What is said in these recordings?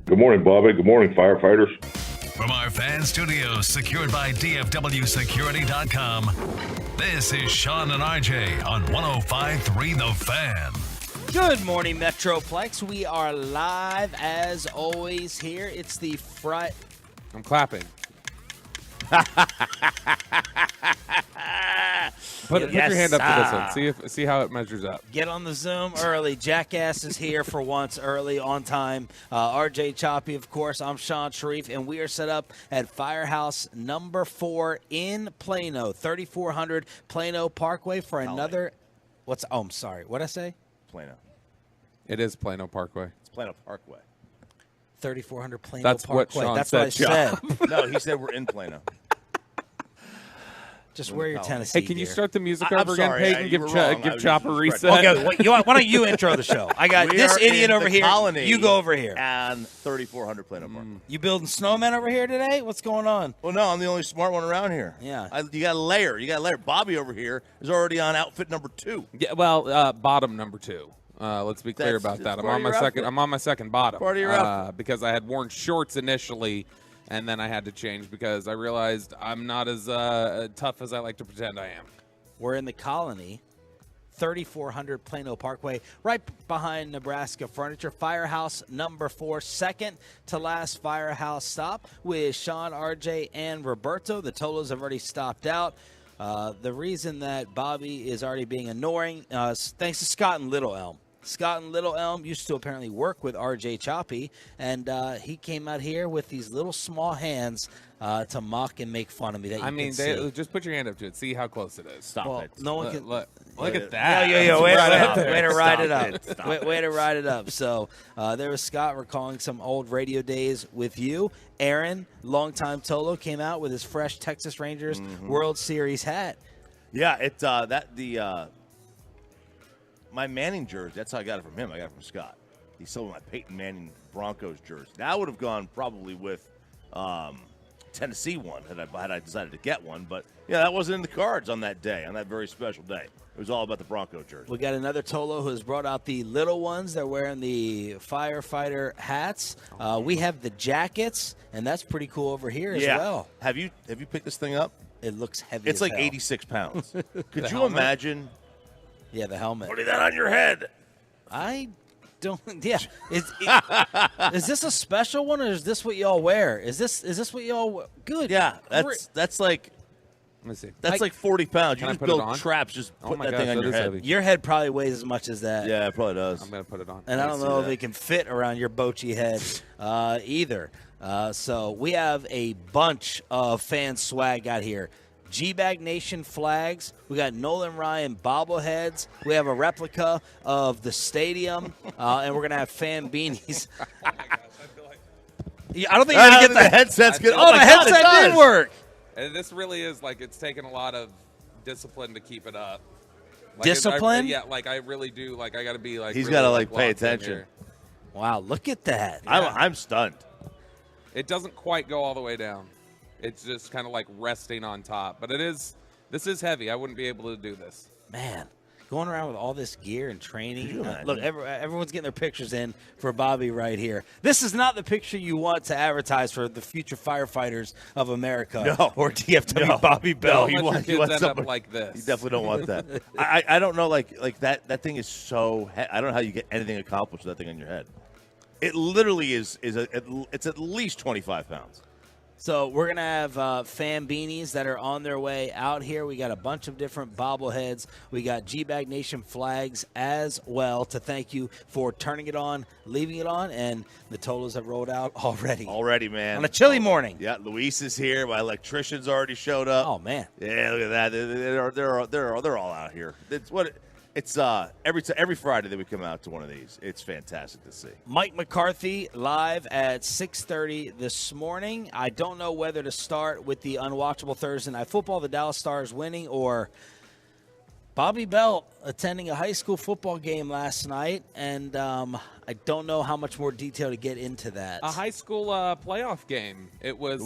Good morning, Bobby. Good morning, firefighters. From our fan studios secured by DFWsecurity.com, this is Sean and RJ on 105.3 The Fan. Good morning, Metroplex. We are live as always here. It's the Friday. I'm clapping. Put your hand up to this one. See how it measures up. Get on the Zoom early. Jackass is here for once, early, on time. RJ Choppy, of course. I'm Sean Sharif, and we are set up at Firehouse number 4 in Plano, 3400 Plano Parkway for another. I'm sorry. What'd I say? Plano. It is Plano Parkway. It's Plano Parkway. 3400 Plano That's Parkway. what Sean That's said. what I said. No, he said we're in Plano. Just wear your Tennessee Hey, can you gear. start the music I'm over again, sorry, Peyton? you were wrong. Give I was Chop a just reset. Okay, why don't you intro the show? I got We this are idiot in over the here. Colony You go over here. And 3400 Plano Park. You building snowmen over here today? What's going on? Well, no, I'm the only smart one around here. Yeah. You got to layer. Bobby over here is already on outfit number 2. Yeah, well, bottom number 2. Let's be clear about that. I'm on my second bottom. Part of your outfit. Because I had worn shorts initially, and then I had to change because I realized I'm not as tough as I like to pretend I am. We're in the Colony, 3400 Plano Parkway, right behind Nebraska Furniture. Firehouse number 4, second to last Firehouse stop with Sean, RJ, and Roberto. The Tolos have already stopped out. The reason that Bobby is already being annoying, thanks to Scott and Little Elm. Scott and Little Elm used to apparently work with RJ Choppy, and he came out here with these little small hands to mock and make fun of me. Just put your hand up to it. See how close it is. Stop it. No one can. Look at that. Way to ride it up. Way to ride it up. So there was Scott recalling some old radio days with you. Aaron, longtime Tolo, came out with his fresh Texas Rangers World Series hat. Yeah, my Manning jersey, that's how I got it from him. I got it from Scott. He sold my Peyton Manning Broncos jersey. That would have gone probably with Tennessee one had I decided to get one. But, yeah, that wasn't in the cards on that day, on that very special day. It was all about the Bronco jersey. We got another Tolo who has brought out the little ones. They're wearing the firefighter hats. We have the jackets, and that's pretty cool over here as well. Have you picked this thing up? It looks heavy It's as like hell. 86 pounds. Could you helmet? imagine Yeah, the helmet. putting that on your head? I don't. Yeah, is this a special one, or is this what y'all wear? Is this what y'all? Good. Yeah, that's like Let me see. that's like 40 pounds. You Can I just put it build on? traps. Just Oh put my that gosh, thing on that your is head. heavy. Your head probably weighs as much as that. Yeah, it probably does. I'm going to put it on. And I don't see know if that. it can fit around your boachy head either. So we have a bunch of fan swag out here. Gag Nation flags. We got Nolan Ryan bobbleheads. We have a replica of the stadium. And we're going to have fan beanies. Yeah, I don't think you're going to get the headset's good. Oh, the headset did work. And this really is it's taken a lot of discipline to keep it up. Discipline? I really do. I got to be He's really, gotta, pay locked in attention. here. Wow, look at that. I'm stunned. It doesn't quite go all the way down. It's just kind of resting on top. But this is heavy. I wouldn't be able to do this. Man, going around with all this gear and training. Could you imagine? Look, everyone's getting their pictures in for Bobby right here. This is not the picture you want to advertise for the future firefighters of America. No. Or DFW Bobby Bell. Don't let your kids end up like this. You definitely don't want that. I don't know, that thing is so I don't know how you get anything accomplished with that thing on your head. It literally is it's at least 25 pounds. So we're going to have fan beanies that are on their way out here. We got a bunch of different bobbleheads. We got Gag Nation flags as well to thank you for turning it on, leaving it on, and the Tolos have rolled out already. Already, man. On a chilly morning. Yeah, Luis is here. My electrician's already showed up. Oh, man. Yeah, look at that. They're all out here. It's every Friday that we come out to one of these. It's fantastic to see. Mike McCarthy live at 6:30 this morning. I don't know whether to start with the unwatchable Thursday Night Football, the Dallas Stars winning, or Bobby Belt attending a high school football game last night, and I don't know how much more detail to get into that. A high school playoff game. It was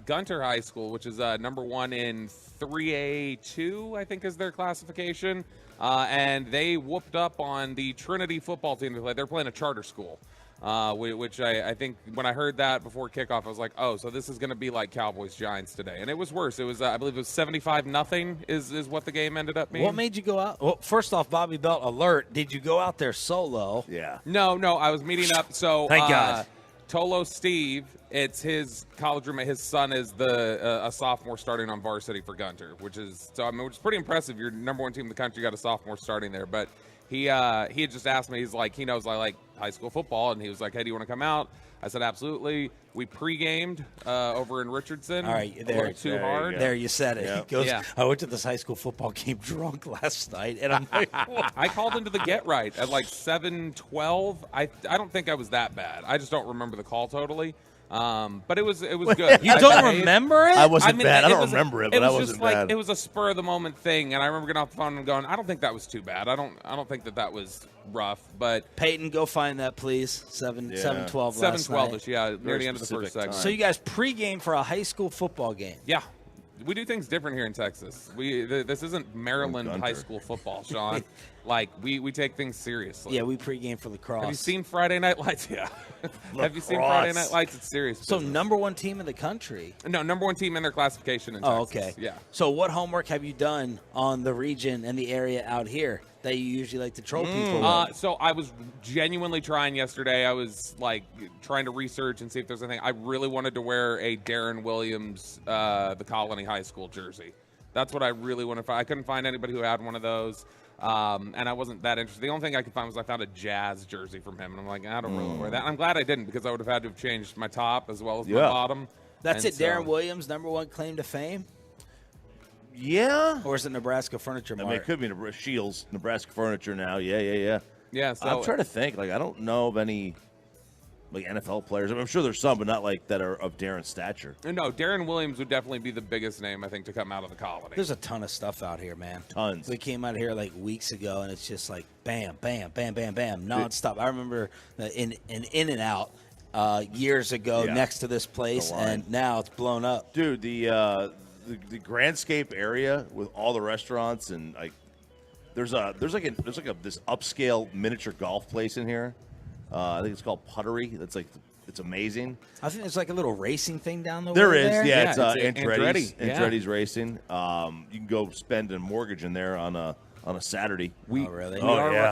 Gunter High School, which is number 1 in 3A2, I think is their classification. And they whooped up on the Trinity football team. They're playing a charter school. which I think when I heard that before kickoff, I was like, oh, so this is going to be like Cowboys Giants today, and it was worse. It was I believe it was 75-0 is what the game ended up being. What made you go out? Well, first off, Bobby Belt alert. Did you go out there solo? Yeah. No, I was meeting up. So Thank God. Tolo Steve, it's his college roommate. His son is a sophomore starting on varsity for Gunter, which is pretty impressive. Your number one team in the country got a sophomore starting there. But he had just asked me. He's like, he knows I like high school football, and he was like, hey, do you want to come out? I said, absolutely. We pre-gamed over in Richardson. All right, a little too hard. There, you said it. Yep. He goes, Yeah. I went to this high school football game drunk last night, and I'm like, what? I called into the get right at like 7:12. I don't think I was that bad. I just don't remember the call totally. But it was good. You I don't behaved. remember it? I wasn't mean, bad. I it don't was- remember it, It but I was wasn't just like bad. it was a spur of the moment thing, and I remember getting off the phone and going, I don't think that was too bad. I don't think that was rough, but Peyton, go find that, please. 7:12 last 7:12ish, night. yeah, near Very the end of the first specific segment. time. So you guys pregame for a high school football game. Yeah. We do things different here in Texas. This isn't Maryland Gunter. high school football, Sean. Like we take things seriously. Yeah, we pregame for lacrosse. Have you seen Friday Night Lights? Yeah. Have you seen Lacrosse. Friday Night Lights? It's serious. So business. number one team in the country. No, number one team in their classification in Oh, Texas. okay. Yeah. So what homework have you done on the region and the area out here that you usually like to troll people with? So I was genuinely trying yesterday. I was like trying to research and see if there's anything. I really wanted to wear a Darren Williams, the Colony High School jersey. That's what I really wanted to find. I couldn't find anybody who had one of those. And I wasn't that interested. The only thing I could find was I found a Jazz jersey from him. And I'm like, I don't really wear that. And I'm glad I didn't because I would have had to have changed my top as well as my Yeah. bottom. That's And it, Darren so- Williams, number one claim to fame? Yeah. Or is it Nebraska Furniture I Mart? mean, it could be Shields, Nebraska Furniture now. Yeah. Yeah, so I'm trying to think. Like, I don't know of any like NFL players. I mean, I'm sure there's some, but not like that are of Darren's stature. no, Darren Williams would definitely be the biggest name I think to come out of the Colony. There's a ton of stuff out here, man. Tons. We came out here like weeks ago, and it's just like bam, bam, bam, bam, bam, nonstop. I remember in and out years ago Yeah. next to this place, The line. and now it's blown up. Dude, the Grandscape area with all the restaurants and like there's this upscale miniature golf place in here. I think it's called Puttery. That's like it's amazing. I think there's like a little racing thing down the There way is, there. yeah. Yeah, It's it's Andretti's. Andretti, yeah. Andretti's Racing. You can go spend a mortgage in there on a Saturday. Oh, really?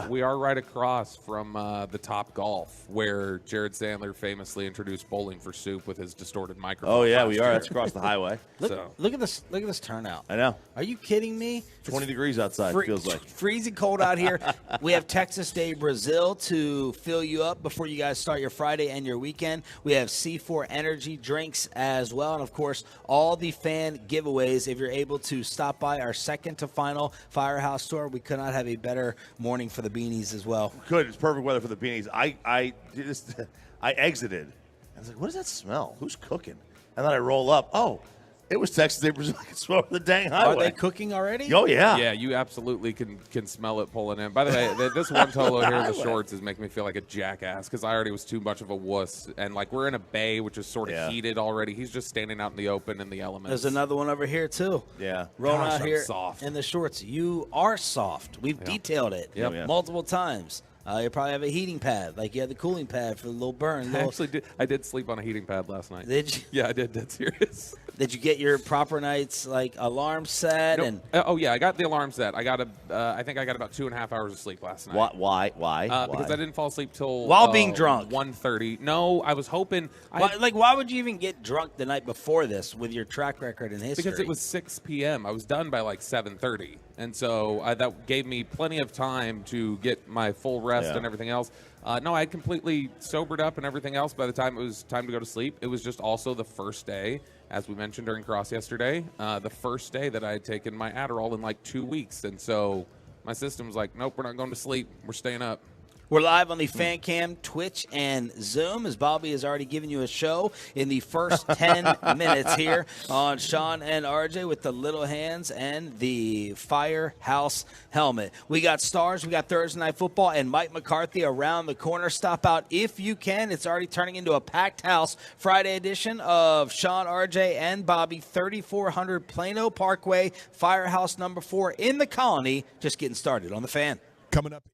We are right across from the Top Golf, where Jared Sandler famously introduced bowling for soup with his distorted microphone. Oh yeah, last we are. year. That's across the highway. Look at this! Look at this turnout. I know. Are you kidding me? 20 degrees outside. Feels like. freezing cold out here. We have Texas Day Brazil to fill you up before you guys start your Friday and your weekend. We have C4 energy drinks as well, and of course all the fan giveaways. If you're able to stop by our second to final Firehouse store, we could not have a better morning for the beanies as well. Good. It's perfect weather for the beanies. I exited. I was like, what does that smell? Who's cooking? And then I roll up. Oh, it was Texas Day Brazil. I can smell the dang highway. Are they cooking already? Oh yeah. Yeah, you absolutely can smell it pulling in. By the way, this one Tolo here in the shorts is making me feel like a jackass because I already was too much of a wuss. And like we're in a bay which is sort of Yeah. heated already. He's just standing out in the open in the elements. There's another one over here too. Yeah. Rolling Gosh, out I'm here soft. in the shorts. You are soft. We've detailed it Yep. Yeah. multiple times. You probably have a heating pad, like you had the cooling pad for the little burn. I did sleep on a heating pad last night. Did you? Yeah, I did. That's serious. Did you get your proper nights like alarm set Nope. and? Oh yeah, I got the alarm set. I got I think I got about 2.5 hours of sleep last night. Why? Because I didn't fall asleep till While being drunk. 1:30. No, I was hoping. Why would you even get drunk the night before this with your track record and history? Because it was 6 p.m. I was done by like 7:30, and so that gave me plenty of time to get my full rest Yeah. and everything else. No, I had completely sobered up and everything else by the time it was time to go to sleep. It was just also the first day, as we mentioned during cross yesterday, the first day that I had taken my Adderall in like 2 weeks, and so my system was like, nope, we're not going to sleep. We're staying up. We're live on the Fan Cam, Twitch, and Zoom, as Bobby has already given you a show in the first 10 minutes here on Sean and RJ with the little hands and the Firehouse helmet. We got stars, we got Thursday Night Football, and Mike McCarthy around the corner. Stop out if you can. It's already turning into a packed house. Friday edition of Sean, RJ, and Bobby, 3400 Plano Parkway, Firehouse number 4 in the Colony. Just getting started on the Fan. Coming up.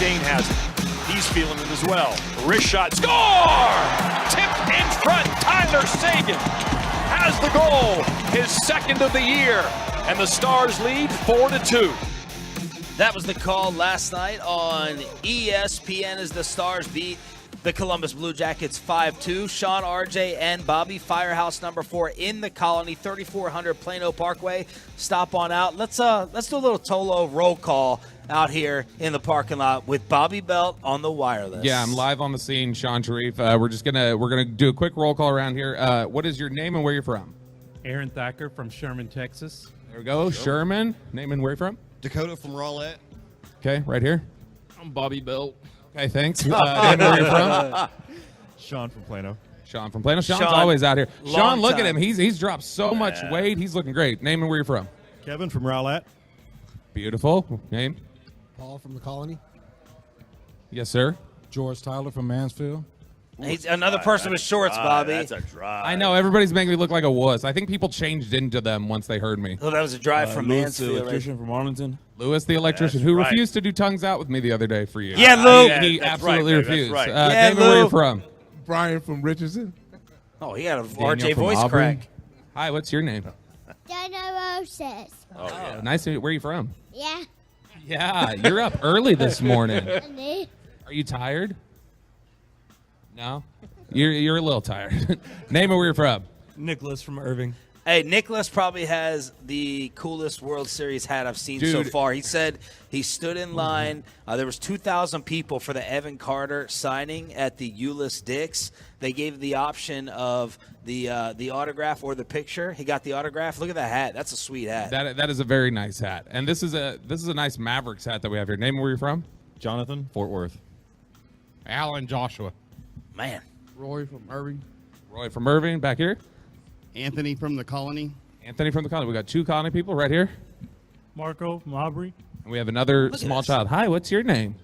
Shane has it. He's feeling it as well. Wrist shot. Score! Tipped in front. Tyler Sagan has the goal. His second of the year. And the Stars lead 4-2. That was the call last night on ESPN as the Stars beat the Columbus Blue Jackets 5-2. Sean, RJ, and Bobby, Firehouse number 4 in the Colony, 3400 Plano Parkway. Stop on out. Let's do a little Tolo roll call out here in the parking lot with Bobby Belt on the wireless. Yeah, I'm live on the scene, Sean Sharif. We're gonna do a quick roll call around here. What is your name and where you're from? Aaron Thacker from Sherman, Texas. There we go. Sherman. Name and where you from? Dakota from Rowlett. Okay, right here. I'm Bobby Belt. Okay, thanks. Name and where you're from? Sean from Plano. Sean from Plano. Sean's Sean, always out here. Sean, look time. at him. He's dropped so much weight. He's looking great. Name and where you're from? Kevin from Rowlett. Beautiful. Name? Paul from the Colony. Yes, sir. George Tyler from Mansfield. He's another person with shorts, Bobby. That's a drive. I know everybody's making me look like a wuss. I think people changed into them once they heard me. Oh, that was a drive from Lewis, the Mansfield. electrician from Arlington. Lewis, the electrician, That's who right. refused to do tongues out with me the other day for you. Yeah, Lou. He That's absolutely right, baby, refused. that's right. Yeah, Name and where Lou. you're from? Brian from Richardson. Oh, he had a Daniel RJ from voice Auburn. crack. Hi, what's your name? Dino Roses. Oh, nice to meet you. Where are you from? Yeah. Yeah, you're up early this morning. And Are you tired? No? You're a little tired. Name and where you're from. Nicholas from Irving. Hey, Nicholas probably has the coolest World Series hat I've seen so Dude. far. He said he stood in line. There was 2,000 people for the Evan Carter signing at the Euless Dix. They gave the option of the autograph or the picture. He got the autograph. Look at that hat. That's a sweet hat. That is a very nice hat. And this is a nice Mavericks hat that we have here. Name and where you're from. Jonathan, Fort Worth. Alan Joshua. Man. Roy from Irving. Roy from Irving, back here. Anthony from the Colony. Anthony from the Colony. We got 2 Colony people right here. Marco from Aubrey. And we have another at small this. child. Hi, what's your name?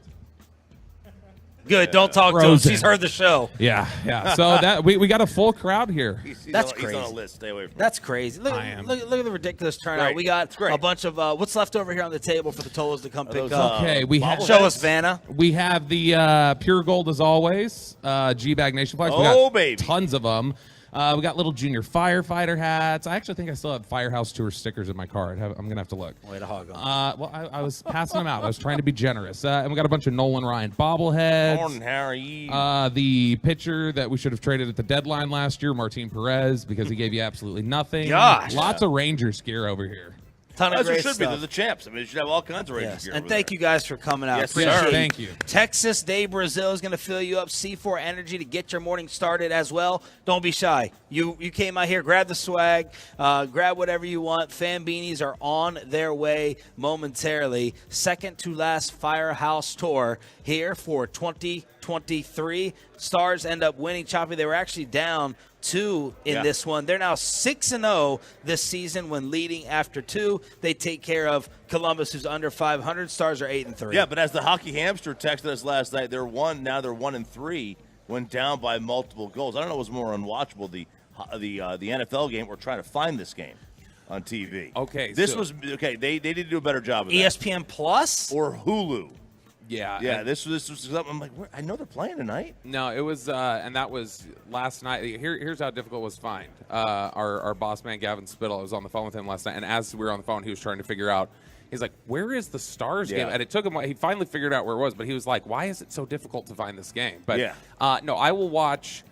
Good. Don't talk to him. Frozen. She's heard the show. Yeah. So that we got a full crowd here. That's He's on a crazy. list. Stay away from him. That's crazy. Look, I am. look at the ridiculous turnout. Great. We got It's great. a bunch of what's left over here on the table for the Tolos to come pick those, up. Okay, we have Show us, Vanna. We have the pure gold as always. Gag Nation flags. We Oh, got baby. tons of them. We got little junior firefighter hats. I actually think I still have Firehouse tour stickers in my car. I'm gonna have to look. Way to hog on. Well, I was passing them out. I was trying to be generous. And we got a bunch of Nolan Ryan bobbleheads. Morning, Harry. The pitcher that we should have traded at the deadline last year, Martin Perez, because he gave you absolutely nothing. Gosh. Lots of Rangers gear over here. Ton of As there great should be. They're stuff. the champs. I mean, you should have all kinds of Rangers Yes, gear and over thank there. you guys for coming out. Yes, Appreciate sir. it. Thank you. Texas Day Brazil is going to fill you up. C4 Energy to get your morning started as well. Don't be shy. You came out here, grab the swag, grab whatever you want. Fan beanies are on their way momentarily. Second to last Firehouse tour here for 2023. Stars end up winning choppy. They were actually down 2 in this one. They're now 6-0 this season when leading after 2. They take care of Columbus, who's under 500. Stars are 8-3. Yeah, but as the hockey hamster texted us last night, they're 1-3, went down by multiple goals. I don't know what's more unwatchable, the NFL game or trying to find this game on TV. Okay, This so- was okay. They need to do a better job of that. ESPN Plus? Or Hulu. Yeah. Yeah, and- this was something. I'm like, I know they're playing tonight. No, it was, and that was last night. Here's how difficult it was to find. Our boss man, Gavin Spittle, I was on the phone with him last night, and as we were on the phone, he was trying to figure out, he's like, where is the Stars game? Yeah. And it took him, he finally figured out where it was, but he was like, why is it so difficult to find this game? But Yeah. no, I will watch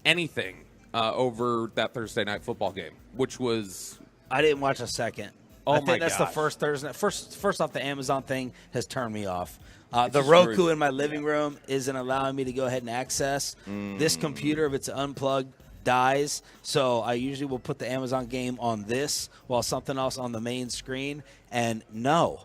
anything over that Thursday night football game, which was, I didn't watch a second. Oh I think my that's gosh. the first Thursday. First off, the Amazon thing has turned me off. The just Roku very- in my living room isn't allowing me to go ahead and access this computer. If it's unplugged, dies. So I usually will put the Amazon game on this while something else on the main screen. And no,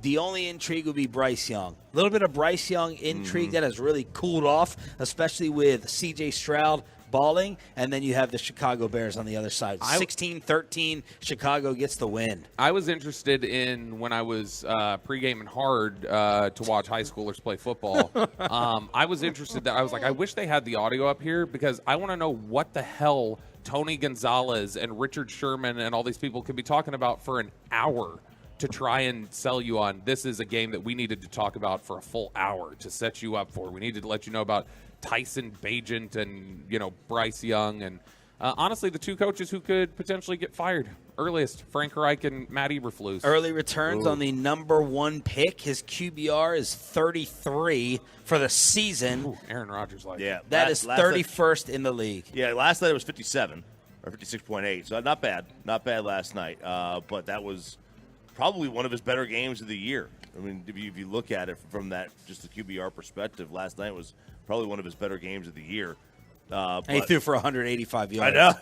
the only intrigue would be Bryce Young. A little bit of Bryce Young intrigue that has really cooled off, especially with C.J. Stroud balling, and then you have the Chicago Bears on the other side. 16-13, Chicago gets the win. I was interested in when I was pre-gaming hard to watch high schoolers play football. I was interested that I was like, I wish they had the audio up here because I want to know what the hell Tony Gonzalez and Richard Sherman and all these people could be talking about for an hour to try and sell you on this is a game that we needed to talk about for a full hour to set you up for. We needed to let you know about Tyson Bagent and, Bryce Young and honestly, the two coaches who could potentially get fired earliest, Frank Reich and Matt Eberflus. Early returns on the number 1 pick. His QBR is 33 for the season. Ooh, Aaron Rodgers like that is 31st in the league. Yeah, last night it was 57 or 56.8, so not bad last night. But that was probably one of his better games of the year. I mean, if you look at it from that just the QBR perspective, last night was probably one of his better games of the year. And he threw for 185 yards. I know.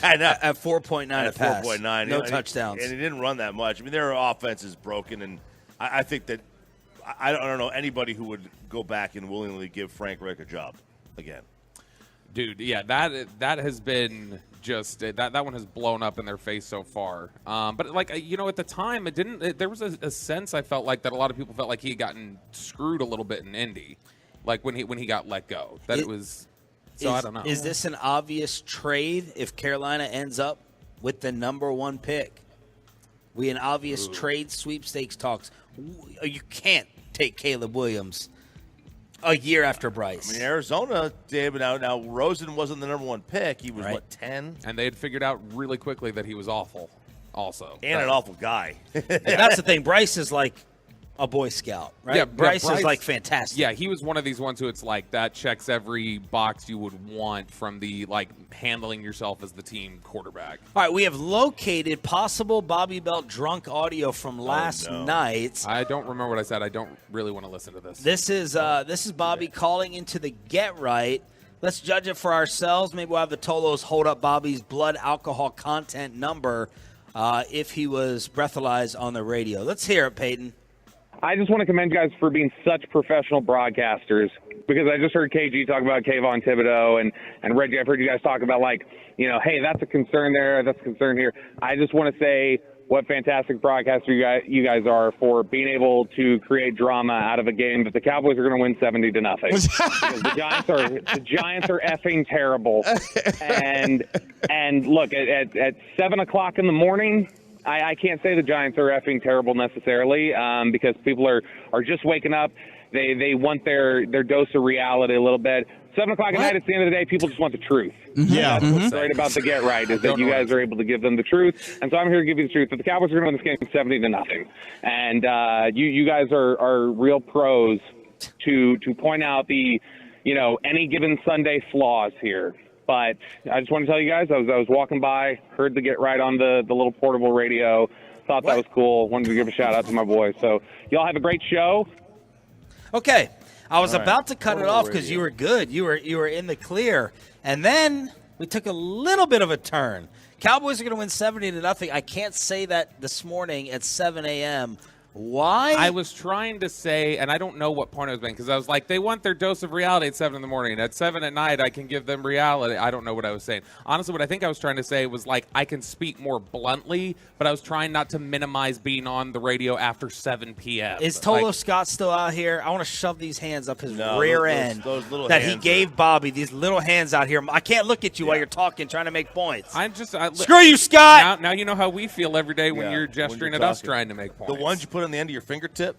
I know. At 4.9 a pass. 4.9. No touchdowns. And he didn't run that much. I mean, their offense is broken, and I think that I don't know anybody who would go back and willingly give Frank Reich a job again. Dude, yeah, that has been just that one has blown up in their face so far. But at the time, there was a sense I felt like that a lot of people felt like he had gotten screwed a little bit in Indy, like when he got let go. It was. So I don't know. Is this an obvious trade if Carolina ends up with the number 1 pick? An obvious trade sweepstakes talks. You can't take Caleb Williams a year after Bryce. I mean, Arizona, David, now Rosen wasn't the number 1 pick. He was, 10? And they had figured out really quickly that he was awful also. And an awful guy. And that's the thing. Bryce is like a Boy Scout, right? Yeah, Bryce is like fantastic. Yeah, he was one of these ones who it's like that checks every box you would want from the handling yourself as the team quarterback. All right, we have located possible Bobby Belt drunk audio from last night. I don't remember what I said. I don't really want to listen to this. This is Bobby calling into the Get Right. Let's judge it for ourselves. Maybe we'll have the Tolos hold up Bobby's blood alcohol content number if he was breathalyzed on the radio. Let's hear it, Peyton. I just want to commend you guys for being such professional broadcasters because I just heard KG talk about Kayvon Thibodeau and Reggie. I've heard you guys talk about hey, that's a concern there, that's a concern here. I just want to say what fantastic broadcaster you guys are for being able to create drama out of a game that the Cowboys are going to win 70-0. Because the Giants are effing terrible. And look, at 7:00 in the morning, I can't say the Giants are effing terrible necessarily because people are just waking up. They want their dose of reality a little bit. 7 o'clock at night, at the end of the day, people just want the truth. Yeah. That's what's great about the Get Right is that you guys are able to give them the truth. And so I'm here to give you the truth. But the Cowboys are going to win this game 70-0. And you guys are real pros to point out the, any given Sunday flaws here. But I just want to tell you guys, I was walking by, heard the Get Right on the little portable radio, thought that was cool, wanted to give a shout-out to my boys. So y'all have a great show. Okay. I was about to cut it off because you were good. You were in the clear. And then we took a little bit of a turn. Cowboys are going to win 70-0. I can't say that this morning at 7 a.m. Why? I was trying to say, and I don't know what point I was making, because I was like, they want their dose of reality at 7 in the morning. At 7 at night, I can give them reality. I don't know what I was saying. Honestly, what I think I was trying to say was I can speak more bluntly, but I was trying not to minimize being on the radio after 7 p.m. Is Tolo Scott still out here? I want to shove these hands up his rear end those little that hands he gave Bobby. These little hands out here. I can't look at you while you're talking, trying to make points. Screw you, Scott! Now you know how we feel every day when you're gesturing at us trying to make points. The ones you put on the end of your fingertip,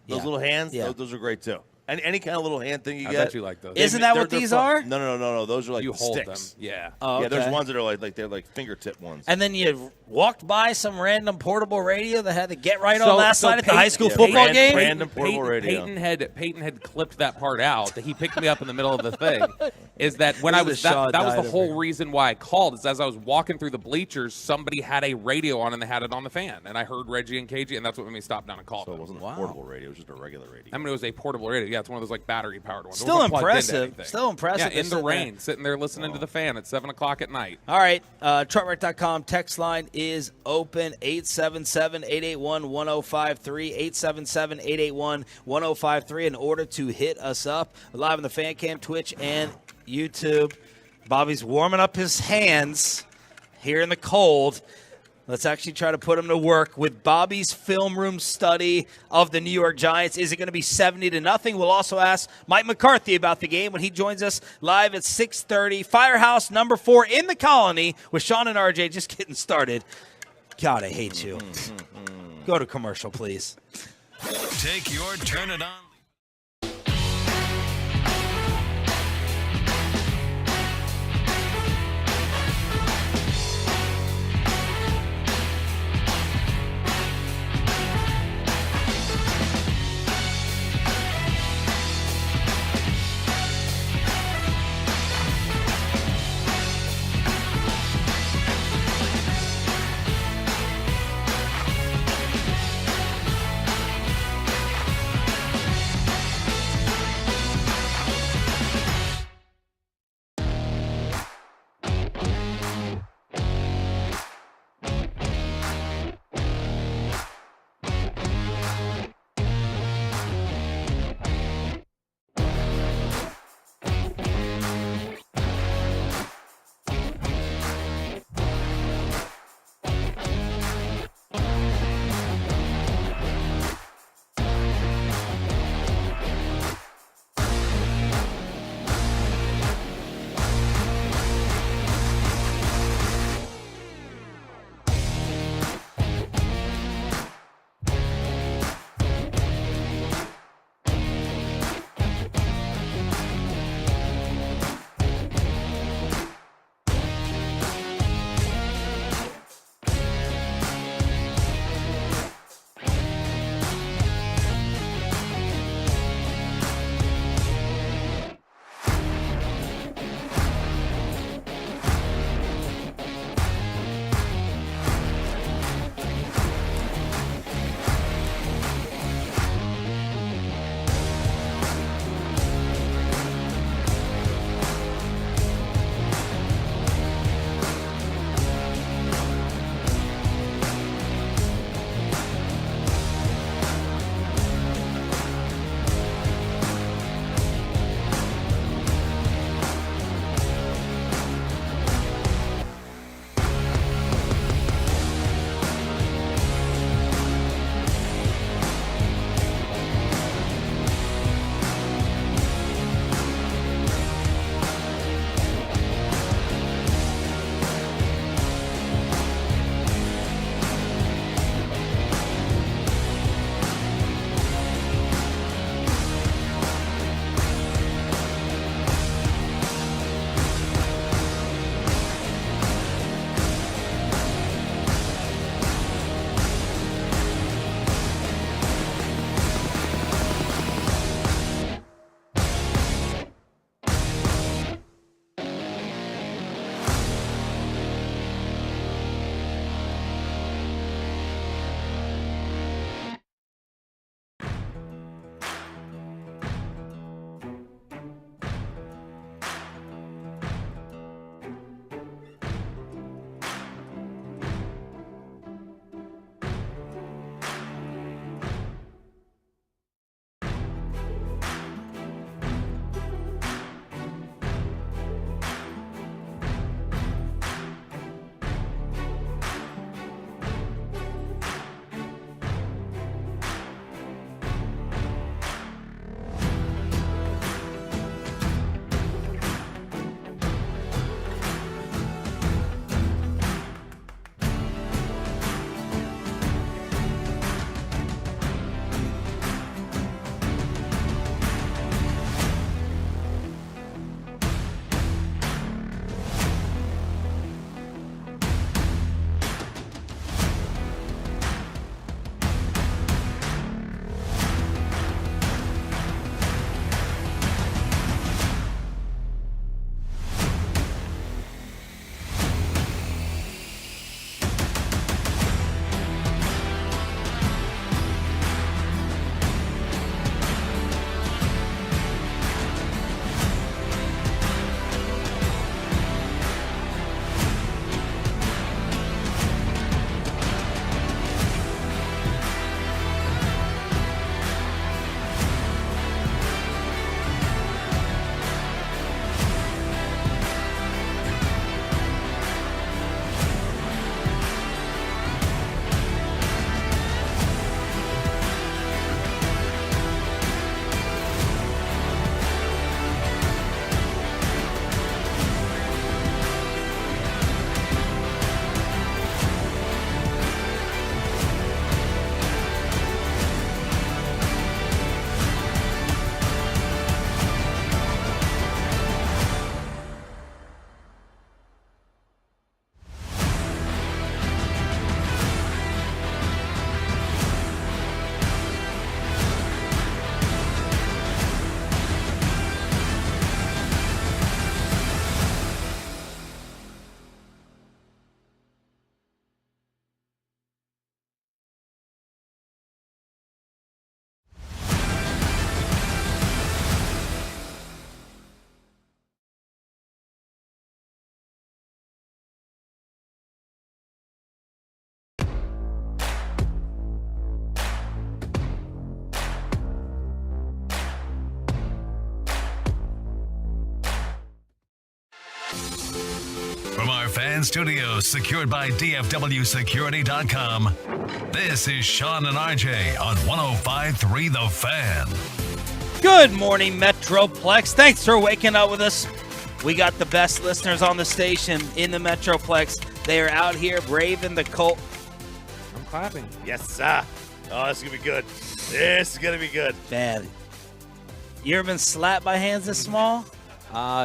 those little hands, those are great too. And any kind of little hand thing you I get. bet you like those. Isn't that what these are? No. Those are like you hold sticks. them. Yeah. Oh, Yeah, there's okay. ones that are they're like fingertip ones. And then you walked by some random portable radio that had the Get Right on last night at the high school Peyton- football game? Random portable radio. Peyton had clipped that part out. That he picked me up in the middle of the thing. Is that when I was Shaw that was died the over whole here. reason why I called? Is as I was walking through the bleachers, somebody had a radio on and they had it on the fan, and I heard Reggie and KG, and that's what made me stop down and call So it them. wasn't a portable radio; it was just a regular radio. I mean, it was a portable radio. Yeah, it's one of those battery powered ones. It Still wasn't plugged into impressive. anything. Still impressive. Yeah, in the Sitting there. rain, sitting there listening to the fan at 7 o'clock at night. All right. Truckwreck.com text line is open. 877-881-1053. 877-881-1053 in order to hit us up. We're live on the Fan Cam, Twitch, and YouTube. Bobby's warming up his hands here in the cold. Let's actually try to put him to work with Bobby's film room study of the New York Giants. Is it going to be 70-0? We'll also ask Mike McCarthy about the game when he joins us live at 6:30. Firehouse number 4 in the Colony with Sean and RJ just getting started. God, I hate you. Go to commercial, please. Take your turn it on. Fan Studios, secured by DFWSecurity.com. This is Sean and RJ on 105.3 The Fan. Good morning, Metroplex. Thanks for waking up with us. We got the best listeners on the station in the Metroplex. They are out here braving the cold. I'm clapping. Yes, sir. Oh, this is going to be good. This is going to be good. Man, you ever been slapped by hands this small?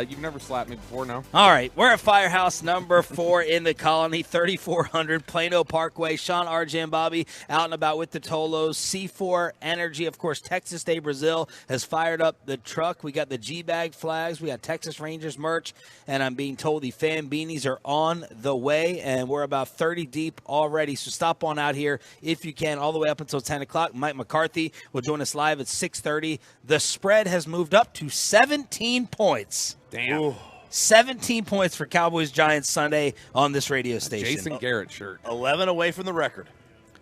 You've never slapped me before, no? All right, we're at Firehouse number 4 in the Colony, 3400 Plano Parkway. Sean, RJ, and Bobby out and about with the Tolos. C4 Energy, of course, Texas Day Brazil has fired up the truck. We got the G-Bag flags. We got Texas Rangers merch, and I'm being told the fan beanies are on the way, and we're about 30 deep already. So stop on out here if you can, all the way up until 10 o'clock. Mike McCarthy will join us live at 6:30. The spread has moved up to 17 points. Damn. Ooh. 17 points for Cowboys-Giants Sunday on this radio station. Jason Garrett shirt. 11 away from the record.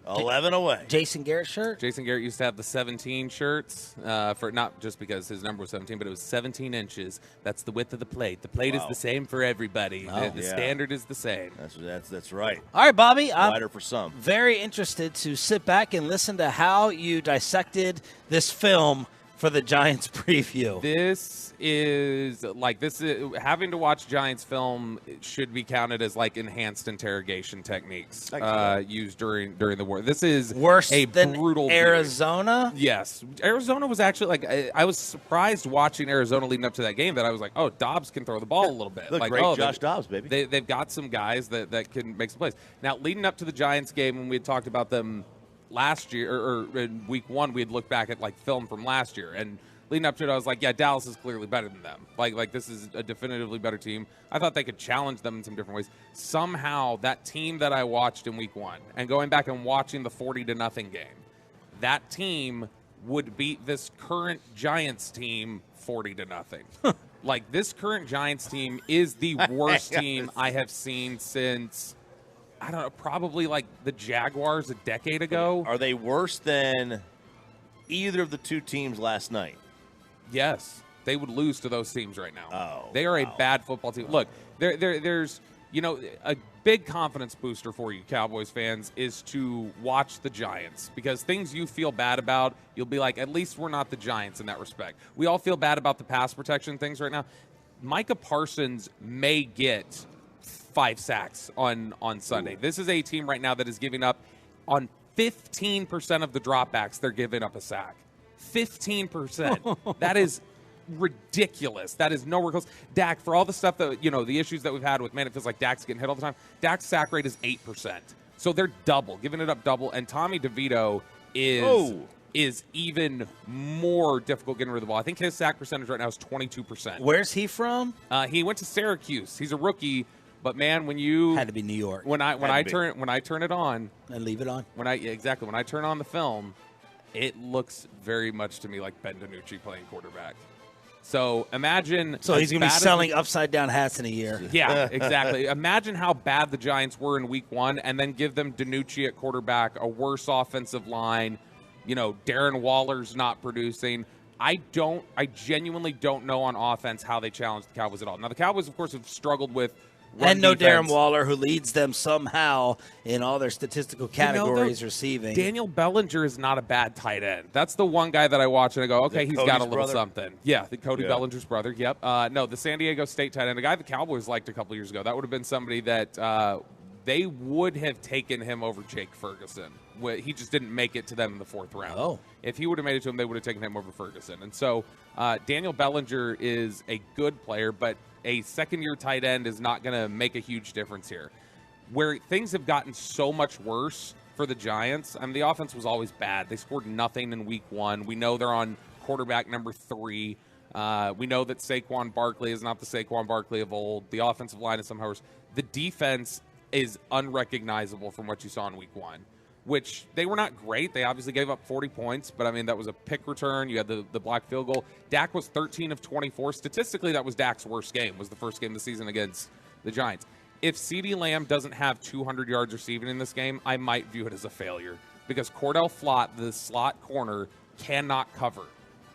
11 away. Jason Garrett shirt? Jason Garrett used to have the 17 shirts, for not just because his number was 17, but it was 17 inches. That's the width of the plate. The plate is the same for everybody. The standard is the same. That's right. All right, Bobby. I'm Wider for some. very interested to sit back and listen to how you dissected this film for the Giants preview. This is having to watch Giants film should be counted as like enhanced interrogation techniques used during the war. This is Worse a than brutal Arizona? viewing. Yes, Arizona was actually like I was surprised watching Arizona leading up to that game that I was like, oh, Dobbs can throw the ball a little bit. Look, like, great oh, Josh Dobbs, baby. They've got some guys that can make some plays. Now, leading up to the Giants game, when we had talked about them last year or in week 1, we had looked back at like film from last year, and leading up to it, I was like, yeah, Dallas is clearly better than them. Like this is a definitively better team. I thought they could challenge them in some different ways. Somehow, that team that I watched in week 1, and going back and watching the 40-0 game, that team would beat this current Giants team 40-0. Like, this current Giants team is the worst team I have seen since, I don't know, probably like the Jaguars a decade ago. Are they worse than either of the two teams last night? Yes, they would lose to those teams right now. Oh, they are a bad football team. Look, there's a big confidence booster for you, Cowboys fans, is to watch the Giants, because things you feel bad about, you'll be like, at least we're not the Giants in that respect. We all feel bad about the pass protection things right now. Micah Parsons may get 5 sacks on Sunday. This is a team right now that is giving up on 15% of the dropbacks. They're giving up a sack. 15%. That is ridiculous. That is nowhere close. Dak, for all the stuff that, the issues that we've had with, man, it feels like Dak's getting hit all the time. Dak's sack rate is 8%. So they're giving it up double. And Tommy DeVito is even more difficult getting rid of the ball. I think his sack percentage right now is 22%. Where's he from? He went to Syracuse. He's a rookie. But man, when you had to be New York. When I turn it on and leave it on. When I turn on the film, it looks very much to me like Ben DiNucci playing quarterback. So imagine. So he's going to be selling upside down hats in a year. Yeah, exactly. Imagine how bad the Giants were in week 1, and then give them DiNucci at quarterback, a worse offensive line. Darren Waller's not producing. I genuinely don't know on offense how they challenge the Cowboys at all. Now the Cowboys, of course, have struggled with. And no Darren Waller, who leads them somehow in all their statistical categories receiving. Daniel Bellinger is not a bad tight end. That's the one guy that I watch and I go, okay, he's got a little something. Yeah, Cody Bellinger's brother. Yep. No, the San Diego State tight end, a guy the Cowboys liked a couple years ago. That would have been somebody that they would have taken him over Jake Ferguson. He just didn't make it to them in the 4th round. Oh. If he would have made it to him, they would have taken him over Ferguson. And so Daniel Bellinger is a good player, but a second-year tight end is not going to make a huge difference here. Where things have gotten so much worse for the Giants, the offense was always bad. They scored nothing in week 1. We know they're on quarterback number 3. We know that Saquon Barkley is not the Saquon Barkley of old. The offensive line is somehow worse. The defense is unrecognizable from what you saw in week 1, which they were not great. They obviously gave up 40 points, but that was a pick return. You had the blocked field goal. Dak was 13 of 24. Statistically, that was Dak's worst game, was the first game of the season against the Giants. If CeeDee Lamb doesn't have 200 yards receiving in this game, I might view it as a failure, because Cordell Flott, the slot corner, cannot cover.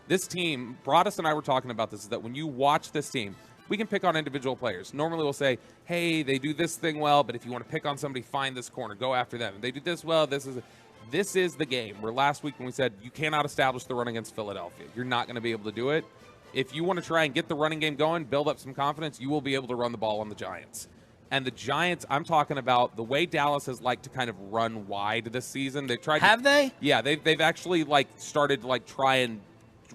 This team, Broadus and I were talking about this, is that when you watch this team, We can pick on individual players. Normally we'll say, hey, they do this thing well, but if you want to pick on somebody, find this corner, go after them. They do this well, this is the game. Where last week when we said you cannot establish the run against Philadelphia, you're not going to be able to do it. If you want to try and get the running game going, build up some confidence, you will be able to run the ball on the Giants. And the Giants, I'm talking about the way Dallas has liked to kind of run wide this season. They've tried. Have they? Yeah, they've actually started to try and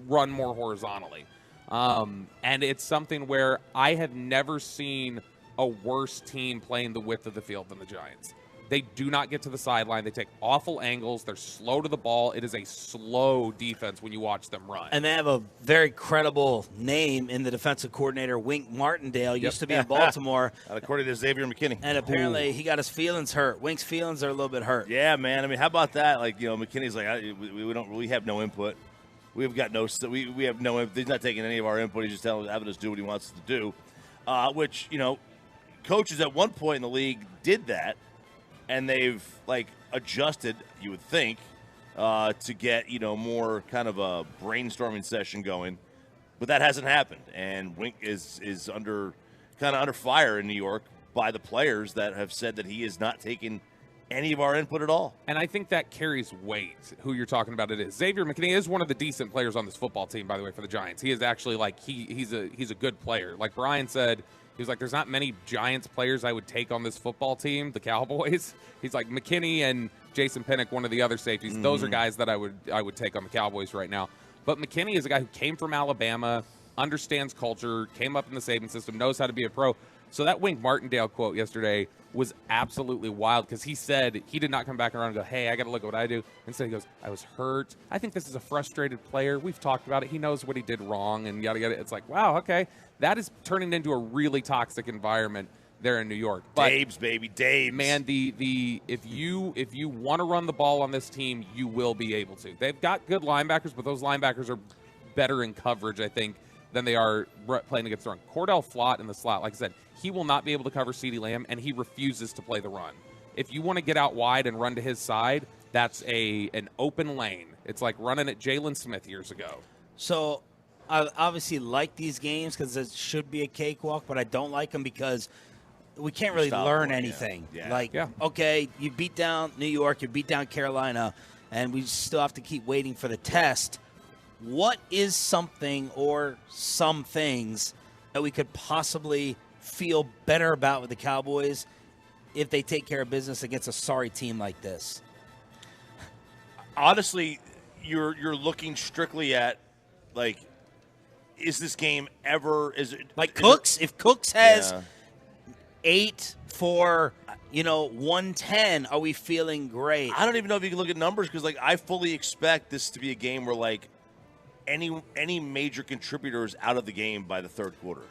run more horizontally. And it's something where I have never seen a worse team playing the width of the field than the Giants. They do not get to the sideline. They take awful angles. They're slow to the ball. It is a slow defense when you watch them run. And they have a very credible name in the defensive coordinator, Wink Martindale. Used to be in Baltimore. According to Xavier McKinney. And apparently he got his feelings hurt. Wink's feelings are a little bit hurt. Yeah, man. I mean, how about that? McKinney's we have no input. We've got no. We have no. He's not taking any of our input. He's just having us do what he wants to do. Which coaches at one point in the league did that, and they've adjusted. You would think to get more kind of a brainstorming session going, but that hasn't happened. And Wink is under fire in New York by the players that have said that he is not taking any of our input at all. And I think that carries weight, who you're talking about it is. Xavier McKinney is one of the decent players on this football team, by the way, for the Giants. He is actually he's a good player. Like Brian said, he was like, there's not many Giants players I would take on this football team, the Cowboys. He's like McKinney and Jason Pinnock, one of the other safeties. Mm-hmm. Those are guys that I would take on the Cowboys right now. But McKinney is a guy who came from Alabama, understands culture, came up in the Saban system, knows how to be a pro. So that Wink Martindale quote yesterday was absolutely wild because he said he did not come back around and go, hey, I got to look at what I do. Instead, he goes, I was hurt. I think this is a frustrated player. We've talked about it. He knows what he did wrong and yada, yada. It's like, wow, okay. That is turning into a really toxic environment there in New York. But, Dabes, baby, Dabes. Man, if you want to run the ball on this team, you will be able to. They've got good linebackers, but those linebackers are better in coverage, I think, than they are playing against the run. Cordell Flott in the slot, like I said, he will not be able to cover CeeDee Lamb, and he refuses to play the run. If you want to get out wide and run to his side, that's an open lane. It's like running at Jalen Smith years ago. So I obviously like these games because it should be a cakewalk, but I don't like them because we can't really learn anything. Yeah. Okay, you beat down New York, you beat down Carolina, and we still have to keep waiting for the test. What is something or some things that we could possibly feel better about with the Cowboys if they take care of business against a sorry team like this? Honestly, you're looking strictly at is this game ever Cooks? If Cooks has 8 for 110, are we feeling great? I don't even know if you can look at numbers because I fully expect this to be a game where any major contributors out of the game by the third quarter.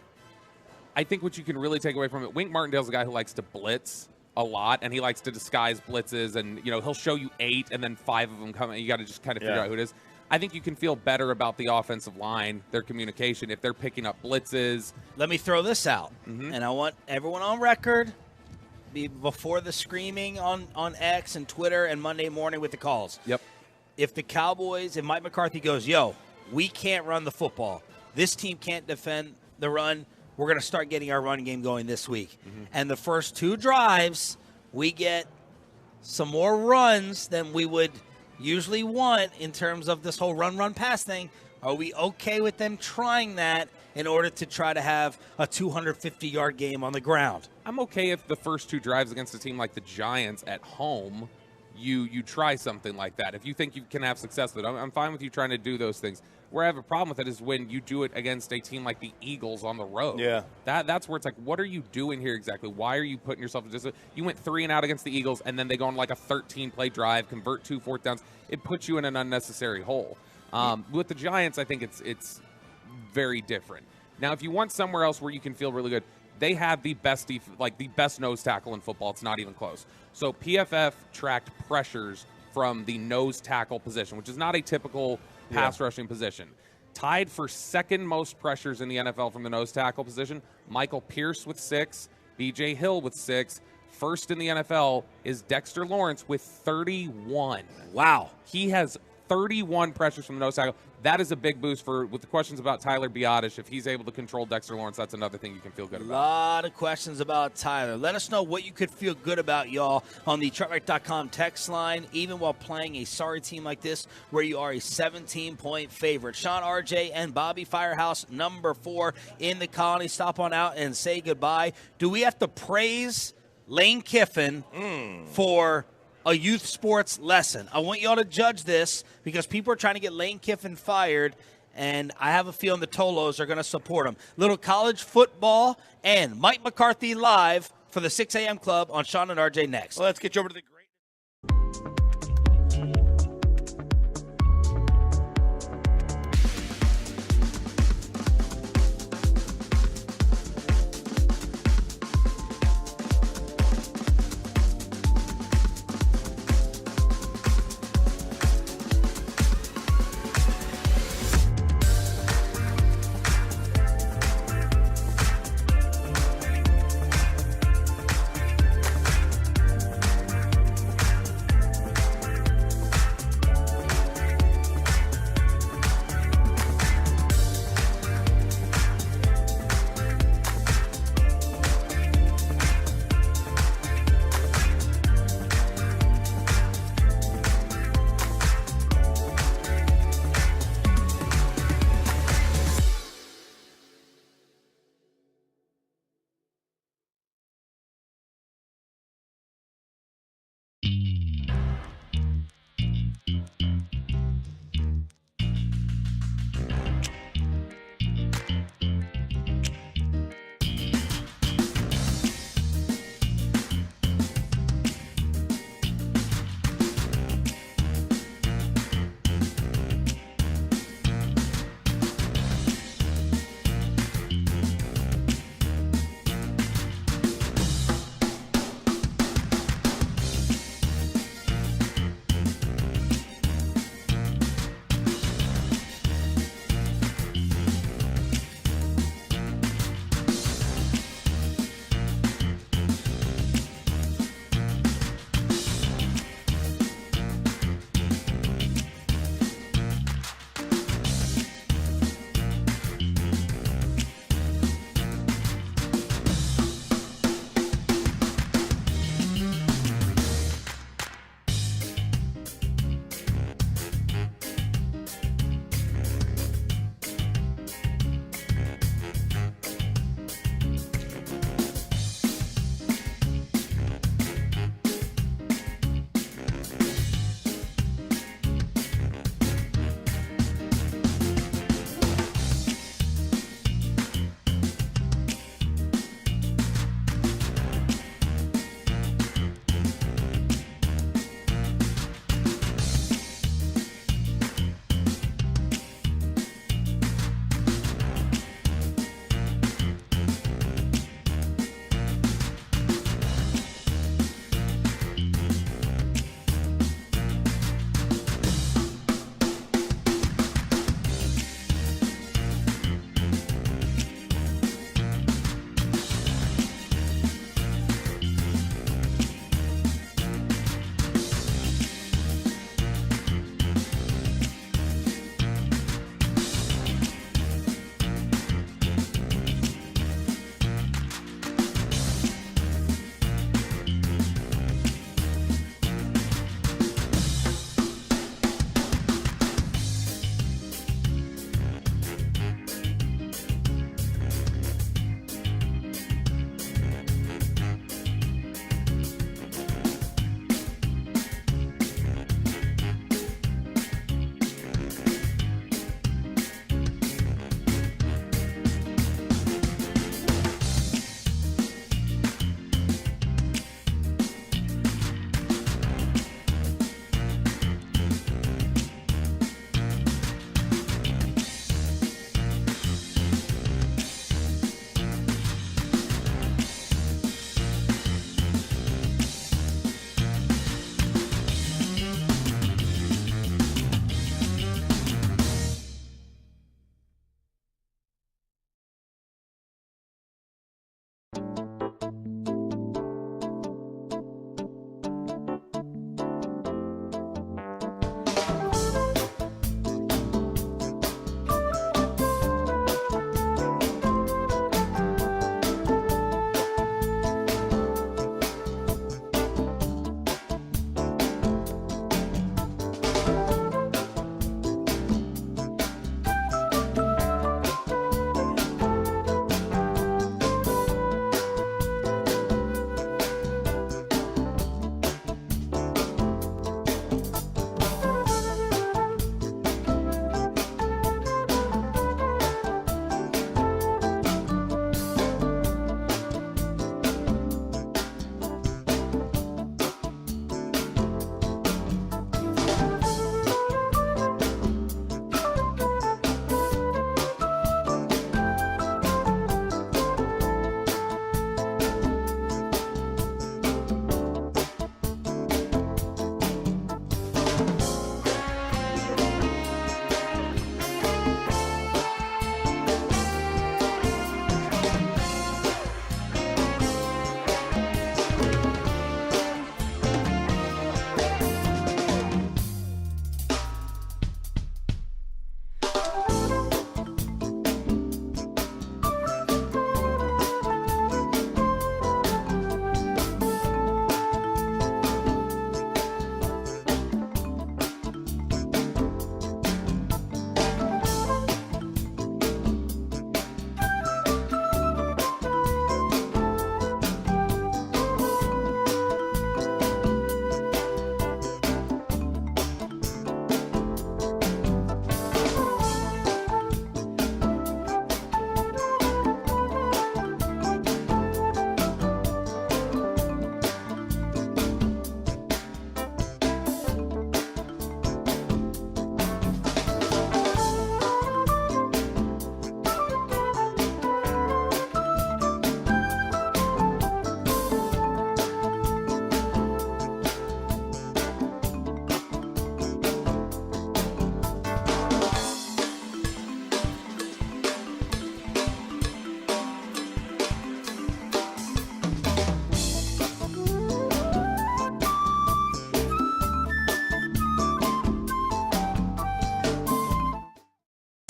I think what you can really take away from it, Wink Martindale's a guy who likes to blitz a lot, and he likes to disguise blitzes, and he'll show you 8, and then 5 of them come, and you got to just kind of figure out who it is. I think you can feel better about the offensive line, their communication, if they're picking up blitzes. Let me throw this out, and I want everyone on record before the screaming on X and Twitter and Monday morning with the calls. Yep. If Mike McCarthy goes, we can't run the football, this team can't defend the run, we're going to start getting our run game going this week. Mm-hmm. And the first 2 drives, we get some more runs than we would usually want in terms of this whole run-pass thing. Are we okay with them trying that in order to try to have a 250-yard game on the ground? I'm okay if the first 2 drives against a team like the Giants at home, you try something like that. If you think you can have success with it, I'm fine with you trying to do those things. Where I have a problem with it is when you do it against a team like the Eagles on the road. Yeah. That's where it's like, what are you doing here exactly? Why are you putting yourself in this? You went 3 and out against the Eagles, and then they go on a 13-play drive, convert 2 fourth downs. It puts you in an unnecessary hole. With the Giants, I think it's very different. Now, if you want somewhere else where you can feel really good, they have the best the best nose tackle in football. It's not even close. So PFF tracked pressures from the nose tackle position, which is not a typical pass rushing position. Tied for second most pressures in the NFL from the nose tackle position, Michael Pierce with 6, B.J. Hill with 6. First in the NFL is Dexter Lawrence with 31. Wow. He has 31 pressures from the nose tackle. That is a big boost with the questions about Tyler Biotish. If he's able to control Dexter Lawrence, that's another thing you can feel good A about. lot of questions about Tyler. Let us know what you could feel good about, y'all, on the TruckRight.com text line, even while playing a sorry team like this where you are a 17-point favorite. Sean, RJ, and Bobby, Firehouse, number 4 in the Colony. Stop on out and say goodbye. Do we have to praise Lane Kiffin for a youth sports lesson? I want y'all to judge this because people are trying to get Lane Kiffin fired, and I have a feeling the Tolos are going to support him. Little college football and Mike McCarthy live for the 6 a.m. Club on Sean and RJ next. Well, let's get you over to the great.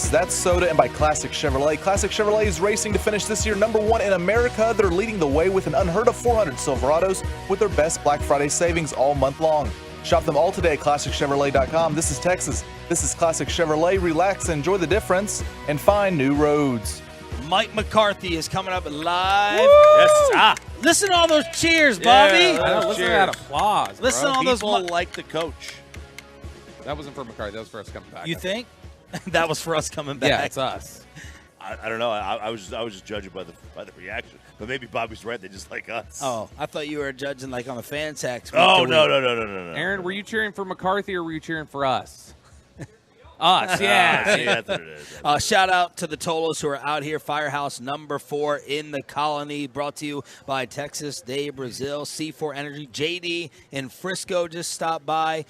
Yes, that's soda, and by Classic Chevrolet. Classic Chevrolet is racing to finish this year #1 in America. They're leading the way with an unheard of 400 Silverados with their best Black Friday savings all month long. Shop them all today at ClassicChevrolet.com. This is Texas. This is Classic Chevrolet. Relax, enjoy the difference, and find new roads. Mike McCarthy is coming up live. Yes, Listen to all those cheers, Bobby. I know, listen to that applause. Listen bro. to all those. People like the coach. That wasn't for McCarthy. That was for us coming back. You think? That was for us coming back. Yeah, it's us. I don't know. I was just judging by the reaction. But maybe Bobby's right. They just like us. Oh, I thought you were judging like on the fan text. Oh, no. Aaron, were you cheering for McCarthy or were you cheering for us? Us, yeah. See, that's what it is. Shout out to the Tolos who are out here. Firehouse #4 in the Colony, brought to you by Texas Day Brazil, C4 Energy. JD in Frisco just stopped by.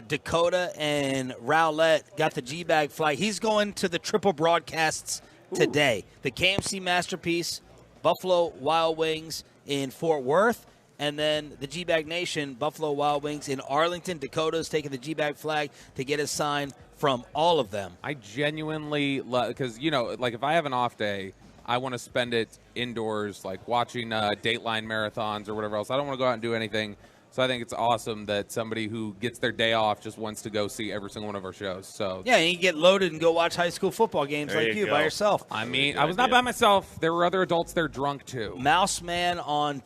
Dakota and Rowlett got the G-Bag flight. He's going to the triple broadcasts today. The KMC Masterpiece, Buffalo Wild Wings in Fort Worth, and then the G-Bag Nation, Buffalo Wild Wings in Arlington. Dakota's taking the G-Bag flag to get his sign from all of them. I genuinely love, because, like if I have an off day, I want to spend it indoors, like watching Dateline marathons or whatever else. I don't want to go out and do anything. So I think it's awesome that somebody who gets their day off just wants to go see every single one of our shows. So yeah, you can get loaded and go watch high school football games There like you you by go. yourself. I mean, I was not by myself. There were other adults there drunk too. Mouseman on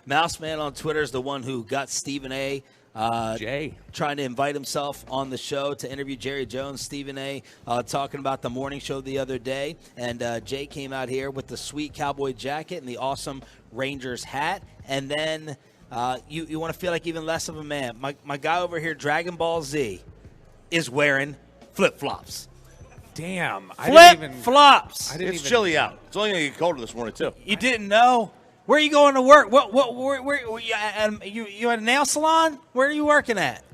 Mouseman on Twitter is the one who got Stephen A. Jay trying to invite himself on the show to interview Jerry Jones. Stephen A. Talking about the morning show the other day, and Jay came out here with the sweet cowboy jacket and the awesome Rangers hat, and then you want to feel like even less of a man. My guy over here, Dragon Ball Z, is wearing flip-flops. Damn. Flip-flops. It's chilly out. It's only going to get colder this morning, too. You didn't know? Where are you going to work? Where you at a nail salon? Where are you working at?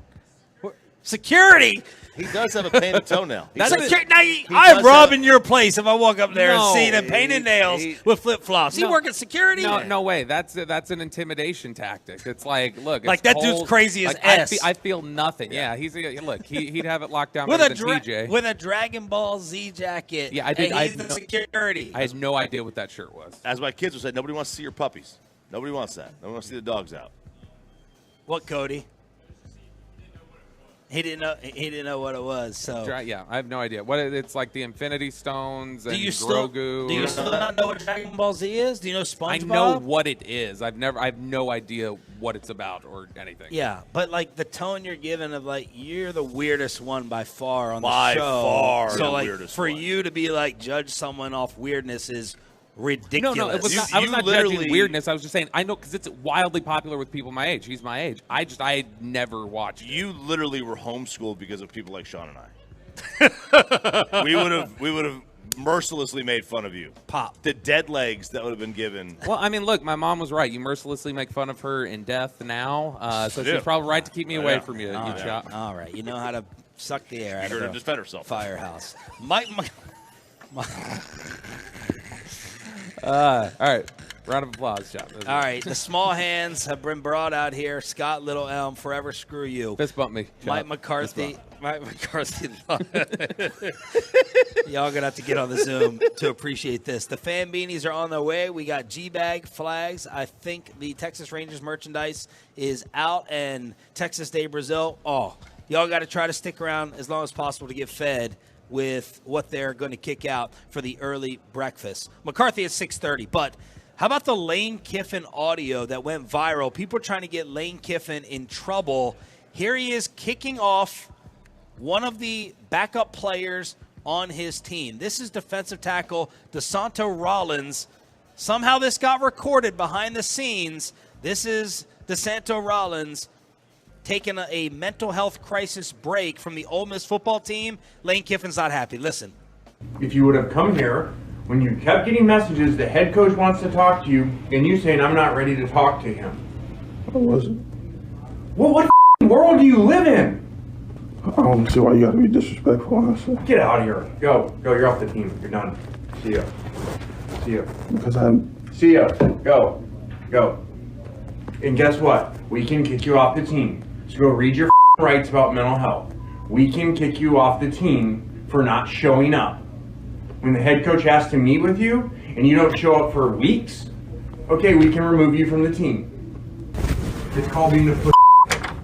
Security. He does have a painted toenail. I'm robbing your place if I walk up there and see them painted nails with flip-flops. He working security? No way. That's an intimidation tactic. It's like, look, it's like that cold. dude's crazy as like, S. I feel nothing. Yeah, he'd have it locked down with better a than TJ. with a Dragon Ball Z jacket. Yeah, I did. And he's the security. I had no idea what that shirt was. As my kids would say, nobody wants to see your puppies. Nobody wants that. Nobody wants to see the dogs out. What, Cody? He didn't know what it was. So Yeah, I have no idea. What it's like the Infinity Stones and Grogu. Do you still not know what Dragon Ball Z is? Do you know SpongeBob? I know what it is. I have no idea what it's about or anything. Yeah, but like the tone you're giving of like you're the weirdest one by far on the By show. far So the like weirdest for one. you to be like judge someone off weirdness is ridiculous. No, it was not, I was not judging weirdness. I was just saying I know because it's wildly popular with people my age. He's my age. I had never watched it. You literally were homeschooled because of people like Sean and I. we would have mercilessly made fun of you. Pop. The dead legs that would have been given. Well, I mean, look, my mom was right. You mercilessly make fun of her in death now, so she's probably right to keep me away from you. All right, you know how to suck the air out of to the defend herself. Firehouse. Mike. All right. Round of applause, John. All right. The small hands have been brought out here. Scott Little Elm, forever screw you. Fist bump me. Mike McCarthy. Mike McCarthy. Y'all going to have to get on the Zoom to appreciate this. The fan beanies are on their way. We got G-Bag flags. I think the Texas Rangers merchandise is out. And Texas Day Brazil. Oh, y'all got to try to stick around as long as possible to get fed with what they're going to kick out for the early breakfast. McCarthy at 6:30. But how about the Lane Kiffin audio that went viral? People are trying to get Lane Kiffin in trouble. Here he is kicking off one of the backup players on his team. This is defensive tackle DeSanto Rollins. Somehow this got recorded behind the scenes. This is DeSanto Rollins taking a mental health crisis break from the Ole Miss football team. Lane Kiffin's not happy. Listen. If you would have come here when you kept getting messages, the head coach wants to talk to you, and you saying, I'm not ready to talk to him. I wasn't. Well, what world do you live in? I don't see why you gotta be disrespectful, honestly. Get out of here. Go, you're off the team. You're done. See ya. Because See ya. Go. And guess what? We can kick you off the team. So go read your rights about mental health. We can kick you off the team for not showing up. When the head coach has to meet with you and you don't show up for weeks, okay, we can remove you from the team. It's called being a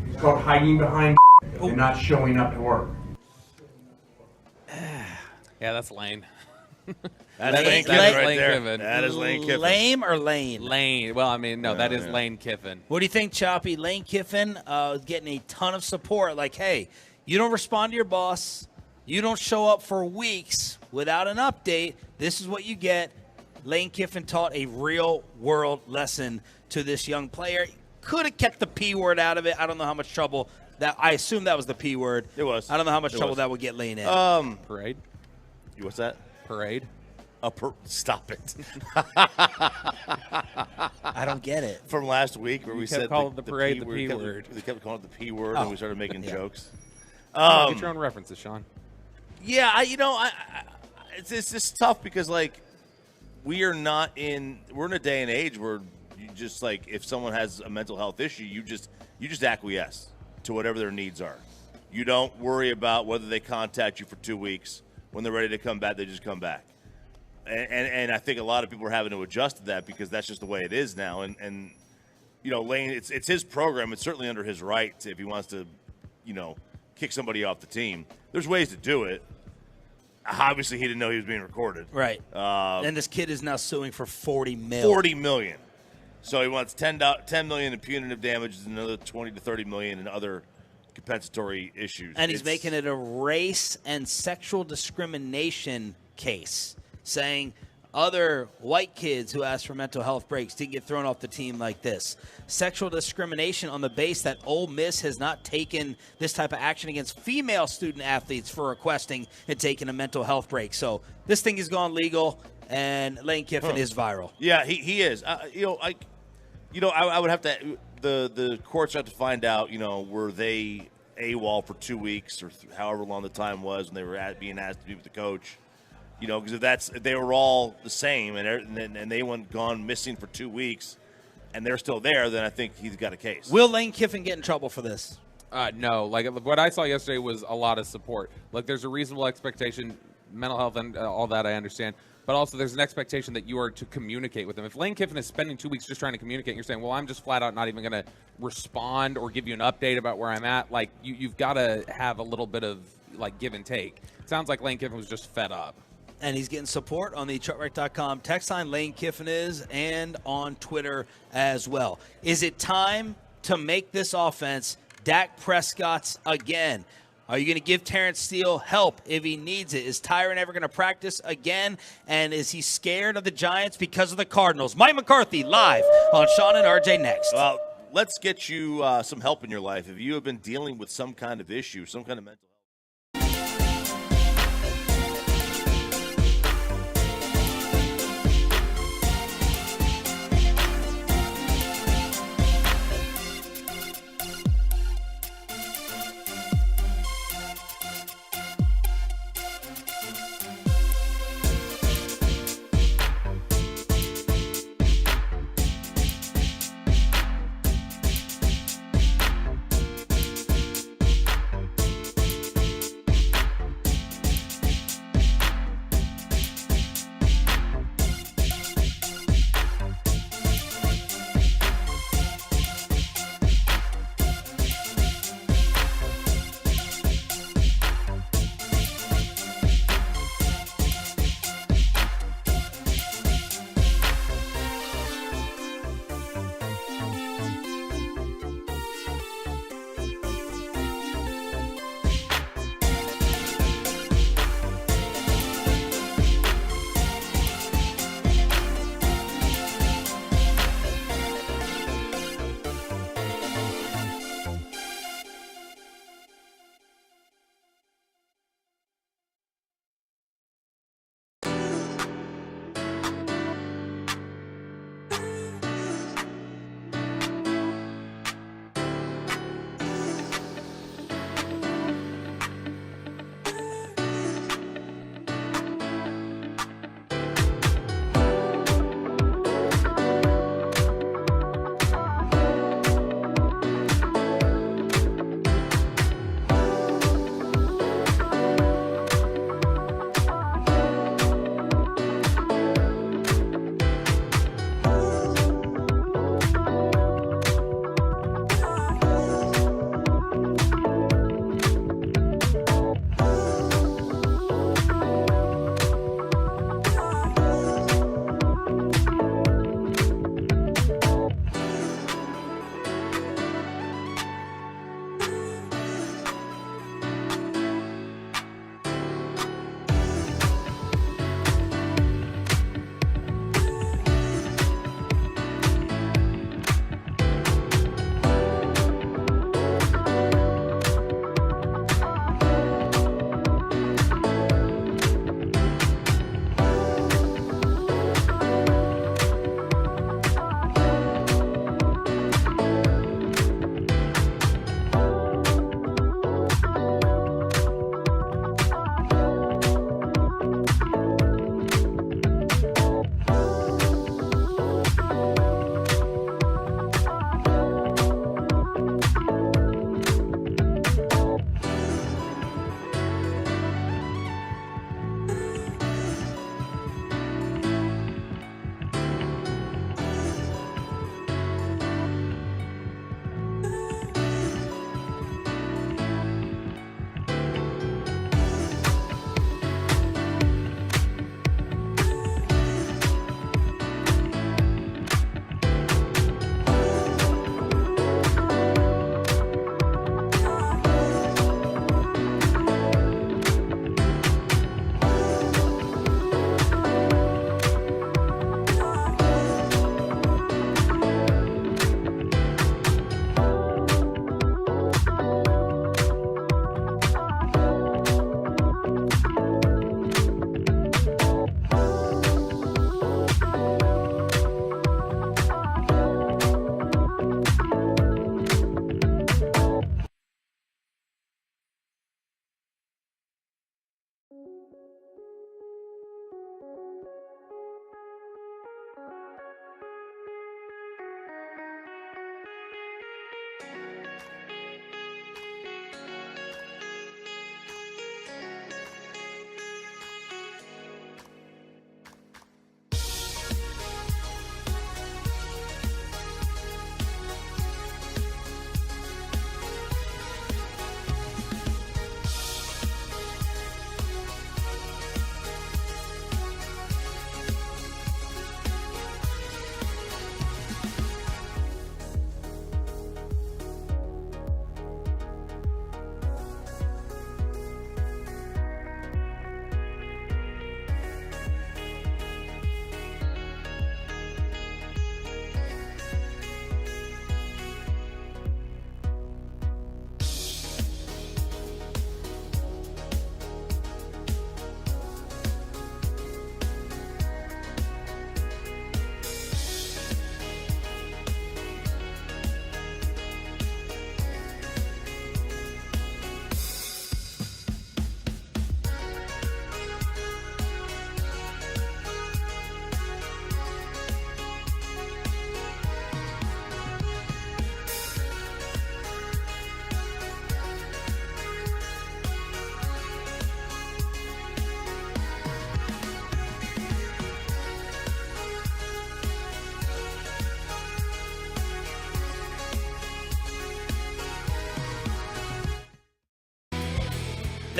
It's called hiding behind and not showing up to work. Yeah, that's Lane. That's Lane Kiffin right there. That is Lane Kiffin. Lame or Lane? Lane. Well, I mean, no, that is Lane Kiffin. What do you think, Choppy? Lane Kiffin getting a ton of support. Like, hey, you don't respond to your boss. You don't show up for weeks without an update. This is what you get. Lane Kiffin taught a real-world lesson to this young player. Could have kept the P word out of it. I don't know how much trouble that. I assume that was the P word. It was. I don't know how much trouble that would get Lane in. Parade. What's that? Parade. Stop it. I don't get it. From last week where we said the parade the P word. They kept calling it the P word, and we started making jokes. Get your own references, Sean. Yeah, it's just tough because we're in a day and age where you just if someone has a mental health issue, you just acquiesce to whatever their needs are. You don't worry about whether they contact you for 2 weeks. When they're ready to come back, they just come back. And I think a lot of people are having to adjust to that because that's just the way it is now. And Lane, it's his program. It's certainly under his right if he wants to, kick somebody off the team. There's ways to do it. Obviously, he didn't know he was being recorded. Right. And this kid is now suing for $40 million. $40 million. So he wants $10 million in punitive damages and another $20 to $30 million in other compensatory issues. And he's making it a race and sexual discrimination case, saying other white kids who asked for mental health breaks didn't get thrown off the team like this. Sexual discrimination on the base that Ole Miss has not taken this type of action against female student athletes for requesting and taking a mental health break. So this thing has gone legal, and Lane Kiffin is viral. Yeah, he is. I would have to. The courts have to find out. Were they AWOL for 2 weeks or however long the time was when they were being asked to be with the coach? Because if they were all the same and they went gone missing for 2 weeks, and they're still there, then I think he's got a case. Will Lane Kiffin get in trouble for this? No. What I saw yesterday was a lot of support. There's a reasonable expectation, mental health and all that I understand. But also there's an expectation that you are to communicate with them. If Lane Kiffin is spending 2 weeks just trying to communicate, and you're saying, well, I'm just flat out not even going to respond or give you an update about where I'm at, you've got to have a little bit of, give and take. It sounds like Lane Kiffin was just fed up. And he's getting support on the truckwreck.com text line. Lane Kiffin is, and on Twitter as well. Is it time to make this offense Dak Prescott's again? Are you going to give Terrence Steele help if he needs it? Is Tyron ever going to practice again? And is he scared of the Giants because of the Cardinals? Mike McCarthy live on Sean and RJ next. Well, let's get you some help in your life. If you have been dealing with some kind of issue, some kind of mental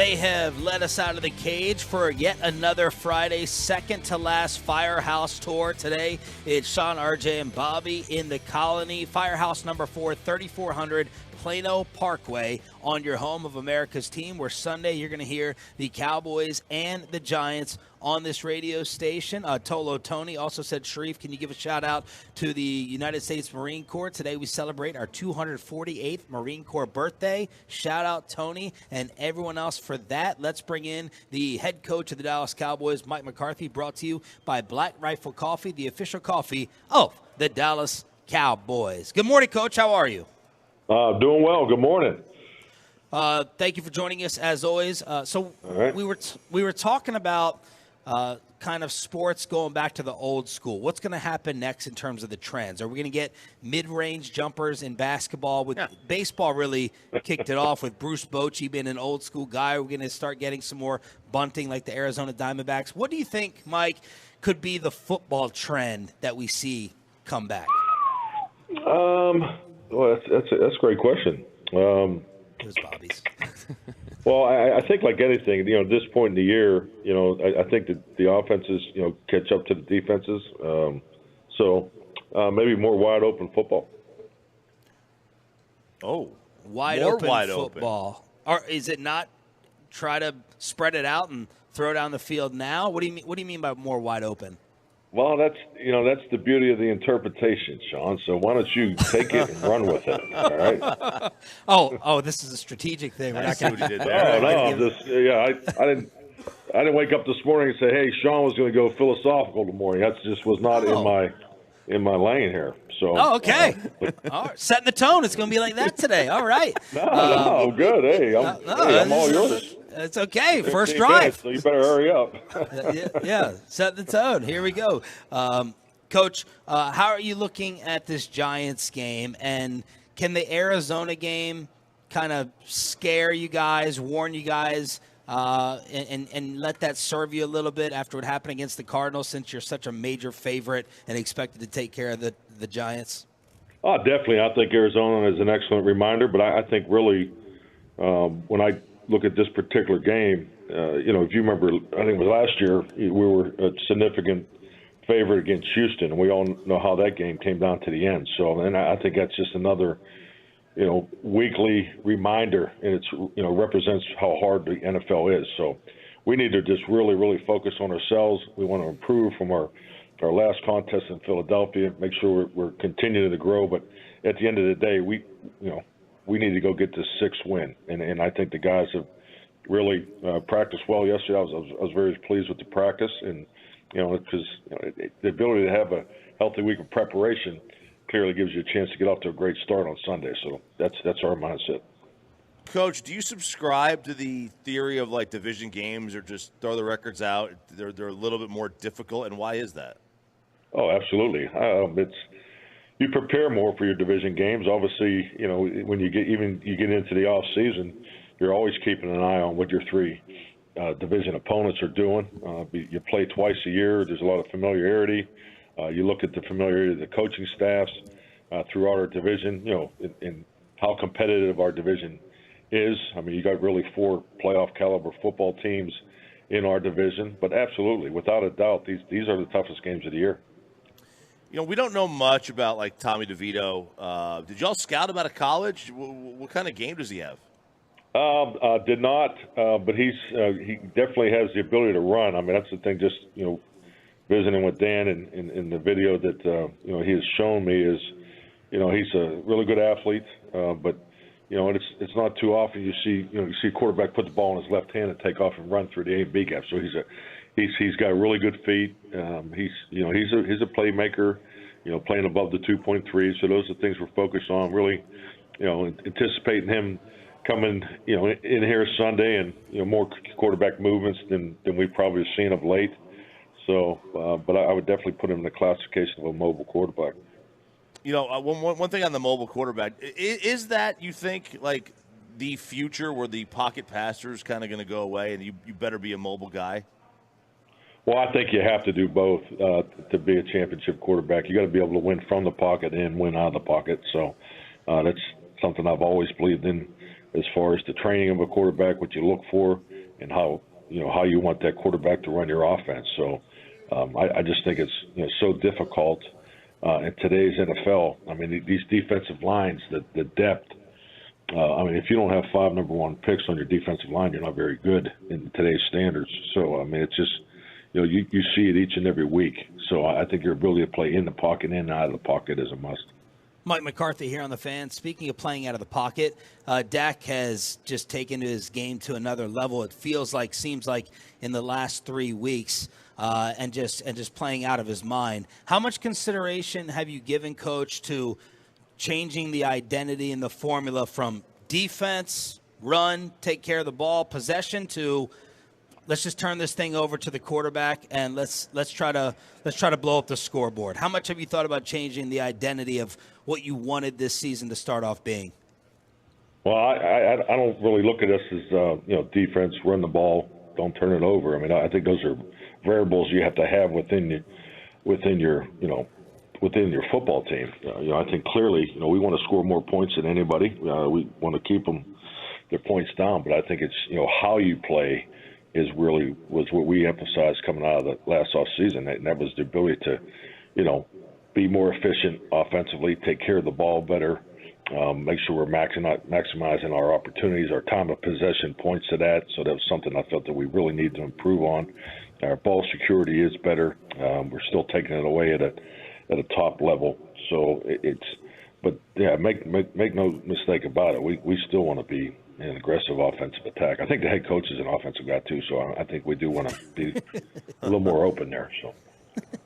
They have led us out of the cage for yet another Friday, second to last Firehouse tour. Today, it's Sean, RJ, and Bobby in the Colony. Firehouse number 4, 3400 Plano Parkway on your home of America's team, where Sunday you're going to hear the Cowboys and the Giants on this radio station. Tolo Tony also said, Sharif, can you give a shout out to the United States Marine Corps? Today we celebrate our 248th Marine Corps birthday. Shout out Tony and everyone else for that. Let's bring in the head coach of the Dallas Cowboys, Mike McCarthy, brought to you by Black Rifle Coffee, the official coffee of the Dallas Cowboys. Good morning, Coach. How are you? Doing well. Good morning. Thank you for joining us as always. Right. we were talking about kind of sports going back to the old school. What's going to happen next in terms of the trends? Are we going to get mid-range jumpers in basketball? With baseball really kicked it off with Bruce Bochy being an old school guy. We're going to start getting some more bunting like the Arizona Diamondbacks. What do you think, Mike, could be the football trend that we see come back? Well, that's a great question. It was Bobby's. Well, I think like anything, at this point in the year, I think that the offenses, catch up to the defenses. So maybe more wide open football. Oh, wide more open wide football. Or is it not try to spread it out and throw down the field now? What do you mean by more wide open? Well, that's the beauty of the interpretation, Sean. So why don't you take it and run with it? All right. Oh, this is a strategic thing. We're not going to do that. I didn't wake up this morning and say, "Hey, Sean was going to go philosophical this morning." That just was not in my lane here. So. Okay. All right. Setting the tone. It's going to be like that today. All right. No, good. Hey, I'm all yours. It's okay. First drive. So you better hurry up. yeah. Set the tone. Here we go. Coach, how are you looking at this Giants game? And can the Arizona game kind of scare you guys, warn you guys, and let that serve you a little bit after what happened against the Cardinals, since you're such a major favorite and expected to take care of the Giants? Oh, definitely. I think Arizona is an excellent reminder, but I think really when I look at this particular game, if you remember, I think it was last year, we were a significant favorite against Houston, and we all know how that game came down to the end. So, and I think that's just another, weekly reminder, and it's, represents how hard the NFL is. So we need to just really, really focus on ourselves. We want to improve from our last contest in Philadelphia, make sure we're continuing to grow. But at the end of the day, we need to go get this 6th win, and I think the guys have really practiced well yesterday. I was very pleased with the practice, and because the ability to have a healthy week of preparation clearly gives you a chance to get off to a great start on Sunday. So that's our mindset. Coach, do you subscribe to the theory of like division games or just throw the records out? They're a little bit more difficult, and why is that? Oh, absolutely. You prepare more for your division games. Obviously, when you get into the off season, you're always keeping an eye on what your 3 division opponents are doing. You play twice a year. There's a lot of familiarity. You look at the familiarity of the coaching staffs throughout our division, and how competitive our division is. I mean, you got really 4 playoff caliber football teams in our division. But absolutely, without a doubt, these are the toughest games of the year. We don't know much about like Tommy DeVito. Did y'all scout him out of college? What kind of game does he have? Did not, but he definitely has the ability to run. I mean, that's the thing. Just visiting with Dan in the video that he has shown me is, he's a really good athlete, but it's not too often you see a quarterback put the ball in his left hand and take off and run through the A and B gap. So he's got really good feet. He's a playmaker, playing above the 2.3. So those are the things we're focused on. Really, anticipating him coming, in here Sunday and more quarterback movements than we've probably seen of late. So, but I would definitely put him in the classification of a mobile quarterback. One thing on the mobile quarterback is that you think like the future where the pocket passer is kind of going to go away, and you better be a mobile guy. Well, I think you have to do both to be a championship quarterback. You got to be able to win from the pocket and win out of the pocket. So that's something I've always believed in as far as the training of a quarterback, what you look for. and how you want that quarterback to run your offense. So I just think it's so difficult in today's NFL. I mean, these defensive lines, the depth. I mean, if you don't have 5 number 1 picks on your defensive line, you're not very good in today's standards. So I mean, it's just you see it each and every week. So I think your ability to play in the pocket and out of the pocket is a must. Mike McCarthy here on the Fan. Speaking of playing out of the pocket, Dak has just taken his game to another level. It seems like in the last 3 weeks, and just playing out of his mind. How much consideration have you given, Coach, to changing the identity and the formula from defense, run, take care of the ball, possession to let's just turn this thing over to the quarterback and let's try to blow up the scoreboard? How much have you thought about changing the identity of what you wanted this season to start off being? Well, I don't really look at us as defense, run the ball, don't turn it over. I mean, I think those are variables you have to have within your football team. I think clearly we want to score more points than anybody. We want to keep their points down, but I think it's how you play was what we emphasized coming out of the last offseason, and that was the ability to be more efficient offensively, take care of the ball better, make sure we're maximizing our opportunities. Our time of possession points to that, so that was something I felt that we really need to improve on. Our ball security is better. We're still taking it away at a top level. So make no mistake about it. We still want to be an aggressive offensive attack. I think the head coach is an offensive guy too, so I think we do want to be a little more open there. So.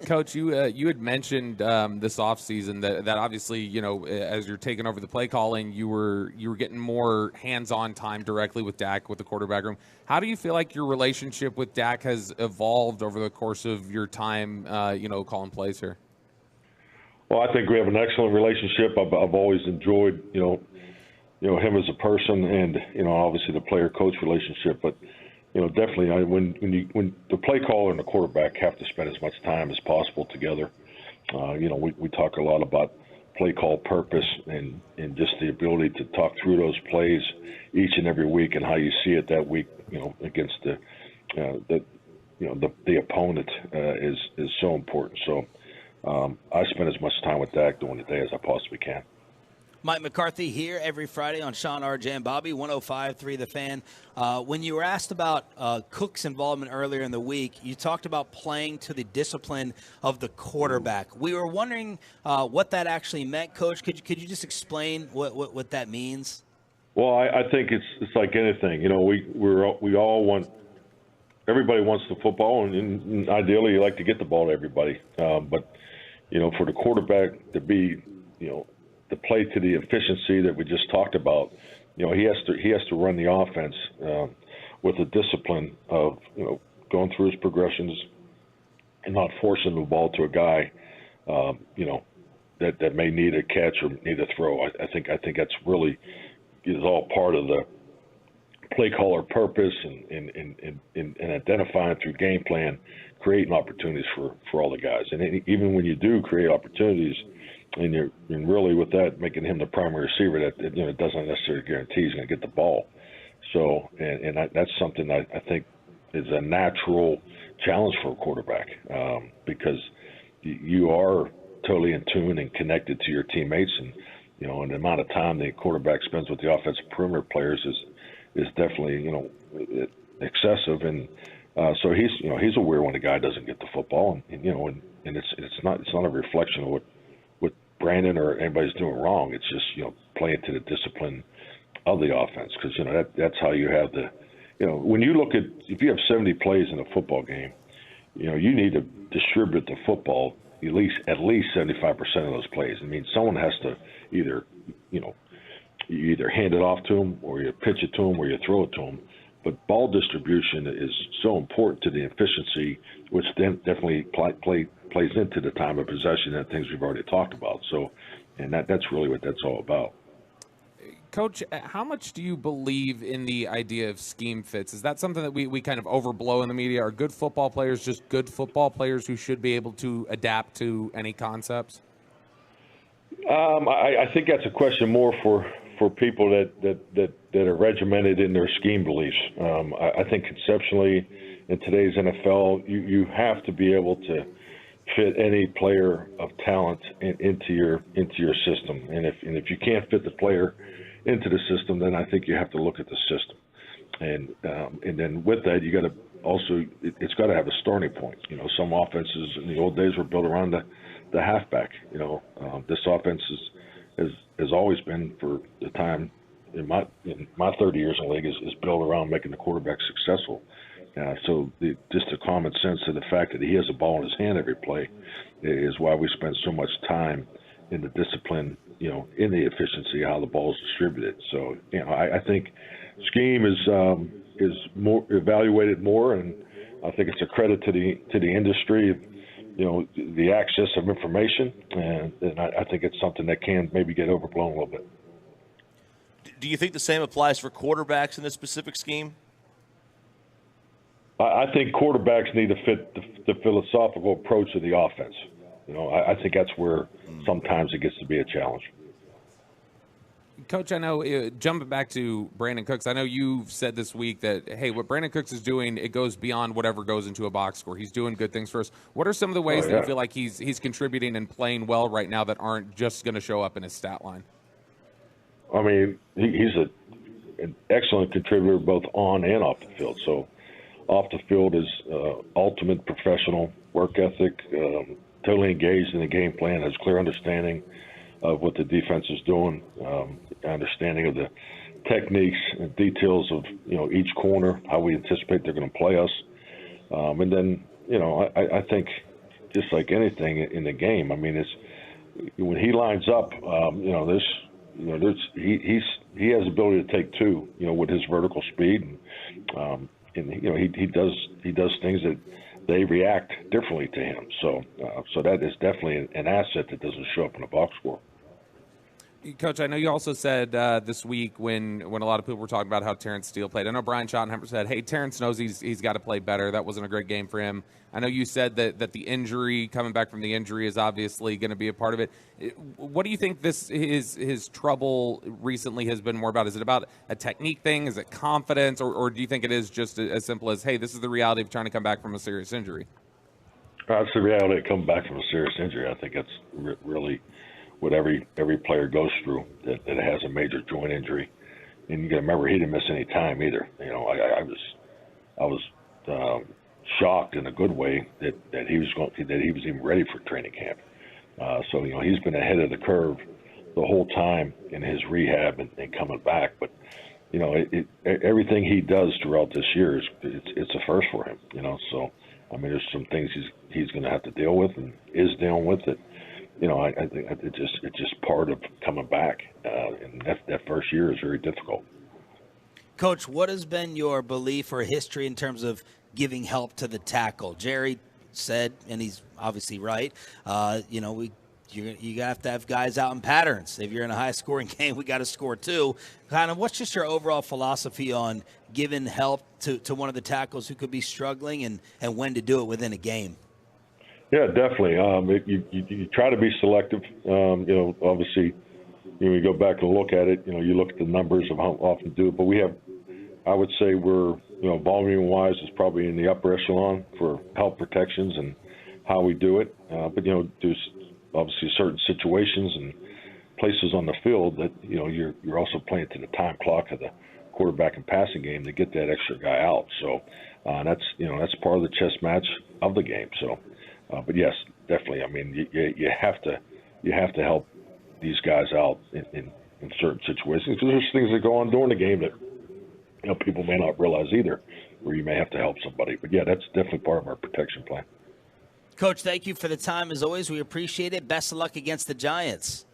Coach, you had mentioned this offseason that obviously, as you're taking over the play calling, you were getting more hands-on time directly with Dak, with the quarterback room. How do you feel like your relationship with Dak has evolved over the course of your time, calling plays here? Well, I think we have an excellent relationship. I've always enjoyed, him as a person, and obviously the player-coach relationship, but. Definitely. When the play caller and the quarterback have to spend as much time as possible together, we talk a lot about play call purpose and just the ability to talk through those plays each and every week and how you see it that week, against the opponent is so important. So I spend as much time with Dak during the day as I possibly can. Mike McCarthy here every Friday on Sean, RJ, and Bobby, 105.3 The Fan. When you were asked about Cook's involvement earlier in the week, you talked about playing to the discipline of the quarterback. We were wondering what that actually meant, Coach. Could you just explain what that means? Well, I think it's like anything. We all want – everybody wants the football, and ideally you like to get the ball to everybody. But, for the quarterback to be, the play to the efficiency that we just talked about, he has to run the offense with the discipline of going through his progressions and not forcing the ball to a guy that may need a catch or need a throw. I think that's really is all part of the play caller purpose and identifying through game plan, creating opportunities for all the guys. And even when you do create opportunities, and really with that making him the primary receiver, that doesn't necessarily guarantee he's going to get the ball. So and that's something I think is a natural challenge for a quarterback, because you are totally in tune and connected to your teammates, and and the amount of time the quarterback spends with the offensive perimeter players is definitely excessive, and so he's aware when a guy doesn't get the football, and it's not a reflection of what Brandon or anybody's doing wrong. It's just playing to the discipline of the offense, because that's how you have when you look at, if you have 70 plays in a football game, you need to distribute the football at least 75% of those plays. I mean, someone has to either you either hand it off to them, or you pitch it to them, or you throw it to them. But ball distribution is so important to the efficiency, which then definitely plays into the time of possession and things we've already talked about. So, and that's really what that's all about. Coach, how much do you believe in the idea of scheme fits? Is that something that we kind of overblow in the media? Are good football players just good football players who should be able to adapt to any concepts? I think that's a question more for for people that are regimented in their scheme beliefs. I think conceptually in today's NFL, you have to be able to fit any player of talent into your system. And if you can't fit the player into the system, then I think you have to look at the system. And then with that, you got to also, it's got to have a starting point. You know, some offenses in the old days were built around the halfback. You know, this offense has always been, for the time in my 30 years in the league, is built around making the quarterback successful. So just the common sense of the fact that he has a ball in his hand every play is why we spend so much time in the discipline, you know, in the efficiency, how the ball is distributed. So, you know, I think scheme is more evaluated more, and I think it's a credit to the industry, you know, the access of information, and I think it's something that can maybe get overblown a little bit. Do you think the same applies for quarterbacks in this specific scheme? I think quarterbacks need to fit the philosophical approach of the offense. You know, I think that's where sometimes it gets to be a challenge. Coach, I know, jumping back to Brandon Cooks, I know you've said this week that, hey, what Brandon Cooks is doing, it goes beyond whatever goes into a box score. He's doing good things for us. What are some of the ways that you feel like he's contributing and playing well right now that aren't just going to show up in his stat line? I mean, he's an excellent contributor both on and off the field. So off the field is ultimate professional work ethic, totally engaged in the game plan, has clear understanding of what the defense is doing, understanding of the techniques and details of, you know, each corner, how we anticipate they're going to play us. And then, you know, I think just like anything in the game, I mean, it's when he lines up, you know, he has the ability to take two, you know, with his vertical speed, and you know, he does things that they react differently to him. So that is definitely an asset that doesn't show up in a box score. Coach, I know you also said this week when a lot of people were talking about how Terrence Steele played. I know Brian Schottenheimer said, hey, Terrence knows he's got to play better. That wasn't a great game for him. I know you said that the injury, coming back from the injury, is obviously going to be a part of it. What do you think his trouble recently has been more about? Is it about a technique thing? Is it confidence? Or do you think it is just as simple as, hey, this is the reality of trying to come back from a serious injury? That's the reality of coming back from a serious injury. I think that's really what every player goes through that has a major joint injury. And you got to remember, he didn't miss any time either. You know, I was shocked in a good way that he was even ready for training camp. So, you know, he's been ahead of the curve the whole time in his rehab and coming back. But, you know, everything he does throughout this year it's a first for him. You know, so I mean, there's some things he's going to have to deal with and is dealing with it. You know, I think it's just part of coming back, and that first year is very difficult. Coach, what has been your belief or history in terms of giving help to the tackle? Jerry said, and he's obviously right, you know, you have to have guys out in patterns. If you're in a high-scoring game, we got to score too. Kind of, what's just your overall philosophy on giving help to one of the tackles who could be struggling and when to do it within a game? Yeah, definitely. You try to be selective. You know, obviously, you know, you go back and look at it. You know, you look at the numbers of how often do it. But we have, I would say, we're, you know, volume-wise is probably in the upper echelon for help protections and how we do it. But you know, there's obviously certain situations and places on the field that, you know, you're also playing to the time clock of the quarterback and passing game to get that extra guy out. So that's, you know, that's part of the chess match of the game. So. But yes, definitely. I mean, you have to help these guys out in certain situations, because there's things that go on during the game that, you know, people may not realize either, where you may have to help somebody. But yeah, that's definitely part of our protection plan. Coach, thank you for the time as always. We appreciate it. Best of luck against the Giants.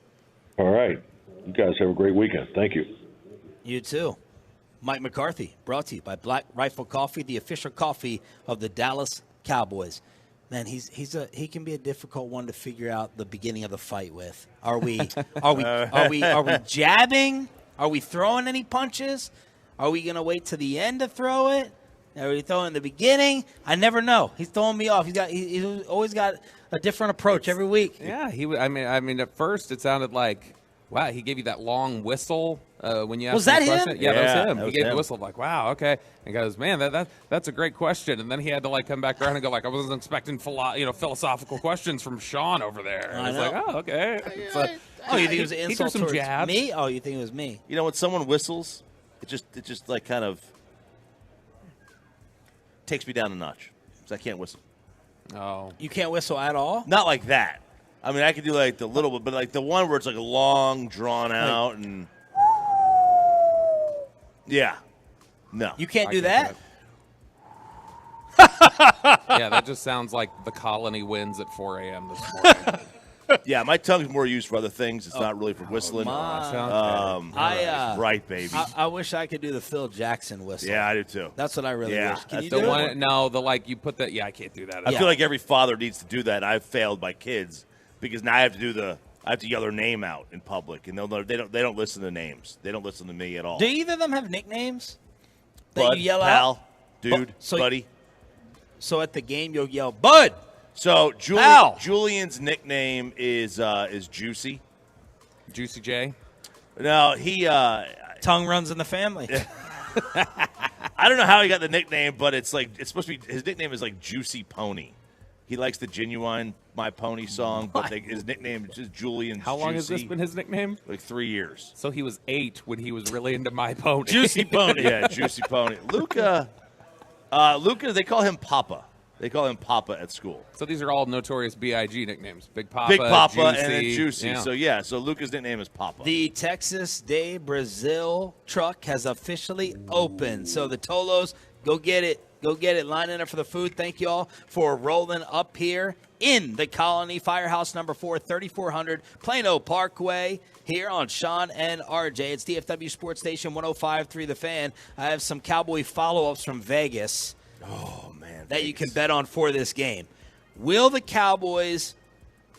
All right, you guys have a great weekend. Thank you. You too. Mike McCarthy, brought to you by Black Rifle Coffee, the official coffee of the Dallas Cowboys. Man, he can be a difficult one to figure out the beginning of the fight with. Are we jabbing? Are we throwing any punches? Are we gonna wait to the end to throw it? Are we throwing in the beginning? I never know. He's throwing me off. He's always got a different approach every week. Yeah, I mean, at first it sounded like wow, he gave you that long whistle when you asked Was that him the question. him? Yeah, that was Yeah, him. that He was gave him. the whistle like, wow, okay. And he goes, man, that's a great question. And then he had to like come back around and go like, I wasn't expecting philosophical questions from Sean over there. And I it's like, know. oh, okay. So, Oh, you think it was an he threw insult some towards jabs. me? Oh, you think it was me? You know, when someone whistles, it just like kind of takes me down a notch. Because I can't whistle. Oh. You can't whistle at all? Not like that. I mean, I can do like the little bit, but like the one where it's like a long, drawn out, and yeah, no, You can't I do can't that? Yeah, that just sounds like the Colony wins at 4 a.m. this morning. Yeah, my tongue's more used for other things. It's not really for whistling. Right, baby. I wish I could do the Phil Jackson whistle. Yeah, I do too. That's what I really Yeah, wish. Can you The do one, it? no, the like you put that. Yeah, I can't do that. I feel like every father needs to do that. I've failed my kids because now I have to yell their name out in public, and they don't listen to names. They don't listen to me at all. Do either of them have nicknames that Bud, you yell pal, out? dude, buddy. So at the game you'll yell, Bud. So Pal. Julian's nickname is Juicy. Juicy J. No, he tongue runs in the family. I don't know how he got the nickname, but it's supposed to be his nickname is like Juicy Pony. He likes the Genuine My Pony song, but his nickname is just Julian. How long has this Juicy. been his nickname? Like 3 years. So he was 8 when he was really into My Pony. Juicy Pony. Yeah, Juicy Pony. Luca, they call him Papa. They call him Papa at school. So these are all notorious B.I.G. nicknames. Big Papa, Big Papa, Juicy. and then Juicy. Yeah. So Luca's nickname is Papa. The Texas de Brazil truck has officially opened. So the Tolos, go get it. Go get it. Lining up for the food. Thank you all for rolling up here in the Colony. Firehouse number 4, 3400 Plano Parkway here on Sean and RJ. It's DFW Sports Station 105.3 The Fan. I have some Cowboy follow-ups from Vegas. Oh, man. That you can bet on for this game. Will the Cowboys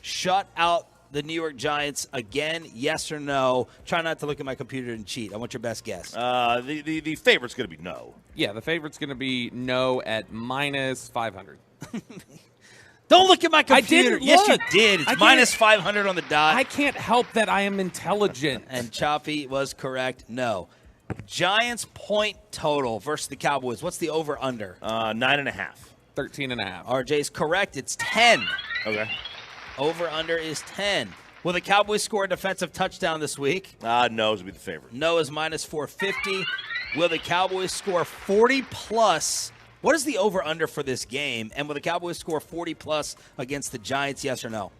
shut out the New York Giants again? Yes or no? Try not to look at my computer and cheat. I want your best guess. The favorite's going to be no. Yeah, the favorite's going to be no at minus 500. Don't look at my computer. didn't Yes, look. you did. It's I minus can't- 500 on the dot. I can't help that I am intelligent. And Choppy was correct. No. Giants point total versus the Cowboys. What's the over-under? 9.5. 13.5. RJ's correct. It's 10. Okay. Over-under is 10. Will the Cowboys score a defensive touchdown this week? No is be the favorite. No is minus 450. Will the Cowboys score 40-plus? What is the over-under for this game? And will the Cowboys score 40-plus against the Giants, yes or no?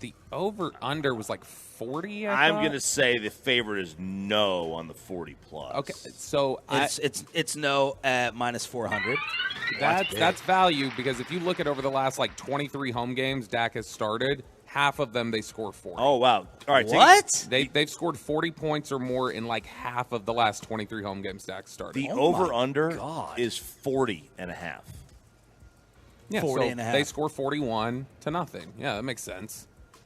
The over-under was like 40, I'm thought? going to say the favorite is no on the 40-plus. Okay, so It's no at minus 400. that's value because if you look at over the last like 23 home games Dak has started, half of them they score 40. Oh, wow. All right. What? They've scored 40 points or more in like half of the last 23 home games Dak started. The Oh my over-under God. is 40.5. Yeah, 40 so and a half. they score 41 to nothing. Yeah, that makes sense.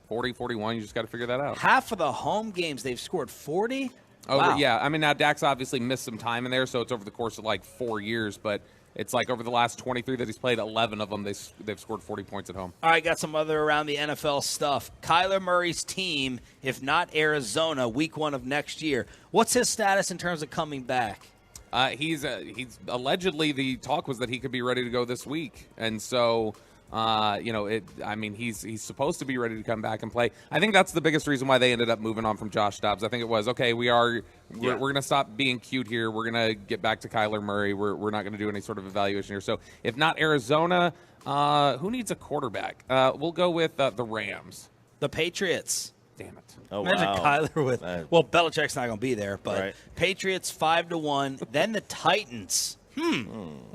40, 41, you just got to figure that out. Half of the home games they've scored 40? Over, yeah, I mean, now Dak's obviously missed some time in there, so it's over the course of like 4 years, but it's like over the last 23 that he's played, 11 of them, they've scored 40 points at home. All right, got some other around the NFL stuff. Kyler Murray's team, if not Arizona, week 1 of next year. What's his status in terms of coming back? He's allegedly, the talk was that he could be ready to go this week, and so he's supposed to be ready to come back and play. I think that's the biggest reason why they ended up moving on from Josh Dobbs. I think it was, okay, we're going to stop being cute here. We're going to get back to Kyler Murray. We're not going to do any sort of evaluation here. So if not Arizona, who needs a quarterback? We'll go with the Rams. The Patriots. Damn it. Oh, Imagine wow. Kyler with – well, Belichick's not going to be there, but Right. Patriots 5-1. Then the Titans.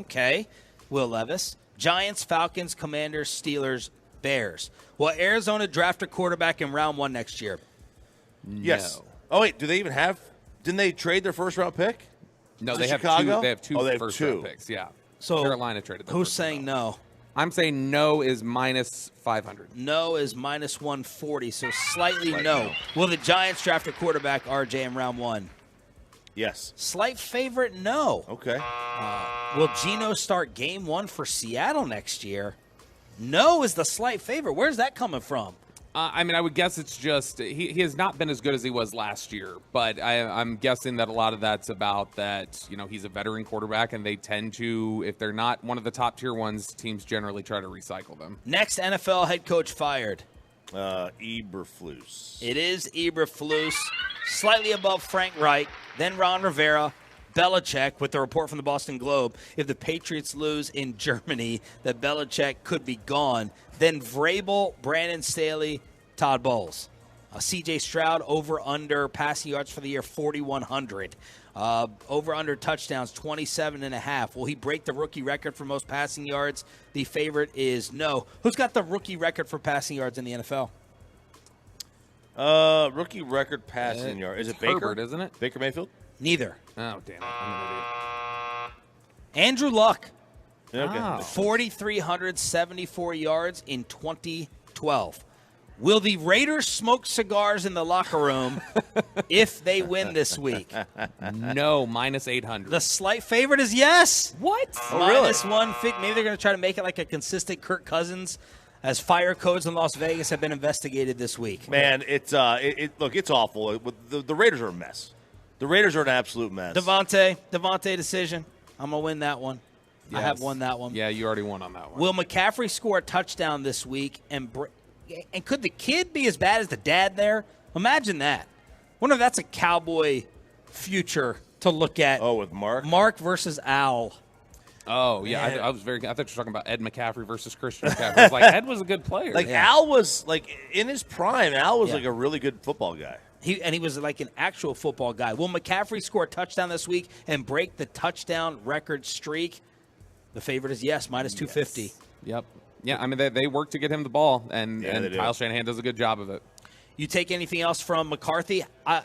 Okay. Will Levis. Giants, Falcons, Commanders, Steelers, Bears. Will Arizona draft a quarterback in round 1 next year? Yes. No. Oh, wait. Do they even have – didn't they trade their first-round pick? No, To they have Chicago? two. They have two Oh, they have first-round two. picks. Yeah. So Carolina traded their who's first saying round. no? I'm saying no is minus 500. No is minus 140, so slightly Right, no. no. Will the Giants draft a quarterback, RJ, in round 1? Yes. Slight favorite, no. Okay. Will Geno start game 1 for Seattle next year? No is the slight favorite. Where's that coming from? I mean, I would guess it's just he has not been as good as he was last year, but I'm guessing that a lot of that's about that, he's a veteran quarterback, and they tend to, if they're not one of the top-tier ones, teams generally try to recycle them. Next NFL head coach fired. Eberflus. It is Eberflus, slightly above Frank Reich, then Ron Rivera, Belichick, with the report from the Boston Globe. If the Patriots lose in Germany, that Belichick could be gone. Then Vrabel, Brandon Staley, Todd Bowles. C.J. Stroud, over-under passing yards for the year, 4,100. Over-under touchdowns, 27.5. Will he break the rookie record for most passing yards? The favorite is no. Who's got the rookie record for passing yards in the NFL? Rookie record passing yard. Is it Baker? Herbert, isn't it? Baker Mayfield? Neither. Oh, damn it. I'm an idiot. Andrew Luck. Okay. 4,374 yards in 2012. Will the Raiders smoke cigars in the locker room if they win this week? No, minus 800. The slight favorite is yes. What? Minus 150. Maybe they're going to try to make it like a consistent Kirk Cousins, as fire codes in Las Vegas have been investigated this week. Man, look, it's awful. The Raiders are a mess. The Raiders are an absolute mess. Devontae decision. I'm going to win that one. Yes. I have won that one. Yeah, you already won on that one. Will McCaffrey score a touchdown this week? And could the kid be as bad as the dad there? Imagine that. Wonder if that's a Cowboy future to look at. Oh, with Mark? Mark versus Al. Oh, yeah. I thought you were talking about Ed McCaffrey versus Christian McCaffrey. I was like, Ed was a good player. Al was, in his prime, Al was, a really good football guy. He was like an actual football guy. Will McCaffrey score a touchdown this week and break the touchdown record streak? The favorite is yes, minus 250. Yep. Yeah, I mean, they work to get him the ball, and they Kyle do. Shanahan does a good job of it. You take anything else from McCarthy? I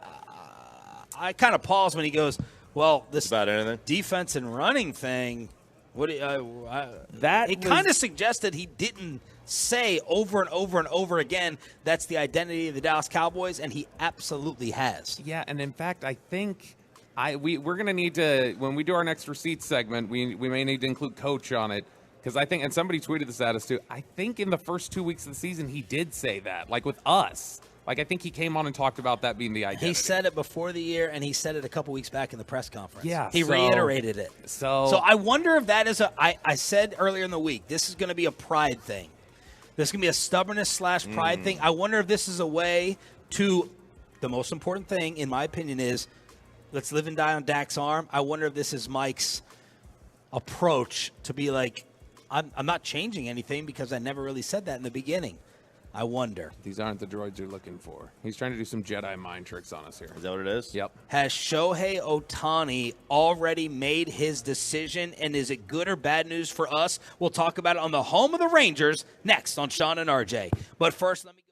kind of pause when he goes, well, this about anything defense and running thing. That it kind of suggested he didn't say over and over and over again that's the identity of the Dallas Cowboys, and he absolutely has. Yeah, and in fact, I think we're going to need to, when we do our next receipts segment, we may need to include Coach on it, because I think, and somebody tweeted this at us too, I think in the first 2 weeks of the season he did say that, like with us. Like, I think he came on and talked about that being the identity. He said it before the year, and he said it a couple weeks back in the press conference. Yeah. He reiterated it. So I wonder if that is I said earlier in the week, this is going to be a pride thing. This is going to be a stubbornness / pride thing. I wonder if this is a way to, the most important thing, in my opinion, is let's live and die on Dak's arm. I wonder if this is Mike's approach to be like, I'm not changing anything because I never really said that in the beginning. I wonder. These aren't the droids you're looking for. He's trying to do some Jedi mind tricks on us here. Is that what it is? Yep. Has Shohei Ohtani already made his decision, and is it good or bad news for us? We'll talk about it on the home of the Rangers next on Sean and RJ. But first, let me go.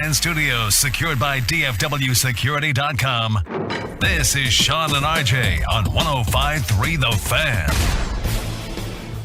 Fan Studios, secured by DFWSecurity.com. This is Sean and RJ on 105.3 The Fan.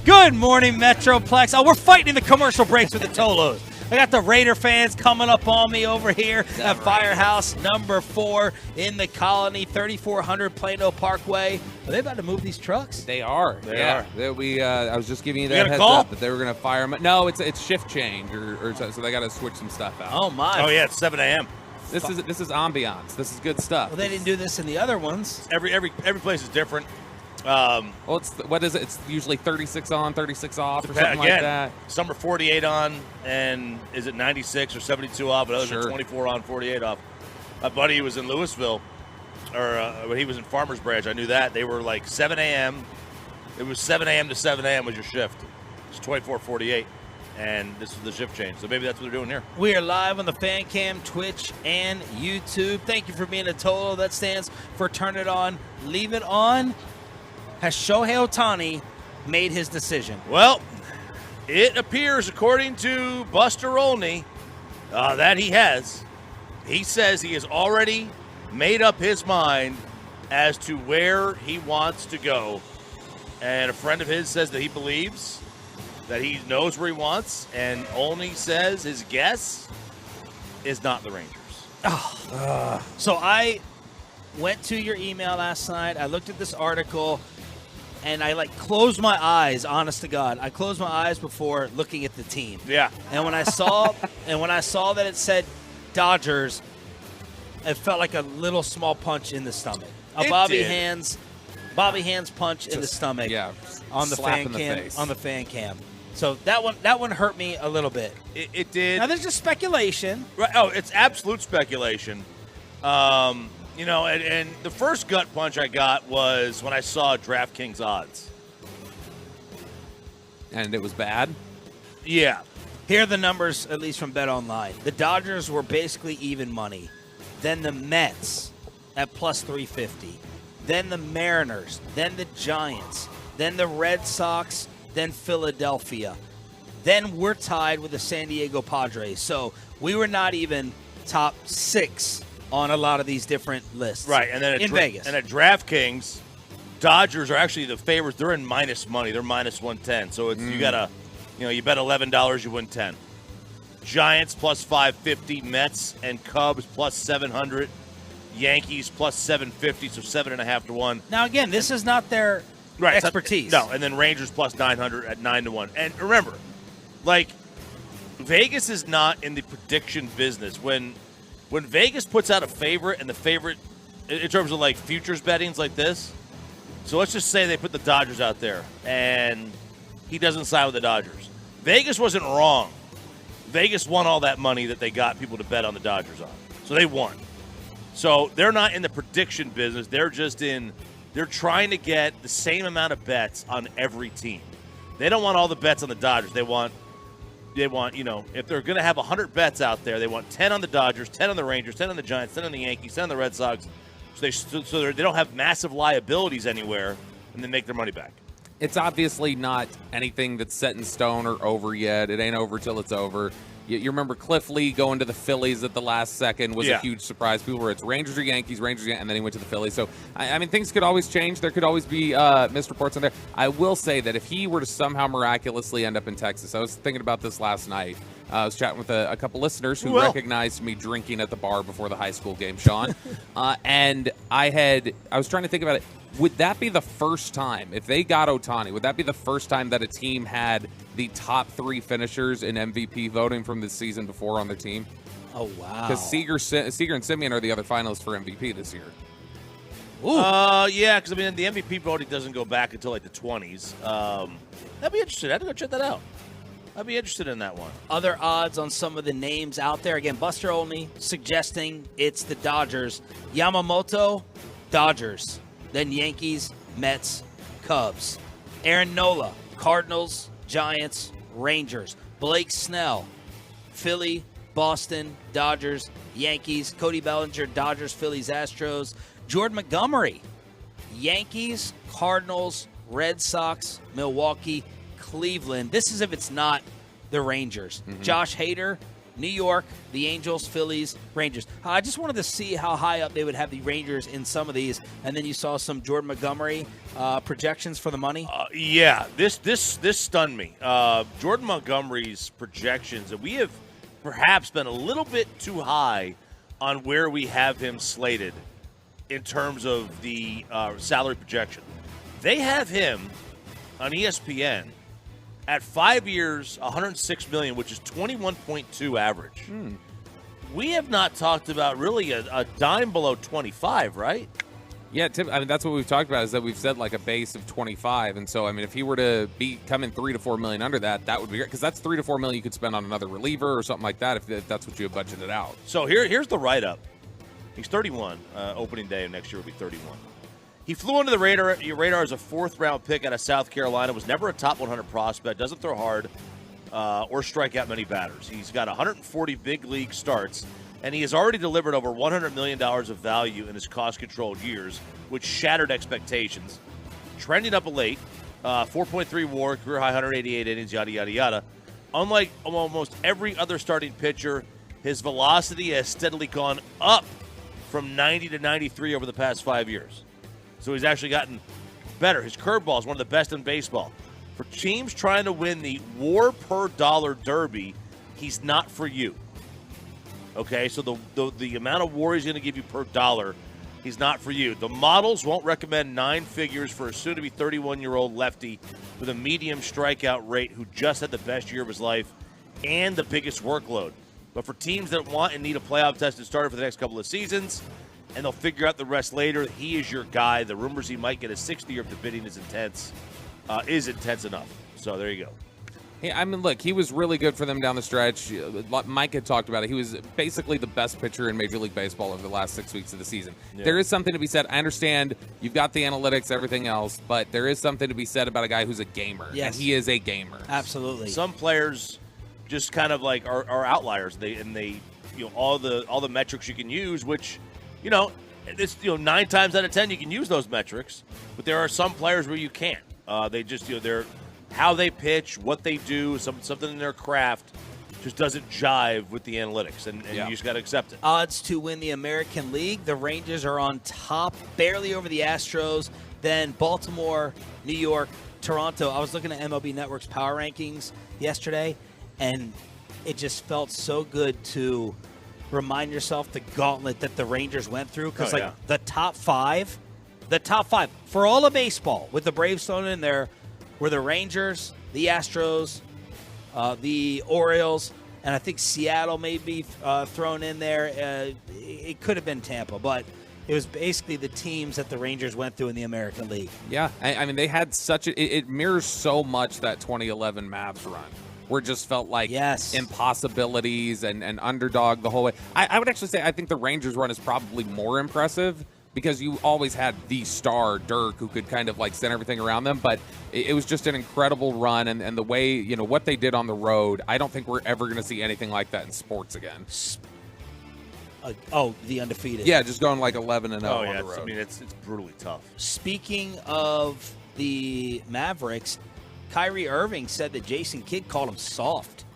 Good morning, Metroplex. Oh, we're fighting in the commercial breaks with the Tolos. I got the Raider fans coming up on me over here at Firehouse number 4 in the Colony, 3400 Plano Parkway. Are they about to move these trucks? They are. They are. I was just giving you that heads up that they were going to fire them. No, it's shift change, so they got to switch some stuff out. Oh my! Oh yeah, it's 7 a.m. This is ambiance. This is good stuff. Well, they didn't do this in the other ones. Every place is different. Well, what is it? It's usually 36 on, 36 off, or something like that. Some are 48 on, and is it 96 or 72 off? But others are 24 on, 48 off. My buddy who was in Louisville, or when he was in Farmers Branch, I knew that they were like 7 a.m. It was 7 a.m. to 7 a.m. was your shift. It's 24:48, and this is the shift change. So maybe that's what they're doing here. We are live on the Fan Cam, Twitch, and YouTube. Thank you for being a Tolo. That stands for Turn It On, Leave It On. Has Shohei Ohtani made his decision? Well, it appears, according to Buster Olney, that he has. He says he has already made up his mind as to where he wants to go. And a friend of his says that he believes that he knows where he wants. And Olney says his guess is not the Rangers. So I went to your email last night. I looked at this article. And I closed my eyes, honest to God. I closed my eyes before looking at the team. Yeah. And when I saw that it said Dodgers, it felt like a little small punch in the stomach. A Bobby Hands punch in the stomach. Yeah. On the fan cam. On the fan cam. So that one hurt me a little bit. It did. Now there's just speculation. Right. Oh, it's absolute speculation. And the first gut punch I got was when I saw DraftKings odds. And it was bad? Yeah. Here are the numbers, at least from Bet Online. The Dodgers were basically even money. Then the Mets at plus 350. Then the Mariners. Then the Giants. Then the Red Sox. Then Philadelphia. Then we're tied with the San Diego Padres. So we were not even top 6 on a lot of these different lists. Right, and then in Vegas. And at DraftKings, Dodgers are actually the favorites. They're in minus money. They're minus 110. So it's you bet $11, you win 10. Giants plus 550, Mets and Cubs plus 700, Yankees plus 750, so 7.5 to 1. Now again, this is not their expertise. No, and then Rangers plus 900 at 9 to 1. And remember, Vegas is not in the prediction business. When Vegas puts out a favorite, and the favorite, in terms of futures bettings like this, so let's just say they put the Dodgers out there, and he doesn't side with the Dodgers. Vegas wasn't wrong. Vegas won all that money that they got people to bet on the Dodgers on. So they won. So they're not in the prediction business. They're trying to get the same amount of bets on every team. They don't want all the bets on the Dodgers. They want, if they're going to have 100 bets out there, they want 10 on the Dodgers, 10 on the Rangers, 10 on the Giants, 10 on the Yankees, 10 on the Red Sox, so they don't have massive liabilities anywhere, and then make their money back. It's obviously not anything that's set in stone or over yet. It ain't over till it's over. You remember Cliff Lee going to the Phillies at the last second was a huge surprise. People were, it's Rangers or Yankees, and then he went to the Phillies. So, I mean, things could always change. There could always be missed reports on there. I will say that if he were to somehow miraculously end up in Texas, I was thinking about this last night. I was chatting with a couple listeners who recognized me drinking at the bar before the high school game, Sean. And I was trying to think about it. Would that be the first time, if they got Ohtani, would that be the first time that a team had the top 3 finishers in MVP voting from the season before on their team? Oh, wow. Because Seager and Simeon are the other finalists for MVP this year. Ooh. Yeah, because, the MVP voting doesn't go back until, the 20s. That'd be interesting. I have to go check that out. I'd be interested in that one. Other odds on some of the names out there. Again, Buster Olney suggesting it's the Dodgers. Yamamoto, Dodgers. Then Yankees, Mets, Cubs. Aaron Nola, Cardinals, Giants, Rangers. Blake Snell, Philly, Boston, Dodgers, Yankees. Cody Bellinger, Dodgers, Phillies, Astros. Jordan Montgomery, Yankees, Cardinals, Red Sox, Milwaukee, Cleveland. This is if it's not the Rangers. Josh Hader, New York, the Angels, Phillies, Rangers. I just wanted to see how high up they would have the Rangers in some of these. And then you saw some Jordan Montgomery projections for the money. Yeah, this stunned me. Jordan Montgomery's projections, and we have perhaps been a little bit too high on where we have him slated in terms of the salary projection. They have him on ESPN at 5 years, $106 million, which is 21.2 average. We have not talked about really a dime below 25, right? Yeah, I mean, that's what we've talked about, is that we've said like a base of 25. And so, I mean, if he were to come in $3 to $4 million under that, that would be great, because that's $3 to $4 million you could spend on another reliever or something like that if that's what you have budgeted out. So here's the write-up. He's 31. Opening day of next year will be 31. He flew under the radar as a fourth-round pick out of South Carolina, was never a top 100 prospect, doesn't throw hard or strike out many batters. He's got 140 big league starts, and he has already delivered over $100 million of value in his cost-controlled years, which shattered expectations. Trending up a late, 4.3 WAR, career high 188 innings, yada, yada, yada. Unlike almost every other starting pitcher, his velocity has steadily gone up from 90 to 93 over the past 5 years. So he's actually gotten better. His curveball is one of the best in baseball. For teams trying to win the WAR per dollar derby, he's not for you. Okay, so the amount of WAR he's going to give you per dollar, he's not for you. The models won't recommend 9 figures for a soon-to-be 31-year-old lefty with a medium strikeout rate who just had the best year of his life and the biggest workload. But for teams that want and need a playoff-tested starter for the next couple of seasons, and they'll figure out the rest later, he is your guy. The rumors he might get a 6th year of the bidding is intense enough. So there you go. Hey, I mean, look, he was really good for them down the stretch. Mike had talked about it. He was basically the best pitcher in Major League Baseball over the last 6 weeks of the season. Yeah. There is something to be said. I understand you've got the analytics, everything else, but there is something to be said about a guy who's a gamer. Yes. And he is a gamer. Absolutely. Some players just kind of like are outliers. They all the metrics you can use, which it's 9 times out of 10 you can use those metrics, but there are some players where you can't. They just they're how they pitch, what they do, something in their craft just doesn't jive with the analytics, and you just got to accept it. Odds to win the American League: the Rangers are on top, barely over the Astros. Then Baltimore, New York, Toronto. I was looking at MLB Network's power rankings yesterday, and it just felt so good to remind yourself the gauntlet that the Rangers went through, because the top five for all of baseball, with the Braves thrown in there, were the Rangers, the Astros, the Orioles, and I think Seattle may be thrown in there. It could have been Tampa, but it was basically the teams that the Rangers went through in the American League. Yeah, I mean, they had it mirrors so much that 2011 Mavs run, where it just felt like impossibilities and underdog the whole way. I would actually say I think the Rangers run is probably more impressive, because you always had the star, Dirk, who could kind of like send everything around them. But it was just an incredible run. And the way, what they did on the road, I don't think we're ever going to see anything like that in sports again. The undefeated. Yeah, just going like 11-0 on the road. I mean, it's brutally tough. Speaking of the Mavericks, Kyrie Irving said that Jason Kidd called him soft.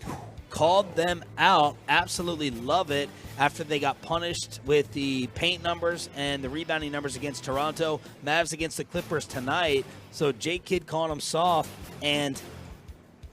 Called them out. Absolutely love it. After they got punished with the paint numbers and the rebounding numbers against Toronto. Mavs against the Clippers tonight. So Jay Kidd calling them soft. And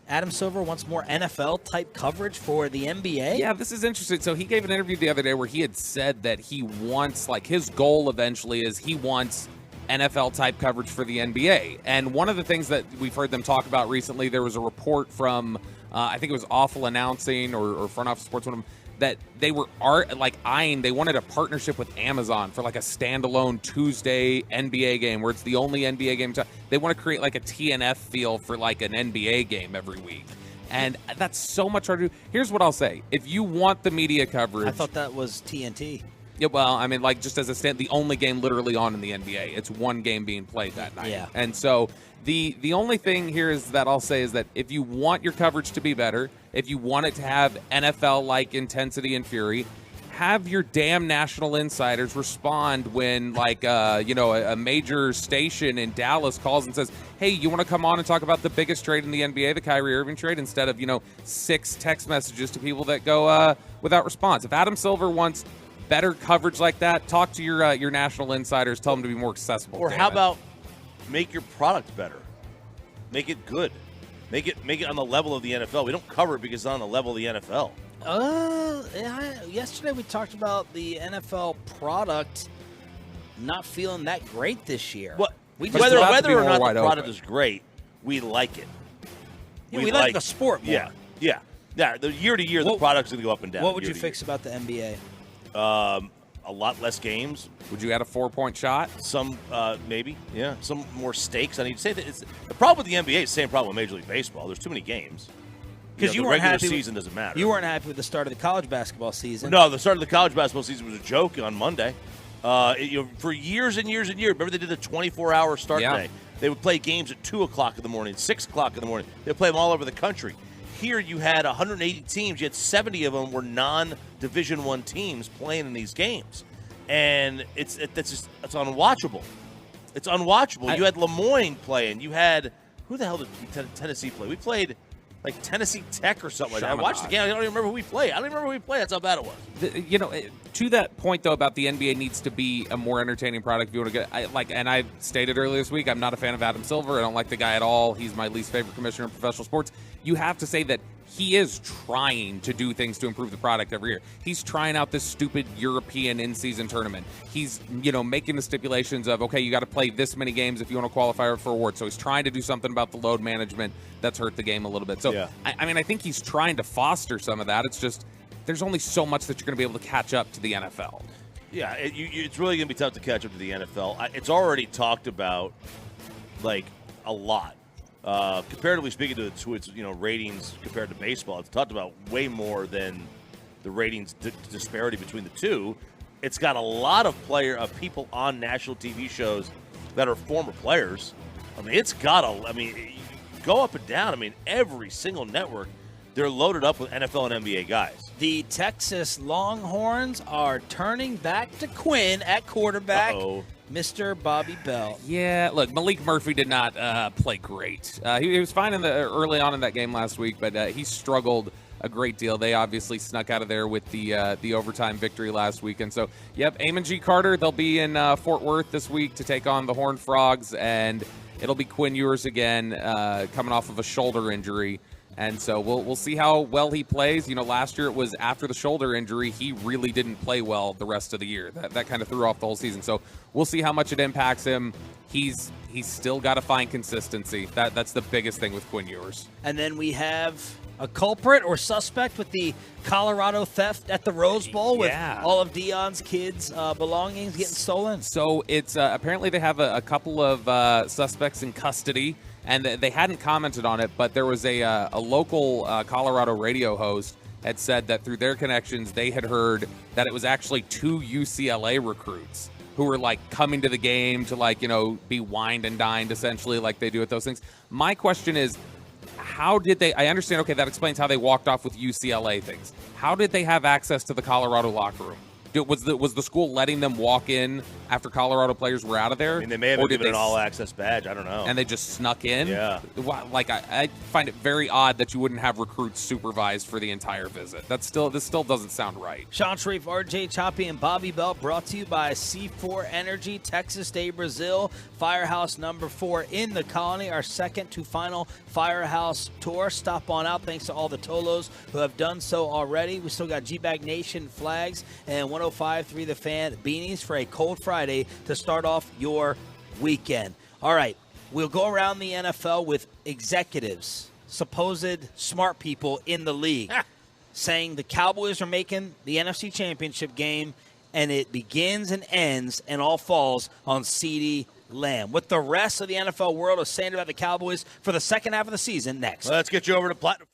Adam Silver wants more NFL-type coverage for the NBA? Yeah, this is interesting. So he gave an interview the other day where he had said that he wants, like, his goal eventually is he wants NFL-type coverage for the NBA. And one of the things that we've heard them talk about recently, there was a report from, I think it was Awful Announcing or Front Office Sports, one of them, that they were they wanted a partnership with Amazon for like a standalone Tuesday NBA game where it's the only NBA game. They want to create like a TNF feel for like an NBA game every week. And that's so much harder to do. Here's what I'll say. If you want the media coverage. I thought that was TNT. Yeah, well, I mean, like just as a the only game literally on in the NBA. It's one game being played that night. Yeah. And so the only thing here is that I'll say is that if you want your coverage to be better, if you want it to have NFL-like intensity and fury, have your damn national insiders respond when, like, a major station in Dallas calls and says, hey, you want to come on and talk about the biggest trade in the NBA, the Kyrie Irving trade, instead of, 6 text messages to people that go without response. If Adam Silver wants better coverage like that, talk to your national insiders, tell them to be more accessible. Or how about make your product better? Make it good. Make it on the level of the NFL. We don't cover it because it's on the level of the NFL. Yesterday we talked about the NFL product not feeling that great this year. Whether or not the product is great, we like it. Yeah, we like the sport more. Yeah. The year to year, the product's going to go up and down. What would you fix about the NBA? A lot less games. Would you add a 4-point shot? Some, maybe. Yeah. Some more stakes. I need to say that the problem with the NBA is the same problem with Major League Baseball. There's too many games. Because the regular season doesn't matter. You weren't happy with the start of the college basketball season. No, the start of the college basketball season was a joke on Monday. For years and years and years, remember they did the 24-hour start day. They would play games at 2 o'clock in the morning, 6 o'clock in the morning. They'd play them all over the country. Here you had 180 teams, yet 70 of them were non-Division I teams playing in these games. And it's unwatchable. It's unwatchable. You had Lemoyne playing. You had, who the hell did Tennessee play? We played like Tennessee Tech or something like that. I watched the game. I don't even remember who we played. That's how bad it was. To that point, though, about the NBA needs to be a more entertaining product. If you want to get, and I stated earlier this week, I'm not a fan of Adam Silver. I don't like the guy at all. He's my least favorite commissioner in professional sports. You have to say that he is trying to do things to improve the product every year. He's trying out this stupid European in-season tournament. He's, making the stipulations of, okay, you got to play this many games if you want to qualify for awards. So he's trying to do something about the load management that's hurt the game a little bit. So, I think he's trying to foster some of that. It's just there's only so much that you're going to be able to catch up to the NFL. Yeah, it's really going to be tough to catch up to the NFL. It's already talked about, like, a lot. Comparatively speaking to its ratings compared to baseball, it's talked about way more than the ratings disparity between the two. It's got a lot of people on national TV shows that are former players. Go up and down. Every single network, they're loaded up with NFL and NBA guys. The Texas Longhorns are turning back to Quinn at quarterback. Mr. Bobby Bell. Yeah, look, Malik Murphy did not play great. He was fine early on in that game last week, but he struggled a great deal. They obviously snuck out of there with the overtime victory last week. And so, Amon G. Carter, they'll be in Fort Worth this week to take on the Horned Frogs, and it'll be Quinn Ewers again coming off of a shoulder injury. And so we'll see how well he plays. Last year it was after the shoulder injury. He really didn't play well the rest of the year. That kind of threw off the whole season. So we'll see how much it impacts him. He's still got to find consistency. That's the biggest thing with Quinn Ewers. And then we have a culprit or suspect with the Colorado theft at the Rose Bowl with all of Deion's kids' belongings getting stolen. So it's apparently they have a couple of suspects in custody. And they hadn't commented on it, but there was a local Colorado radio host had said that through their connections, they had heard that it was actually 2 UCLA recruits who were, coming to the game to, be wined and dined, essentially, like they do at those things. My question is, how did they – I understand, okay, that explains how they walked off with UCLA things. How did they have access to the Colorado locker room? Was the school letting them walk in after Colorado players were out of there? They may have given an all-access badge. I don't know. And they just snuck in? Yeah. I find it very odd that you wouldn't have recruits supervised for the entire visit. This still doesn't sound right. Sean Sharif, RJ Choppy, and Bobby Bell brought to you by C4 Energy, Texas Day, Brazil, Firehouse number 4 in the Colony, our second to final Firehouse tour. Stop on out. Thanks to all the Tolos who have done so already. We still got Gag Nation flags and 105.3 The Fan beanies for a cold Friday to start off your weekend. All right, we'll go around the NFL with executives, supposed smart people in the league, saying the Cowboys are making the NFC Championship game, and it begins and ends and all falls on CeeDee Lamb. What the rest of the NFL world is saying about the Cowboys for the second half of the season next. Let's get you over to Platinum.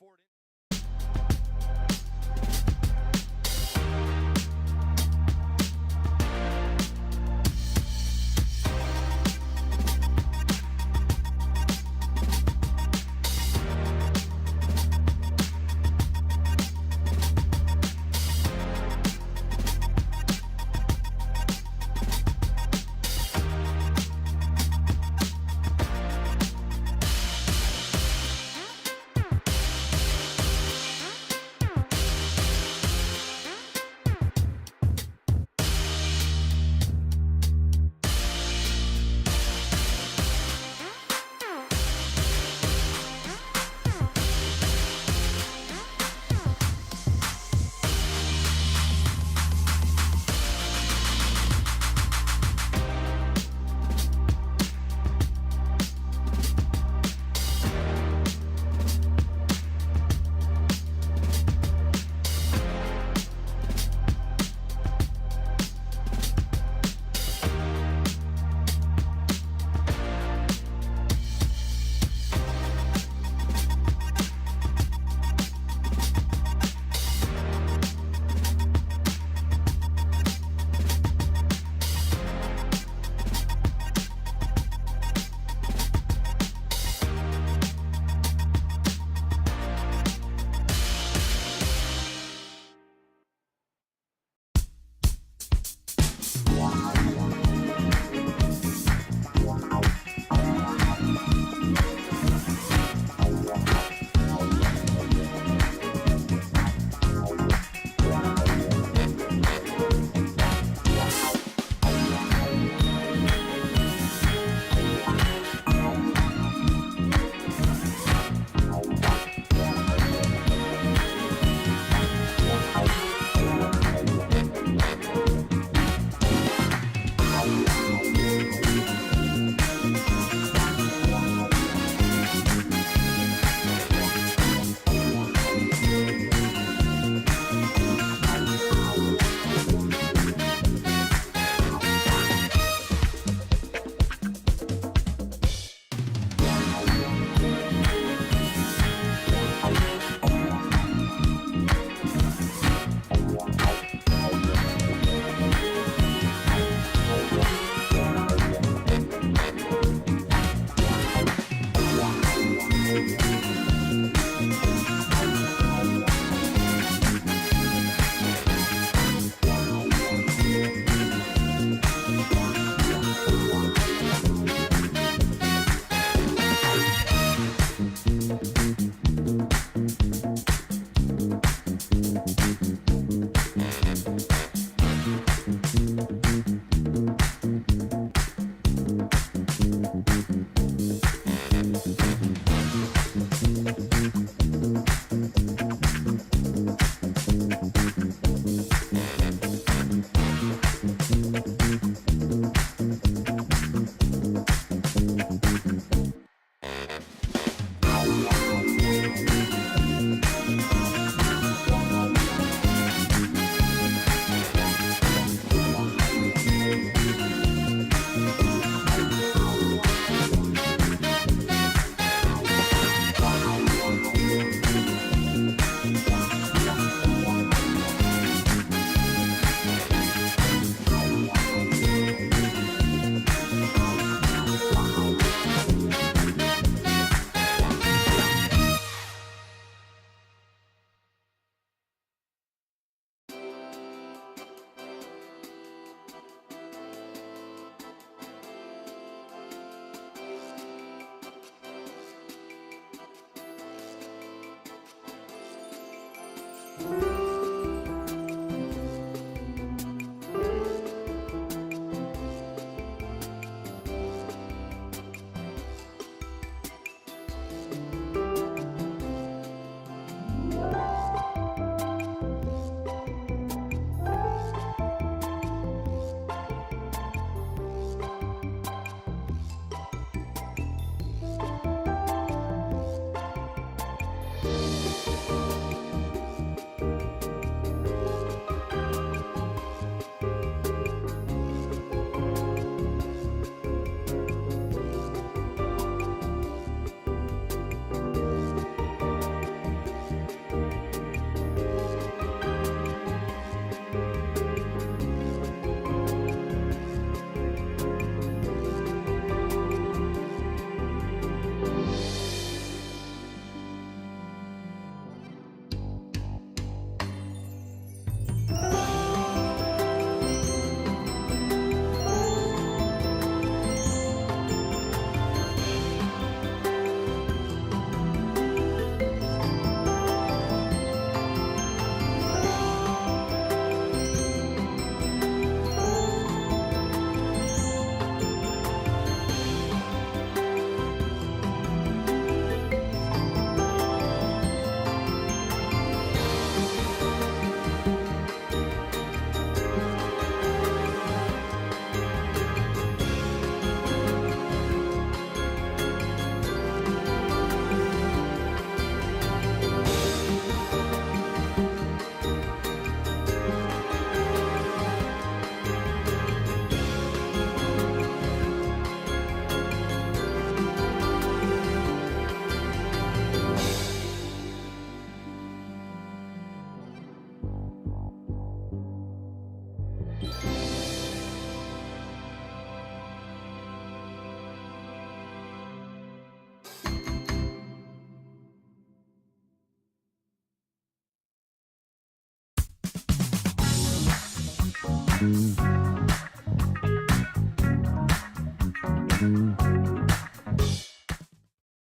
And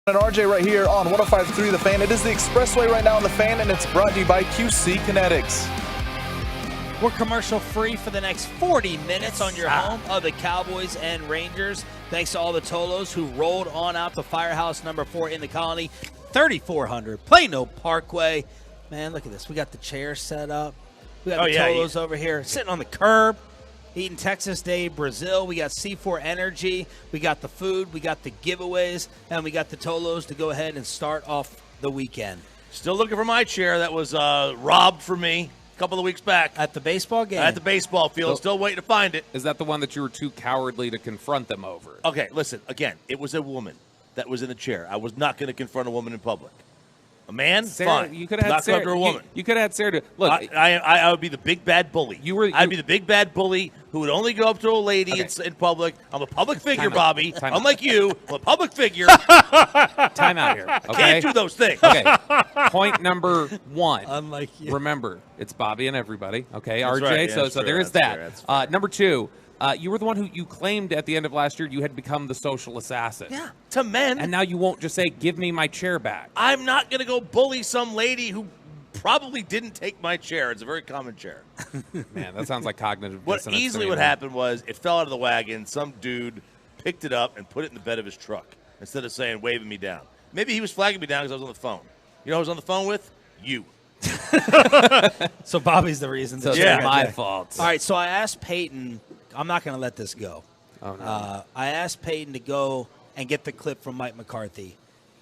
RJ right here on 105.3 The Fan. It is the Expressway right now on The Fan, and it's brought to you by QC Kinetics. We're commercial free for the next 40 minutes on your home of the Cowboys and Rangers. Thanks to all the Tolos who rolled on out to Firehouse number 4 in the Colony, 3400 Plano Parkway. Man, look at this. We got the chairs set up. We got the Tolos over here sitting on the curb, eating Texas Day Brazil. We got C4 Energy. We got the food. We got the giveaways. And we got the Tolos to go ahead and start off the weekend. Still looking for my chair that was robbed from me a couple of weeks back. At the baseball game? At the baseball field. Still waiting to find it. Is that the one that you were too cowardly to confront them over? Okay, listen. Again, it was a woman that was in the chair. I was not going to confront a woman in public. A man, Sarah, fine. You could have had not Sarah. After a woman. You could have had Sarah. Look, I would be the big bad bully. I'd be the big bad bully who would only go up to a lady in public. I'm a public figure, Bobby. Unlike you, I'm a public figure. Time out here. Okay? Can't do those things. Okay. Point number 1. Unlike you. Remember, it's Bobby and everybody. Okay, That's RJ. right. Yeah, so there is that. Number 2. You were the one who you claimed at the end of last year you had become the social assassin. Yeah, to men. And now you won't just say, give me my chair back. I'm not going to go bully some lady who probably didn't take my chair. It's a very common chair. Man, that sounds like cognitive What dissonance. easily what happened was it fell out of the wagon. Some dude picked it up and put it in the bed of his truck instead of saying, waving me down. Maybe he was flagging me down because I was on the phone. You know who I was on the phone with? You. So Bobby's the reason. So it's my fault. All right, so I asked Peyton. I'm not going to let this go. Oh, no. I asked Peyton to go and get the clip from Mike McCarthy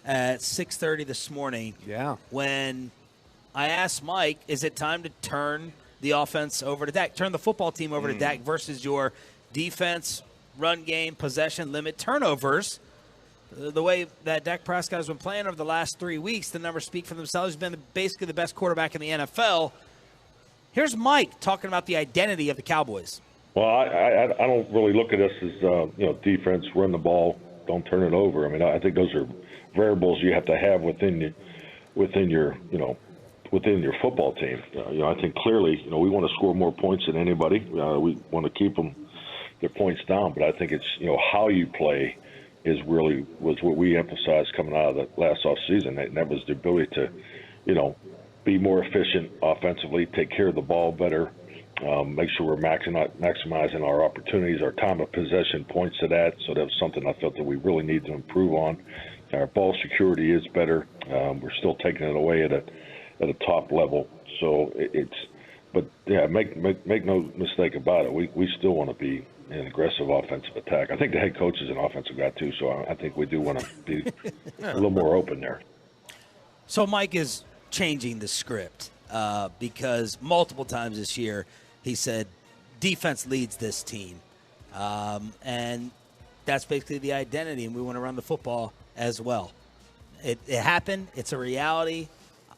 at 6:30 this morning. Yeah. When I asked Mike, is it time to turn the offense over to Dak, turn the football team over to Dak versus your defense, run game, possession limit, turnovers? The way that Dak Prescott has been playing over the last 3 weeks, the numbers speak for themselves. He's been basically the best quarterback in the NFL. Here's Mike talking about the identity of the Cowboys. Well, I don't really look at us as defense, run the ball, don't turn it over. I mean, I think those are variables you have to have within your football team. I think clearly, we want to score more points than anybody. We want to keep their points down, but I think it's how you play was what we emphasized coming out of the last offseason. And that was the ability to, be more efficient offensively, take care of the ball better. Make sure we're maximizing our opportunities. Our time of possession points to that, so that was something I felt that we really need to improve on. Our ball security is better. We're still taking it away at a top level. So make no mistake about it. We still want to be an aggressive offensive attack. I think the head coach is an offensive guy too, so I think we do want to be a little more open there. So Mike is changing the script because multiple times this year he said defense leads this team. And that's basically the identity, and we want to run the football as well. It happened. It's a reality.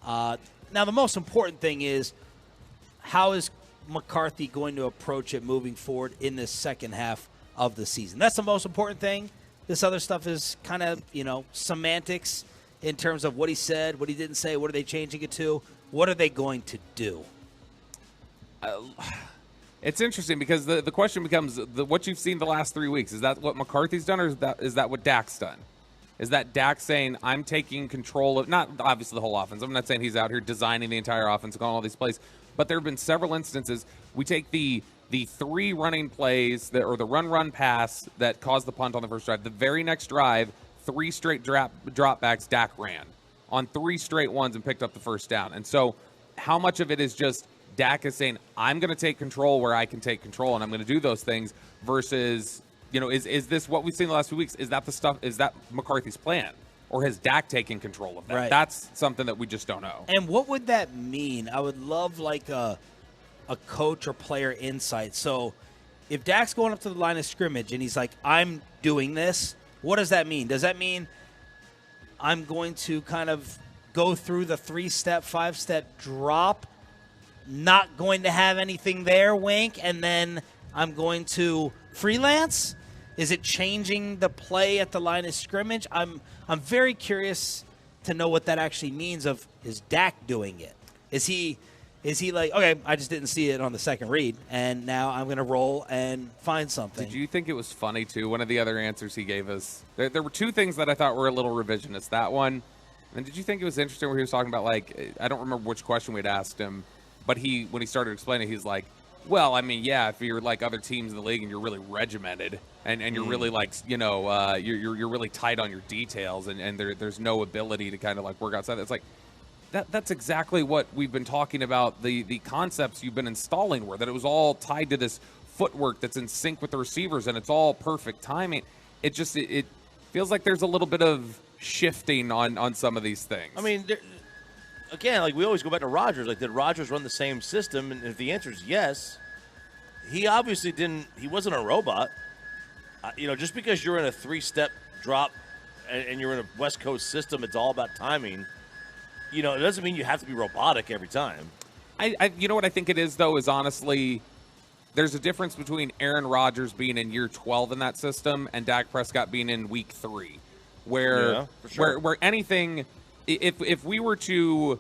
Now, the most important thing is how is McCarthy going to approach it moving forward in this second half of the season? That's the most important thing. This other stuff is kind of, semantics in terms of what he said, what he didn't say, what are they changing it to, what are they going to do? It's interesting because the question becomes what you've seen the last 3 weeks. Is that what McCarthy's done, or is that what Dak's done? Is that Dak saying, I'm taking control of, not obviously the whole offense. I'm not saying he's out here designing the entire offense and calling all these plays, but there have been several instances. We take the 3 running plays or the run pass that caused the punt on the first drive. The very next drive, 3 straight dropbacks Dak ran on 3 straight ones and picked up the first down. And so how much of it is just Dak is saying, I'm going to take control where I can take control, and I'm going to do those things versus, is this what we've seen the last few weeks? Is that McCarthy's plan? Or has Dak taken control of that? Right. That's something that we just don't know. And what would that mean? I would love like a coach or player insight. So if Dak's going up to the line of scrimmage and he's like, I'm doing this, what does that mean? Does that mean I'm going to kind of go through the 3-step, 5-step drop, not going to have anything there, wink, and then I'm going to freelance? Is it changing the play at the line of scrimmage? I'm very curious to know what that actually means. Is Dak doing it? Is he Is he like, okay, I just didn't see it on the second read, and now I'm going to roll and find something? Did you think it was funny, too? One of the other answers he gave us, there were two things that I thought were a little revisionist. That one, and did you think it was interesting where he was talking about, like, I don't remember which question we'd asked him, but when he started explaining, he's like, well, I mean, yeah, if you're like other teams in the league and you're really regimented and you're really like, you're really tight on your details and there's no ability to kind of like work outside. It's like, that's exactly what we've been talking about, the concepts you've been installing were, that it was all tied to this footwork that's in sync with the receivers and it's all perfect timing. It just, it feels like there's a little bit of shifting on some of these things. I mean, again, like we always go back to Rodgers. Like, did Rodgers run the same system? And if the answer is yes, he obviously didn't. He wasn't a robot. Just because you're in a 3-step drop and you're in a West Coast system, it's all about timing. It doesn't mean you have to be robotic every time. You know what I think it is, though, is honestly, there's a difference between Aaron Rodgers being in year 12 in that system and Dak Prescott being in week 3, where anything, if we were to,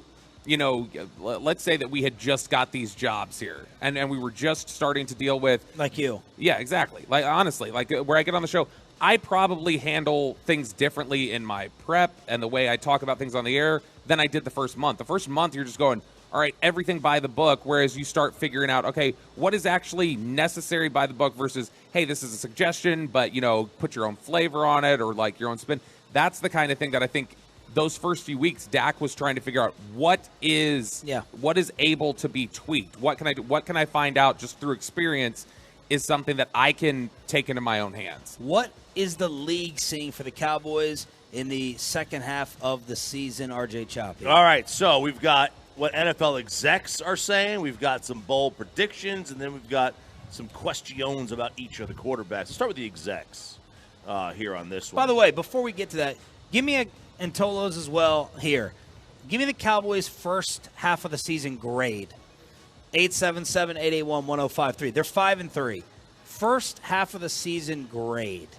let's say that we had just got these jobs here and we were just starting to deal with. Like you. Yeah, exactly. Like, honestly, like where I get on the show, I probably handle things differently in my prep and the way I talk about things on the air than I did the first month. The first month, you're just going, all right, everything by the book, whereas you start figuring out, okay, what is actually necessary by the book versus, hey, this is a suggestion, but, put your own flavor on it or, like, your own spin. That's the kind of thing that I think those first few weeks, Dak was trying to figure out what is able to be tweaked. What can I find out just through experience is something that I can take into my own hands. What is the league seeing for the Cowboys in the second half of the season, RJ Choppy? All right, so we've got what NFL execs are saying. We've got some bold predictions, and then we've got some questions about each of the quarterbacks. Let's start with the execs here on this one. By the way, before we get to that, give me and Tolo's as well here. Give me the Cowboys' first half of the season grade. 877-881-1053. They're 5-3. First half of the season grade.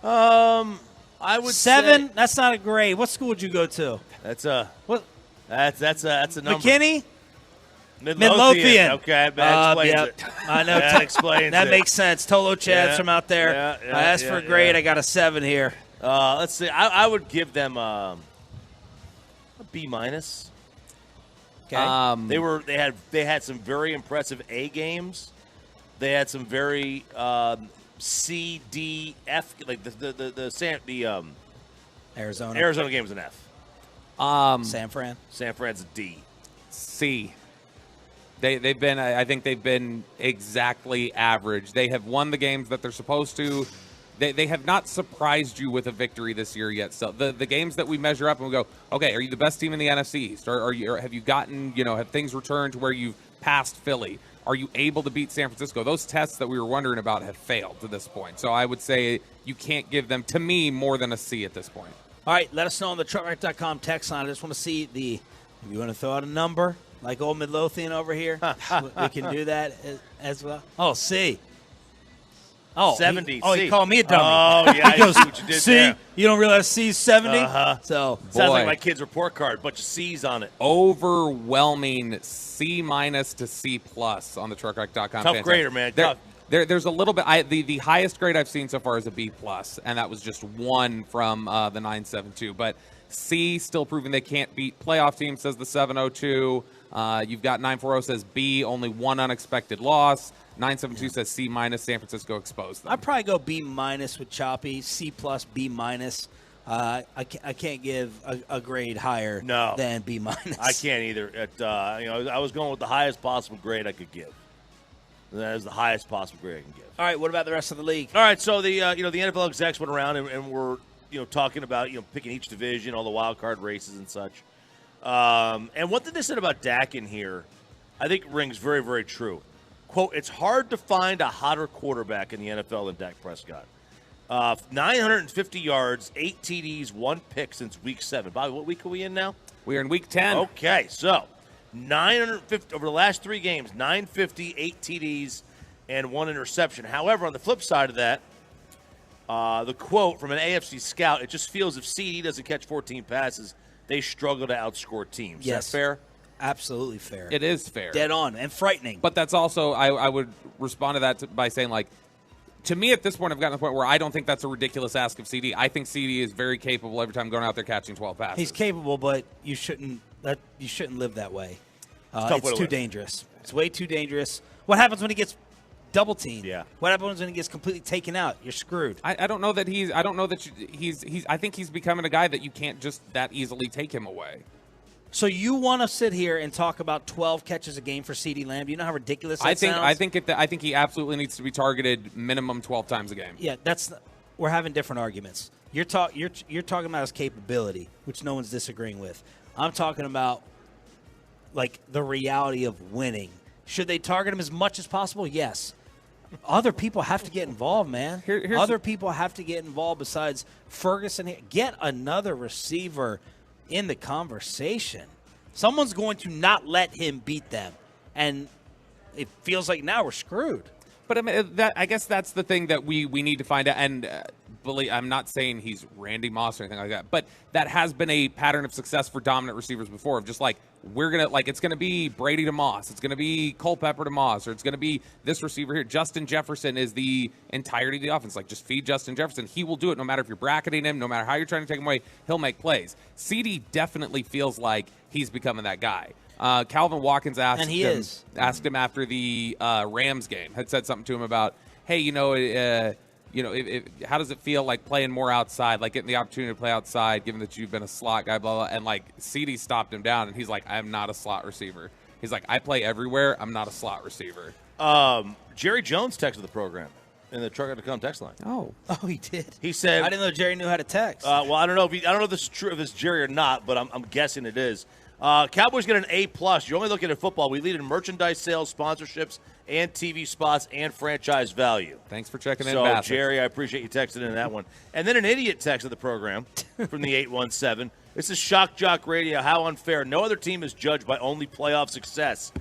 I would 7. say That's not a grade. What school would you go to? That's a what? That's a number. McKinney. Midlothian. Okay, that explains it. I know. That explains that it. makes sense. Tolo Chad's from out there. I asked for a grade. I got a 7 here. Let's see. I would give them a B-. Okay. They had some very impressive A games. They had some very C, D, F, like the Arizona game was an F. San Fran's a D. C. They've been, I think they've been exactly average. They have won the games that they're supposed to. They have not surprised you with a victory this year yet. So the games that we measure up and we go, okay, are you the best team in the NFC East? Or have you gotten, have things returned to where you've passed Philly? Are you able to beat San Francisco? Those tests that we were wondering about have failed to this point. So I would say you can't give them, to me, more than a C at this point. All right, let us know on the truckrack.com text line. I just want to see if you want to throw out a number like old Midlothian over here. We can do that as well. Oh, C. Oh, 70. He called me a dummy. Oh, yeah. He goes, I see what you did C? there. You don't realize C's 70? Uh-huh. So, sounds like my kid's report card. Bunch of C's on it. Overwhelming C- to C+ on the truckrack.com. Tough grader, man. Tough. There's a little bit. The highest grade I've seen so far is a B+, and that was just 1 from the 972. But C, still proving they can't beat playoff teams, says the 702. You've got 940 says B, only 1 unexpected loss. 972 says C-, San Francisco exposed them. I'd probably go B- with Choppy, C+, B-. I can't give a grade higher than B-. I can't either. I was going with the highest possible grade I could give. That is the highest possible grade I can give. All right, what about the rest of the league? All right, so the NFL execs went around and were talking about picking each division, all the wild card races and such. And one thing they said about Dak in here, I think rings very, very true. Quote, it's hard to find a hotter quarterback in the NFL than Dak Prescott. 950 yards, 8 TDs, 1 pick since week 7. Bobby, what week are we in now? We are in week 10. Okay, so 950 over the last 3 games, 950, 8 TDs, and 1 interception. However, on the flip side of that, the quote from an AFC scout, it just feels if CD doesn't catch 14 passes, they struggle to outscore teams. Yes. Is that fair? Absolutely fair. It is fair. Dead on and frightening. But that's also, I would respond to that by saying, like, to me at this point, I've gotten to the point where I don't think that's a ridiculous ask of CD. I think CD is very capable every time going out there catching 12 passes. He's capable, but you shouldn't live that way. Tough way It's to too live. dangerous. It's way too dangerous. What happens when he gets double teamed? Yeah. What happens when he gets completely taken out? You're screwed. I don't know that he's. I don't know that he's. I think he's becoming a guy that you can't just that easily take him away. So you want to sit here and talk about 12 catches a game for CeeDee Lamb? Do you know how ridiculous that sounds? I think he absolutely needs to be targeted minimum 12 times a game. Yeah, we're having different arguments. You're talking about his capability, which no one's disagreeing with. I'm talking about like the reality of winning. Should they target him as much as possible? Yes. Other people have to get involved, man. Other people have to get involved besides Ferguson. Get another receiver in the conversation. Someone's going to not let him beat them. And it feels like now we're screwed. But I mean, I guess that's the thing that we need to find out. And I'm not saying he's Randy Moss or anything like that, but that has been a pattern of success for dominant receivers before. Of just like it's gonna be Brady to Moss, it's gonna be Culpepper to Moss, or it's gonna be this receiver here. Justin Jefferson is the entirety of the offense. Like, just feed Justin Jefferson. He will do it no matter if you're bracketing him, no matter how you're trying to take him away. He'll make plays. CD definitely feels like he's becoming that guy. Calvin Watkins asked him after the Rams game, had said something to him about, hey, how does it feel like playing more outside, like getting the opportunity to play outside, given that you've been a slot guy, blah, blah. And like CD stopped him down, and he's like, I am not a slot receiver. He's like, I play everywhere. I'm not a slot receiver. Jerry Jones texted the program in the Trucker to Come text line. Oh, he did. He said, I didn't know Jerry knew how to text. Well, I don't know if this is true, if it's Jerry or not, but I'm guessing it is. Cowboys get an A+. You're only looking at football. We lead in merchandise sales, sponsorships, and TV spots, and franchise value. Thanks for checking in, So, Bassett. Jerry, I appreciate you texting in that one. And then an idiot texted the program from the 817. This is Shock Jock Radio. How unfair. No other team is judged by only playoff success.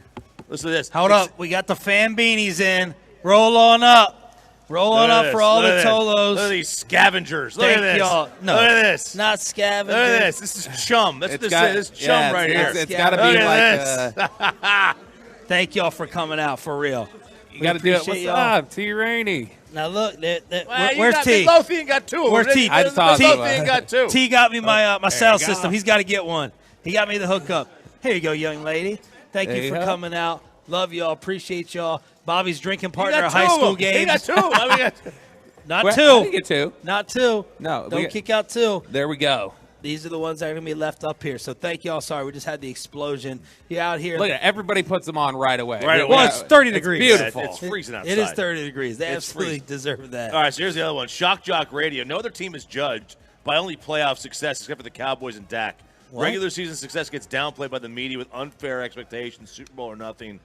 Listen to this. Hold up. We got the fan beanies in. Roll on up. Roll on up for all the Tolos. Look at these scavengers. Look Thank at this. y'all. No, look at this. Not scavengers. Look at this. This is chum. That's what this is. This is chum right here. It's got to be like Thank y'all for coming out, for real. You got to do it. What's up, T. Rainey? Now, look. Where's T? Both of you got two. Where's T? I just thought both of you got two. T got me my sound system. He's got to get one. He got me the hookup. Here you go, young lady. Thank you for coming out. Love y'all. Appreciate y'all. Bobby's drinking partner at high school games. He got two. Not two. I didn't get two. Not two. No. Don't kick out two. There we go. These are the ones that are going to be left up here. So thank y'all. Sorry, we just had the explosion. You're out here. Look at it. Everybody puts them on right away. Well, it's 30 degrees. Beautiful. It's freezing outside. It is 30 degrees. They It's absolutely freezing. deserve that. All right, so here's the other one. Shock Jock Radio. No other team is judged by only playoff success except for the Cowboys and Dak. What? Regular season success gets downplayed by the media with unfair expectations, Super Bowl or nothing.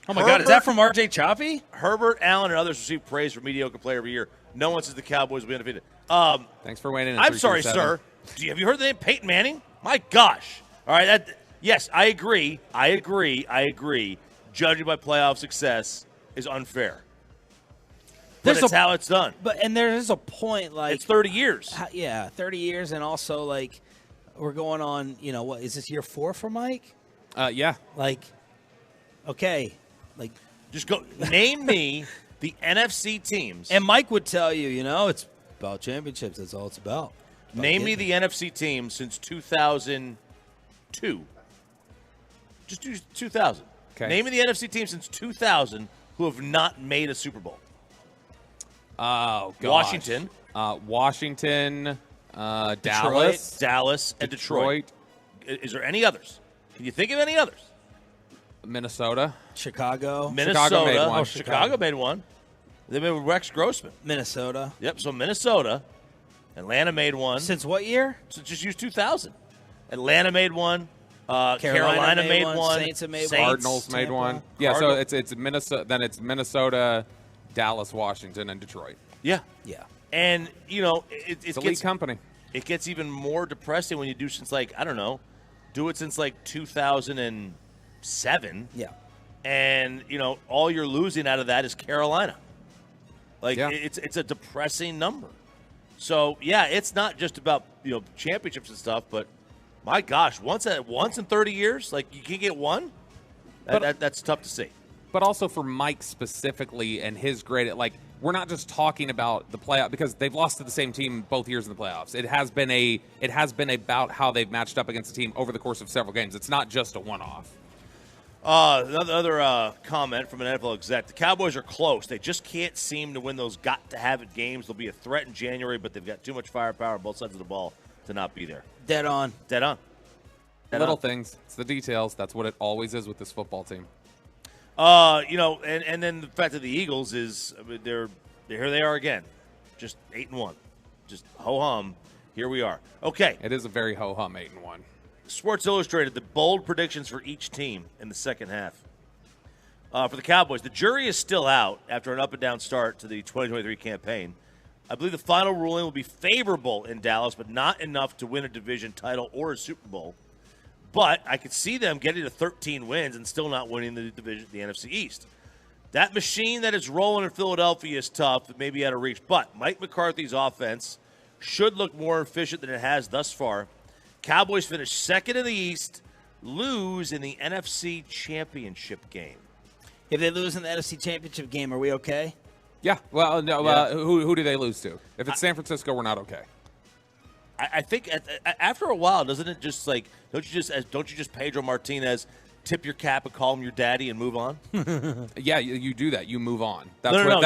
Oh, my God. Is that from RJ Choppy? Herbert, Allen, and others receive praise for mediocre player every year. No one says the Cowboys will be undefeated. Thanks for weighing in. I'm sorry, sir. Have you heard the name Peyton Manning? My gosh. All right. Yes, I agree. Judging by playoff success is unfair. But that's how it's done. And there is a point, like, it's 30 years. Yeah, 30 years, and also, like, we're going on, what, is this year 4 for Mike? Yeah. Like, okay. Like, just go, name me the NFC teams. And Mike would tell you, it's about championships. That's all it's about. Name me the NFC teams since 2002. Just do 2000. Okay. Name me the NFC teams since 2000 who have not made a Super Bowl. Oh, gosh. Washington. Washington, Dallas, and Detroit. Is there any others? Can you think of any others? Minnesota. Chicago made one. Chicago made one. They made with Rex Grossman. Minnesota. Yep, so Minnesota. Atlanta made one. Since what year? So just use 2000. Atlanta made one. Carolina made one. Saints have made one. Cardinals made one. Yeah, so it's Minnesota. Then it's Minnesota, Dallas, Washington, and Detroit. Yeah. And it's elite company. It gets even more depressing when you do since do it since 2007. Yeah. And all you're losing out of that is Carolina. It's a depressing number. So yeah, it's not just about championships and stuff, but My gosh, once in 30 years, like you can get one. That's tough to see. But also for Mike specifically and his grade, like we're not just talking about the playoff because they've lost to the same team both years in the playoffs. It has been about how they've matched up against the team over the course of several games. It's not just a one-off. Another comment from an NFL exec. The Cowboys are close. They just can't seem to win those got-to-have-it games. They'll be a threat in January, but they've got too much firepower on both sides of the ball to not be there. Dead on. Dead on. Little things. It's the details. That's what it always is with this football team. And then the fact of the Eagles is here they are again, just 8-1, just ho hum. Here we are. Okay, it is a very ho hum 8-1. Sports Illustrated, the bold predictions for each team in the second half. For the Cowboys, the jury is still out after an up and down start to the 2023 campaign. I believe the final ruling will be favorable in Dallas, but not enough to win a division title or a Super Bowl. But I could see them getting to 13 wins and still not winning the division, the NFC East. That machine that is rolling in Philadelphia is tough. It may be out of reach. But Mike McCarthy's offense should look more efficient than it has thus far. Cowboys finish second in the East, lose in the NFC Championship game. If they lose in the NFC Championship game, are we okay? Yeah. Well, no. Who do they lose to? If it's San Francisco, we're not okay. I think after a while, doesn't it just like don't you just Pedro Martinez tip your cap and call him your daddy and move on? Yeah, you do that. You move on. That's No,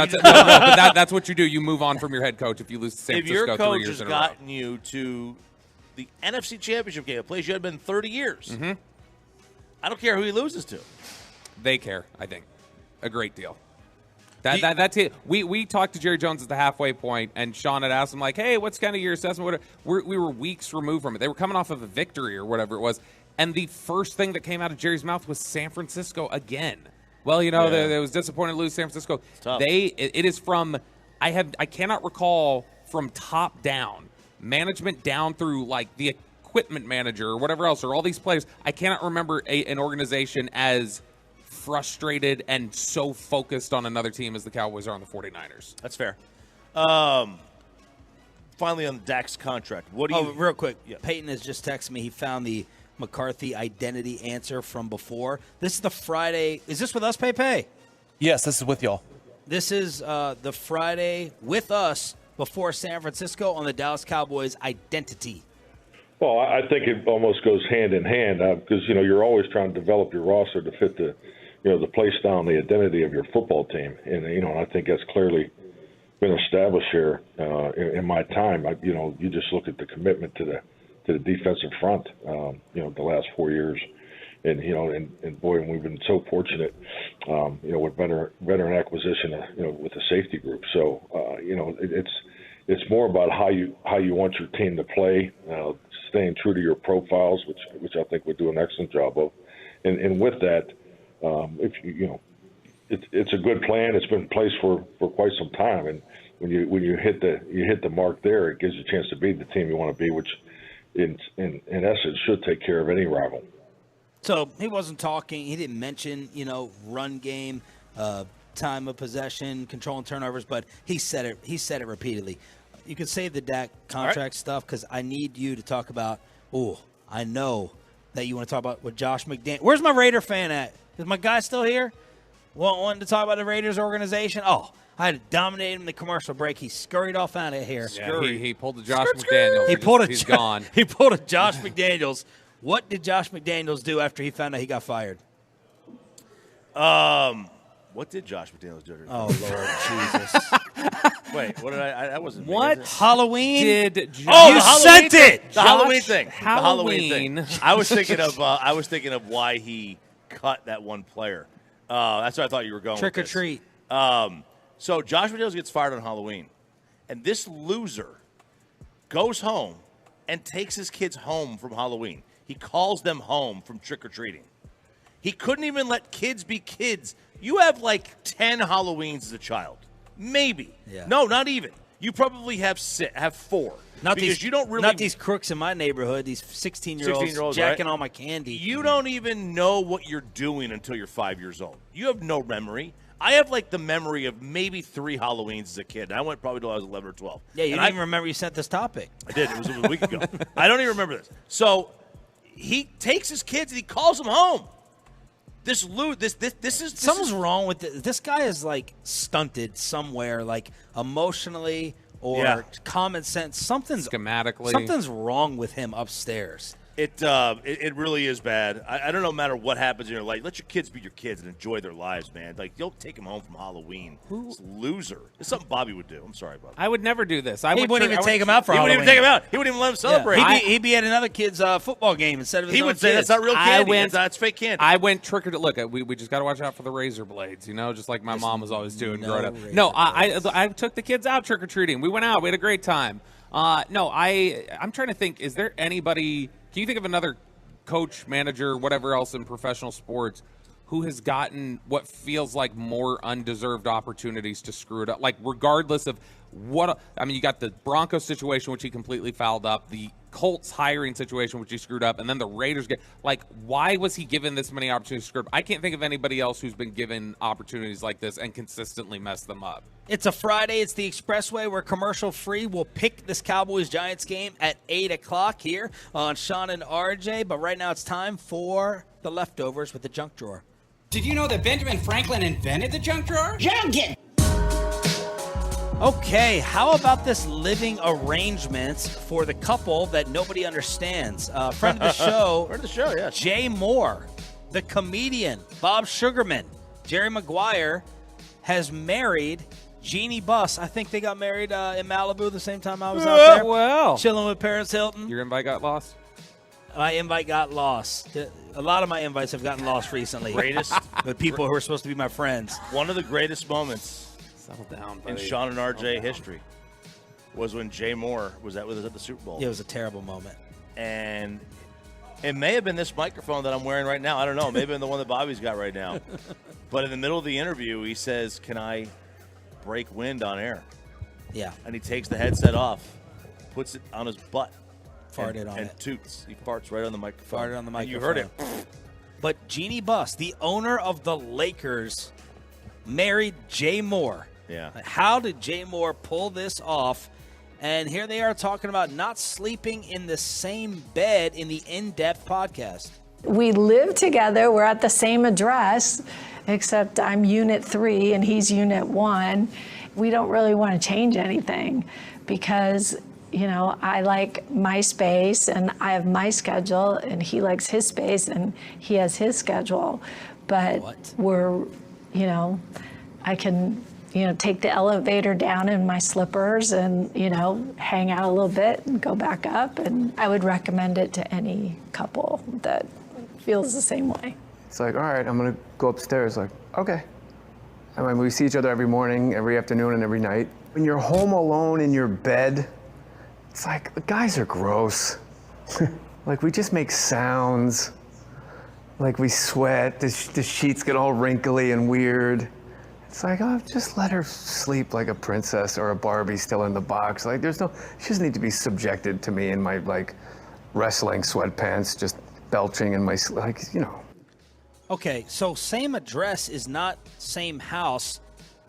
that's what you do. You move on from your head coach if you lose to San Francisco 3 years in a row. If your coach has gotten you to the NFC Championship game, a place you had been in 30 years, I don't care who he loses to. They care, I think, a great deal. That's it. We talked to Jerry Jones at the halfway point, and Sean had asked him, like, hey, what's kind of your assessment? We were weeks removed from it. They were coming off of a victory or whatever it was, and the first thing that came out of Jerry's mouth was San Francisco again. Well, it was disappointed to lose San Francisco. It is from I cannot recall from top down, management down through like the equipment manager or whatever else, or all these players. I cannot remember an organization as frustrated and so focused on another team as the Cowboys are on the 49ers. That's fair. Finally on Dak's contract. What do you real quick. Yeah. Peyton has just texted me. He found the McCarthy identity answer from before. This is the Friday. Is this with us, Pepe? Yes, this is with y'all. This is the Friday with us before San Francisco on the Dallas Cowboys identity. Well, I think it almost goes hand in hand because, you're always trying to develop your roster to fit the play style and the identity of your football team. And, I think that's clearly been established here in my time. You just look at the commitment to the defensive front, the last 4 years. And, and boy, we've been so fortunate, with veteran acquisition, with the safety group. So, it's more about how you want your team to play, staying true to your profiles, which I think we do an excellent job of. And with that, it's a good plan. It's been in place for quite some time. And when you hit the mark there, it gives you a chance to be the team you want to be, which in essence should take care of any rival. So he wasn't talking. He didn't mention, run game, time of possession, controlling turnovers, but he said it. He said it repeatedly. You can save the Dak contract stuff because I need you to talk about. Oh, I know that you want to talk about what Josh McDaniels. Where's my Raider fan at? Is my guy still here? Wanting to talk about the Raiders organization? Oh, I had to dominate him in the commercial break. He scurried off out of here. Yeah, he pulled the Josh McDaniels. He's gone. He pulled a Josh McDaniels. What did Josh McDaniels do after he found out he got fired? What did Josh McDaniels do? Oh, Lord Jesus. Wait, what did I wasn't. What? Halloween? Did you sent it! The Halloween thing. Halloween. The Halloween thing. I was thinking of why he cut that one player. That's what I thought you were going Trick with or treat. So Josh McDaniels gets fired on Halloween. And this loser goes home and takes his kids home from Halloween. He calls them home from trick-or-treating. He couldn't even let kids be kids. You have like 10 Halloweens as a child. Maybe. Yeah. No, not even. You probably have 4. Not these crooks in my neighborhood, these 16-year-olds jacking right? all my candy. You don't even know what you're doing until you're 5 years old. You have no memory. I have like the memory of maybe 3 Halloweens as a kid. I went probably till I was 11 or 12. Yeah, you didn't even remember you sent this topic. I did. It was a week ago. I don't even remember this. So he takes his kids and he calls them home. This is Something's wrong with this guy is like stunted somewhere, like emotionally or common sense. Something's wrong with him upstairs. It really is bad. I don't know, no matter what happens in your life, let your kids be your kids and enjoy their lives, man. Like, don't take them home from Halloween. This loser. It's something Bobby would do. I'm sorry, Bobby. I would never do this. He wouldn't even take him out for He Halloween. wouldn't even take him out. He wouldn't even let him celebrate. He'd be at another kid's football game instead of his He own would say kids. that's not real candy. That's fake candy. I went look, we just got to watch out for the razor blades, just like my mom was always doing growing up. No, I took the kids out trick-or-treating. We went out. We had a great time. I'm trying to think, is there anybody, can you think of another coach, manager, whatever else in professional sports who has gotten what feels like more undeserved opportunities to screw it up? Like, regardless of what – I mean, you got the Broncos situation, which he completely fouled up, the Colts hiring situation, which he screwed up, and then the Raiders get – like, why was he given this many opportunities to screw up? I can't think of anybody else who's been given opportunities like this and consistently messed them up. It's a Friday. It's the Expressway. We're commercial-free. We'll pick this Cowboys-Giants game at 8 o'clock here on Sean and RJ. But right now it's time for the leftovers with the junk drawer. Did you know that Benjamin Franklin invented the junk drawer? Junkin! Okay, how about this living arrangements for the couple that nobody understands? Friend of the show. Friend of the show, yeah. Jay Moore, the comedian, Bob Sugarman, Jerry Maguire, has married Jeannie Buss. I think they got married in Malibu the same time I was out there. Well. Chilling with Paris Hilton. Your invite got lost? My invite got lost. A lot of my invites have gotten lost recently. Greatest. With people who are supposed to be my friends. One of the greatest moments Settle down, in buddy. Sean and RJ history was when Jay Moore was at the Super Bowl. Yeah, it was a terrible moment. And it may have been this microphone that I'm wearing right now. I don't know. Maybe the one that Bobby's got right now. But in the middle of the interview, he says, "Can I break wind on air?" Yeah. And he takes the headset off, puts it on his butt. Farted on and it. Toots. He farts right on the microphone. Farted on the And microphone. you heard it. But Jeannie Buss, the owner of the Lakers, married Jay Moore. Yeah. How did Jay Moore pull this off? And here they are talking about not sleeping in the same bed in the In-Depth podcast. We live together. We're at the same address, except I'm Unit 3 and he's Unit 1. We don't really want to change anything because, I like my space and I have my schedule and he likes his space and he has his schedule. But we're, I can, take the elevator down in my slippers and, hang out a little bit and go back up. And I would recommend it to any couple that feels the same way. It's like, all right, I'm gonna go upstairs. Like, okay. I mean, we see each other every morning, every afternoon, and every night. When you're home alone in your bed, it's like, the guys are gross. Like, we just make sounds. Like, we sweat, the sheets get all wrinkly and weird. It's like, oh, just let her sleep like a princess or a Barbie still in the box. Like, she doesn't need to be subjected to me in my, wrestling sweatpants, just belching in my, Okay, so same address is not same house.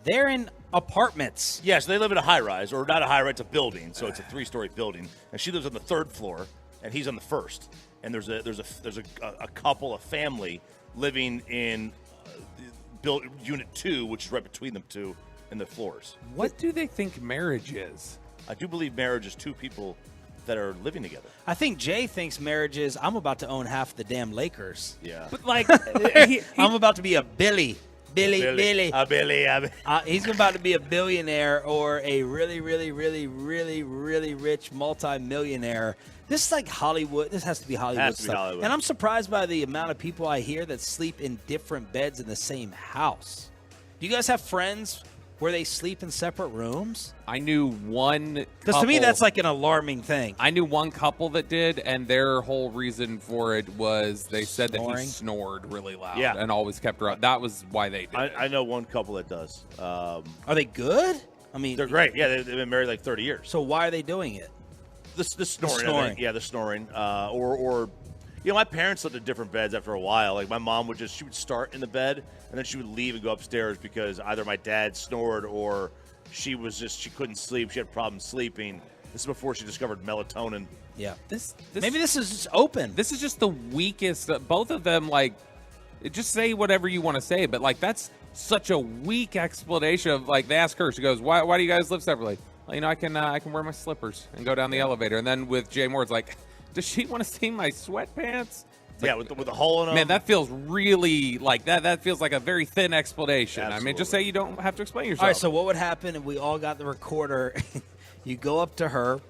They're in apartments. Yeah, so they live in a high-rise, or not a high-rise, it's a building. So it's a 3-story building, and she lives on the 3rd floor, and he's on the 1st. And there's a couple, a family living in Unit 2, which is right between them two, in the floors. What do they think marriage is? I do believe marriage is two people that are living together. I think Jay thinks marriage is, I'm about to own half the damn Lakers. Yeah. But, I'm about to be a Billy. Billy. A Billy. He's about to be a billionaire or a really, really, really, really, really rich multi-millionaire. This is like Hollywood. This has to be Hollywood stuff. Hollywood. And I'm surprised by the amount of people I hear that sleep in different beds in the same house. Do you guys have friends where they sleep in separate rooms? I knew one. Because to me, that's like an alarming thing. I knew one couple that did, and their whole reason for it was they said that he snored really loud and always kept her up. That was why they did it. I know one couple that does. Are they good? I mean, they're great. Yeah, they've been married like 30 years. So why are they doing it? The snoring. The snoring. Yeah, the snoring. Or my parents lived in different beds after a while. Like, my mom she would start in the bed, and then she would leave and go upstairs because either my dad snored or she couldn't sleep. She had problems sleeping. This is before she discovered melatonin. Yeah. This Maybe this is just open. This is just the weakest. Both of them, like, just say whatever you want to say, but like that's such a weak explanation of like they ask her. She goes, "Why do you guys live separately?" Well, I can wear my slippers and go down the elevator. And then with Jay Moore, it's like, does she want to see my sweatpants? Yeah, with the hole in them. Man, that feels really like that. That feels like a very thin explanation. Absolutely. I mean, just say you don't have to explain yourself. All right, so what would happen if we all got the recorder? You go up to her,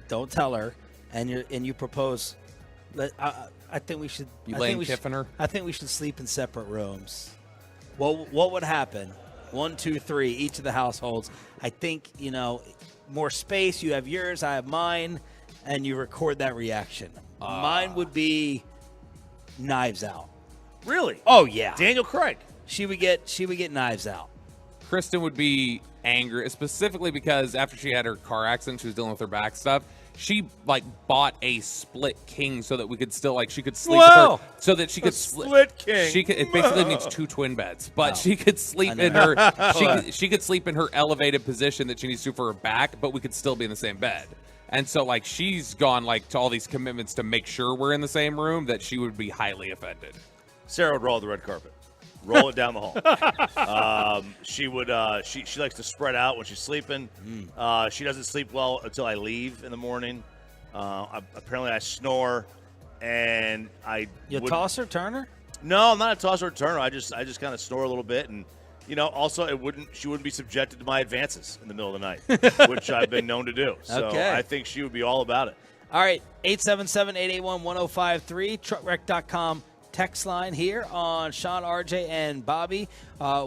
don't tell her, and you propose. I think we should. You I laying think we kiffing her? I think we should sleep in separate rooms. What would happen? 1, 2, 3, each of the households. I think more space. You have yours, I have mine, and you record that reaction. Mine would be Knives Out. Really? Oh yeah, Daniel Craig. She would get Knives Out. Kristen would be angry, specifically because after she had her car accident, she was dealing with her back stuff. She like bought a split king so that we could still she could sleep with her, so that she could split king. She could. It basically means 2 twin beds, but she could sleep in her. She could sleep in her elevated position that she needs to for her back, but we could still be in the same bed. And so she's gone to all these commitments to make sure we're in the same room that she would be highly offended. Sarah would roll the red carpet, roll it down the hall. She would. She likes to spread out when she's sleeping. She doesn't sleep well until I leave in the morning. Apparently, I snore, and You tosser, turner? No, I'm not a tosser or turner. I just kind of snore a little bit, and also she wouldn't be subjected to my advances in the middle of the night, which I've been known to do. So Okay. I think she would be all about it. All right, 877-881-1053, truckwreck.com. Text line here on Sean, RJ, and Bobby.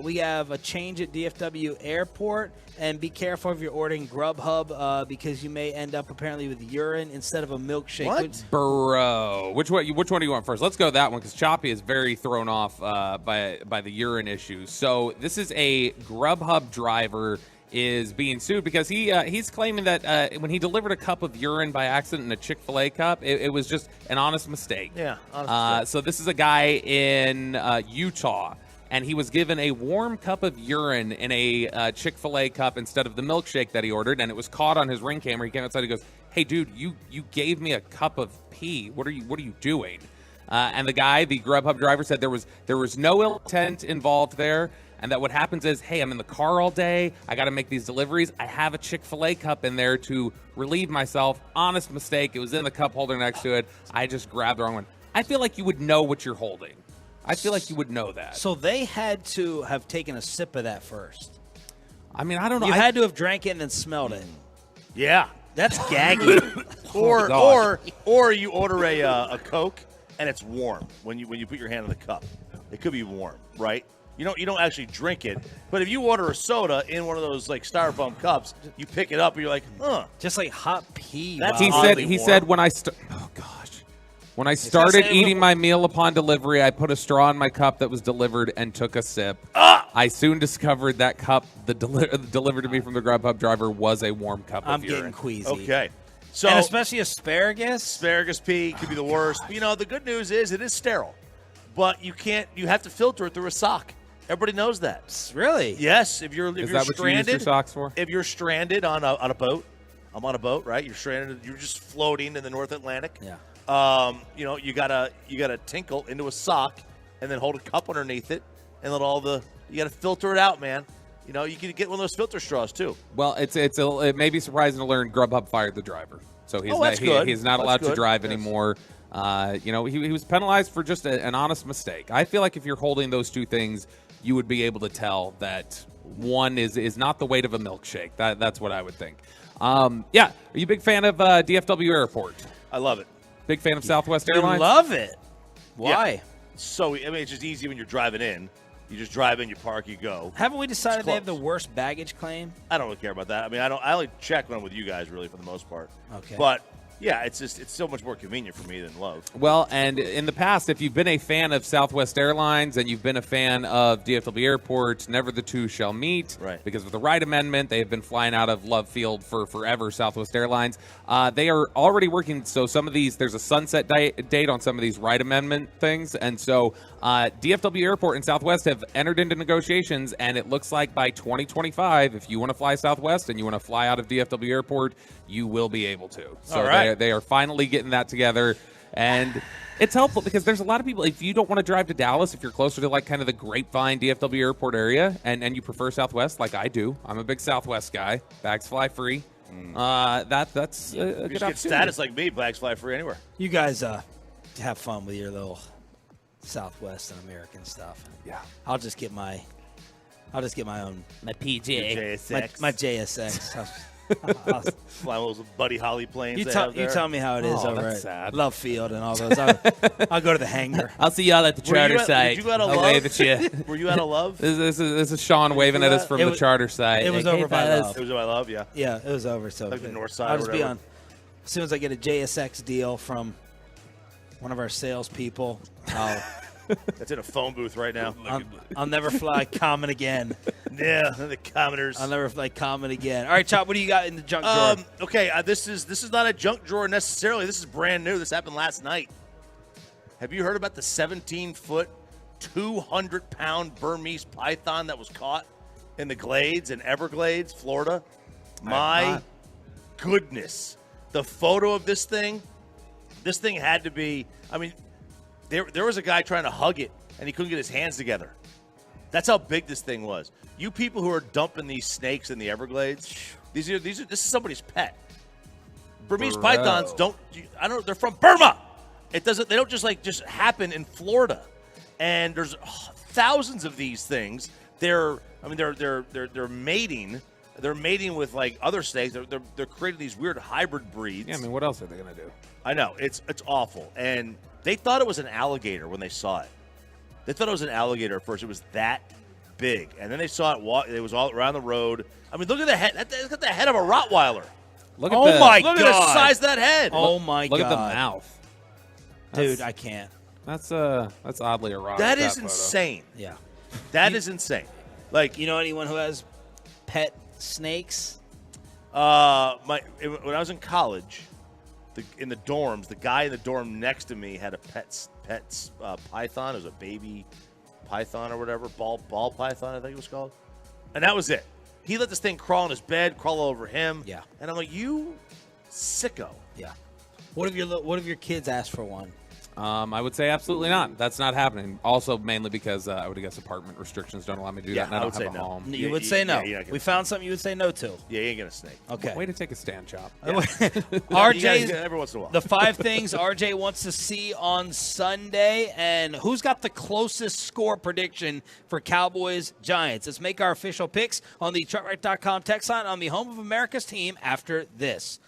We have a change at DFW Airport, and be careful if you're ordering Grubhub because you may end up apparently with urine instead of a milkshake. What? Bro, which one do you want first? Let's go that one because Choppy is very thrown off by the urine issue. So this is a Grubhub driver is being sued because he's claiming that when he delivered a cup of urine by accident in a Chick-fil-A cup, it was just an honest mistake. Yeah, honest mistake. So this is a guy in Utah, and he was given a warm cup of urine in a Chick-fil-A cup instead of the milkshake that he ordered, and it was caught on his Ring camera. He came outside, he goes, "Hey, dude, you gave me a cup of pee. What are you doing?" And the Grubhub driver, said there was no ill intent involved there. And that what happens is, hey, I'm in the car all day. I got to make these deliveries. I have a Chick-fil-A cup in there to relieve myself. Honest mistake. It was in the cup holder next to it. I just grabbed the wrong one. I feel like you would know what you're holding. I feel like you would know that. So they had to have taken a sip of that first. I mean, I don't know. You had to have drank it and then smelled it. Yeah. That's gaggy. or you order a Coke and it's warm when you put your hand in the cup. It could be warm, right? You don't actually drink it, but if you order a soda in one of those styrofoam cups, you pick it up and you're like, just like hot pee. That's he said when I started eating my meal upon delivery, I put a straw in my cup that was delivered and took a sip. I soon discovered that cup delivered to me from the Grubhub driver was a warm cup of urine. I'm getting queasy. Okay. So, and especially asparagus. Asparagus pee could be the worst. The good news is it is sterile, but you have to filter it through a sock. Everybody knows that. Really? Yes. If you're Is that stranded, what you use your socks for? If you're stranded on a boat, I'm on a boat, right? You're stranded. You're just floating in the North Atlantic. Yeah. You gotta tinkle into a sock and then hold a cup underneath it and let you gotta filter it out, man. You can get one of those filter straws too. Well, it may be surprising to learn Grubhub fired the driver, so he's not allowed to drive anymore. He was penalized for just an honest mistake. I feel like if you're holding those two things, you would be able to tell that one is not the weight of a milkshake. That's what I would think. Are you a big fan of DFW Airport? I love it. Big fan of Southwest Airlines? You love it. Why? Yeah. So it's just easy when you're driving in. You just drive in, you park, you go. Haven't we decided they have the worst baggage claim? I don't really care about that. I mean, I only check when I'm with you guys, really, for the most part. Okay. But Yeah, it's so much more convenient for me than Love. Well, and in the past, if you've been a fan of Southwest Airlines and you've been a fan of DFW Airport, never the two shall meet. Right. Because of the Wright Amendment, they have been flying out of Love Field for forever, Southwest Airlines. They are already working, so some of these, there's a sunset date on some of these Wright Amendment things, and so DFW Airport and Southwest have entered into negotiations, and it looks like by 2025, if you want to fly Southwest and you want to fly out of DFW Airport, you will be able to. So all right. they are finally getting that together, and it's helpful because there's a lot of people, if you don't want to drive to Dallas, if you're closer to like kind of the Grapevine DFW Airport area, and you prefer Southwest like I do, I'm a big Southwest guy, bags fly free. That's a You good just get opportunity. status like me, bags fly free anywhere. You guys have fun with your little Southwest and American stuff. Yeah. I'll just get my own PJ, Your JSX. my JSX. Fly those Buddy Holly planes. You they tell have there. you tell me how it is Oh, over that's at sad. Love Field and all those. I'll go to the hangar. I'll see y'all at the Were you charter at- site. did you go to I'll Love? wave at you. Were you out of Love? This is Sean waving at us from It the was- charter site. it was Like, over hey, by fellas. Love. It was I Love, yeah. Yeah, it was over. So Like the north side I'll or just be whatever. on. As soon as I get a JSX deal from one of our salespeople, That's in a phone booth right now. I'll never fly Common again. Yeah, the commoners. I'll never fly Common again. All right, Chop, what do you got in the junk drawer? Okay, this is not a junk drawer necessarily. This is brand new. This happened last night. Have you heard about the 17-foot, 200-pound Burmese python that was caught in the Glades in Everglades, Florida? My goodness. The photo of this thing had to be, I mean, there was a guy trying to hug it, and he couldn't get his hands together. That's how big this thing was. You people who are dumping these snakes in the Everglades, this is somebody's pet. Burmese pythons they're from Burma. They don't just happen in Florida. And there's thousands of these things. They're mating. They're mating with like other snakes. They're creating these weird hybrid breeds. Yeah, I mean, what else are they gonna do? I know it's awful. And they thought it was an alligator when they saw it. They thought it was an alligator at first. It was that big, and then they saw it walk. It was all around the road. I mean, look at the head. It's got the head of a Rottweiler. Look at Look at the size of that head. Oh my Look god! at the mouth. Dude, I can't. That's oddly erotic. That is photo. insane. Yeah. That is insane. Like, You know anyone who has pet snakes? when I was in college, in the dorms, the guy in the dorm next to me had a pet python. It was a baby python or whatever, ball python, I think it was called. And that was it. He let this thing crawl in his bed, crawl over him. Yeah. And I'm like, you sicko. Yeah. What if your kids ask for one? I would say absolutely not. That's not happening. Also, mainly because I would guess apartment restrictions don't allow me to do that. And I don't have a home. You would say no. Yeah, We found something you would say no to. Yeah, you ain't gonna snake. Okay. Way to take a stand, Chop. RJ, every once in a while. the 5 things RJ wants to see on Sunday, and who's got the closest score prediction for Cowboys Giants? Let's make our official picks on the TruckRight.com text line on the home of America's team after this.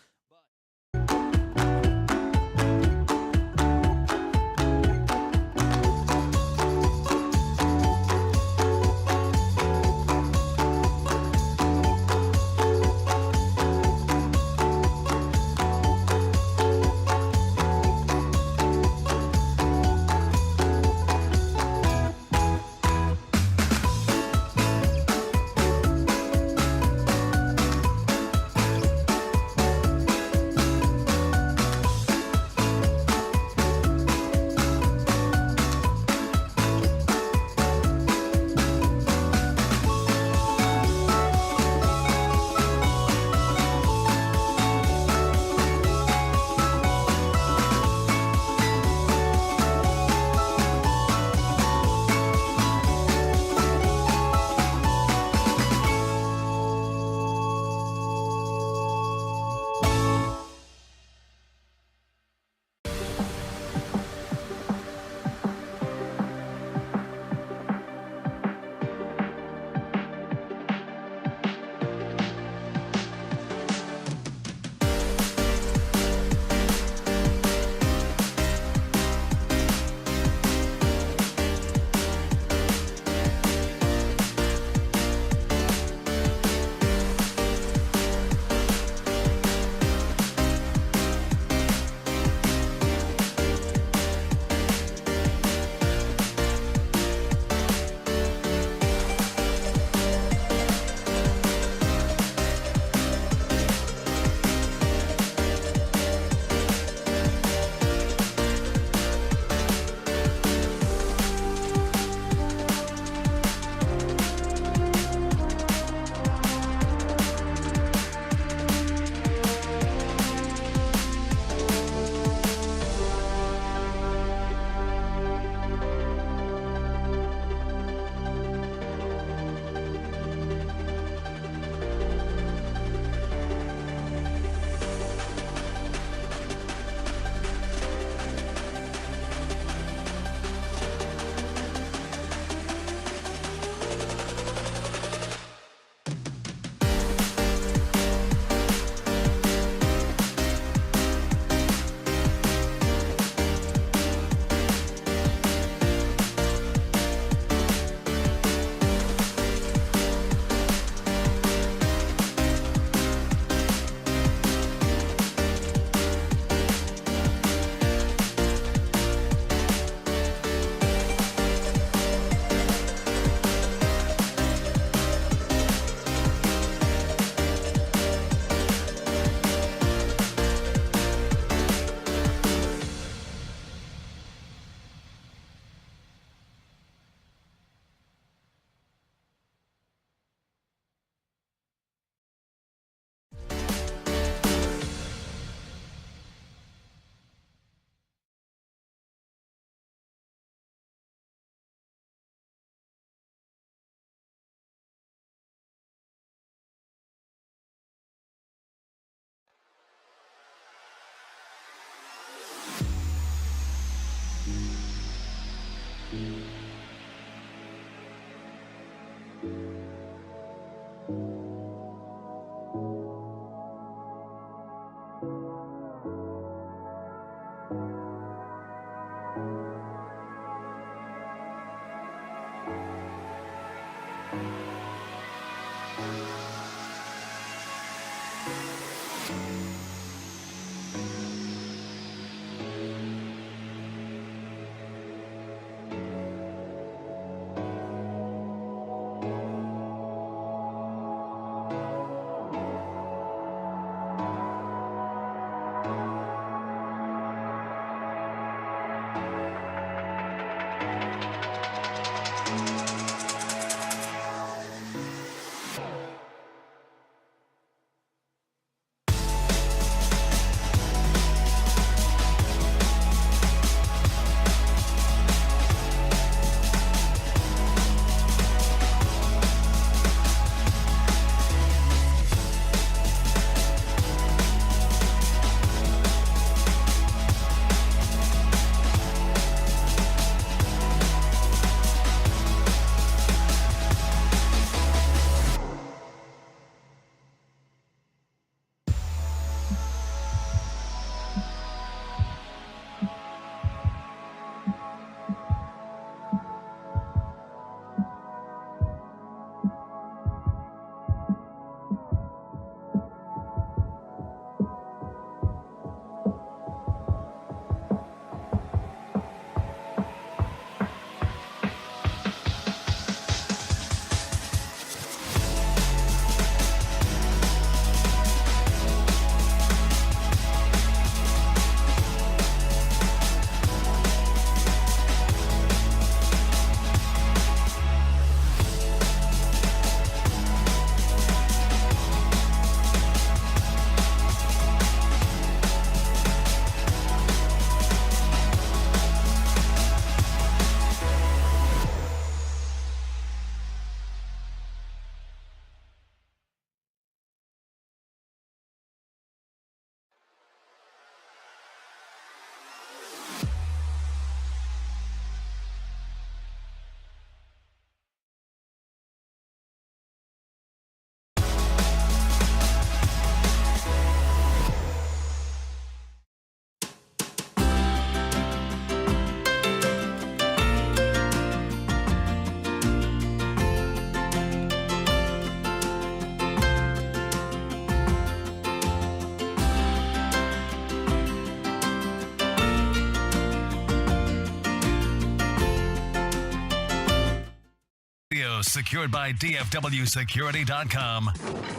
secured by DFWsecurity.com.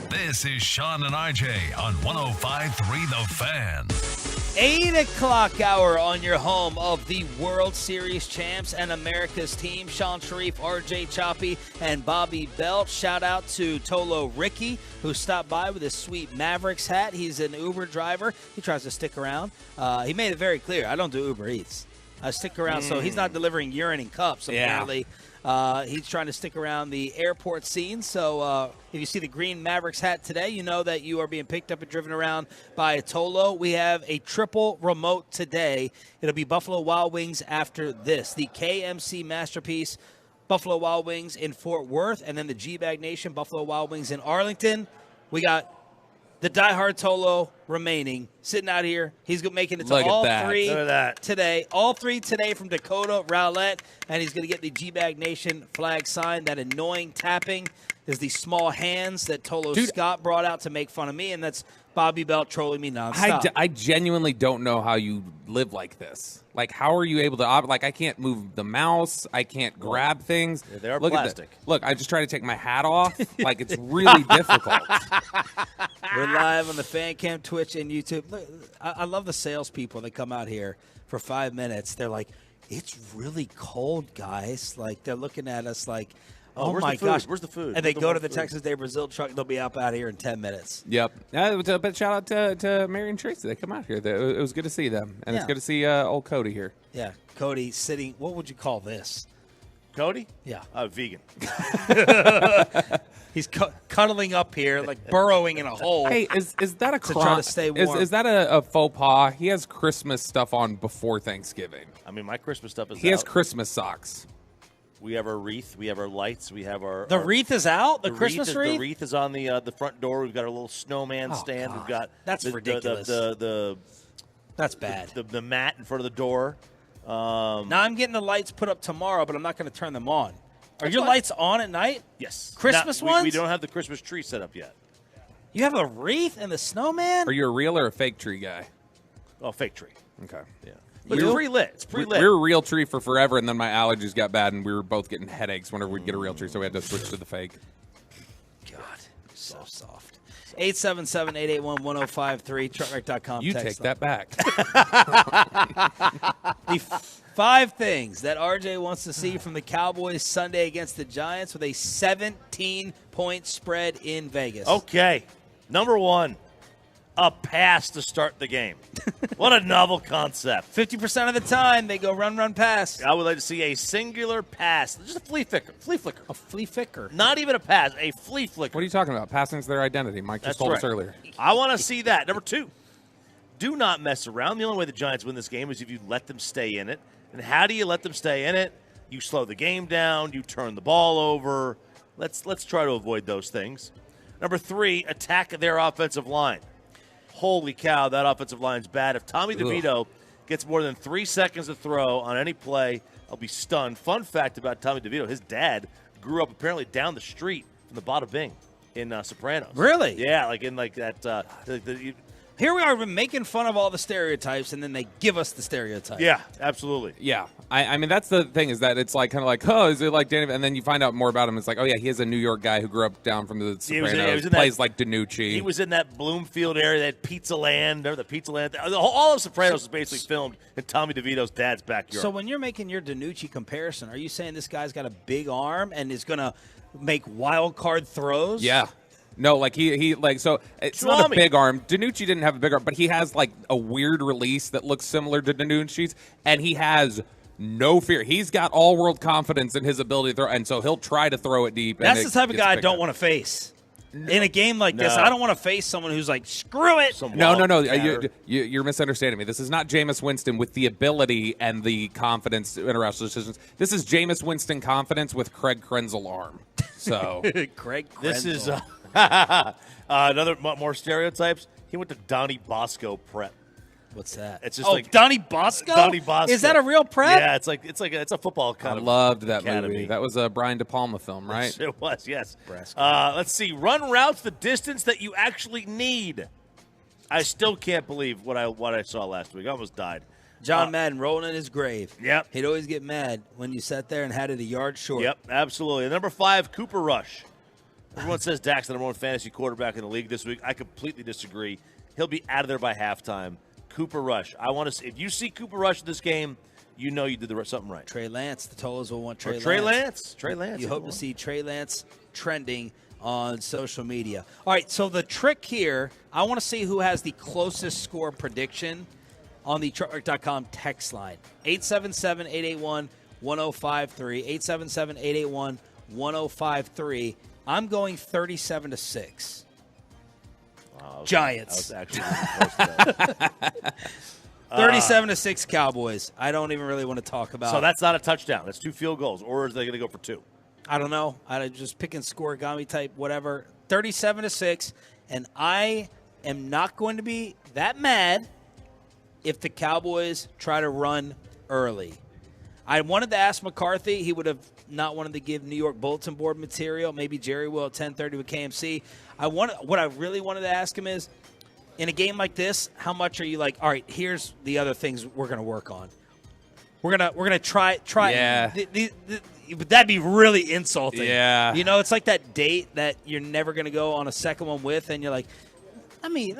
This is Sean and RJ on 105.3 The Fan. 8 o'clock hour on your home of the World Series champs and America's team. Sean Sharif, RJ Choppy, and Bobby Belt. Shout out to Tolo Ricky, who stopped by with his sweet Mavericks hat. He's an Uber driver. He tries to stick around. He made it very clear, I don't do Uber Eats. I stick around, so he's not delivering urine in cups, apparently. He's trying to stick around the airport scene. So if you see the green Mavericks hat today, you know that you are being picked up and driven around by a Tolo. We have a triple remote today. It'll be Buffalo Wild Wings after this. The KMC Masterpiece, Buffalo Wild Wings in Fort Worth, and then the Gag Nation, Buffalo Wild Wings in Arlington. We got the diehard Tolo remaining, sitting out here. He's making it to all three today. All three today from Dakota Rowlett, and he's going to get the G-Bag Nation flag signed. That annoying tapping is the small hands that Tolo Scott brought out to make fun of me, and that's Bobby Belt trolling me nonstop. I genuinely don't know how you live like this. Like, how are you able to I can't move the mouse. I can't grab things. Yeah, they are Look plastic. Look, I just try to take my hat off. Like, it's really difficult. We're live on the Fan Cam, Twitch, and YouTube. Look, I love the salespeople that come out here for 5 minutes. They're like, it's really cold, guys. Like, they're looking at us like, oh my gosh. Where's the food? And they go to the Texas Day Brazil truck. They'll be out here in 10 minutes. Yep. But shout out to Mary and Tracy. They come out here. It was good to see them. And it's good to see old Cody here. Yeah, Cody sitting. What would you call this? Cody? Yeah. Vegan. He's cuddling up here, like burrowing in a hole. Hey, is that a to try to stay warm? Is that a faux pas? He has Christmas stuff on before Thanksgiving. I mean, my Christmas stuff is He has out. Christmas socks. We have our wreath. We have our lights. We have our wreath is out. The Christmas wreath. The wreath is on the front door. We've got our little snowman stand. God. We've got That's ridiculous. That's bad. The mat in front of the door. Now I'm getting the lights put up tomorrow, but I'm not going to turn them on. Are your lights on at night? Yes. Christmas ones? ones? We don't have the Christmas tree set up yet. You have a wreath and the snowman? Are you a real or a fake tree guy? Oh, fake tree. Okay. Yeah. But it's pre-lit. It's pre-lit. We were a real tree for forever, and then my allergies got bad, and we were both getting headaches whenever we'd get a real tree, so we had to switch to the fake. God, so soft. 877-881-1053, truckwreck.com. You take that back. The 5 things that RJ wants to see from the Cowboys Sunday against the Giants with a 17-point spread in Vegas. Okay. Number 1, a pass to start the game. What a novel concept. 50% of the time, they go run, pass. I would like to see a singular pass. Just a flea flicker. A flea flicker. Not even a pass, a flea flicker. What are you talking about? Passing's their identity. Mike just told us earlier. I want to see that. Number 2, do not mess around. The only way the Giants win this game is if you let them stay in it. And how do you let them stay in it? You slow the game down. You turn the ball over. Let's try to avoid those things. Number 3, attack their offensive line. Holy cow, that offensive line's bad. If Tommy DeVito gets more than 3 seconds to throw on any play, I'll be stunned. Fun fact about Tommy DeVito, his dad grew up apparently down the street from the Bada Bing in Sopranos. Really? Yeah, like in like that. Here we are making fun of all the stereotypes, and then they give us the stereotype. Yeah, absolutely. Yeah. I mean, that's the thing is that it's like kind of like, oh, is it like Danny? And then you find out more about him. It's like, oh, yeah, he is a New York guy who grew up down from the Sopranos, plays like Danucci. He was in that Bloomfield area, that Pizza Land. Remember the Pizza Land? All of Sopranos was basically filmed in Tommy DeVito's dad's backyard. So when you're making your Danucci comparison, are you saying this guy's got a big arm and is going to make wild card throws? Yeah. No, like he so it's not a big arm. Danucci didn't have a big arm, but he has like a weird release that looks similar to Danucci's, and he has no fear. He's got all-world confidence in his ability to throw, and so he'll try to throw it deep. That's the type of guy I don't want to face. In a game like this, I don't want to face someone who's like, screw it. No. You're misunderstanding me. This is not Jameis Winston with the ability and the confidence in rational decisions. This is Jameis Winston confidence with Craig Krenzel arm. So Craig Krenzel. This is another more stereotypes. He went to Donnie Bosco Prep. What's that? It's just like Donnie Bosco. Donnie Bosco. Is that a real prep? Yeah, it's a football kind of. I loved that academy. movie. That was a Brian De Palma film, right? It was, yes. Let's see. Run routes the distance that you actually need. I still can't believe what I saw last week. I almost died. John Madden rolling in his grave. Yep. He'd always get mad when you sat there and had it a yard short. Yep, absolutely. And number 5, Cooper Rush. Everyone says Dak's the number 1 fantasy quarterback in the league this week. I completely disagree. He'll be out of there by halftime. Cooper Rush. I want to see, if you see Cooper Rush in this game, you know you did something right. Trey Lance. The totals will want Trey Lance. Trey Lance. You hope to see Trey Lance trending on social media. All right, so the trick here, I want to see who has the closest score prediction on the Truckmark.com text line. 877-881-1053. 877-881-1053. I'm going 37-6. Wow, Giants. I was actually close to that. 37-6 Cowboys. I don't even really want to talk about. So that's not a touchdown. That's 2 field goals. Or is they going to go for 2? I don't know. I just picking scoregami type, whatever. 37-6, and I am not going to be that mad if the Cowboys try to run early. I wanted to ask McCarthy. He would have not wanted to give New York bulletin board material. Maybe Jerry will at 10:30 with KMC. What I really wanted to ask him is, in a game like this, how much are you like, all right, here's the other things we're going to work on. We're gonna try. Yeah. But that'd be really insulting. Yeah. You know, it's like that date that you're never gonna go on a second one with, and you're like, let me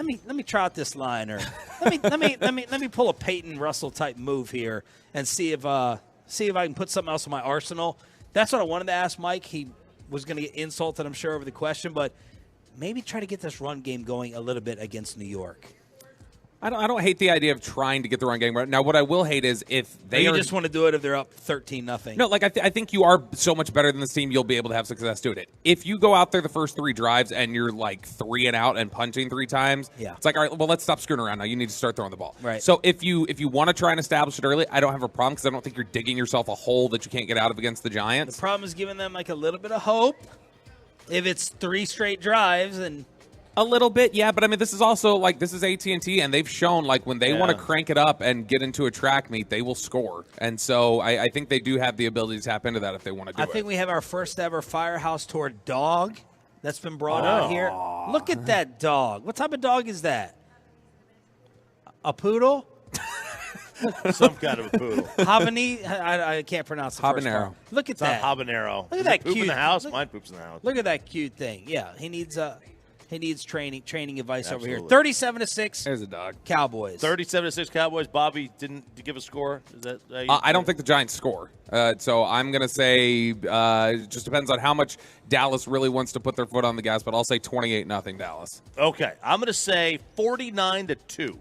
try out this line, or let me pull a Peyton Russell type move here and see if I can put something else in my arsenal. That's what I wanted to ask Mike. He was gonna get insulted, I'm sure, over the question, but maybe try to get this run game going a little bit against New York. I don't hate the idea of trying to get the run game right. Now, what I will hate is if they just want to do it if they're up 13-0. No, like I think you are so much better than this team, you'll be able to have success doing it. If you go out there the first 3 drives and you're like 3 and out and punting 3 times, it's like, all right, well, let's stop screwing around now. You need to start throwing the ball. Right. So if you want to try and establish it early, I don't have a problem because I don't think you're digging yourself a hole that you can't get out of against the Giants. The problem is giving them like a little bit of hope if it's 3 straight drives and. A little bit, yeah, but I mean, this is also like this is AT&T, and they've shown like when they want to crank it up and get into a track meet, they will score. And so I think they do have the ability to tap into that if they want to do it. I think we have our first ever Firehouse Tour dog that's been brought out here. Look at that dog. What type of dog is that? A poodle? Some kind of a poodle. I can't pronounce the first Habanero. part. Look at It's that. not habanero. Look at that poop cute. in the house? Mine poops in the house. Look at that cute thing. Yeah, he needs training advice Absolutely. over here. 37-6. There's a dog. Cowboys. 37-6 Cowboys. Bobby didn't give a score. Is that? I don't think the Giants score. So I'm going to say it just depends on how much Dallas really wants to put their foot on the gas, but I'll say 28-0 Dallas. Okay, I'm going to say 49-2.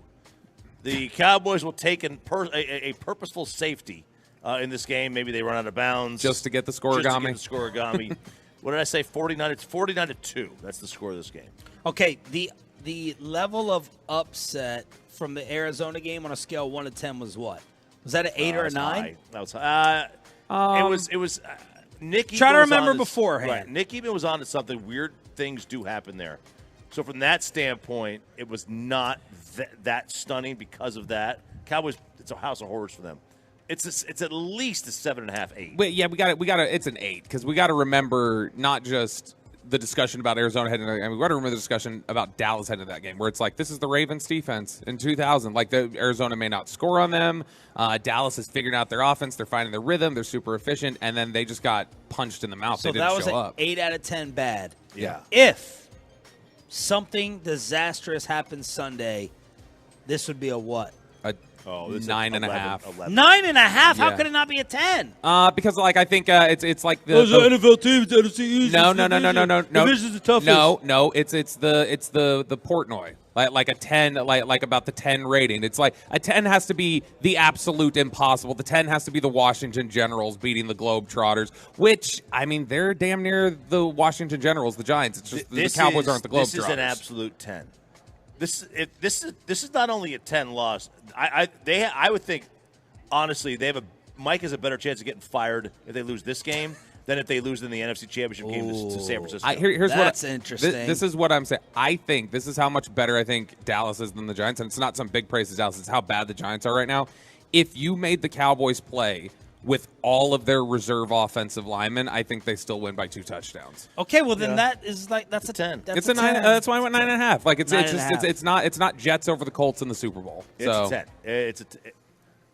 The Cowboys will take a purposeful safety in this game. Maybe they run out of bounds Just to get the scoregami. What did I say? 49. It's 49-2. That's the score of this game. Okay, the level of upset from the Arizona game on a scale of 1 to 10 was what? Was that an 8 or a 9? That was high. It was. Nick. Try to Eben was remember on to- beforehand. Right. Nick Eben was on to something. Weird things do happen there. So from that standpoint, it was not that stunning because of that. Cowboys. It's a house of horrors for them. It's at least a 7.5, 8. Wait, yeah, we got it. It's an 8 because we got to remember not just the discussion about Arizona heading. I mean, we got to remember the discussion about Dallas heading to that game, where it's like this is the Ravens defense in 2000. Like Arizona may not score on them. Dallas has figured out their offense. They're finding their rhythm. They're super efficient, and then they just got punched in the mouth. So they didn't that was show an up. 8 out of 10 bad. Yeah. If something disastrous happens Sunday, this would be a what? This is 9.5. 9.5? How Yeah. could it not be a 10? Because like I think it's like the NFL teams that NFC East. No. Division's the toughest. No. It's the Portnoy. Like a 10, like about the 10 rating. It's like a 10 has to be the absolute impossible. The 10 has to be the Washington Generals beating the Globetrotters, which I mean they're damn near the Washington Generals, the Giants. It's just the Cowboys aren't the Globetrotters. This is an absolute 10. This is not only a 10 loss. I would think honestly Mike has a better chance of getting fired if they lose this game than if they lose in the NFC Championship game to San Francisco. That's interesting. This is what I'm saying. I think this is how much better I think Dallas is than the Giants, and it's not some big praise to Dallas. It's how bad the Giants are right now. If you made the Cowboys play with all of their reserve offensive linemen, I think they still win by 2 touchdowns. Okay, well then that's a 10. It's a 9. That's why I went 9.5. Like it's 9.5. it's not Jets over the Colts in the Super Bowl. It's a 10.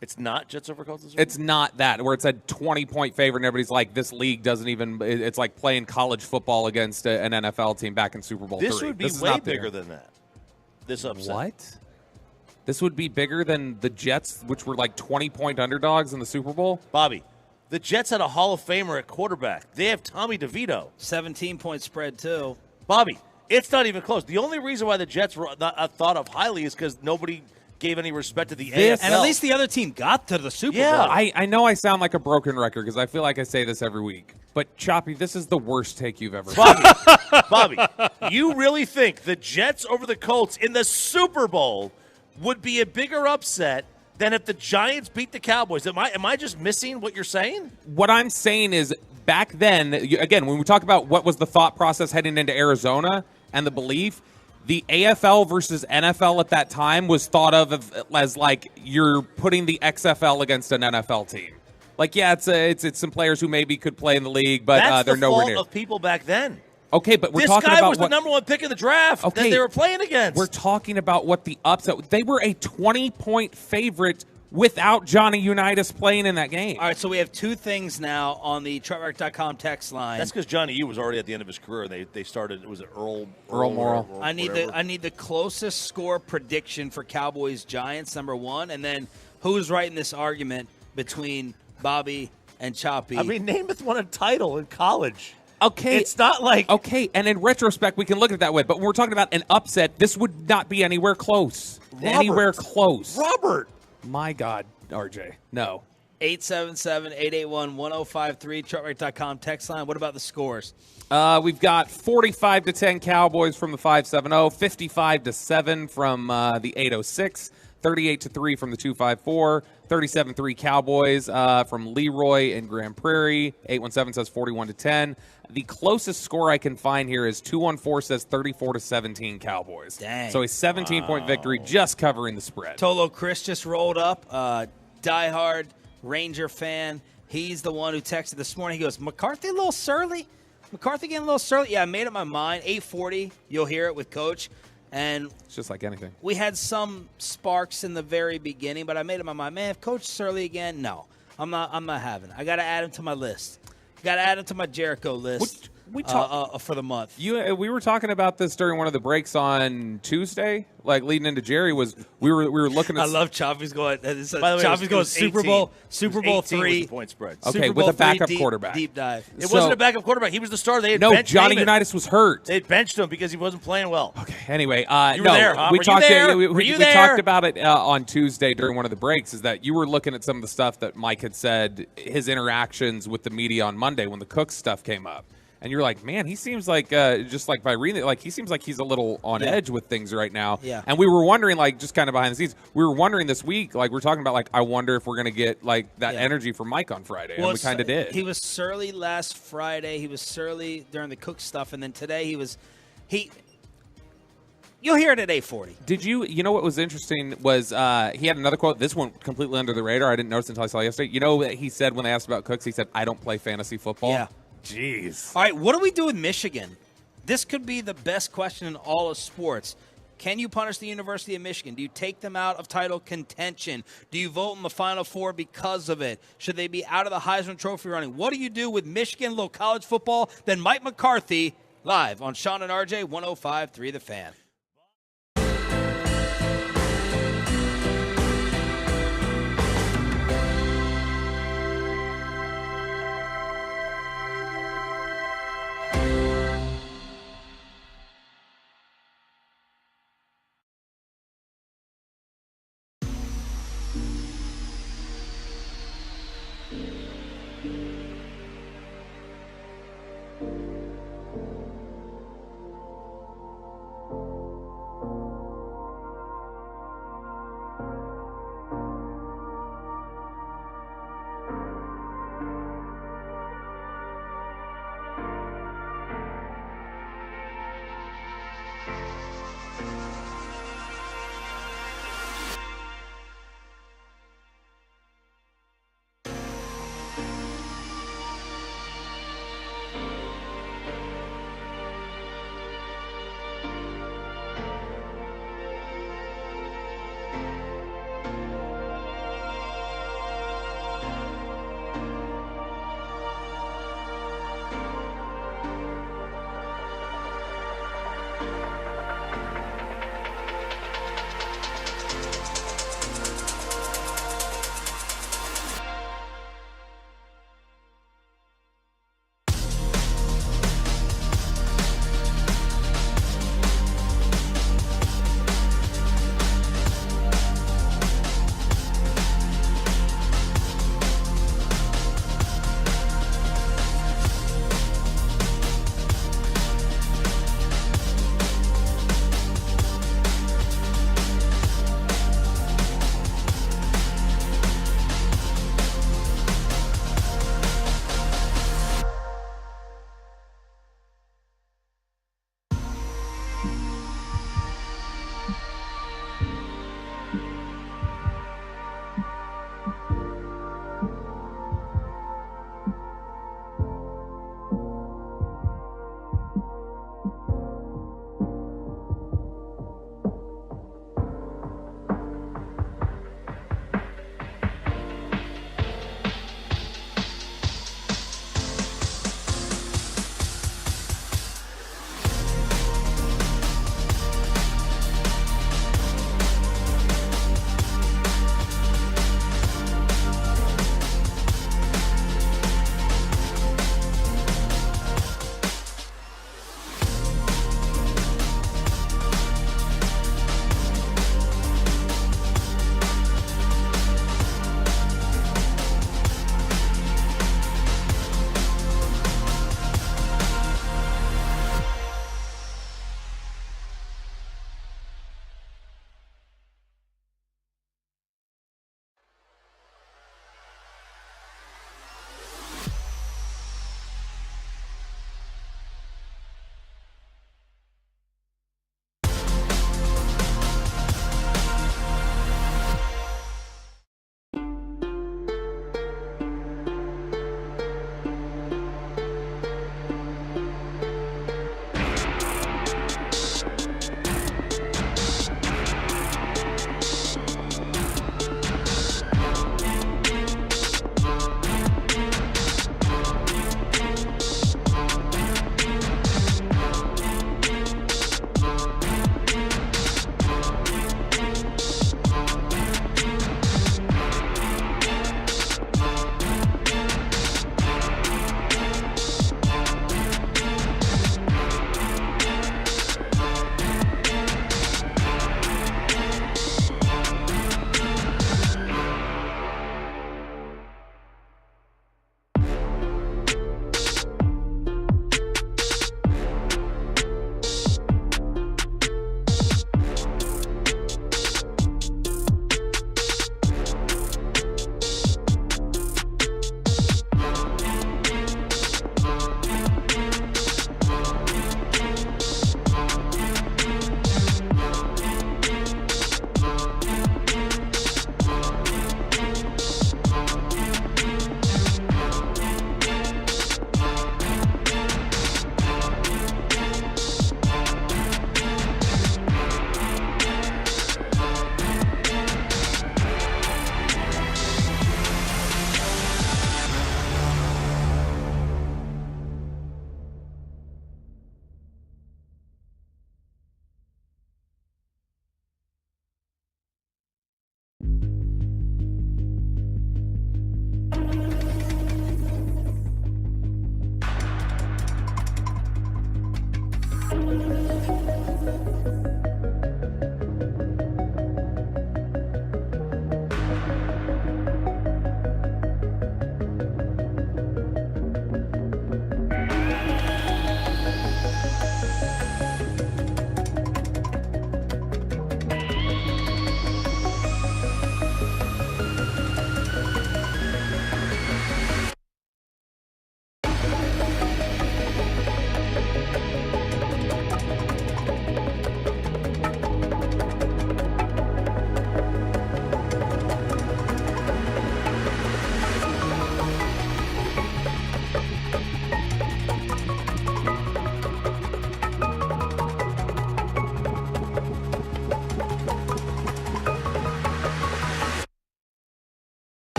It's not Jets over Colts. It's not that where it's a 20-point favorite and everybody's like, this league doesn't even. It's like playing college football against an NFL team back in Super Bowl. This 3. would be way bigger than that. This upset. What? This would be bigger than the Jets, which were like 20-point underdogs in the Super Bowl? Bobby, the Jets had a Hall of Famer at quarterback. They have Tommy DeVito. 17-point spread, too. Bobby, it's not even close. The only reason why the Jets were not thought of highly is because nobody gave any respect to the AFL. And at least the other team got to the Super Bowl. I know I sound like a broken record because I feel like I say this every week. But, Choppy, this is the worst take you've ever had. Bobby, you really think the Jets over the Colts in the Super Bowl would be a bigger upset than if the Giants beat the Cowboys? Am I just missing what you're saying? What I'm saying is back then, again, when we talk about what was the thought process heading into Arizona and the belief, the AFL versus NFL at that time was thought of as like you're putting the XFL against an NFL team. Like, yeah, it's some players who maybe could play in the league, but they're nowhere near. That's the fault of people back then. Okay, but we're this talking guy about was the number one pick in the draft that they were playing against. We're talking about what the upset. They were a 20-point favorite without Johnny Unitas playing in that game. All right, so we have two things now on the TruckRack.com text line. That's because Johnny U was already at the end of his career. They started. Was it Earl Morrall? I need the closest score prediction for Cowboys Giants, number one, and then who's right in this argument between Bobby and Choppy. I mean, Namath won a title in college. Okay. It's not like... Okay, and in retrospect, we can look at it that way. But when we're talking about an upset, this would not be anywhere close. Anywhere close. Robert. My God, RJ. No. 877-881-1053, TruckRack.com text line. What about the scores? We've got 45-10 Cowboys from the 570, 55-7 from the 806, 38-3 from the 254, 37-3 Cowboys from Leroy and Grand Prairie. 817 says 41-10. The closest score I can find here is 214 says 34-17 Cowboys. Dang. So a 17-point victory, just covering the spread. Tolo Chris just rolled up. Diehard Ranger fan. He's the one who texted this morning. He goes, McCarthy a little surly? McCarthy getting a little surly? Yeah, I made up my mind. 8:40, you'll hear it with Coach. And it's just like anything. We had some sparks in the very beginning, but I made up my mind. Man, if Coach Surly again, no. I'm not having it. I got to add him to my list. Got to add him to my Jericho list for the month. We were talking about this during one of the breaks on Tuesday, like leading into Jerry. Was we were looking at. I love Choppy's going. By the way, Choppy's going Super Bowl 3 point spread. Okay, with a backup quarterback. Deep dive. It wasn't a backup quarterback. He was the star. They had benched Johnny Unitas was hurt. They had benched him because he wasn't playing well. Okay. Anyway, you were there, huh? We talked about it on Tuesday during one of the breaks. Is that you were looking at some of the stuff that Mike had said, his interactions with the media on Monday when the Cook stuff came up. And you're like, man, he seems like, just like by reading it, like he seems like he's a little on edge with things right now. Yeah. And we were wondering, like, just kind of behind the scenes, we were wondering this week, like, we're talking about, like, I wonder if we're going to get, like, that energy from Mike on Friday. And we kind of did. He was surly last Friday. He was surly during the Cook stuff. And then today you'll hear it at 8:40. Did you know what was interesting was he had another quote. This one completely under the radar. I didn't notice until I saw it yesterday. You know what he said when they asked about Cooks? He said, I don't play fantasy football. Yeah. Jeez. All right, what do we do with Michigan? This could be the best question in all of sports. Can you punish the University of Michigan? Do you take them out of title contention? Do you vote in the Final Four because of it? Should they be out of the Heisman Trophy running? What do you do with Michigan, little college football? Then Mike McCarthy, live on Sean and RJ, 105.3 The Fan.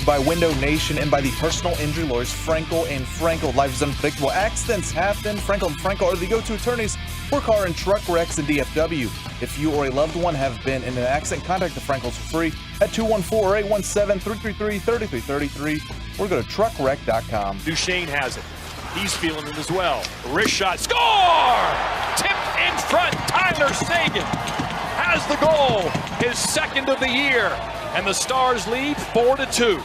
By Window Nation and by the personal injury lawyers Frankel and Frankel. Life is unpredictable. Accidents happen. Frankel and Frankel are the go-to attorneys for car and truck wrecks in DFW. If you or a loved one have been in an accident, contact the Frankels for free at 214-817-333-3333 or go to truckwreck.com. Duchesne has it. He's feeling it as well. Wrist shot. Score! Tipped in front. Tyler Sagan has the goal. His second of the year. And the Stars lead 4-2.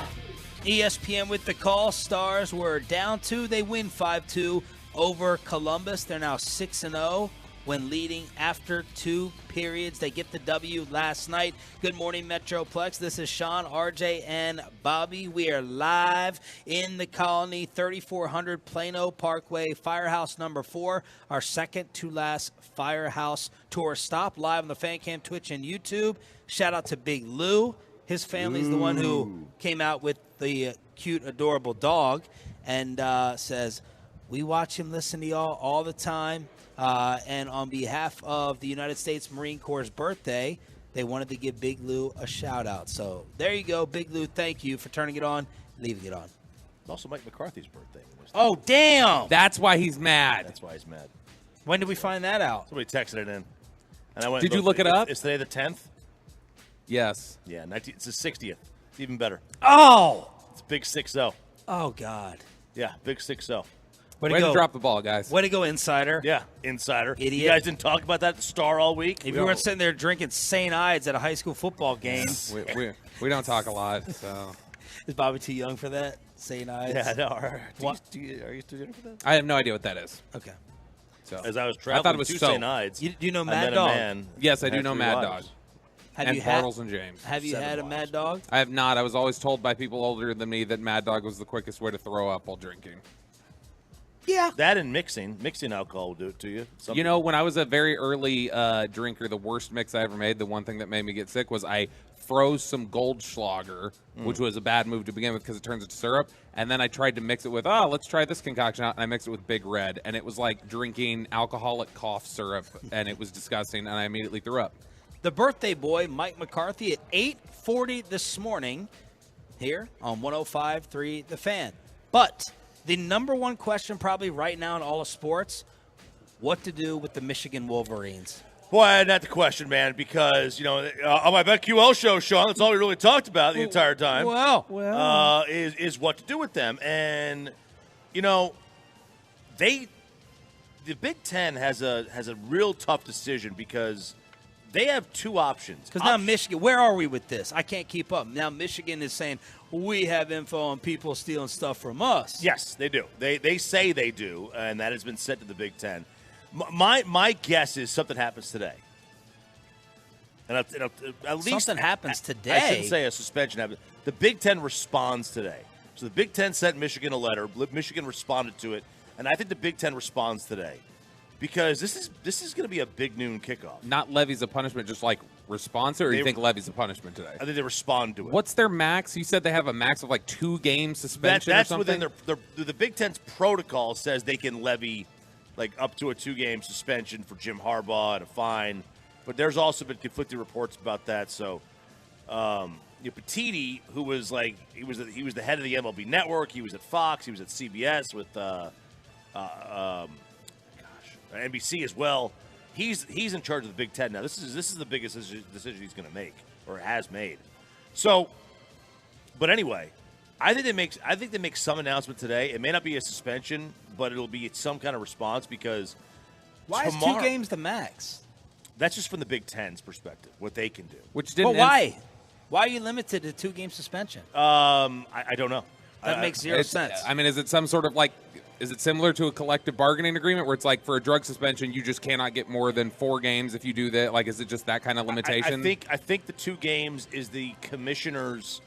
ESPN with the call. Stars were down 2. They win 5-2 over Columbus. They're now 6-0 when leading after 2 periods. They get the W last night. Good morning, Metroplex. This is Sean, RJ, and Bobby. We are live in the Colony, 3400 Plano Parkway, Firehouse number 4, our second to last Firehouse tour stop, live on the Fan Cam, Twitch, and YouTube. Shout out to Big Lou. His family's the one who came out with the cute, adorable dog and says, we watch him, listen to y'all all the time. And on behalf of the United States Marine Corps' birthday, they wanted to give Big Lou a shout-out. So there you go, Big Lou. Thank you for turning it on, leaving it on. It's also Mike McCarthy's birthday. Oh, damn. That's why he's mad. That's why he's mad. When did we find that out? Somebody texted it in. And I went. Did you look it up? It's today the 10th. Yes. Yeah, it's the 60th. It's even better. Oh! It's big 6-0. Oh, God. Yeah, big 6-0. Way to drop the ball, guys. Way to go, Insider. Yeah, Insider. Idiot. You guys didn't talk about that at the Star all week? If you weren't sitting there drinking St. Ides at a high school football game. We don't talk a lot, so. Is Bobby too young for that? St. Ides? Yeah, no. Are you too young for that? I have no idea what that is. Okay. So as I was traveling to St. Ides, do you know Mad Dog? Yes, I do know Mad Dog. Have you Bartles and James. Have you had a Mad Dog? I have not. I was always told by people older than me that Mad Dog was the quickest way to throw up while drinking. Yeah. That and mixing alcohol will do it to you. You know, when I was a very early drinker, the worst mix I ever made, the one thing that made me get sick was I froze some Goldschlager, which was a bad move to begin with because it turns into syrup. And then I tried to mix it with, let's try this concoction out. And I mixed it with Big Red. And it was like drinking alcoholic cough syrup. And it was disgusting. And I immediately threw up. The birthday boy, Mike McCarthy, at 8:40 this morning here on 105.3 The Fan. But the number one question probably right now in all of sports, what to do with the Michigan Wolverines. Boy, not the question, man, because, on my BetQL show, Sean, that's all we really talked about the entire time. Is what to do with them. And, the Big Ten has a real tough decision because they have two options. Because now Michigan, where are we with this? I can't keep up. Now Michigan is saying, we have info on people stealing stuff from us. Yes, they do. They say they do, and that has been sent to the Big Ten. My guess is something happens today. And at least something happens today. I shouldn't say a suspension happens. The Big Ten responds today. So the Big Ten sent Michigan a letter. Michigan responded to it, and I think the Big Ten responds today. Because this is going to be a big noon kickoff. Not levies a punishment, just like response, or you think levies a punishment today? I think they respond to it. What's their max? You said they have a max of like 2 game suspension That's or something? within the Big Ten's protocol says they can levy like up to a 2-game suspension for Jim Harbaugh and a fine. But there's also been conflicting reports about that. So, Petiti, who was like he was the head of the MLB Network. He was at Fox. He was at CBS with NBC as well. He's in charge of the Big Ten now. This is the biggest decision he's going to make or has made. So, but anyway, I think they make some announcement today. It may not be a suspension, but it'll be some kind of response because why is 2 games the max? That's just from the Big Ten's perspective, what they can do. Which But why? Why are you limited to 2-game suspension? I don't know. That makes zero sense. I mean, is it some sort of is it similar to a collective bargaining agreement where it's like for a drug suspension, you just cannot get more than 4 games if you do that? Like, is it just that kind of limitation? I think the 2 games is the commissioner's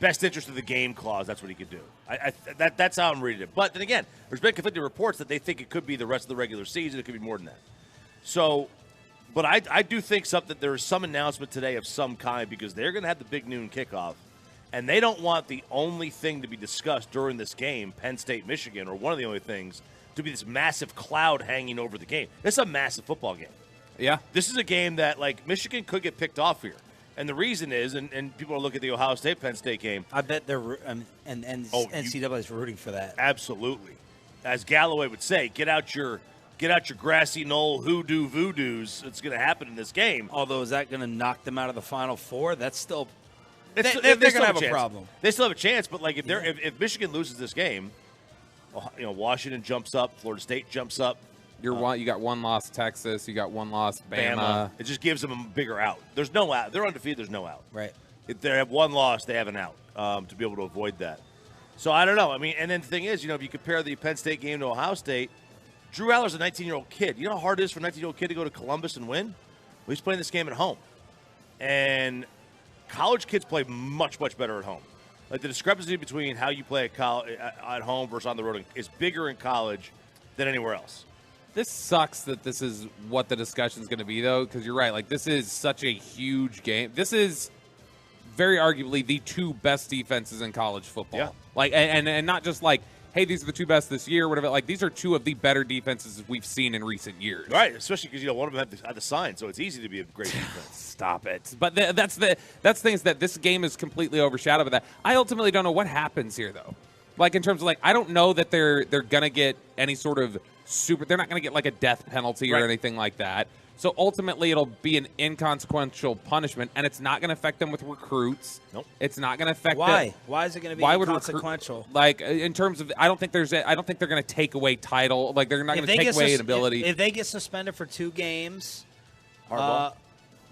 best interest of the game clause. That's what he could do. That's how I'm reading it. But then again, there's been conflicting reports that they think it could be the rest of the regular season. It could be more than that. So, but I do think there's some announcement today of some kind because they're going to have the big noon kickoff, and they don't want the only thing to be discussed during this game, Penn State, Michigan, or one of the only things, to be this massive cloud hanging over the game. This is a massive football game. Yeah. This is a game that, Michigan could get picked off here. And the reason is, and people are looking at the Ohio State-Penn State game. I bet they're NCAA is rooting for that. Absolutely. As Galloway would say, get out your grassy knoll hoodoo voodoos. It's going to happen in this game. Although, is that going to knock them out of the Final Four? That's still they're going to have a chance. problem. They still have a chance, but if Michigan loses this game, Washington jumps up, Florida State jumps up. You got 1 loss Texas, you got 1 loss Bama. It just gives them a bigger out. There's no out. They're undefeated. There's no out. Right. If they have 1 loss, they have an out to be able to avoid that. So I don't know. I mean, and then the thing is, if you compare the Penn State game to Ohio State, Drew Aller's a 19-year-old kid. You know how hard it is for a 19-year-old kid to go to Columbus and win? Well, he's playing this game at home. And college kids play much, much better at home. Like the discrepancy between how you play at home versus on the road is bigger in college than anywhere else. This sucks that this is what the discussion is going to be, though, because you're right. Like, this is such a huge game. This is very arguably the 2 best defenses in college football. Yeah. Like, and not just like, hey, these are the 2 best this year, whatever. Like, these are 2 of the better defenses we've seen in recent years. Right, especially because one of them had the sign, so it's easy to be a great defense. Stop it. But that's the thing is that this game is completely overshadowed by that. I ultimately don't know what happens here, though. Like, in terms of, I don't know that they're going to get any sort of they're not going to get, a death penalty or anything like that. So, ultimately, it'll be an inconsequential punishment, and it's not going to affect them with recruits. Nope. It's not going to affect Why? them. Why is it going to be inconsequential? In terms of, I don't think they're going to take away title. Like, they're not going to take away an ability. If they get suspended for 2 games,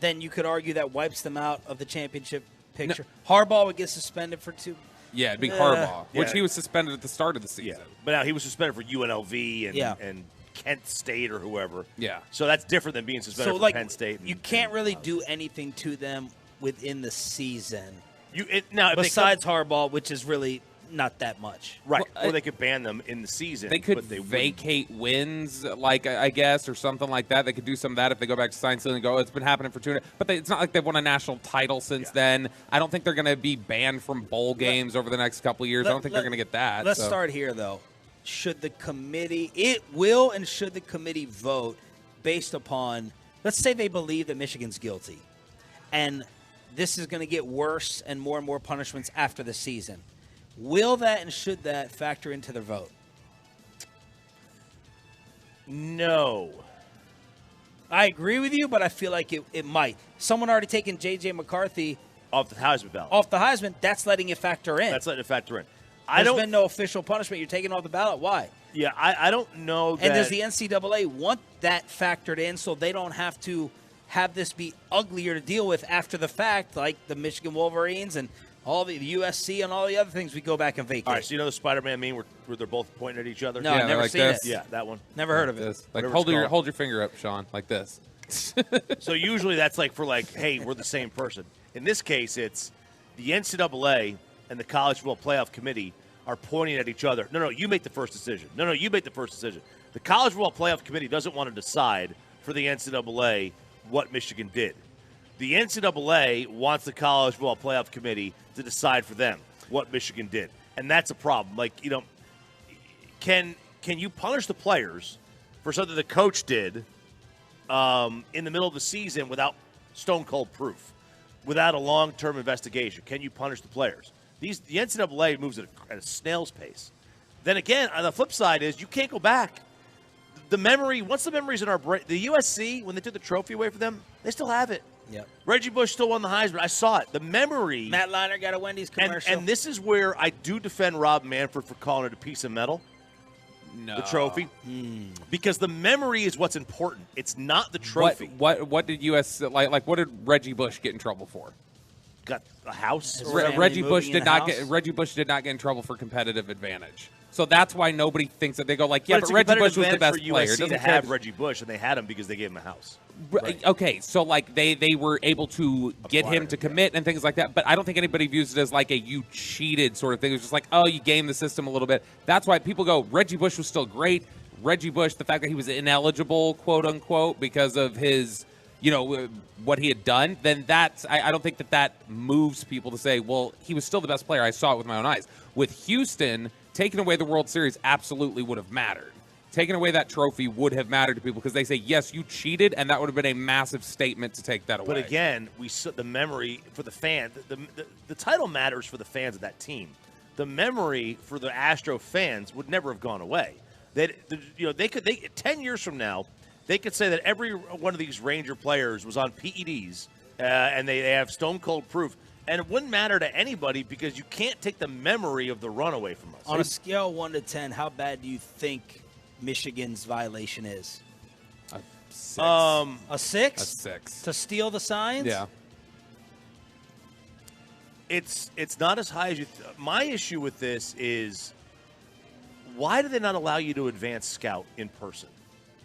then you could argue that wipes them out of the championship picture. No. Harbaugh would get suspended for 2. Yeah, it'd be Harbaugh, which he was suspended at the start of the season. Yeah. But now he was suspended for UNLV and Kent State or whoever. Yeah. So that's different than being suspended for Penn State. You can't really do anything to them within the season. Besides Harbaugh, which is really not that much. Right. Or they could ban them in the season. They could vacate wins, I guess, or something like that. They could do some of that if they go back to sign stealing and go, it's been happening for 2 years. But it's not like they've won a national title since then. I don't think they're going to be banned from bowl games over the next couple of years. I don't think they're going to get that. Let's start here, though. Should the committee vote based upon, let's say they believe that Michigan's guilty, and this is going to get worse and more punishments after the season. Will that and should that factor into their vote? No. I agree with you, but I feel like it might. Someone already taken J.J. McCarthy off the Heisman ballot. Off the Heisman, that's letting it factor in. That's letting it factor in. There's been no official punishment. You're taking off the ballot. Why? Yeah, I don't know that. And does the NCAA want that factored in so they don't have to have this be uglier to deal with after the fact, like the Michigan Wolverines and all the USC and all the other things we go back and vacate? All right, so you know the Spider-Man meme where they're both pointing at each other? No, I've never seen it. Yeah, that one. Never heard of it. Like, hold your finger up, Sean, like this. So usually that's hey, we're the same person. In this case, it's the NCAA and the College Football Playoff Committee are pointing at each other. No, you make the first decision. No, you make the first decision. The College Football Playoff Committee doesn't want to decide for the NCAA what Michigan did. The NCAA wants the College Football Playoff Committee to decide for them what Michigan did. And that's a problem. Can you punish the players for something the coach did in the middle of the season without stone-cold proof, without a long-term investigation? Can you punish the players? The NCAA moves at a snail's pace. Then again, on the flip side is you can't go back. Once the memory's in our brain, the USC, when they took the trophy away from them, they still have it. Yep. Reggie Bush still won the Heisman. I saw it. The memory. Matt Leinart got a Wendy's commercial. And this is where I do defend Rob Manfred for calling it a piece of metal. No. The trophy. Because the memory is what's important. It's not the trophy. What did US like? What did Reggie Bush get in trouble for? Got a house. Reggie Bush did not get in trouble for competitive advantage. So that's why nobody thinks that they go like, yeah, but Reggie Bush was the best player. USC to have Reggie Bush, and they had him because they gave him a house. Right. Okay, so like they were able to get him to commit and things like that, but I don't think anybody views it as like a you cheated sort of thing. It was just like, oh, you gamed the system a little bit. That's why people go, Reggie Bush was still great. Reggie Bush, the fact that he was ineligible, quote unquote, because of his, what he had done, then that's, I don't think that moves people to say, well, he was still the best player. I saw it with my own eyes. With Houston, taking away the World Series absolutely would have mattered. Taking away that trophy would have mattered to people because they say, yes, you cheated, and that would have been a massive statement to take that away. But again, the memory for the fan, the title matters for the fans of that team. The memory for the Astro fans would never have gone away. They 10 years from now, they could say that every one of these Ranger players was on PEDs, and they have stone cold proof. And it wouldn't matter to anybody because you can't take the memory of the run away from us. On a scale of 1 to 10, how bad do you think Michigan's violation is? A 6. A 6? A 6. To steal the signs? Yeah. It's not as high as you. My issue with this is, why do they not allow you to advance scout in person?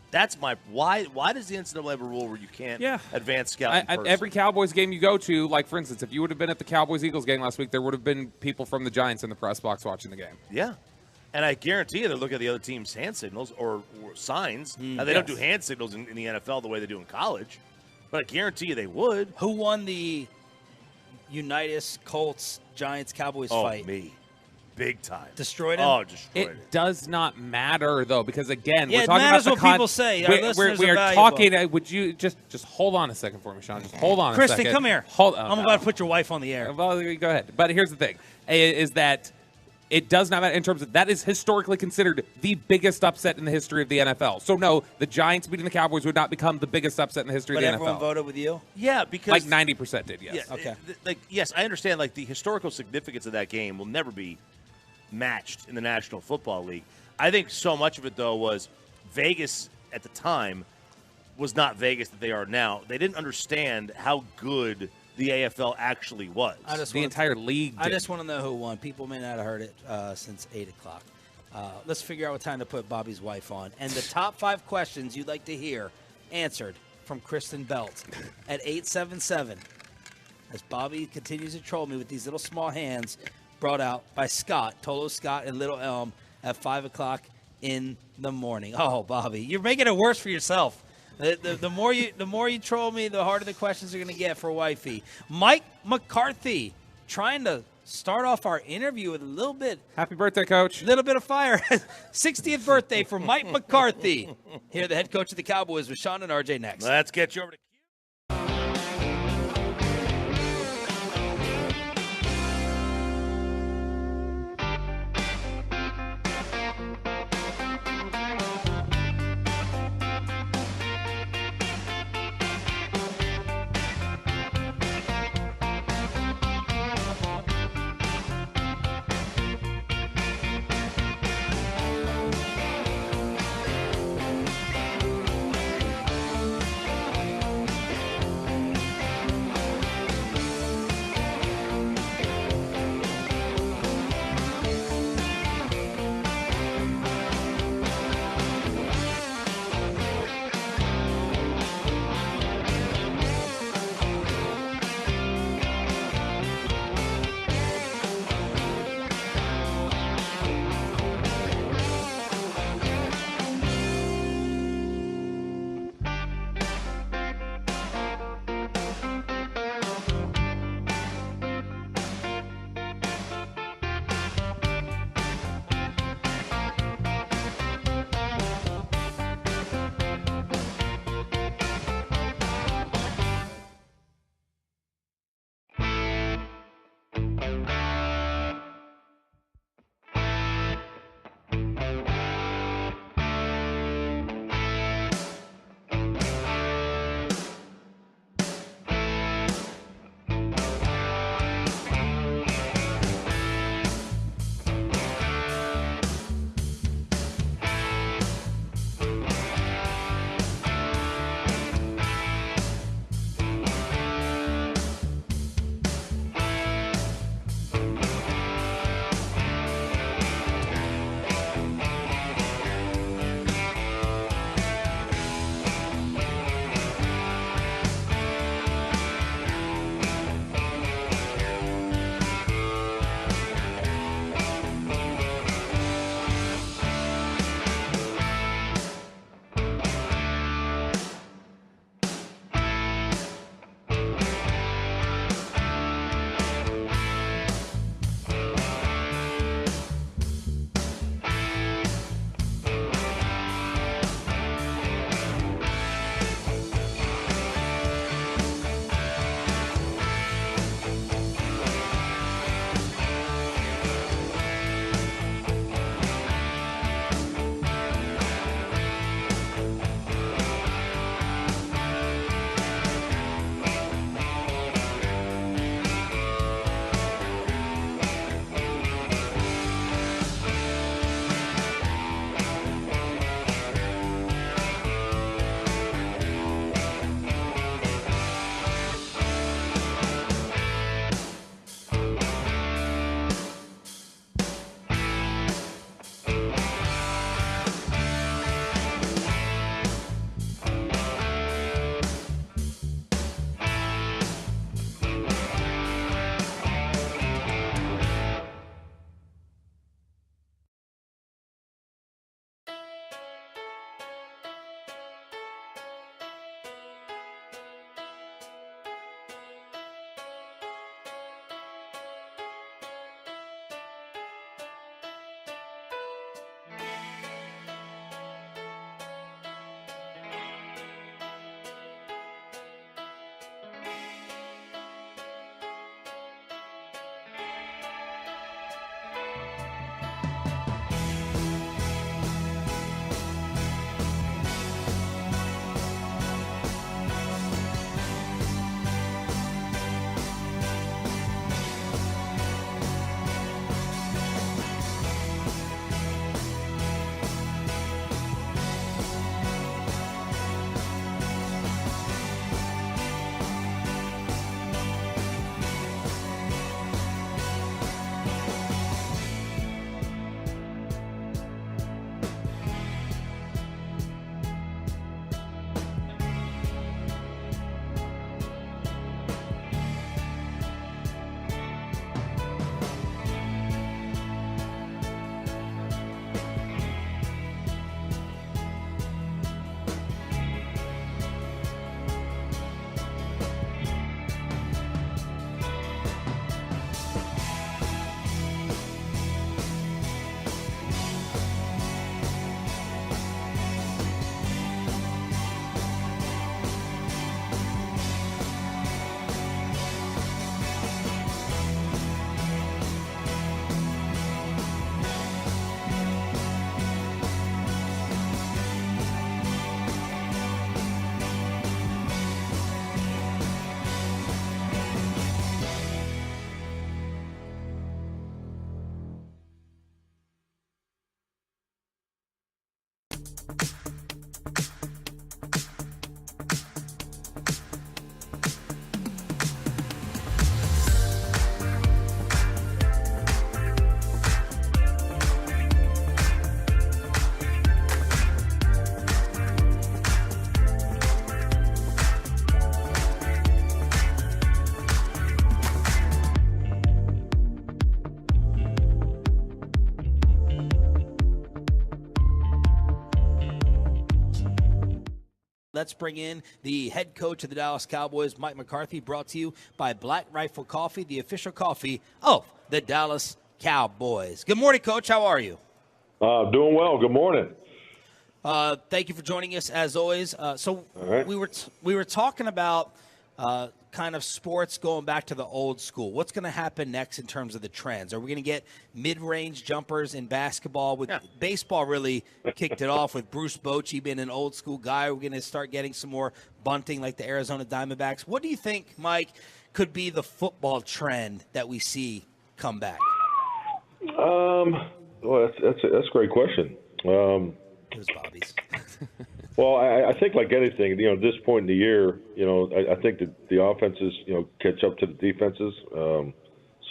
That's my why. Why does the NCAA have a rule where you can't advance scout in person? Every Cowboys game you go to, like for instance, if you would have been at the Cowboys-Eagles game last week, there would have been people from the Giants in the press box watching the game. Yeah. And I guarantee you they're looking at the other team's hand signals or signs. Now, they don't do hand signals in the NFL the way they do in college, but I guarantee you they would. Who won the Unitas, Colts, Giants, Cowboys fight? Me. Big time. Destroyed him? Oh, destroyed It does not matter, though, because, again, Yeah, we're it talking matters about the what people say. Our listeners we are are valuable. talking. Would you just hold on a second for me, Sean? Just hold on a Kristen, second. come here. I'm about to put your wife on the air. Well, go ahead. But here's the thing, is that it does not matter in terms of that is historically considered the biggest upset in the history of the NFL. So, no, the Giants beating the Cowboys would not become the biggest upset in the history of the NFL. But everyone voted with you? Yeah, because like 90% did, yes. Yeah, okay. Yes, I understand. Like the historical significance of that game will never be matched in the National Football League. I think so much of it, though, was Vegas at the time was not Vegas that they are now. They didn't understand how good the AFL actually was. The entire league I just want to know who won. People may not have heard it since 8 o'clock. Let's figure out what time to put Bobby's wife on. And the top 5 questions you'd like to hear answered from Kristen Belt at 877. As Bobby continues to troll me with these little small hands, brought out by Scott, Tolo Scott and Little Elm at 5 o'clock in the morning. Oh, Bobby, you're making it worse for yourself. The more you troll me, the harder the questions are going to get for wifey. Mike McCarthy trying to start off our interview with a little bit. Happy birthday, Coach. A little bit of fire. 60th birthday for Mike McCarthy. Here, the head coach of the Cowboys with Sean and RJ next. Let's get you over to let's bring in the head coach of the Dallas Cowboys, Mike McCarthy, brought to you by Black Rifle Coffee, the official coffee of the Dallas Cowboys. Good morning, Coach. How are you? Doing well. Good morning. Thank you for joining us, as always. So right. we were talking about kind of sports going back to the old school. What's going to happen next in terms of the trends? Are we going to get mid-range jumpers in basketball? With baseball really kicked it off with Bruce Bochy being an old school guy. We're going to start getting some more bunting like the Arizona Diamondbacks. What do you think, Mike, could be the football trend that we see come back? Well, that's a great question. It was Bobby's. Well, I think like anything, at this point in the year, I think that the offenses, catch up to the defenses.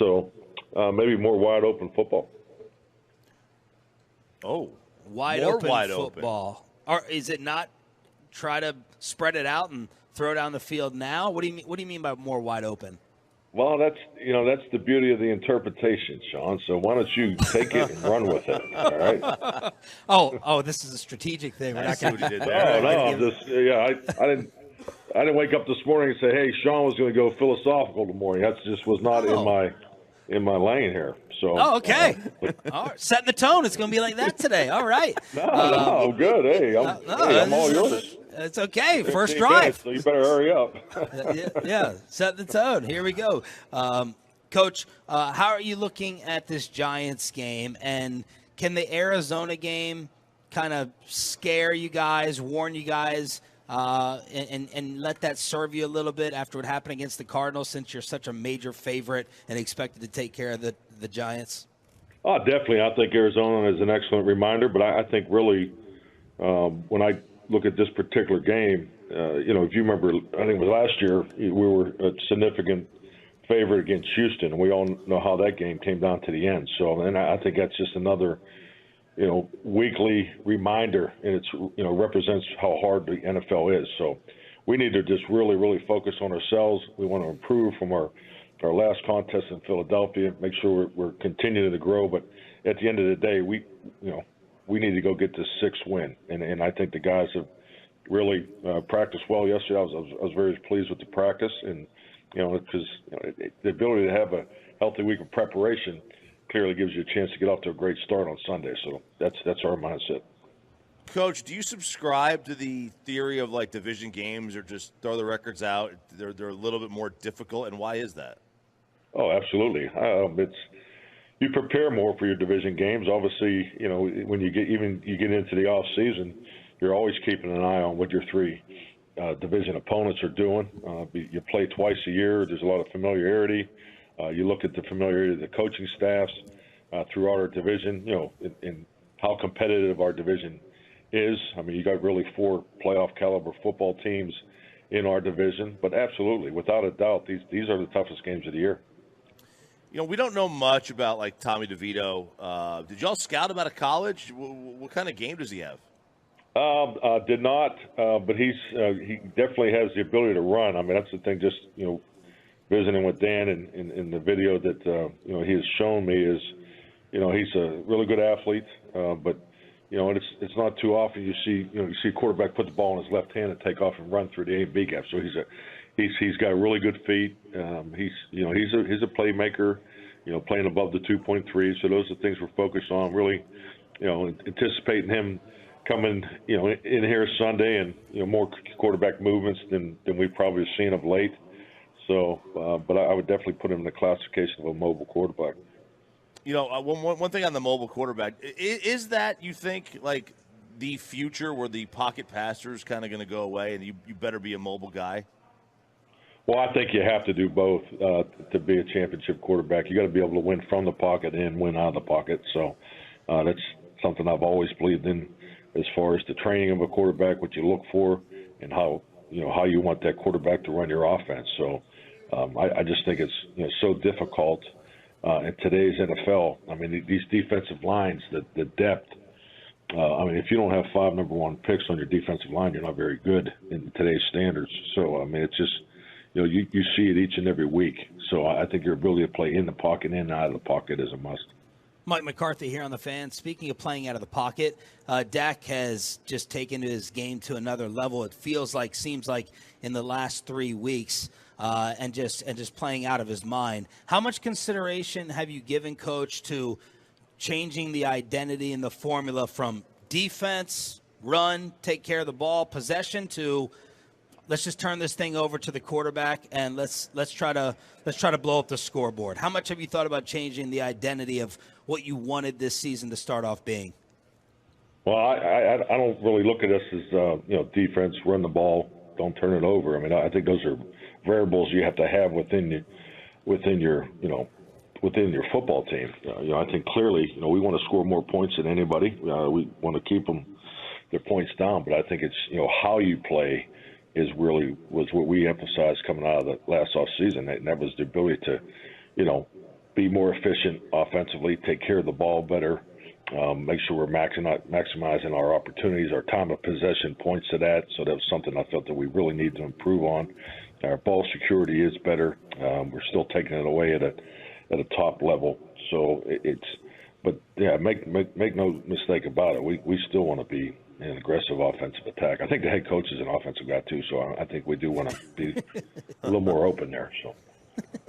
So maybe more wide open football. Oh, wide more open wide football. Or is it not try to spread it out and throw down the field now? What do you mean by more wide open? Well, that's the beauty of the interpretation, Sean. So why don't you take it and run with it? All right. Oh, this is a strategic thing. We're not going to do that. I didn't wake up this morning and say, "Hey, Sean was going to go philosophical this morning." That just was not in my lane here. So. Oh, okay. All right. Setting the tone. It's going to be like that today. All right. No, good. Hey, I'm all yours. It's okay. First drive. Minutes, so you better hurry up. yeah. Set the tone. Here we go. Coach, how are you looking at this Giants game? And can the Arizona game kind of scare you guys, warn you guys, and let that serve you a little bit after what happened against the Cardinals, since you're such a major favorite and expected to take care of the Giants? Oh, definitely. I think Arizona is an excellent reminder, but I think really when I look at this particular game, if you remember, I think it was last year, we were a significant favorite against Houston, and we all know how that game came down to the end. So, and I think that's just another, weekly reminder, and it's, represents how hard the NFL is. So we need to just really, really focus on ourselves. We want to improve from our last contest in Philadelphia, make sure we're continuing to grow. But at the end of the day, we need to go get this 6th win, and I think the guys have really practiced well yesterday. I was very pleased with the practice, and because the ability to have a healthy week of preparation clearly gives you a chance to get off to a great start on Sunday. So that's our mindset. Coach, do you subscribe to the theory of like division games or just throw the records out? They're a little bit more difficult, and why is that? Oh, absolutely. You prepare more for your division games. Obviously, when you get into the off season, you're always keeping an eye on what your 3 division opponents are doing. You play twice a year. There's a lot of familiarity. You look at the familiarity of the coaching staffs throughout our division, and how competitive our division is. I mean, you got really 4 playoff caliber football teams in our division. But absolutely, without a doubt, these are the toughest games of the year. We don't know much about like Tommy DeVito. Did y'all scout him out of college? What kind of game does he have? Did not, but he definitely has the ability to run. I mean, that's the thing. Just visiting with Dan in the video that he has shown me is, he's a really good athlete. But it's not too often you see a quarterback put the ball in his left hand and take off and run through the A and B gap. So he's got really good feet. He's a playmaker. Playing above the 2.3. So those are the things we're focused on. Really, anticipating him coming, in here Sunday and more quarterback movements than we've probably seen of late. So, but I would definitely put him in the classification of a mobile quarterback. One thing on the mobile quarterback is that you think like the future where the pocket passer is kind of going to go away and you better be a mobile guy? Well, I think you have to do both to be a championship quarterback. You got to be able to win from the pocket and win out of the pocket. So that's something I've always believed in as far as the training of a quarterback, what you look for, and how you want that quarterback to run your offense. So I just think it's so difficult in today's NFL. I mean, these defensive lines, the depth. If you don't have 5 number 1 picks on your defensive line, you're not very good in today's standards. So it's just. You see it each and every week. So I think your ability to play in the pocket and out of the pocket is a must. Mike McCarthy here on the Fan. Speaking of playing out of the pocket, Dak has just taken his game to another level. It seems like in the last 3 weeks, and just playing out of his mind. How much consideration have you given, Coach, to changing the identity and the formula from defense, run, take care of the ball, possession to let's just turn this thing over to the quarterback and let's try to blow up the scoreboard? How much have you thought about changing the identity of what you wanted this season to start off being? Well, I don't really look at us as defense, run the ball, don't turn it over. I mean, I think those are variables you have to have within your football team. I think clearly, we want to score more points than anybody. We want to keep their points down, but I think it's how you play was what we emphasized coming out of the last offseason, and that was the ability to, be more efficient offensively, take care of the ball better, make sure we're maximizing our opportunities, our time of possession points to that. So that was something I felt that we really need to improve on. Our ball security is better. We're still taking it away at a top level. So make no mistake about it. We still want to be an aggressive offensive attack. I think the head coach is an offensive guy too, so I think we do want to be a little more open there. So,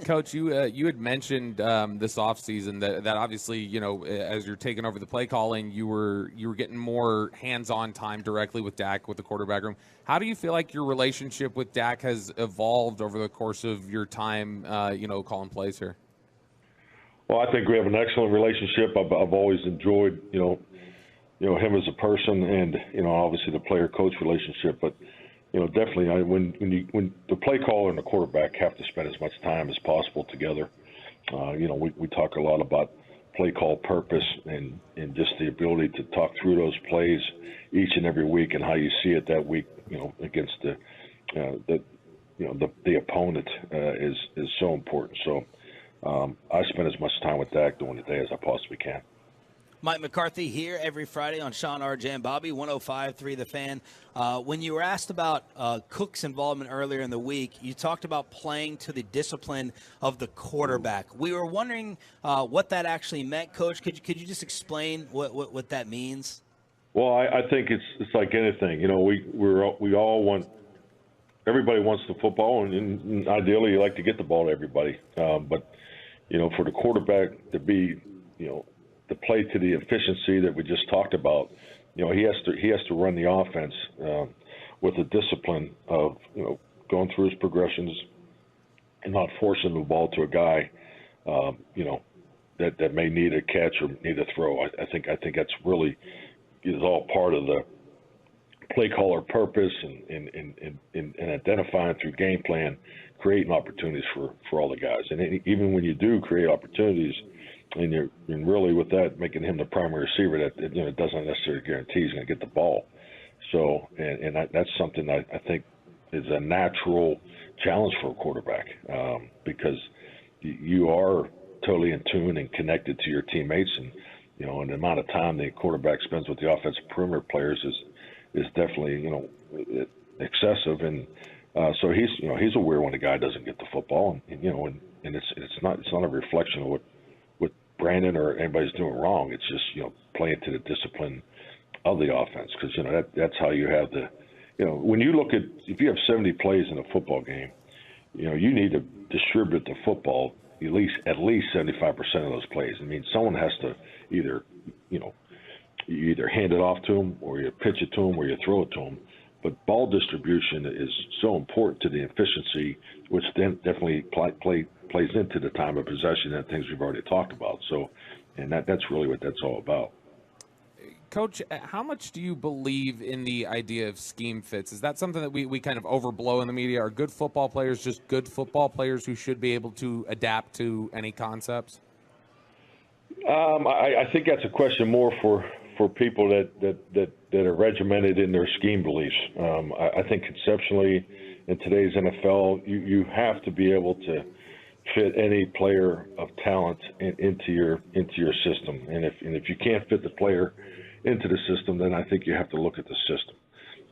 Coach, you had mentioned this offseason that obviously, as you're taking over the play calling, you were getting more hands-on time directly with Dak with the quarterback room. How do you feel like your relationship with Dak has evolved over the course of your time, calling plays here? Well, I think we have an excellent relationship. I've always enjoyed, him as a person, and obviously the player-coach relationship. But definitely, when the play caller and the quarterback have to spend as much time as possible together. We talk a lot about play call purpose and just the ability to talk through those plays each and every week and how you see it that week. Against the opponent is so important. So I spend as much time with Dak during the day as I possibly can. Mike McCarthy here every Friday on Sean, RJ, and Bobby, 105.3 The Fan. When you were asked about Cook's involvement earlier in the week, you talked about playing to the discipline of the quarterback. We were wondering what that actually meant, Coach. Could you just explain what that means? Well, I think it's like anything. We all want – everybody wants the football, and ideally you like to get the ball to everybody. But, for the quarterback to be, to play to the efficiency that we just talked about, he has to run the offense with the discipline of going through his progressions and not forcing the ball to a guy that may need a catch or need a throw. I think that's really is all part of the play caller purpose and identifying through game plan, creating opportunities for all the guys. And even when you do create opportunities, and really with that making him the primary receiver, that it doesn't necessarily guarantee he's going to get the ball. So and that's something I think is a natural challenge for a quarterback because you are totally in tune and connected to your teammates, and and the amount of time the quarterback spends with the offensive perimeter players is definitely excessive, and so he's aware when a guy doesn't get the football, and it's not a reflection of what Brandon or anybody's doing wrong. It's just playing to the discipline of the offense, because that's how you have the when you look at, if you have 70 plays in a football game, you need to distribute the football at least 75% of those plays. I mean, someone has to either you either hand it off to them, or you pitch it to them, or you throw it to them. But ball distribution is so important to the efficiency, which then definitely plays into the time of possession and things we've already talked about. So, and that's really what that's all about. Coach, how much do you believe in the idea of scheme fits? Is that something that we kind of overblow in the media? Are good football players just good football players who should be able to adapt to any concepts? I think that's a question more for people that are regimented in their scheme beliefs. I think conceptually in today's NFL, you have to be able to fit any player of talent into your system. And if you can't fit the player into the system, then I think you have to look at the system.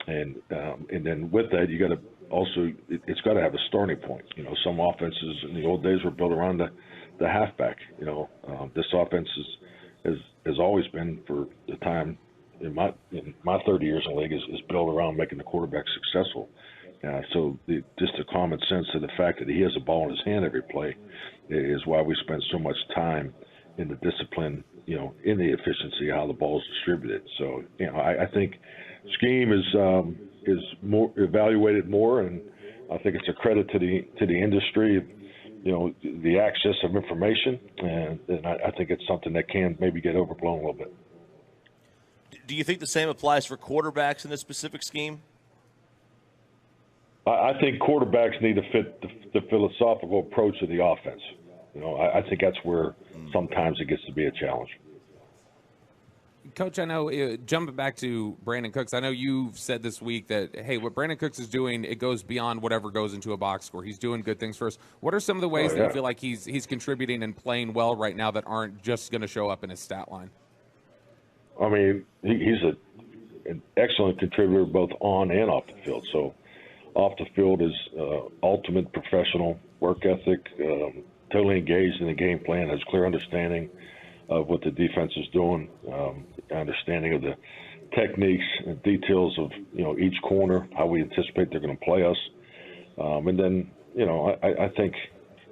And then with that, you got to also, it's got to have a starting point. Some offenses in the old days were built around the halfback. This offense has always been for the time in my 30 years in the league is built around making the quarterback successful. So just the common sense of the fact that he has a ball in his hand every play is why we spend so much time in the discipline, in the efficiency, how the ball is distributed. So, I think scheme is more evaluated more, and I think it's a credit to the industry, the access of information, and I think it's something that can maybe get overblown a little bit. Do you think the same applies for quarterbacks in this specific scheme? I think quarterbacks need to fit the philosophical approach of the offense. I think that's where sometimes it gets to be a challenge. Coach, I know, jumping back to Brandon Cooks, I know you've said this week that, hey, what Brandon Cooks is doing, it goes beyond whatever goes into a box score. He's doing good things for us. What are some of the ways that you feel like he's contributing and playing well right now that aren't just going to show up in his stat line? I mean, he's an excellent contributor both on and off the field. So off the field is ultimate professional work ethic, totally engaged in the game plan, has clear understanding of what the defense is doing, understanding of the techniques and details of each corner, how we anticipate they're going to play us, and then I think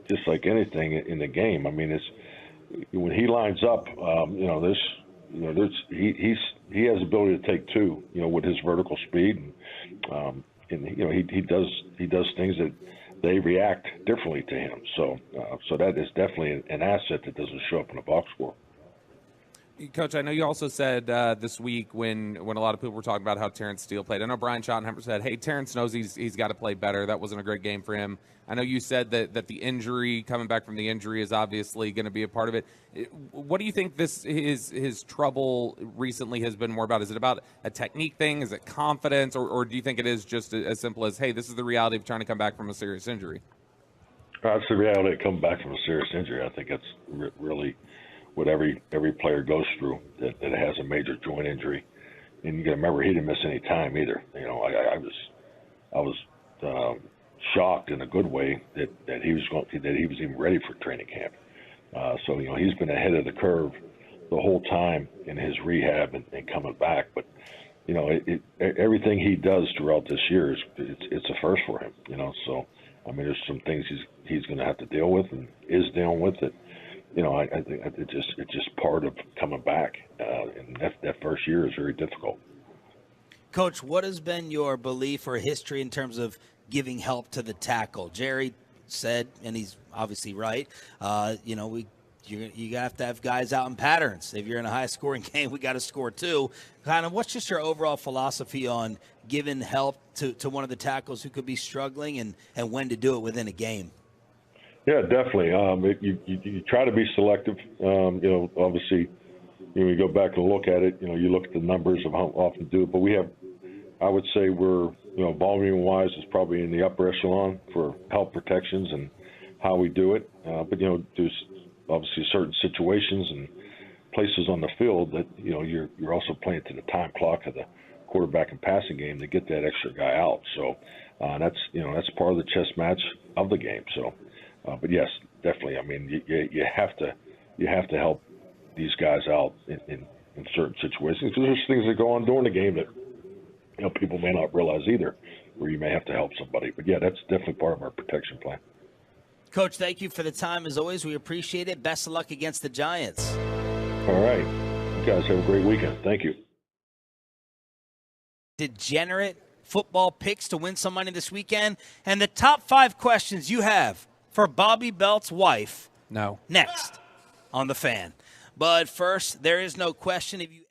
just like anything in the game, I mean, it's when he lines up, he has the ability to take two, with his vertical speed, and he does things that they react differently to him. So that is definitely an asset that doesn't show up in a box score. Coach, I know you also said this week when a lot of people were talking about how Terrence Steele played. I know Brian Schottenheimer said, hey, Terrence knows he's got to play better. That wasn't a great game for him. I know you said that the injury, coming back from the injury, is obviously going to be a part of it. What do you think his trouble recently has been more about? Is it about a technique thing? Is it confidence? Or do you think it is just as simple as, hey, this is the reality of trying to come back from a serious injury? That's the reality of coming back from a serious injury. I think that's really what every player goes through that has a major joint injury. And you got to remember, he didn't miss any time either. I was shocked in a good way that he was even ready for training camp. So he's been ahead of the curve the whole time in his rehab and coming back. But everything he does throughout this year it's a first for him. So I mean, there's some things he's going to have to deal with and is dealing with it. I think it's just part of coming back, and that first year is very difficult. Coach, what has been your belief or history in terms of giving help to the tackle? Jerry said, and he's obviously right, you have to have guys out in patterns. If you're in a high-scoring game, we got to score too. Kind of what's just your overall philosophy on giving help to one of the tackles who could be struggling and when to do it within a game? Yeah, definitely. You try to be selective. Obviously, you go back and look at it. You look at the numbers of how often do it. But I would say we're, volume-wise, is probably in the upper echelon for help protections and how we do it. But there's obviously certain situations and places on the field that you're also playing to the time clock of the quarterback and passing game to get that extra guy out. So that's part of the chess match of the game. So. But yes, definitely. I mean, you have to help these guys out in certain situations because there's things that go on during the game that people may not realize either, where you may have to help somebody. But yeah, that's definitely part of our protection plan. Coach, thank you for the time as always. We appreciate it. Best of luck against the Giants. All right, you guys have a great weekend. Thank you. Degenerate football picks to win some money this weekend, and the top 5 questions you have for Bobby Belt's wife. No. Next on The Fan. But first, there is no question if you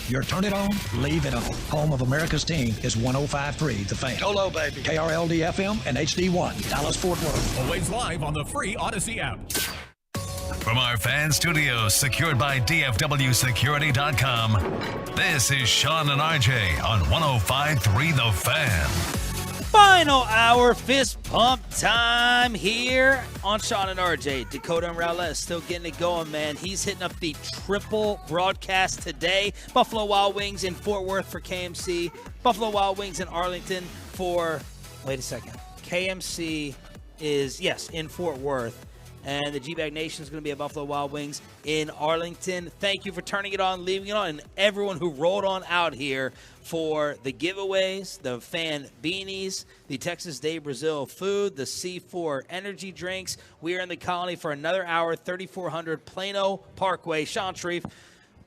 Your turn it on, leave it on. Home of America's team is 105.3 The Fan. Hello, baby. KRLD FM and HD1, Dallas Fort Worth. Always live on the free Odyssey app. From our fan studios, secured by DFWsecurity.com, this is Sean and RJ on 105.3 The Fan. Final hour fist pump time here on Sean and RJ. Dakota and Rowlett still getting it going, man. He's hitting up the triple broadcast today. Buffalo Wild Wings in Fort Worth for KMC. Buffalo Wild Wings in Arlington for, wait a second. KMC is, yes, in Fort Worth. And the G-Bag Nation is going to be at Buffalo Wild Wings in Arlington. Thank you for turning it on, leaving it on, and everyone who rolled on out here for the giveaways, the fan beanies, the Texas Day Brazil food, the C4 energy drinks. We are in the Colony for another hour, 3400 Plano Parkway. Sean Sharif,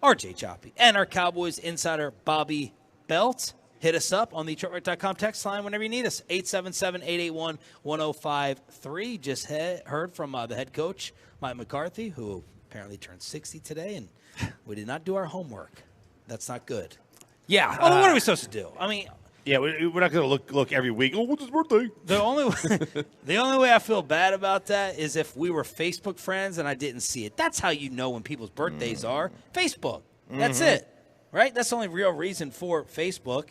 RJ Choppy, and our Cowboys insider Bobby Belt. Hit us up on the DetroitRight.com text line whenever you need us, 877-881-1053. Just heard from the head coach, Mike McCarthy, who apparently turned 60 today, and we did not do our homework. That's not good. Yeah. Well, what are we supposed to do? I mean, yeah, we're not going to look every week. Oh, what's his birthday? The only way I feel bad about that is if we were Facebook friends and I didn't see it. That's how you know when people's birthdays are. Facebook. That's it, right? That's the only real reason for Facebook.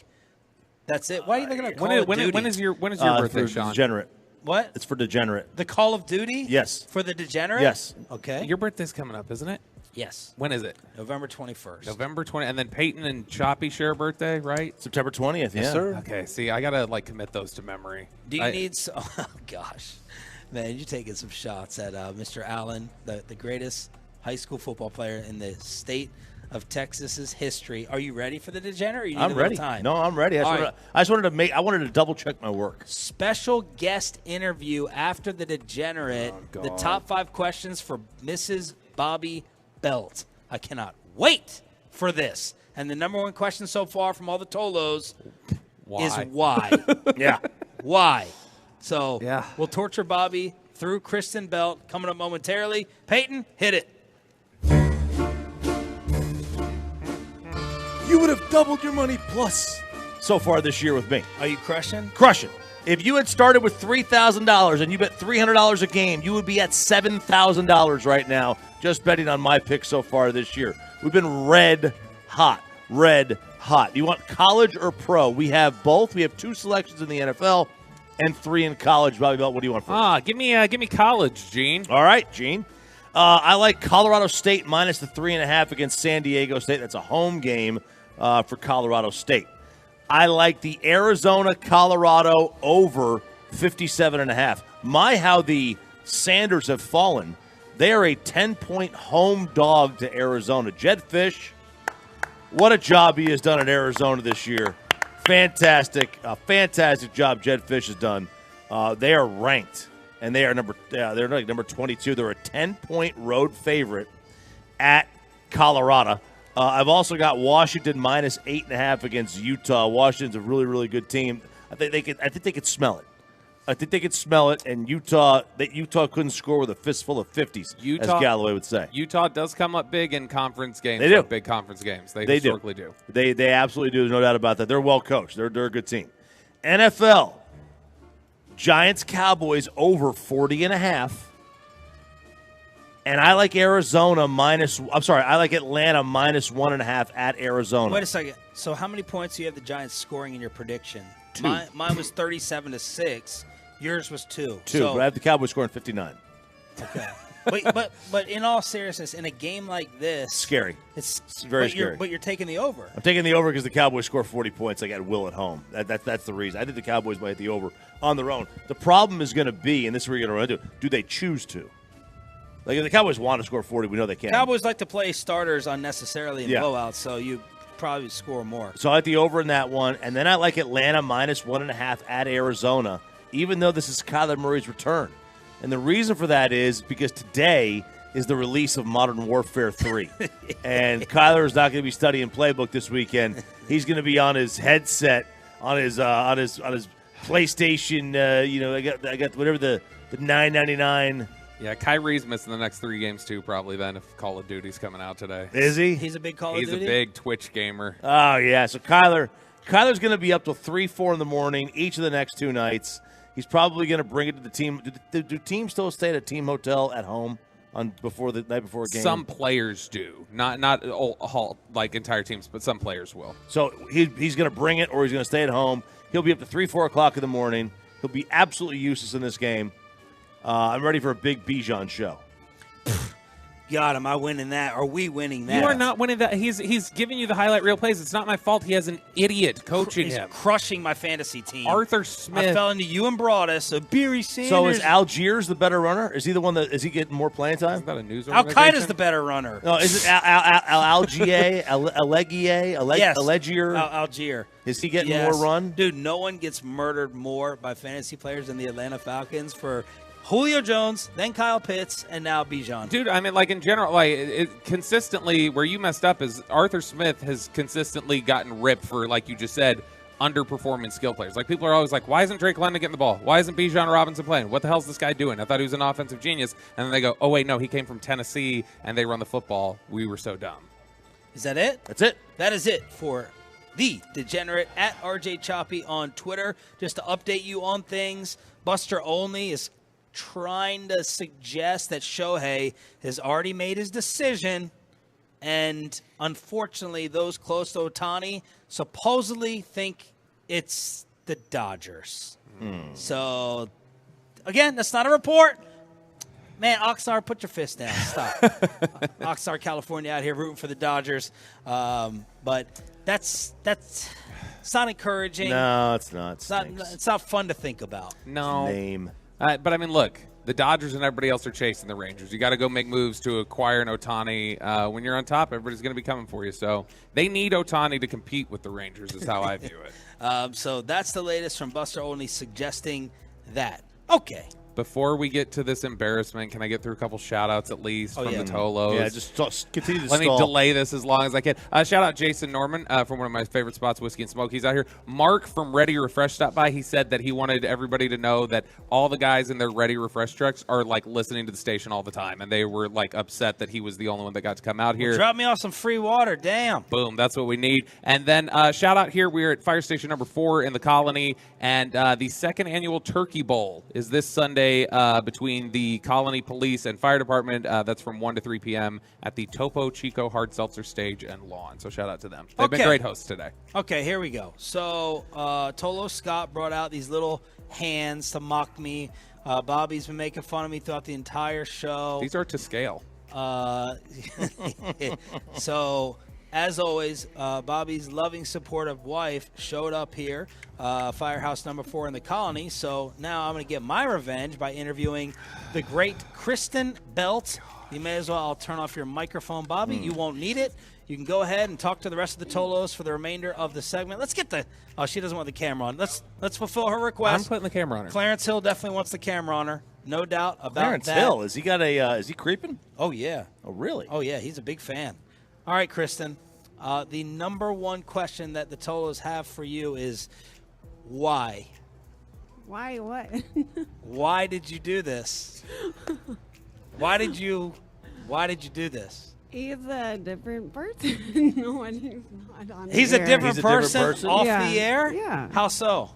That's it. Why are you looking at Call of Duty? When is your birthday, for Sean? Degenerate. What? It's for Degenerate. The Call of Duty? Yes. For the Degenerate? Yes. Okay. Your birthday's coming up, isn't it? Yes. When is it? November 21st. November 20th. And then Peyton and Choppy share a birthday, right? September 20th, Yes, sir. Okay, see, I got to, commit those to memory. Do you need – oh, gosh. Man, you're taking some shots at Mr. Allen, the greatest high school football player in the state of Texas's history. Are you ready for the Degenerate? Or you need I'm a ready. Time? No, I'm ready. I just wanted to double check my work. Special guest interview after the Degenerate. The top 5 questions for Mrs. Bobby Belt. I cannot wait for this. And the number one question so far from all the Tolos is why. Yeah. Why? So we'll torture Bobby through Kristen Belt coming up momentarily. Peyton, hit it. You would have doubled your money plus so far this year with me. Are you crushing? Crushing. If you had started with $3,000 and you bet $300 a game, you would be at $7,000 right now just betting on my pick so far this year. We've been red hot. Red hot. You want college or pro? We have both. We have 2 selections in the NFL and 3 in college. Bobby Belt, what do you want first? Give me college, Gene. All right, Gene. I like Colorado State minus the 3.5 against San Diego State. That's a home game for Colorado State. I like the Arizona-Colorado over 57.5. My, how the Sanders have fallen. They are a 10-point home dog to Arizona. Jed Fish, what a job he has done in Arizona this year. Fantastic job Jed Fish has done. They are ranked, and they are number 22. They're a 10-point road favorite at Colorado. I've also got Washington minus 8.5 against Utah. Washington's a really, really good team. I think they could smell it. And Utah couldn't score with a fistful of 50s, as Galloway would say. Utah does come up big in conference games. They do. Big conference games. They historically do. They absolutely do. There's no doubt about that. They're well coached. They're a good team. NFL. Giants-Cowboys over 40.5. And I like Atlanta minus 1.5 at Arizona. Wait a second. So how many points do you have the Giants scoring in your prediction? 2. Mine was 37-6. Yours was 2. 2, So, but I have the Cowboys scoring 59. okay. but in all seriousness, in a game like this, Scary. It's very scary. But you're taking the over. I'm taking the over because the Cowboys score 40 points like at will at home. That's the reason. I think the Cowboys might hit the over on their own. The problem is going to be, and this is where you're going to run into, do they choose to? Like, if the Cowboys want to score 40, we know they can. Cowboys like to play starters unnecessarily in Yeah. blowouts, so you probably score more. So I like the over in that one. And then I like Atlanta minus 1.5 at Arizona, even though this is Kyler Murray's return. And the reason for that is because today is the release of Modern Warfare 3. And Kyler is not going to be studying playbook this weekend. He's going to be on his headset, on his PlayStation, I got whatever the $9.99. Yeah, Kyrie's missing the next 3 games too, probably then, if Call of Duty's coming out today. Is he? He's a big Call of Duty? He's a big Twitch gamer. Oh, yeah. So Kyler's going to be up till 3, 4 in the morning each of the next 2 nights. He's probably going to bring it to the team. Do teams still stay at a team hotel at home before the night before a game? Some players do. Not all, like entire teams, but some players will. So he's going to bring it or he's going to stay at home. He'll be up to 3, 4 o'clock in the morning. He'll be absolutely useless in this game. I'm ready for a big Bijan show. God, am I winning that? Are we winning that? You are not winning that. He's giving you the highlight reel plays. It's not my fault. He has an idiot coaching He's him. crushing my fantasy team. Arthur Smith. I fell into you and Broadus. So Beery Sanders. So is Algiers the better runner? Is he the one is he getting more playing time? Is that a news Al Qaeda's the better runner. No, is it Algier? Yes. Allegier? Algier. Is he getting more run? Dude, no one gets murdered more by fantasy players than the Atlanta Falcons for Julio Jones, then Kyle Pitts, and now Bijan. Dude, I mean, like in general, like consistently, where you messed up is Arthur Smith has consistently gotten ripped for, like you just said, underperforming skill players. Like people are always like, why isn't Drake London getting the ball? Why isn't Bijan Robinson playing? What the hell's this guy doing? I thought he was an offensive genius. And then they go, oh wait, no, he came from Tennessee and they run the football. We were so dumb. Is that it? That's it. That is it for the Degenerate at RJ Choppy on Twitter. Just to update you on things, Buster Olney is trying to suggest that Shohei has already made his decision, and unfortunately those close to Ohtani supposedly think it's the Dodgers. So again, that's not a report. Man, Oxnard, put your fist down. Stop. Oxnard, California out here rooting for the Dodgers. But that's it's not encouraging. No, it's not. It's not fun to think about. No. Name. But I mean, look, the Dodgers and everybody else are chasing the Rangers. You got to go make moves to acquire an Ohtani. When you're on top, everybody's going to be coming for you. So they need Ohtani to compete with the Rangers is how I view it. So that's the latest from Buster Olney suggesting that. Okay. Before we get to this embarrassment, can I get through a couple shout-outs at least from the Tolos? Yeah, just continue to Let stall. me delay this as long as I can. Shout out Jason Norman from one of my favorite spots, Whiskey and Smoke. He's out here. Mark from Ready Refresh stopped by. He said that he wanted everybody to know that all the guys in their Ready Refresh trucks are like listening to the station all the time, and they were like upset that he was the only one that got to come out here. Well, drop me off some free water. Damn. Boom. That's what we need. And then shout out here. We're at Fire Station number 4 in the Colony, and the second annual Turkey Bowl is this Sunday between the Colony Police and Fire Department. That's from 1 to 3 p.m. at the Topo Chico Hard Seltzer Stage and Lawn. So shout out to them. They've been great hosts today. Okay, here we go. So Tolo Scott brought out these little hands to mock me. Bobby's been making fun of me throughout the entire show. These are to scale. So, as always, Bobby's loving, supportive wife showed up here, Firehouse number 4 in the Colony. So now I'm going to get my revenge by interviewing the great Kristen Belt. You may as well. I'll turn off your microphone, Bobby. You won't need it. You can go ahead and talk to the rest of the Tolos for the remainder of the segment. Let's get the. Oh, she doesn't want the camera on. Let's fulfill her request. I'm putting the camera on her. Clarence Hill definitely wants the camera on her. No doubt about Clarence that. Hill, is he got a? Is he creeping? Oh yeah. Oh really? Oh yeah. He's a big fan. All right, Kristen. The number one question that the Tolos have for you is why? Why what? Why did you do this? Why did you do this? He's a different person. No one is not on He's the a air. different person off the air? Yeah. How so?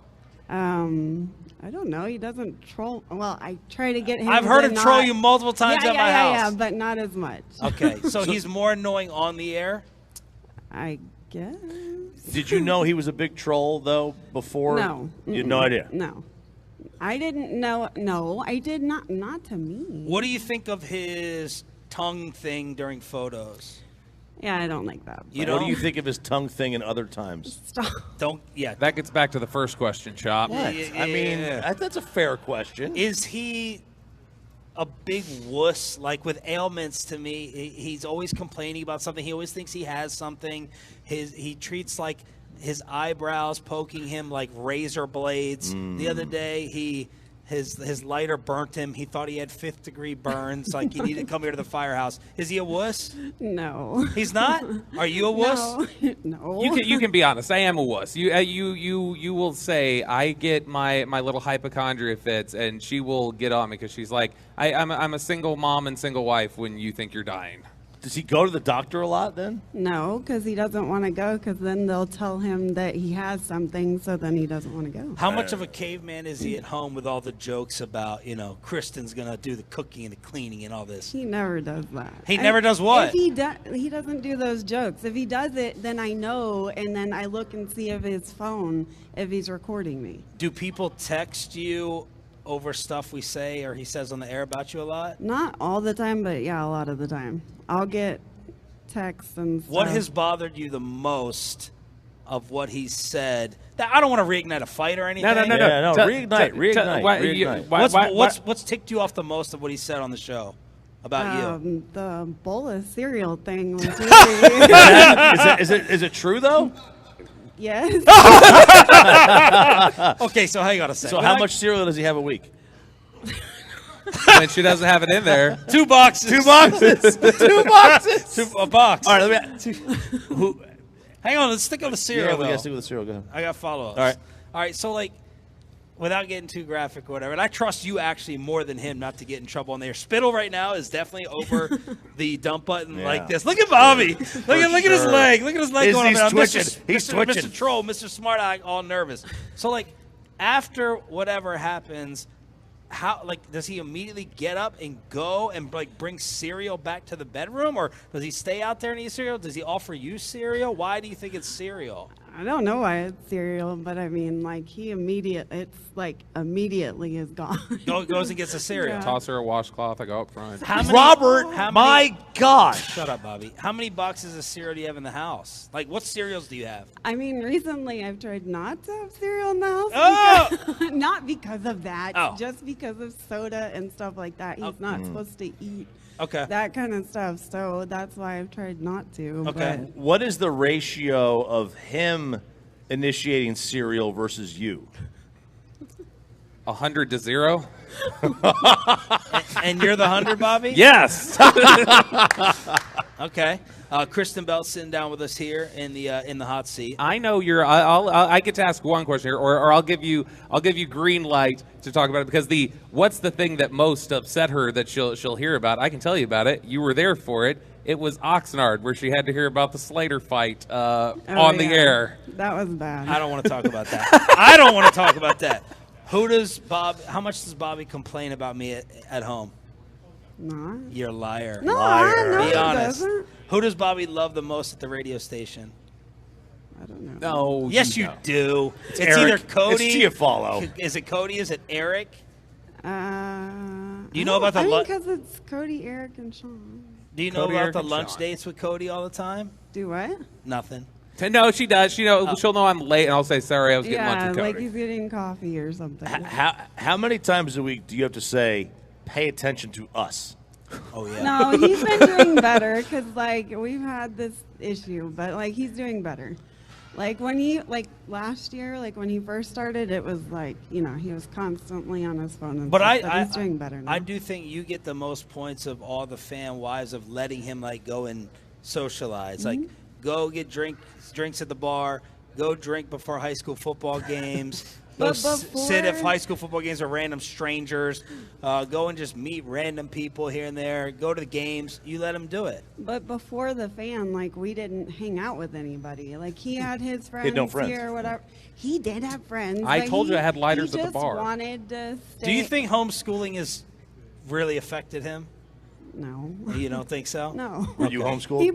I don't know. He doesn't troll. Well, I try to get him. I've heard to him not- troll you multiple times at my house. Yeah, but not as much. Okay, so he's more annoying on the air? I guess. Did you know he was a big troll though before? No. You had no idea. No. I didn't know. No, I did not. Not to me. What do you think of his tongue thing during photos? Yeah, I don't like that. What do you think of his tongue thing in other times? Stop. Don't. Yeah. That gets back to the first question, Chop. What? I mean, that's a fair question. Is he a big wuss? Like with ailments, to me, he's always complaining about something. He always thinks he has something. He treats like his eyebrows poking him like razor blades. The other day, his lighter burnt him. He thought he had 5th-degree burns. Like he needed to come here to the Firehouse. Is he a wuss? No. He's not? Are you a wuss? No. You can be honest. I am a wuss. You will say I get my little hypochondria fits, and she will get on me because she's like, I'm a single mom and single wife when you think you're dying. Does he go to the doctor a lot then? No, because he doesn't want to go. Because then they'll tell him that he has something, so then he doesn't want to go. How much of a caveman is he at home with all the jokes about, Kristen's going to do the cooking and the cleaning and all this? He never does that. He never does what? If he doesn't do those jokes. If he does it, then I know, and then I look and see of his phone if he's recording me. Do people text you over stuff we say or he says on the air about you a lot? Not all the time, but yeah, a lot of the time. I'll get texts and stuff. What has bothered you the most of what he said? I don't want to reignite a fight or anything. No. Reignite. What's ticked you off the most of what he said on the show about you? The bowl of cereal thing was really... Is it true though? Yes. Okay, so hang on a second. So how much cereal does he have a week? And she doesn't have it in there. 2 boxes. 2 boxes. 2 boxes. A box. All right, Hang on, let's stick on the cereal. Yeah, we though. gotta stick with the cereal. Go ahead. I got follow-ups. All right, so without getting too graphic or whatever, and I trust you actually more than him not to get in trouble on there. Spittle right now is definitely over the dump button like this. Look at Bobby. Look at his leg. Look at his leg going up. He's twitching. He's twitching. Mr. Troll, Mr. Smart Eye, all nervous. So after whatever happens, how does he immediately get up and go and bring cereal back to the bedroom, or does he stay out there and eat cereal? Does he offer you cereal? Why do you think it's cereal? I don't know why it's cereal, but I mean, immediately is gone. Goes and gets a cereal. Yeah. Toss her a washcloth. I go up front. My gosh. Shut up, Bobby. How many boxes of cereal do you have in the house? What cereals do you have? I mean, recently I've tried not to have cereal in the house. Oh! Not because of that, Oh. just because of soda and stuff like that. He's not supposed to eat that kind of stuff, so that's why I've tried not to. Okay. but- What is the ratio of him initiating cereal versus you? 100 to 0. And you're the 100, Bobby? Yes. Okay. Kristen Bell's sitting down with us here in the hot seat. I know you're. I get to ask one question here, or I'll give you green light to talk about it, because what's the thing that most upset her that she'll hear about? I can tell you about it. You were there for it. It was Oxnard, where she had to hear about the Slater fight on the air. That was bad. I don't want to talk about that. I don't want to talk about that. How much does Bobby complain about me at home? No. You're a liar. No, Liar. no, Be he honest. doesn't. Who does Bobby love the most at the radio station? I don't know. No. Yes, you do. It's Eric. either Cody. It's Giafalo. Is it Cody? Is it Eric? Do you know about the I think because it's Cody, Eric, and Sean. Do you know Cody, about Eric, the and lunch Sean. dates with Cody all the time? Do what? Nothing. No, she does. She'll know I'm late, and I'll say, sorry, I was getting lunch Yeah, with like Cody. he's getting coffee or something. How many times a week do you have to say, pay attention to us? Oh, yeah. No, he's been doing better because, we've had this issue, but, he's doing better. Last year, when he first started, it was he was constantly on his phone and But stuff, he's doing better now. I do think you get the most points of all the fan wives of letting him, go and socialize. Go get drinks at the bar, go drink before high school football games. Go But sit at before- high school football games with random strangers. Go and just meet random people here and there. Go to the games. You let him do it. But before the fan, like, we didn't hang out with anybody. Like, he had his friends, had no friends. here or whatever. He did have friends. I but told you he- I had lighters he at the bar. just wanted to stay. Do you think homeschooling has really affected him? No. You don't think so? No. Were you homeschooled? He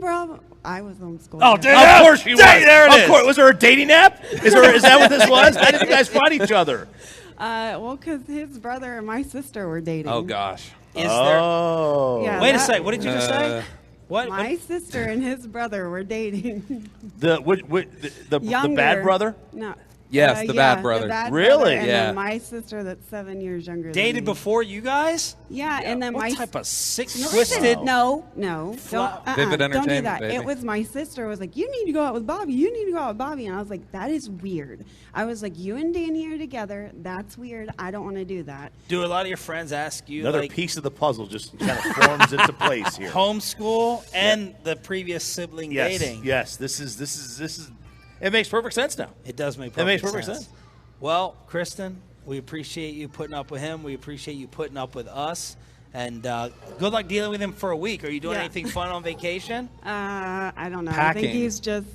I was homeschooled. Oh, yeah. of course you was. There it of is. course. Was there a dating app? Is that what this was? How did you guys find each other? Well, because his brother and my sister were dating. Oh gosh. Is Yeah, Wait a that- second. What did you just say? What? My sister and his brother were dating. The Younger. bad brother? No. Yes, the bad brother. The bad Really? brother, and Yeah. then my sister that's 7 years younger than Dated me. before you guys? Yeah, and then What my type of sick, No, twisted? No. Fla- Vivid Don't do entertainment, that. baby. It was my sister was like, you need to go out with Bobby. You need to go out with Bobby. And I was like, that is weird. I was like, you and Danny are together. That's weird. I don't want to do that. Do a lot of your friends ask you Another like piece of the puzzle just kind of forms into place here. homeschool and the previous sibling Yes, dating? yes. This is. It makes perfect sense now. It does make It perfect makes perfect sense. sense. Well, Kristen, we appreciate you putting up with him. We appreciate you putting up with us. And good luck dealing with him for a week. Are you doing Yeah. anything fun on vacation? I don't know. I Packing. think he's just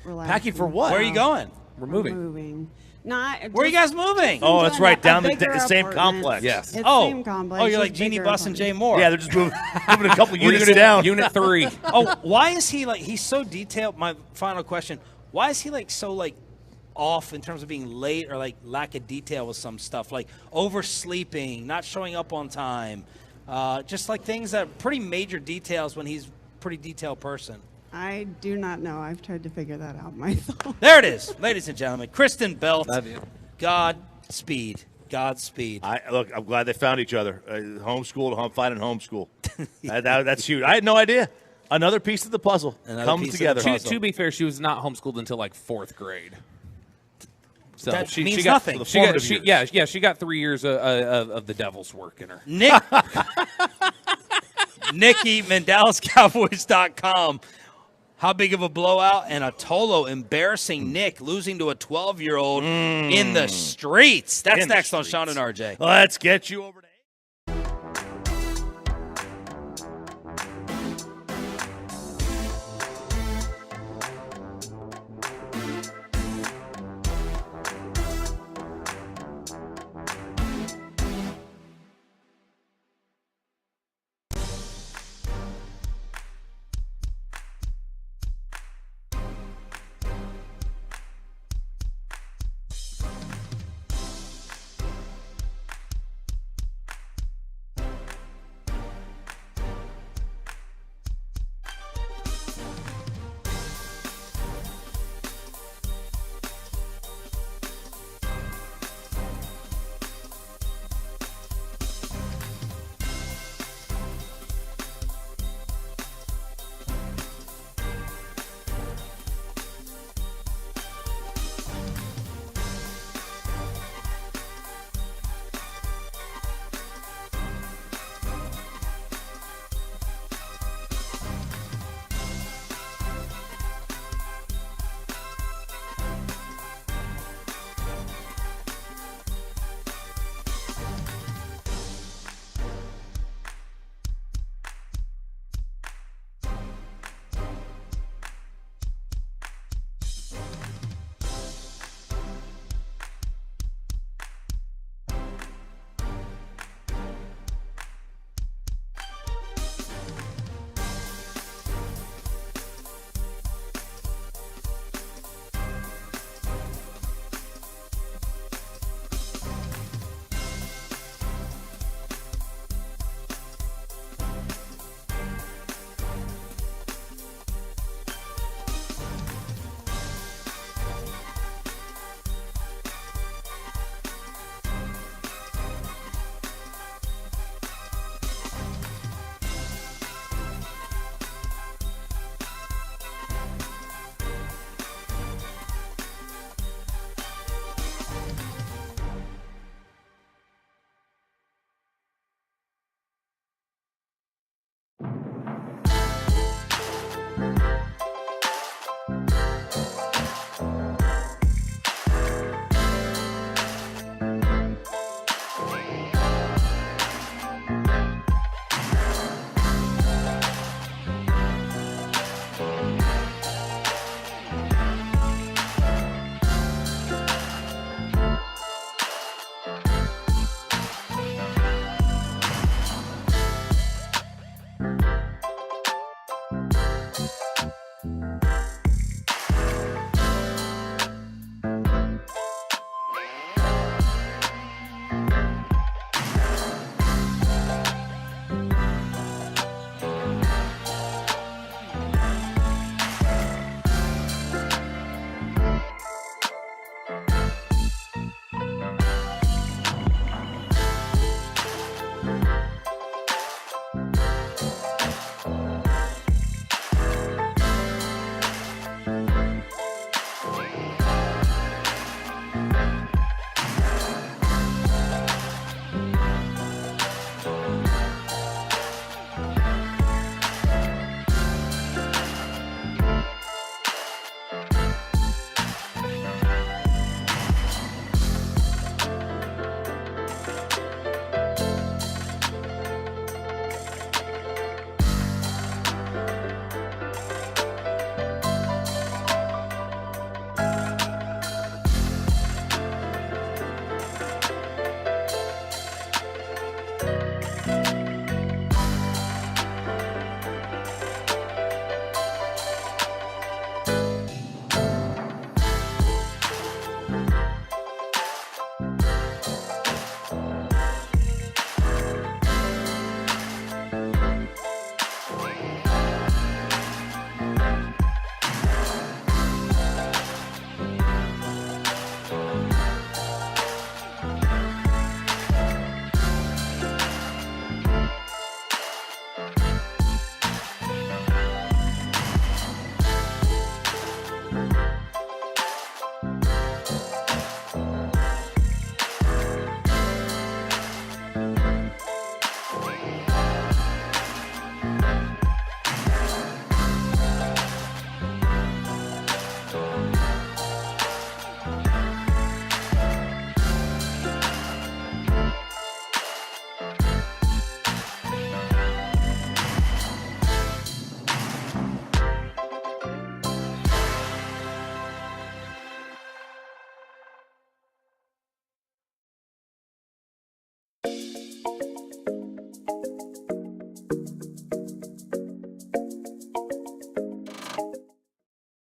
relaxing. Packing for what? Where are you going? We're We're moving. moving. Not. Where are you guys moving? Oh, that's right. Down the bigger same apartment. complex. Yes. It's Oh, same complex. oh, you're just like Jeannie bigger Buss and apartment. Jay Moore. Yeah, they're just moving a couple We're units unit down. Unit 3. Oh, why is he like? He's so detailed. My final question: why is he like so like off in terms of being late or like lack of detail with some stuff, like oversleeping, not showing up on time, just like things that are pretty major details when he's a pretty detailed person. I do not know. I've tried to figure that out myself. There it is, ladies and gentlemen. Kristen Belt. Love you. Godspeed. Godspeed. Look, I'm glad they found each other. Homeschooled, finding homeschool. That's huge. I had no idea. Another piece of the puzzle comes together. To be fair, she was not homeschooled until like 4th grade. So That she means got, nothing. She got 3 years of the devil's work in her. Nikki, MandalisCowboys.com. How big of a blowout and a Tolo embarrassing Nick losing to a 12-year-old in the streets. That's In the next on streets. Sean and RJ. Let's get you over to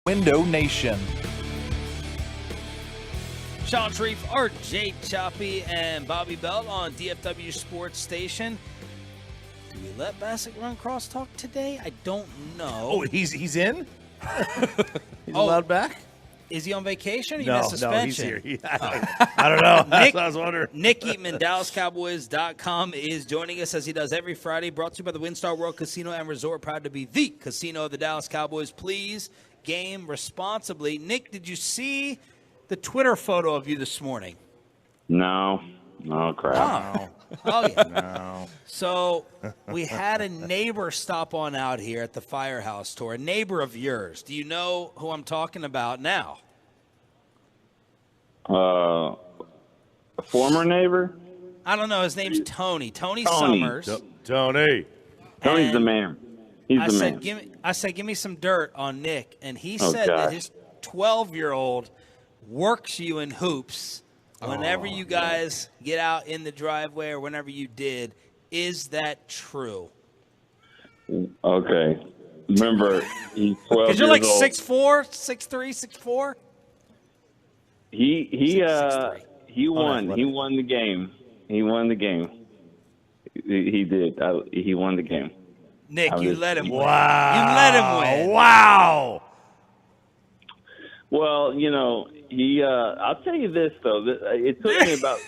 Window Nation. Sean Sharif, RJ Choppy, and Bobby Belt on DFW Sports Station. Do we let Bassick run crosstalk today? I don't know. Oh, he's in? He's allowed back? Is he on vacation or he No, missed suspension? no, he's here. I don't know. That's what I was wondering. Nick Eatman, DallasCowboys.com, is joining us as he does every Friday. Brought to you by the WinStar World Casino and Resort. Proud to be the casino of the Dallas Cowboys. Please game responsibly. Nick, did you see the Twitter photo of you this morning? No. Oh, crap. Oh, yeah. No. So we had a neighbor stop on out here at the Firehouse tour, a neighbor of yours. Do you know who I'm talking about now? A former neighbor? I don't know. His name's Tony. Tony Summers. Tony. Tony's the man. He's the man. I said, give me some dirt on Nick. And he Oh, said that gosh. his 12-year-old works you in hoops whenever you guys get out in the driveway or whenever you did. Is that true? Okay. Remember, he's 12 Because you're years like old. 6'4", 6'3", 6'4"? He won. He won the game. He won the game. He did. He won the game. Nick, you let him win. Wow. You let him win. Wow. Well, you know, I'll tell you this though. It took me about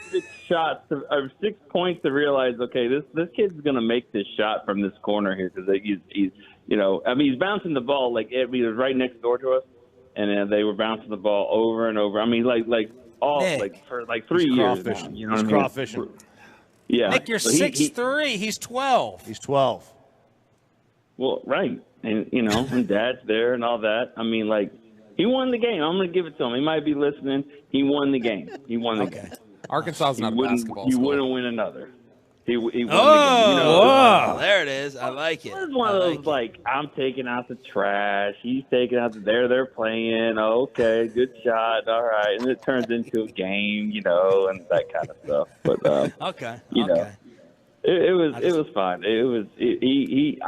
6 points to realize, okay, this kid's gonna make this shot from this corner here because he's, you know, I mean, he's bouncing the ball like he was right next door to us, and they were bouncing the ball over and over. I mean, for 3 years. Now, you know He's what I mean? crawfishing. Yeah. Nick, you're So 6'3". He's 12. He's 12. Well, right, and you know, and Dad's there and all that. I mean, like. He won the game. I'm going to give it to him. He might be listening. He won the game. He won the game. Arkansas is not a basketball He school. wouldn't win another. He won the game. You Oh, there it is. I like it. It was one of those, like, I'm taking out the trash. He's taking out they're playing. Okay, good shot. All right. And it turns into a game, you know, and that kind of stuff. But, you know, it was fine. He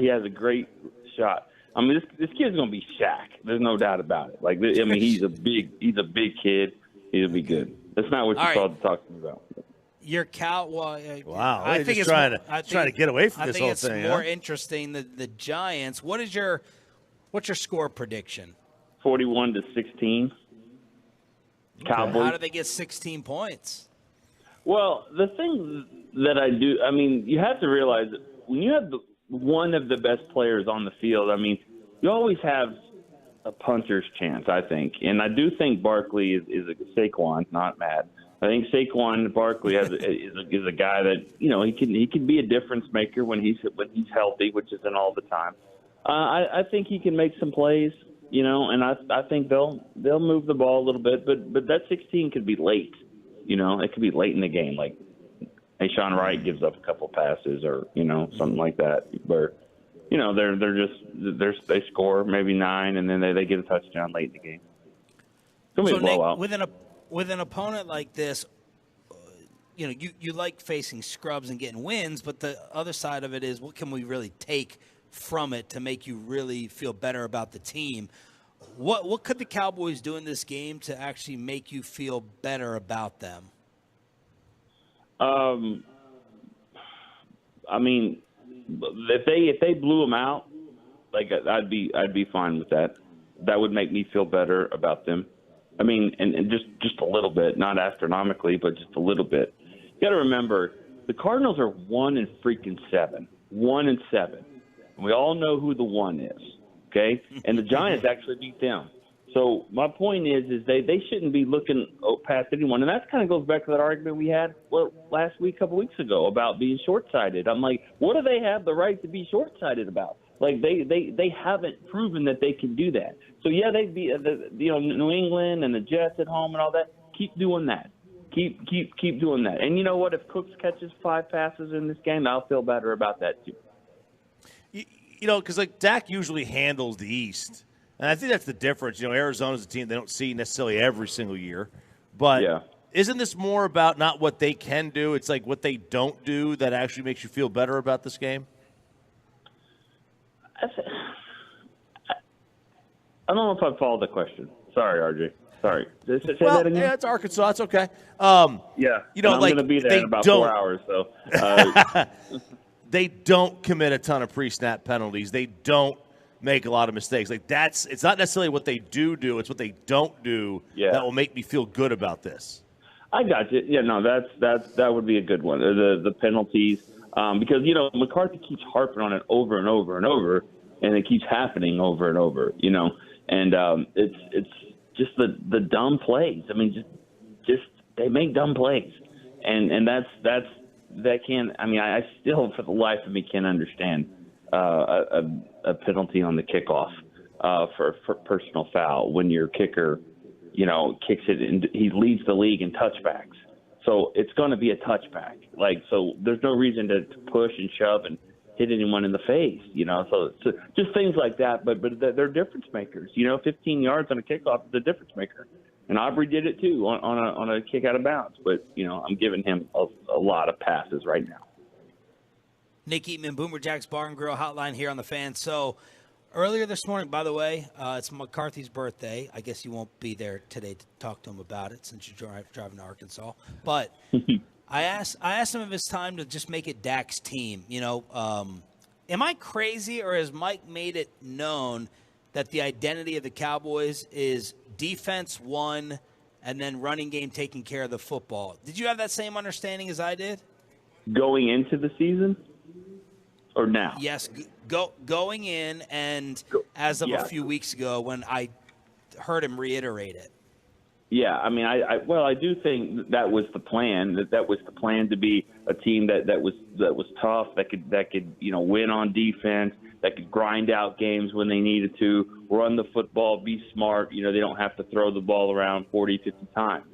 has a great shot. I mean, this kid's gonna be Shaq. There's no doubt about it. Like, I mean, he's a big kid. He'll be good. That's not what you called talking about. Your cow. Wow. I They're think just it's trying to get away from I this think whole it's thing. more huh? interesting the Giants. What's your score prediction? 41-16. Cowboys. How do they get 16 points? Well, the thing that I do, I mean, you have to realize that when you have one of the best players on the field, I mean, you always have a puncher's chance, I think. And I do think Barkley is a Saquon, not Matt. I think Saquon Barkley is a guy that, you know, he can be a difference maker when he's healthy, which isn't all the time. I think he can make some plays, you know, and I think they'll move the ball a little bit, but that 16 could be late. You know, it could be late in the game, like Sean Wright gives up a couple passes or, you know, something like that, where, you know, they score maybe 9 and then they get a touchdown late in the game. It's gonna be a blowout. Nick, with an opponent like this, you like facing scrubs and getting wins, but the other side of it is what can we really take from it to make you really feel better about the team? What could the Cowboys do in this game to actually make you feel better about them? I mean, if they blew them out, like I'd be fine with that. That would make me feel better about them. I mean, and just a little bit, not astronomically, but just a little bit. You got to remember, the Cardinals are 1-7. 1-7. We all know who the one is, okay? And the Giants actually beat them. So my point is they shouldn't be looking past anyone. And that kind of goes back to that argument we had last week, a couple weeks ago, about being short-sighted. I'm like, what do they have the right to be short-sighted about? Like they haven't proven that they can do that. So yeah, they beat New England and the Jets at home and all that. Keep doing that. Keep doing that. And you know what? If Cooks catches 5 passes in this game, I'll feel better about that too. Because like Dak usually handles the East, and I think that's the difference. Arizona's a team they don't see necessarily every single year, but isn't this more about not what they can do? It's like what they don't do that actually makes you feel better about this game. I don't know if I followed the question. Sorry, RJ. Sorry. Say that again? Yeah, it's Arkansas. It's okay. I'm going to be there in about 4 hours. So they don't commit a ton of pre-snap penalties. They don't make a lot of mistakes. It's not necessarily what they do. It's what they don't do that will make me feel good about this. I got you. Yeah, no, that would be a good one. The penalties, because McCarthy keeps harping on it over and over and over, and it keeps happening over and over. And it's just the dumb plays. I mean, just they make dumb plays, and that can't. I mean, I still for the life of me can't understand a penalty on the kickoff for personal foul when your kicker, kicks it and he leads the league in touchbacks. So it's going to be a touchback. So there's no reason to push and shove and hit anyone in the face, So just things like that. But they're difference makers. 15 yards on a kickoff is a difference maker. And Aubrey did it too on a kick out of bounds. But, I'm giving him a lot of passes right now. Nick Eatman, Boomer Jack's Bar and Grill Hotline here on the Fan. So earlier this morning, by the way, it's McCarthy's birthday. I guess you won't be there today to talk to him about it since you're driving to Arkansas. But I asked him if it's time to just make it Dak's team. Am I crazy, or has Mike made it known that the identity of the Cowboys is defense one and then running game taking care of the football? Did you have that same understanding as I did? Going into the season or now? Yes, going in and as of a few weeks ago when I heard him reiterate it. Yeah, I mean, I do think that was the plan. That was the plan to be a team that was tough, that could win on defense, that could grind out games when they needed to, run the football, be smart. They don't have to throw the ball around 40, 50 times.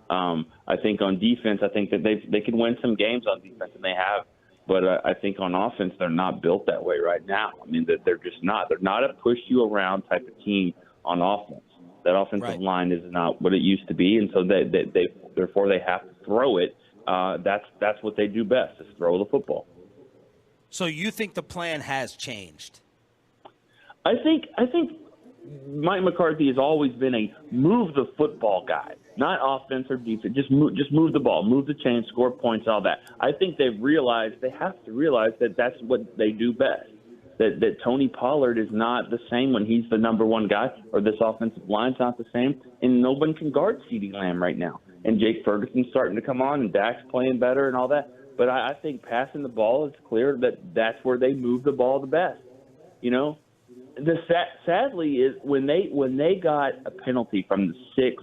I think on defense, I think that they can win some games on defense, and they have. But I think on offense, they're not built that way right now. I mean, they're just not. They're not a push you around type of team on offense. That offensive line is not what it used to be, and so therefore they have to throw it. That's what they do best, is throw the football. So you think the plan has changed? I think Mike McCarthy has always been a move the football guy, not offense or defense. Just move the ball, move the chain, score points, all that. I think they have to realize that that's what they do best. That Tony Pollard is not the same when he's the number one guy, or this offensive line's not the same, and no one can guard CeeDee Lamb right now. And Jake Ferguson's starting to come on, and Dak's playing better and all that. But I think passing the ball, it's clear that's where they move the ball the best. Sadly is when they got a penalty from the 6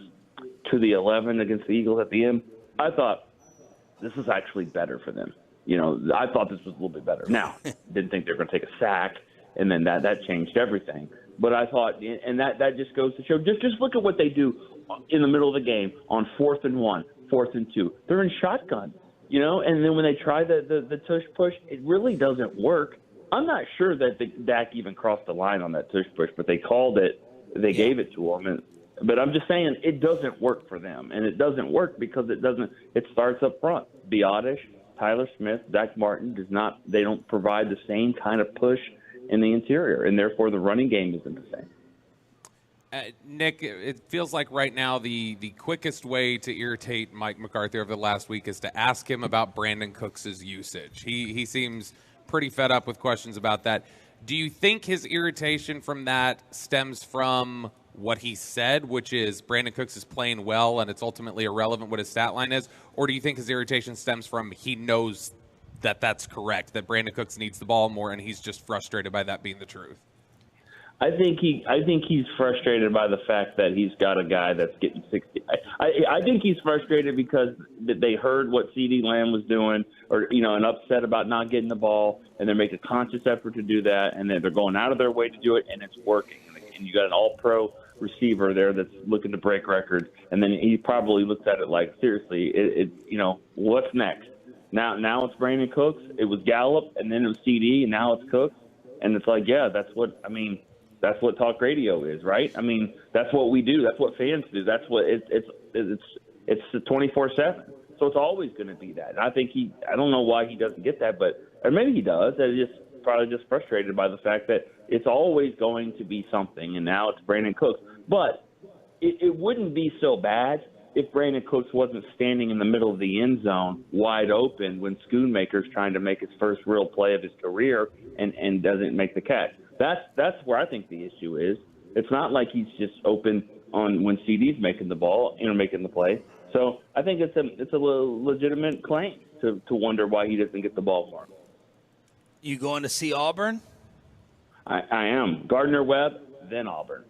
to the 11 against the Eagles at the end, I thought this is actually better for them. I thought this was a little bit better. Now, didn't think they were going to take a sack, and then that changed everything. But I thought, and that just goes to show, just look at what they do in the middle of the game on 4th and 1, 4th and 2. They're in shotgun, and then when they try the tush push, it really doesn't work. I'm not sure that Dak even crossed the line on that tush push, but they called it. They gave it to him, But I'm just saying it doesn't work for them, and it doesn't work because it starts up front. Biotish, Tyler Smith, Zach Martin they don't provide the same kind of push in the interior, and therefore the running game isn't the same. Nick, it feels like right now the quickest way to irritate Mike McCarthy over the last week is to ask him about Brandon Cooks' usage. He seems pretty fed up with questions about that. Do you think his irritation from that stems from what he said, which is Brandon Cooks is playing well and it's ultimately irrelevant what his stat line is? Or do you think his irritation stems from he knows that that's correct, that Brandon Cooks needs the ball more and he's just frustrated by that being the truth? I think he's frustrated by the fact that he's got a guy that's getting 60. I think he's frustrated because they heard what CeeDee Lamb was doing, or and upset about not getting the ball, and they're making a conscious effort to do that, and then they're going out of their way to do it, and it's working. And you got an All-Pro receiver there that's looking to break records, and then he probably looks at it like, seriously, what's next? Now it's Brandon Cooks. It was Gallup, and then it was CD, and now it's Cooks, and it's like, yeah, that's what talk radio is, right? I mean, that's what we do. That's what fans do. That's what it's 24/7. So it's always going to be that. And I think I don't know why he doesn't get that, or maybe he does. He's probably just frustrated by the fact that it's always going to be something, and now it's Brandon Cooks. But it wouldn't be so bad if Brandon Cooks wasn't standing in the middle of the end zone wide open when Schoonmaker's trying to make his first real play of his career and doesn't make the catch. That's where I think the issue is. It's not like he's just open on when CD's making the ball, making the play. So I think it's a legitimate claim to wonder why he doesn't get the ball for him. You going to see Auburn? I am. Gardner-Webb, then Auburn.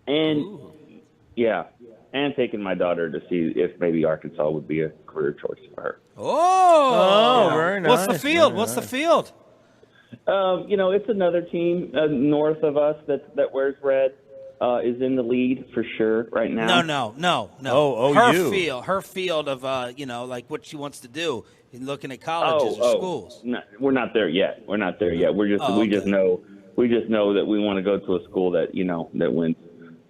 And, and taking my daughter to see if maybe Arkansas would be a career choice for her. Very nice. What's the field? What's the field? It's another team north of us that wears red. Is in the lead for sure right now. No. Her field of like what she wants to do in looking at colleges or schools. No, we're not there yet. We just know that we want to go to a school that that wins.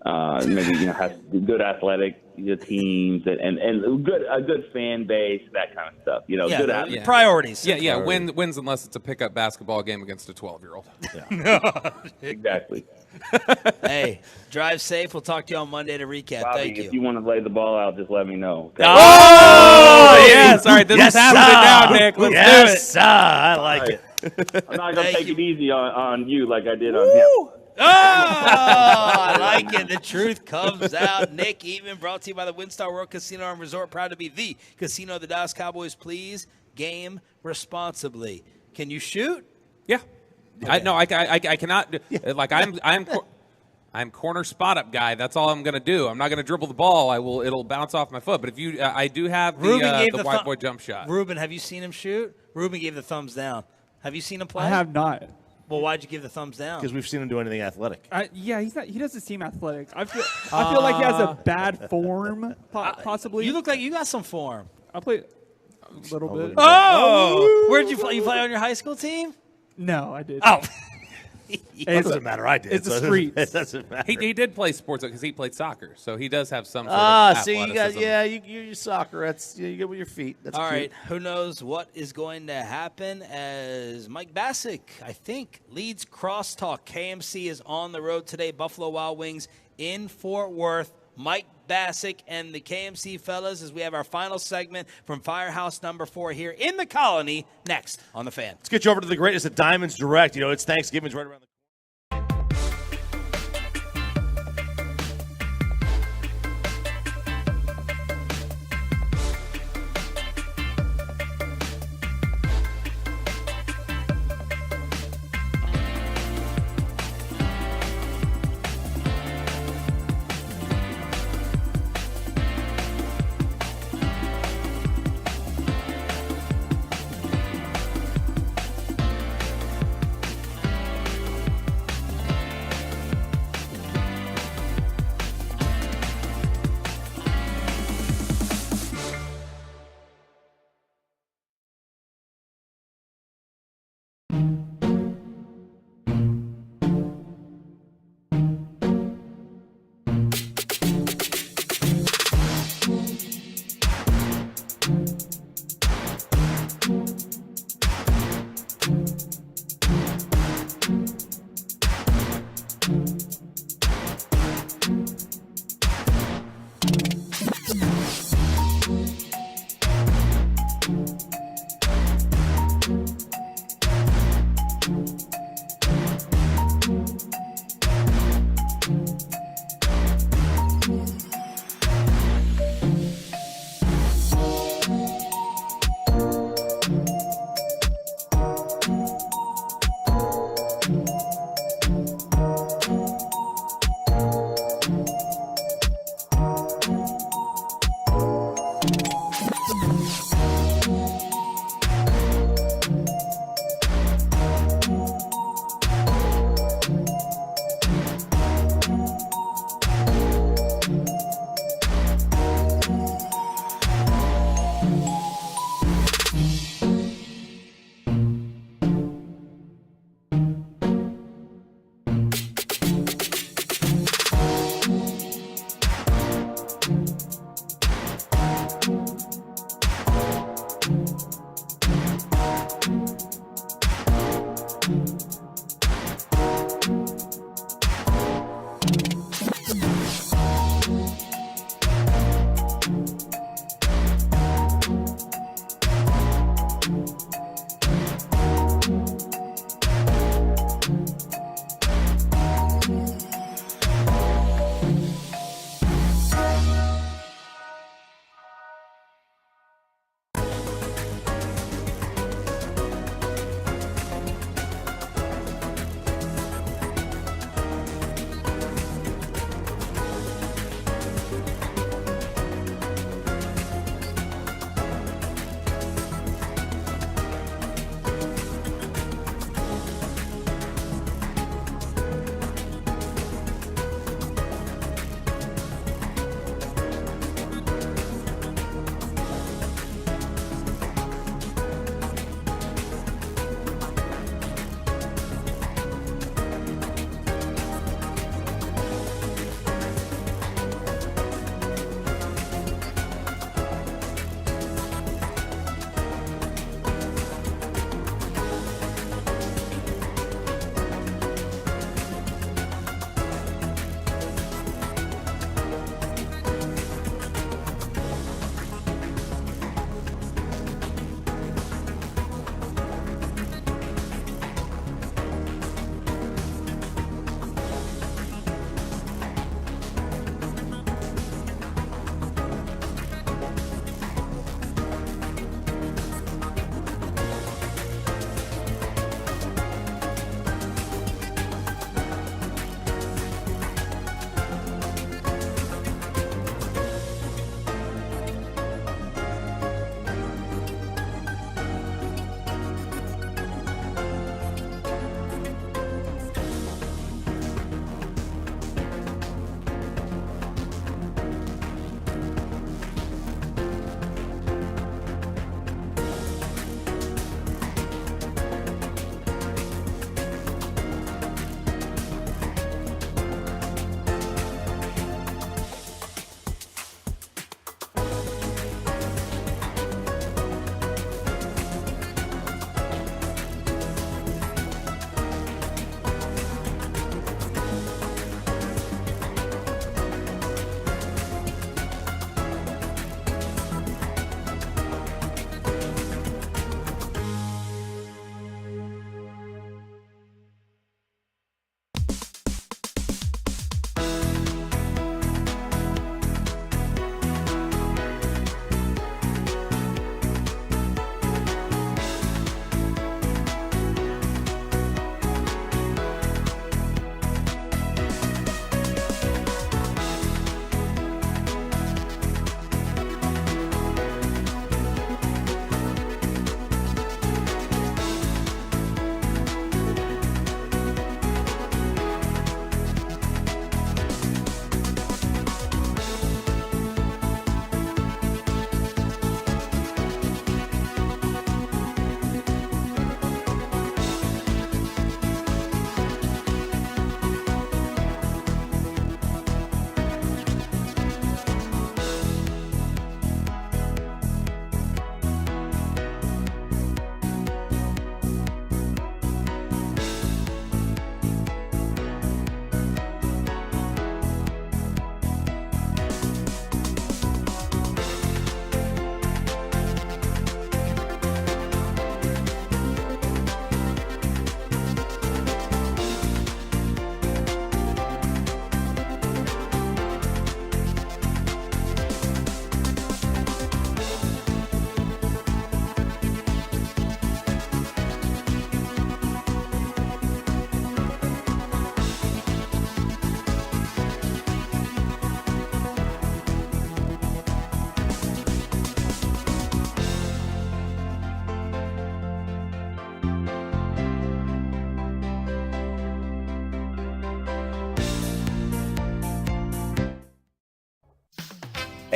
Maybe has good athletic teams and a good fan base, that kind of stuff. Good priorities. Yeah. Wins unless it's a pickup basketball game against a 12-year-old. Yeah. Exactly. Hey, drive safe. We'll talk to you on Monday to recap. Bobby, Thank you. If you want to lay the ball out, just let me know. Okay? Oh, yes. All right, this is happening now, Nick. Let's do it. Sir. I like it. I'm not going to take it easy on you like I did on him. Oh, I like it. The truth comes out. Nick Eatman, brought to you by the WinStar World Casino and Resort. Proud to be the casino of the Dallas Cowboys. Please game responsibly. Can you shoot? Yeah. Okay. I cannot. Like I'm corner spot up guy. That's all I'm going to do. I'm not going to dribble the ball. It'll bounce off my foot. But if you, I do have the white boy jump shot. Ruben, have you seen him shoot? Ruben gave the thumbs down. Have you seen him play? I have not. Well, why'd you give the thumbs down? Because we've seen him do anything athletic. He doesn't seem athletic. I feel like he has a bad form, possibly. You look like you got some form. I played a little bit. Oh! Where'd you play? You play on your high school team? No, I did. Oh. It doesn't matter. I did. It's the street. It doesn't matter. He did play sports because he played soccer, so he does have some sort of athleticism. You soccer. You get with your feet. That's all cute. right. Who knows what is going to happen as Mike Bassick, I think, leads crosstalk. KMC is on the road today. Buffalo Wild Wings in Fort Worth. Mike Bassick and the KMC fellas as we have our final segment from Firehouse number 4 here in the Colony next on The Fan. Let's get you over to the greatest at Diamonds Direct. It's Thanksgiving's right around the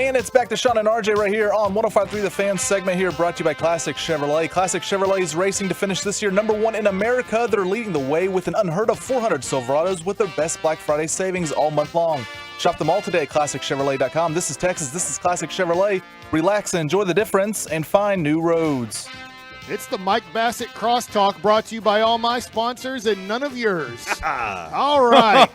And it's back to Sean and RJ right here on 105.3 The Fan segment here, brought to you by Classic Chevrolet. Classic Chevrolet is racing to finish this year #1 in America. They're leading the way with an unheard of 400 Silverados with their best Black Friday savings all month long. Shop them all today at ClassicChevrolet.com. This is Texas. This is Classic Chevrolet. Relax and enjoy the difference and find new roads. It's the Mike Bassett Crosstalk, brought to you by all my sponsors and none of yours. All right.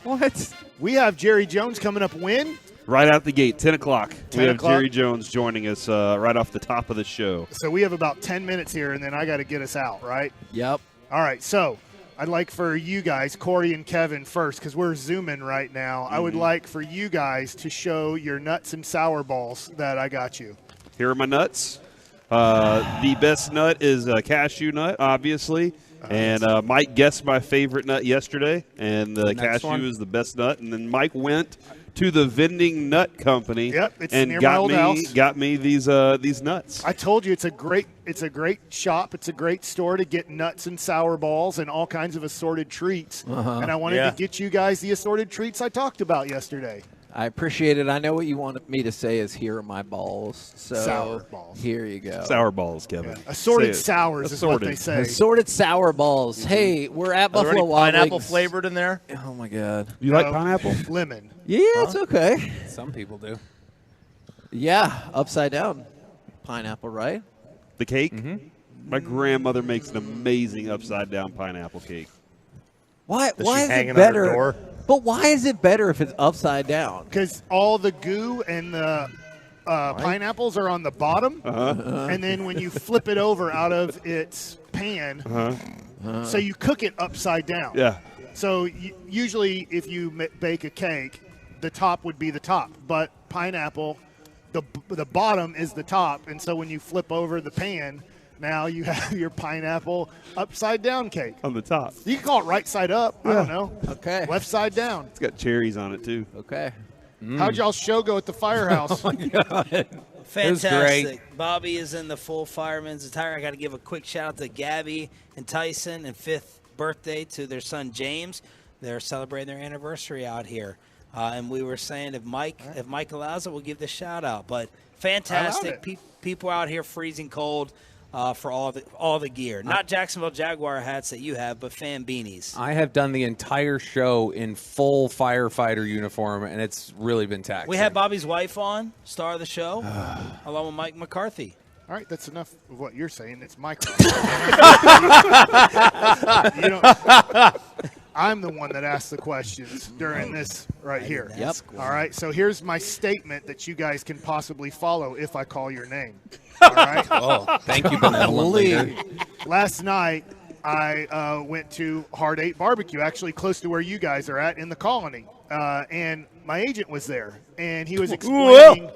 What? We have Jerry Jones coming up when? Right out the gate, 10 o'clock. 10 we have o'clock? Jerry Jones joining us right off the top of the show. So we have about 10 minutes here, and then I got to get us out, right? Yep. All right, so I'd like for you guys, Corey and Kevin first, because we're zooming right now. I would like for you guys to show your nuts and sour balls that I got you. Here are my nuts. The best nut is a cashew nut, obviously. And Mike guessed my favorite nut yesterday, and the cashew is the best nut. And then Mike went to the vending nut company and near my old house. got me these nuts. I told you it's a great shop. It's a great store to get nuts and sour balls and all kinds of assorted treats. And I wanted to get you guys the assorted treats I talked about yesterday. I appreciate it. I know what you wanted me to say is here are my balls. So sour balls. Here you go. Sour balls, Kevin. Yeah. Assorted sours is what they say. Assorted sour balls. Hey, we're at Are there Buffalo any Wild pineapple Wings. flavored in there? Oh my God. You like pineapple? Lemon. Yeah, it's okay. Some people do. Yeah, upside down pineapple, right? The cake? My grandmother makes an amazing upside down pineapple cake. Why Does is she hang it it on her better? door? But why is it better if it's upside down? Because all the goo and the pineapples are on the bottom, and then when you flip it over out of its pan, so you cook it upside down. Yeah. So usually if you bake a cake, the top would be the top, but pineapple, the bottom is the top, and so when you flip over the pan, now you have your pineapple upside down cake. On the top. You can call it right side up. I don't know. Okay. Left side down. It's got cherries on it, too. Okay. How'd y'all's show go at the Firehouse? Oh, my God. Fantastic. Bobby is in the full fireman's attire. I got to give a quick shout out to Gabby and Tyson, and 5th birthday to their son James. They're celebrating their anniversary out here. And we were saying if Mike allows it, we'll give the shout out. But fantastic people out here freezing cold for all the gear. Not Jacksonville Jaguar hats that you have, but fan beanies. I have done the entire show in full firefighter uniform, and it's really been taxing. We had Bobby's wife on, star of the show, along with Mike McCarthy. All right, that's enough of what you're saying. It's my cross. I'm the one that asked the questions during this right here. Yep. All right, so here's my statement that you guys can possibly follow if I call your name. All right? Oh, thank you, benevolent leader. Last night, I went to Hard 8 Barbecue, actually close to where you guys are at in the Colony. And my agent was there, and he was explaining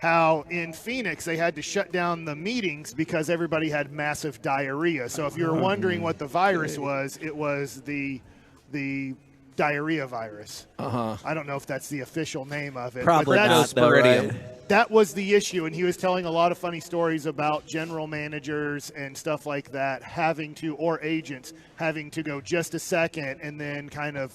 how in Phoenix they had to shut down the meetings because everybody had massive diarrhea. So if you were wondering what the virus was, it was the diarrhea virus. I don't know if that's the official name of it. Probably but not, though, right? That was the issue, and he was telling a lot of funny stories about general managers and stuff like that or agents having to go just a second and then kind of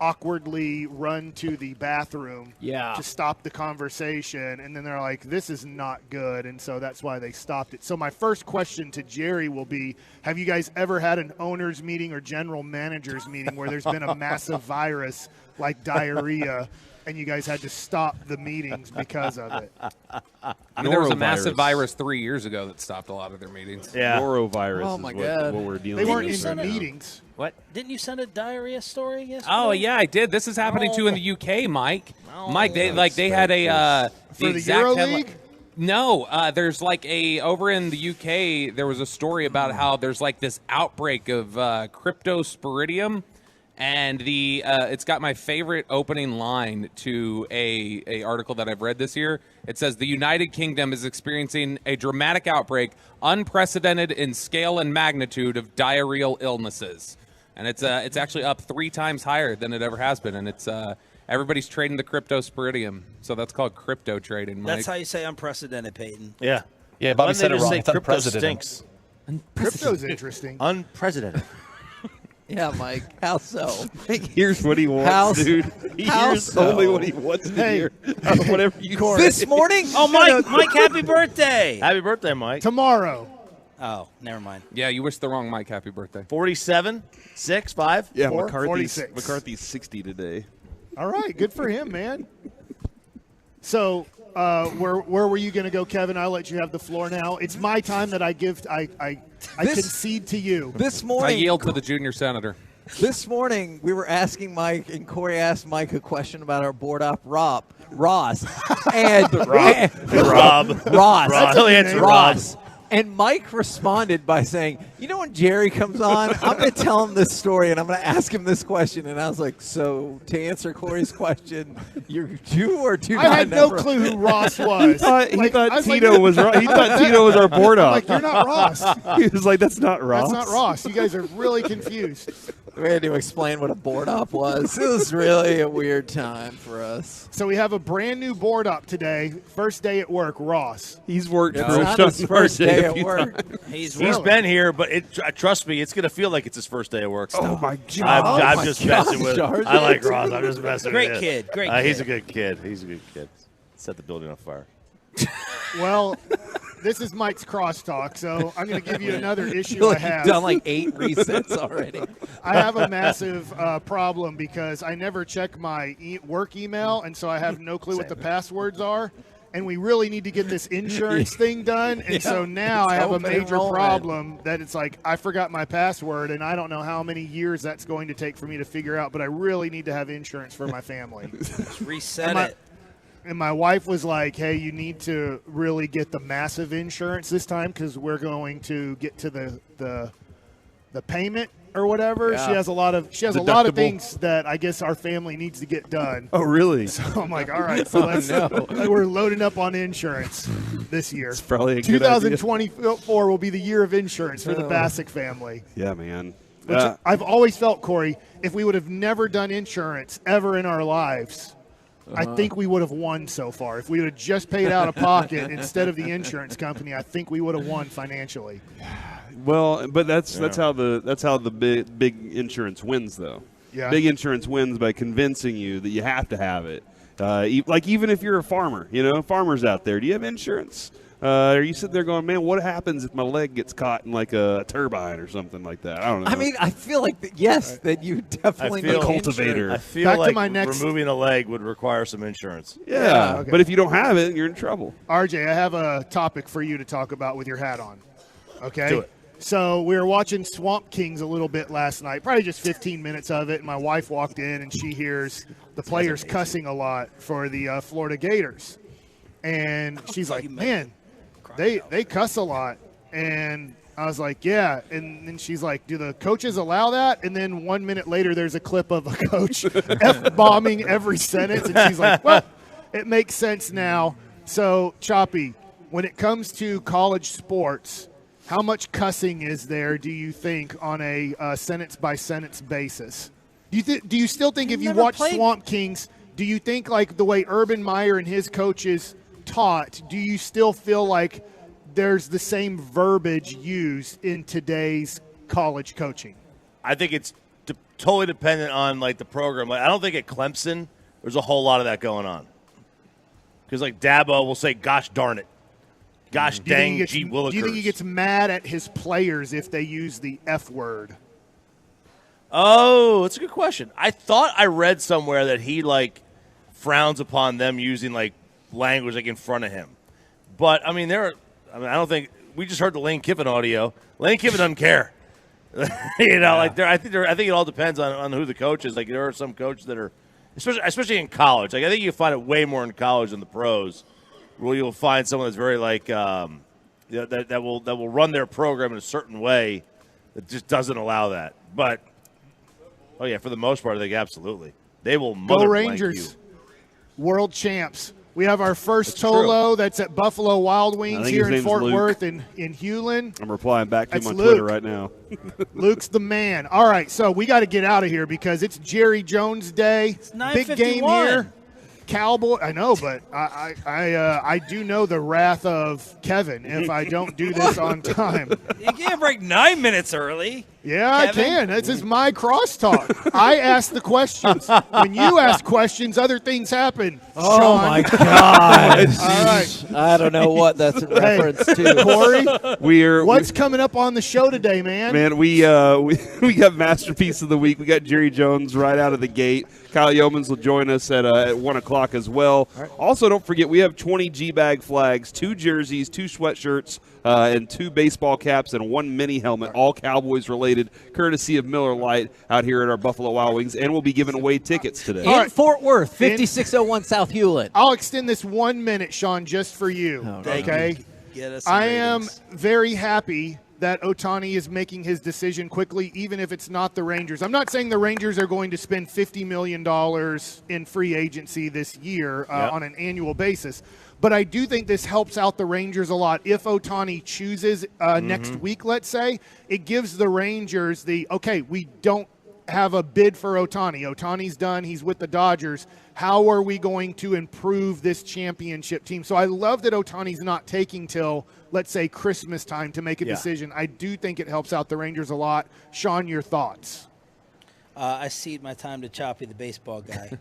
awkwardly run to the bathroom to stop the conversation, and then they're like, this is not good, and so that's why they stopped it. So my first question to Jerry will be, have you guys ever had an owners meeting or general managers meeting where there's been a massive virus like diarrhea and you guys had to stop the meetings because of it? I mean, there was a massive virus 3 years ago that stopped a lot of their meetings. Yeah. Norovirus Oh, my is God. what we're dealing They with. weren't in right now. meetings. What? Didn't you send a diarrhea story yesterday? Oh yeah, I did. This is happening too in the UK, Mike. Mike, they had a For the exact Euro headline- League? No, there's like over in the UK. There was a story about how there's like this outbreak of cryptosporidium, and it's got my favorite opening line to a article that I've read this year. It says the United Kingdom is experiencing a dramatic outbreak, unprecedented in scale and magnitude of diarrheal illnesses. And it's actually up 3 times higher than it ever has been, and it's everybody's trading the cryptosporidium, so that's called crypto trading. Mike. That's how you say unprecedented, Peyton. Yeah. Yeah, Bobby Why said don't it they wrong. just It's say crypto unprecedented. stinks? Crypto's interesting. Unprecedented. Yeah, Mike. How so? Mike hears what he wants, dude. He hears only what he wants to hear. Whatever you say. This morning? Oh, Mike, happy birthday. Happy birthday, Mike. Tomorrow. Oh, never mind. Yeah, you wish the wrong Mike happy birthday. 47, 6, 5, Yeah, 4? McCarthy's 60 today. All right, good for him, man. So, where were you going to go, Kevin? I'll let you have the floor now. It's my time that I give. I concede to you. This morning, I yield to the junior senator. This morning, we were asking Mike, and Corey asked Mike a question about our board op, Ross. And Rob. Ross. Ross. He'll answer Ross. And Mike responded by saying, you know when Jerry comes on, I'm going to tell him this story, and I'm going to ask him this question. And I was like, so to answer Corey's question, you do or do not? I had no clue who Ross was. He thought Tito was our board op. Like, you're not Ross. He was like, that's not Ross. That's not Ross. You guys are really confused. We had to explain what a board op was. It was really a weird time for us. So we have a brand new board op today. First day at work, Ross. He's worked It's for not Sean his first day at a few work. times. He's been here, but trust me, it's going to feel like it's his first day at work. Still. Oh, my God. I'm just messing with him. I like Ross. I'm just messing with him. Great kid. He's a good kid. He's a good kid. Set the building on fire. Well, this is Mike's crosstalk, so I'm going to give you another issue You've I have. done like 8 resets already. I have a massive problem because I never check my work email, and so I have no clue what the passwords are. And we really need to get this insurance thing done. And so now I have a major problem that it's like I forgot my password, and I don't know how many years that's going to take for me to figure out, but I really need to have insurance for my family. Just reset it. And my wife was like, hey, you need to really get the massive insurance this time because we're going to get to the payment or whatever. Yeah. She has a lot of things that I guess our family needs to get done. Oh, really? So I'm like, all right, so we're loading up on insurance this year. It's probably a good idea. 2024 will be the year of insurance for the Bassick family. Yeah, man. Which I've always felt, Corey, if we would have never done insurance ever in our lives, I think we would have won so far. If we would have just paid out of pocket instead of the insurance company, I think we would have won financially. Well, but that's how the big insurance wins, though. Yeah. Big insurance wins by convincing you that you have to have it. Like even if you're a farmer, farmers out there, do you have insurance? Are you sitting there going, man, what happens if my leg gets caught in like a turbine or something like that? I don't know. I mean, I feel like, that you definitely need a cultivator. I feel like removing a leg would require some insurance. Yeah, okay. But if you don't have it, you're in trouble. RJ, I have a topic for you to talk about with your hat on. Okay? Do it. So we were watching Swamp Kings a little bit last night, probably just 15 minutes of it, and my wife walked in and she hears the players cussing a lot for the Florida Gators. And she's like, man, they cuss a lot. And I was like, yeah. And then she's like, do the coaches allow that? And then 1 minute later, there's a clip of a coach F-bombing every sentence. And she's like, well, it makes sense now. So, Choppy, when it comes to college sports, how much cussing is there, do you think, on a sentence-by-sentence basis? Do you still think if you watch Swamp Kings, do you think like the way Urban Meyer and his coaches taught, do you still feel like there's the same verbiage used in today's college coaching? I think it's totally dependent on like the program. Like, I don't think at Clemson there's a whole lot of that going on. Because like Dabo will say, gosh darn it. Gosh dang gee willikers. Do you think he gets mad at his players if they use the F word? Oh, that's a good question. I thought I read somewhere that he like frowns upon them using like language like in front of him. But I mean, I don't think we just heard the Lane Kiffin audio. Lane Kiffin doesn't care. I think it all depends on who the coach is. Like there are some coaches that are, especially in college. Like I think you find it way more in college than the pros, where you'll find someone that's very like that will run their program in a certain way that just doesn't allow that. But oh yeah, for the most part, I think absolutely they will. Go Rangers, world champs. We have our first Tolo that's at Buffalo Wild Wings here in Fort Worth in Hewlin. I'm replying back to him on Luke. Twitter right now. Luke's the man. All right, so we got to get out of here because it's Jerry Jones Day. Big game here. Cowboy. I know, but I do know the wrath of Kevin if I don't do this on time. You can't break 9 minutes early. Yeah, Kevin? I can. This is my crosstalk. I ask the questions. When you ask questions, other things happen. Oh, Sean. my God. All right. I don't know what that's a reference to. Corey, what's coming up on the show today, man? Man, we got Masterpiece of the Week. We got Jerry Jones right out of the gate. Kyle Yeomans will join us at 1 o'clock as well. Also, don't forget, we have 20 G-Bag flags, 2 jerseys, 2 sweatshirts, and 2 baseball caps and 1 mini helmet, all Cowboys related, courtesy of Miller Lite out here at our Buffalo Wild Wings, and we'll be giving away tickets today. In Fort Worth, 5601 South Hewlett. I'll extend this 1 minute, Sean, just for you. Okay? Get us some I am ratings. very happy that Ohtani is making his decision quickly, even if it's not the Rangers. I'm not saying the Rangers are going to spend $50 million in free agency this year on an annual basis. But I do think this helps out the Rangers a lot. If Ohtani chooses next week, let's say, it gives the Rangers we don't have a bid for Ohtani. Ohtani's done. He's with the Dodgers. How are we going to improve this championship team? So I love that Ohtani's not taking till, let's say, Christmas time to make a decision. I do think it helps out the Rangers a lot. Sean, your thoughts? I cede my time to Choppy, the baseball guy.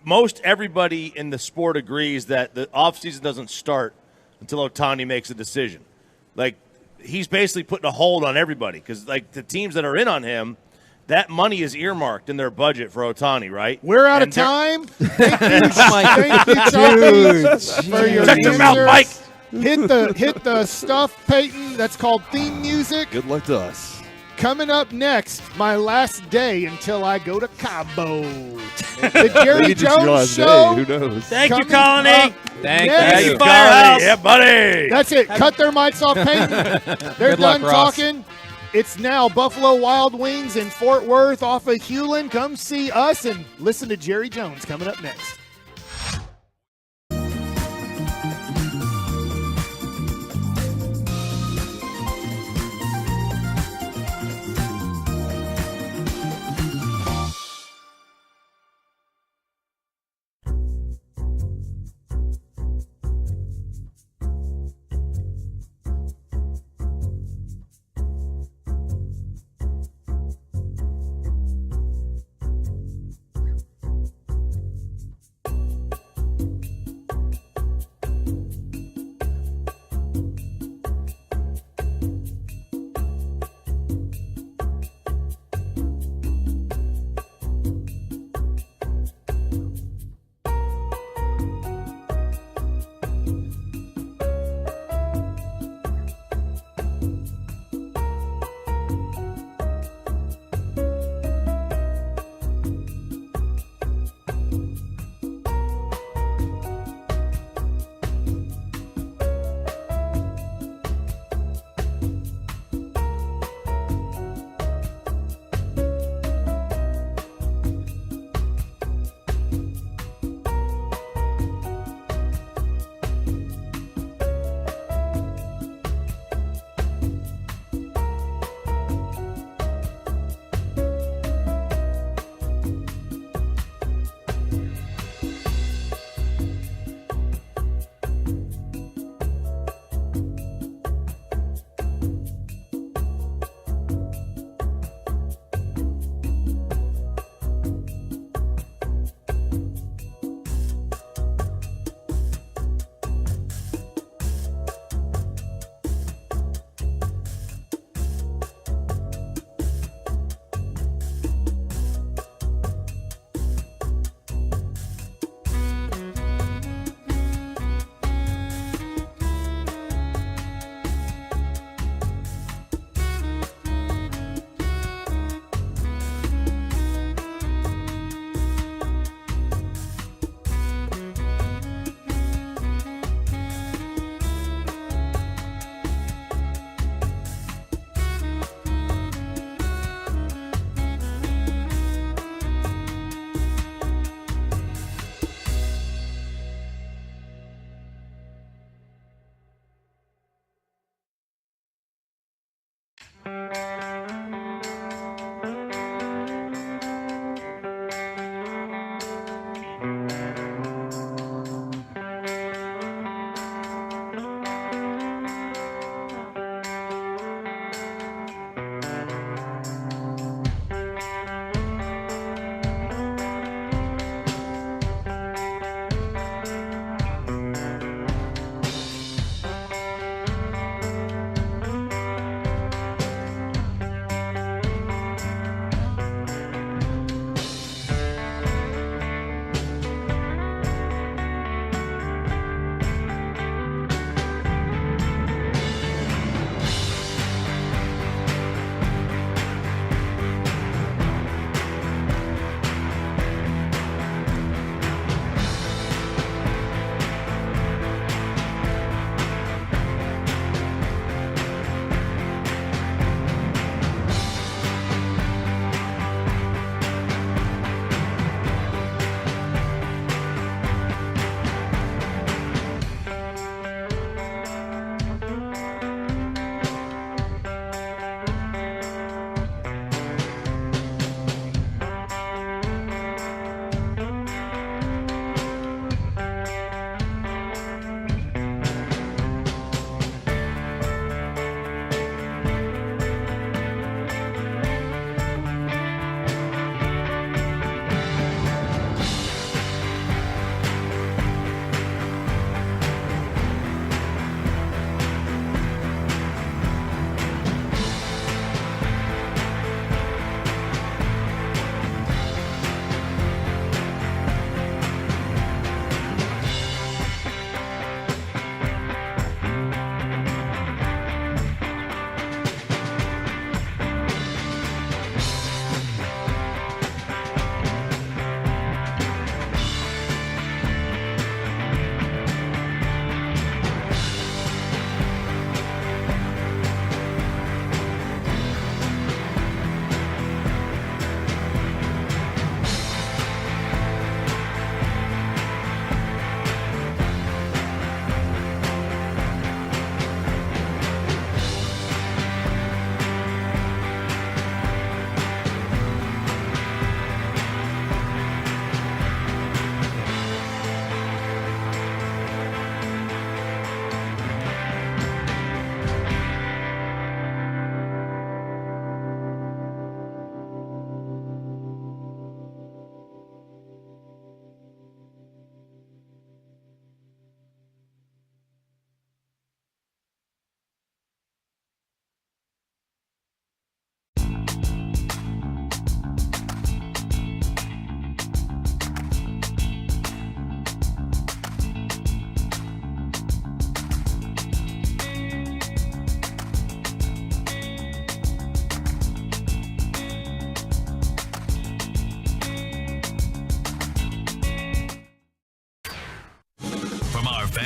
Most everybody in the sport agrees that the offseason doesn't start until Ohtani makes a decision. Like, he's basically putting a hold on everybody because, like, the teams that are in on him, that money is earmarked in their budget for Ohtani, right? We're out of time. Thank you, Choppy, for your Check your mouth, answers. Mike. Hit the stuff, Peyton. That's called theme music. Good luck to us. Coming up next, my last day until I go to Cabo. The Jerry Maybe just your Jones last Show. day. Who knows? Thank you, coming Colony. up Thank next. you, Firehouse. Yeah, buddy. That's it. Cut their mics off, Peyton. They're Good luck, done Ross. talking. It's now Buffalo Wild Wings in Fort Worth off of Hewlin. Come see us and listen to Jerry Jones coming up next.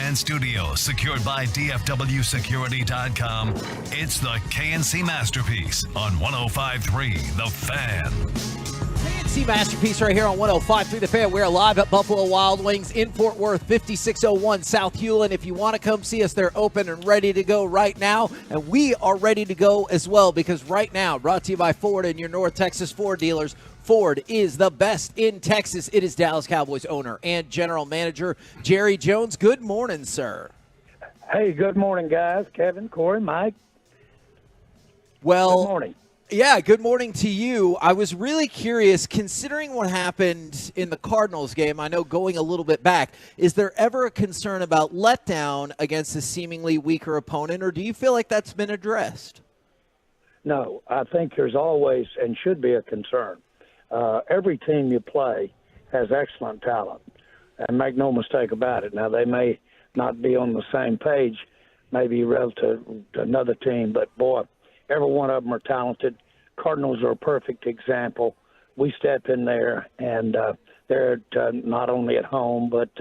Fan Studio, secured by DFWsecurity.com. It's the KNC Masterpiece on 105.3 The Fan. KNC Masterpiece right here on 105.3 The Fan. We're live at Buffalo Wild Wings in Fort Worth, 5601 South Hewlin. If you want to come see us, they're open and ready to go right now. And we are ready to go as well, because right now, brought to you by Ford and your North Texas Ford dealers, Ford is the best in Texas. It is Dallas Cowboys owner and general manager Jerry Jones. Good morning, sir. Hey, good morning, guys. Kevin, Corey, Mike. Well, good morning. Yeah, good morning to you. I was really curious, considering what happened in the Cardinals game, I know going a little bit back, is there ever a concern about letdown against a seemingly weaker opponent, or do you feel like that's been addressed? No, I think there's always and should be a concern. Every team you play has excellent talent, and make no mistake about it. Now, they may not be on the same page, maybe relative to another team, but, boy, every one of them are talented. Cardinals are a perfect example. We step in there, and they're not only at home, but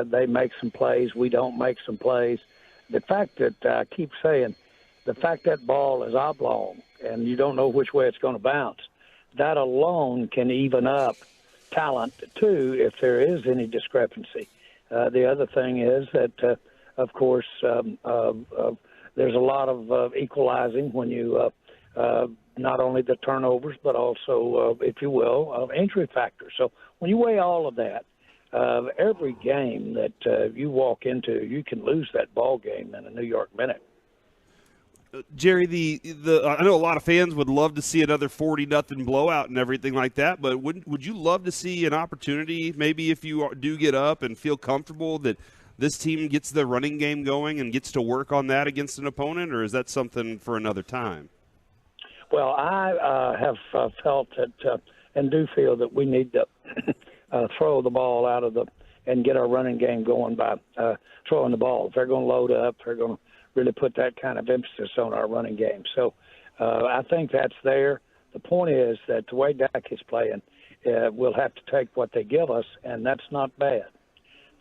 they make some plays. We don't make some plays. The fact that I keep saying, the fact that ball is oblong and you don't know which way it's going to bounce, that alone can even up talent, too, if there is any discrepancy. The other thing is that, of course, there's a lot of equalizing when you not only the turnovers, but also, if you will, injury factors. So when you weigh all of that, every game that you walk into, you can lose that ball game in a New York minute. Jerry, I know a lot of fans would love to see another 40-0 blowout and everything like that, but would you love to see an opportunity, maybe if you do get up and feel comfortable, that this team gets the running game going and gets to work on that against an opponent, or is that something for another time? Well, I have felt that and do feel that we need to throw the ball out of and get our running game going by throwing the ball. If they're going to load up, they're going to really put that kind of emphasis on our running game. So I think that's there. The point is that the way Dak is playing, we'll have to take what they give us, and that's not bad.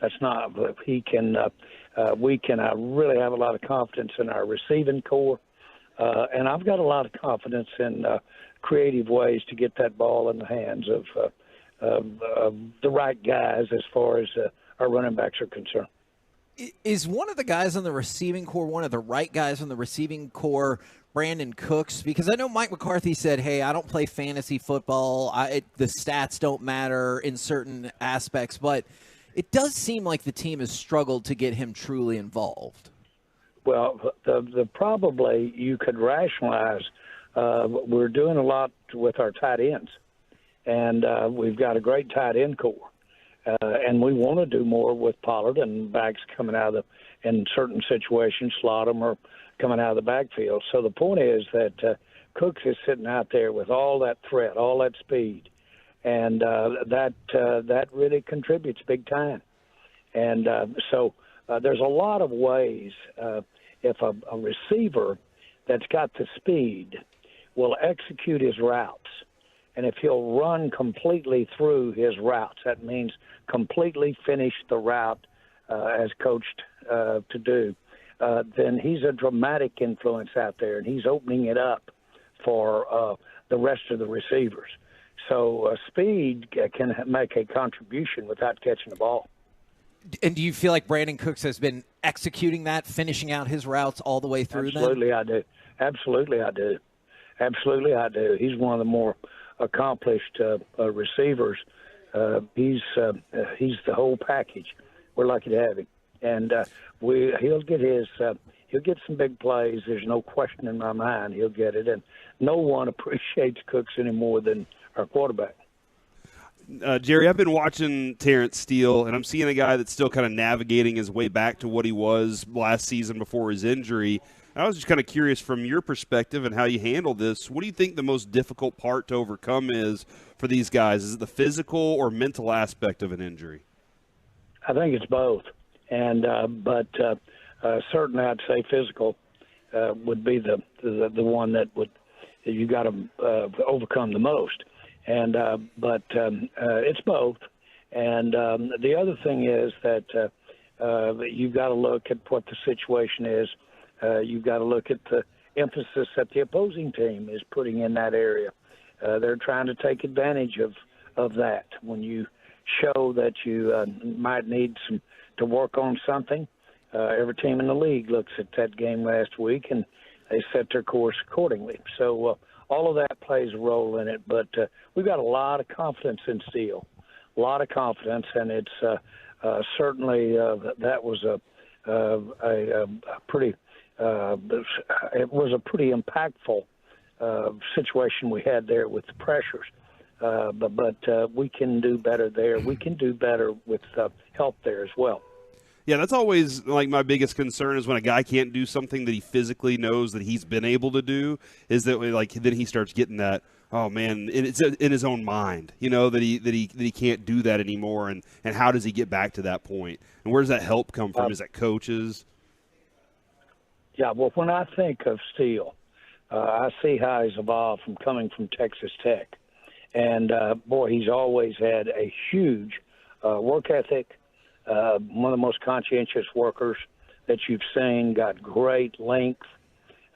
That's not. He can. We can. I really have a lot of confidence in our receiving core, and I've got a lot of confidence in creative ways to get that ball in the hands of the right guys as far as our running backs are concerned. Is one of the guys on the receiving core, one of the right guys on the receiving core, Brandon Cooks? Because I know Mike McCarthy said, hey, I don't play fantasy football. The stats don't matter in certain aspects, but it does seem like the team has struggled to get him truly involved. Well, the probably you could rationalize we're doing a lot with our tight ends, and we've got a great tight end core. And we want to do more with Pollard and backs coming out of in certain situations, slot them or coming out of the backfield. So the point is that Cooks is sitting out there with all that threat, all that speed, and that really contributes big time. And so there's a lot of ways if a receiver that's got the speed will execute his routes. And if he'll run completely through his routes, that means completely finish the route as coached to do, then he's a dramatic influence out there, and he's opening it up for the rest of the receivers. So speed can make a contribution without catching the ball. And do you feel like Brandon Cooks has been executing that, finishing out his routes all the way through? Absolutely, I do. Absolutely, I do. Absolutely, I do. He's one of the more accomplished receivers. He's the whole package. We're lucky to have him, and he'll get some big plays. There's no question in my mind he'll get it, and no one appreciates Cooks any more than our quarterback. Jerry, I've been watching Terrence Steele, and I'm seeing a guy that's still kind of navigating his way back to what he was last season before his injury. I was just kind of curious from your perspective and how you handle this. What do you think the most difficult part to overcome is for these guys? Is it the physical or mental aspect of an injury? I think it's both, and but certainly I'd say physical would be the one that you got to overcome the most. And but it's both. And the other thing is that you've got to look at what the situation is. You've got to look at the emphasis that the opposing team is putting in that area. They're trying to take advantage of that. When you show that you might need to work on something, every team in the league looks at that game last week and they set their course accordingly. So all of that plays a role in it. But we've got a lot of confidence in Steele, a lot of confidence, and it's certainly that was a pretty it was a pretty impactful situation we had there with the pressures. But we can do better there. We can do better with help there as well. Yeah, that's always like my biggest concern is when a guy can't do something that he physically knows that he's been able to do, is that like then he starts getting that, oh man, it's in his own mind, you know, that he can't do that anymore, and how does he get back to that point? And where does that help come from? Is that coaches? Yeah, well, when I think of Steele, I see how he's evolved from coming from Texas Tech. And, boy, he's always had a huge work ethic, one of the most conscientious workers that you've seen, got great length,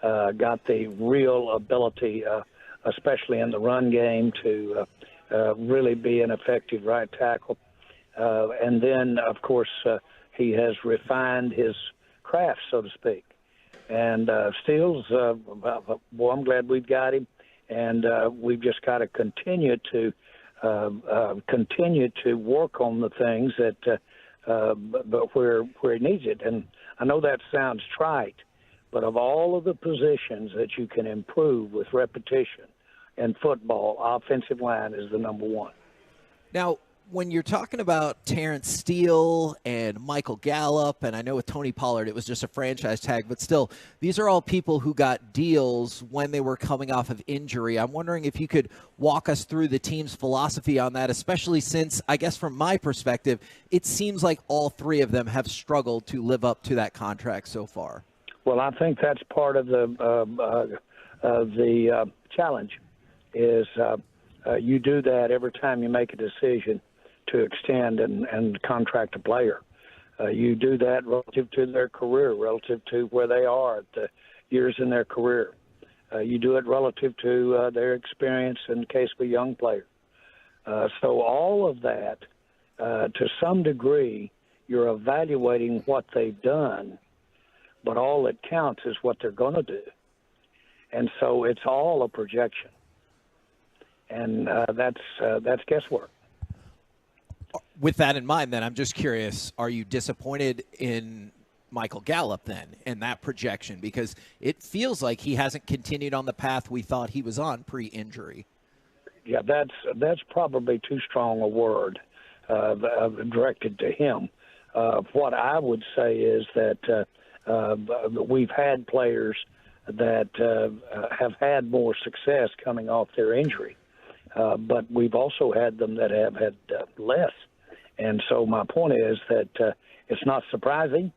got the real ability, especially in the run game, to really be an effective right tackle. And then, of course, he has refined his craft, so to speak. And Steele's, boy, I'm glad we've got him. And we've just got to continue to work on the things that, but where he needs it. And I know that sounds trite, but of all of the positions that you can improve with repetition in football, offensive line is the number one. Now, when you're talking about Terrence Steele and Michael Gallup, and I know with Tony Pollard it was just a franchise tag, but still, these are all people who got deals when they were coming off of injury. I'm wondering if you could walk us through the team's philosophy on that, especially since, I guess from my perspective, it seems like all three of them have struggled to live up to that contract so far. Well, I think that's part of the challenge is you do that every time you make a decision to extend and contract a player. You do that relative to their career, relative to where they are at the years in their career. You do it relative to their experience in the case of a young player. So all of that, to some degree, you're evaluating what they've done, but all that counts is what they're going to do. And so it's all a projection. And that's guesswork. With that in mind, then, I'm just curious, are you disappointed in Michael Gallup, then, and that projection? Because it feels like he hasn't continued on the path we thought he was on pre-injury. Yeah, that's probably too strong a word directed to him. What I would say is that we've had players that have had more success coming off their injury, but we've also had them that have had less. And so my point is that it's not surprising.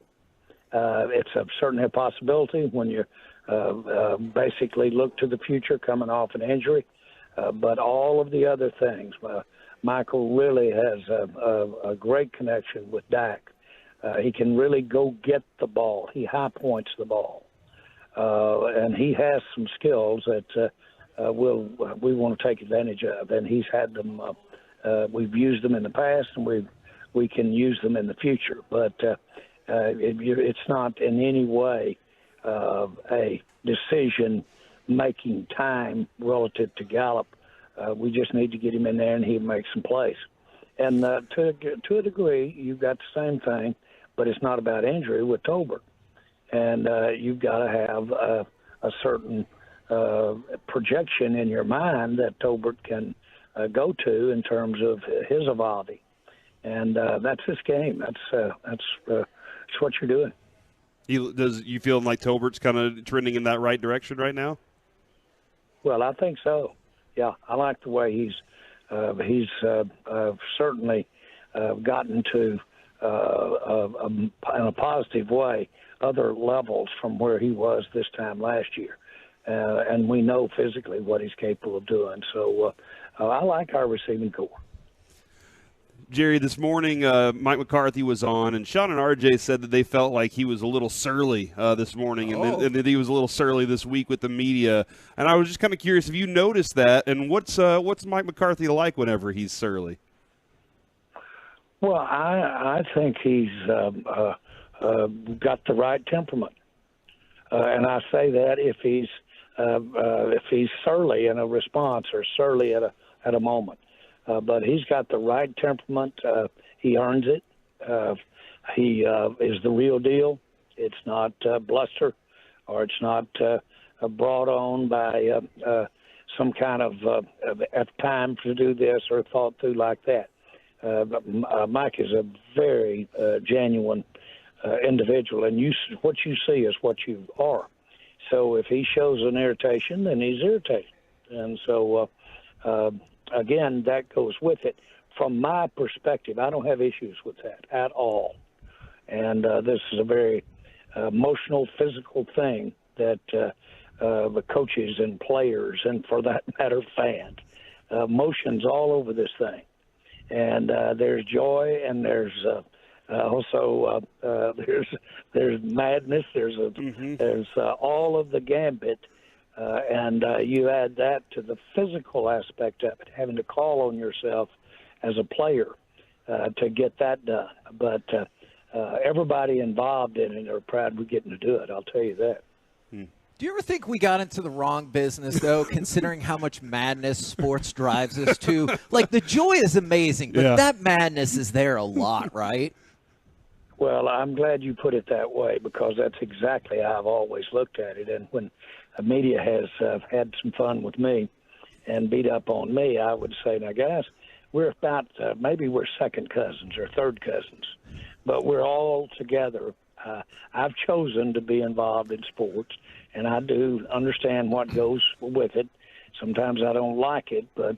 It's certainly a possibility when you basically look to the future coming off an injury. But all of the other things, Michael really has a great connection with Dak. He can really go get the ball. He high points the ball. And he has some skills that we want to take advantage of. And he's had them. We've used them in the past, and we can use them in the future. But it's not in any way a decision-making time relative to Gallup. We just need to get him in there, and he'll make some plays. And to a degree, you've got the same thing, but it's not about injury with Tolbert. And you've got to have a certain projection in your mind that Tolbert can go to in terms of his evolving. And that's this game. That's what you're doing. You feel like Tolbert's kind of trending in that right direction right now? Well, I think so. Yeah, I like the way he's certainly gotten to in a positive way other levels from where he was this time last year. And we know physically what he's capable of doing. So I like our receiving core. Jerry, this morning Mike McCarthy was on, and Sean and RJ said that they felt like he was a little surly this morning, and that he was a little surly this week with the media. And I was just kind of curious if you noticed that, and what's Mike McCarthy like whenever he's surly? Well, I think he's got the right temperament, and I say that if he's surly in a response or surly at a moment. But he's got the right temperament. He earns it. He is the real deal. It's not bluster, or it's not brought on by some kind of time to do this or thought through like that. Mike is a very genuine individual, and what you see is what you are. So if he shows an irritation, then he's irritated. And so again, that goes with it. From my perspective, I don't have issues with that at all. And this is a very emotional, physical thing that the coaches and players, and for that matter, fans, emotions all over this thing. And there's joy, and there's also there's madness. There's all of the gambit. And you add that to the physical aspect of it, having to call on yourself as a player to get that done. But everybody involved in it are proud we're getting to do it, I'll tell you that. Do you ever think we got into the wrong business, though, considering how much madness sports drives us to? Like, the joy is amazing, but that madness is there a lot, right? Well, I'm glad you put it that way, because that's exactly how I've always looked at it. And when the media has had some fun with me and beat up on me, I would say, now, guys, we're about maybe we're second cousins or third cousins, but we're all together. I've chosen to be involved in sports, and I do understand what goes with it. Sometimes I don't like it, but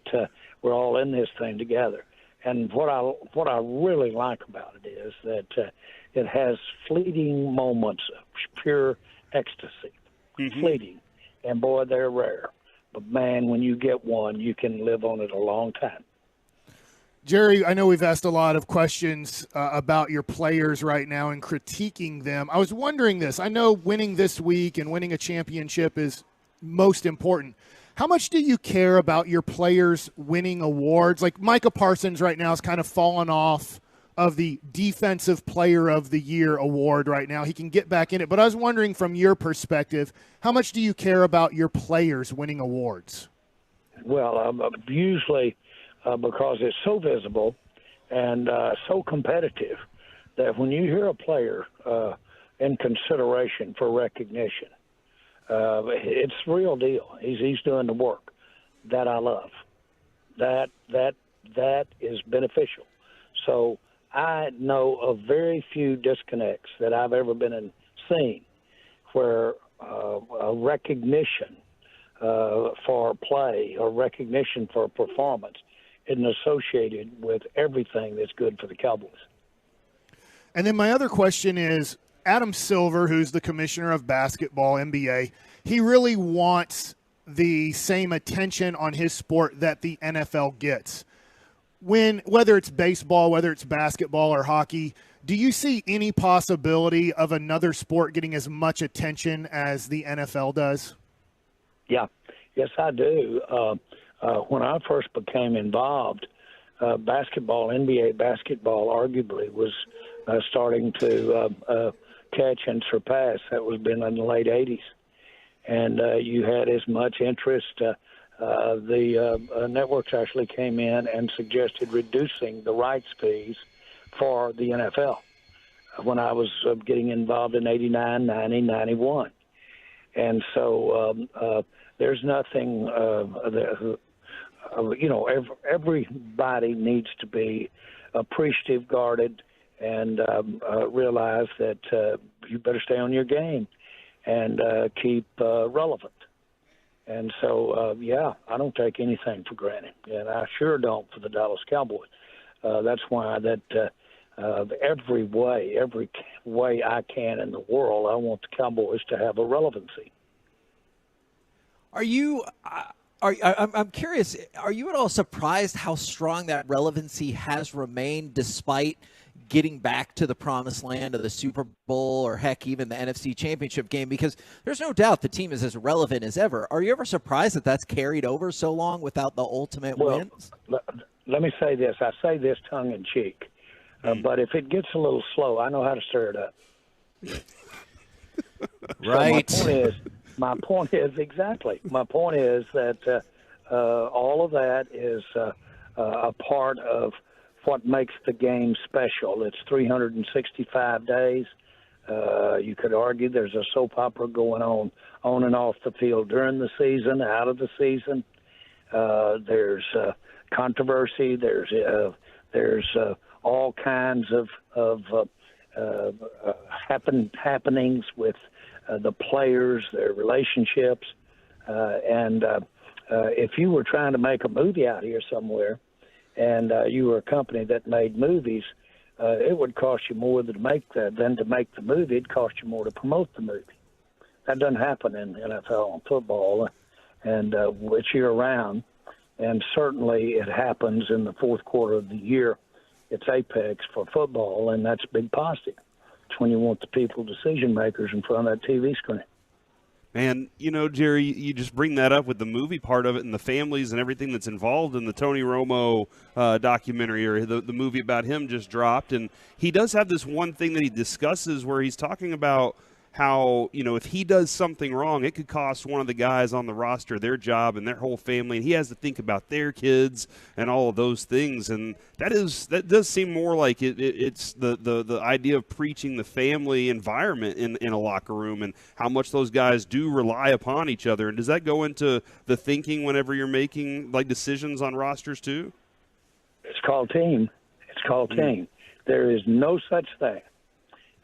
we're all in this thing together. And what I really like about it is that it has fleeting moments of pure ecstasy, fleeting, and boy, they're rare. But man, when you get one, you can live on it a long time. Jerry, I know we've asked a lot of questions about your players right now and critiquing them. I was wondering this. I know winning this week and winning a championship is most important. How much do you care about your players winning awards? Like Micah Parsons right now has kind of fallen off of the Defensive Player of the Year award right now. He can get back in it. But I was wondering from your perspective, how much do you care about your players winning awards? Well, usually because it's so visible and so competitive that when you hear a player in consideration for recognition, it's the real deal. He's doing the work that I love. That is beneficial. So I know of very few disconnects that I've ever been seen where a recognition for play or recognition for performance isn't associated with everything that's good for the Cowboys. And then my other question is, Adam Silver, who's the commissioner of basketball, NBA, he really wants the same attention on his sport that the NFL gets. Whether it's baseball, whether it's basketball or hockey, do you see any possibility of another sport getting as much attention as the NFL does? Yeah, yes, I do. When I first became involved, basketball, NBA basketball, arguably was starting to catch and surpass. That was been in the late 80s. And you had as much interest. The networks actually came in and suggested reducing the rights fees for the NFL when I was getting involved in 89, 90, 91. And so there's nothing, everybody needs to be appreciative, guarded, and realize that you better stay on your game and keep relevant. And so, I don't take anything for granted, and I sure don't for the Dallas Cowboys. That's why that every way I can in the world, I want the Cowboys to have a relevancy. Are you I'm curious, are you at all surprised how strong that relevancy has remained despite getting back to the promised land of the Super Bowl or, heck, even the NFC Championship game? Because there's no doubt the team is as relevant as ever. Are you ever surprised that that's carried over so long without the ultimate wins? Let me say this. I say this tongue-in-cheek. But if it gets a little slow, I know how to stir it up. Right. So my point is that all of that is a part of what makes the game special. It's 365 days. You could argue there's a soap opera going on and off the field during the season, out of the season. There's controversy. There's all kinds of happenings with the players, their relationships, and if you were trying to make a movie out here somewhere, and you were a company that made movies, it would cost you more than to make the movie. It'd cost you more to promote the movie. That doesn't happen in NFL and football, and it's year round. And certainly it happens in the fourth quarter of the year. It's apex for football, and that's a big positive. It's when you want the people, decision makers, in front of that TV screen. Man, Jerry, you just bring that up with the movie part of it and the families and everything that's involved in the Tony Romo documentary, or the movie about him just dropped. And he does have this one thing that he discusses where he's talking about how, if he does something wrong, it could cost one of the guys on the roster their job and their whole family, and he has to think about their kids and all of those things. And that does seem more like it's the idea of preaching the family environment in a locker room and how much those guys do rely upon each other. And does that go into the thinking whenever you're making decisions on rosters too? It's called team. Team. There is no such thing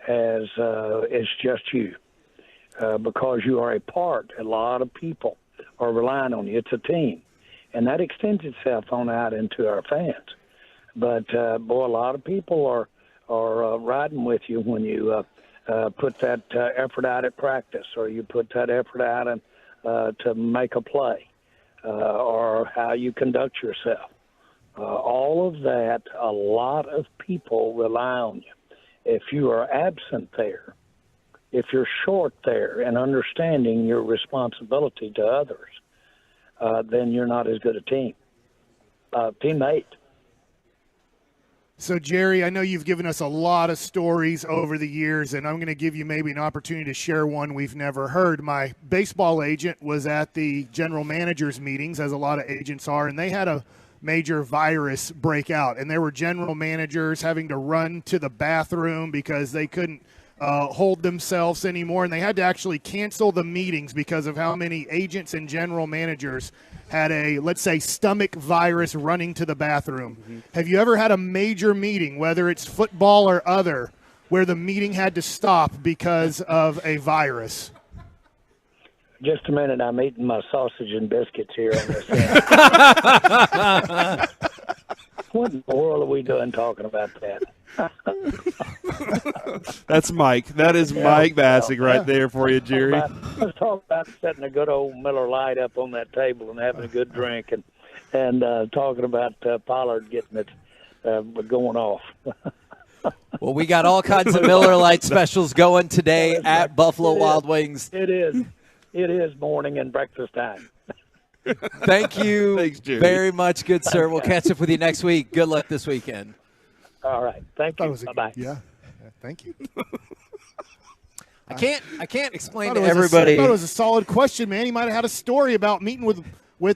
as it's just you, because you are a part. A lot of people are relying on you. It's a team, and that extends itself on out into our fans. But boy, a lot of people are riding with you when you put that effort out at practice, or you put that effort out to make a play, or how you conduct yourself. All of that, a lot of people rely on you. If you are absent there, if you're short there and understanding your responsibility to others, then you're not as good a teammate. So, Jerry, I know you've given us a lot of stories over the years, and I'm going to give you maybe an opportunity to share one we've never heard. My baseball agent was at the general managers meetings, as a lot of agents are, and they had a major virus breakout, and there were general managers having to run to the bathroom because they couldn't hold themselves anymore, and they had to actually cancel the meetings because of how many agents and general managers had a, let's say, stomach virus running to the bathroom. Mm-hmm. Have you ever had a major meeting, whether it's football or other, where the meeting had to stop because of a virus? Just a minute, I'm eating my sausage and biscuits here on this end. What in the world are we doing talking about that? That's Mike. That is Mike Bassick right there for you, Jerry. Let's talk about setting a good old Miller Lite up on that table and having a good drink, and talking about Pollard getting it going off. Well, we got all kinds of Miller Lite specials going today at Buffalo Wild Wings. It is morning and breakfast time. Thank you very much, good sir. We'll catch up with you next week. Good luck this weekend. All right. Thank you. Bye-bye. Yeah. Thank you. I can't explain to everybody. everybody. I thought it was a solid question, man. He might have had a story about meeting with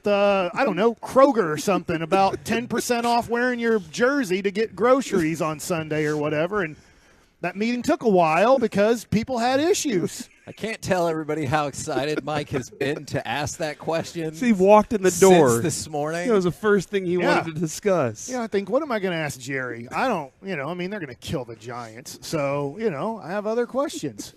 I don't know, Kroger or something about 10% off wearing your jersey to get groceries on Sunday or whatever. And that meeting took a while because people had issues. I can't tell everybody how excited Mike has been to ask that question. So he walked in the door since this morning. It was the first thing he wanted to discuss. Yeah, I think, what am I going to ask Jerry? I don't, they're going to kill the Giants. So, I have other questions.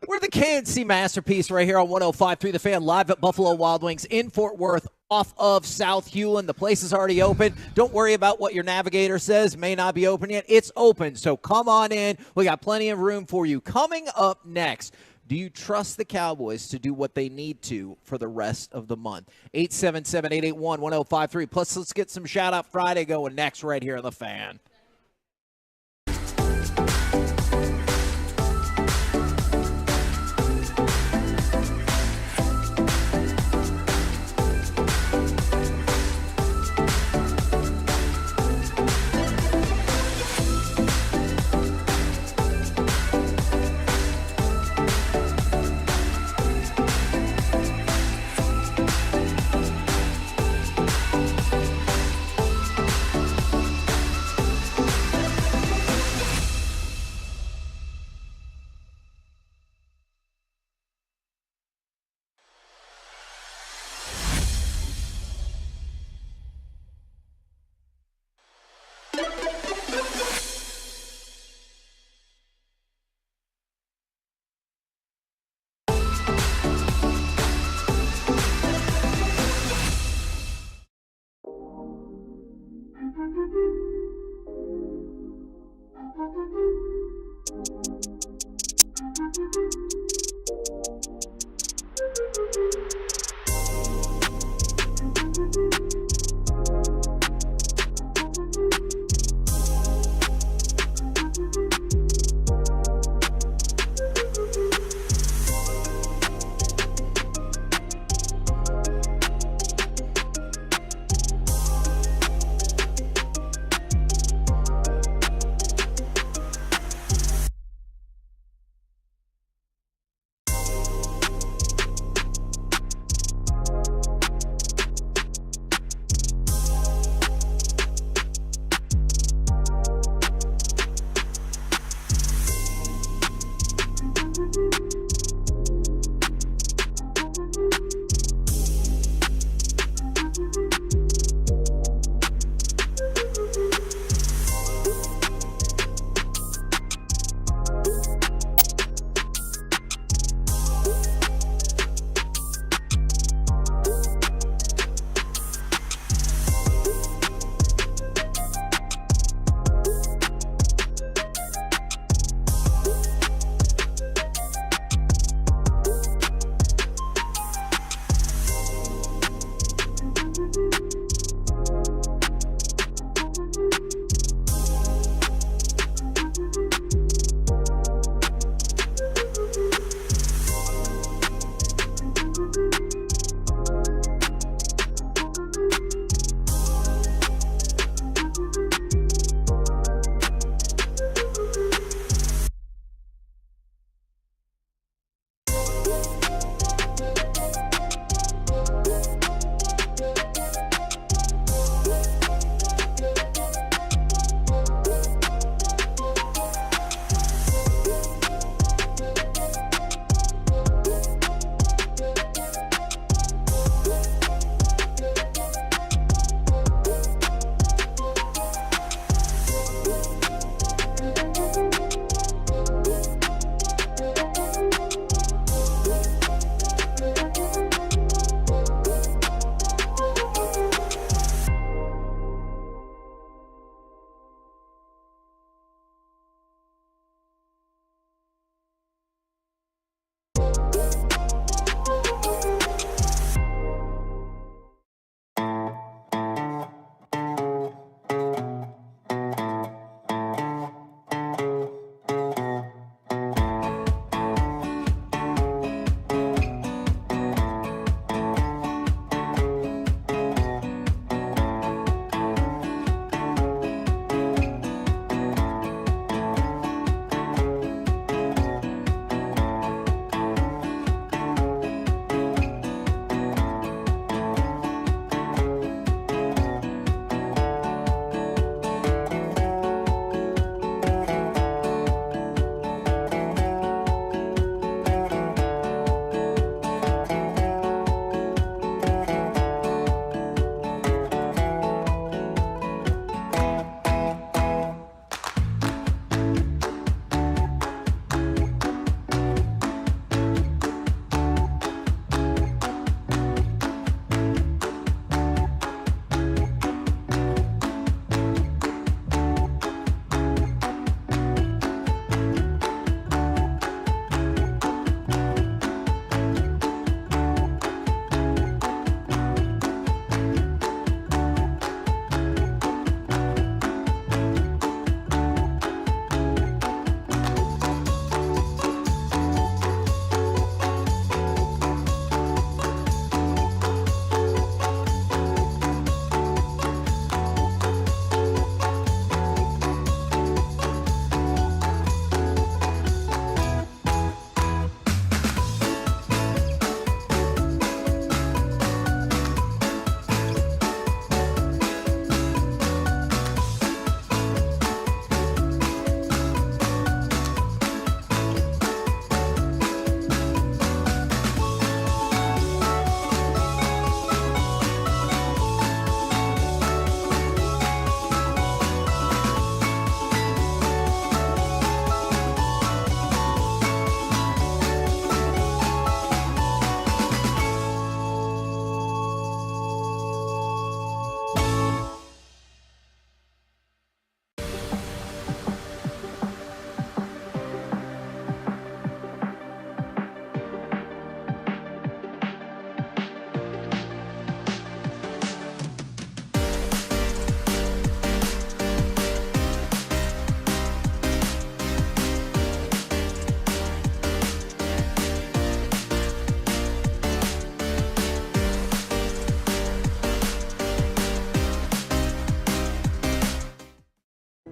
We're the KNC Masterpiece right here on 105.3 The Fan, live at Buffalo Wild Wings in Fort Worth off of South Hewlin. The place is already open. Don't worry about what your navigator says. May not be open yet. It's open, so come on in. We got plenty of room for you. Coming up next, Do you trust the Cowboys to do what they need to for the rest of the month? 877-881-1053. Plus, let's get some Shout-Out Friday going next right here on The Fan.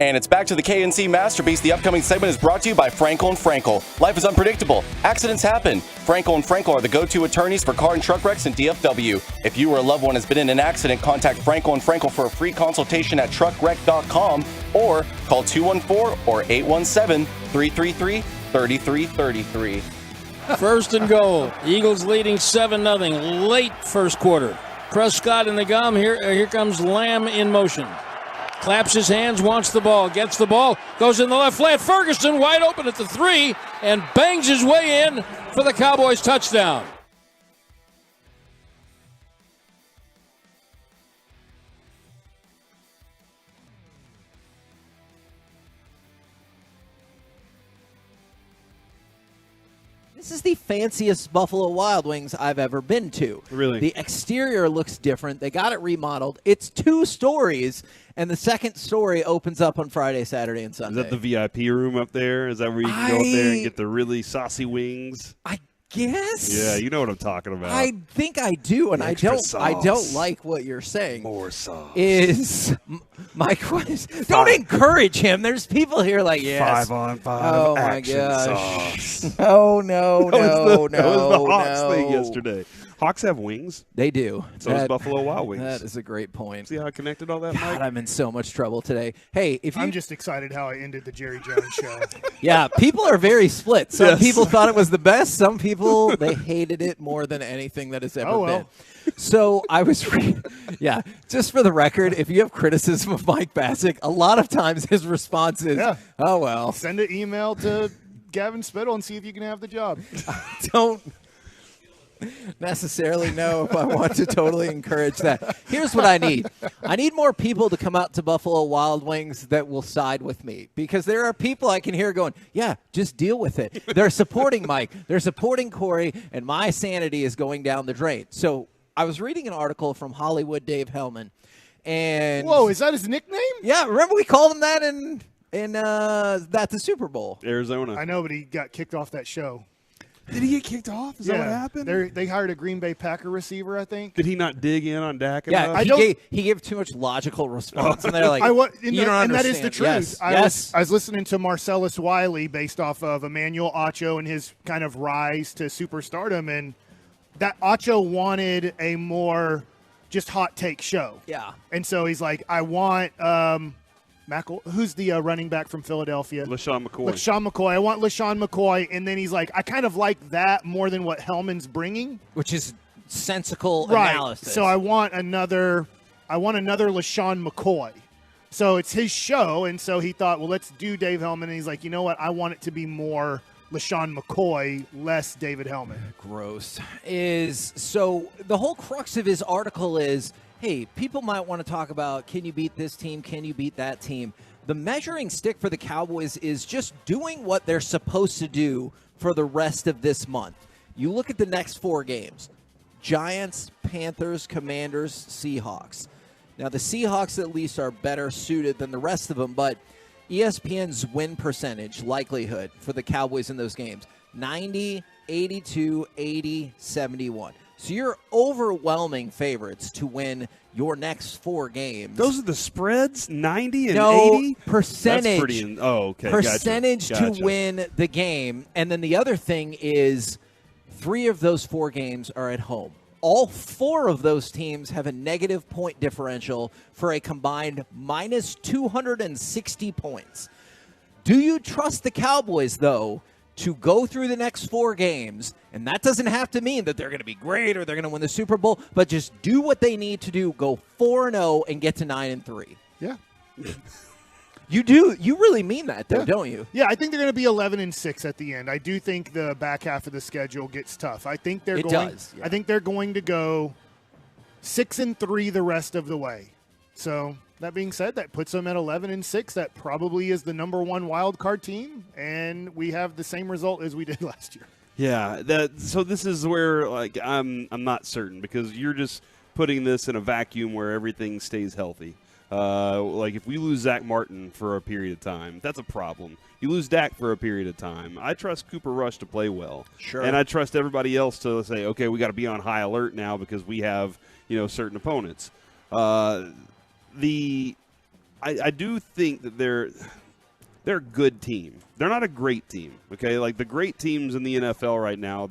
And it's back to the KNC Masterpiece. The upcoming segment is brought to you by Frankel & Frankel. Life is unpredictable. Accidents happen. Frankel & Frankel are the go-to attorneys for car and truck wrecks in DFW. If you or a loved one has been in an accident, contact Frankel & Frankel for a free consultation at truckwreck.com or call 214 or 817-333-3333. First and goal. Eagles leading 7-0. Late first quarter. Prescott in the gum. Here comes Lamb in motion. Claps his hands, wants the ball, gets the ball, goes in the left flat. Ferguson wide open at the 3 and bangs his way in for the Cowboys touchdown. This is the fanciest Buffalo Wild Wings I've ever been to. Really? The exterior looks different. They got it remodeled. It's 2 stories, and the second story opens up on Friday, Saturday, and Sunday. Is that the VIP room up there? Is that where you can go up there and get the really saucy wings? I guess. Yeah, you know what I'm talking about. I think I do, and I don't sauce. like what you're saying. More sauce. Is my question. Don't encourage him. There's people here like, yes. 5-on-5 oh action my gosh. sauce. No. That was the Hawks thing yesterday. Hawks have wings. They do. So does Buffalo Wild Wings. That is a great point. See how I connected all that, God, Mike? I'm in so much trouble today. Hey, if you I'm just excited how I ended the Jerry Jones show. Yeah, people are very split. Some people thought it was the best. Some people, they hated it more than anything that has ever been. So I was, just for the record, if you have criticism of Mike Bassick, a lot of times his response is, oh, well. Send an email to Gavin Spittle and see if you can have the job. Don't necessarily know if I want to totally encourage that. Here's what I need. I need more people to come out to Buffalo Wild Wings that will side with me, because there are people I can hear going, yeah, just deal with it. They're supporting Mike. They're supporting Corey, and my sanity is going down the drain. So I was reading an article from Hollywood Dave Hellman. And whoa, is that his nickname? Yeah, remember we called him that in the Super Bowl. Arizona. I know, but he got kicked off that show. Did he get kicked off? Is that what happened? They hired a Green Bay Packer receiver, I think. Did he not dig in on Dak enough? He gave too much logical response, and they're like, you don't and understand. that is the truth. Yes. I was listening to Marcellus Wiley based off of Emmanuel Acho and his kind of rise to superstardom, and that Acho wanted a more just hot take show. Yeah. And so he's like, I want who's the running back from Philadelphia? LaShawn McCoy. LaShawn McCoy. I want LaShawn McCoy. And then he's like, I kind of like that more than what Hellman's bringing. Which is sensical right. analysis. So I want another LaShawn McCoy. So it's his show. And so he thought, well, let's do Dave Hellman. And he's like, you know what? I want it to be more LaShawn McCoy, less David Hellman. Gross. So the whole crux of his article is, hey, people might want to talk about, can you beat this team? Can you beat that team? The measuring stick for the Cowboys is just doing what they're supposed to do for the rest of this month. You look at the next 4 games: Giants, Panthers, Commanders, Seahawks. Now, the Seahawks at least are better suited than the rest of them, but ESPN's win percentage likelihood for the Cowboys in those games, 90, 82, 80, 71. So you're overwhelming favorites to win your next 4 games. Those are the spreads, 90 and 80? Percentage. That's pretty okay. Percentage gotcha. to win the game. And then the other thing is 3 of those 4 games are at home. All 4 of those teams have a negative point differential for a combined minus 260 points. Do you trust the Cowboys, though, to go through the next 4 games? And that doesn't have to mean that they're going to be great or they're going to win the Super Bowl, but just do what they need to do, go 4-0 and get to 9-3. Yeah. You do. You really mean that, though, don't you? Yeah, I think they're going to be 11-6 at the end. I do think the back half of the schedule gets tough. I think they're I think they're going to go 6-3 the rest of the way. So that being said, that puts them at 11-6. That probably is the number 1 wild card team, and we have the same result as we did last year. Yeah. So this is where I'm not certain, because you're just putting this in a vacuum where everything stays healthy. If we lose Zach Martin for a period of time, that's a problem. You lose Dak for a period of time. I trust Cooper Rush to play well. Sure. And I trust everybody else to say, okay, we got to be on high alert now because we have, certain opponents. The I do think that they're a good team. They're not a great team, okay? Like the great teams in the NFL right now,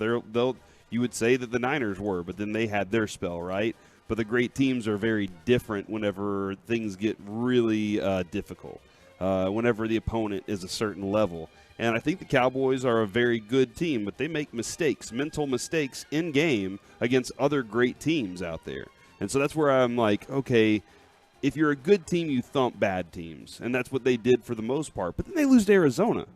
you would say that the Niners were, but then they had their spell, right? But the great teams are very different whenever things get really difficult, whenever the opponent is a certain level. And I think the Cowboys are a very good team, but they make mistakes, mental mistakes in game against other great teams out there. And so that's where I'm like, okay, if you're a good team, you thump bad teams, and that's what they did for the most part. But then they lose to Arizona.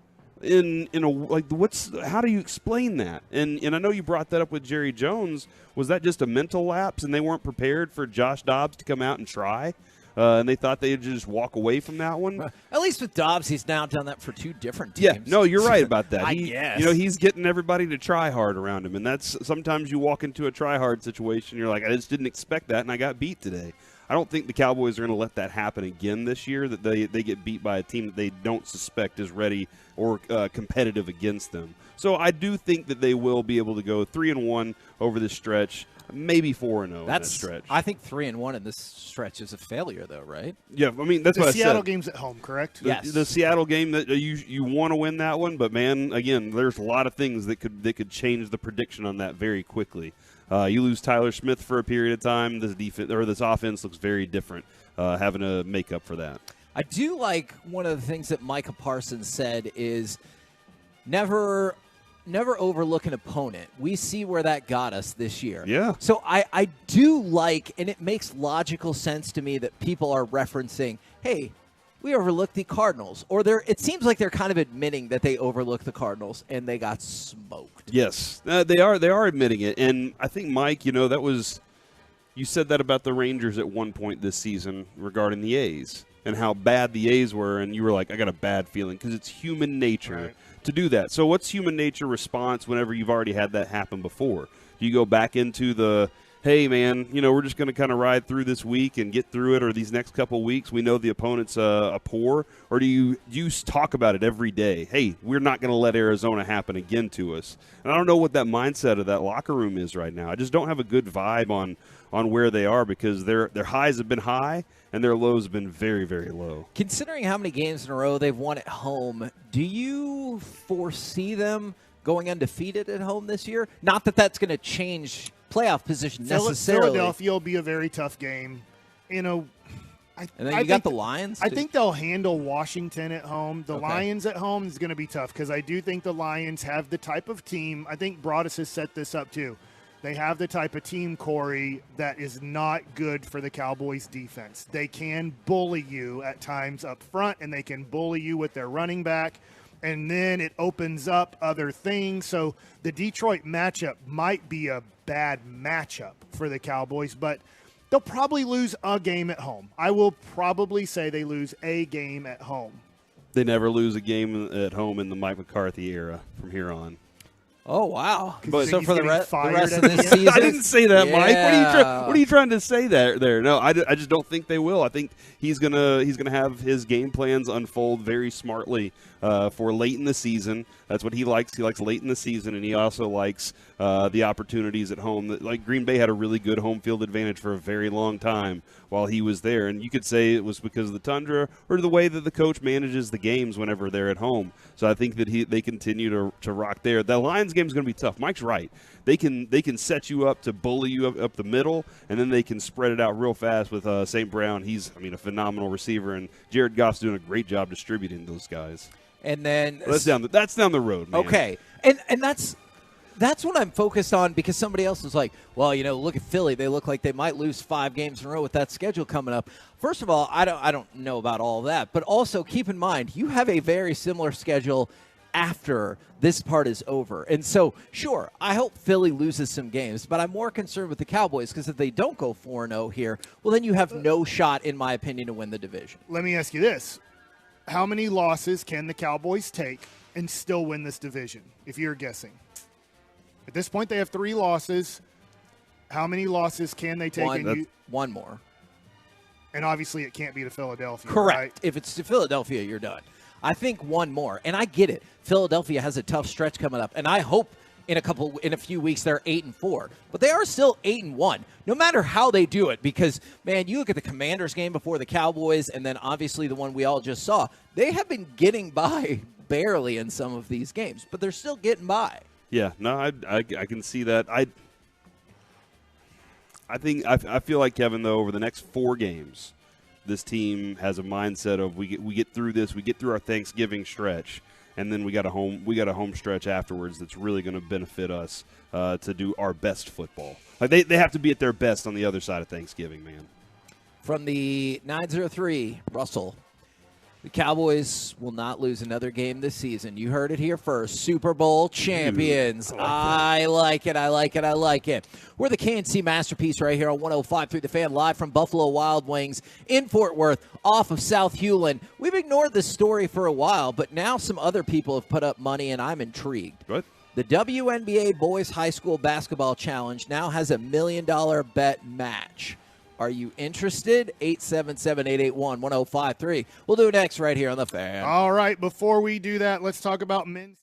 How do you explain that? And I know you brought that up with Jerry Jones. Was that just a mental lapse, and they weren't prepared for Josh Dobbs to come out and try? And they thought they'd just walk away from that one. At least with Dobbs, he's now done that for 2 different teams. Yeah, no, you're right about that. I guess. He's getting everybody to try hard around him, and that's sometimes you walk into a try hard situation. You're like, I just didn't expect that, and I got beat today. I don't think the Cowboys are going to let that happen again this year, that they get beat by a team that they don't suspect is ready or competitive against them. So I do think that they will be able to go 3-1 over this stretch, maybe 4-0 in this stretch. I think 3-1 in this stretch is a failure, though, right? Yeah, I mean, that's what I said. The Seattle game's at home, correct? Yes. The Seattle game, that you want to win that one, but, man, again, there's a lot of things that could change the prediction on that very quickly. You lose Tyler Smith for a period of time. This offense looks very different, having to make up for that. I do like one of the things that Micah Parsons said is never overlook an opponent. We see where that got us this year. Yeah. So I do like, and it makes logical sense to me that people are referencing, hey, we overlooked the Cardinals. Or it seems like they're kind of admitting that they overlooked the Cardinals and they got smoked. Yes, they are admitting it. And I think, Mike, you said that about the Rangers at one point this season regarding the A's and how bad the A's were, and you were like, I got a bad feeling, because it's human nature to do that. So what's human nature response whenever you've already had that happen before? Do you go back into the, hey, man, we're just going to kind of ride through this week and get through it, or these next couple weeks we know the opponent's a poor? Or do you talk about it every day? Hey, we're not going to let Arizona happen again to us. And I don't know what that mindset of that locker room is right now. I just don't have a good vibe on where they are, because their highs have been high and their lows have been very, very low. Considering how many games in a row they've won at home, do you foresee them going undefeated at home this year? Not that that's going to change playoff position necessarily. Philadelphia will be a very tough game. And then you got the Lions. I think they'll handle Washington at home. The Lions at home is going to be tough, because I do think the Lions have the type of team. I think Broadus has set this up too. They have the type of team, Corey, that is not good for the Cowboys defense. They can bully you at times up front, and they can bully you with their running back, and then it opens up other things. So the Detroit matchup might be a bad matchup for the Cowboys, but they'll probably lose a game at home. I will probably say they lose a game at home. They never lose a game at home in the Mike McCarthy era from here on. Oh, wow. But so for the rest of this season? I didn't say that, Mike. What are you trying to say there? No, I just don't think they will. I think he's gonna have his game plans unfold very smartly for late in the season. That's what he likes. He likes late in the season, and he also likes the opportunities at home. Like Green Bay had a really good home field advantage for a very long time while he was there, and you could say it was because of the tundra or the way that the coach manages the games whenever they're at home. So I think that they continue to rock there. The Lions game is going to be tough. Mike's right. They can set you up to bully you up the middle, and then they can spread it out real fast with St. Brown. He's a phenomenal receiver, and Jared Goff's doing a great job distributing those guys. And then that's down the road, man. Okay, and that's what I'm focused on, because somebody else was like, well, look at Philly. They look like they might lose 5 games in a row with that schedule coming up. First of all, I don't know about all that, but also keep in mind you have a very similar schedule after this part is over. And so, sure, I hope Philly loses some games, but I'm more concerned with the Cowboys, because if they don't go 4-0 here, well, then you have no shot, in my opinion, to win the division. Let me ask you this. How many losses can the Cowboys take and still win this division, if you're guessing? At this point, they have 3 losses. How many losses can they take? One more. And obviously it can't be to Philadelphia, Correct. right? If it's to Philadelphia, you're done. I think one more. And I get it. Philadelphia has a tough stretch coming up. And I hope in a few weeks they're 8-4, but they are still 8-1. No matter how they do it, because man, you look at the Commanders game before the Cowboys, and then obviously the one we all just saw. They have been getting by barely in some of these games, but they're still getting by. Yeah, no, I can see that. I feel like, Kevin, though, over the next 4 games, this team has a mindset of we get through this, we get through our Thanksgiving stretch, and then we got a home stretch afterwards that's really going to benefit us to do our best football. Like they have to be at their best on the other side of Thanksgiving, man. From the 903, Russell, the Cowboys will not lose another game this season. You heard it here first. Super Bowl champions. I like it. I like it. I like it. We're the KNC Masterpiece right here on 105.3 The Fan, live from Buffalo Wild Wings in Fort Worth, off of South Hewlin. We've ignored this story for a while, but now some other people have put up money, and I'm intrigued. What? The WNBA Boys High School Basketball Challenge now has $1 million bet match. Are you interested? 877-881-1053. We'll do it next right here on The Fan. All right, before we do that, let's talk about men's.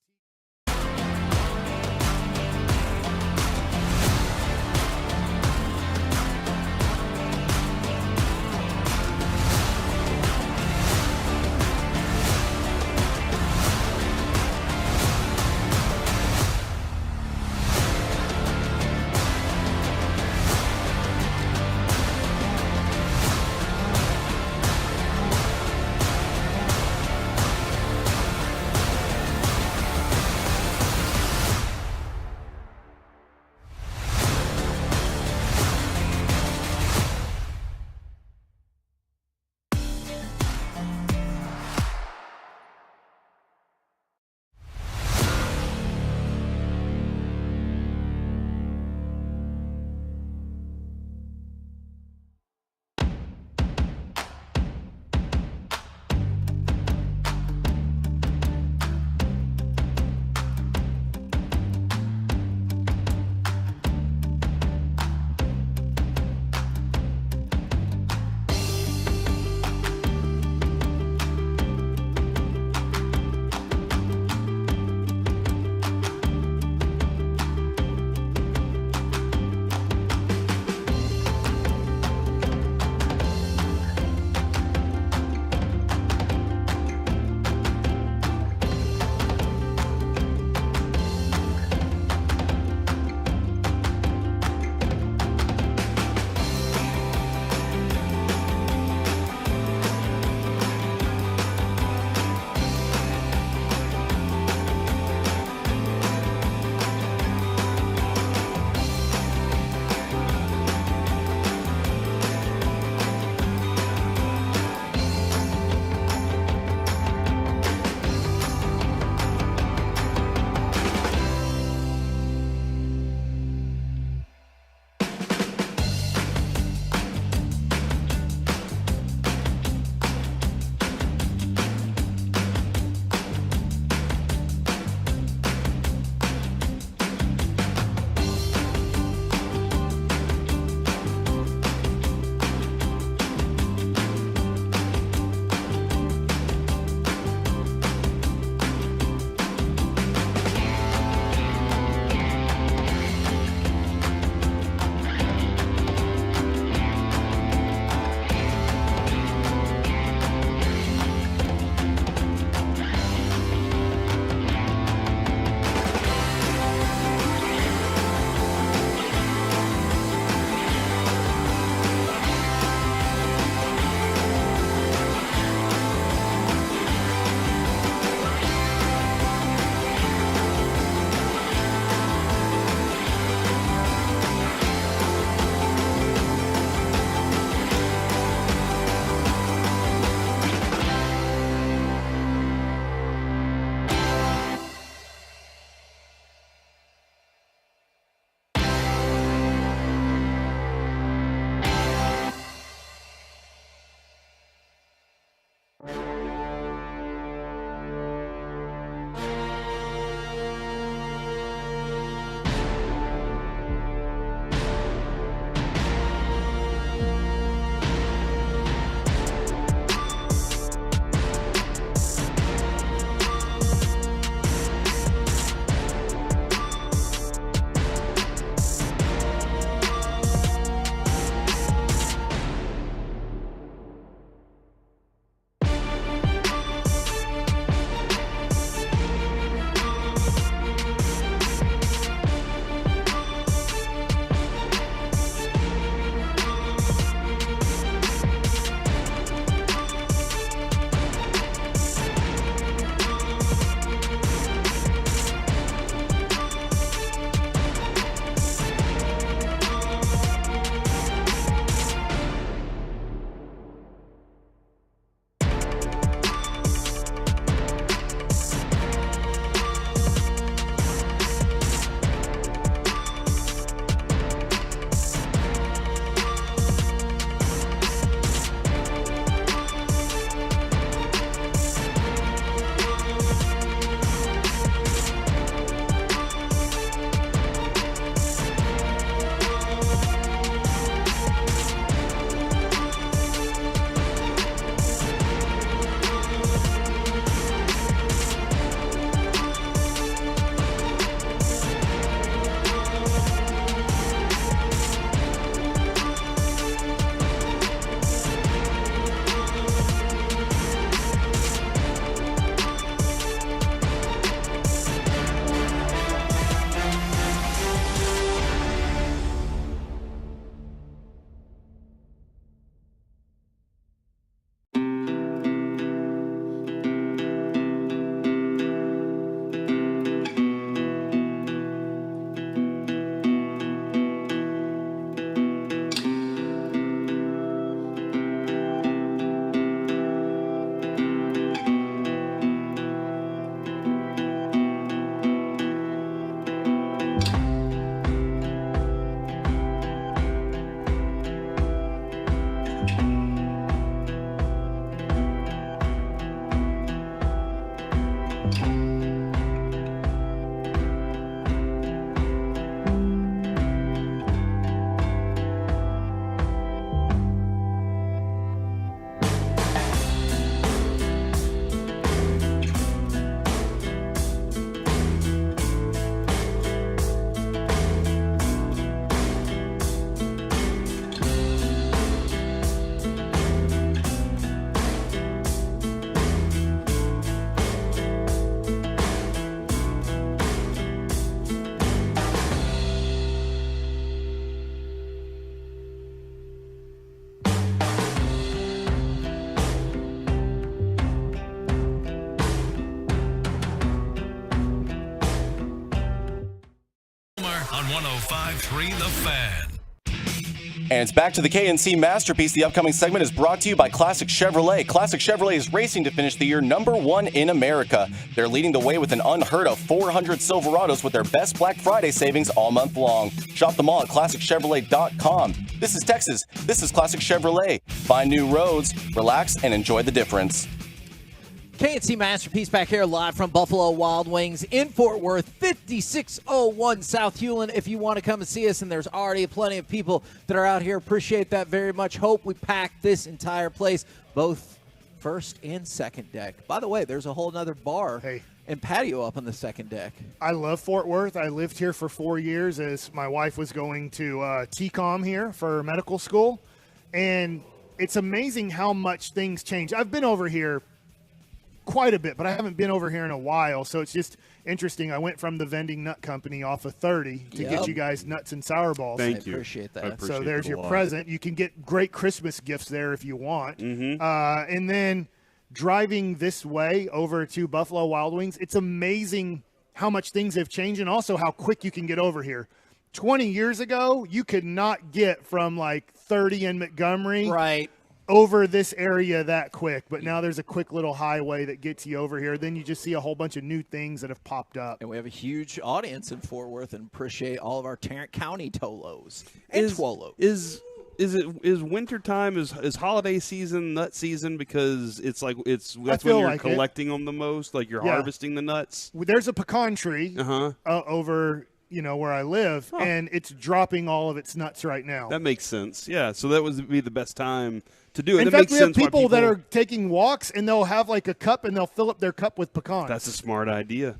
on 105.3 The Fan. And it's back to the KNC Masterpiece. The upcoming segment is brought to you by Classic Chevrolet. Classic Chevrolet is racing to finish the year #1 in America. They're leading the way with an unheard of 400 Silverados with their best Black Friday savings all month long. Shop them all at ClassicChevrolet.com. This is Texas. This is Classic Chevrolet. Find new roads, relax, and enjoy the difference. KNC Masterpiece back here live from Buffalo Wild Wings in Fort Worth, 5601 South Hewlin. If you want to come and see us, and there's already plenty of people that are out here, appreciate that very much. Hope we pack this entire place, both first and second deck. By the way, there's a whole other bar and patio up on the second deck. I love Fort Worth. I lived here for 4 years as my wife was going to TCOM here for medical school. And it's amazing how much things change. I've been over here quite a bit, but I haven't been over here in a while, so it's just interesting. I went from the vending nut company off of 30 to get you guys nuts and sour balls. Thank you. I appreciate that. So there's your present. You can get great Christmas gifts there if you want. And then driving this way over to Buffalo Wild Wings, it's amazing how much things have changed and also how quick you can get over here. 20 years ago, you could not get from like 30 in Montgomery over this area that quick, but now there's a quick little highway that gets you over here. Then you just see a whole bunch of new things that have popped up. And we have a huge audience in Fort Worth and appreciate all of our Tarrant County Tolos and Twolos. Is wintertime, is holiday season nut season, because it's that's when you're collecting them the most, like you're harvesting the nuts? There's a pecan tree over where I live, and it's dropping all of its nuts right now. That makes sense. Yeah, so that would be the best time to do it. In fact, we have people that are taking walks, and they'll have like a cup, and they'll fill up their cup with pecans. That's a smart idea.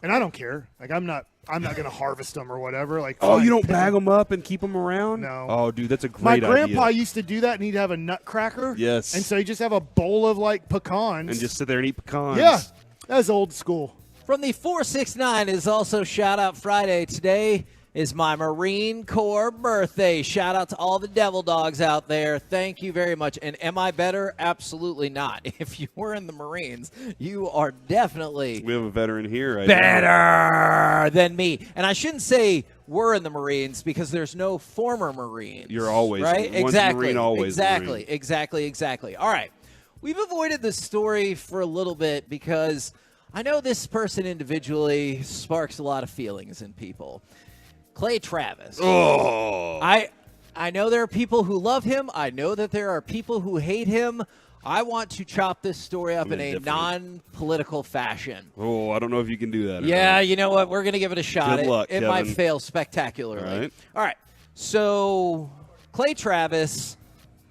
And I don't care. Like I'm not going to harvest them or whatever. Like, you don't bag them up and keep them around? No. Oh, dude, that's a great idea. My grandpa used to do that, and he'd have a nutcracker. Yes. And so he'd just have a bowl of like pecans and just sit there and eat pecans. Yeah, that's old school. From the 469 is also Shout Out Friday. Today is my Marine Corps birthday. Shout out to all the devil dogs out there. Thank you very much. And am I better? Absolutely not. If you were in the Marines, you are definitely we have a veteran here. Better than me. And I shouldn't say we're in the Marines because there's no former Marines. You're always right. Once Exactly. Marine, always exactly. Marine. Exactly. All right. We've avoided this story for a little bit because I know this person individually sparks a lot of feelings in people. Clay Travis. Oh. I know there are people who love him. I know that there are people who hate him. I want to chop this story up in a non-political fashion. Oh, I don't know if you can do that. Yeah, you know what? We're going to give it a shot. Good luck, it might fail spectacularly. All right. So Clay Travis,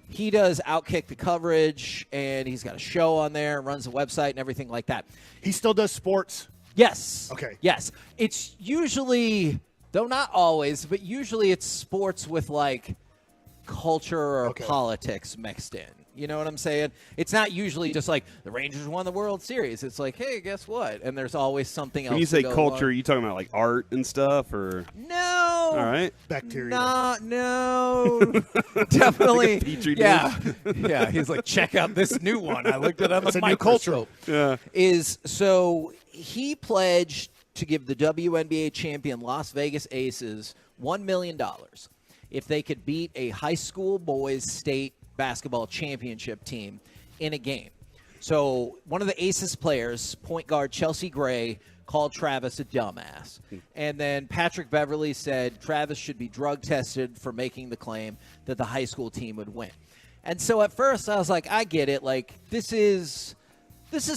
he does Outkick the coverage, and he's got a show on there, runs a website and everything like that. He still does sports? Yes. Okay. Yes. It's usually, though not always, but usually it's sports with like culture or politics mixed in. You know what I'm saying? It's not usually just like the Rangers won the World Series. It's like, hey, guess what? And there's always something else. When you say culture, on. are you talking about like art and stuff, or no? All right, bacteria. No, definitely. Petri dish. Yeah. He's like, check out this new one. I looked at it on It's the a new culture. Yeah. So he pledged to give the WNBA champion Las Vegas Aces $1 million if they could beat a high school boys state basketball championship team in a game. So one of the Aces players, point guard Chelsea Gray, called Travis a dumbass. And then Patrick Beverly said Travis should be drug tested for making the claim that the high school team would win. And so at first I was like, I get it. Like, this is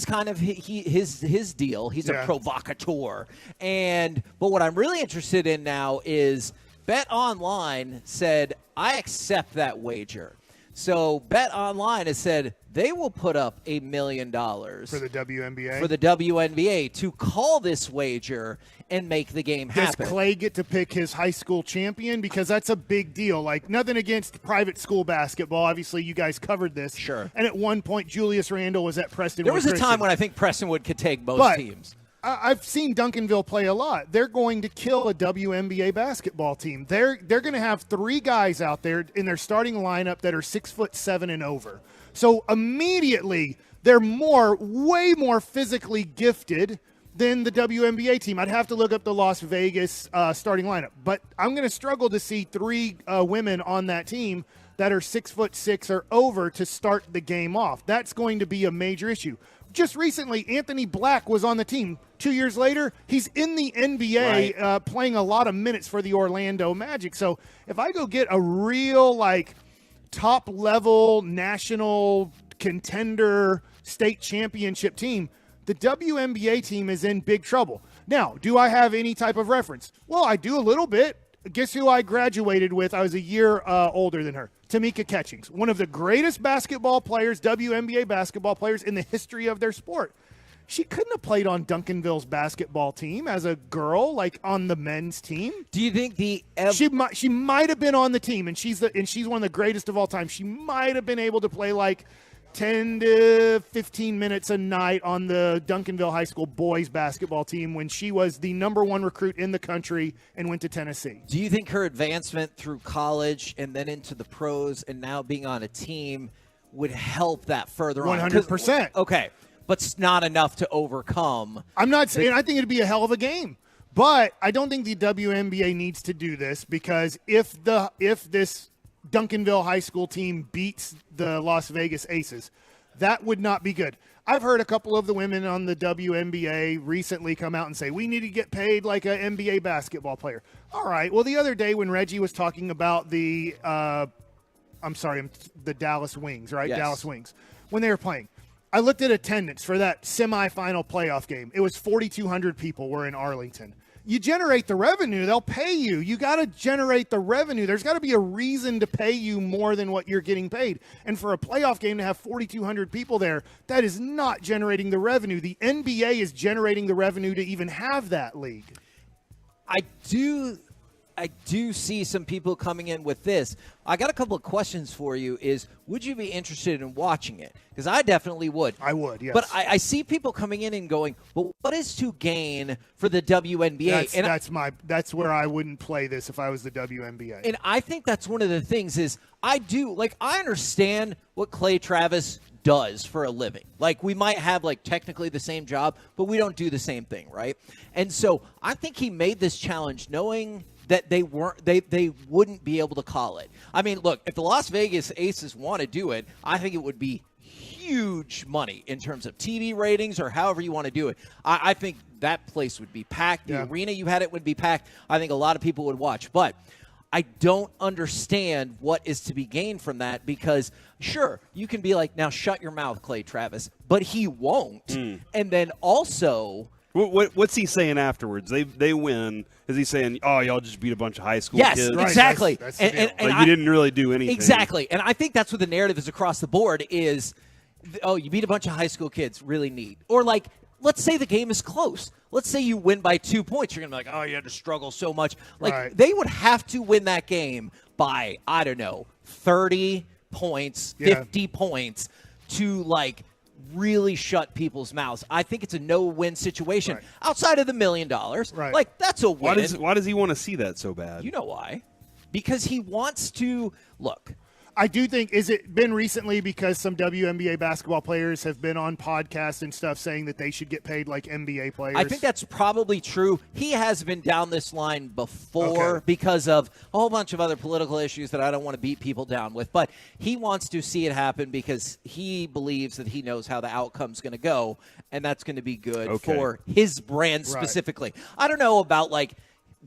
kind of his deal. He's a provocateur. But what I'm really interested in now is Bet Online said, I accept that wager. So Bet Online has said they will put up $1 million for the WNBA. For the WNBA to call this wager and make the game happen. Does Clay get to pick his high school champion? Because that's a big deal. Like, nothing against private school basketball. Obviously, you guys covered this. Sure. And at one point, Julius Randle was at Prestonwood. There was a Christian. time when I think Prestonwood could take both teams. I've seen Duncanville play a lot. They're going to kill a WNBA basketball team. They're going to have 3 guys out there in their starting lineup that are 6'7" and over. So immediately they're way more physically gifted than the WNBA team. I'd have to look up the Las Vegas starting lineup. But I'm going to struggle to see 3 women on that team that are 6'6" or over to start the game off. That's going to be a major issue. Just recently, Anthony Black was on the team. 2 years later, he's in the NBA playing a lot of minutes for the Orlando Magic. So if I go get a real, top-level national contender state championship team, the WNBA team is in big trouble. Now, do I have any type of reference? Well, I do a little bit. Guess who I graduated with? I was a year older than her. Tamika Catchings, one of the greatest basketball players, WNBA basketball players in the history of their sport. She couldn't have played on Duncanville's basketball team as a girl, on the men's team. Do you think she might have been on the team, and she's one of the greatest of all time. She might have been able to play 10 to 15 minutes a night on the Duncanville High School boys basketball team when she was the #1 recruit in the country and went to Tennessee. Do you think her advancement through college and then into the pros and now being on a team would help that further on? 100%. Okay, but it's not enough to overcome. I'm not saying I think it'd be a hell of a game, but I don't think the WNBA needs to do this, because if this Duncanville High School team beats the Las Vegas Aces, that would not be good. I've heard a couple of the women on the WNBA recently come out and say, we need to get paid like an NBA basketball player. All right. Well, the other day when Reggie was talking about the Dallas Wings, right? Yes. Dallas Wings. When they were playing, I looked at attendance for that semifinal playoff game. It was 4,200 people were in Arlington. You generate the revenue, they'll pay you. You got to generate the revenue. There's got to be a reason to pay you more than what you're getting paid. And for a playoff game to have 4,200 people there, that is not generating the revenue. The NBA is generating the revenue to even have that league. I do see some people coming in with this. I got a couple of questions for you. Would you be interested in watching it? Because I definitely would. I would, yes. But I see people coming in and going, well, what is to gain for the WNBA? That's where I wouldn't play this if I was the WNBA. And I think that's one of the things I understand what Clay Travis does for a living. We might have technically the same job, but we don't do the same thing, right? And so I think he made this challenge knowing that they wouldn't be able to call it. I mean, look, if the Las Vegas Aces want to do it, I think it would be huge money in terms of TV ratings or however you want to do it. I think that place would be packed. The arena you had it would be packed. I think a lot of people would watch. But I don't understand what is to be gained from that, because, sure, you can be like, now shut your mouth, Clay Travis, but he won't. And then also... What's he saying afterwards? They win. Is he saying, "Oh, y'all just beat a bunch of high school kids"? Yes, exactly. That's and you didn't really do anything. Exactly. And I think that's what the narrative is across the board is, oh, you beat a bunch of high school kids. Really neat. Or let's say the game is close. Let's say you win by 2 points. You're going to be like, oh, you had to struggle so much. They would have to win that game by, I don't know, 30 points, 50 points to really shut people's mouths. I think it's a no-win situation outside of the $1 million. Right. That's a win. Why does he want to see that so bad? You know why? Because he wants to look. I do think, is it been recently because some WNBA basketball players have been on podcasts and stuff saying that they should get paid like NBA players? I think that's probably true. He has been down this line before because of a whole bunch of other political issues that I don't want to beat people down with. But he wants to see it happen because he believes that he knows how the outcome's going to go, and that's going to be good for his brand specifically. I don't know about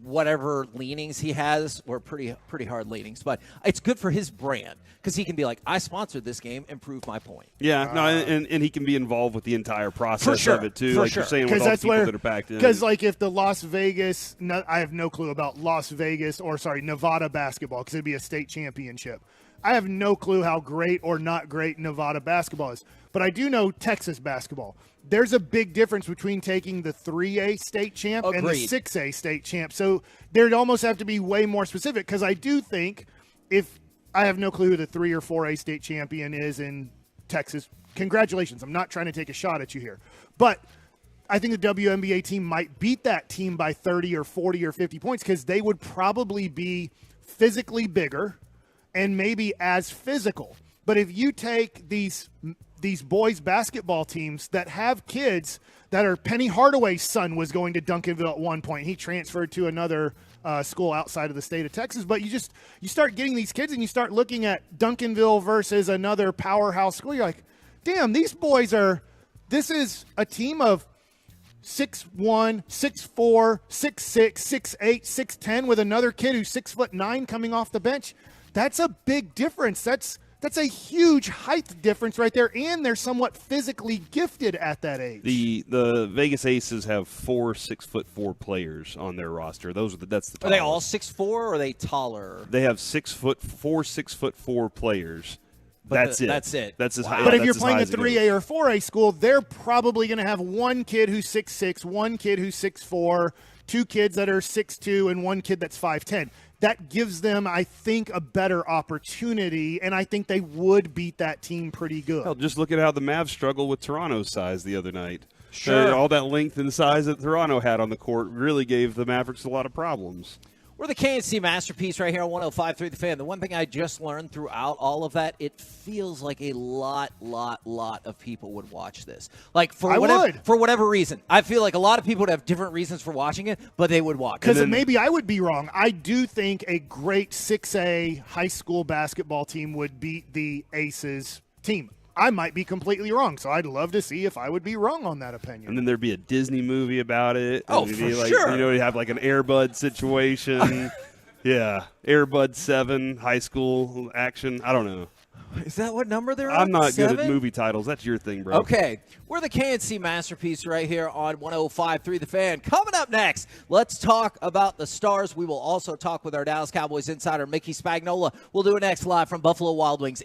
whatever leanings he has, or pretty hard leanings, but it's good for his brand because he can be like, I sponsored this game and prove my point. Yeah, and he can be involved with the entire process of it too, you're saying, with all the people that are packed in. Because if the Las Vegas, I have no clue about Nevada basketball, because it'd be a state championship. I have no clue how great or not great Nevada basketball is, but I do know Texas basketball. There's a big difference between taking the 3A state champ and the 6A state champ. So there'd almost have to be way more specific, because I do think if I have no clue who the 3 or 4A state champion is in Texas, congratulations. I'm not trying to take a shot at you here. But I think the WNBA team might beat that team by 30 or 40 or 50 points, because they would probably be physically bigger and maybe as physical. But if you take these these boys basketball teams that have kids that are Penny Hardaway's son was going to Duncanville at one point. He transferred to another school outside of the state of Texas. But you start getting these kids and you start looking at Duncanville versus another powerhouse school. You're like, damn, these boys this is a team of 6'1", 6'4", 6'6", 6'8", 6'10", with another kid who's 6'9" coming off the bench. That's a big difference. That's a huge height difference right there, and they're somewhat physically gifted at that age. The Vegas Aces have 4 6'4" players on their roster. That's the tallest. Are they all 6'4", or are they taller? They have 4 6'4" players. That's it. That's as high. But if you're playing a 3A or 4A school, they're probably going to have one kid who's 6'6", one kid who's 6'4", 2 kids that are 6'2", and 1 kid that's 5'10". That gives them, I think, a better opportunity, and I think they would beat that team pretty good. Hell, just look at how the Mavs struggled with Toronto's size the other night. Sure. All that length and size that Toronto had on the court really gave the Mavericks a lot of problems. We're the KNC Masterpiece right here on 105.3 The Fan. The one thing I just learned throughout all of that, it feels like a lot of people would watch this. Like for whatever reason. I feel like a lot of people would have different reasons for watching it, but they would watch it. Because maybe I would be wrong. I do think a great 6A high school basketball team would beat the Aces team. I might be completely wrong, so I'd love to see if I would be wrong on that opinion. And then there'd be a Disney movie about it. Oh, and for sure. sure. You'd have like an Air Bud situation. Yeah. Air Bud 7, high school action. I don't know. Is that what number they're on? I'm not 7? good at movie titles. That's your thing, bro. Okay. We're the KNC Masterpiece right here on 105.3 The Fan. Coming up next, let's talk about the Stars. We will also talk with our Dallas Cowboys insider, Mickey Spagnola. We'll do it next live from Buffalo Wild Wings.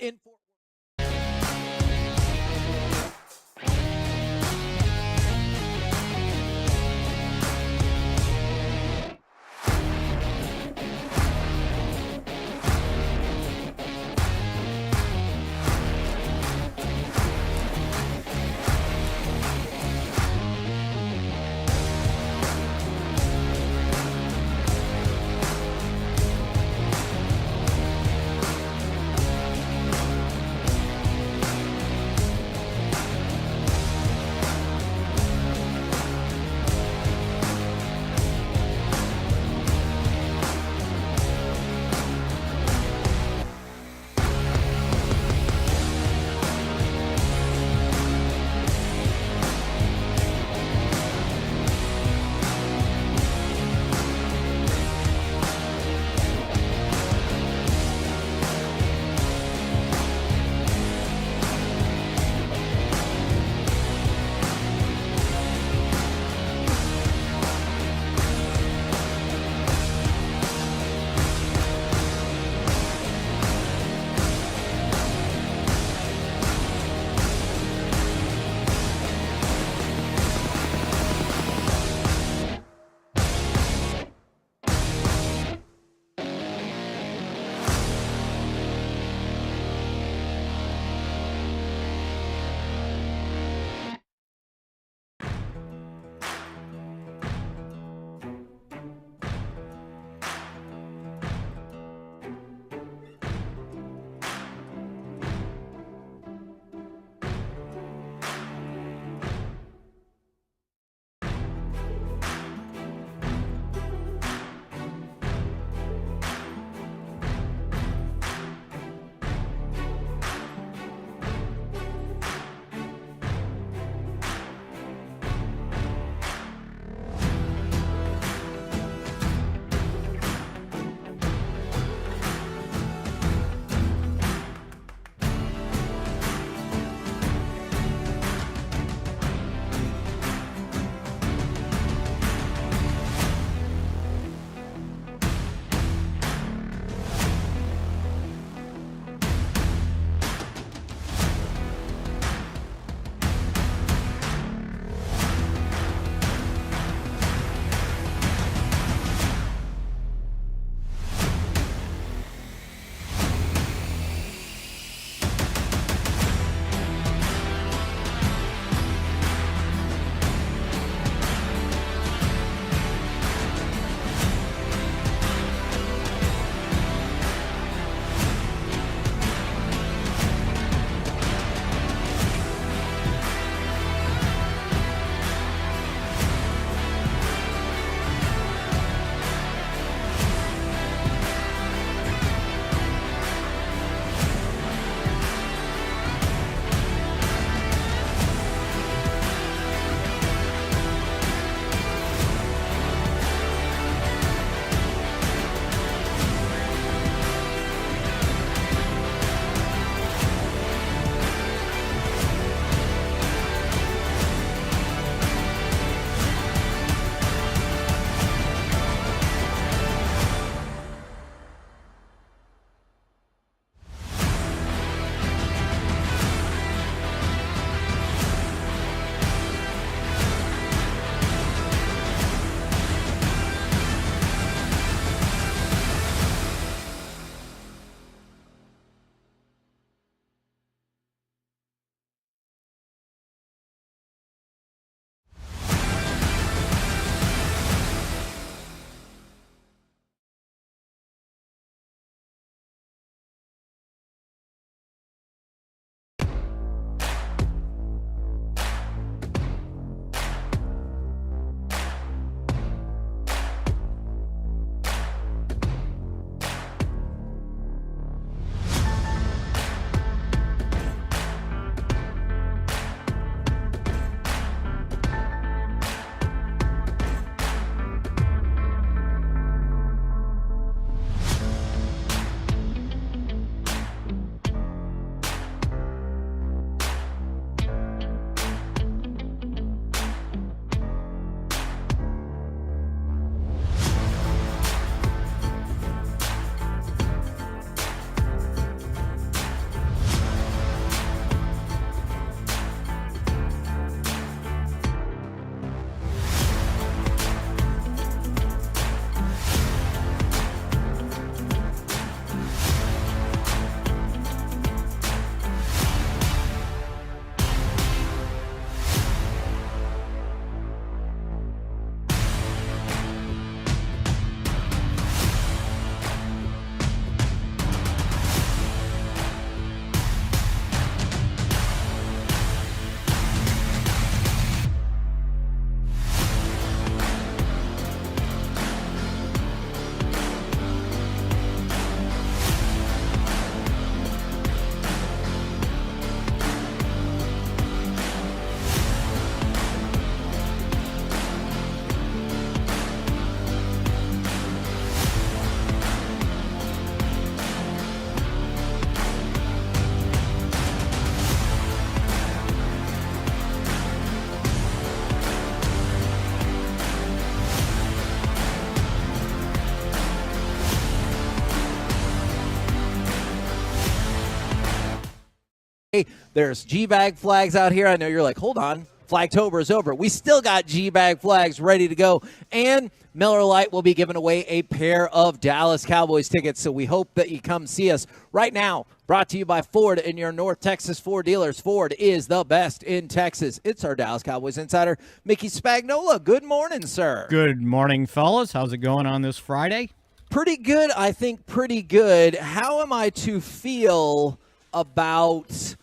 There's G-Bag flags out here. I know you're like, hold on, Flagtober is over. We still got G-Bag flags ready to go. And Miller Lite will be giving away a pair of Dallas Cowboys tickets, so we hope that you come see us right now. Brought to you by Ford and your North Texas Ford dealers. Ford is the best in Texas. It's our Dallas Cowboys insider, Mickey Spagnola. Good morning, sir. Good morning, fellas. How's it going on this Friday? Pretty good, I think, pretty good. How am I to feel about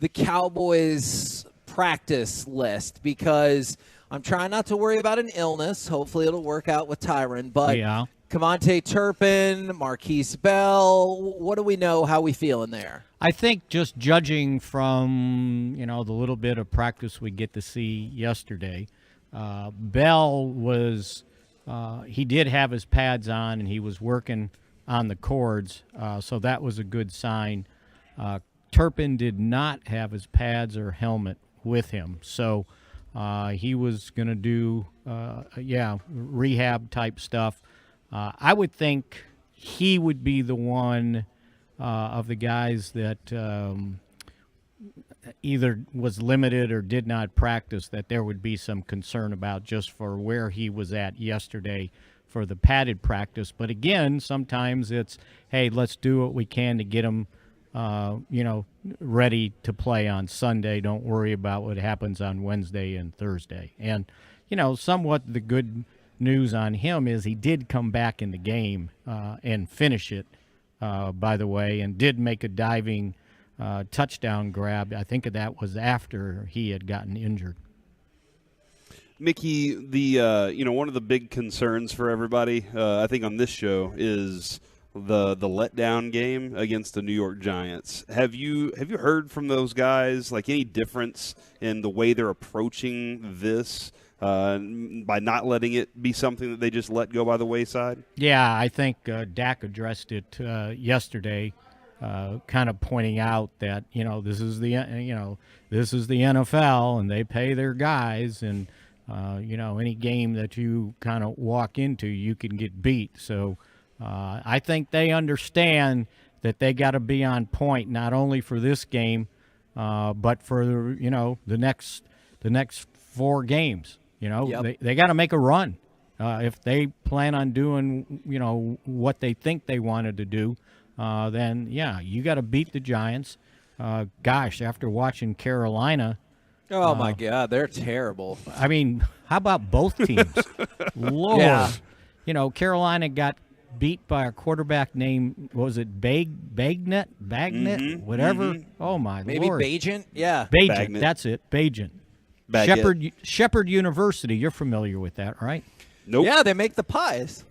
the Cowboys practice list? Because I'm trying not to worry about an illness. Hopefully it'll work out with Tyron. But yeah. Camonte Turpin, Marquise Bell, what do we know? How we feeling there? I think just judging from, the little bit of practice we get to see yesterday, Bell was he did have his pads on and he was working on the cords, so that was a good sign. Turpin did not have his pads or helmet with him, so he was going to do, rehab type stuff. I would think he would be the one of the guys that either was limited or did not practice that there would be some concern about just for where he was at yesterday for the padded practice. But again, sometimes it's, hey, let's do what we can to get him ready to play on Sunday. Don't worry about what happens on Wednesday and Thursday. And, somewhat the good news on him is he did come back in the game and finish it, by the way, and did make a diving touchdown grab. I think that was after he had gotten injured. Mickey, one of the big concerns for everybody, I think on this show, is the letdown game against the New York Giants. Have you heard from those guys, like any difference in the way they're approaching this by not letting it be something that they just let go by the wayside? Yeah, I think Dak addressed it yesterday, kind of pointing out that this is the NFL and they pay their guys, and any game that you kind of walk into, you can get beat. So. I think they understand that they got to be on point not only for this game, but for the next 4 games. Yep. They got to make a run if they plan on doing what they think they wanted to do. Then you got to beat the Giants. After watching Carolina. Oh my God, they're terrible. I mean, how about both teams? Lord, yeah. Carolina got beat by a quarterback named, was it Bagnet, whatever? Mm-hmm. Oh my Maybe Lord. Bagent? Yeah. Bagent, that's it, Bagent. Shepherd University, you're familiar with that, right? Nope. Yeah, they make the pies.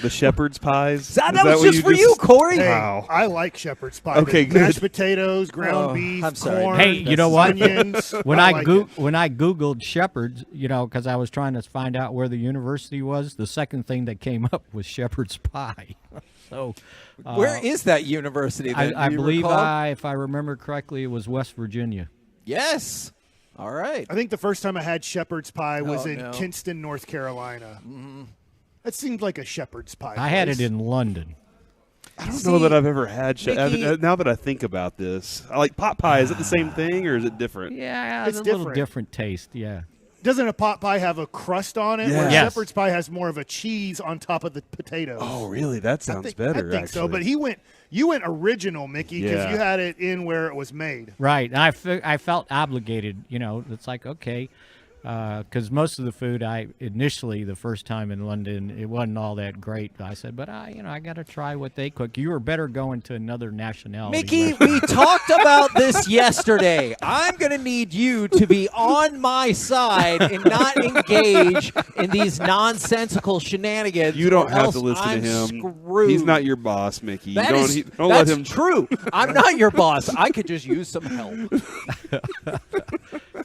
The shepherd's pies? That was just for you, Corey. Hey, wow. I like shepherd's pie. Okay, good. Mashed potatoes, ground beef, corn. Hey, you know what? Onions. when I Googled Shepherds, because I was trying to find out where the university was, the second thing that came up was shepherd's pie. So, where is that university? I believe, if I remember correctly, it was West Virginia. Yes. All right. I think the first time I had shepherd's pie was in Kinston, North Carolina. Mm-hmm. That seemed like a shepherd's pie. I had it in London. I don't know that I've ever had now that I think about this. I like pot pie. Is it the same thing or is it different? Yeah, it's a different. little different taste, yeah. Doesn't a pot pie have a crust on it? Yeah. Where Yes. shepherd's pie has more of a cheese on top of the potatoes. Oh, really? That sounds better, I think so, actually. but you went original, Mickey, because Yeah. you had it in where it was made. Right. And I felt obligated, it's like, okay, because most of the food initially the first time in London, it wasn't all that great. I said, but I got to try what they cook. You were better going to another nationality. Mickey, we talked about this yesterday. I'm going to need you to be on my side and not engage in these nonsensical shenanigans. You don't or have else to listen I'm to him. Screwed. He's not your boss, Mickey. That's Don't let him. true. I'm not your boss. I could just use some help.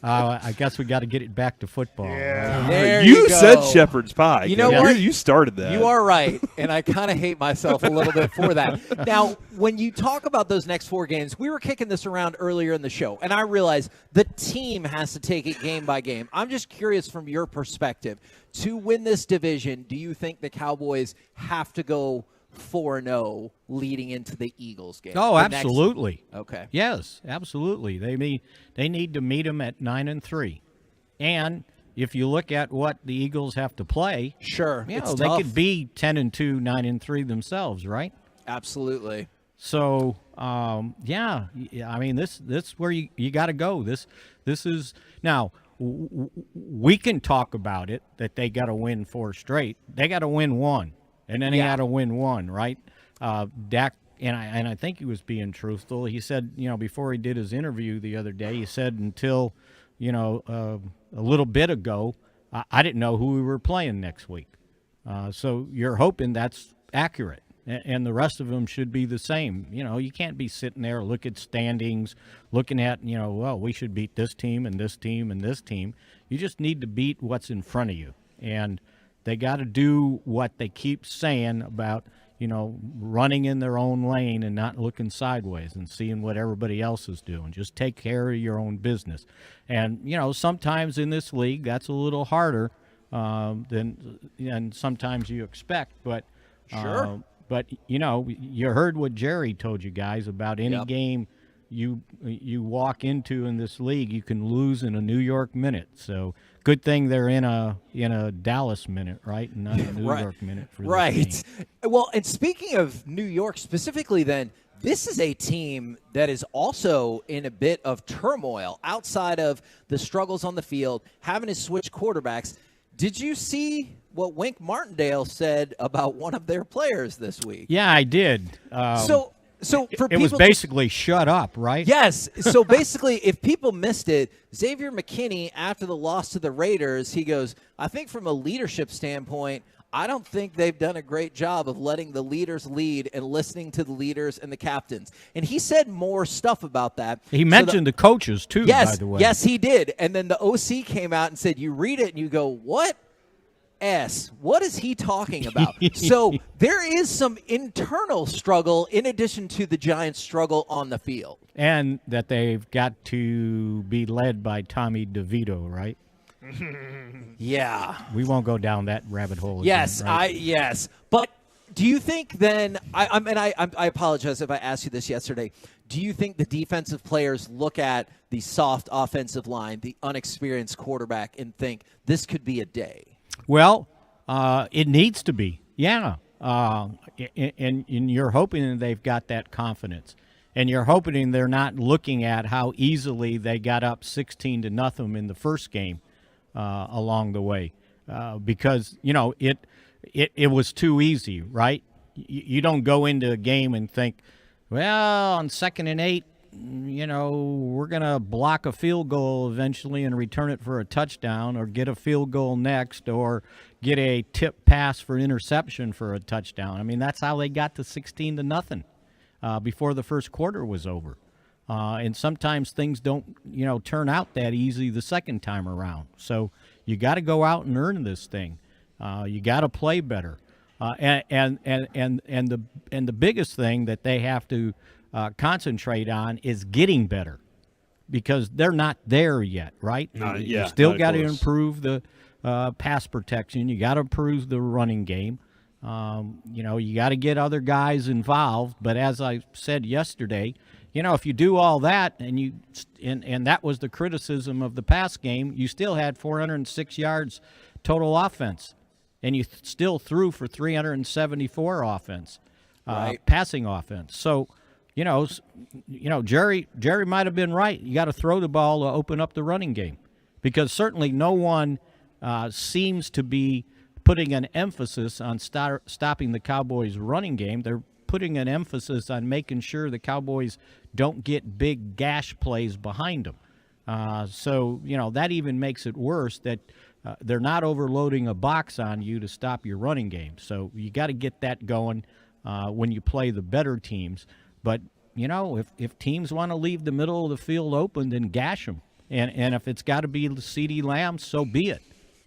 I guess we got to get it back to football. Yeah. There You you said go. shepherd's pie. You know Kevin. what? You started that. You are right, and I kind of hate myself a little bit for that. Now, when you talk about those next 4 games, we were kicking this around earlier in the show, and I realize the team has to take it game by game. I'm just curious from your perspective, to win this division, do you think the Cowboys have to go 4-0 leading into the Eagles game? Oh, The next- absolutely. Okay. Yes, absolutely. They need to meet them at 9-3, and if you look at what the Eagles have to play, sure, it's they tough. could be 10-2, 9-3 themselves, right? Absolutely. So, yeah, I mean, this where you got to go. This is now. We can talk about it that they got to win 4 straight. They got to win 1, and then they got to win 1, right? Dak, and I think he was being truthful. He said, before he did his interview the other day, he said until, a little bit ago, I didn't know who we were playing next week. So you're hoping that's accurate. And the rest of them should be the same. You can't be sitting there, look at standings, looking at, well, we should beat this team and this team and this team. You just need to beat what's in front of you. And they got to do what they keep saying about, running in their own lane and not looking sideways and seeing what everybody else is doing. Just take care of your own business. And, sometimes in this league, that's a little harder than sometimes you expect. But Sure. But, you heard what Jerry told you guys about any game you walk into in this league, you can lose in a New York minute. So good thing they're in a Dallas minute, right? And not a New York minute for this game. Well, and speaking of New York specifically then, this is a team that is also in a bit of turmoil outside of the struggles on the field, having to switch quarterbacks. Did you see what Wink Martindale said about one of their players this week? Yeah, I did. So for it was people basically shut up, right? Yes. So basically, if people missed it, Xavier McKinney, after the loss to the Raiders, he goes, I think from a leadership standpoint, I don't think they've done a great job of letting the leaders lead and listening to the leaders and the captains. And he said more stuff about that. He mentioned the coaches, too, by the way. Yes, he did. And then the OC came out and said, you read it and you go, what? What is he talking about? So there is some internal struggle in addition to the Giants' struggle on the field. And that they've got to be led by Tommy DeVito, right? Yeah. We won't go down that rabbit hole Yes, again, right? yes. But do you think then I apologize if I asked you this yesterday. Do you think the defensive players look at the soft offensive line, the unexperienced quarterback, and think this could be a day? Well, it needs to be, yeah. And you're hoping that they've got that confidence. And you're hoping they're not looking at how easily they got up 16-0 in the first game along the way. Because, it was too easy, right? You don't go into a game and think, well, on 2nd and 8, we're going to block a field goal eventually and return it for a touchdown, or get a field goal next, or get a tip pass for interception for a touchdown. I mean, that's how they got to 16-0 before the first quarter was over. And sometimes things don't, turn out that easy the second time around. So you got to go out and earn this thing. You got to play better. And the biggest thing that they have to concentrate on is getting better, because they're not there yet, right? You still got to improve the pass protection. You got to improve the running game. You got to get other guys involved. But as I said yesterday, if you do all that and that was the criticism of the pass game, you still had 406 yards total offense, and you still threw for 374 offense, passing offense. So, Jerry might have been right. You got to throw the ball to open up the running game, because certainly no one seems to be putting an emphasis on stopping the Cowboys' running game. They're putting an emphasis on making sure the Cowboys don't get big gash plays behind them. So, that even makes it worse that they're not overloading a box on you to stop your running game. So you got to get that going when you play the better teams. But, if teams want to leave the middle of the field open, then gash them. And if it's got to be CeeDee Lamb, so be it.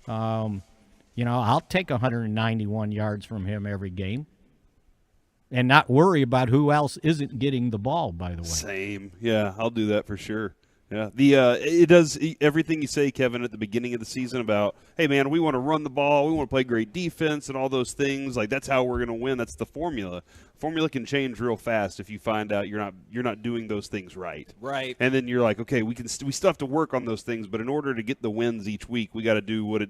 I'll take 191 yards from him every game and not worry about who else isn't getting the ball, by the way. Same. Yeah, I'll do that for sure. Yeah, it does everything you say, Kevin, at the beginning of the season about, hey man, we want to run the ball, we want to play great defense, and all those things. Like that's how we're going to win. That's the formula. Formula can change real fast if you find out you're not doing those things right. Right. And then you're like, okay, we still have to work on those things, but in order to get the wins each week, we got to do what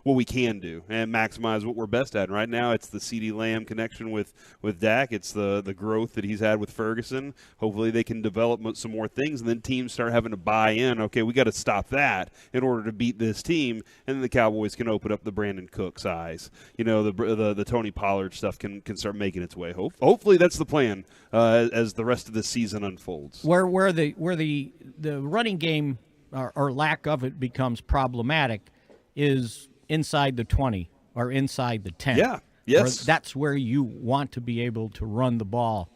we can do and maximize what we're best at. And right now, it's the CeeDee Lamb connection with Dak. It's the growth that he's had with Ferguson. Hopefully, they can develop some more things, and then teams start having to buy in. Okay, we got to stop that in order to beat this team, and then the Cowboys can open up the Brandon Cooks eyes. You know, the Tony Pollard stuff can start making its way. Hopefully, that's the plan as the rest of the season unfolds. Where the running game or lack of it becomes problematic is inside the 20 or inside the 10. Yeah, yes. That's where you want to be able to run the ball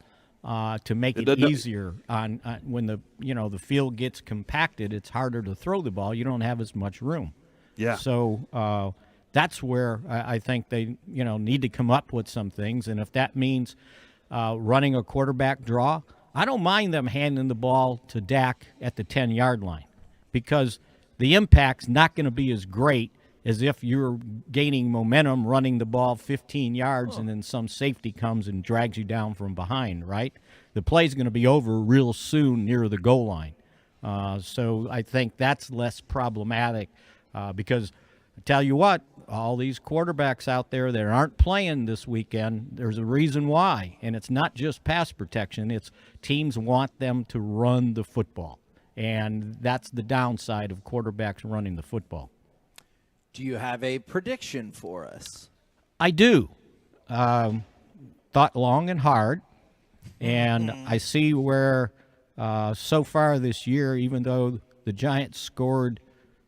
to make it easier on when the field gets compacted. It's harder to throw the ball. You don't have as much room. Yeah. So that's where I think they need to come up with some things, and if that means running a quarterback draw, I don't mind them handing the ball to Dak at the 10-yard line because the impact's not going to be as great as if you're gaining momentum running the ball 15 yards and then some safety comes and drags you down from behind, right? The play's going to be over real soon near the goal line. So I think that's less problematic because I tell you what, all these quarterbacks out there that aren't playing this weekend, there's a reason why. And it's not just pass protection. It's teams want them to run the football. And that's the downside of quarterbacks running the football. Do you have a prediction for us? I do. Thought long and hard. And I see where so far this year, even though the Giants scored,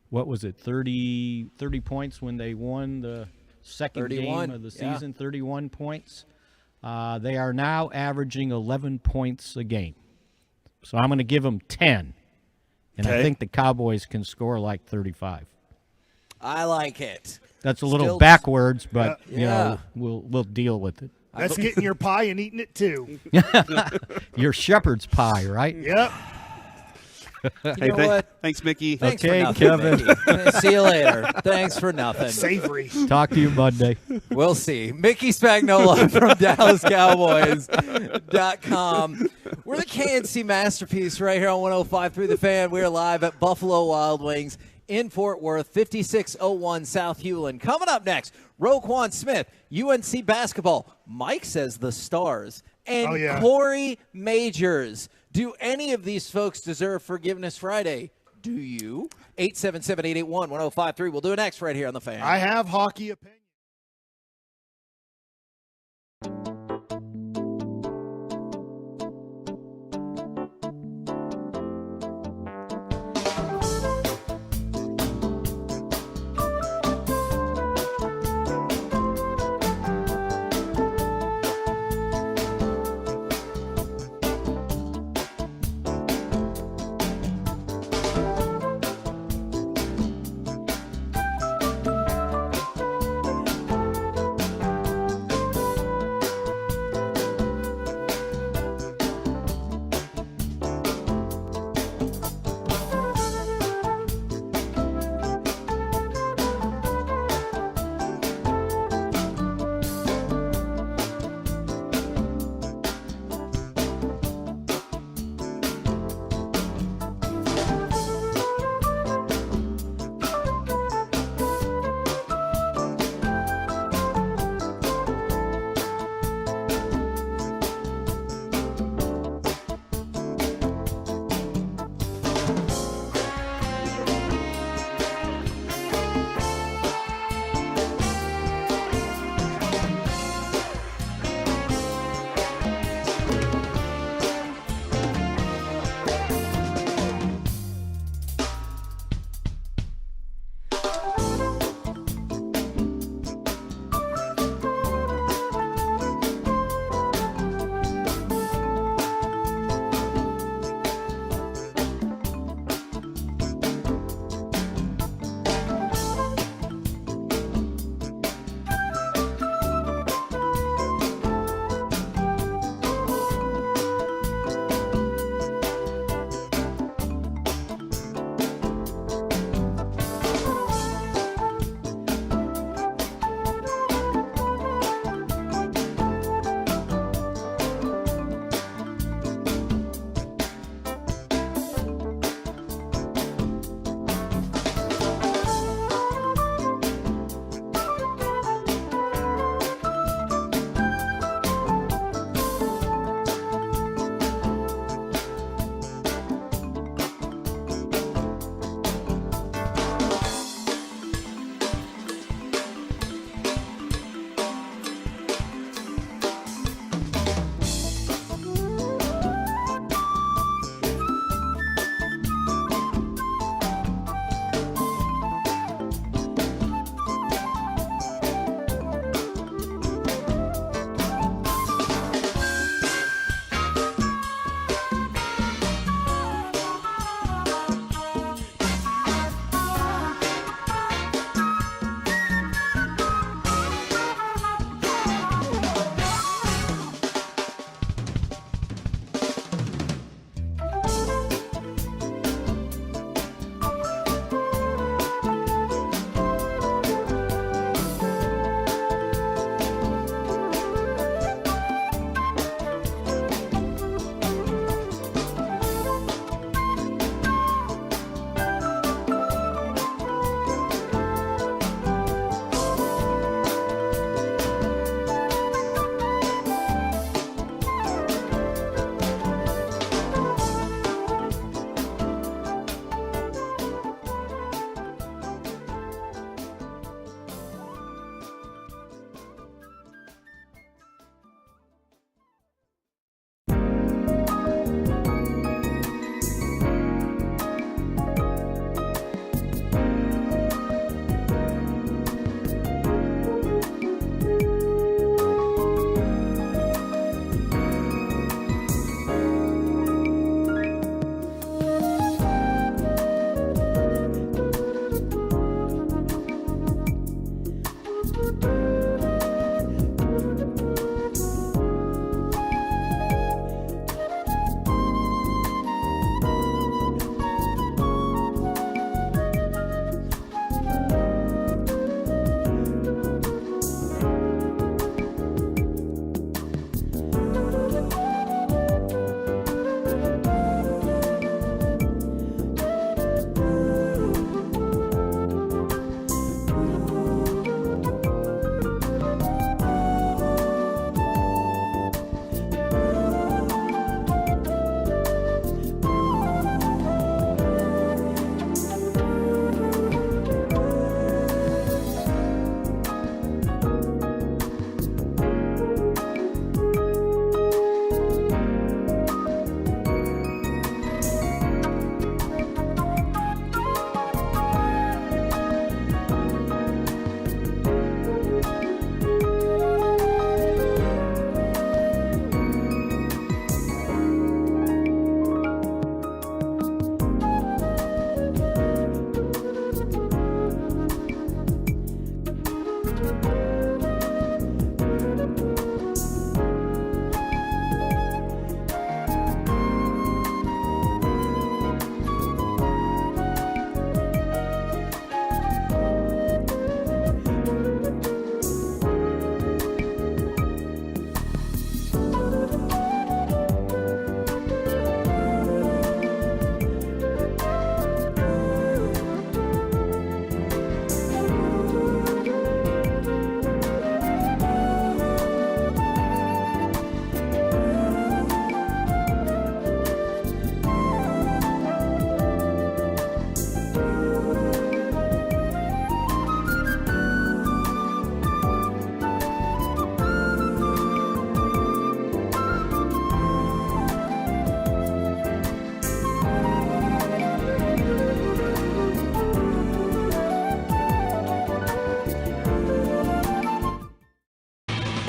what was it, 30 points when they won the second game of the season, 31 points. They are now averaging 11 points a game. So I'm going to give them 10. And I think the Cowboys can score like 35. I like it. That's a little backwards, but you know we'll deal with it. That's getting your pie and eating it too. Your shepherd's pie, right? Yep. You know what? Thanks, Mickey. Thanks Okay, for nothing, Kevin. Mickey. See you later. Thanks for nothing. Savory. Talk to you Monday. We'll see. Mickey Spagnola from DallasCowboys.com. We're the KNC Masterpiece right here on 105.3 The Fan. We're live at Buffalo Wild Wings in Fort Worth, 5601 South Hewlin. Coming up next, Roquan Smith, UNC basketball. Mike says the Stars. And Corey Majors. Do any of these folks deserve Forgiveness Friday? Do you? 877-881-1053. We'll do it next right here on The Fan. I have hockey opinion.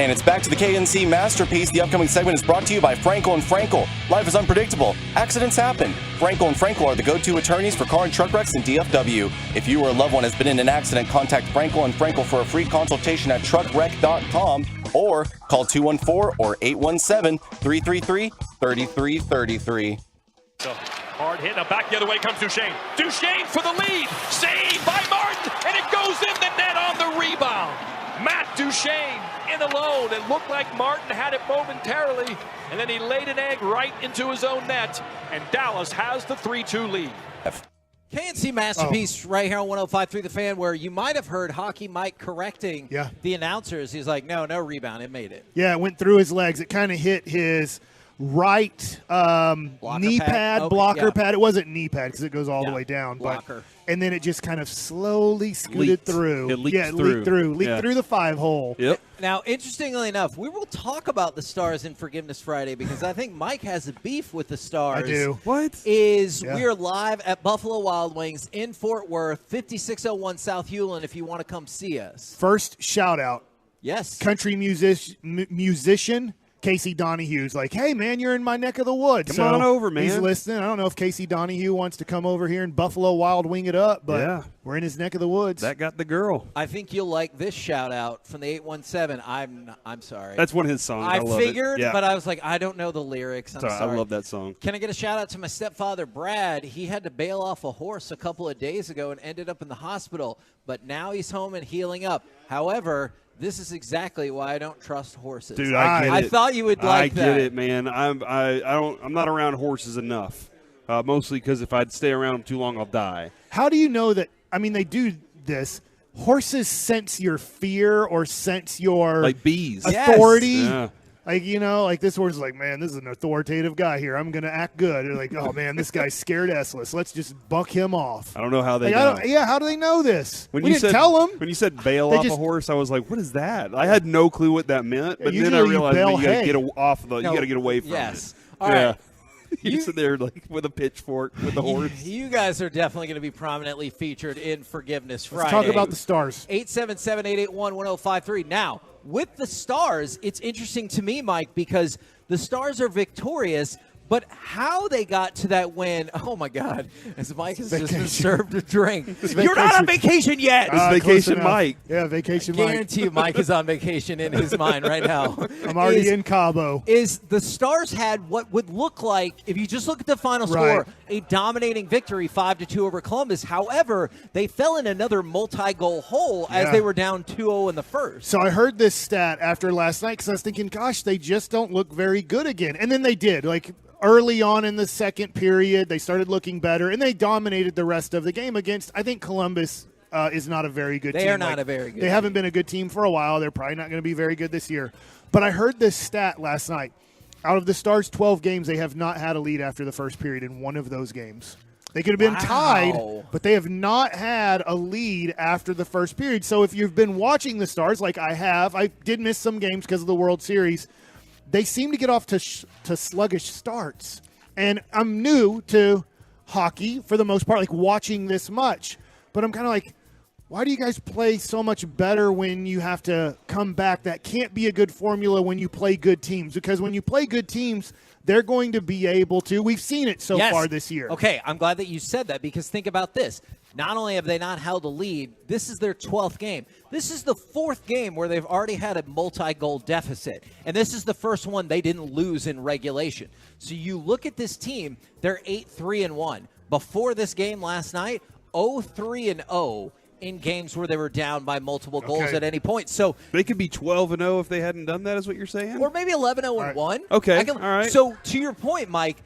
And it's back to the KNC Masterpiece. The upcoming segment is brought to you by Frankel and Frankel. Life is unpredictable. Accidents happen. Frankel and Frankel are the go-to attorneys for car and truck wrecks in DFW. If you or a loved one has been in an accident, contact Frankel and Frankel for a free consultation at truckwreck.com or call 214 or 817-333-3333. So hard hit. Now back the other way comes Duchesne. Duchesne for the lead. Saved by Martin, and it goes in the net on the rebound. Matt Duchesne in alone. It looked like Martin had it momentarily, and then he laid an egg right into his own net, and Dallas has the 3-2 lead. KNC Masterpiece right here on 105.3 The Fan, where you might have heard Hockey Mike correcting the announcers. He's like, no rebound. It made it. Yeah, it went through his legs. It kind of hit his right knee pad, blocker pad. It wasn't knee pad because it goes all the way down. Blocker. And then it just kind of slowly scooted through. It leaked leaked through the 5-hole. Yep. Now, interestingly enough, we will talk about the Stars in Forgiveness Friday because I think Mike has a beef with the Stars. I do. What? We are live at Buffalo Wild Wings in Fort Worth, 5601 South Hewlin, if you want to come see us. First shout out. Yes. Country musician Casey Donahue's like, hey, man, you're in my neck of the woods. Come on over, man. He's listening. I don't know if Casey Donahue wants to come over here and Buffalo Wild Wing it up, but we're in his neck of the woods. That got the girl. I think you'll like this shout-out from the 817. I'm sorry. That's one of his songs. I love figured, it. but I was like, I don't know the lyrics. I'm sorry. I love that song. Can I get a shout-out to my stepfather, Brad? He had to bail off a horse a couple of days ago and ended up in the hospital, but now he's home and healing up. However, this is exactly why I don't trust horses. Dude, I get it. I thought you would like that. I get it, man. I'm not around horses enough. Mostly because if I'd stay around them too long, I'll die. How do you know that? I mean, they do this. Horses sense your fear or sense your like bees authority. Yes. Yeah. Like, like this horse is like, man, this is an authoritative guy here. I'm going to act good. They're like, oh, man, this guy's scared S-less. Let's just buck him off. I don't know how they know. How do they know this? We didn't tell them. When you said bail off a horse, I was like, what is that? I had no clue what that meant. But then I realized you got to get off the. You got to get away from it. All right. You sit there like with a pitchfork with the horse. You guys are definitely going to be prominently featured in Forgiveness Friday. Let's talk about the Stars. 877-881-1053. Now, with the Stars, it's interesting to me, Mike, because the Stars are victorious, but how they got to that win, oh, my God, as Mike has just been served a drink. You're not on vacation yet. It's Vacation Mike. Yeah, Vacation Mike. I guarantee you Mike is on vacation in his mind right now. I'm already in Cabo. Is the Stars had what would look like, if you just look at the final score, a dominating victory 5-2 over Columbus. However, they fell in another multi-goal hole as they were down 2-0 in the first. So I heard this stat after last night because I was thinking, gosh, they just don't look very good again. And then they did. Like, early on in the second period, they started looking better, and they dominated the rest of the game against, I think Columbus is not a very good team. They are not a very good team. They haven't been a good team for a while. They're probably not going to be very good this year. But I heard this stat last night. Out of the Stars' 12 games, they have not had a lead after the first period in one of those games. They could have been tied, but they have not had a lead after the first period. So if you've been watching the Stars, like I have, I did miss some games because of the World Series, they seem to get off to sluggish starts. And I'm new to hockey for the most part, like watching this much. But I'm kind of like, why do you guys play so much better when you have to come back? That can't be a good formula when you play good teams. Because when you play good teams, they're going to be able to. We've seen it so far this year. Okay, I'm glad that you said that because think about this. Not only have they not held a lead, this is their 12th game. This is the 4th game where they've already had a multi-goal deficit. And this is the first one they didn't lose in regulation. So you look at this team, they're 8-3-1. Before this game last night, 0-3-0 in games where they were down by multiple goals at any point. So they could be 12-0 if they hadn't done that, is what you're saying? Or maybe 11-0-1. Okay, all right. So to your point, Mike,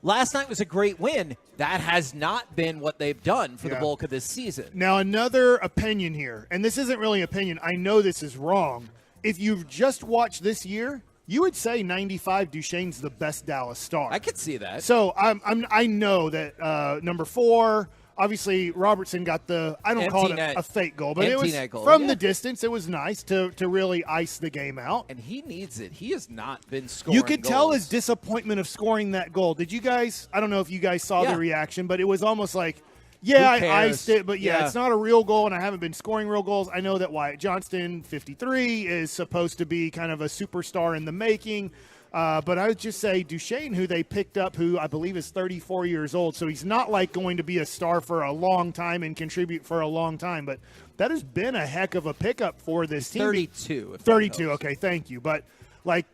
last night was a great win. That has not been what they've done for the bulk of this season. Now, another opinion here, and this isn't really opinion. I know this is wrong. If you've just watched this year, you would say 95 Duchesne's the best Dallas Star. I could see that. So I know that number 4, obviously Robertson got the, I don't call it a fake goal, but it was from the distance. It was nice to really ice the game out. And he needs it. He has not been scoring You could tell goals. his disappointment of scoring that goal. Did you guys, I don't know if you guys saw the reaction, but it was almost like Yeah, Who I cares? but it's not a real goal, and I haven't been scoring real goals. I know that Wyatt Johnston, 53, is supposed to be kind of a superstar in the making. But I would just say Duchesne, who they picked up, who I believe is 34 years old, so he's not like going to be a star for a long time and contribute for a long time. But that has been a heck of a pickup for this team. 32. 32, okay, thank you. But, like,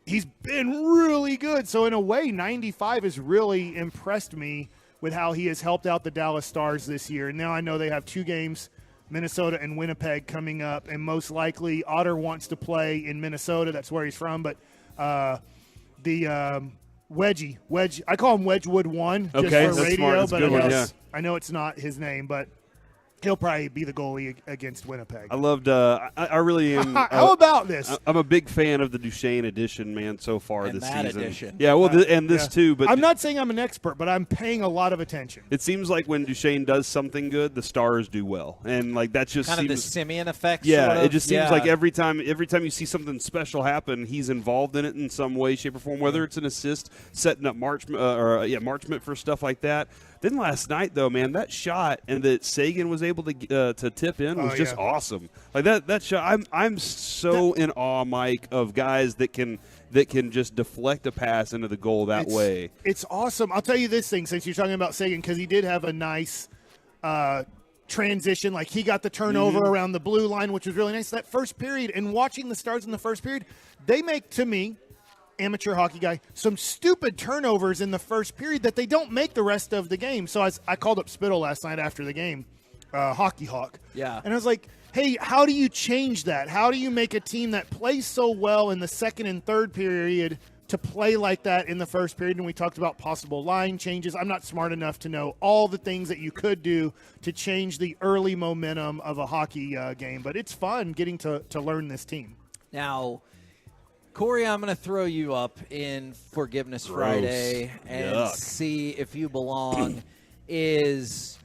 he's been really good. So, in a way, 95 has really impressed me with how he has helped out the Dallas Stars this year. And now I know they have 2 games, Minnesota and Winnipeg, coming up. And most likely Otter wants to play in Minnesota. That's where he's from. But the Wedge, I call him Wedgwood 1 just for radio. But I know it's not his name, but he'll probably be the goalie against Winnipeg. I loved. I really am. How about this? I'm a big fan of the Duchesne edition, man. So far And this that season, edition. yeah. Well, this too. But I'm not saying I'm an expert, but I'm paying a lot of attention. it seems like when Duchesne does something good, the Stars do well, and like that just Kind seems of the Simeon effect. Yeah, sort of. it just seems like Yeah. every time you see something special happen, he's involved in it in some way, shape, or form. Whether it's an assist, setting up marchment for stuff like that. Then last night, though, man, that shot and that Sagan was able to tip in was just awesome. Like that shot, I'm so in awe, Mike, of guys that can just deflect a pass into the goal that way. It's awesome. I'll tell you this thing, since you're talking about Sagan, because he did have a nice transition. Like, he got the turnover around the blue line, which was really nice. That first period, and watching the Stars in the first period, they make, to me, amateur hockey guy, some stupid turnovers in the first period that they don't make the rest of the game. So I called up Spittle last night after the game, Hockey Hawk. Yeah. And I was like, hey, how do you change that? How do you make a team that plays so well in the second and third period to play like that in the first period? And we talked about possible line changes. I'm not smart enough to know all the things that you could do to change the early momentum of a hockey game, but it's fun getting to learn this team. Now, Corey, I'm going to throw you up in Forgiveness Friday and see if you belong.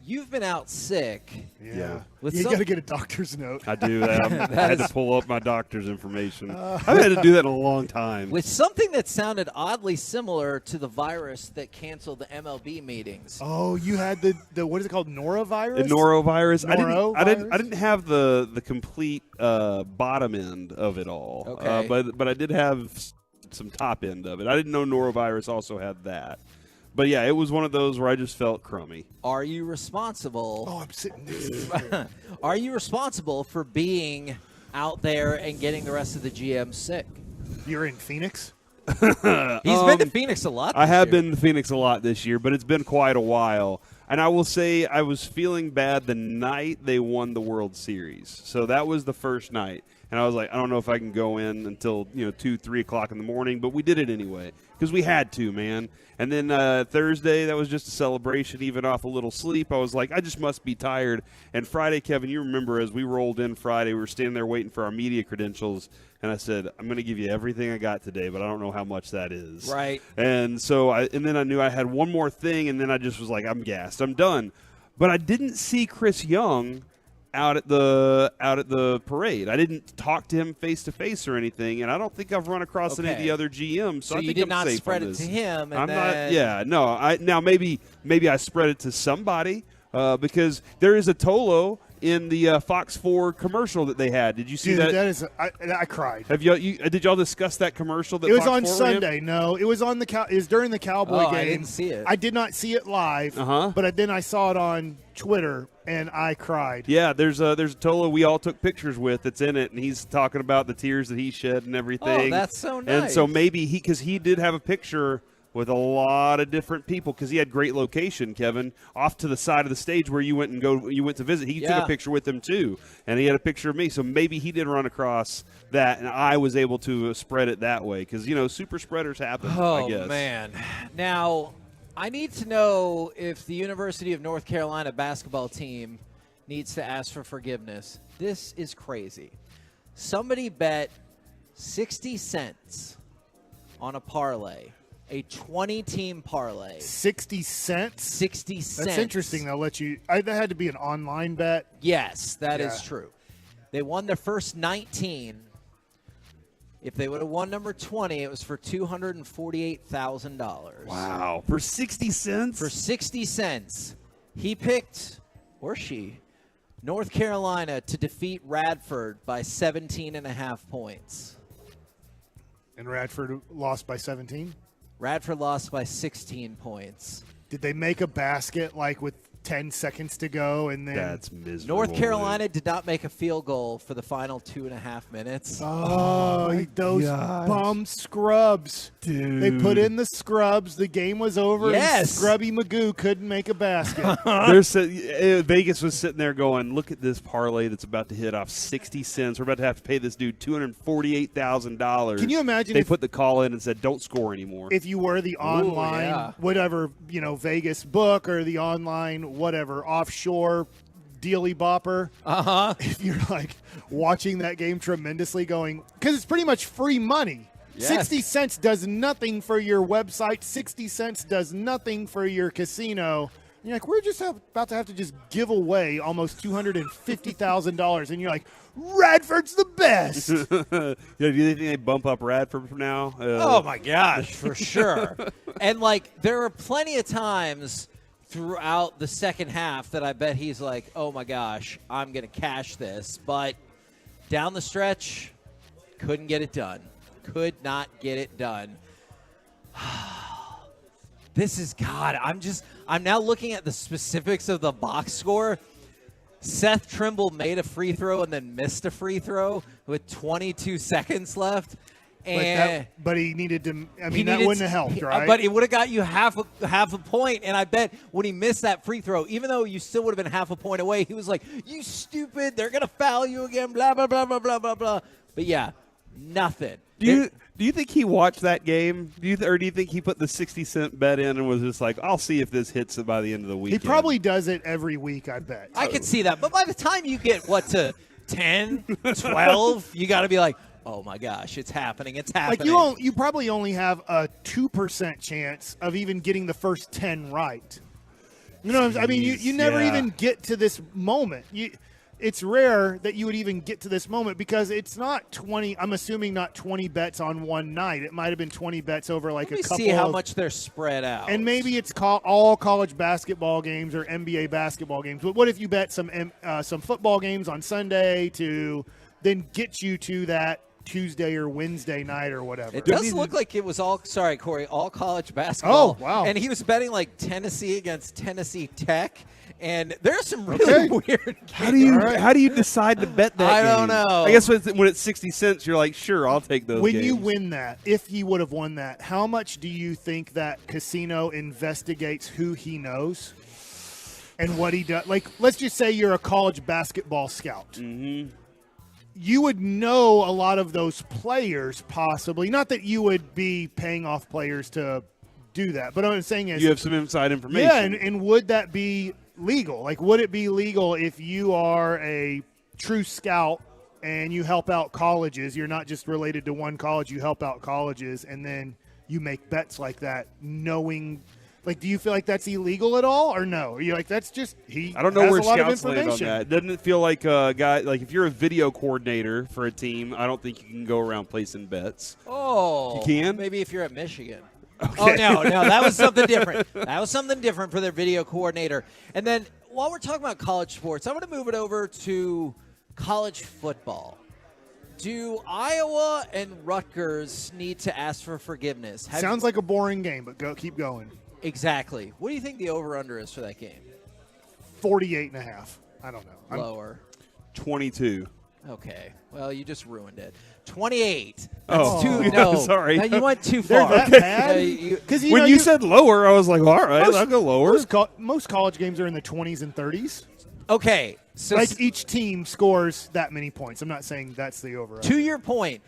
You've been out sick. Yeah. You got to get a doctor's note. I do. I had to pull up my doctor's information. I've had to do that in a long time. With something that sounded oddly similar to the virus that canceled the MLB meetings. Oh, you had the what is it called, norovirus? The norovirus. Norovirus? I didn't have the complete bottom end of it all. Okay. But I did have some top end of it. I didn't know norovirus also had that. But yeah, it was one of those where I just felt crummy. Are you responsible? Oh, I'm sitting there. Are you responsible for being out there and getting the rest of the GM sick? You're in Phoenix? He's been to Phoenix a lot this I have year. been to Phoenix a lot this year, but it's been quite a while. And I will say I was feeling bad the night they won the World Series. So that was the first night. And I was like, I don't know if I can go in until 2, 3 o'clock in the morning, but we did it anyway because we had to, man. And then Thursday, that was just a celebration, even off a little sleep. I was like, I just must be tired. And Friday, Kevin, you remember as we rolled in Friday, we were standing there waiting for our media credentials, and I said, I'm going to give you everything I got today, but I don't know how much that is. Right. And so then I knew I had one more thing, and then I just was like, I'm gassed. I'm done. But I didn't see Chris Young out at the parade. I didn't talk to him face to face or anything, and I don't think I've run across any of the other GMs. So I you think did I'm not safe spread on it this. to him. And I'm then... not. Yeah, no. Now maybe I spread it to somebody because there is a Tolo in the Fox 4 commercial that they had. Did you see Dude, that? I cried. Have did y'all discuss that commercial? That It was Fox on 4 Sunday. ran? No, it was on it was during the Cowboy game. I didn't see it. I did not see it live. But then I saw it on Twitter and I cried. Yeah, there's a Tolo we all took pictures with that's in it, and he's talking about the tears that he shed and everything. Oh, that's so nice. And so maybe because he did have a picture with a lot of different people because he had great location, Kevin, off to the side of the stage where you went to visit. He took a picture with him too, and he had a picture of me. So maybe he did run across that, and I was able to spread it that way because super spreaders happen. I guess. Oh man! Now I need to know if the University of North Carolina basketball team needs to ask for forgiveness. This is crazy. Somebody bet 60 cents on a parlay. A 20-team parlay. 60 cents? 60 cents. That's interesting. They'll let you – that had to be an online bet. Yes, that is true. They won their first 19. If they would have won number 20, it was for $248,000. Wow. For 60 cents? For 60 cents. He picked, or she, North Carolina to defeat Radford by 17.5 points. And Radford lost by 17? Radford lost by 16 points. Did they make a basket like with 10 seconds to go and then That's miserable. North Carolina did not make a field goal for the final 2.5 minutes. Oh, those bum scrubs. Dude. They put in the scrubs. The game was over. Yes. And Scrubby Magoo couldn't make a basket. Vegas was sitting there going, look at this parlay that's about to hit off 60 cents. We're about to have to pay this dude $248,000. Can you imagine They if- put the call in and said, don't score anymore. If you were the online, whatever, Vegas book or the online, whatever, offshore dealy bopper. If you're like watching that game tremendously going, because it's pretty much free money. Yes. 60 cents does nothing for your website. 60 cents does nothing for your casino. And you're like, we're just about to have to just give away almost $250,000. And you're like, Radford's the best. Do you think they bump up Radford from now? Oh, my gosh, for sure. And, there are plenty of times throughout the second half that I bet he's like, oh, my gosh, I'm going to cash this. But down the stretch, couldn't get it done. Could not get it done. This is, God, I'm now looking at the specifics of the box score. Seth Trimble made a free throw and then missed a free throw with 22 seconds left. And but he needed to. I mean, that wouldn't have helped, right? But it would have got you half a point. And I bet when he missed that free throw, even though you still would have been half a point away, he was like, "You stupid! They're gonna foul you again." Blah blah blah blah blah blah blah. But yeah, nothing. Do you think he watched that game? Or do you think he put the 60-cent bet in and was just like, I'll see if this hits by the end of the weekend? He probably does it every week, I bet. I could see that. But by the time you get, to 10, 12, you got to be like, oh, my gosh, it's happening. It's happening. Like you probably only have a 2% chance of even getting the first 10 right. You know what I mean? You never even get to this moment. It's rare that you would even get to this moment because it's not 20. I'm assuming not 20 bets on one night. It might have been 20 bets over like a couple. See how much they're spread out. And maybe it's all college basketball games or NBA basketball games. But what if you bet some football games on Sunday to then get you to that Tuesday or Wednesday night or whatever? It does look like it was all college basketball. Oh, wow. And he was betting like Tennessee against Tennessee Tech. And there's some really weird games. How do you decide to bet that I game? don't know. I guess when it's 60 cents, you're like, sure, I'll take those When games. you win that, if he would have won that, how much do you think that casino investigates who he knows and what he does? Like, let's just say you're a college basketball scout. Mm-hmm. You would know a lot of those players possibly. Not that you would be paying off players to do that, but what I'm saying is You have some inside information. Yeah, and would that be legal? Like, would it be legal if you are a true scout and you help out colleges? You're not just related to one college, you help out colleges, and then you make bets like that, knowing. Like, do you feel like that's illegal at all, or no? Are you like, that's just I don't know has where a lot of scouts land on information. that. Doesn't it feel like a guy, like if you're a video coordinator for a team, I don't think you can go around placing bets. Oh. You can? Maybe if you're at Michigan. Okay. Oh, no, that was something different. That was something different for their video coordinator. And then while we're talking about college sports, I'm going to move it over to college football. Do Iowa and Rutgers need to ask for forgiveness? Sounds like a boring game, but keep going. Exactly. What do you think the over-under is for that game? 48.5. I don't know. Lower. 22. Okay. Well, you just ruined it. 28. Oh, That's too. sorry. No, you went too They're far. that bad? When you said lower, I was like, all right, I'll go lower. Most college games are in the 20s and 30s. Okay. So like each team scores that many points. I'm not saying that's the over. To your point,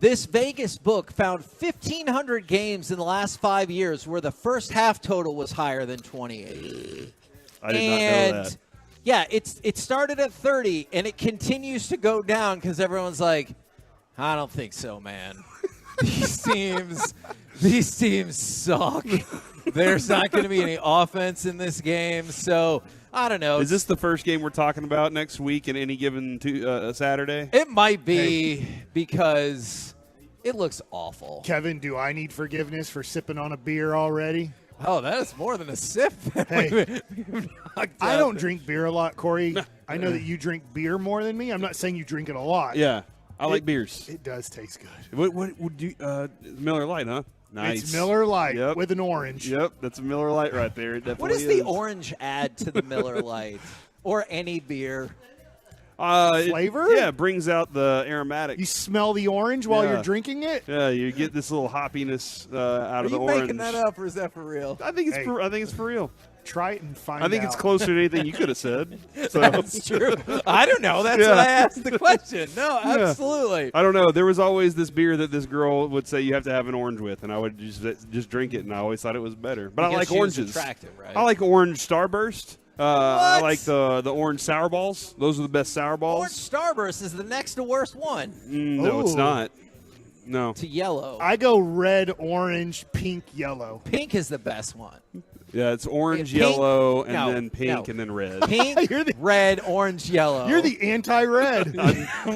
this Vegas book found 1,500 games in the last 5 years where the first half total was higher than 28. I did not know that. Yeah, it started at 30, and it continues to go down because everyone's like, I don't think so, man. These teams suck. There's not going to be any offense in this game, so I don't know. Is this the first game we're talking about next week in any given Saturday? It might be because it looks awful. Kevin, do I need forgiveness for sipping on a beer already? Oh, that is more than a sip. Hey, I don't drink beer a lot, Corey. I know that you drink beer more than me. I'm not saying you drink it a lot. Yeah, I like beers. It does taste good. What would you? Miller Lite, huh? Nice. It's Miller Lite with an orange. Yep, that's a Miller Lite right there. It What does the orange add to the Miller Lite or any beer? Flavor? It brings out the aromatics. You smell the orange while you're drinking it? Yeah, you get this little hoppiness out of the orange. Are you making that up, or is that for real? I think it's for real. Try it and find out. I think it's closer to anything you could have said. So. That's true. I don't know. That's what I asked the question. No, absolutely. I don't know. There was always this beer that this girl would say you have to have an orange with, and I would just drink it, and I always thought it was better. But I like oranges. Attractive, right? I like orange Starburst. I like the orange sour balls. Those are the best sour balls. Orange Starburst is the next to worst one. No, it's not. No. To yellow. I go red, orange, pink, yellow. Pink is the best one. Yeah, it's orange, yellow, and then pink, and then red. Pink, red, orange, yellow. You're the anti-red.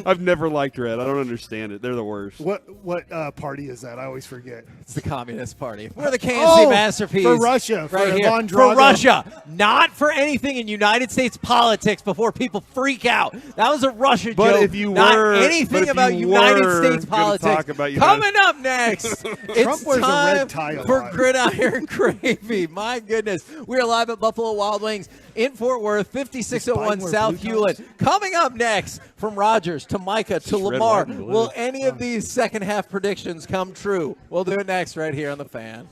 I've never liked red. I don't understand it. They're the worst. What party is that? I always forget. It's the Communist Party. We're the KNC masterpiece. For Russia. Right for here. Von For Drago. Russia. Not for anything in United States politics before people freak out. That was a Russia joke. But if you not were, anything about United States politics. Talk about Coming up next, it's wears a time red tie a for lot. Gridiron Gravy. My goodness. We're live at Buffalo Wild Wings in Fort Worth, 5601 South Hewlett. Coming up next, from Rogers to Micah to Lamar, will any of these second half predictions come true? We'll do it next right here on The Fan.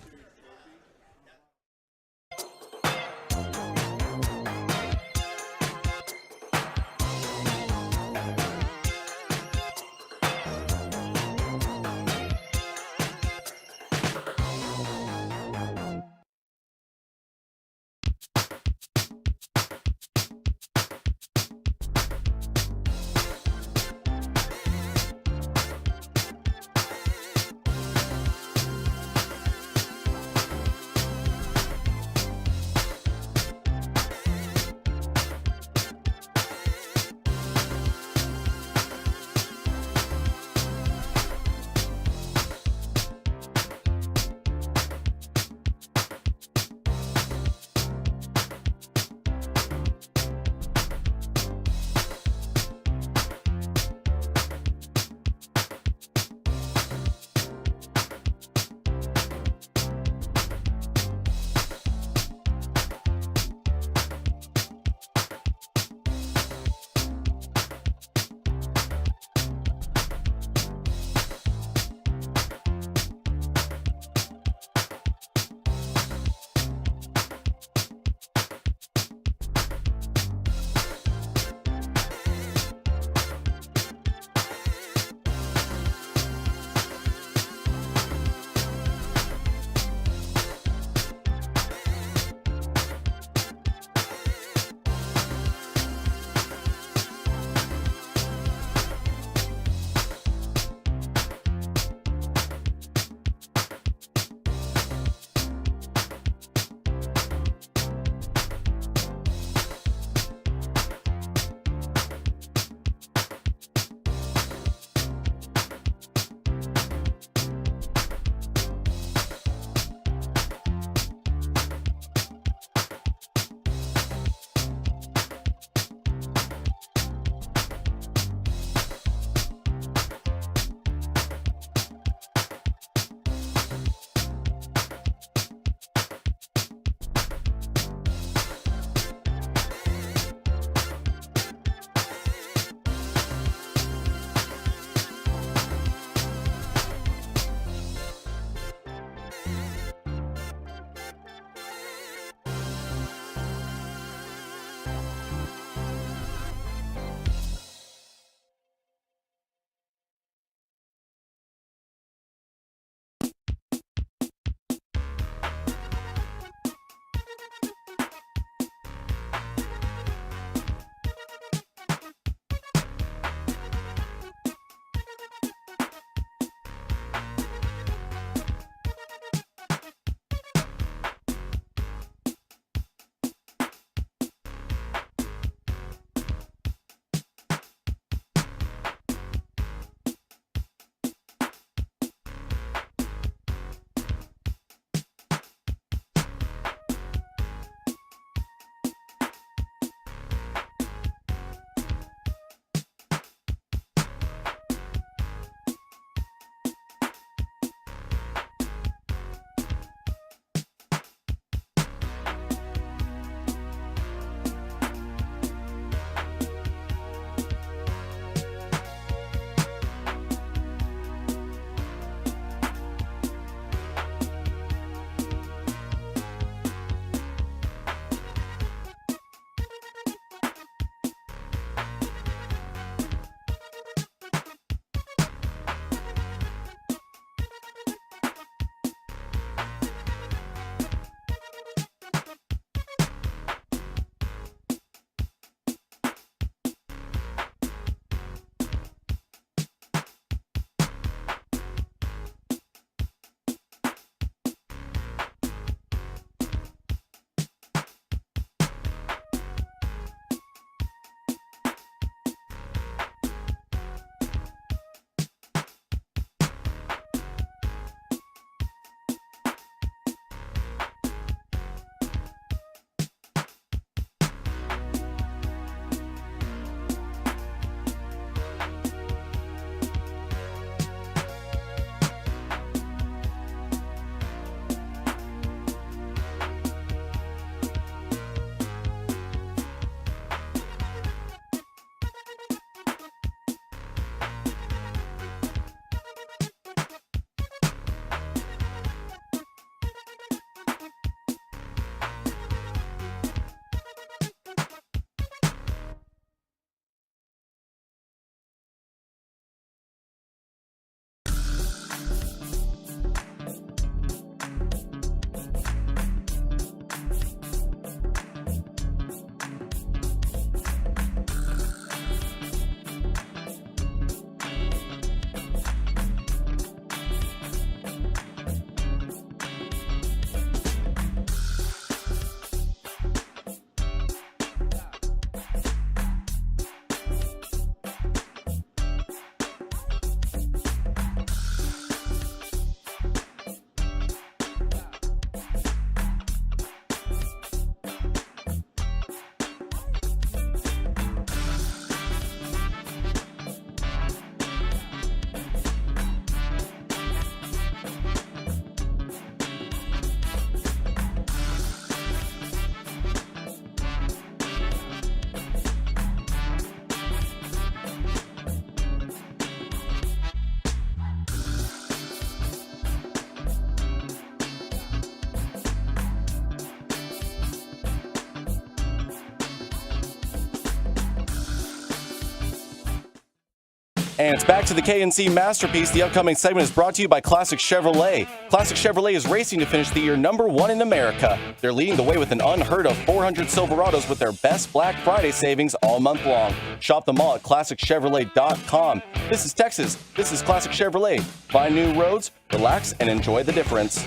And it's back to the KNC Masterpiece. The upcoming segment is brought to you by Classic Chevrolet. Classic Chevrolet is racing to finish the year #1 in America. They're leading the way with an unheard of 400 Silverados with their best Black Friday savings all month long. Shop them all at ClassicChevrolet.com. This is Texas. This is Classic Chevrolet. Find new roads, relax, and enjoy the difference.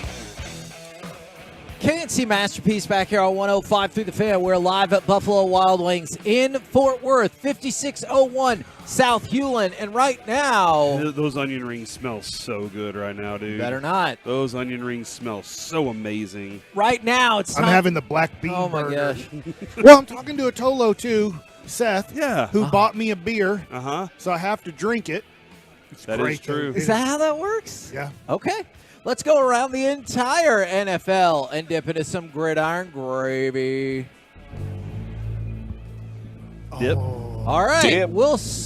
KNC Masterpiece back here on 105 through the Fan. We're live at Buffalo Wild Wings in Fort Worth, 5601 South Hewlin. And right now, those onion rings smell so good right now, dude. Better not. Those onion rings smell so amazing. Right now, it's I'm having the black bean Oh, my burger. gosh. Well, I'm talking to a Tolo, too, Seth, Yeah. who bought me a beer. Uh-huh. So I have to drink it. It's That great, is true. though. Is that how that works? Yeah. Okay. Let's go around the entire NFL and dip into some gridiron gravy. Dip. All right. Dip.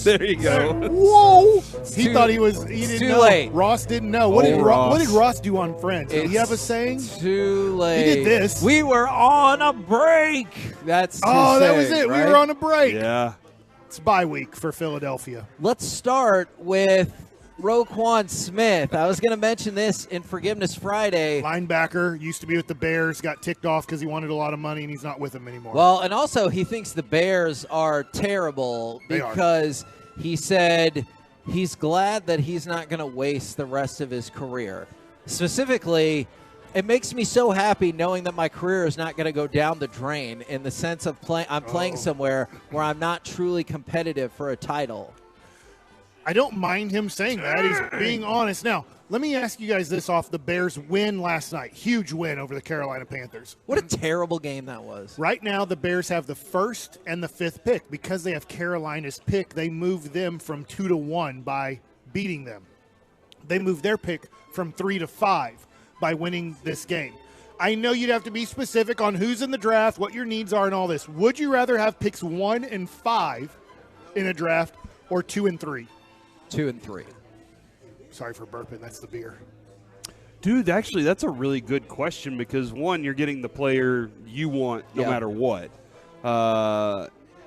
There you go. Whoa! He Too- thought he it's didn't too know. late. Ross didn't know. What Ross. did Ross do on Friends? Did he It's have a saying? Too late. He did this. We were on a break. That's Oh, that was say, it. right? We were on a break. Yeah. It's bye week for Philadelphia. Let's start with Roquan Smith. I was going to mention this in Forgiveness Friday. Linebacker, used to be with the Bears, got ticked off because he wanted a lot of money and he's not with them anymore. Well, and also he thinks the Bears are terrible They are. because he said he's glad that he's not going to waste the rest of his career. Specifically, it makes me so happy knowing that my career is not going to go down the drain in the sense of I'm playing somewhere where I'm not truly competitive for a title. I don't mind him saying that. He's being honest. Now, let me ask you guys this off the Bears' win last night. Huge win over the Carolina Panthers. What a terrible game that was. Right now, the Bears have the 1st and the 5th pick. Because they have Carolina's pick, they move them from 2-1 by beating them. They move their pick from 3-5 by winning this game. I know you'd have to be specific on who's in the draft, what your needs are, and all this. Would you rather have picks 1 and 5 in a draft or 2 and 3? 2 and 3. Sorry for burping. That's the beer. Dude, actually, that's a really good question because, one, you're getting the player you want no matter what.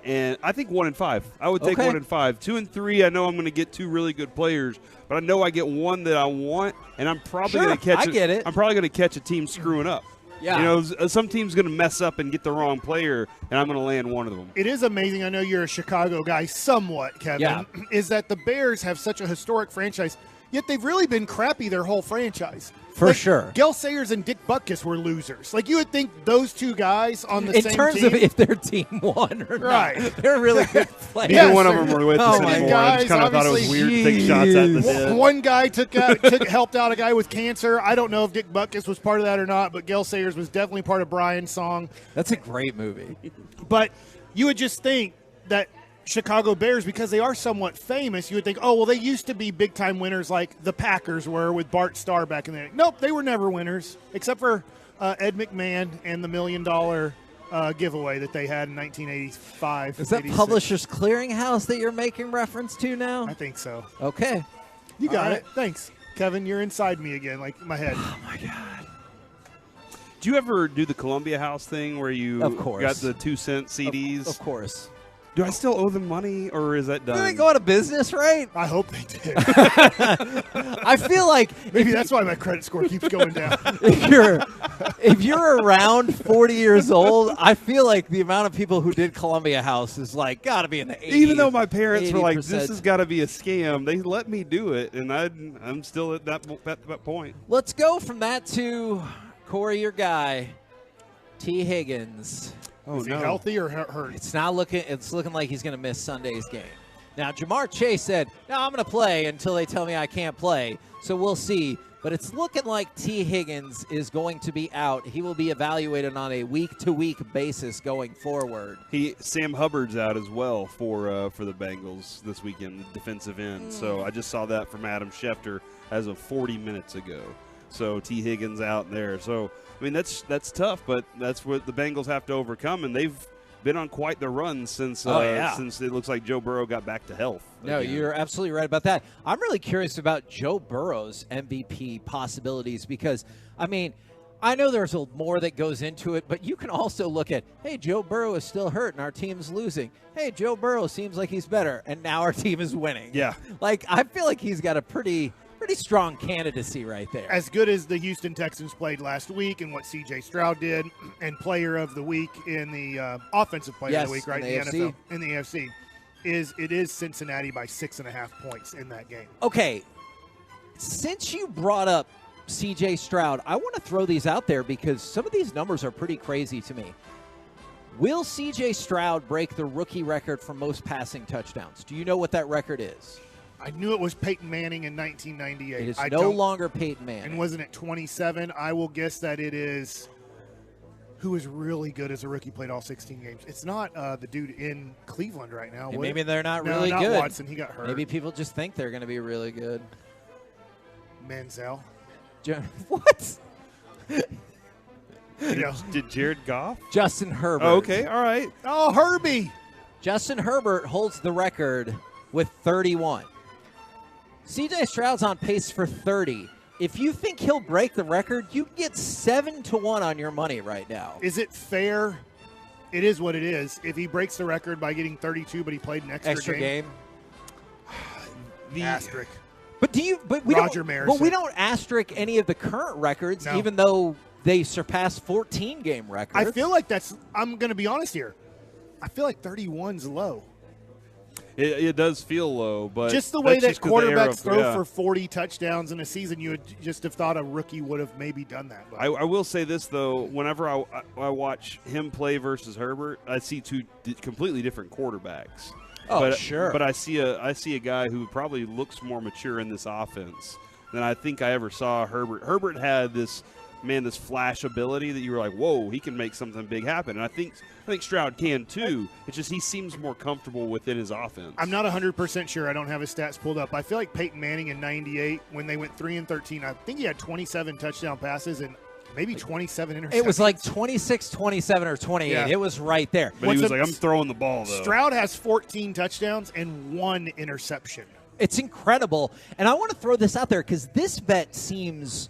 And I think 1 and 5. I would take 1 and 5. 2 and 3, I know I'm going to get 2 really good players, but I know I get one that I want, and I'm probably going to catch it. I'm probably going to catch a team screwing up. Yeah. You know, some team's going to mess up and get the wrong player, and I'm going to land one of them. It is amazing. I know you're a Chicago guy somewhat, Kevin, Yeah. is that the Bears have such a historic franchise, yet they've really been crappy their whole franchise. For sure. Gale Sayers and Dick Butkus were losers. Like, you would think those two guys on the In same terms team. of if their team won or Right. not. They're really good players. Neither one of them were with us Oh, my anymore. I just guys, kind of thought it was weird to take shots at the dead. One guy helped out a guy with cancer. I don't know if Dick Butkus was part of that or not, but Gale Sayers was definitely part of Brian's song. That's a great movie. But you would just think that Chicago Bears, because they are somewhat famous, you would think, oh, well, they used to be big-time winners like the Packers were with Bart Starr back in the day. Nope, they were never winners, except for Ed McMahon and the $1 million giveaway that they had in 1985. Is that 86. Publishers Clearinghouse that you're making reference to now? I think so. Okay. You got All right. it. Thanks. Kevin, you're inside me again, like my head. Oh, my God. Do you ever do the Columbia House thing where you Of course. got the 2-cent CDs? Of course. Do I still owe them money, or is that done? Did they go out of business, right? I hope they did. I feel like maybe that's why my credit score keeps going down. if you're around 40 years old, I feel like the amount of people who did Columbia House is like got to be in the 80s. Even though my parents were like, 80%. "This has got to be a scam," they let me do it, and I'm still at that point. Let's go from that to Corey, your guy, T. Higgins. Oh, is he healthy or hurt? It's looking like he's going to miss Sunday's game. Now, Jamar Chase said, "No, I'm going to play until they tell me I can't play." So we'll see. But it's looking like T. Higgins is going to be out. He will be evaluated on a week-to-week basis going forward. Sam Hubbard's out as well for the Bengals this weekend, defensive end. So I just saw that from Adam Schefter as of 40 minutes ago. So T. Higgins out there. So I mean that's tough, but that's what the Bengals have to overcome, and they've been on quite the run since it looks like Joe Burrow got back to health. No, again. you're absolutely right about that. I'm really curious about Joe Burrow's MVP possibilities because, I mean, I know there's more that goes into it, but you can also look at, hey, Joe Burrow is still hurt and our team's losing. Hey, Joe Burrow seems like he's better, and now our team is winning. Yeah. Like, I feel like he's got a pretty strong candidacy right there. As good as the Houston Texans played last week and what C.J. Stroud did, and player of the week in the offensive player of the week, right, in the NFL, in the AFC, it is Cincinnati by 6.5 points in that game. Okay, since you brought up C.J. Stroud, I want to throw these out there because some of these numbers are pretty crazy to me. Will C.J. Stroud break the rookie record for most passing touchdowns? Do you know what that record is? I knew it was Peyton Manning in 1998. It is no longer Peyton Manning. And wasn't it 27? I will guess that it is who was really good as a rookie, played all 16 games. It's not the dude in Cleveland right now. Maybe they're not no, really not good. Watson, he got hurt. Maybe people just think they're going to be really good. Manziel. What? Did Jared Goff? Justin Herbert. Oh, okay, all right. Oh, Herbie. Justin Herbert holds the record with 31. C.J. Stroud's on pace for 30. If you think he'll break the record, you can get 7-1 on your money right now. Is it fair? It is what it is. If he breaks the record by getting 32, but he played an extra game. Asterisk. But we don't asterisk any of the current records, No. even though they surpassed 14 game records. I feel like I'm going to be honest here. I feel like 31's low. It does feel low, but Just the way that just 'cause the era quarterbacks of- throw yeah. for 40 touchdowns in a season, you would just have thought a rookie would have maybe done that. But I will say this, though. Whenever I watch him play versus Herbert, I see two completely different quarterbacks. Oh, sure. But I see a guy who probably looks more mature in this offense than I think I ever saw Herbert. Herbert had this flash ability that you were like, whoa, he can make something big happen. And I think Stroud can too. It's just he seems more comfortable within his offense. I'm not 100% sure. I don't have his stats pulled up. I feel like Peyton Manning in 98, when they went 3-13, I think he had 27 touchdown passes and maybe 27 interceptions. It was like 26, 27, or 28. Yeah. It was right there. But he was like, I'm throwing the ball, though. Stroud has 14 touchdowns and 1 interception. It's incredible. And I want to throw this out there because this bet seems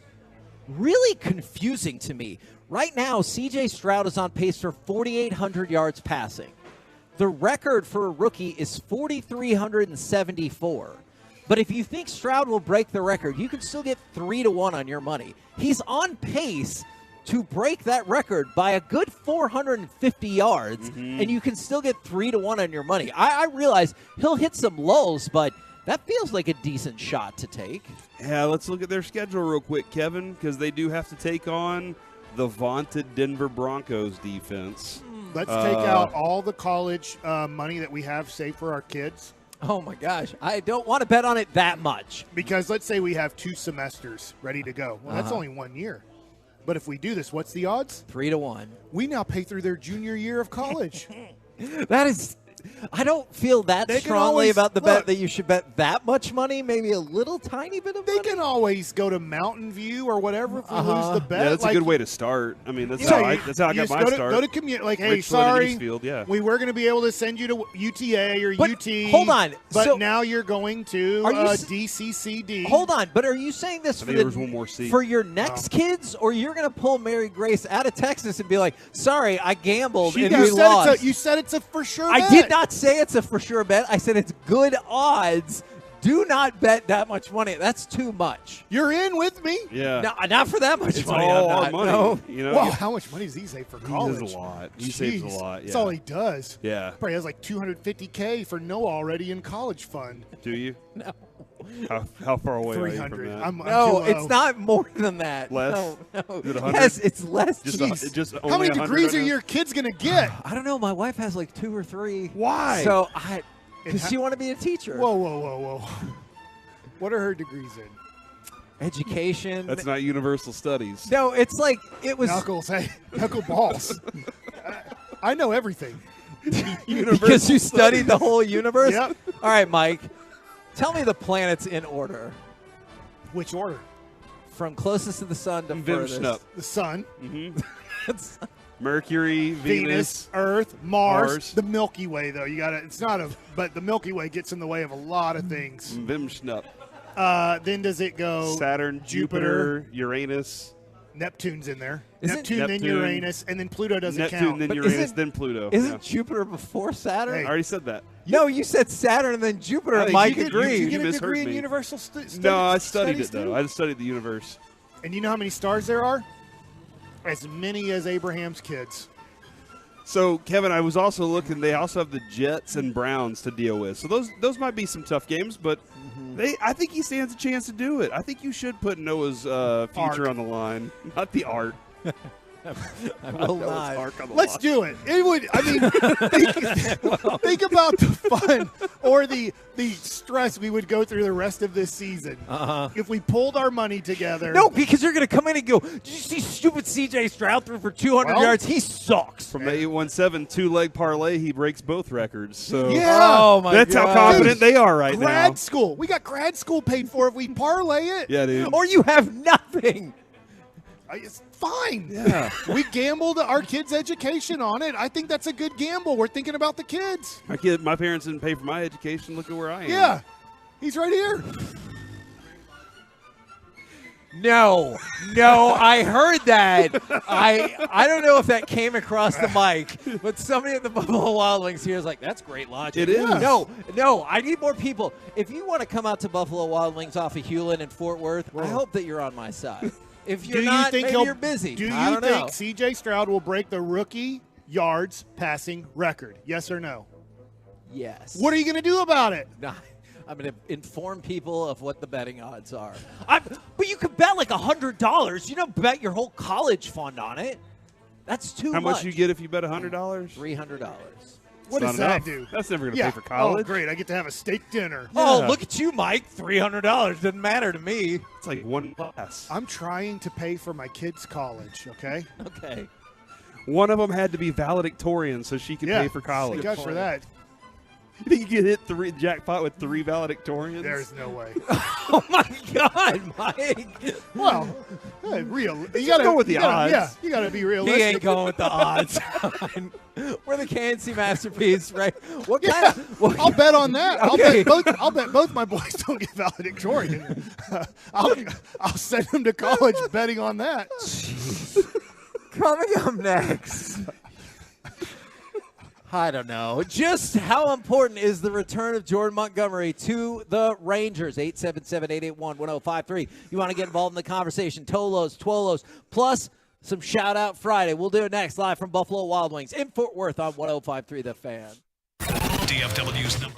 really confusing to me. Right now, C.J. Stroud is on pace for 4,800 yards passing. The record for a rookie is 4,374. But if you think Stroud will break the record, you can still get 3-1 on your money. He's on pace to break that record by a good 450 yards, and you can still get 3-1 on your money. I realize he'll hit some lulls, but that feels like a decent shot to take. Yeah, let's look at their schedule real quick, Kevin, because they do have to take on the vaunted Denver Broncos defense. Let's take out all the college money that we have saved for our kids. Oh, my gosh. I don't want to bet on it that much. Because let's say we have 2 semesters ready to go. Well, that's only 1 year. But if we do this, what's the odds? 3-1. We now pay through their junior year of college. That is... I don't feel that They can strongly always- about the look. bet that you should bet that much money, maybe a little tiny bit of They money. can always go to Mountain View or whatever if we lose the bet. Yeah, that's a good way to start. I mean, that's how I got just my start. Go to community. Like, hey, Richland and sorry, Eastfield, yeah. we were going to be able to send you to UTA or But UT. hold on, But so- now you're going to Are you s- DCCD. Hold on, but are you saying this I for, think there was one more seat. for your next kids, or you're going to pull Mary Grace out of Texas and be like, sorry, I gambled and we lost? You said it's a for sure I bet. did not say it's a for sure bet. I said it's good odds. Do not bet that much money. That's too much. You're in with me. Yeah. No, not for that much It's money. all I'm our not. money. No. You know, Wow, how much money does he save for college? He does a lot. He saves a Jeez, lot. That's Yeah. all he does. Yeah. Probably has like $250K for Noah already in college fund. Do you? No. How far away are you 300. from that? I'm No, too low. it's not more than that. Less? No, no. Is it 100? Yes, it's less. Just Jeez. just How only many 100 degrees right are now? your kids going to get? I don't know. My wife has like 2 or 3. Why? So And because how- she want to be a teacher. Whoa, whoa, whoa, whoa. What are her degrees in? Education. That's not universal studies. No, it's like it was Knuckles, hey, knuckleballs. I know everything. because you studied the whole universe. Yep. All right, Mike. Tell me the planets in order, Which order? from closest to the sun to Vim furthest. Schnupp. The sun, Mercury, Venus, Earth, Mars, Mars. the Milky Way. Though you got to, it's not a, but the Milky Way gets in the way of a lot of things. Vim Schnupp. Then does it go Saturn, Jupiter, Uranus. Neptune's in there. Isn't Neptune, then Uranus, and then Pluto doesn't Neptune, count. then But Uranus, then Pluto. Isn't Yeah. Jupiter before Saturn? I already said that. No, you said Saturn and then Jupiter. I And think Mike you agreed. Did you get a misheard degree in me. universal studies? No, I studied it, too? though. I studied the universe. And you know how many stars there are? As many as Abraham's kids. So, Kevin, I was also looking. They also have the Jets and Browns to deal with. So those might be some tough games, but I think he stands a chance to do it. I think you should put Noah's future on the line, not the art. I will Noah's not. Ark on the Let's line. do it. It would. I mean, think about the fun or the stress we would go through the rest of this season if we pulled our money together. No, because you're going to come in and go, did you see stupid C.J. Stroud threw for 200 Well, yards? He sucks. From the 817 two-leg parlay, he breaks both records. So Yeah. Oh, my that's God. how confident they are right grad now. school. We got grad school paid for if we parlay it. Yeah, dude. Or you have nothing. It's fine. Yeah. We gambled our kids' education on it. I think that's a good gamble. We're thinking about the kids. My parents didn't pay for my education. Look at where I am. Yeah. He's right here. No, I heard that. I don't know if that came across the mic, but somebody at the Buffalo Wild Wings here is like, that's great logic. It is. No, I need more people. If you want to come out to Buffalo Wild Wings off of Hewlin and Fort Worth, I hope that you're on my side. If you're not, maybe you're busy. Do I you don't think know. C.J. Stroud will break the rookie yards passing record? Yes or no? Yes. What are you going to do about it? Nah, I'm going to inform people of what the betting odds are. But you could bet like $100. You don't bet your whole college fund on it. That's too How much. much you get if you bet $100? $300. What It's does not that enough. do? That's never going to Yeah. pay for college. Oh, great. I get to have a steak dinner. Oh, look at you, Mike. $300 doesn't matter to me. It's like one class. I'm trying to pay for my kids' college, okay? Okay. One of them had to be valedictorian so she could Yeah. pay for college. Thank God for that. You think you get hit jackpot with 3 valedictorians? There's no way. Oh, my God, Mike. Well, real. You Just gotta go with the odds. odds. Yeah, you got to be He realistic. ain't going with the odds. We're the KNC masterpiece, right? What kind of? I'll bet on that. Okay. I'll bet both my boys don't get valedictorian. I'll send them to college betting on that. Coming up next. I don't know. Just how important is the return of Jordan Montgomery to the Rangers? 877-881-1053. You want to get involved in the conversation. Tolos, Twolos, plus some shout-out Friday. We'll do it next, live from Buffalo Wild Wings in Fort Worth on 105.3 The Fan. DFW's number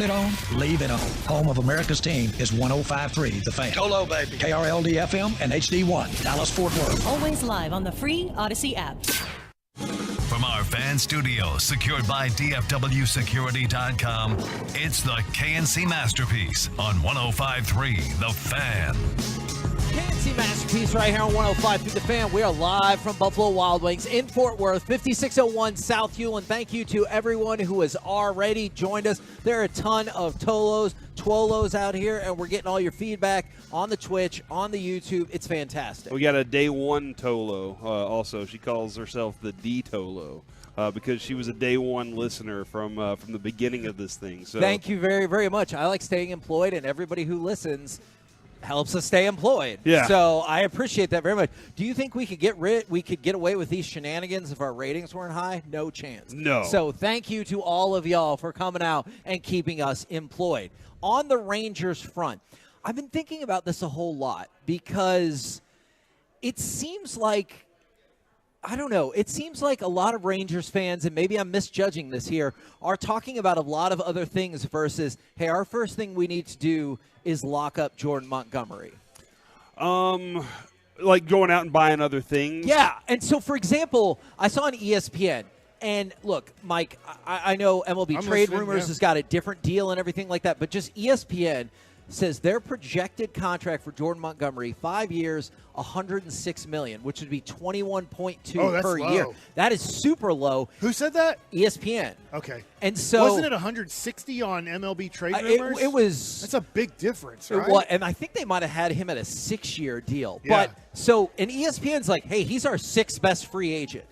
It on, leave it on. Home of America's team is 105.3 The Fan. Hello, baby. KRLD FM and HD1, Dallas Fort Worth. Always live on the free Odyssey app. From our fan studio, secured by DFWsecurity.com, it's the KNC Masterpiece on 105.3 The Fan. KNC Masterpiece right here on 105 through The Fan. We are live from Buffalo Wild Wings in Fort Worth, 5601 South Hewlin. Thank you to everyone who has already joined us. There are a ton of Twolos out here, and we're getting all your feedback on the Twitch, on the YouTube. It's fantastic. We got a day one Tolo also. She calls herself the D Tolo. Because she was a day one listener from the beginning of this thing. So thank you very, very much. I like staying employed, and everybody who listens helps us stay employed. Yeah. So I appreciate that very much. Do you think we could get away with these shenanigans if our ratings weren't high? No chance. No. So thank you to all of y'all for coming out and keeping us employed. On the Rangers front, I've been thinking about this a whole lot because it seems like, I don't know, it seems like a lot of Rangers fans, and maybe I'm misjudging this here, are talking about a lot of other things versus, hey, our first thing we need to do is lock up Jordan Montgomery. Like going out and buying other things? Yeah, and so, for example, I saw on ESPN, and look, Mike, I know MLB Trade Rumors has got a different deal and everything like that, but just ESPN says their projected contract for Jordan Montgomery, 5 years, $106 million, which would be $21.2 per year. That is super low. Who said that? ESPN. Okay. And so wasn't it 160 on MLB Trade Rumors? It was. That's a big difference, right? Well, and I think they might have had him at a 6-year deal. Yeah. But so, and ESPN's like, hey, he's our 6th best free agent,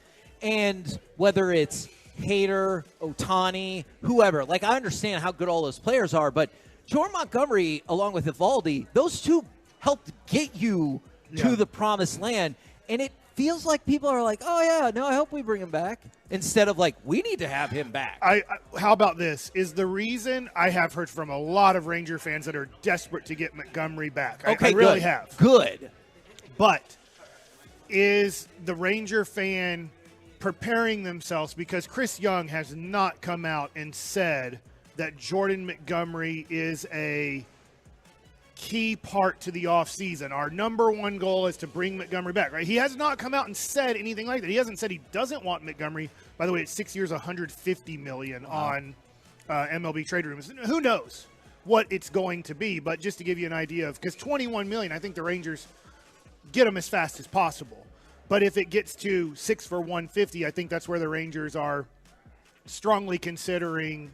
and whether it's Hader, Ohtani, whoever, like I understand how good all those players are, but Jordan Montgomery, along with Eovaldi, those two helped get you to the promised land. And it feels like people are like, oh, yeah, no, I hope we bring him back. Instead of like, we need to have him back. How about this? Is the reason I have heard from a lot of Ranger fans that are desperate to get Montgomery back. Okay, I really good. have. Good. But is the Ranger fan preparing themselves? Because Chris Young has not come out and said that Jordan Montgomery is a key part to the offseason. Our number one goal is to bring Montgomery back, right? He has not come out and said anything like that. He hasn't said he doesn't want Montgomery. By the way, it's 6 years, $150 million on MLB Trade Rumors. Who knows what it's going to be, but just to give you an idea of, because $21 million, I think the Rangers get him as fast as possible. But if it gets to 6 for $150, I think that's where the Rangers are strongly considering,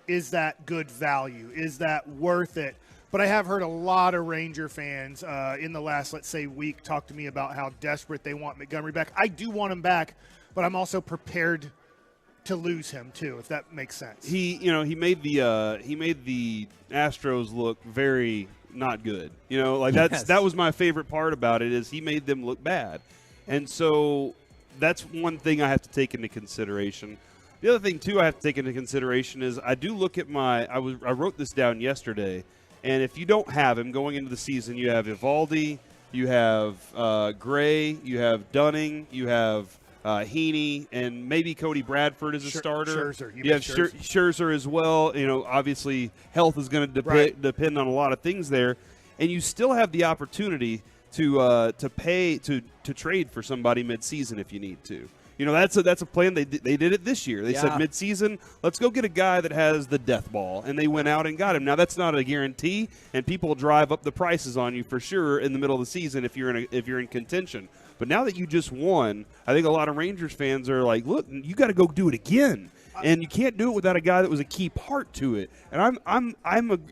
is that good value? Is that worth it? But I have heard a lot of Ranger fans in the last, let's say, week talk to me about how desperate they want Montgomery back. I do want him back, but I'm also prepared to lose him too, if that makes sense. He made the Astros look very not good. That was my favorite part about it, is he made them look bad. And so that's one thing I have to take into consideration. The other thing, too, I have to take into consideration is I do look at I wrote this down yesterday, and if you don't have him going into the season, you have Eovaldi, you have Gray, you have Dunning, you have Heaney, and maybe Cody Bradford as a starter. Scherzer. You have Scherzer as well. Obviously health is going to depend on a lot of things there, and you still have the opportunity to trade for somebody mid-season if you need to. That's a plan. They did it this year. They said mid-season, let's go get a guy that has the death ball, and they went out and got him. Now that's not a guarantee, and people will drive up the prices on you for sure in the middle of the season if you're in contention. But now that you just won, I think a lot of Rangers fans are like, look, you got to go do it again. And you can't do it without a guy that was a key part to it. And I'm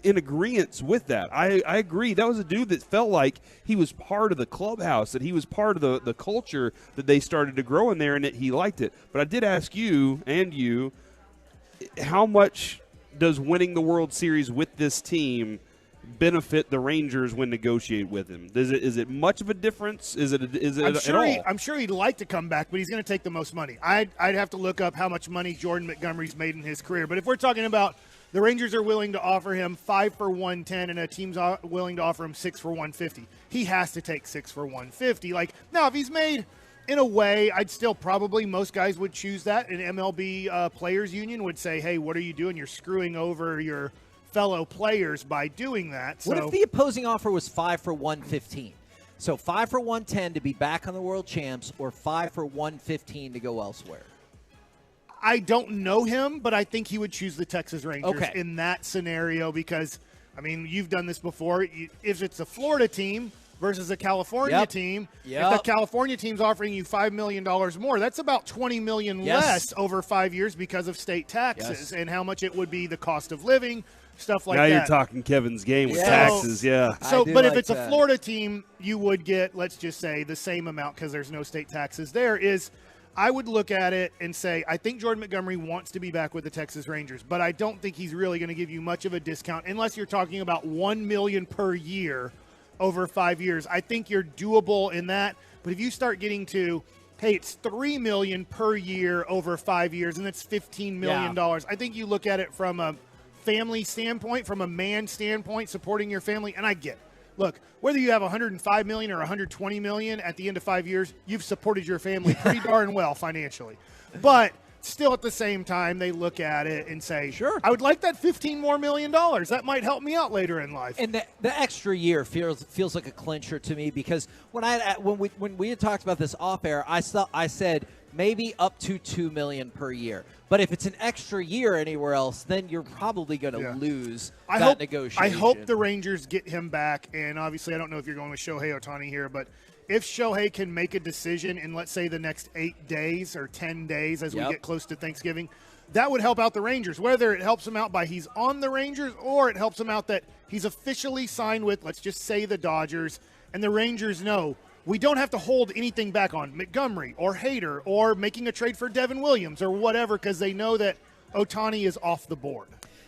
in agreement with that. I agree. That was a dude that felt like he was part of the clubhouse, that he was part of the culture that they started to grow in there, and that he liked it. But I did ask you, how much does winning the World Series with this team benefit the Rangers when negotiate with him? Is it much of a difference? Is it at all? I'm sure he'd like to come back, but he's going to take the most money. I'd have to look up how much money Jordan Montgomery's made in his career. But if we're talking about the Rangers are willing to offer him 5 for $110 and a team's willing to offer him 6 for $150, he has to take 6 for $150. Like, now, if he's made, in a way, I'd still probably, most guys would choose that. An MLB players union would say, hey, what are you doing? You're screwing over your fellow players by doing that. What if the opposing offer was 5 for $115? So 5 for $110 to be back on the world champs, or 5 for $115 to go elsewhere? I don't know him, but I think he would choose the Texas Rangers in that scenario because, I mean, you've done this before. If it's a Florida team versus a California team, if the California team's offering you $5 million more, that's about $20 million less over 5 years because of state taxes and how much it would be the cost of living, stuff like that. Now you're talking Kevin's game with taxes, So, but if it's a Florida team, you would get, let's just say, the same amount because there's no state taxes there. I would look at it and say, I think Jordan Montgomery wants to be back with the Texas Rangers, but I don't think he's really going to give you much of a discount unless you're talking about $1 million per year over 5 years. I think you're doable in that. But if you start getting to, hey, it's $3 million per year over 5 years, and that's $15 million. I think you look at it from a family standpoint, from a man standpoint, supporting your family, and I get it. Look, whether you have $105 million or $120 million at the end of 5 years, you've supported your family pretty darn well financially. But still at the same time, they look at it and say, sure, I would like that $15 more million. That might help me out later in life. And the extra year feels like a clincher to me because when we had talked about this off air, I said maybe up to $2 million per year. But if it's an extra year anywhere else, then you're probably going to lose that negotiation. I hope the Rangers get him back. And obviously, I don't know if you're going with Shohei Ohtani here, but if Shohei can make a decision in, let's say, the next 8 days or 10 days as we get close to Thanksgiving, that would help out the Rangers. Whether it helps him out by he's on the Rangers or it helps him out that he's officially signed with, let's just say, the Dodgers, and the Rangers know we don't have to hold anything back on Montgomery or Hader or making a trade for Devin Williams or whatever because they know that Ohtani is off the board.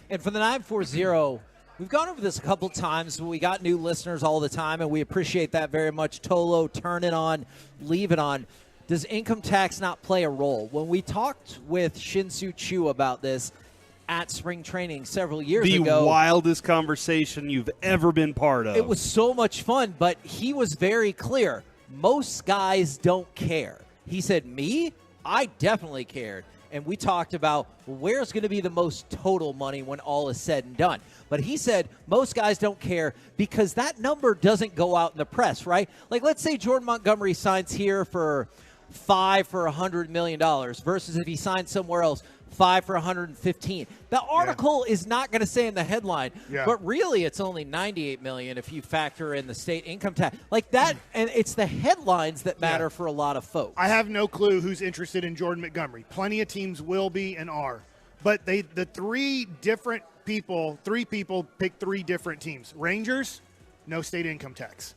And for the 940, we've gone over this a couple times. We got new listeners all the time, and we appreciate that very much. Tolo, turn it on, leave it on. Does income tax not play a role? When we talked with Shin-Soo Choo about this at spring training several years ago. The wildest conversation you've ever been part of. It was so much fun, but he was very clear. Most guys don't care. He said, me? I definitely cared. And we talked about where's going to be the most total money when all is said and done. But he said most guys don't care because that number doesn't go out in the press, right? Like, let's say Jordan Montgomery signs here for $5 for $100 million versus if he signs somewhere else, $5 for $115. The article is not going to say in the headline, but really it's only $98 million if you factor in the state income tax. Like that, and it's the headlines that matter for a lot of folks. I have no clue who's interested in Jordan Montgomery. Plenty of teams will be and are. But the three people pick 3 different teams. Rangers, no state income tax.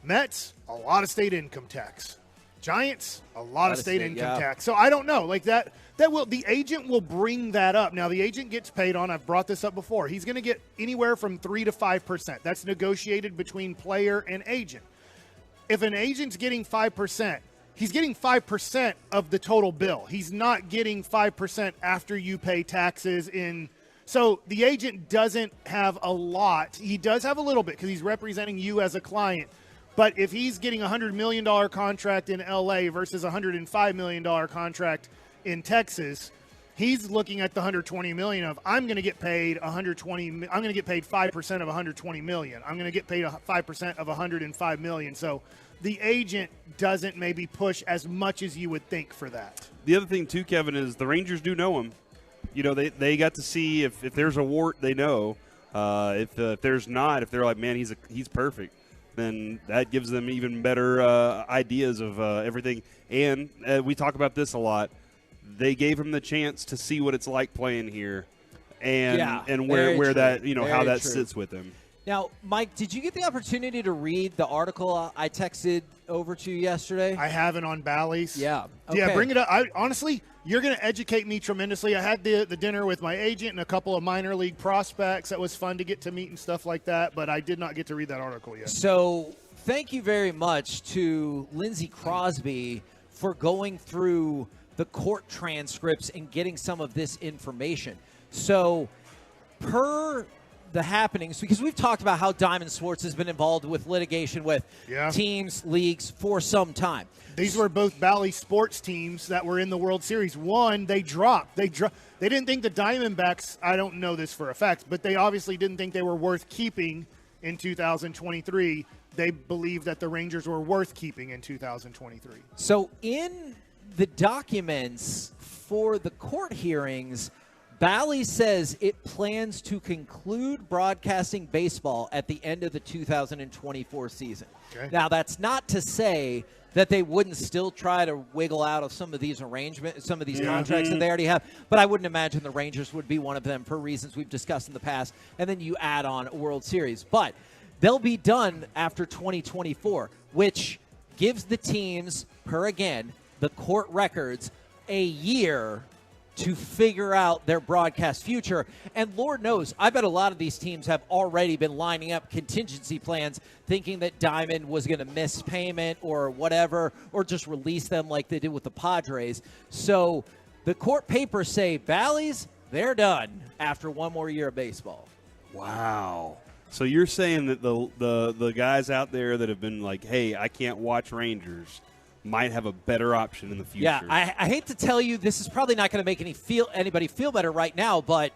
Mets, a lot of state income tax. Giants, a lot of state income tax. So I don't know. Like that will, the agent will bring that up. Now the agent gets paid on, I've brought this up before, he's going to get anywhere from 3 to 5%. That's negotiated between player and agent. If an agent's getting 5%, he's getting 5% of the total bill. He's not getting 5% after you pay taxes in. So the agent doesn't have a lot. He does have a little bit because he's representing you as a client. But if he's getting a $100 million contract in L.A. versus a $105 million contract in Texas, he's looking at the $120 million of I'm going to get paid $120. I'm going to get paid 5% of $120 million. I'm going to get paid 5% of $105 million. So the agent doesn't maybe push as much as you would think for that. The other thing too, Kevin, is the Rangers do know him. You know, they got to see if there's a wart, they know. If there's not, if they're like, man, he's perfect, then that gives them even better ideas of everything. And we talk about this a lot. They gave him the chance to see what it's like playing here, and where that how that sits with him. Now, Mike, did you get the opportunity to read the article I texted over to you yesterday? I haven't on Bally's. Yeah. Okay. Yeah, bring it up. Honestly, you're going to educate me tremendously. I had the dinner with my agent and a couple of minor league prospects. That was fun to get to meet and stuff like that, but I did not get to read that article yet. So thank you very much to Lindsey Crosby for going through the court transcripts and getting some of this information. So per the happenings, because we've talked about how Diamond Sports has been involved with litigation with teams, leagues for some time. These were both Bally sports teams that were in the World Series. One, they dropped. They didn't think the Diamondbacks, I don't know this for a fact, but they obviously didn't think they were worth keeping in 2023. They believed that the Rangers were worth keeping in 2023. So in the documents for the court hearings, Bally says it plans to conclude broadcasting baseball at the end of the 2024 season. Okay. Now, that's not to say that they wouldn't still try to wiggle out of some of these arrangements, some of these contracts that they already have. But I wouldn't imagine the Rangers would be one of them for reasons we've discussed in the past. And then you add on a World Series. But they'll be done after 2024, which gives the teams, per again, the court records, a year to figure out their broadcast future. And Lord knows, I bet a lot of these teams have already been lining up contingency plans, thinking that Diamond was going to miss payment or whatever, or just release them like they did with the Padres. So the court papers say, Bally's, they're done after one more year of baseball. Wow. So you're saying that the guys out there that have been like, hey, I can't watch Rangers, might have a better option in the future. Yeah, I hate to tell you, this is probably not going to make anybody feel better right now, but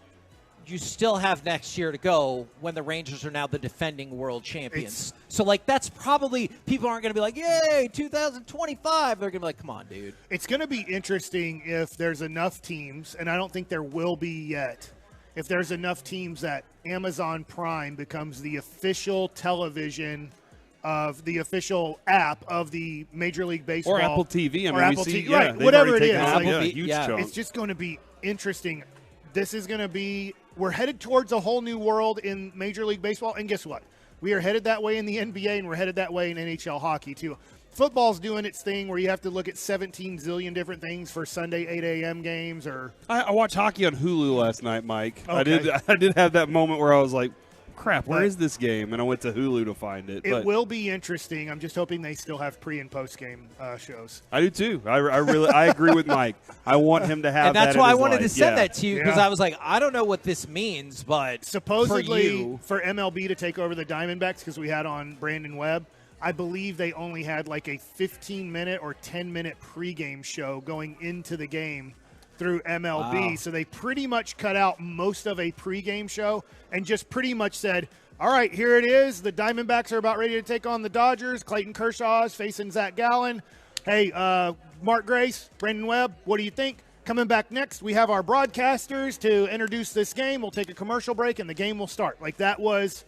you still have next year to go when the Rangers are now the defending world champions. So, that's probably – people aren't going to be like, yay, 2025. They're going to be like, come on, dude. It's going to be interesting if there's enough teams, and I don't think there will be yet, if there's enough teams that Amazon Prime becomes the official television of the official app of the Major League Baseball. Or Apple TV. Right, whatever it is. Huge chunk. It's just going to be interesting. This is going to be – we're headed towards a whole new world in Major League Baseball, and guess what? We are headed that way in the NBA, and we're headed that way in NHL hockey, too. Football's doing its thing where you have to look at 17 zillion different things for Sunday 8 a.m. games. Or I watched hockey on Hulu last night, Mike. Okay. I did have that moment where I was like, crap, where is this game? And I went to Hulu to find it. It will be interesting. I'm just hoping they still have pre- and post-game shows. I do, too. I agree with Mike. I want him to have that. And that's that why I in his wanted life. to send that to you, because I was like, I don't know what this means, but supposedly for MLB to take over the Diamondbacks, because we had on Brandon Webb, I believe they only had like a 15-minute or 10-minute pregame show going into the game through MLB. Wow. So they pretty much cut out most of a pregame show and just pretty much said, all right, here it is. The Diamondbacks are about ready to take on the Dodgers. Clayton Kershaw is facing Zach Gallen. Hey, Mark Grace, Brandon Webb, what do you think? Coming back next, we have our broadcasters to introduce this game. We'll take a commercial break, and the game will start. Like, that was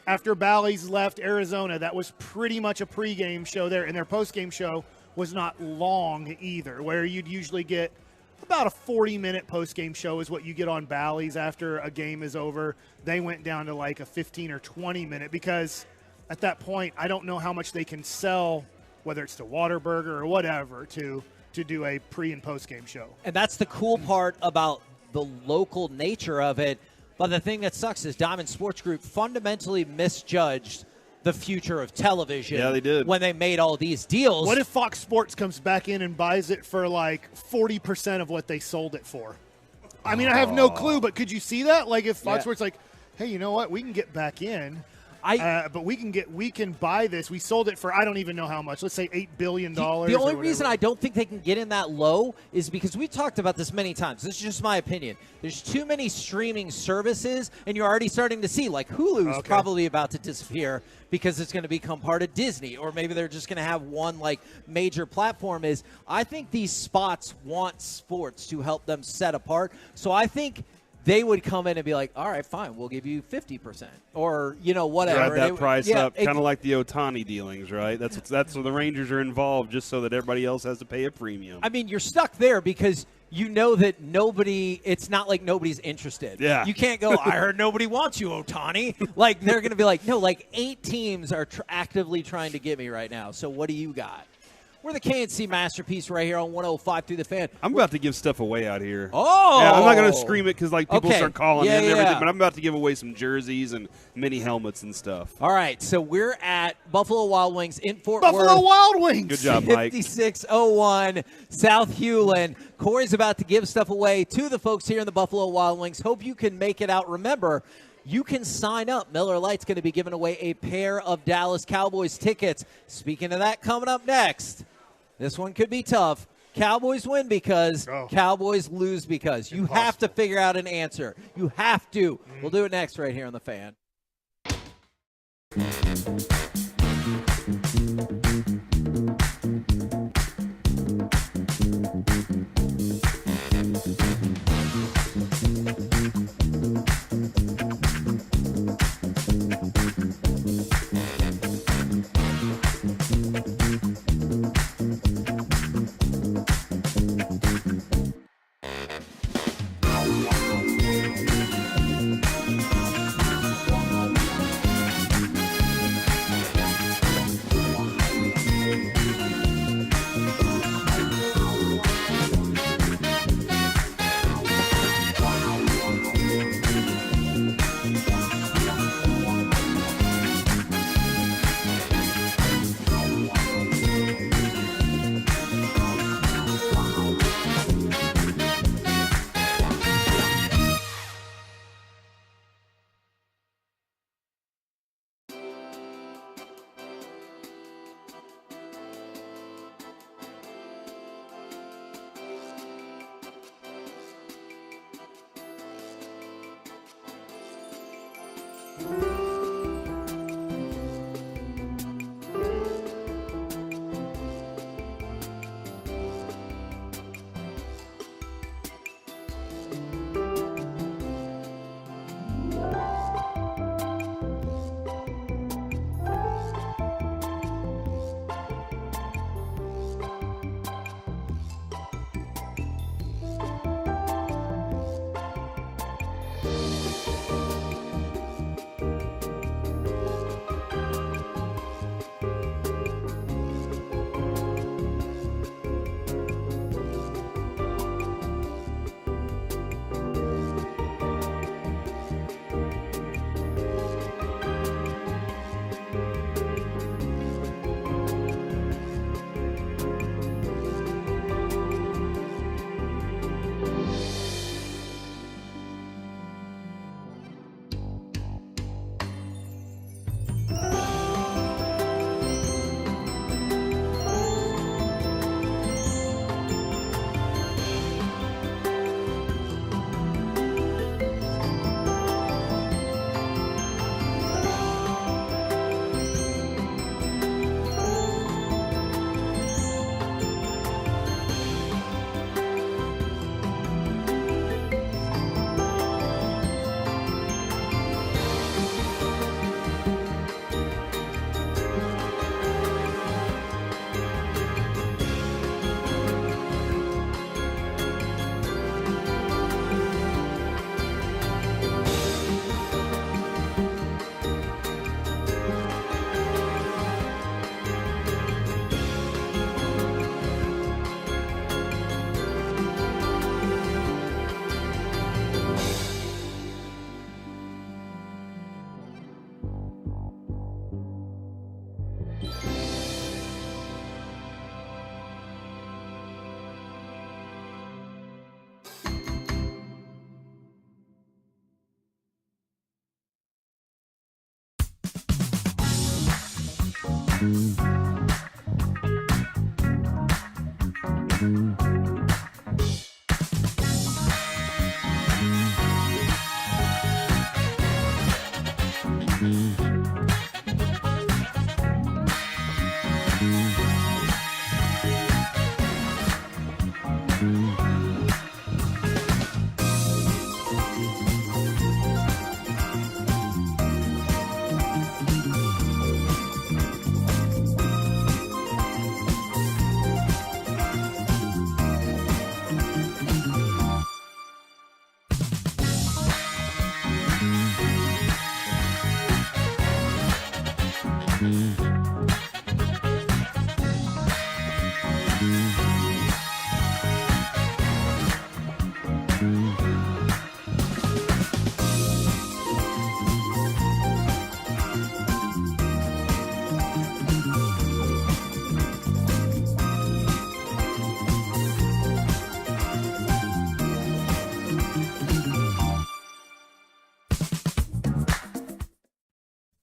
after Bally's left Arizona. That was pretty much a pregame show there, and their postgame show was not long either, where you'd usually get about a 40-minute postgame show is what you get on Bally's after a game is over. They went down to like a 15 or 20-minute because at that point, I don't know how much they can sell, whether it's to Whataburger or whatever, to do a pre- and postgame show. And that's the cool part about the local nature of it. But the thing that sucks is Diamond Sports Group fundamentally misjudged the future of television. Yeah, they did. When they made all these deals. What if Fox Sports comes back in and buys it for like 40% of what they sold it for? I mean, I have no clue, but could you see that? Like if Fox Sports like, hey, you know what? We can get back in. But we can buy this. We sold it for I don't even know how much. Let's say $8 billion. The only reason I don't think they can get in that low is because we've talked about this many times. This is just my opinion. There's too many streaming services, and you're already starting to see, like Hulu's probably about to disappear because it's going to become part of Disney, or maybe they're just going to have one like major platform. I think these spots want sports to help them set apart. So I think they would come in and be like, all right, fine, we'll give you 50%. Or, whatever. Drive that price up, kind of like the Ohtani dealings, right? That's where the Rangers are involved just so that everybody else has to pay a premium. I mean, you're stuck there because you know that it's not like nobody's interested. Yeah. You can't go, I heard nobody wants you, Ohtani. Like, they're going to be like, no, like 8 teams are actively trying to get me right now. So what do you got? We're the KNC Masterpiece right here on 105 through the Fan. I'm about to give stuff away out here. Oh! Yeah, I'm not going to scream it because people start calling in and everything, yeah. but I'm about to give away some jerseys and mini helmets and stuff. All right, so we're at Buffalo Wild Wings in Fort Buffalo Worth. Wild Wings! Good job, Mike. 5601 South Hewlin. Corey's about to give stuff away to the folks here in the Buffalo Wild Wings. Hope you can make it out. Remember, you can sign up. Miller Lite's going to be giving away a pair of Dallas Cowboys tickets. Speaking of that, coming up next, this one could be tough. Cowboys win because, Cowboys lose because. You have to figure out an answer. You have to. We'll do it next right here on The Fan.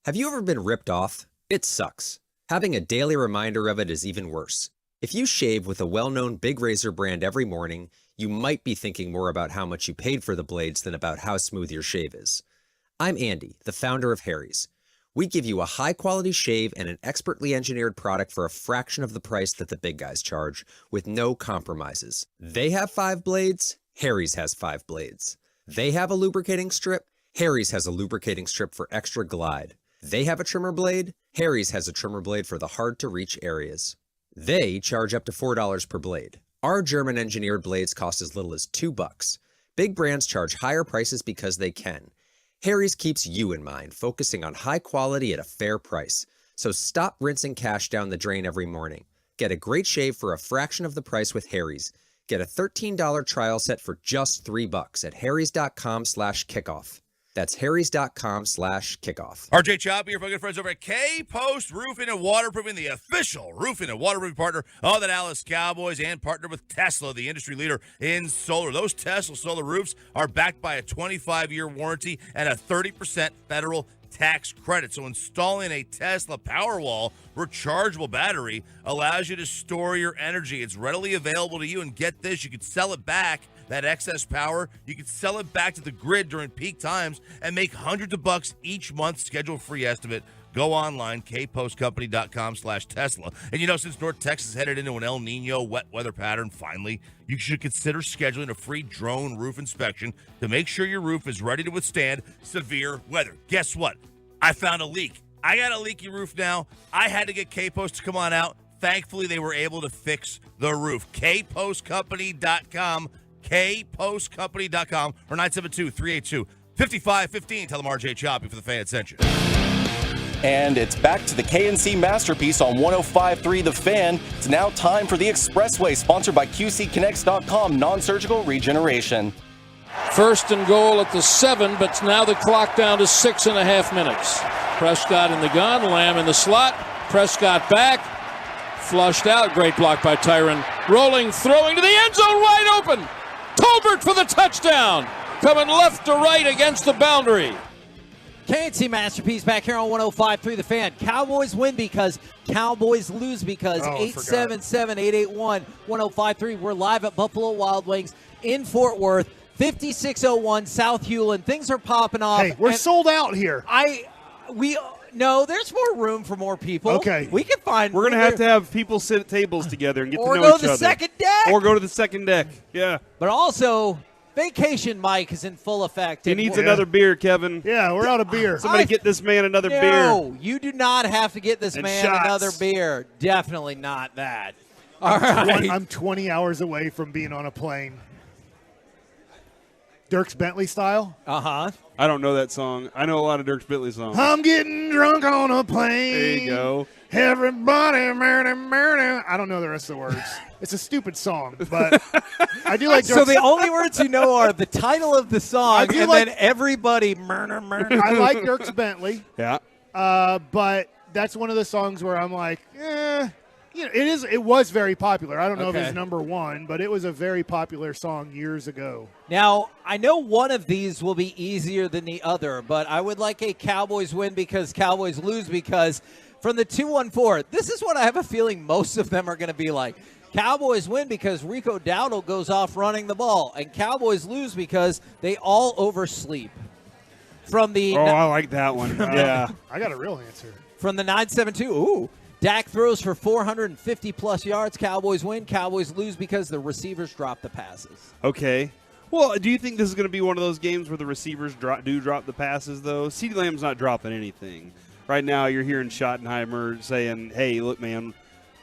Have you ever been ripped off? It sucks. Having a daily reminder of it is even worse. If you shave with a well-known big razor brand every morning, you might be thinking more about how much you paid for the blades than about how smooth your shave is. I'm Andy, the founder of Harry's. We give you a high-quality shave and an expertly engineered product for a fraction of the price that the big guys charge, with no compromises. They have 5 blades, Harry's has 5 blades. They have a lubricating strip, Harry's has a lubricating strip for extra glide. They have a trimmer blade, Harry's has a trimmer blade for the hard-to-reach areas. They charge up to $4 per blade. Our German-engineered blades cost as little as $2. Big brands charge higher prices because they can. Harry's keeps you in mind, focusing on high quality at a fair price. So stop rinsing cash down the drain every morning. Get a great shave for a fraction of the price with Harry's. Get a $13 trial set for just $3 at harrys.com/kickoff. That's harrys.com/kickoff. RJ Choppy, your good friends over at K-Post Roofing and Waterproofing, the official roofing and waterproofing partner of the Dallas Cowboys, and partner with Tesla, the industry leader in solar. Those Tesla solar roofs are backed by a 25-year warranty and a 30% federal tax credit. So installing a Tesla Powerwall rechargeable battery allows you to store your energy. It's readily available to you, and get this, you can sell it back. That excess power, you can sell it back to the grid during peak times and make hundreds of bucks each month. Schedule a free estimate. Go online, kpostcompany.com/Tesla. And since North Texas is headed into an El Nino wet weather pattern, finally, you should consider scheduling a free drone roof inspection to make sure your roof is ready to withstand severe weather. Guess what? I found a leak. I got a leaky roof now. I had to get K-Post to come on out. Thankfully, they were able to fix the roof. kpostcompany.com. kpostcompany.com or 972-382-5515. Tell them RJ Choppy for the fan sent you. And it's back to the KNC Masterpiece on 105.3 The Fan. It's now time for the Expressway, sponsored by QCConnects.com, non-surgical regeneration. First and goal at the 7, but now the clock down to 6.5 minutes. Prescott in the gun, Lamb in the slot. Prescott back, flushed out. Great block by Tyron. Rolling, throwing to the end zone, wide open. Tolbert for the touchdown. Coming left to right against the boundary. KNC Masterpiece back here on 105.3 The Fan. Cowboys win because Cowboys lose because. 877-881-1053. We're live at Buffalo Wild Wings in Fort Worth. 5601 South Hewlin. Things are popping off. Hey, we're sold out here. No, there's more room for more people. Okay. We can find. We're going to have people sit at tables together and get to know each other. Or go to the second deck. Or go to the second deck. Yeah. But also, Vacation Mike is in full effect. He needs another beer, Kevin. Yeah, we're out of beer. Somebody get this man another beer. No, you do not have to get this man shots. another beer. Definitely not that. All right. I'm 20 hours away from being on a plane. Dierks Bentley style? Uh-huh. I don't know that song. I know a lot of Dierks Bentley songs. I'm getting drunk on a plane. There you go. Everybody, murder. I don't know the rest of the words. It's a stupid song, but I do like Dierks. So the only words you know are the title of the song and then everybody murder. I like Dierks Bentley. Yeah. But that's one of the songs where I'm like, it was very popular. I don't know if it's number one, but it was a very popular song years ago. Now, I know one of these will be easier than the other, but I would like a Cowboys win because Cowboys lose because from the 214, this is what I have a feeling most of them are going to be like. Cowboys win because Rico Dowdle goes off running the ball, and Cowboys lose because they all oversleep. From the I like that one. Yeah. I got a real answer. From the 972, Dak throws for 450-plus yards. Cowboys win. Cowboys lose because the receivers drop the passes. Okay. Well, do you think this is going to be one of those games where the receivers drop the passes, though? CeeDee Lamb's not dropping anything. Right now, you're hearing Schottenheimer saying, hey, look, man,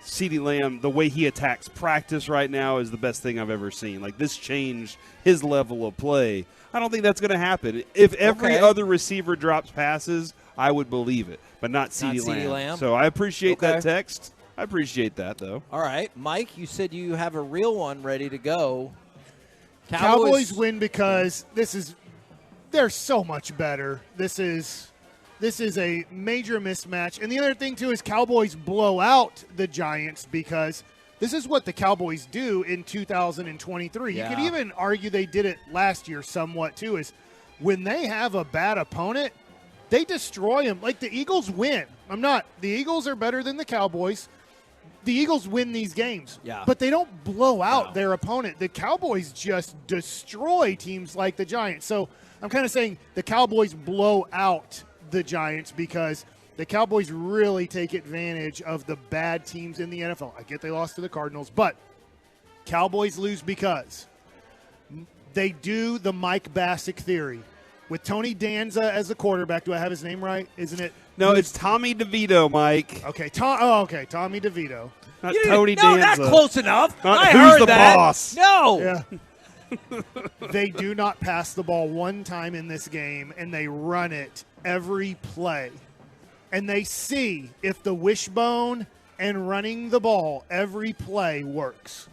CeeDee Lamb, the way he attacks practice right now is the best thing I've ever seen. Like, this changed his level of play. I don't think that's going to happen. If every other receiver drops passes, I would believe it, but not CeeDee Lamb. So I appreciate that text. I appreciate that, though. All right. Mike, you said you have a real one ready to go. Cowboys win because they're so much better. This is a major mismatch. And the other thing, too, is Cowboys blow out the Giants because this is what the Cowboys do in 2023. Yeah. You could even argue they did it last year somewhat, too, is when they have a bad opponent, they destroy them. Like the Eagles win. The Eagles are better than the Cowboys. The Eagles win these games. Yeah. But they don't blow out their opponent. The Cowboys just destroy teams like the Giants. So I'm kind of saying the Cowboys blow out the Giants because the Cowboys really take advantage of the bad teams in the NFL. I get they lost to the Cardinals, but Cowboys lose because they do the Mike Bassick theory. With Tony Danza as the quarterback, do I have his name right? Isn't it? No, it's Tommy DeVito, Mike. Okay, Tommy DeVito. Not Tony Danza. Not close enough. Not I who's heard the that. boss. No. Yeah. They do not pass the ball one time in this game, and they run it every play. And they see if the wishbone and running the ball every play works.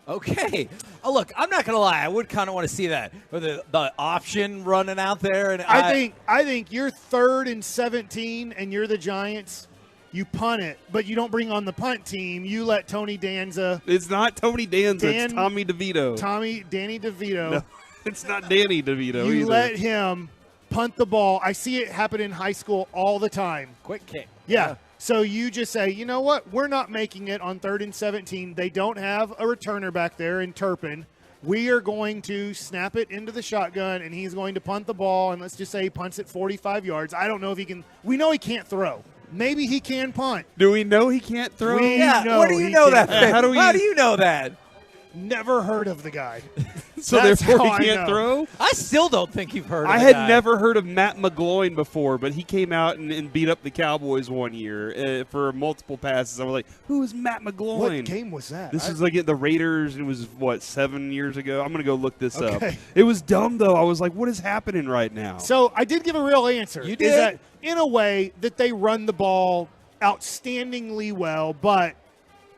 Okay. Oh, look, I'm not going to lie. I would kind of want to see that. With the option running out there. And I think you're 3rd and 17 and you're the Giants. You punt it, but you don't bring on the punt team. You let Tony Danza. It's not Tony Danza. It's Tommy DeVito. Danny DeVito. No, it's not Danny DeVito You either. let him punt the ball. I see it happen in high school all the time. Quick kick. Yeah. So you just say, you know what? We're not making it on 3rd and 17. They don't have a returner back there in Turpin. We are going to snap it into the shotgun, and he's going to punt the ball, and let's just say he punts it 45 yards. I don't know if he can. We know he can't throw. Maybe he can punt. Do we know he can't throw? We know Where do you he know can. that? How do you know that? Never heard of the guy. So That's therefore how he I can't know. throw? I still don't think you've heard of I the had guy. never heard of Matt McGloin before, but he came out and beat up the Cowboys one year for multiple passes. I was like, who is Matt McGloin? What game was that? This is like at the Raiders. It was, 7 years ago? I'm going to go look this up. Okay. It was dumb, though. I was like, what is happening right now? So I did give a real answer. You Is did? that in a way that they run the ball outstandingly well, but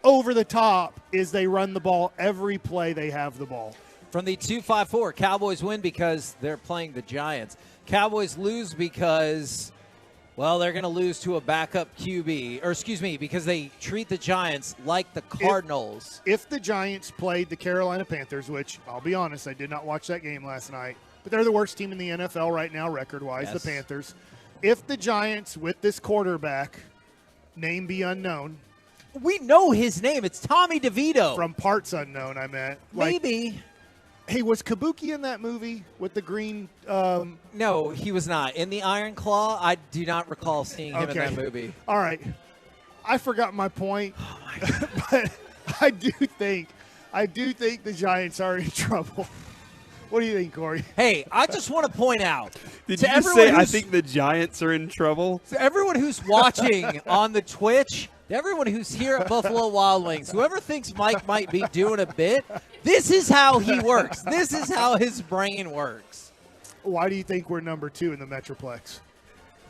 over the top is they run the ball every play they have the ball. From the 254, Cowboys win because they're playing the Giants. Cowboys lose because, well, they're going to lose to a backup QB. Or, excuse me, because they treat the Giants like the Cardinals. If the Giants played the Carolina Panthers, which I'll be honest, I did not watch that game last night, but they're the worst team in the NFL right now record-wise, Yes. the Panthers. If the Giants, with this quarterback, name be unknown. We know his name. It's Tommy DeVito. From parts unknown, I meant. Maybe. Hey, was Kabuki in that movie with the green? No, he was not. In the Iron Claw, I do not recall seeing him in that movie. All right. I forgot my point. But I do think the Giants are in trouble. What do you think, Corey? Hey, I just want to point out. Did to you everyone say I who's- think the Giants are in trouble? To everyone who's watching on the Twitch, to everyone who's here at Buffalo Wild Wings, whoever thinks Mike might be doing a bit, this is how he works. This is how his brain works. Why do you think we're number 2 in the Metroplex?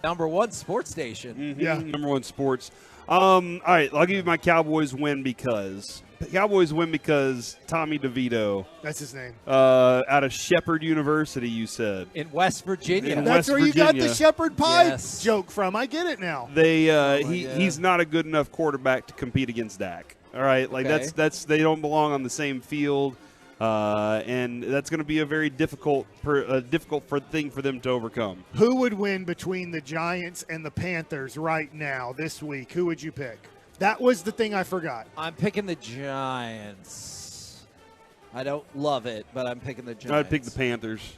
Number 1 sports station. Mm-hmm. Yeah. Number 1 sports. All right, I'll give you my Cowboys win because Tommy DeVito. That's his name. Out of Shepherd University, you said. In West Virginia. In That's West where you got the Virginia. shepherd pie Yes. joke from. I get it now. He's not a good enough quarterback to compete against Dak. All right, like Okay. that's they don't belong on the same field, and that's going to be a very difficult thing for them to overcome. Who would win between the Giants and the Panthers right now this week? Who would you pick? That was the thing I forgot. I'm picking the Giants. I don't love it, but I'm picking the Giants. I'd pick the Panthers.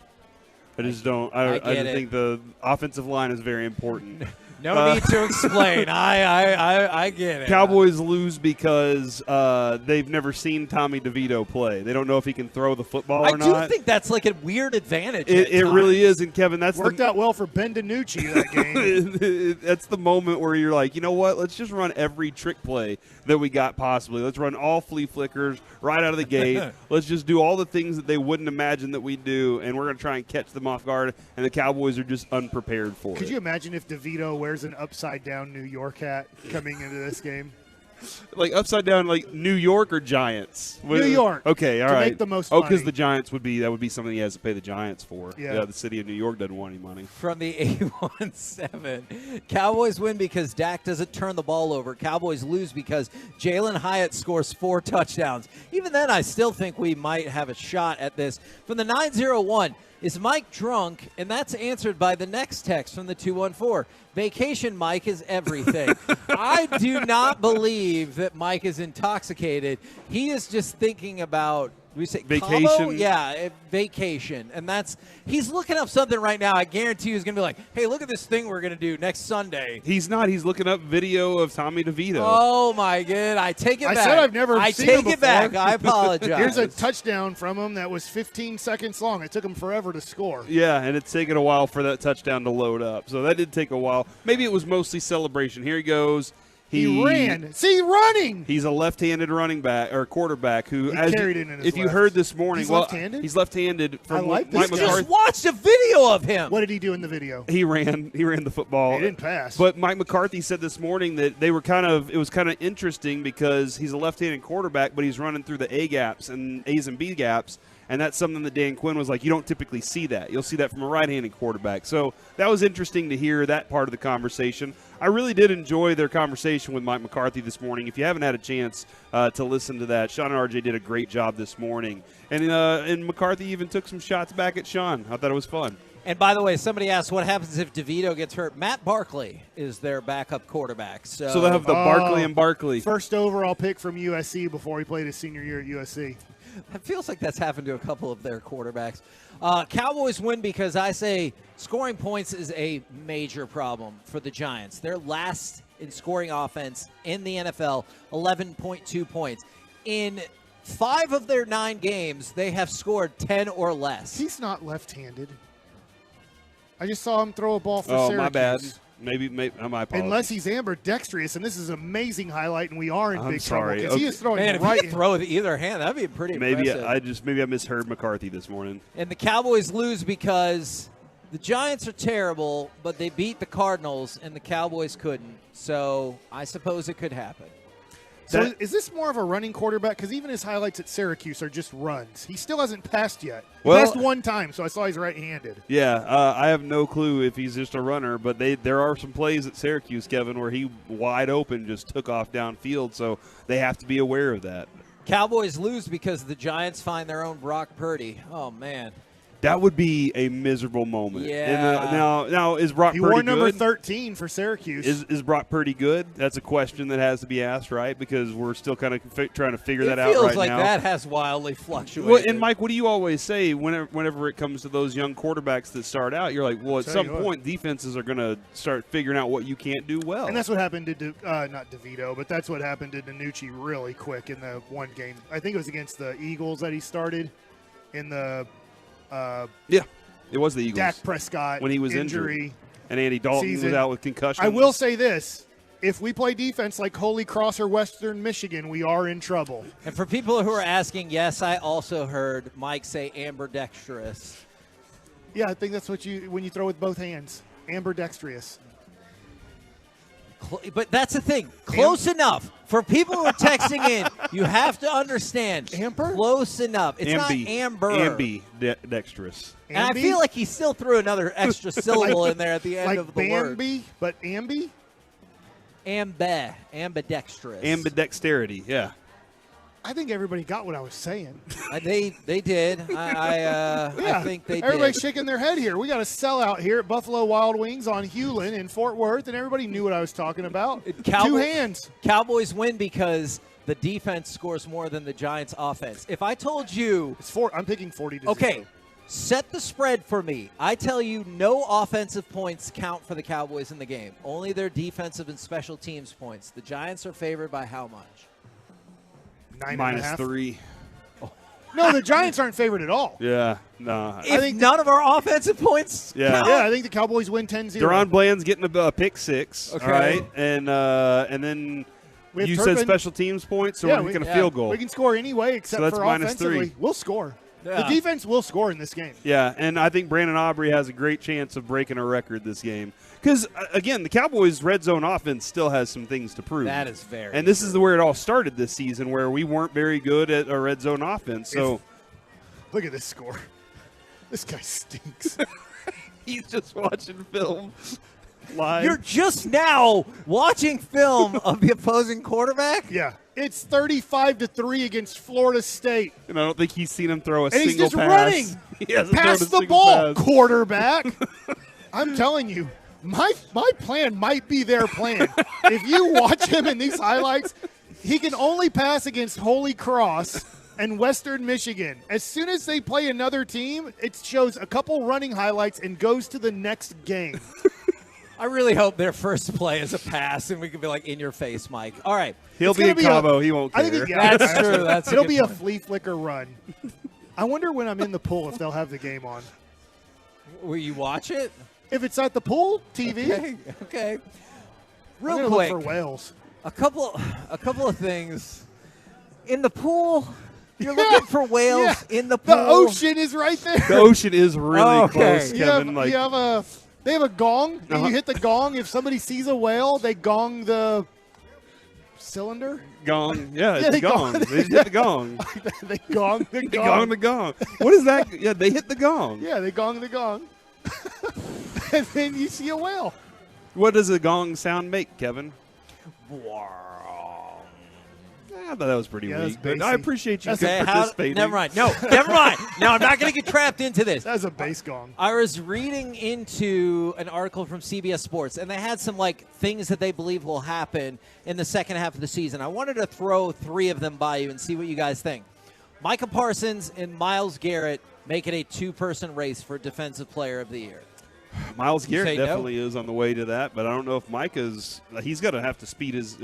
I just don't. I get just it. think the offensive line is very important. No need to explain. I get it. Cowboys lose because they've never seen Tommy DeVito play. They don't know if he can throw the football or I do not. think that's like a weird advantage. It really is, and Kevin, that's Worked out well for Ben DiNucci that game. that's the moment where you're like, you know what? Let's just run every trick play that we got possibly. Let's run all flea flickers right out of the gate. Let's just do all the things that they wouldn't imagine that we do, and we're going to try and catch them off guard, and the Cowboys are just unprepared for Could it. you imagine if DeVito wears an upside-down New York hat coming into this game? Like upside down, like New York or Giants? New York. Okay, all to right. make the most because money. the Giants would be something he has to pay the Giants for. Yeah. The city of New York doesn't want any money. From the 817, Cowboys win because Dak doesn't turn the ball over. Cowboys lose because Jalen Hyatt scores 4 touchdowns. Even then, I still think we might have a shot at this. From the 901, Is Mike drunk? And that's answered by the next text from the 214. Vacation Mike is everything. I do not believe that Mike is intoxicated. He is just thinking about, we say vacation. Cabo? Yeah, vacation. And he's looking up something right now. I guarantee you he's going to be like, hey, look at this thing we're going to do next Sunday. He's not. He's looking up video of Tommy DeVito. Oh, my God. I take it back. I said I've never seen him take it back. I apologize. Here's a touchdown from him that was 15 seconds long. It took him forever to score. Yeah, and it's taken a while for that touchdown to load up. So that did take a while. Maybe it was mostly celebration. Here he goes. He ran. See, running. He's a left-handed running back or quarterback who, carried it in his if you left. heard this morning, He's left-handed? He's left-handed. From I like Mike this. McCarthy. Just watched a video of him. What did he do in the video? He ran the football. He didn't pass. But Mike McCarthy said this morning that it was kind of interesting because he's a left-handed quarterback, but he's running through the A gaps and A's and B gaps. And that's something that Dan Quinn was like, you don't typically see that. You'll see that from a right-handed quarterback. So that was interesting to hear that part of the conversation. I really did enjoy their conversation with Mike McCarthy this morning. If you haven't had a chance to listen to that, Sean and RJ did a great job this morning. And McCarthy even took some shots back at Sean. I thought it was fun. And by the way, somebody asked what happens if DeVito gets hurt. Matt Barkley is their backup quarterback. So they'll have the Barkley and Barkley. First overall pick from USC before he played his senior year at USC. It feels like that's happened to a couple of their quarterbacks. Cowboys win because I say scoring points is a major problem for the Giants. They're last in scoring offense in the NFL, 11.2 points. In 5 of their 9 games, they have scored 10 or less. He's not left-handed. I just saw him throw a ball for Syracuse. My bad. Maybe my apologies. Unless he's ambidextrous, and this is an amazing highlight, and we are in big trouble because Okay. he is throwing Man, if right. he could throw with either hand, that'd be pretty impressive. Maybe I misheard McCarthy this morning. And the Cowboys lose because the Giants are terrible, but they beat the Cardinals, and the Cowboys couldn't. So I suppose it could happen. So is this more of a running quarterback? Because even his highlights at Syracuse are just runs. He still hasn't passed yet. He passed one time, so I saw he's right-handed. Yeah, I have no clue if he's just a runner, but there are some plays at Syracuse, Kevin, where he wide open just took off downfield, so they have to be aware of that. Cowboys lose because the Giants find their own Brock Purdy. Oh, man. That would be a miserable moment. Yeah. Now is Brock He Purdy wore number good? 13 for Syracuse. Is Brock Purdy good? That's a question that has to be asked, right? Because we're still kind of trying to figure that out right now. It feels like that has wildly fluctuated. Well, and Mike, what do you always say whenever it comes to those young quarterbacks that start out? You're like, well, at some point, defenses are going to start figuring out what you can't do well. And that's what happened to not DeVito, but that's what happened to Danucci really quick in the one game. I think it was against the Eagles that he started in the it was the Eagles. Dak Prescott when he was injury injured. And Andy Dalton was out with concussion. I will say this. If we play defense like Holy Cross or Western Michigan, we are in trouble. And for people who are asking, yes, I also heard Mike say ambidextrous. Yeah, I think that's what when you throw with both hands. Ambidextrous. But that's the thing. Close enough. For people who are texting in, you have to understand. Amber? Close enough. It's not amber. Ambidextrous. And I feel like he still threw another extra syllable in there at the end of the word. Bambi, but ambi? Ambidextrous. Ambidexterity, yeah. I think everybody got what I was saying. They did. I think they did. Everybody's shaking their head here. We got a sellout here at Buffalo Wild Wings on Hewlin in Fort Worth, and everybody knew what I was talking about. 2 hands. Cowboys win because the defense scores more than the Giants' offense. If I told you, I'm picking 40-0. Okay, set the spread for me. I tell you, no offensive points count for the Cowboys in the game. Only their defensive and special teams points. The Giants are favored by how much? -3. No, the Giants aren't favored at all. Yeah, no. I think none of our offensive points count? Yeah, I think the Cowboys win 10-0. Deron Bland's getting a pick six, okay. all right? And then you said special teams points, so we're going to field goal. We can score anyway except so that's for offensively. -3. We'll score. Yeah. The defense will score in this game. Yeah, and I think Brandon Aubrey has a great chance of breaking a record this game. Because, again, the Cowboys' red zone offense still has some things to prove. That is very And this is where it all started this season, where we weren't very good at a red zone offense. So, look at this score. This guy stinks. He's just watching film. live. You're just now watching film of the opposing quarterback? Yeah. It's 35-3 against Florida State. And I don't think he's seen him throw a And he's single just pass. running. He hasn't Pass thrown a the single ball, pass. quarterback. I'm telling you, my plan might be their plan. If you watch him in these highlights, he can only pass against Holy Cross and Western Michigan. As soon as they play another team, it shows a couple running highlights and goes to the next game. I really hope their first play is a pass, and we can be like, in your face, Mike. All right. He'll be in Cabo. He won't care. I think That's true. It'll be a flea flicker run. I wonder when I'm in the pool if they'll have the game on. Will you watch it? If it's at the pool TV. Okay. I'm Real gonna quick. look for whales. A couple of things. In the pool, you're looking for whales in the pool. The ocean is right there. The ocean is really close, You Kevin. have they have a gong, and you hit the gong. If somebody sees a whale, they gong the cylinder. Gong. Yeah, it's they a gong. They just hit the gong. They gong the They gong. gong the gong. What is that? Yeah, they hit the gong. Yeah, they gong the gong. And then you see a whale. What does a gong sound make, Kevin? I thought that was pretty weak, but I appreciate you participating. Never mind. No, never mind. No, I'm not going to get trapped into this. That's a bass gong. I was reading into an article from CBS Sports, and they had some things that they believe will happen in the second half of the season. I wanted to throw 3 of them by you and see what you guys think. Micah Parsons and Myles Garrett make it a 2-person race for Defensive Player of the Year. Myles Garrett no? definitely is on the way to that, but I don't know if Micah's. He's going to have to speed his.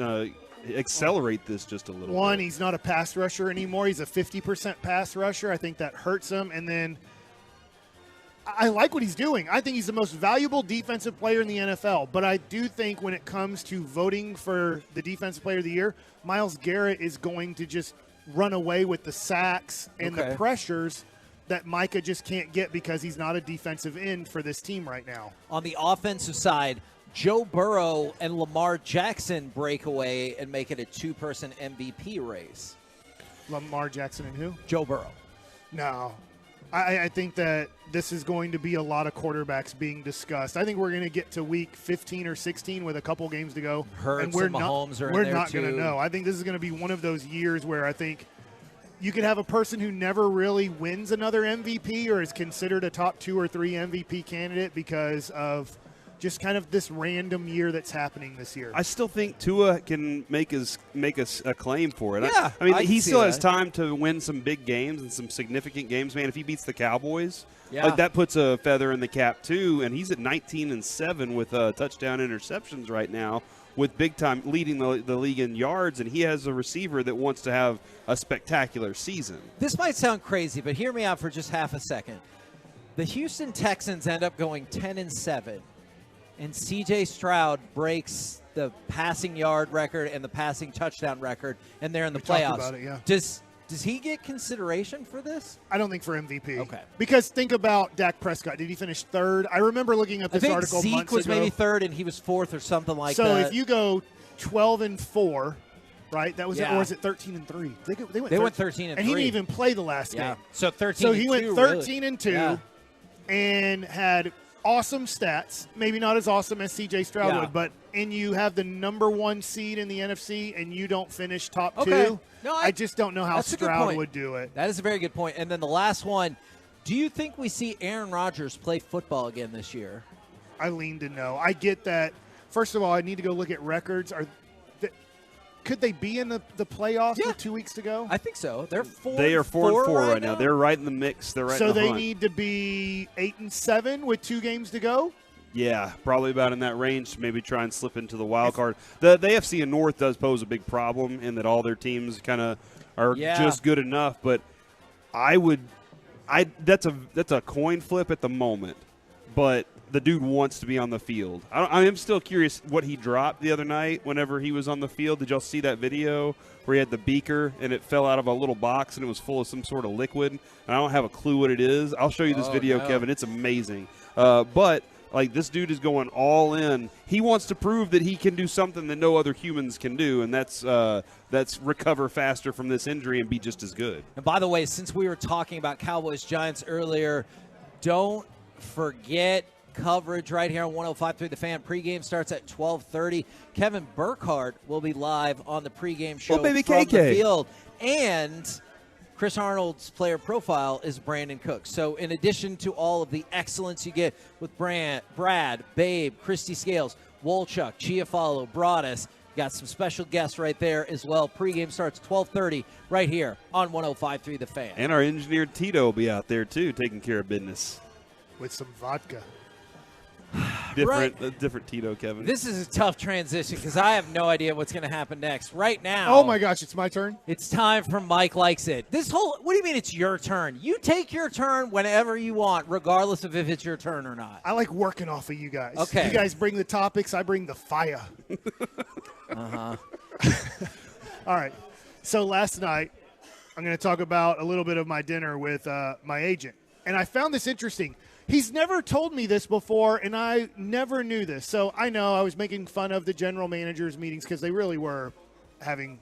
Accelerate this just a little bit. He's not a pass rusher anymore. He's a 50% pass rusher. I think that hurts him. And then I like what he's doing. I think he's the most valuable defensive player in the NFL. But I do think when it comes to voting for the Defensive Player of the Year, Myles Garrett is going to just run away with the sacks and the pressures that Micah just can't get because he's not a defensive end for this team right now. On the offensive side, Joe Burrow and Lamar Jackson break away and make it a 2-person MVP race. Lamar Jackson and who? Joe Burrow. No. I think that this is going to be a lot of quarterbacks being discussed. I think we're going to get to week 15 or 16 with a couple games to go. Hurts and Mahomes are in there, We're not going to know. I think this is going to be one of those years where I think you could have a person who never really wins another MVP or is considered a top 2 or 3 MVP candidate because of just kind of this random year that's happening this year. I still think Tua can make a claim for it. Yeah, I mean, I he can still see has that. time to win some big games and some significant games. Man, if he beats the Cowboys, Yeah. that puts a feather in the cap too. And he's at 19-7 with touchdown interceptions right now, with big time leading the league in yards. And he has a receiver that wants to have a spectacular season. This might sound crazy, but hear me out for just half a second. The Houston Texans end up going 10-7. And C.J. Stroud breaks the passing yard record and the passing touchdown record, and they're in the talked playoffs. about it, yeah. Does he get consideration for this? I don't think for MVP. Okay. Because think about Dak Prescott. Did he finish 3rd? I remember looking at I this think article Zeke months was ago. maybe 3rd, and he was 4th or something like so that. if you go 12-4, right? That was Yeah. or was it 13-3? They went 13-3. and he didn't even play the last Yeah. game. So 13-2. So he went 13-2 Yeah. and had awesome stats. Maybe not as awesome as C.J. Stroud Yeah. would, but and you have the number 1 seed in the NFC, and you don't finish top Okay. 2. No, I just don't know how that's a good Stroud point. would do it. That is a very good point. And then the last one, do you think we see Aaron Rodgers play football again this year? I lean to no. I get that. First of all, I need to go look at records. Could they be in the playoffs with 2 weeks to go? I think so. They're 4. They are 4-4 right now. They're right in the mix. They're right. So in the they hunt. need to be 8-7 with 2 games to go. Yeah, probably about in that range. Maybe try and slip into the wild card. The AFC North does pose a big problem in that all their teams kind of are just good enough. But that's a coin flip at the moment. But the dude wants to be on the field. I am still curious what he dropped the other night whenever he was on the field. Did y'all see that video where he had the beaker and it fell out of a little box and it was full of some sort of liquid? And I don't have a clue what it is. I'll show you this video, Kevin. It's amazing. But this dude is going all in. He wants to prove that he can do something that no other humans can do, and that's recover faster from this injury and be just as good. And by the way, since we were talking about Cowboys-Giants earlier, don't forget coverage right here on 105.3 The Fan. Pregame starts at 12:30. Kevin Burkhardt will be live on the pregame show from the field. And Chris Arnold's player profile is Brandon Cook. So in addition to all of the excellence you get with Brad, Babe, Christy Scales, Wolchuk, Chiafalo, Broadus, got some special guests right there as well. Pregame starts 12:30 right here on 105.3 The Fan. And our engineer Tito will be out there, too, taking care of business. With some vodka. Different Tito, Kevin. This is a tough transition because I have no idea what's going to happen next. Right now. Oh, my gosh, it's my turn? It's time for Mike Likes It. What do you mean it's your turn? You take your turn whenever you want, regardless of if it's your turn or not. I like working off of you guys. Okay. You guys bring the topics, I bring the fire. Uh-huh. All right. So last night, I'm going to talk about a little bit of my dinner with my agent. And I found this interesting. He's never told me this before, and I never knew this. So I know I was making fun of the general managers' meetings because they really were having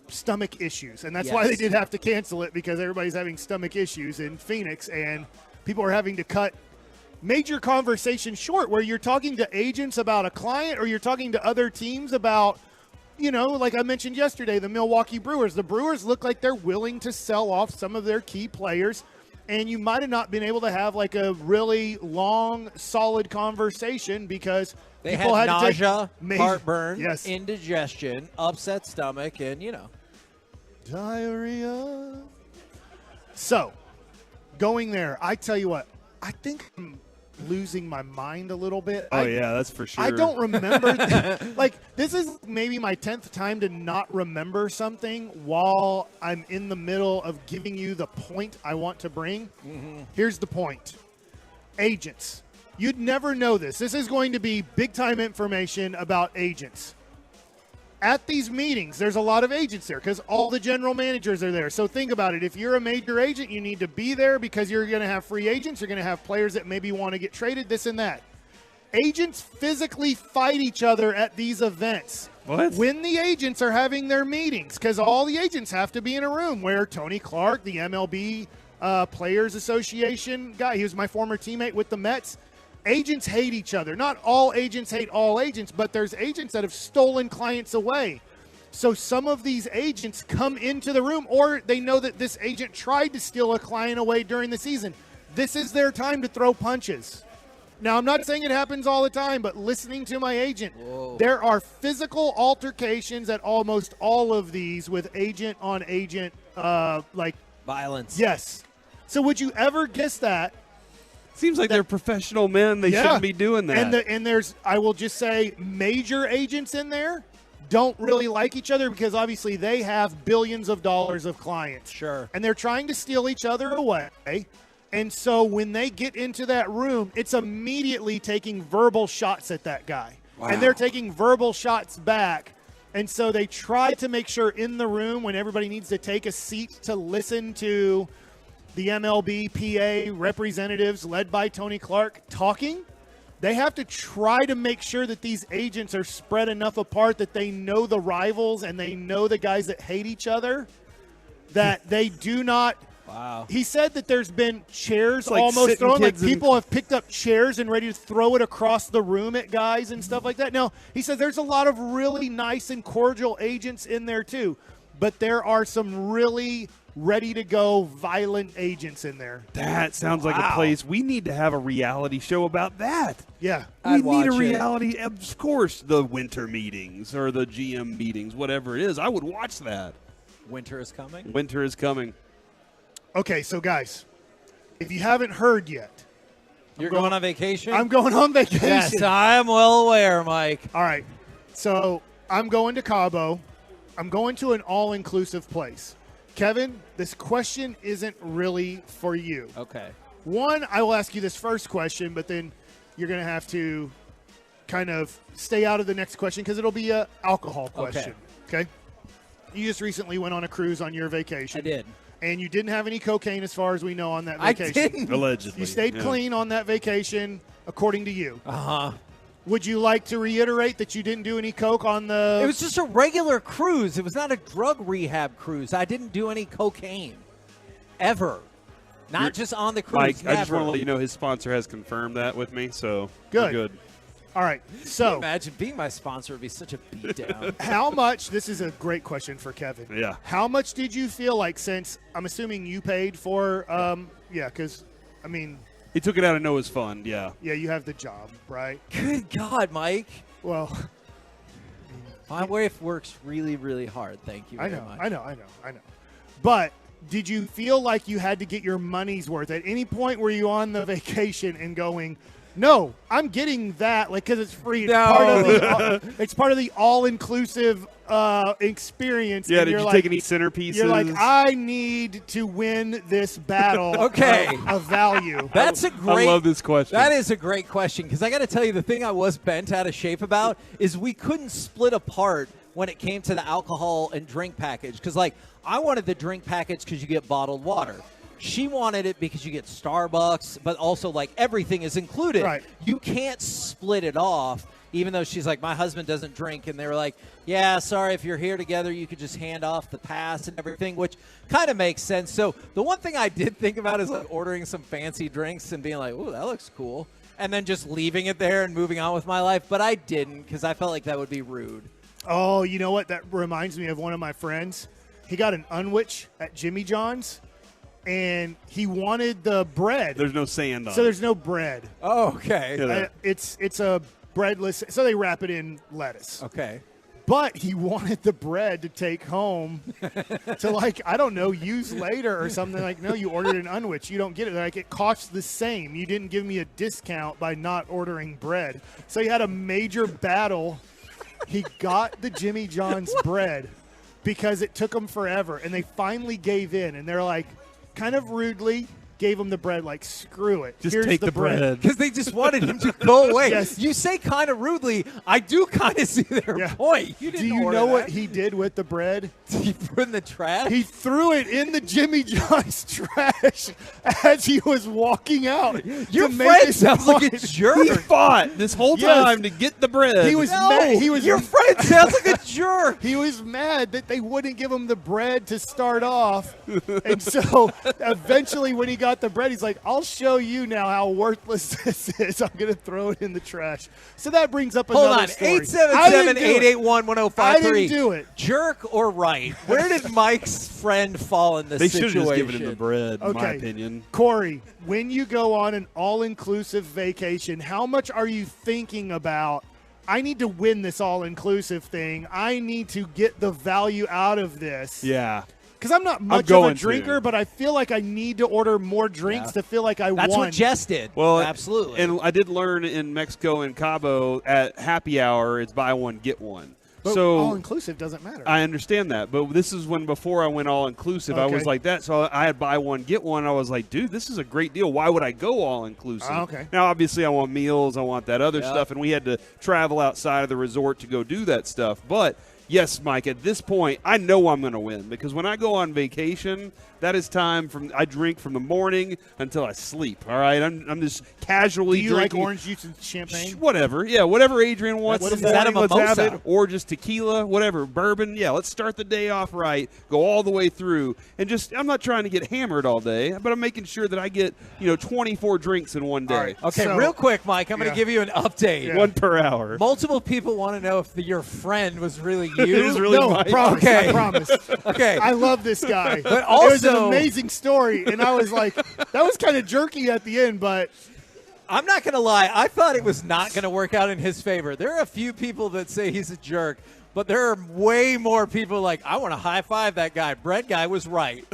stomach issues. And that's why they did have to cancel it, because everybody's having stomach issues in Phoenix, and people are having to cut major conversations short where you're talking to agents about a client or you're talking to other teams about, like I mentioned yesterday, the Milwaukee Brewers. The Brewers look like they're willing to sell off some of their key players. And you might have not been able to have like a really long, solid conversation because they people had had nausea, to take heartburn, indigestion, upset stomach, and, diarrhea. So, going there, I tell you what, I think I'm losing my mind a little bit. Oh, yeah, that's for sure. I don't remember. This is maybe my 10th time to not remember something while I'm in the middle of giving you the point I want to bring. Mm-hmm. Here's the point. Agents. You'd never know this. This is going to be big-time information about agents. At these meetings, there's a lot of agents there because all the general managers are there. So think about it. If you're a major agent, you need to be there because you're going to have free agents. You're going to have players that maybe want to get traded, this and that. Agents physically fight each other at these events. What? When the agents are having their meetings, because all the agents have to be in a room where Tony Clark, the MLB Players Association guy, he was my former teammate with the Mets. Agents hate each other. Not all agents hate all agents, but there's agents that have stolen clients away. So some of these agents come into the room, or they know that this agent tried to steal a client away during the season. This is their time to throw punches. Now, I'm not saying it happens all the time, but listening to my agent, there are physical altercations at almost all of these with agent-on-agent, violence. Yes. So would you ever guess that? Seems like they're professional men. They shouldn't be doing that. And there's, I will just say, major agents in there don't really like each other because obviously they have billions of dollars of clients. Sure. And they're trying to steal each other away. And so when they get into that room, it's immediately taking verbal shots at that guy. Wow. And they're taking verbal shots back. And so they try to make sure in the room when everybody needs to take a seat to listen to the MLB PA representatives led by Tony Clark talking, they have to try to make sure that these agents are spread enough apart that they know the rivals and they know the guys that hate each other, that they do not. Wow. He said that there's been chairs like almost thrown. Like kids in- people have picked up chairs and ready to throw it across the room at guys and stuff like that. Now, he said there's a lot of really nice and cordial agents in there too, but there are some really ready-to-go violent agents in there. That sounds like a place. We need to have a reality show about that. Yeah. We need a reality. Of course, the winter meetings or the GM meetings, whatever it is. I would watch that. Winter is coming? Winter is coming. Okay, so guys, if you haven't heard yet. You're going on vacation? I'm going on vacation. Yes, I am well aware, Mike. All right. So I'm going to Cabo. I'm going to an all-inclusive place. Kevin, this question isn't really for you. Okay. One, I will ask you this first question, but then you're going to have to kind of stay out of the next question because it'll be an alcohol question. Okay. You just recently went on a cruise on your vacation. I did. And you didn't have any cocaine as far as we know on that vacation. I didn't. Allegedly. You stayed Yeah. clean on that vacation, according to you. Uh-huh. Would you like to reiterate that you didn't do any coke on the... It was just a regular cruise. It was not a drug rehab cruise. I didn't do any cocaine. Ever. Not just on the cruise. Mike, I just never. want to let you know his sponsor has confirmed that with me, so Good. we're good. All right, so imagine being my sponsor would be such a beatdown. how much? This is a great question for Kevin. Yeah. How much did you feel like, since I'm assuming you paid for? Because I mean, He took it out of Noah's fund, yeah. yeah, you have the job, right? Good God, Mike. Well, my wife works really, really hard. Thank you I very know, much. I know. But did you feel like you had to get your money's worth? At any point were you on the vacation and going, no, I'm getting that, like, because it's free. It's part of the all-inclusive experience. Yeah, and did you're you like, take any centerpieces? You're like, I need to win this battle Okay. of value. That's a great. I love this question. That is a great question, because I got to tell you, the thing I was bent out of shape about is we couldn't split apart when it came to the alcohol and drink package. Because, like, I wanted the drink package because you get bottled water. She wanted it because you get Starbucks, but also, like, everything is included. Right. You can't split it off, even though she's like, my husband doesn't drink. And they were like, yeah, sorry, if you're here together, you could just hand off the pass and everything, which kind of makes sense. So the one thing I did think about is, like, ordering some fancy drinks and being like, ooh, that looks cool. And then just leaving it there and moving on with my life. But I didn't, because I felt like that would be rude. Oh, you know what? That reminds me of one of my friends. He got an unwich at Jimmy John's, and he wanted the bread. There's no sand on So it. there's no bread. Oh, okay. Yeah. It's a breadless, so they wrap it in lettuce. Okay. But he wanted the bread to take home to, like, I don't know, use later or something. Like, no, you ordered an unwich. You don't get it. Like, it costs the same. You didn't give me a discount by not ordering bread. So he had a major battle. He got the Jimmy John's bread because it took them forever. And they finally gave in. And they're like, kind of rudely, gave him the bread, like, screw it. Just Here's take the bread. Because they just wanted him to go away. Yes. You say kind of rudely. I do kind of see their point. You Do didn't you order know what that. he did with the bread? He put it in the trash? He threw it in the Jimmy John's trash as he was walking out. Your to make friend his sounds like a point. jerk. He fought this whole Yes. time to get the bread. He was mad. He was Your friend sounds like a jerk. He was mad that they wouldn't give him the bread to start off. And so eventually when he got the bread, he's like, I'll show you now how worthless this is. I'm going to throw it in the trash. So that brings up Hold another on. story. 877-881-1053. I didn't do it. Jerk or right? Where did Mike's friend fall in this They should situation? have just given him the bread, in my Okay. opinion. Corey, when you go on an all-inclusive vacation, how much are you thinking about, I need to win this all-inclusive thing. I need to get the value out of this. Yeah. Because I'm not much of a going drinker, to. but I feel like I need to order more drinks to feel like I That's won. what Jess did. Well, absolutely. And I did learn in Mexico and Cabo at happy hour, it's buy one, get one. But so all-inclusive doesn't matter. I understand that, but this is when before I went all inclusive, I was Okay. like that. So I had buy one get one. I was like, dude, this is a great deal. Why would I go all inclusive? Okay. Now, obviously, I want meals, I want that other Yeah. stuff, and we had to travel outside of the resort to go do that stuff. But yes, Mike, at this point, I know I'm going to win because when I go on vacation, that is time from I drink from the morning until I sleep. All right, I'm just casually Do you like drinking. orange juice and champagne? Whatever, yeah, whatever Adrian wants. That's- in the is that a morning, let's have mimosa? it, or just tequila, whatever, bourbon. Yeah, let's start the day off right, go all the way through, and just I'm not trying to get hammered all day, but I'm making sure that I get 24 drinks in one day. All right. Okay, So- real quick, Mike, I'm going to give you an update. Yeah. One per hour. Multiple people want to know if your friend was really you. It was really No, Mike. promise. Okay. I promise. Okay. I love this guy. But it was an also- amazing story, and I was like, that was kind of jerky at the end, but I'm not going to lie. I thought it was not going to work out in his favor. There are a few people that say he's a jerk, but there are way more people like, I want to high five that guy. Brett guy was right.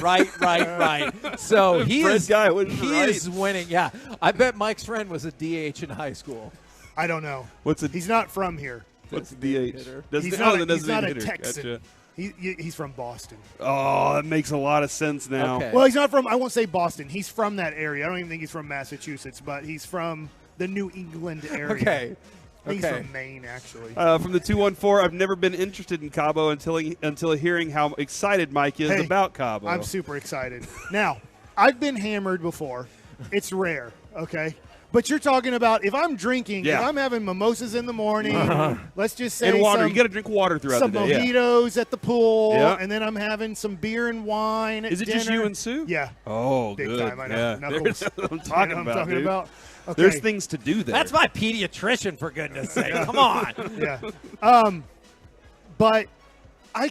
So he Brett is guy was he right. is winning. Yeah. I bet Mike's friend was a DH in high school. I don't know. What's a He's not from here. what's the DH? He's not a hitter. Texan. Gotcha. He's from Boston. Oh, that makes a lot of sense now. Okay. Well, he's not from, I won't say Boston. He's from that area. I don't even think he's from Massachusetts, but he's from the New England area. Okay. I think Okay. he's from Maine, actually. From the 214, I've never been interested in Cabo until hearing how excited Mike is Hey, about Cabo. I'm super excited. Now, I've been hammered before. It's rare, okay? But you're talking about if I'm drinking, if I'm having mimosas in the morning, let's just say and water. You got to drink water throughout the day. Some mojitos at the pool, and then I'm having some beer and wine at Is it dinner. just you and Sue? Yeah. Oh, Big good. time, I know. Yeah. Knuckles. That's what I'm talking You know what I'm about, talking dude. about? Okay. There's things to do there. That's my pediatrician, for goodness sake. Come on. Yeah. But I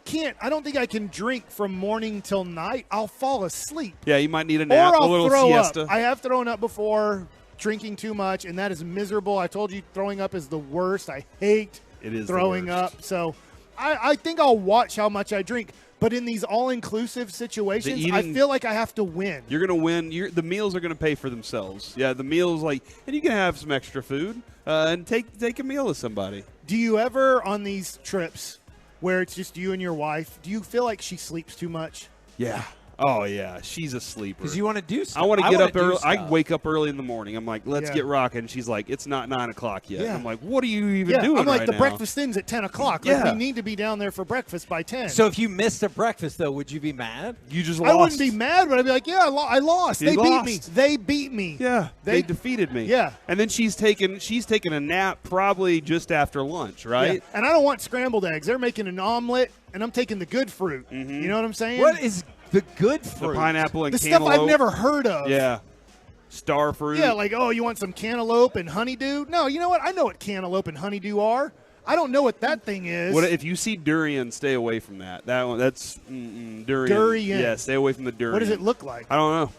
don't think I can drink from morning till night. I'll fall asleep. Yeah, you might need a nap, Or I'll a little throw siesta. up. I have thrown up before drinking too much, and that is miserable. I told you throwing up is the worst. I hate throwing up. So I think I'll watch how much I drink. But in these all-inclusive situations, I feel like I have to win. You're going to win. The meals are going to pay for themselves. Yeah, the meals, and you can have some extra food and take a meal with somebody. Do you ever, on these trips where it's just you and your wife, do you feel like she sleeps too much? Yeah. Oh, yeah. She's a sleeper. Because you want to do stuff. I want to get up early. I Stuff. wake up early in the morning. I'm like, let's get rocking. She's like, it's not 9 o'clock yet. Yeah. I'm like, what are you even doing I'm like, right the now? breakfast ends at 10 o'clock. Like, we need to be down there for breakfast by 10. So if you missed a breakfast, though, would you be mad? You just lost. I wouldn't be mad, but I'd be like, yeah, I lost. You They lost. beat me. They beat me. Yeah, they defeated me. Yeah. And then she's taking a nap probably just after lunch, right? Yeah. And I don't want scrambled eggs. They're making an omelet, and I'm taking the good fruit. Mm-hmm. You know what I'm saying? What is the good fruit? The pineapple and the cantaloupe. stuff I've never heard of. Yeah. Star fruit. Yeah, like, oh, you want some cantaloupe and honeydew? No, you know what? I know what cantaloupe and honeydew are. I don't know what that thing is. What if you see durian? Stay away from that. That one. That's durian. Durian. Yeah, stay away from the durian. What does it look like? I don't know.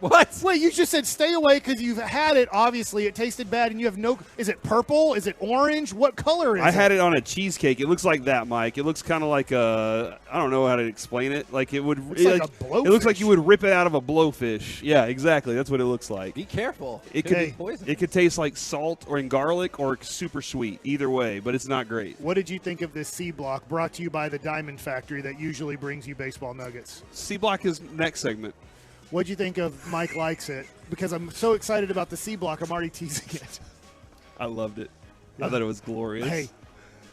What? Wait, you just said stay away because you've had it. Obviously, it tasted bad, and you have no. Is it purple? Is it orange? What color is it? I had it on a cheesecake. It looks like that, Mike. It looks kind of like a. I don't know how to explain it. Like it would. It's like a blowfish. It looks like you would rip it out of a blowfish. Yeah, exactly. That's what it looks like. Be careful. It Could could. be poison. It could taste like salt or in garlic or super sweet. Either way, but it's not great. What did you think of this C Block brought to you by the Diamond Factory that usually brings you baseball nuggets? C Block is next segment. What'd you think of Mike Likes It? Because I'm so excited about the C Block, I'm already teasing it. I loved it. I thought it was glorious. Hey,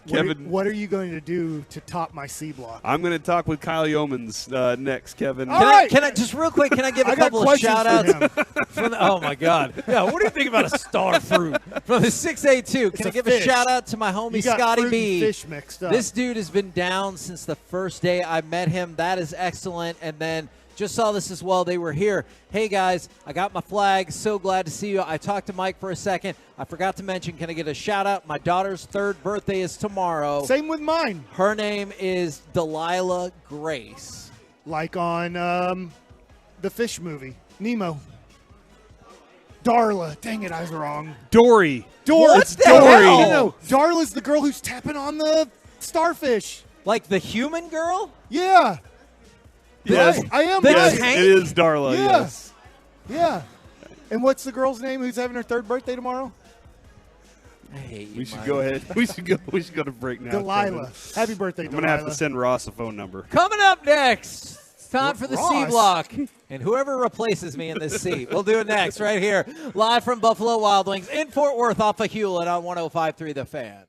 Kevin, what are you going to do to top my C Block? I'm going to talk with Kyle Yeomans next, Kevin. All right. Can I just real quick? Can I give a I got couple of questions shout for outs? Oh my God! Yeah, what do you think about a star fruit from the 682? Can I give a shout out to my homie You got Scotty fruit B? and fish mixed up. This dude has been down since the first day I met him. That is excellent. And then just saw this as well. They were here. Hey guys, I got my flag. So glad to see you. I talked to Mike for a second. I forgot to mention. Can I get a shout out? My daughter's 3rd birthday is tomorrow. Same with mine. Her name is Delilah Grace. Like on the fish movie, Nemo. Darla. Dang it, I was wrong. Dory. Dory. It's Dory. No. Darla's the girl who's tapping on the starfish. Like the human girl? Yeah. Yes. I am Yes, right. it is Darla. Yeah. Yes. Yeah. And what's the girl's name who's having her 3rd birthday tomorrow? I hate you, We should Mike. go ahead. We should go to break now. Delilah. Kevin. Happy birthday, I'm Delilah. gonna have to send Ross a phone number. Coming up next, it's time for the C Ross. Block. And whoever replaces me in this seat, we'll do it next right here. Live from Buffalo Wild Wings in Fort Worth off of Hewlett on 105.3 The Fan.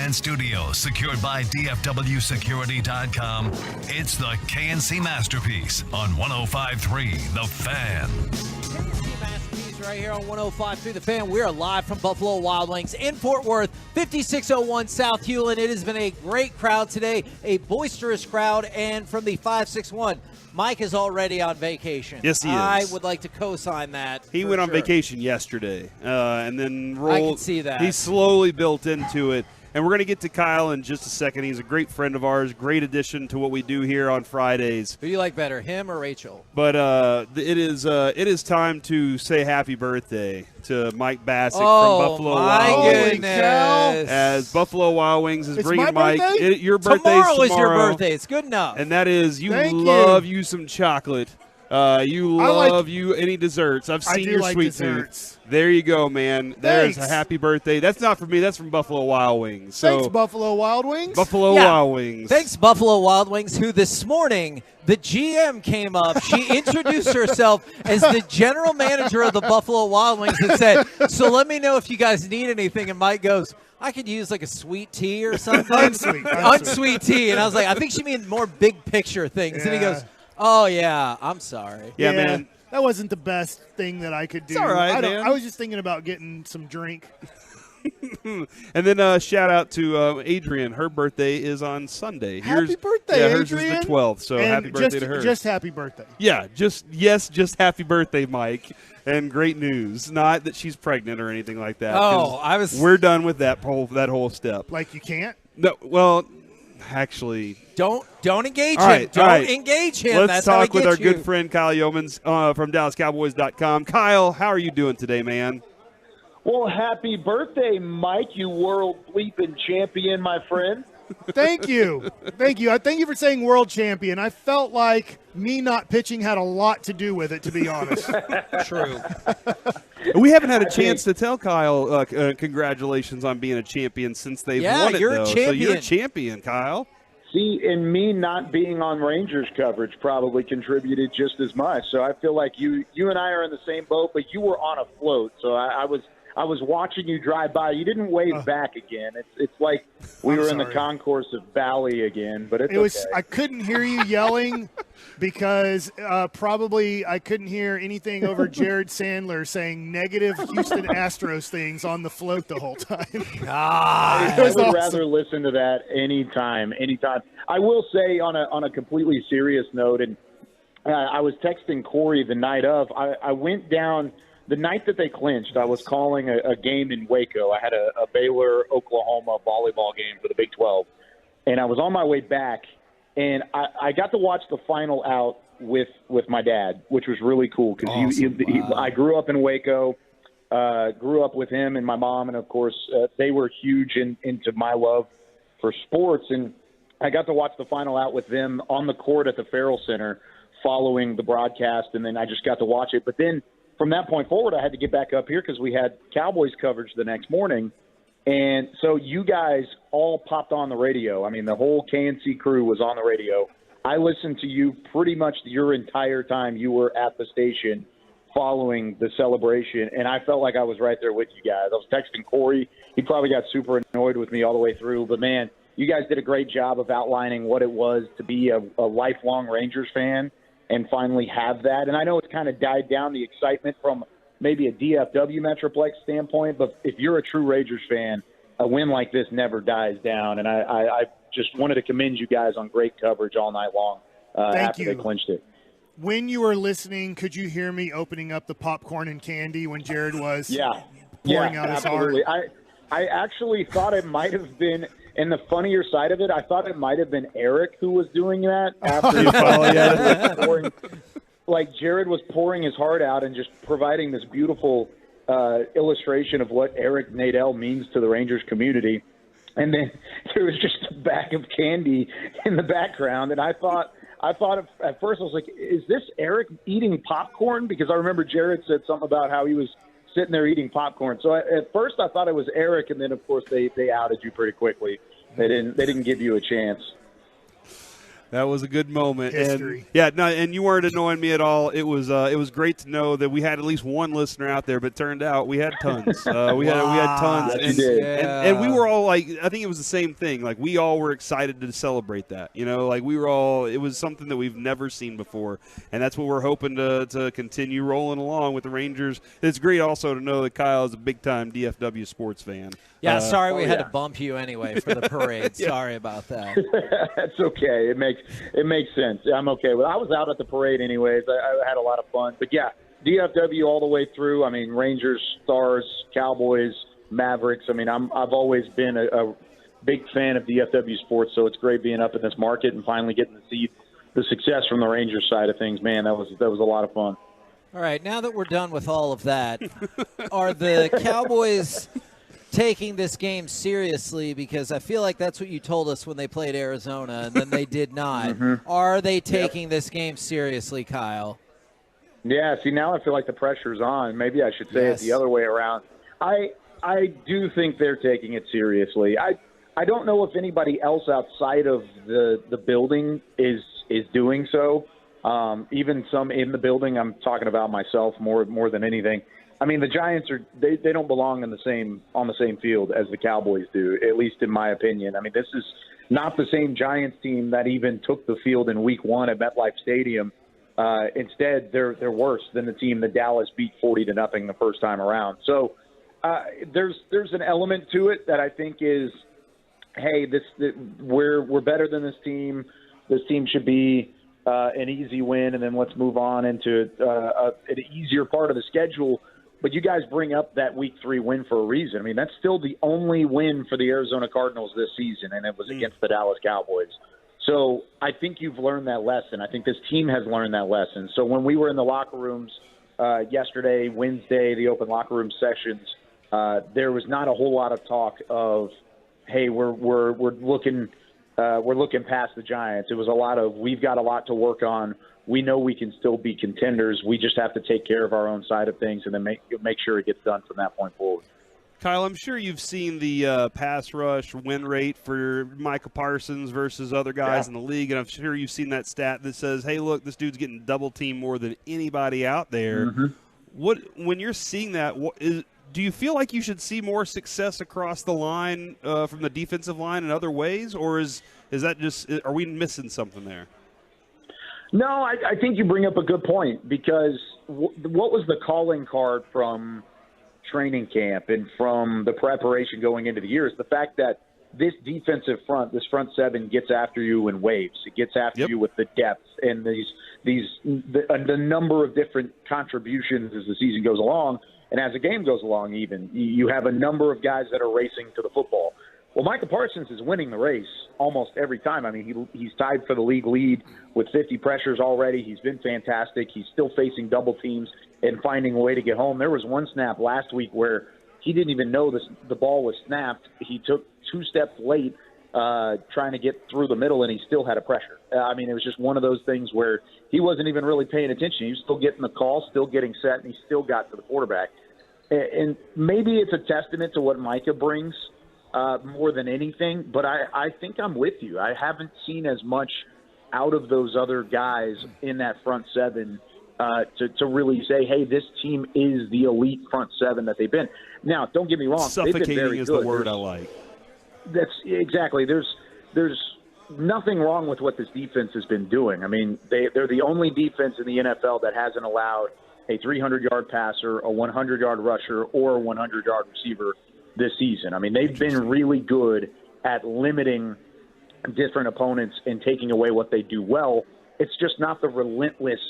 Fan Studio, secured by DFWsecurity.com. It's the KNC Masterpiece on 105.3 The Fan. Right here on 105.3 The Fan. We are live from Buffalo Wild Wings in Fort Worth, 5601 South Hewlin. It has been a great crowd today, a boisterous crowd, and from the 561, Mike is already on vacation. Yes, he is. I would like to co-sign that. He went on vacation yesterday, and then rolled. I can see that. He slowly built into it. And we're going to get to Kyle in just a second. He's a great friend of ours, great addition to what we do here on Fridays. Who do you like better, him or Rachel? But it is time to say happy birthday to Mike Bassick Oh, from Buffalo my Wild Wings. goodness. As Buffalo Wild Wings is It's bringing my Mike. birthday? Your birthday's Tomorrow is your tomorrow. birthday. It's good enough. And that is, Thank you. love you some chocolate. You I like- love you any desserts. I've I seen do your like sweet desserts. tooth. There you go, man. There's a Thanks. happy birthday. That's not for me. That's from Buffalo Wild Wings. So Thanks, Buffalo Wild Wings. Buffalo Yeah. Wild Wings. Thanks, Buffalo Wild Wings, who this morning, the GM came up. She introduced herself as the general manager of the Buffalo Wild Wings and said, so let me know if you guys need anything. And Mike goes, I could use like a sweet tea or something. Unsweet tea. And I was like, I think she means more big picture things. And he Yeah. goes, oh, yeah, I'm sorry. Yeah, man. That wasn't the best thing that I could do. It's all right, man. I was just thinking about getting some drink. And then shout out to Adrian. Her birthday is on Sunday. Happy birthday, yeah, hers Adrian. is the 12th, so And happy birthday just, to her. Just happy birthday. Yeah, just happy birthday, Mike. And great news. Not that she's pregnant or anything like that. 'cause we're done with that whole step. Like you can't? No, well, actually. Don't engage All him. right, all right. Engage him. Let's That's how he talk with gets our you. good friend Kyle Yeomans from DallasCowboys.com. Kyle, how are you doing today, man? Well, happy birthday, Mike, you world bleeping champion, my friend. Thank you. Thank you. I thank you for saying world champion. I felt like me not pitching had a lot to do with it, to be honest. True. We haven't had a chance to tell Kyle congratulations on being a champion since they've won it, you're a though. So you're a champion. champion, Kyle. See, and me not being on Rangers coverage probably contributed just as much. So I feel like you and I are in the same boat, but you were on a float. So I was watching you drive by. You didn't wave back again. It's like we I'm were in the sorry. concourse of Bali again, but it's It was. okay. I couldn't hear you yelling because probably I couldn't hear anything over Jared Sandler saying negative Houston Astros things on the float the whole time. I It was would awesome. rather listen to that anytime. I will say on a completely serious note, and I was texting Corey the night of. I went down the night that they clinched. I was calling a game in Waco. I had a Baylor-Oklahoma volleyball game for the Big 12, and I was on my way back, and I got to watch the final out with my dad, which was really cool because I grew up in Waco. Grew up with him and my mom, and of course they were huge into my love for sports, and I got to watch the final out with them on the court at the Farrell Center following the broadcast, and then I just got to watch it. But then from that point forward, I had to get back up here because we had Cowboys coverage the next morning, and so you guys all popped on the radio. I mean, the whole KNC crew was on the radio. I listened to you pretty much your entire time you were at the station following the celebration, and I felt like I was right there with you guys. I was texting Corey. He probably got super annoyed with me all the way through, but man, you guys did a great job of outlining what it was to be a lifelong Rangers fan and finally have that. And I know it's kind of died down, the excitement from maybe a DFW Metroplex standpoint, but if you're a true Rangers fan, a win like this never dies down. And I just wanted to commend you guys on great coverage all night long after they clinched it. When you were listening, could you hear me opening up the popcorn and candy when Jared was pouring out his absolutely. heart? I actually thought it might have been, and the funnier side of it, I thought it might have been Eric who was doing that after pouring, like Jared was pouring his heart out and just providing this beautiful illustration of what Eric Nadel means to the Rangers community. And then there was just a bag of candy in the background, and I thought at first I was like, is this Eric eating popcorn? Because I remember Jared said something about how he was sitting there eating popcorn. So at first I thought it was Eric, and then of course they outed you pretty quickly. They didn't give you a chance. That was a good moment. History. And you weren't annoying me at all. It was great to know that we had at least one listener out there, but it turned out we had tons. We had tons. And we were all like, I think it was the same thing. Like, we all were excited to celebrate that. You know, like we were all, it was something that we've never seen before. And that's what we're hoping to continue rolling along with the Rangers. It's great also to know that Kyle is a big-time DFW sports fan. Yeah, sorry we had to bump you anyway for the parade. Yeah. Sorry about that. That's okay. It makes sense. I'm okay with it. I was out at the parade anyways. I had a lot of fun. But yeah, DFW all the way through. I mean, Rangers, Stars, Cowboys, Mavericks. I mean, I've always been big fan of DFW sports, so it's great being up in this market and finally getting to see the success from the Rangers side of things. Man, that was a lot of fun. All right, now that we're done with all of that, are the Cowboys taking this game seriously? Because I feel like that's what you told us when they played Arizona, and then they did not. Mm-hmm. Are they taking this game seriously, Kyle? Yeah, see, now I feel like the pressure's on. Maybe I should say it the other way around. I do think they're taking it seriously. I don't know if anybody else outside of the building is doing so. Even some in the building, I'm talking about myself more than anything. I mean, the Giants they don't belong on the same field as the Cowboys do, at least in my opinion. I mean, this is not the same Giants team that even took the field in Week 1 at MetLife Stadium. Instead, they're worse than the team that Dallas beat 40-0 the first time around. So there's an element to it that I think is, hey, we're better than this team. This team should be an easy win, and then let's move on into an easier part of the schedule. But you guys bring up that Week 3 win for a reason. I mean, that's still the only win for the Arizona Cardinals this season, and it was against the Dallas Cowboys. So I think you've learned that lesson. I think this team has learned that lesson. So when we were in the locker rooms yesterday, Wednesday, the open locker room sessions, there was not a whole lot of talk of, hey, we're looking past the Giants. It was a lot of, we've got a lot to work on. We know we can still be contenders. We just have to take care of our own side of things and then make sure it gets done from that point forward. Kyle, I'm sure you've seen the pass rush win rate for Micah Parsons versus other guys in the league, and I'm sure you've seen that stat that says, hey, look, this dude's getting double-teamed more than anybody out there. Mm-hmm. When you're seeing that, do you feel like you should see more success across the line from the defensive line in other ways, or is that just – are we missing something there? No, I think you bring up a good point because what was the calling card from training camp and from the preparation going into the year is the fact that this defensive front, this front seven, gets after you in waves. It gets after you with the depth and the number of different contributions as the season goes along and as the game goes along even. You have a number of guys that are racing to the football. Well, Micah Parsons is winning the race almost every time. I mean, he's tied for the league lead with 50 pressures already. He's been fantastic. He's still facing double teams and finding a way to get home. There was one snap last week where he didn't even know the ball was snapped. He took 2 steps late trying to get through the middle, and he still had a pressure. I mean, it was just one of those things where he wasn't even really paying attention. He was still getting the call, still getting set, and he still got to the quarterback. And maybe it's a testament to what Micah brings more than anything, but I think I'm with you. I haven't seen as much out of those other guys in that front seven to really say, hey, this team is the elite front seven that they've been. Now, don't get me wrong. Suffocating they've been very is good. the word I like. That's exactly. There's nothing wrong with what this defense has been doing. I mean, they're the only defense in the NFL that hasn't allowed a 300-yard passer, a 100-yard rusher, or a 100-yard receiver this season. I mean, they've been really good at limiting different opponents and taking away what they do well. It's just not the relentless,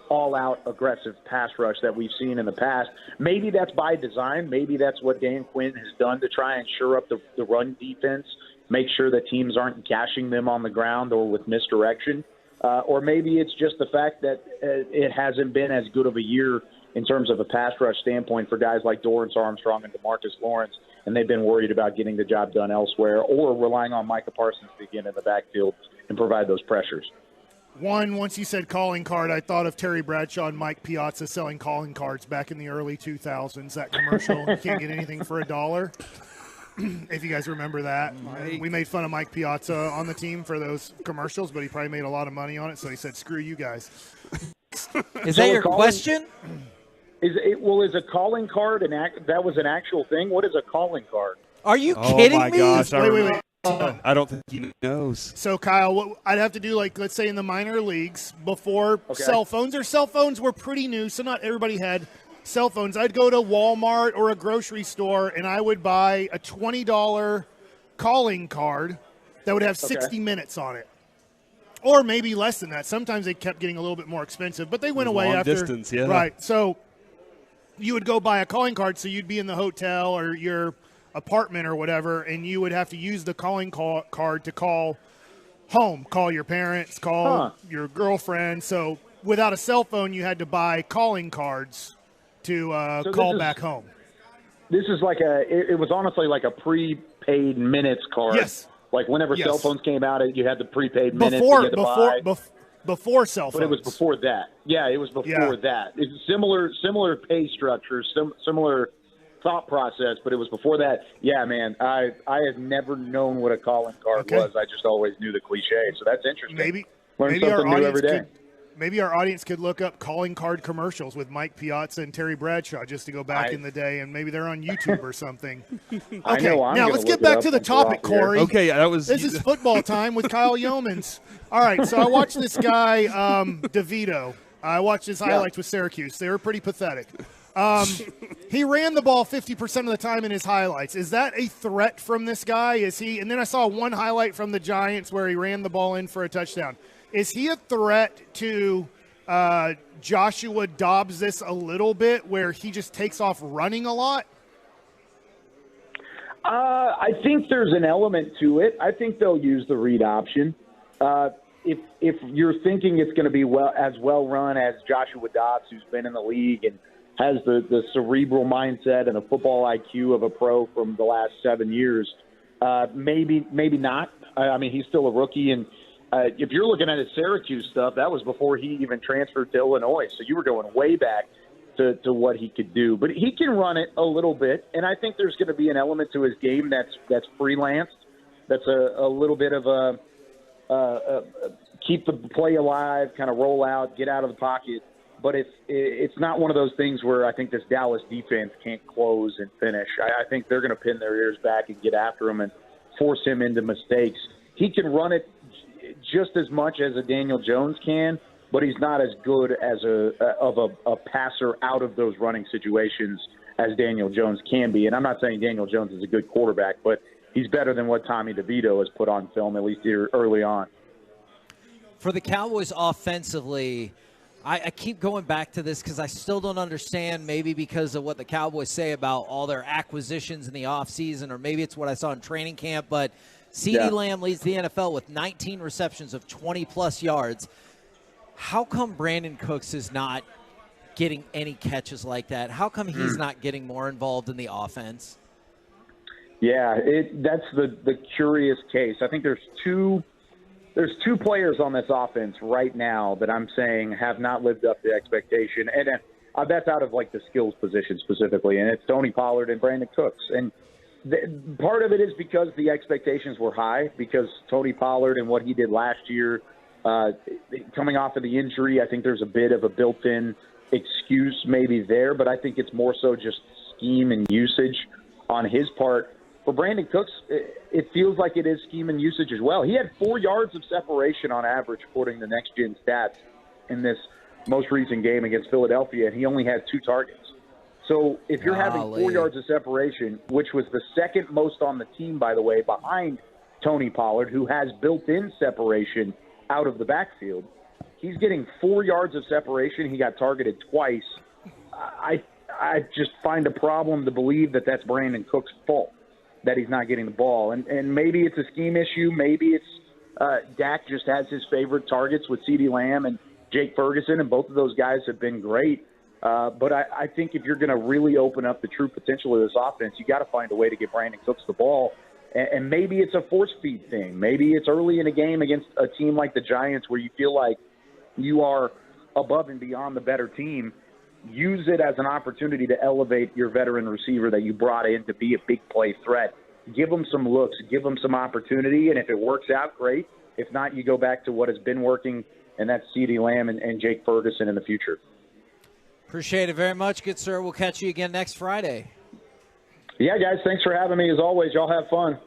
all-out, aggressive pass rush that we've seen in the past. Maybe that's by design. Maybe that's what Dan Quinn has done to try and shore up the run defense, make sure that teams aren't gashing them on the ground or with misdirection. Or maybe it's just the fact that it hasn't been as good of a year in terms of a pass rush standpoint for guys like Dorrance Armstrong and DeMarcus Lawrence, and they've been worried about getting the job done elsewhere or relying on Micah Parsons to get in the backfield and provide those pressures. Once you said calling card, I thought of Terry Bradshaw and Mike Piazza selling calling cards back in the early 2000s, that commercial, you can't get anything for $1. If you guys remember that. We made fun of Mike Piazza on the team for those commercials, but he probably made a lot of money on it, so he said, screw you guys. Is that your question? Is a calling card that was an actual thing? What is a calling card? Are you kidding me? Gosh, Wait. I don't think he knows. So, Kyle, what I'd have to do, like, let's say in the minor leagues before cell phones, or cell phones were pretty new, so not everybody had cell phones. I'd go to Walmart or a grocery store, and I would buy a $20 calling card that would have 60 minutes on it. Or maybe less than that. Sometimes they kept getting a little bit more expensive, but they went away long after. Distance, yeah. Right. So you would go buy a calling card, so you'd be in the hotel or your apartment or whatever, and you would have to use the calling card to call home, call your parents, call your girlfriend. So without a cell phone, you had to buy calling cards to call back home. This is like it was honestly like a prepaid minutes card. Yes. Like whenever Yes. cell phones came out, you had the prepaid minutes you had to buy. Before cell phones. But it was before that. Yeah, it was before that. It's similar pay structure, similar thought process, but it was before that. Yeah, man, I have never known what a calling card was. I just always knew the cliche. So that's interesting. Learn something new every day. Maybe our audience could look up calling card commercials with Mike Piazza and Terry Bradshaw just to go back in the day, and maybe they're on YouTube or something. I know, I'm now gonna let's get look it back up to the once we're off topic, here. Corey. Okay, that was. This is football time with Kyle Yeomans. All right, so I watched this guy, DeVito. I watched his highlights with Syracuse. They were pretty pathetic. He ran the ball 50% of the time in his highlights. Is that a threat from this guy? Is he? And then I saw one highlight from the Giants where he ran the ball in for a touchdown. Is he a threat to Joshua Dobbs this a little bit, where he just takes off running a lot? I think there's an element to it. I think they'll use the read option. If you're thinking it's going to be as well run as Joshua Dobbs, who's been in the league and has the cerebral mindset and the football IQ of a pro from the last 7 years, maybe not. I mean, he's still a rookie, and if you're looking at his Syracuse stuff, that was before he even transferred to Illinois. So you were going way back to what he could do. But he can run it a little bit, and I think there's going to be an element to his game that's freelanced, that's a little bit of a keep the play alive, kind of roll out, get out of the pocket. But it's not one of those things where I think this Dallas defense can't close and finish. I think they're going to pin their ears back and get after him and force him into mistakes. He can run it just as much as a Daniel Jones can, but he's not as good as a passer out of those running situations as Daniel Jones can be. And I'm not saying Daniel Jones is a good quarterback, but he's better than what Tommy DeVito has put on film, at least here early on. For the Cowboys offensively, I keep going back to this because I still don't understand, maybe because of what the Cowboys say about all their acquisitions in the offseason, or maybe it's what I saw in training camp, but CeeDee Lamb leads the NFL with 19 receptions of 20-plus yards. How come Brandon Cooks is not getting any catches like that? How come he's not getting more involved in the offense? Yeah, that's the curious case. I think there's two players on this offense right now that I'm saying have not lived up to expectation, and that's out of like the skills position specifically, and it's Tony Pollard and Brandon Cooks. And part of it is because the expectations were high, because Tony Pollard and what he did last year, coming off of the injury, I think there's a bit of a built-in excuse maybe there, but I think it's more so just scheme and usage on his part. For Brandon Cooks, it feels like it is scheme and usage as well. He had 4 yards of separation on average, according to Next Gen Stats, in this most recent game against Philadelphia, and he only had 2 targets. So if you're having 4 yards of separation, which was the second most on the team, by the way, behind Tony Pollard, who has built-in separation out of the backfield, he's getting 4 yards of separation. He got targeted twice. I just find a problem to believe that that's Brandon Cook's fault, that he's not getting the ball. And maybe it's a scheme issue. Maybe it's Dak just has his favorite targets with CeeDee Lamb and Jake Ferguson, and both of those guys have been great. But I think if you're going to really open up the true potential of this offense, you got to find a way to get Brandon Cooks the ball. And maybe it's a force feed thing. Maybe it's early in a game against a team like the Giants where you feel like you are above and beyond the better team. Use it as an opportunity to elevate your veteran receiver that you brought in to be a big play threat. Give them some looks, give them some opportunity, and if it works out, great. If not, you go back to what has been working, and that's CeeDee Lamb and Jake Ferguson in the future. Appreciate it very much, good sir. We'll catch you again next Friday. Yeah, guys, thanks for having me. As always, y'all have fun.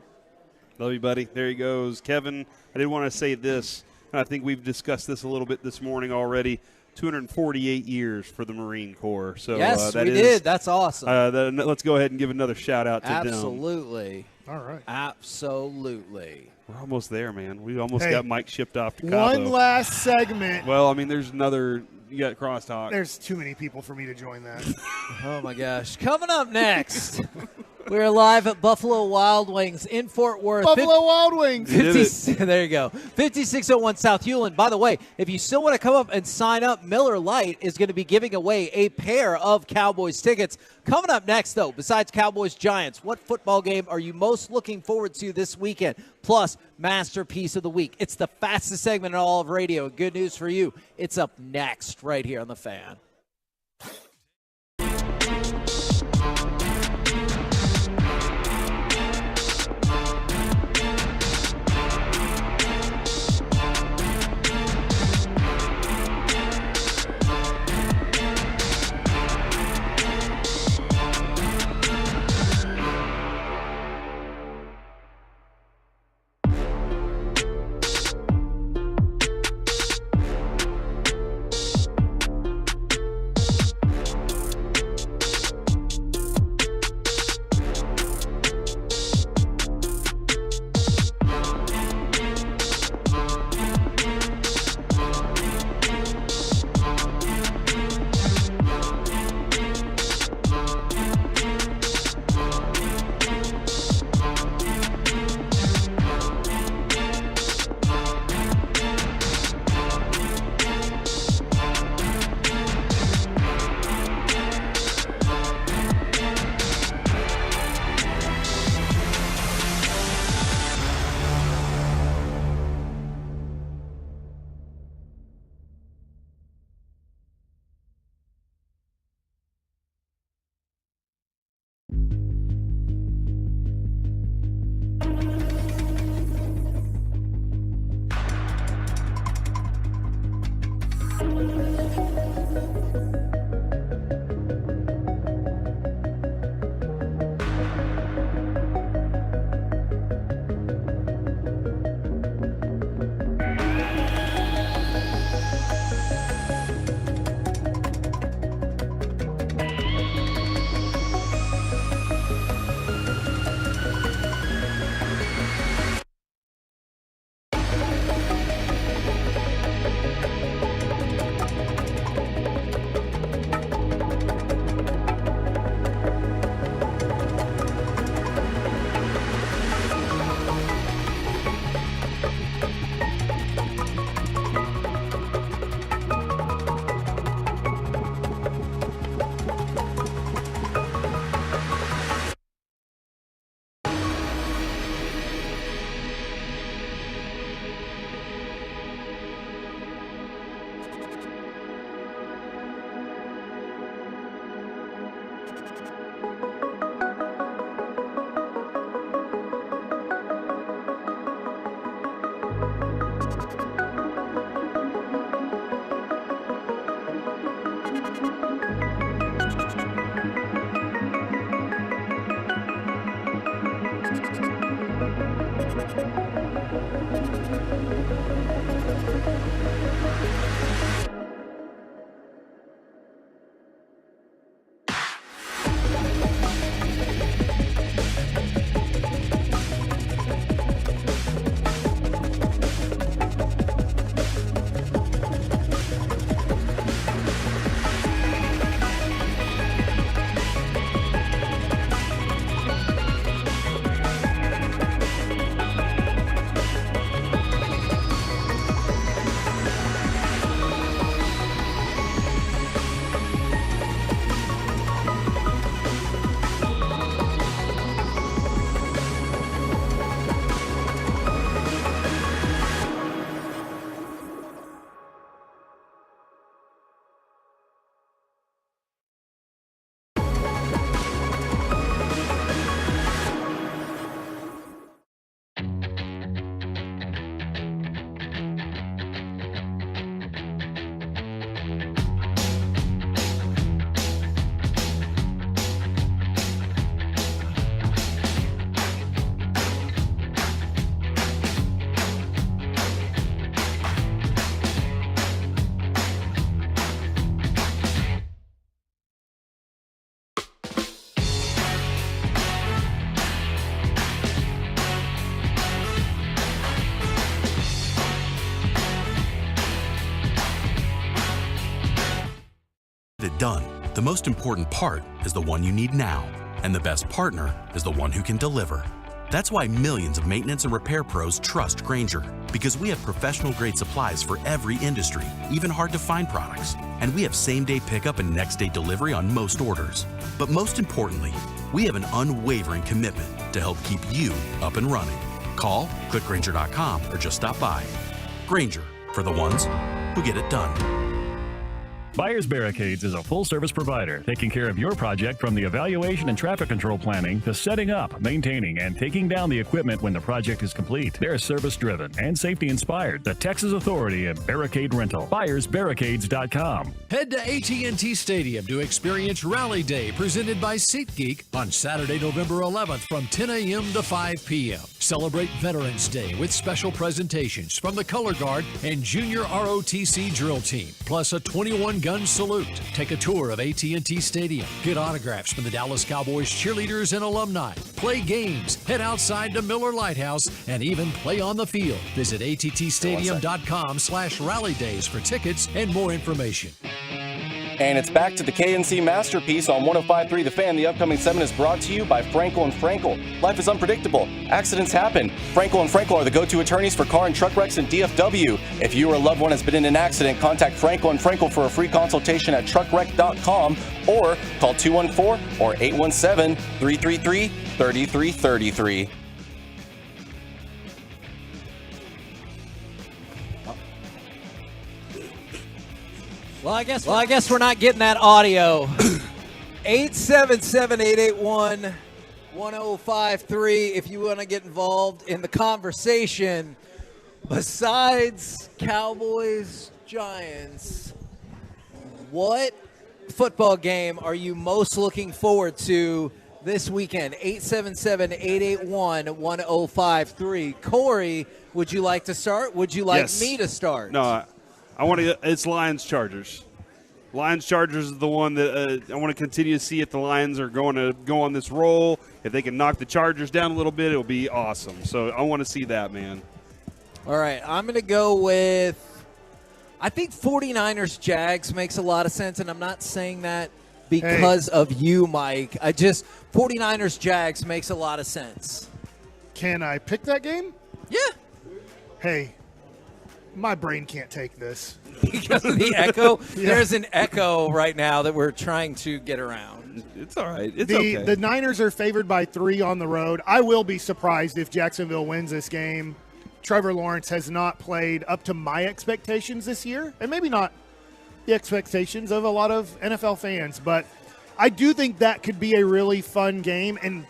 Love you, buddy. There he goes. Kevin, I did want to say this. I think we've discussed this a little bit this morning already. 248 years for the Marine Corps. So yes, we did. That's awesome. Let's go ahead and give another shout-out to them. Absolutely. All right. Absolutely. We're almost there, man. We almost got Mike shipped off to Cabo. One last segment. Well, I mean, there's another – you got crosstalk. There's too many people for me to join that. Oh, my gosh. Coming up next, We're live at Buffalo Wild Wings in Fort Worth. Buffalo Wild Wings. There you go. 5601 South Hewlin. By the way, if you still want to come up and sign up, Miller Lite is going to be giving away a pair of Cowboys tickets. Coming up next, though, besides Cowboys-Giants, what football game are you most looking forward to this weekend? Plus, Masterpiece of the Week. It's the fastest segment in all of radio. Good news for you. It's up next right here on The Fan. Done. The most important part is the one you need now. And the best partner is the one who can deliver. That's why millions of maintenance and repair pros trust Grainger, because we have professional-grade supplies for every industry, even hard-to-find products. And we have same-day pickup and next-day delivery on most orders. But most importantly, we have an unwavering commitment to help keep you up and running. Call, click Grainger.com, or just stop by. Grainger, for the ones who get it done. Buyers Barricades is a full-service provider taking care of your project from the evaluation and traffic control planning to setting up, maintaining, and taking down the equipment when the project is complete. They're service-driven and safety-inspired. The Texas Authority of Barricade Rental. BuyersBarricades.com. Head to AT&T Stadium to experience Rally Day presented by SeatGeek on Saturday, November 11th from 10 a.m. to 5 p.m. Celebrate Veterans Day with special presentations from the Color Guard and Junior ROTC Drill Team, plus a 21-gun salute. Take a tour of AT&T Stadium. Get autographs from the Dallas Cowboys cheerleaders and alumni. Play games. Head outside to Miller Lighthouse and even play on the field. Visit attstadium.com/rally days for tickets and more information. And it's back to the KNC Masterpiece on 105.3 The Fan. The upcoming segment is brought to you by Frankel & Frankel. Life is unpredictable. Accidents happen. Frankel & Frankel are the go-to attorneys for car and truck wrecks in DFW. If you or a loved one has been in an accident, contact Frankel & Frankel for a free consultation at truckwreck.com or call 214 or 817-333-3333. Well, I guess we're not getting that audio. 877-881-1053 if you want to get involved in the conversation. Besides Cowboys, Giants, what football game are you most looking forward to this weekend? 877-881-1053. Corey, would you like to start? Would you like me to start? No, I want to. It's Lions-Chargers. Lions-Chargers is the one that I want to continue to see if the Lions are going to go on this roll. If they can knock the Chargers down a little bit, it'll be awesome. So I want to see that, man. All right, I'm going to go with, I think 49ers-Jags makes a lot of sense, and I'm not saying that because of you, Mike. 49ers-Jags makes a lot of sense. Can I pick that game? Yeah. Hey, my brain can't take this. Because of the echo? Yeah. There's an echo right now that we're trying to get around. It's all right. It's okay. The Niners are favored by 3 on the road. I will be surprised if Jacksonville wins this game. Trevor Lawrence has not played up to my expectations this year, and maybe not the expectations of a lot of NFL fans, but I do think that could be a really fun game. And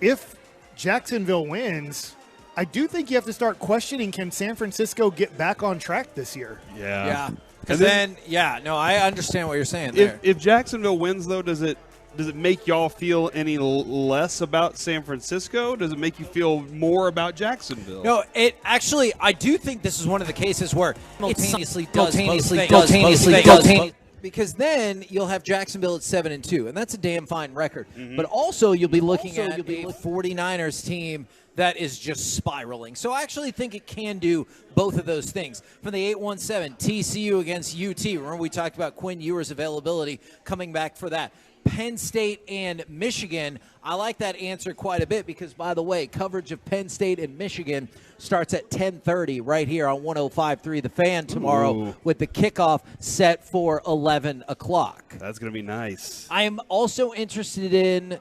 if Jacksonville wins, I do think you have to start questioning, can San Francisco get back on track this year? Yeah. Because I understand what you're saying there. If Jacksonville wins, though, does it make y'all feel any less about San Francisco? Does it make you feel more about Jacksonville? No, I do think this is one of the cases where simultaneously does because then you'll have Jacksonville at 7-2, and that's a damn fine record. Mm-hmm. But also you'll be looking at a 49ers team that is just spiraling. So I actually think it can do both of those things. From the 817, TCU against UT. Remember we talked about Quinn Ewers' availability coming back for that. Penn State and Michigan, I like that answer quite a bit because, by the way, coverage of Penn State and Michigan starts at 10:30 right here on 105.3 The Fan tomorrow with the kickoff set for 11 o'clock. That's going to be nice. I am also interested in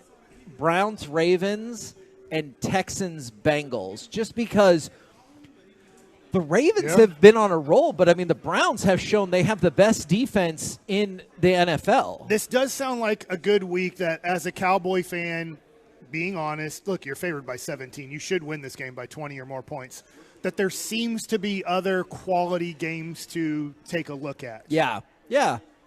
Browns-Ravens and Texans-Bengals just because the Ravens have been on a roll, but, I mean, the Browns have shown they have the best defense in the NFL. This does sound like a good week that, as a Cowboy fan, being honest, look, you're favored by 17. You should win this game by 20 or more points. That there seems to be other quality games to take a look at. Yeah.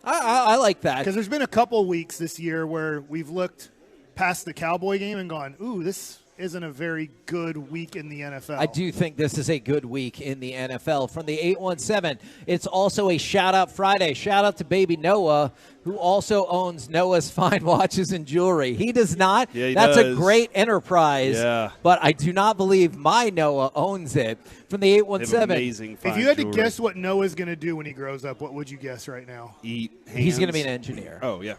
I like that. Because there's been a couple weeks this year where we've looked past the Cowboy game and gone, ooh, this isn't a very good week in the NFL. I do think this is a good week in the NFL. From the 817, it's also a Shout-Out Friday. Shout-out to baby Noah, who also owns Noah's Fine Watches and Jewelry. He does not. Yeah, he That's does. a great enterprise. Yeah. But I do not believe my Noah owns it. From the 817. Amazing fine if you had jewelry. to guess what Noah's going to do when he grows up, what would you guess right now? Eat hands. He's going to be an engineer. Oh, yeah.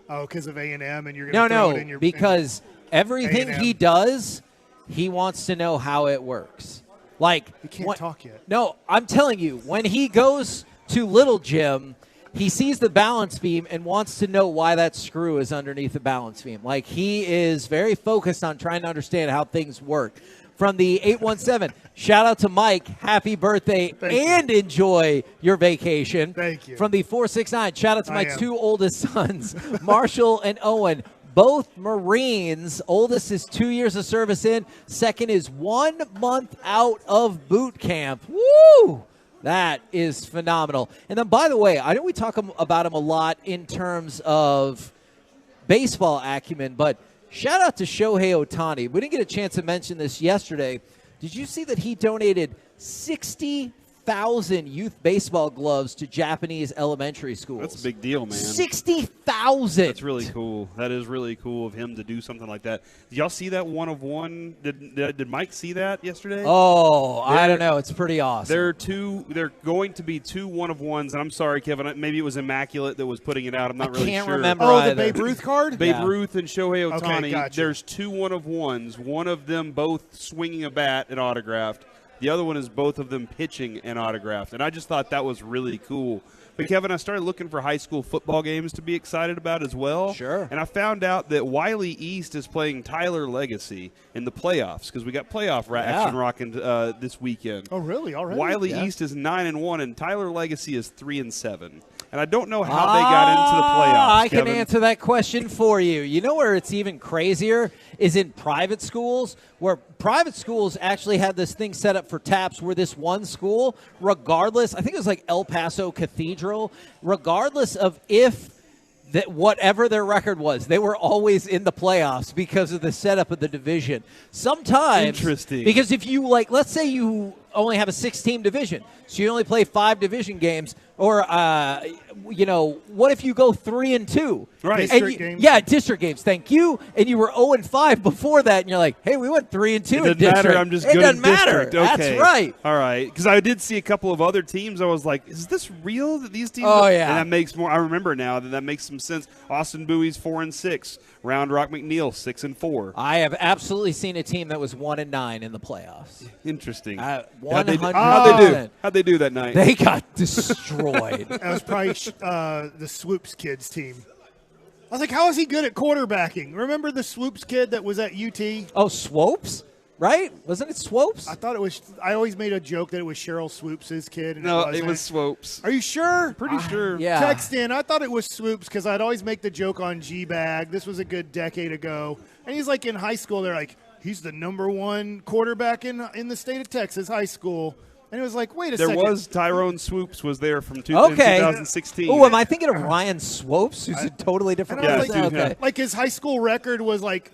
Oh, because of A&M, and you're going to throw it in your because everything A&M. he does, he wants to know how it works. Like he can't talk yet. No, I'm telling you, when he goes to Little Jim, he sees the balance beam and wants to know why that screw is underneath the balance beam. Like, he is very focused on trying to understand how things work. From the 817, shout out to Mike. Happy birthday and enjoy your vacation. Thank you. From the 469, shout out to my two oldest sons, Marshall and Owen. Both Marines. Oldest is 2 years of service in. Second is 1 month out of boot camp. Woo! That is phenomenal. And then, by the way, I know we talk about him a lot in terms of baseball acumen, but shout out to Shohei Ohtani. We didn't get a chance to mention this yesterday. Did you see that he donated 60,000 youth baseball gloves to Japanese elementary schools? That's a big deal, man. 60,000. That's really cool. That is really cool of him to do something like that. Did y'all see that 1 of 1? Did Mike see that yesterday? Oh, I don't know. It's pretty awesome. They're going to be 2 1 of 1s, and I'm sorry, Kevin. Maybe it was Immaculate that was putting it out. I'm not really sure. I can't remember. Oh, either. the Babe Ruth card? Babe Ruth and Shohei Ohtani. Okay, gotcha. There's 2 1 of 1s. One of them both swinging a bat and autographed. The other one is both of them pitching and autographed. And I just thought that was really cool. But, Kevin, I started looking for high school football games to be excited about as well. Sure. And I found out that Wiley East is playing Tyler Legacy in the playoffs because we got playoff action rocking this weekend. Oh, really? Already? Wiley East is 9-1, and Tyler Legacy is 3-7. And I don't know how they got into the playoffs. I can Kevin. answer that question for you. You know where it's even crazier is in private schools, where private schools actually had this thing set up for taps where this one school, regardless, I think it was like El Paso Cathedral, regardless of if that whatever their record was, they were always in the playoffs because of the setup of the division. Sometimes, interesting, because if you let's say you only have a 6-team division, so you only play 5 division games, or what if you go 3-2? Right, district games. Yeah, district games. Thank you. And you were 0-5 before that, and you're like, hey, we went 3-2 in district. It doesn't matter. I'm just good in district. Okay. That's right. All right. Because I did see a couple of other teams. I was like, is this real that these teams? Oh, yeah. And that makes more. I remember now that makes some sense. Austin Bowie's 4-6. Round Rock McNeil 6-4. I have absolutely seen a team that was 1-9 in the playoffs. Interesting. 100%. How'd they do that night? They got destroyed. That was probably the Swoops kids team. I was like, how is he good at quarterbacking? Remember the Swoops kid that was at UT? Oh, Swopes? Right? Wasn't it Swopes? I thought it was. I always made a joke that it was Cheryl Swoops' kid. And No, it it was Swopes. Are you sure? Pretty sure. Yeah. Text in. I thought it was Swoops because I'd always make the joke on G-Bag. This was a good decade ago. And he's like in high school. They're like, he's the #1 quarterback in the state of Texas high school. And it was like, wait a second. There was Tyrone Swoops was there from in 2016. Oh, am I thinking of Ryan Swopes, who's a totally different person? Okay. Like his high school record was like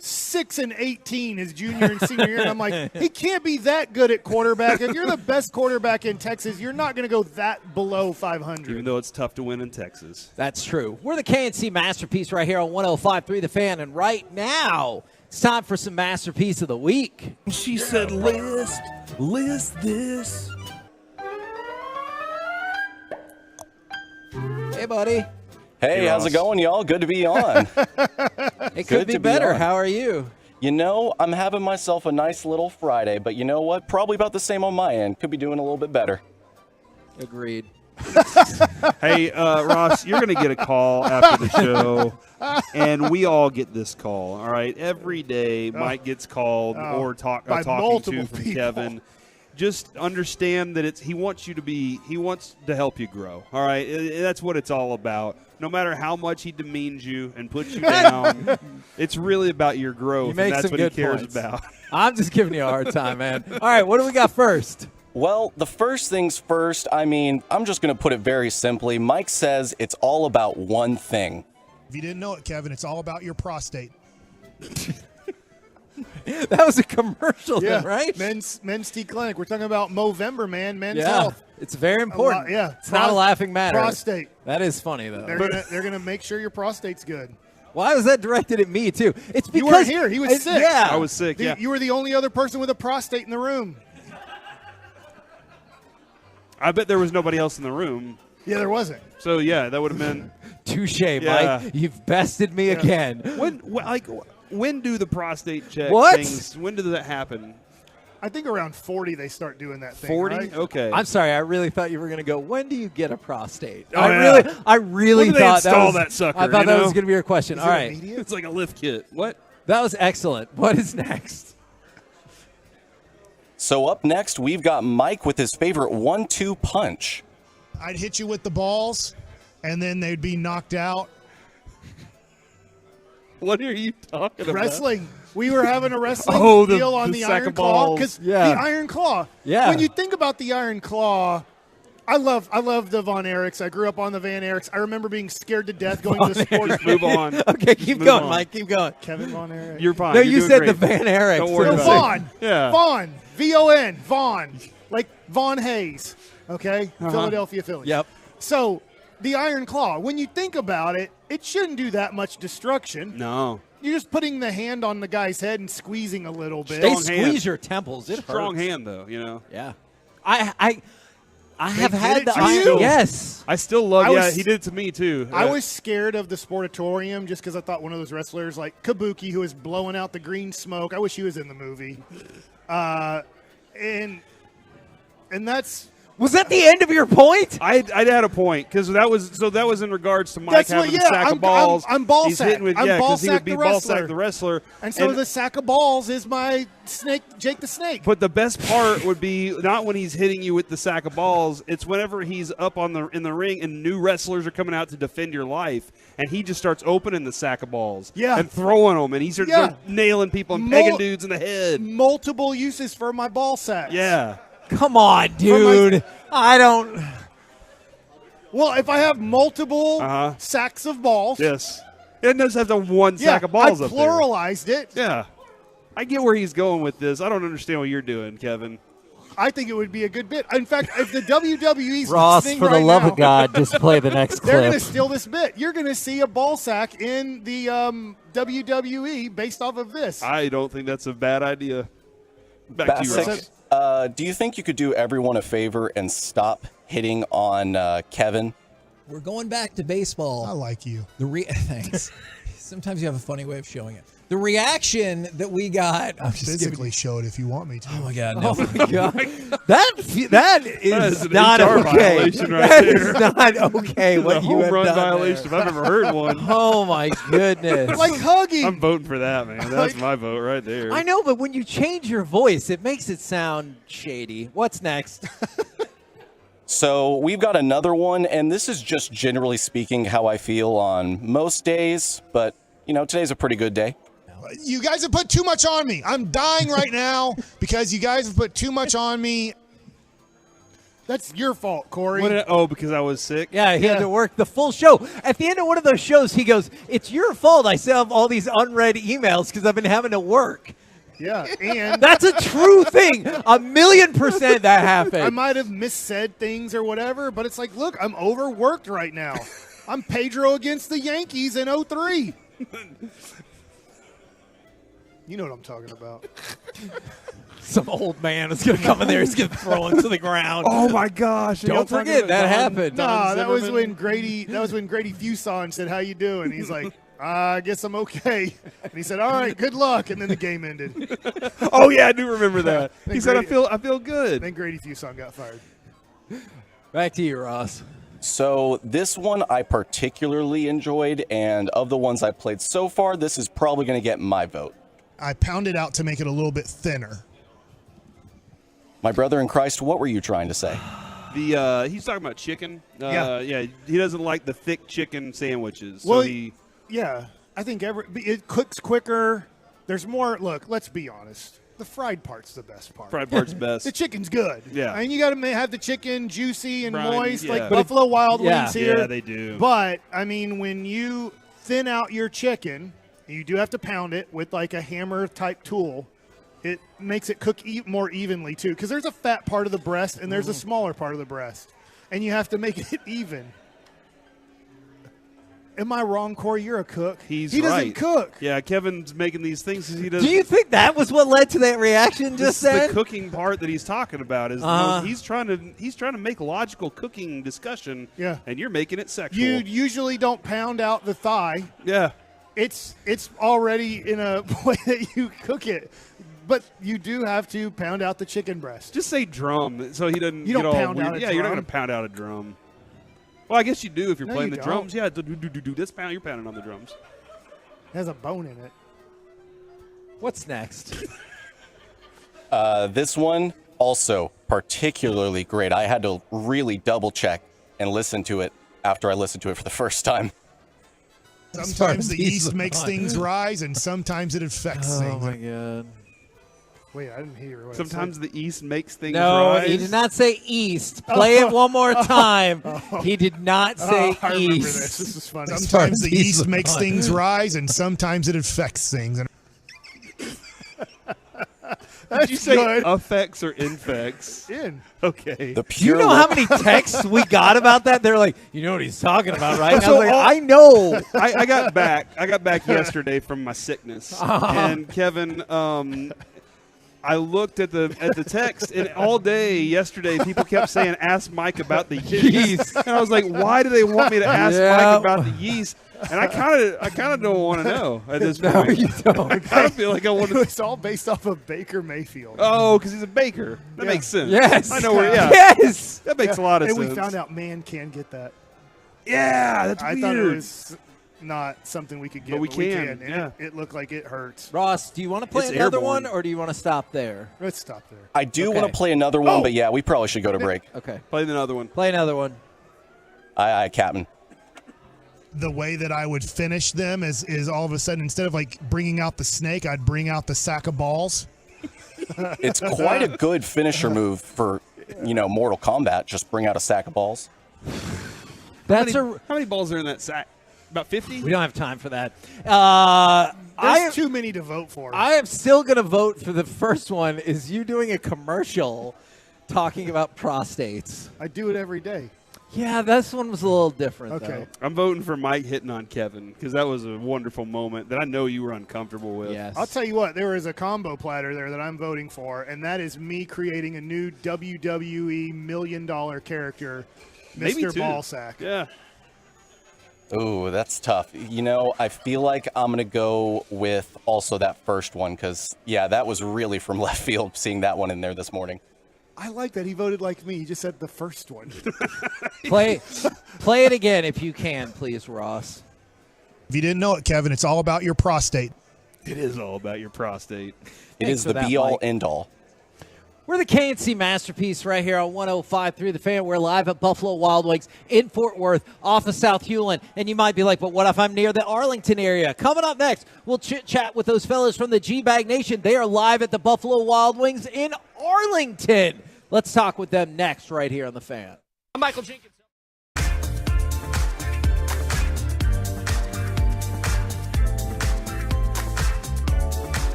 6-18 his junior and senior year. And I'm like, he can't be that good at quarterback. If you're the best quarterback in Texas, you're not going to go that below 500. Even though it's tough to win in Texas. That's true. We're the KNC Masterpiece right here on 105.3 The Fan. And right now, it's time for some Masterpiece of the Week. She said, list this. Hey, buddy. Hey, how's it going, y'all? Good to be on. It could be better. How are you? You know, I'm having myself a nice little Friday, but you know what? Probably about the same on my end. Could be doing a little bit better. Agreed. Hey, Ross, you're going to get a call after the show, and we all get this call, all right? Every day, Mike gets called or talking to from Kevin. Just understand that he wants to help you grow, all right? That's what it's all about. No matter how much he demeans you and puts you down, it's really about your growth, and that's what he cares about. I'm just giving you a hard time, man. All right, what do we got first? Well, the first things first, I'm just going to put it very simply. Mike says it's all about one thing. If you didn't know it, Kevin, it's all about your prostate. That was a commercial, yeah. then, right? Men's Tea Clinic. We're talking about Movember, man. Men's Yeah, health. it's very important. Yeah, It's not a laughing matter. Prostate. That is funny, though. They're gonna make sure your prostate's good. Why was that directed at me, too? It's because you weren't here. He was sick. Yeah. I was sick, yeah. You were the only other person with a prostate in the room. I bet there was nobody else in the room. Yeah, there wasn't. So, yeah, that would have been Touche, Mike. You've bested me again. When do the prostate check things? When does that happen? I think around 40 they start doing that thing. 40? Right? Okay. I'm sorry. I really thought you were going to go, when do you get a prostate? Oh, I really thought that sucker. I thought that was going to be your question. All right. Immediate? It's like a lift kit. What? That was excellent. What is next? So up next, we've got Mike with his favorite 1-2 punch. I'd hit you with the balls, and then they'd be knocked out. What are you talking about? Wrestling. We were having a wrestling deal on the Iron Claw. Because the Iron Claw. Yeah. When you think about the Iron Claw, I love the Von Erichs. I grew up on the Van Erichs. I remember being scared to death going to the sports. Move on. Okay, keep going, Mike. Keep going. Kevin Von Erich. You're fine. No, You're you doing said great. the Van Erichs. Don't worry about Vaughn. it. Yeah. Vaughn. V-O-N. Vaughn. Like Vaughn Hayes. Okay? Philadelphia Phillies. Yep. So, the Iron Claw, when you think about it, it shouldn't do that much destruction. No. You're just putting the hand on the guy's head and squeezing a little bit. They squeeze your temples. It Strong hurts. hand, though, you know. Yeah. I have had the iron. Yes. I still love he did it to me, too. I was scared of the Sportatorium just because I thought one of those wrestlers like Kabuki, who was blowing out the green smoke. I wish he was in the movie. And that's... Was that the end of your point? I had a point because that was in regards to Mike having the sack of balls. I'm ball He's sack. hitting with, I'm ball because he would sack be the ball sack wrestler. the wrestler. And so the sack of balls is my snake, Jake the Snake. But the best part would be not when he's hitting you with the sack of balls. It's whenever he's up in the ring and new wrestlers are coming out to defend your life, and he just starts opening the sack of balls and throwing them, and he's nailing people and pegging dudes in the head. Multiple uses for my ball sacks. Yeah. Come on, dude. I don't. Well, if I have multiple sacks of balls. Yes. It does have the one sack of balls up there. I pluralized it. Yeah. I get where he's going with this. I don't understand what you're doing, Kevin. I think it would be a good bit. In fact, if the WWE's Ross, listening for the right love now, of God, just play the next clip. They're going to steal this bit. You're going to see a ball sack in the WWE based off of this. I don't think that's a bad idea. Back to you, Ross. Do you think you could do everyone a favor and stop hitting on Kevin? We're going back to baseball. I like you. Thanks. Sometimes you have a funny way of showing it. The reaction that we got. I'll physically show it if you want me to. Oh my God! No. Oh my God! That is not HR okay. violation right That there. is not okay. What a you home have run done violation there. if I've ever heard one. Oh my goodness! Like hugging. I'm voting for that, man. That's my vote right there. I know, but when you change your voice, it makes it sound shady. What's next? So we've got another one, and this is just generally speaking how I feel on most days, but, today's a pretty good day. You guys have put too much on me. I'm dying right now because you guys have put too much on me. That's your fault, Corey. Because I was sick? Yeah, he had to work the full show. At the end of one of those shows, he goes, "It's your fault I still have all these unread emails because I've been having to work." Yeah, and that's a true thing. 1,000,000% that happened. I might have missaid things or whatever, but it's like, look, I'm overworked right now. I'm Pedro against the Yankees in 03. You know what I'm talking about. Some old man is going to come in there. He's going to throw him to the ground. Oh my gosh! Don't forget that happened. Nah, that was when Grady Fuson said, "How you doing?" He's like, "I guess I'm okay." And he said, "All right, good luck." And then the game ended. Oh yeah, I do remember that. He said, Grady, "I feel good." Then Grady Fuson got fired. Back to you, Ross. So this one I particularly enjoyed, and of the ones I played so far, this is probably going to get my vote. I pounded out to make it a little bit thinner. My brother in Christ, what were you trying to say? He's talking about chicken. Yeah, he doesn't like the thick chicken sandwiches. Well, so I think it cooks quicker. There's more. Look, let's be honest. The fried part's the best part. Fried part's best. The chicken's good. Yeah. I mean, you got to have the chicken juicy and Briny, moist, yeah. like But Buffalo Wild Wings here. Yeah, they do. But, I mean, when you thin out your chicken, you do have to pound it with like a hammer-type tool. It makes it cook more evenly, too, because there's a fat part of the breast and there's a smaller part of the breast, and you have to make it even. Am I wrong, Corey? You're a cook. He's he doesn't right. cook. Yeah, Kevin's making these things because he doesn't. Do you think that was what led to that reaction just then? The cooking part that he's talking about is he's trying to make logical cooking discussion. Yeah. And you're making it sexual. You usually don't pound out the thigh. Yeah. It's already in a way that you cook it. But you do have to pound out the chicken breast. Just say drum so he doesn't You get don't all pound weird. out a Yeah, you're not drum. going to pound out a drum. Well, I guess you do if you're No, playing you the don't. drums. Yeah, this pound. You're pounding on the drums. It has a bone in it. What's next? This one also particularly great. I had to really double check and listen to it after I listened to it for the first time. Sometimes the yeast makes things rise, and sometimes it affects things. Oh, my God. Wait, I didn't hear what Sometimes the yeast makes things No, rise. he did not say east. Play it one more time. He did not say I remember east. this is funny. Sometimes the yeast makes things rise, and sometimes it affects things. Did you say good. affects or infects? In. Okay. The Do you pure know how many texts we got about that? They're like, you know what he's talking about, right? And I was like, I know. I got back yesterday from my sickness, and Kevin, I looked at the text, and all day yesterday, people kept saying, "Ask Mike about the yeast," and I was like, "Why do they want me to ask Mike about the yeast?" And I kind of don't want to know at this point. No, you don't. I kind of feel like I want to. It's all based off of Baker Mayfield. Oh, because he's a baker. That Yeah. makes sense. Yes. I know where. Yeah. Yes. That makes a lot of and sense. we found out man can get that. Yeah, that's I weird. thought it was not something we could get, But we can, And yeah. it looked like it hurts. Ross, do you want to play It's another airborne. one, or do you want to stop there? Let's stop there. I do Okay. want to play another one, but yeah, we probably should go to break. Okay. Play another one. Play another one. Aye, Captain. The way that I would finish them is all of a sudden, instead of like bringing out the snake, I'd bring out the sack of balls. It's quite a good finisher move for, Mortal Kombat. Just bring out a sack of balls. How many balls are in that sack? About 50? We don't have time for that. There's too many to vote for. I am still going to vote for the first one. Is you doing a commercial talking about prostates? I do it every day. Yeah, this one was a little different. Okay. Though. I'm voting for Mike hitting on Kevin because that was a wonderful moment that I know you were uncomfortable with. Yes. I'll tell you what, there is a combo platter there that I'm voting for, and that is me creating a new WWE $1 million character, Maybe Mr. two. Ballsack. Yeah. Ooh, that's tough. I feel like I'm going to go with also that first one because, yeah, that was really from left field seeing that one in there this morning. I like that he voted like me. He just said the first one. Play it again if you can, please, Ross. If you didn't know it, Kevin, it's all about your prostate. It is all about your prostate. It Thanks is for the that, be-all, Mike. end-all. We're the KNC Masterpiece right here on 105.3 The Fan. We're live at Buffalo Wild Wings in Fort Worth off of South Hewlin. And you might be like, but what if I'm near the Arlington area? Coming up next, we'll chit-chat with those fellas from the Gag Nation. They are live at the Buffalo Wild Wings in Arlington. Let's talk with them next right here on The Fan. I'm Michael Jenkins.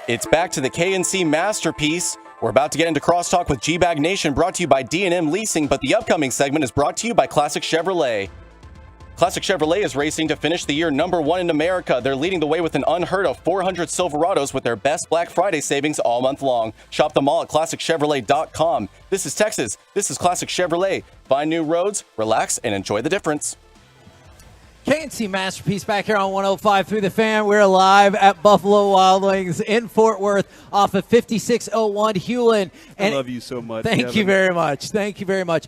It's back to the KNC Masterpiece. We're about to get into Crosstalk with G-Bag Nation, brought to you by D&M Leasing, but the upcoming segment is brought to you by Classic Chevrolet. Classic Chevrolet is racing to finish the year #1 in America. They're leading the way with an unheard of 400 Silverados with their best Black Friday savings all month long. Shop them all at ClassicChevrolet.com. This is Texas. This is Classic Chevrolet. Find new roads, relax, and enjoy the difference. KNC Masterpiece back here on 105.3 The Fan. We're live at Buffalo Wild Wings in Fort Worth off of 5601 Hewlin. I love you so much, Thank Kevin. you very much. Thank you very much.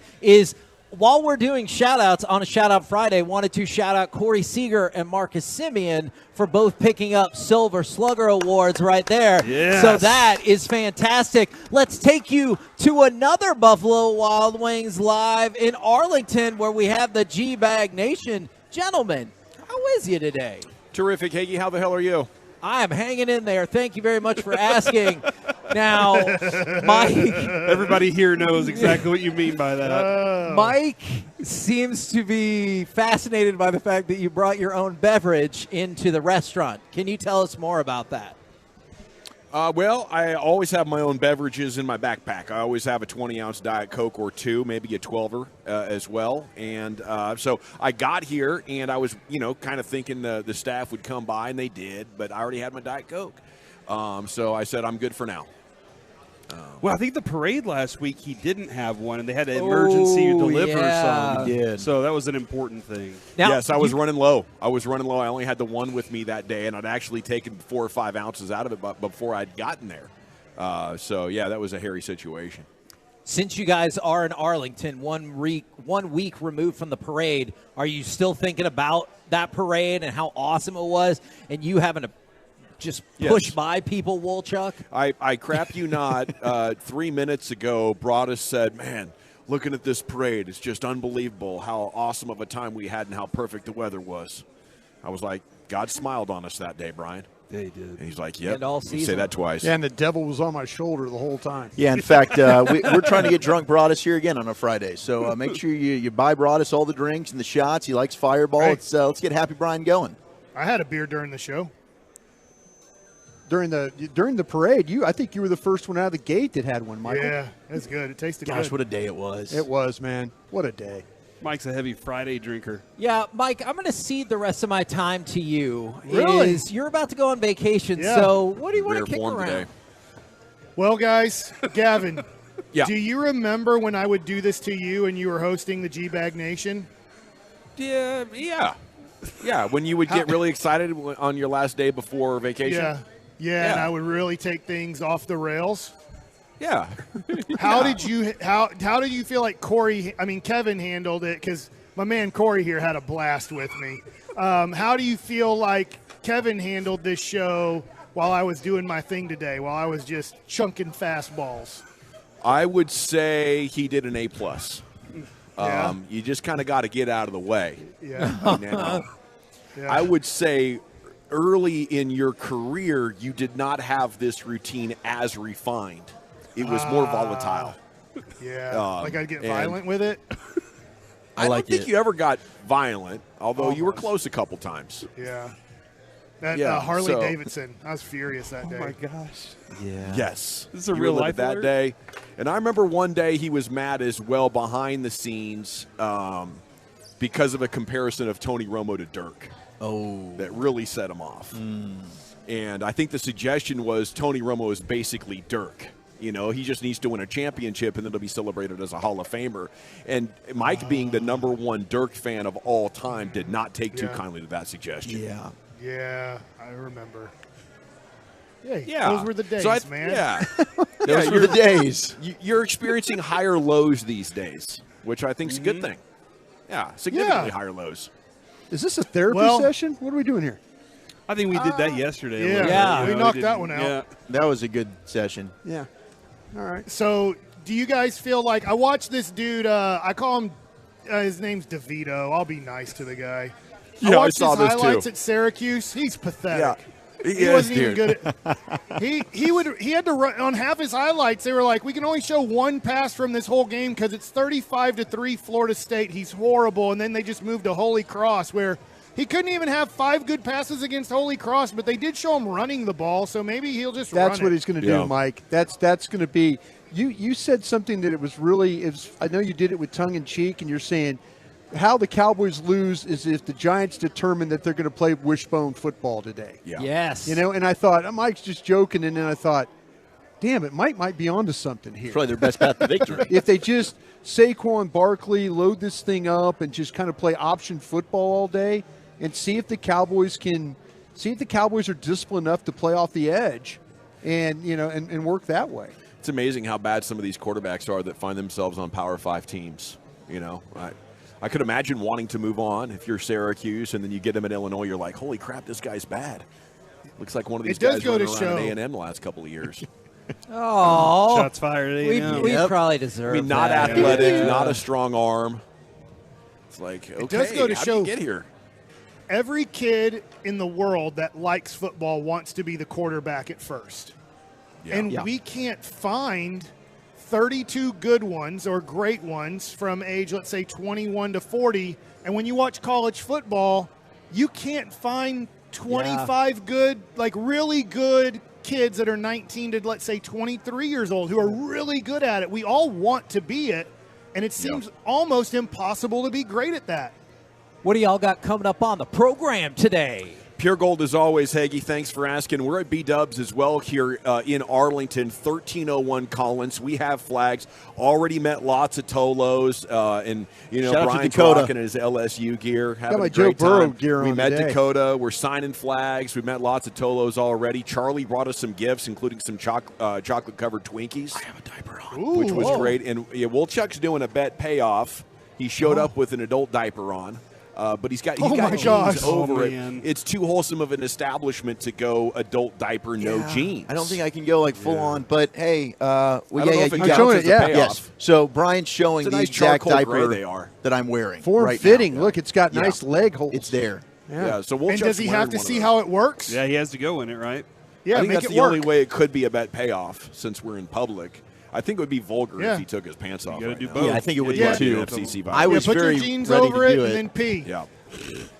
While we're doing shout-outs on a Shout-Out Friday, wanted to shout-out Corey Seager and Marcus Simeon for both picking up Silver Slugger Awards right there. Yes. So that is fantastic. Let's take you to another Buffalo Wild Wings live in Arlington where we have the G-Bag Nation. Gentlemen, how is you today? Terrific, Hagee. How the hell are you? I am hanging in there. Thank you very much for asking. Now, Mike. Everybody here knows exactly what you mean by that. Mike seems to be fascinated by the fact that you brought your own beverage into the restaurant. Can you tell us more about that? Well, I always have my own beverages in my backpack. I always have a 20-ounce Diet Coke or two, maybe a 12er as well. And so I got here, and I was, kind of thinking the staff would come by, and they did. But I already had my Diet Coke. So I said I'm good for now. Well, I think the parade last week, he didn't have one, and they had to emergency deliver some. He did. So that was an important thing. Yes, I was running low. I only had the one with me that day, and I'd actually taken 4 or 5 ounces out of it before I'd gotten there. So, yeah, that was a hairy situation. Since you guys are in Arlington, 1 week removed from the parade, are you still thinking about that parade and how awesome it was, and you having to just push by people, Wolchuk? I crap you not. 3 minutes ago, Broadus said, man, looking at this parade, it's just unbelievable how awesome of a time we had and how perfect the weather was. I was like, God smiled on us that day, Brian. Yeah, he did. And he's like, yep. And all You say that twice. Yeah, and the devil was on my shoulder the whole time. Yeah, in fact, we're trying to get drunk Broadus here again on a Friday. So make sure you buy Broadus all the drinks and the shots. He likes Fireball. Right. Let's get Happy Brian going. I had a beer during the show. During the parade, I think you were the first one out of the gate that had one, Michael. Yeah, that's good. It tasted good. Gosh, what a day it was. It was, man. What a day. Mike's a heavy Friday drinker. Yeah, Mike, I'm going to cede the rest of my time to you. Really? You're about to go on vacation, Yeah. so what do you want to kick around? Today. Well, guys, Gavin, Yeah. do you remember when I would do this to you and you were hosting the G-Bag Nation? Yeah. Yeah, when you would get really excited on your last day before vacation. Yeah, and I would really take things off the rails. Yeah. How did you feel like Kevin handled it? Because my man Corey here had a blast with me. How do you feel like Kevin handled this show while I was doing my thing today, while I was just chunking fastballs? I would say he did an A+. Yeah. You just kind of got to get out of the way. Yeah. Yeah. I would say early in your career, you did not have this routine as refined. It was more volatile. Yeah, like I'd get violent with it. I don't think you ever got violent, although you were close a couple times. Yeah. That Yeah, Harley so- Davidson, I was furious that day. Oh, my gosh. Yeah. Yes. This is a You real were life that alert? day. And I remember one day he was mad as well behind the scenes because of a comparison of Tony Romo to Dirk. Oh. That really set him off. And I think the suggestion was Tony Romo is basically Dirk. He just needs to win a championship, and then he'll be celebrated as a Hall of Famer. And Mike, being the #1 Dirk fan of all time, did not take too kindly to that suggestion. Yeah. Yeah, I remember. Yeah, Yeah. those were the days, So man. Yeah. Those were the days. You're experiencing higher lows these days, which I think is a good thing. Yeah, significantly higher lows. Is this a therapy session? What are we doing here? I think we did that yesterday. Yeah, we knocked that one out. Yeah. That was a good session. Yeah. All right. So, do you guys feel like I watched this dude? I call him. His name's DeVito. I'll be nice to the guy. Yeah, I watched saw his this highlights too. at Syracuse. He's pathetic. Yeah. He wasn't even good at. He had to run on half his highlights. They were like, we can only show one pass from this whole game because it's 35-3 Florida State. He's horrible, and then they just moved to Holy Cross where He couldn't even have 5 good passes against Holy Cross, but they did show him running the ball, so maybe he'll just run it. That's what he's going to do, Mike. That's going to be – you said something that it was really – I know you did it with tongue-in-cheek, and you're saying how the Cowboys lose is if the Giants determine that they're going to play wishbone football today. Yeah. Yes. And I thought, Mike's just joking, and then I thought, damn it, Mike might be onto something here. It's probably their best path to victory. If they just Saquon Barkley load this thing up and just kind of play option football all day and see if the Cowboys are disciplined enough to play off the edge and and work that way. It's amazing how bad some of these quarterbacks are that find themselves on Power 5 teams. I could imagine wanting to move on if you're Syracuse and then you get him at Illinois. You're like, holy crap, this guy's bad. Looks like one of these guys running around at A&M the last couple of years. Oh, shots fired at A&M. We probably deserve not that. athletic, not a strong arm. It's like, okay, It does go to how show did you get here? Every kid in the world that likes football wants to be the quarterback at first. Yeah. And we can't find 32 good ones or great ones from age, let's say, 21 to 40. And when you watch college football, you can't find 25 good, like really good kids that are 19 to, let's say, 23 years old who are really good at it. We all want to be it, and it seems almost impossible to be great at that. What do y'all got coming up on the program today? Pure Gold as always, Hagee. Thanks for asking. We're at B-Dubs as well here in Arlington, 1301 Collins. We have flags. Already met lots of Tolos. And, Brian's rocking his LSU gear. Having a great time. We met Dakota. We're signing flags. We met lots of Tolos already. Charlie brought us some gifts, including some chocolate-covered Twinkies. I have a diaper on. Which was great. And Wolchuk's doing a bet payoff. He showed up with an adult diaper on. But he's got jeans over it. It's too wholesome of an establishment to go adult diaper, no jeans. I don't think I can go like full on, but hey, I'm showing it. Yes. So Brian's showing it's a the nice exact diaper they are. that I'm wearing. Form-fitting. Right Look, it's got nice leg holes. It's there. Yeah. So and does he have to see how it works? Yeah, he has to go in it, right? Yeah, I think make that's it the work. only way it could be a bet payoff since we're in public. I think it would be vulgar if he took his pants off. You gotta do now. both. Yeah, I think it would Yeah. too. FCC vibe. I was put very your jeans ready over to it do and it. then pee. Yeah.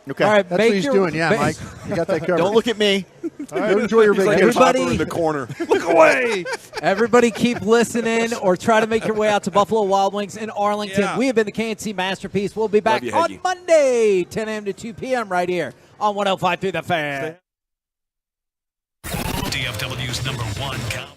Okay, All right, that's what he's doing. Yeah, Mike, you got that covered. Don't look at me. Go enjoy your vacation. Everybody in the corner. Look away. Everybody keep listening or try to make your way out to Buffalo Wild Wings in Arlington. Yeah. We have been the KNC Masterpiece. We'll be back you, on Hagee. Monday, 10 a.m. to 2 p.m. right here on 105.3 The Fan. DFW's number one Cowboy.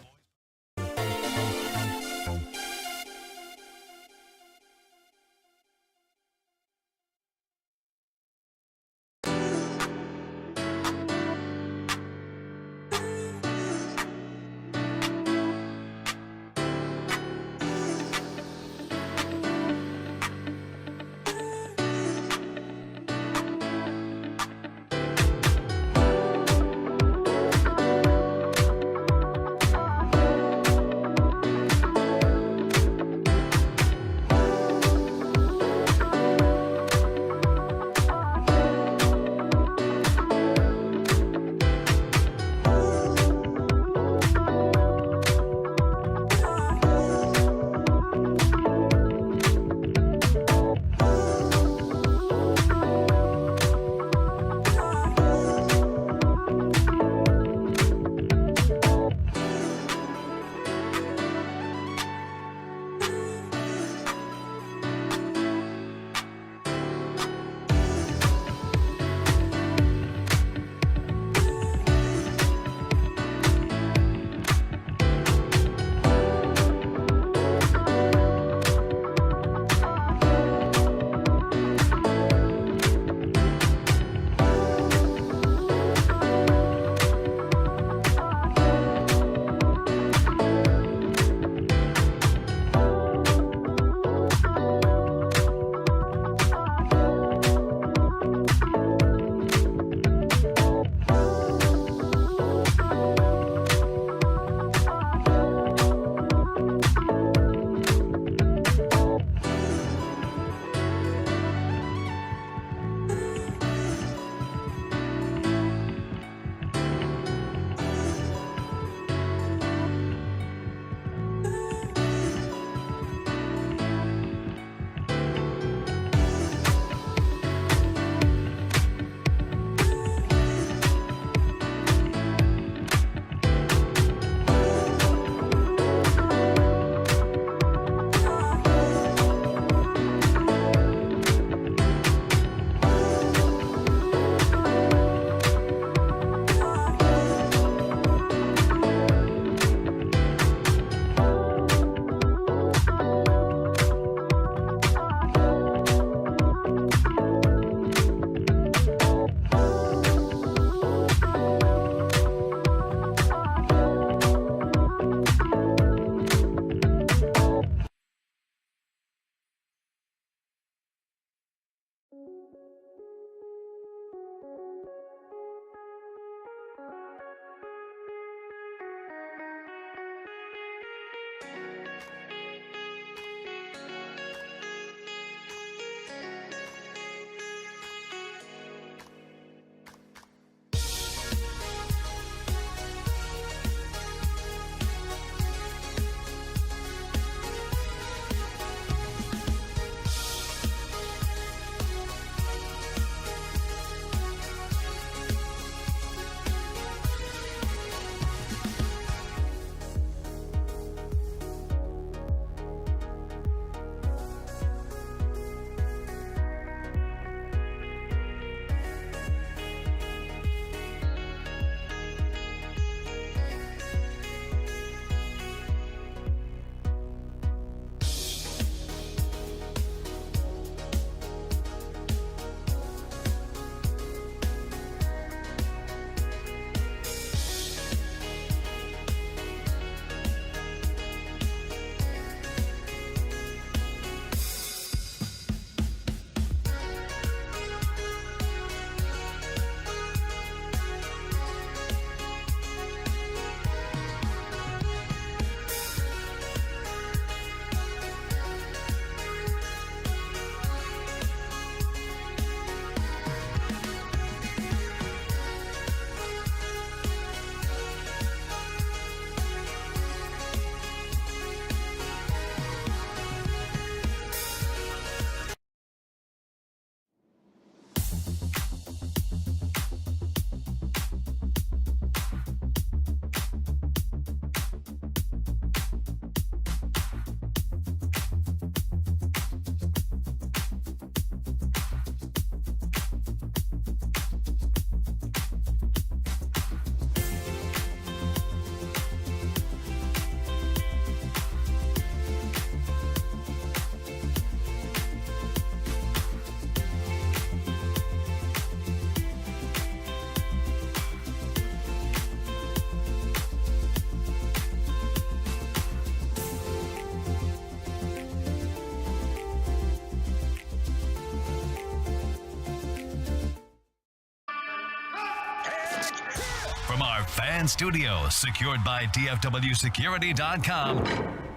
From our fan studio, secured by DFWsecurity.com,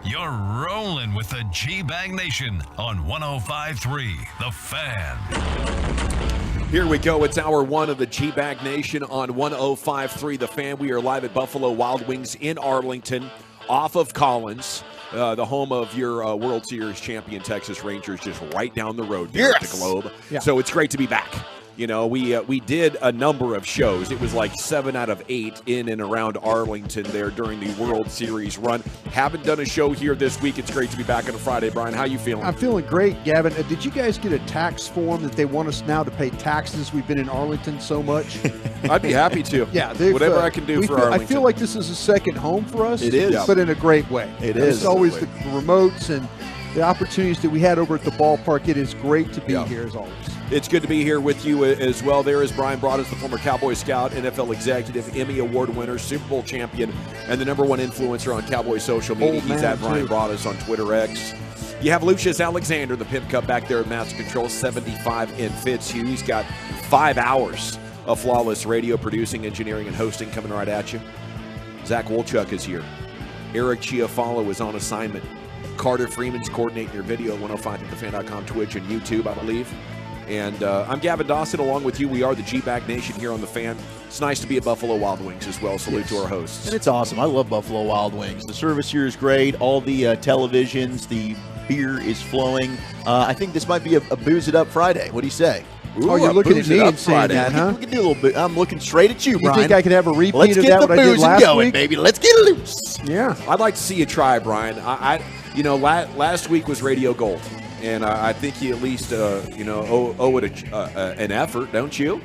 you're rolling with the G-Bag Nation on 105.3 The Fan. Here we go. It's hour one of the G-Bag Nation on 105.3 The Fan. We are live at Buffalo Wild Wings in Arlington, off of Collins, the home of your World Series champion Texas Rangers, just right down the road there at the Globe. Yeah. So it's great to be back. You know, we did a number of shows. It was like 7 out of 8 in and around Arlington there during the World Series run. Haven't done a show here this week. It's great to be back on a Friday. Brian, how you feeling? I'm feeling great, Gavin. Did you guys get a tax form that they want us now to pay taxes? We've been in Arlington so much. I'd be happy to. Yeah, whatever I can do for Arlington. I feel like this is a second home for us. It is. But in a great way. It is. It's always the remotes and the opportunities that we had over at the ballpark. It is great to be here as always. It's good to be here with you as well. There is Brian Broaddus, the former Cowboy scout, NFL executive, Emmy Award winner, Super Bowl champion, and the #1 influencer on Cowboy social media. He's at Brian Broaddus on Twitter X. You have Lucius Alexander, the pimp cup back there at Master Control, 75 in Fitzhugh. He's got 5 hours of flawless radio producing, engineering, and hosting coming right at you. Zach Wolchuk is here. Eric Chiafalo is on assignment. Carter Freeman's coordinating your video at 105thefan.com, Twitch, and YouTube, I believe. And I'm Gavin Dawson. Along with you, we are the G-Bag Nation here on The Fan. It's nice to be at Buffalo Wild Wings as well. Salute to our hosts. And it's awesome. I love Buffalo Wild Wings. The service here is great. All the televisions, the beer is flowing. I think this might be a Booze It Up Friday. What do you say? Ooh, you're looking at me and saying that, huh? We can do a little bit. I'm looking straight at you, Brian. You think I could have a repeat Let's of get that, the what I did booze last going, week? baby. Let's get loose. Yeah. I'd like to see you try, Brian. Last week was Radio Gold. And I think you at least, owe it an effort, don't you?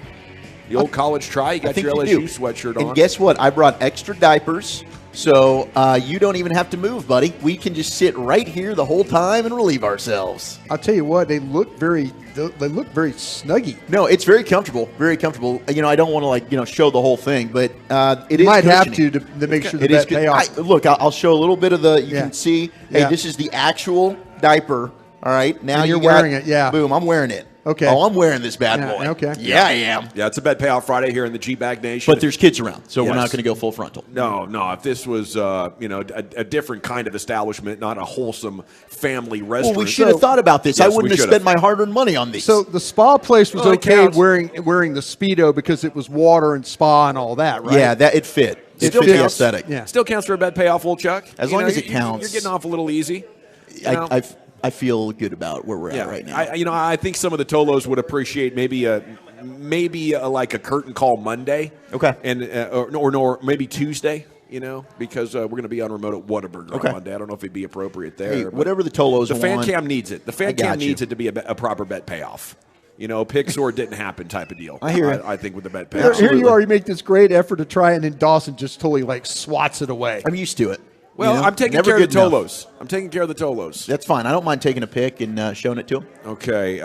The old college try. You got your LSU sweatshirt on. And guess what? I brought extra diapers, so you don't even have to move, buddy. We can just sit right here the whole time and relieve ourselves. I'll tell you what, they look very snuggy. No, it's very comfortable, very comfortable. You know, I don't want to show the whole thing, but it is. Might have cushioning. to make sure that pay off. Look, I'll show a little bit of the. You can see. Hey, this is the actual diaper. All right, now you're wearing it. Yeah. Boom, I'm wearing it. Okay. Oh, I'm wearing this bad boy. Okay. Yeah, I am. Yeah, it's a bet payoff Friday here in the G-Bag Nation. But there's kids around, so we're not going to go full frontal. No. If this was, a different kind of establishment, not a wholesome family restaurant. Well, we should have thought about this. Yes, I wouldn't have spent my hard-earned money on these. So the spa place was okay counts. wearing the Speedo because it was water and spa and all that, right? Yeah, that it fit. It fit the aesthetic. Yeah. Still counts for a bet payoff, Wolchuk. As long as it counts. You're getting off a little easy. I feel good about where we're at right now. I think some of the Tolos would appreciate maybe a like a curtain call Monday. Okay. And or maybe Tuesday. Because we're going to be on remote at Whataburger on Monday. I don't know if it'd be appropriate there. Hey, whatever the Tolos the fan want. cam needs it. The fan cam needs it to be a proper bet payoff. Picks or it didn't happen type of deal. I hear it. I think with the bet payoff. Here you are. You make this great effort to try, and then Dawson just totally swats it away. I'm used to it. Well, I'm taking care of the Tolos. I'm taking care of the Tolos. That's fine. I don't mind taking a pic and showing it to them. Okay.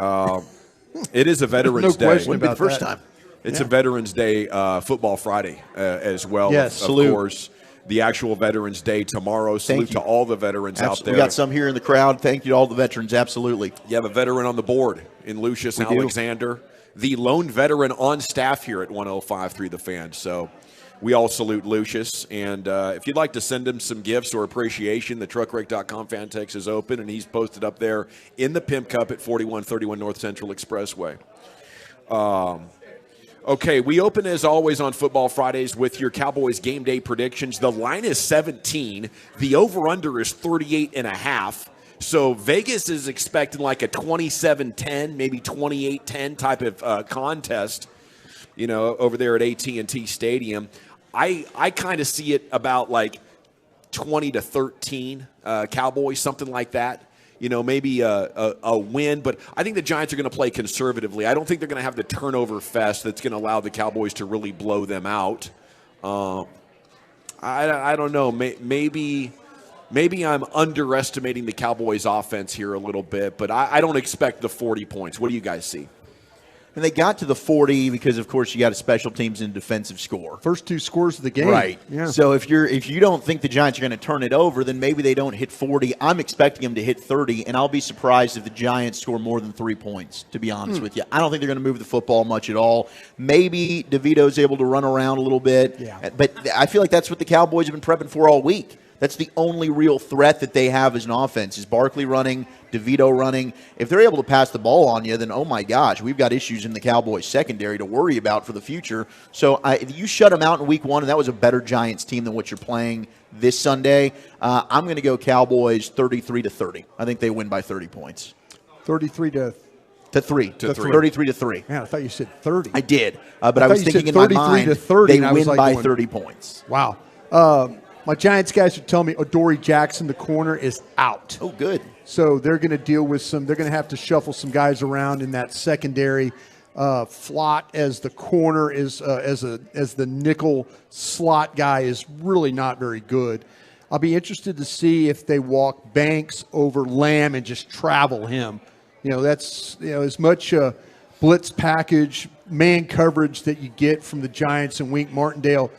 It is a Veterans Day. question Wouldn't be the about first that. time. It's a Veterans Day Football Friday as well. Yes. Of Salute. course. The actual Veterans Day tomorrow. Salute to all the veterans out there. We got some here in the crowd. Thank you to all the veterans. Absolutely. You have a veteran on the board in Lucius Alexander, the lone veteran on staff here at 105.3 The Fan. So we all salute Lucius. And if you'd like to send him some gifts or appreciation, the truckrake.com fan text is open, and he's posted up there in the Pimp Cup at 4131 North Central Expressway. Okay, we open as always on Football Fridays with your Cowboys game day predictions. The line is 17. The over-under is 38.5. So Vegas is expecting like a 27-10, maybe 28-10 type of contest, over there at AT&T Stadium. I kind of see it about like 20-13 Cowboys, something like that. Maybe a win, but I think the Giants are going to play conservatively. I don't think they're going to have the turnover fest that's going to allow the Cowboys to really blow them out. I don't know. Maybe I'm underestimating the Cowboys' offense here a little bit, but I don't expect the 40 points. What do you guys see? And they got to the 40 because, of course, you got a special teams and defensive score. First 2 scores of the game. Right. Yeah. So if you don't think the Giants are going to turn it over, then maybe they don't hit 40. I'm expecting them to hit 30, and I'll be surprised if the Giants score more than 3 points, to be honest with you. I don't think they're going to move the football much at all. Maybe DeVito's able to run around a little bit. Yeah. But I feel like that's what the Cowboys have been prepping for all week. That's the only real threat that they have as an offense is Barkley running, DeVito running. If they're able to pass the ball on you, then, oh, my gosh, we've got issues in the Cowboys secondary to worry about for the future. So if you shut them out in week 1, and that was a better Giants team than what you're playing this Sunday, I'm going to go Cowboys 33-30. I think they win by 30 points. 33 to 3. 33-3. Man, I thought you said 30. I did, but I was thinking in my mind to 30, they win by 30 points. Wow. My Giants guys are telling me Adoree Jackson, the corner, is out. Oh, good. So they're going to deal with they're going to have to shuffle some guys around in that secondary. Flott as the corner as the nickel slot guy is really not very good. I'll be interested to see if they walk Banks over Lamb and just travel him. That's as much blitz package, man coverage that you get from the Giants and Wink Martindale.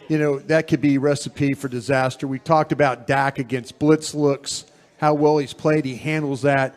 That could be recipe for disaster. We talked about Dak against blitz looks, how well he's played. He handles that.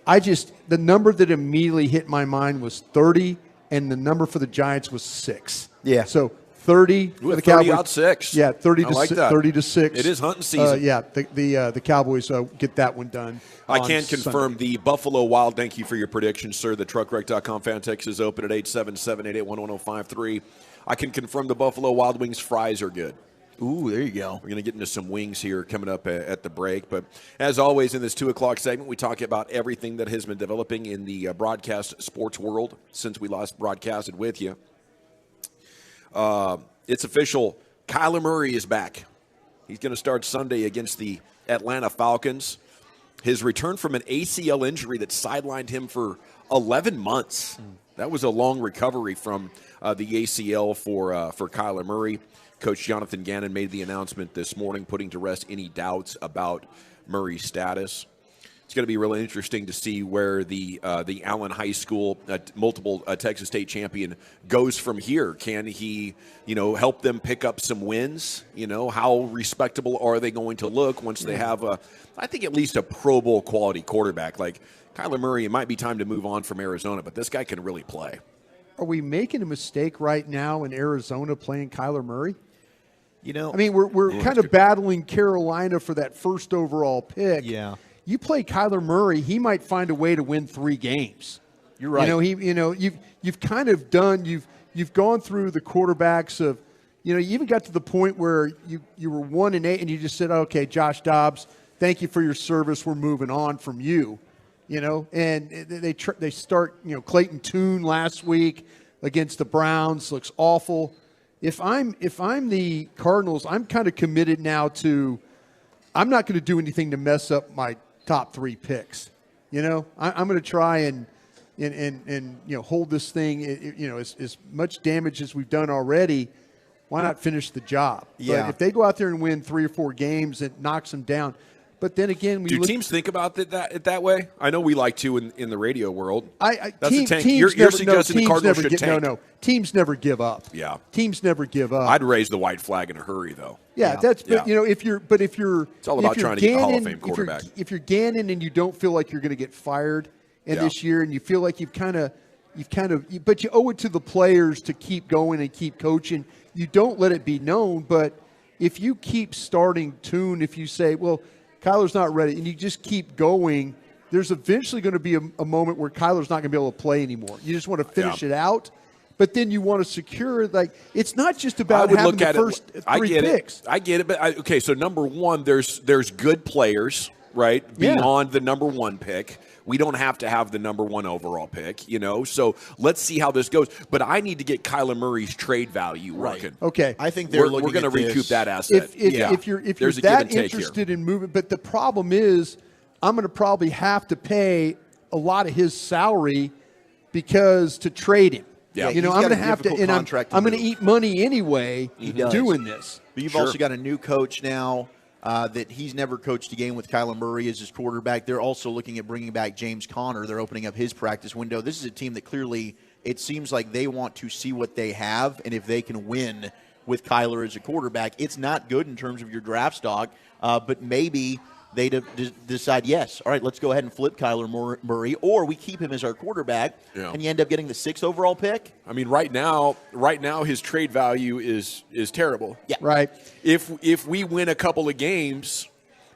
The number that immediately hit my mind was 30, and the number for the Giants was 6. Yeah. So 30 for the 30 Cowboys. out 6. Yeah, 30 I like that. 30 to 6. It is hunting season. The Cowboys get that one done. I can confirm the Buffalo Wild. Thank you for your prediction, sir. The TruckWreck.com fan text is open at 877-881-1053. I can confirm the Buffalo Wild Wings fries are good. Ooh, there you go. We're going to get into some wings here coming up at the break. But as always, in this 2 o'clock segment, we talk about everything that has been developing in the broadcast sports world since we last broadcasted with you. It's official. Kyler Murray is back. He's going to start Sunday against the Atlanta Falcons. His return from an ACL injury that sidelined him for 11 months. That was a long recovery from the ACL for Kyler Murray. Coach Jonathan Gannon made the announcement this morning, putting to rest any doubts about Murray's status. It's going to be really interesting to see where the Allen High School multiple Texas State champion goes from here. Can he, help them pick up some wins? How respectable are they going to look once they have I think at least a Pro Bowl quality quarterback like Kyler Murray? It might be time to move on from Arizona, but this guy can really play. Are we making a mistake right now in Arizona playing Kyler Murray? I mean, we're kind of battling Carolina for that first overall pick. Yeah. You play Kyler Murray, he might find a way to win 3 games. You're right. You've kind of done. You've gone through the quarterbacks of, you even got to the point where you were 1-8 and you just said, okay, Josh Dobbs, thank you for your service. We're moving on from you. And they start. Clayton Tune last week against the Browns looks awful. If I'm the Cardinals, I'm kind of committed now to. I'm not going to do anything to mess up my top 3 picks. I'm going to try and hold this thing. As much damage as we've done already. Why not finish the job? Yeah. But if they go out there and win 3 or 4 games, it knocks them down. But then again, do teams think about it that way? I know we like to in the radio world. Teams you're suggesting the Cardinals should tank. No. Teams never give up. Yeah. Teams never give up. I'd raise the white flag in a hurry, though. Yeah. But if you're it's all about trying to get a Hall of Fame quarterback. If you're Gannon and you don't feel like you're going to get fired this year, and you feel like but you owe it to the players to keep going and keep coaching. You don't let it be known. But if you keep starting Tune, if you say, well, Kyler's not ready, and you just keep going, there's eventually going to be a moment where Kyler's not going to be able to play anymore. You just want to finish it out, but then you want to secure, it's not just about having the first 3 picks. I get it, but so number one, there's good players, right, beyond the number 1 pick. We don't have to have the number 1 overall pick, So let's see how this goes. But I need to get Kyler Murray's trade value working. Okay. I think we're going to recoup that asset. If you're that interested in moving, but the problem is I'm going to probably have to pay a lot of his salary to trade him. Yeah. I'm going to have to, and I'm going to eat money anyway doing this. But you've also got a new coach now. That he's never coached a game with Kyler Murray as his quarterback. They're also looking at bringing back James Conner. They're opening up his practice window. This is a team that clearly It seems like they want to see what they have, and if they can win with Kyler as a quarterback, it's not good in terms of your draft stock, but maybe they decide, yes, all right, let's go ahead and flip Kyler Murray, or we keep him as our quarterback, and you end up getting the 6th overall pick. I mean, right now, his trade value is terrible. Yeah, right. If we win a couple of games,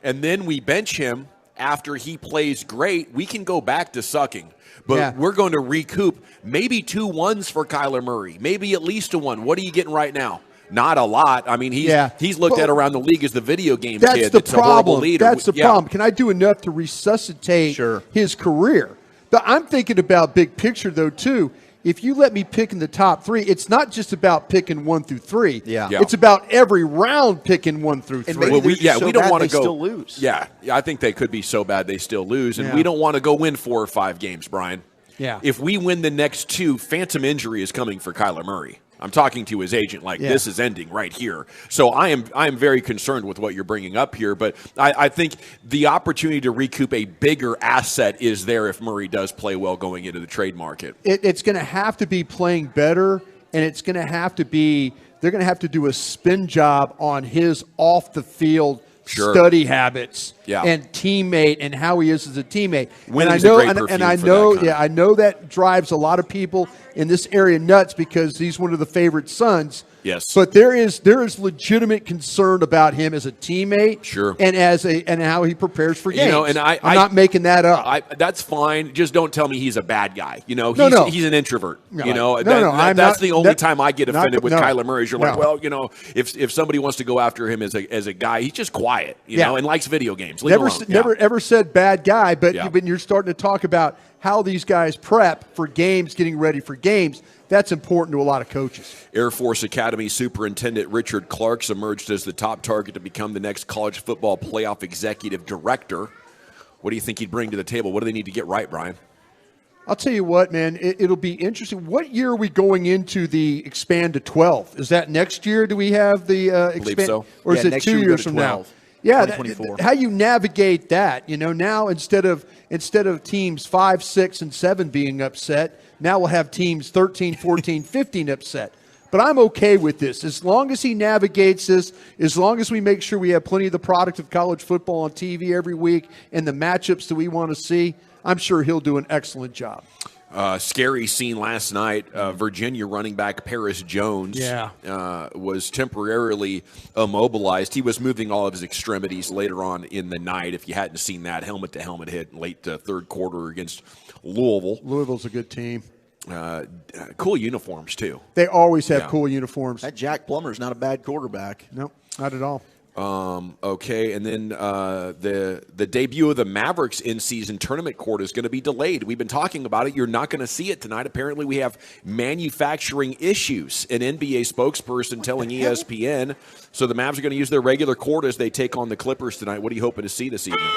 and then we bench him after he plays great, we can go back to sucking. But we're going to recoup maybe 2 1s for Kyler Murray, maybe at least a 1. What are you getting right now? Not a lot. I mean, he's looked at around the league as the video game kid. That's a horrible leader. That's the problem. Can I do enough to resuscitate his career? But I'm thinking about big picture, though, too. If you let me pick in the top 3, it's not just about picking 1 through 3. Yeah. It's about every round picking 1 through 3. Well, we don't want to go. Still lose. Yeah, I think they could be so bad they still lose, and Yeah. we don't want to go win 4 or 5 games, Brian. Yeah. If we win the next 2, phantom injury is coming for Kyler Murray. I'm talking to his agent like this is ending right here. So I am very concerned with what you're bringing up here, but I think the opportunity to recoup a bigger asset is there if Murray does play well going into the trade market. It's going to have to be playing better, and it's going to have to be – they're going to have to do a spin job on his off-the-field study habits and teammate and how he is as a teammate. Winning's and I know, a great and I perfume for know, that kind. I know that drives a lot of people in this area nuts because he's one of the favorite sons. Yes, but there is legitimate concern about him as a teammate, and how he prepares for games. You know, and I'm not making that up. That's fine. Just don't tell me he's a bad guy. You know, No. he's an introvert. No. You know, I'm that's not- the only that- time I get offended with Kyler Murray. Is you're like, No. well, you know, if somebody wants to go after him as a guy, he's just quiet, you know, and likes video games. Leave him alone. Never ever said bad guy, but when you're starting to talk about how these guys prep for games, getting ready for games, that's important to a lot of coaches. Air Force Academy Superintendent Richard Clark's emerged as the top target to become the next college football playoff executive director. What do you think he'd bring to the table? What do they need to get right, Brian? I'll tell you what, man, it'll be interesting. What year are we going into the expand to 12? Is that next year? Do we have the expand? so. Or is it next 2 year we go years to from now? 12. Yeah, 2024. how you navigate that, you know, now instead of teams 5, 6, and 7 being upset, now we'll have teams 13, 14, 15 upset. But I'm okay with this. As long as he navigates this, as long as we make sure we have plenty of the product of college football on TV every week and the matchups that we want to see, I'm sure he'll do an excellent job. Scary scene last night. Virginia running back Paris Jones was temporarily immobilized. He was moving all of his extremities later on in the night. If you hadn't seen that, helmet-to-helmet hit late third quarter against Louisville. Louisville's a good team. Cool uniforms, too. They always have cool uniforms. That Jack Plummer's not a bad quarterback. No, not at all. Okay, and then the debut of the Mavericks in-season tournament court is going to be delayed. We've been talking about it. You're not going to see it tonight. Apparently, we have manufacturing issues. An NBA spokesperson telling ESPN. So the Mavs are going to use their regular court as they take on the Clippers tonight. What are you hoping to see this evening?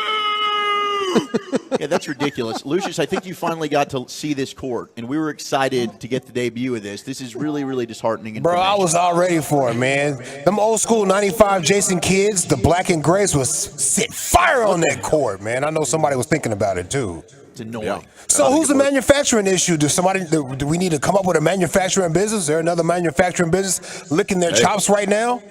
Yeah, that's ridiculous. Lucius, I think you finally got to see this court, and we were excited to get the debut of this. This is really, really disheartening. Bro, I was all ready for it, man. Them old school 95 Jason kids, the black and grays was set fire on that court, man. I know somebody was thinking about it, too. It's annoying. So who's the manufacturing issue? Do we need to come up with a manufacturing business? Is there another manufacturing business licking their chops right now?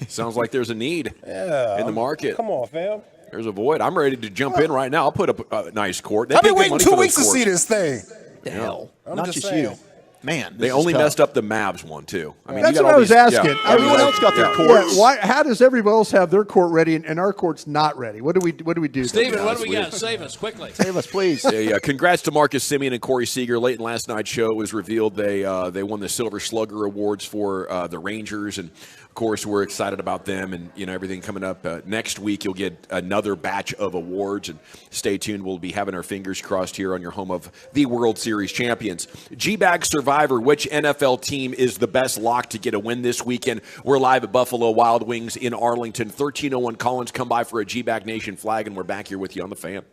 Sounds like there's a need in the market. Come on, fam. There's a void. I'm ready to jump in right now. I'll put up a nice court. I've been waiting 2 weeks to see this thing. The hell? I'm Not just just saying. you. Man, They only messed up the Mavs one, too. I mean, That's you got what all I was these- asking. yeah. Everyone else got their courts. Why? How does everybody else have their court ready and our court's not ready? What do we do? Steven, what do we got? Save us quickly. Save us, please. Yeah. Congrats to Marcus Simeon and Corey Seager. Late in last night's show, it was revealed they won the Silver Slugger Awards for the Rangers, and of course we're excited about them and everything coming up. Next week you'll get another batch of awards, and stay tuned. We'll be having our fingers crossed here on your home of the World Series champions. Gag Survivor. Which NFL team is the best lock to get a win this weekend? We're live at Buffalo Wild Wings in Arlington. 1301 Collins. Come by for a Gag Nation flag, and we're back here with you on the Fan.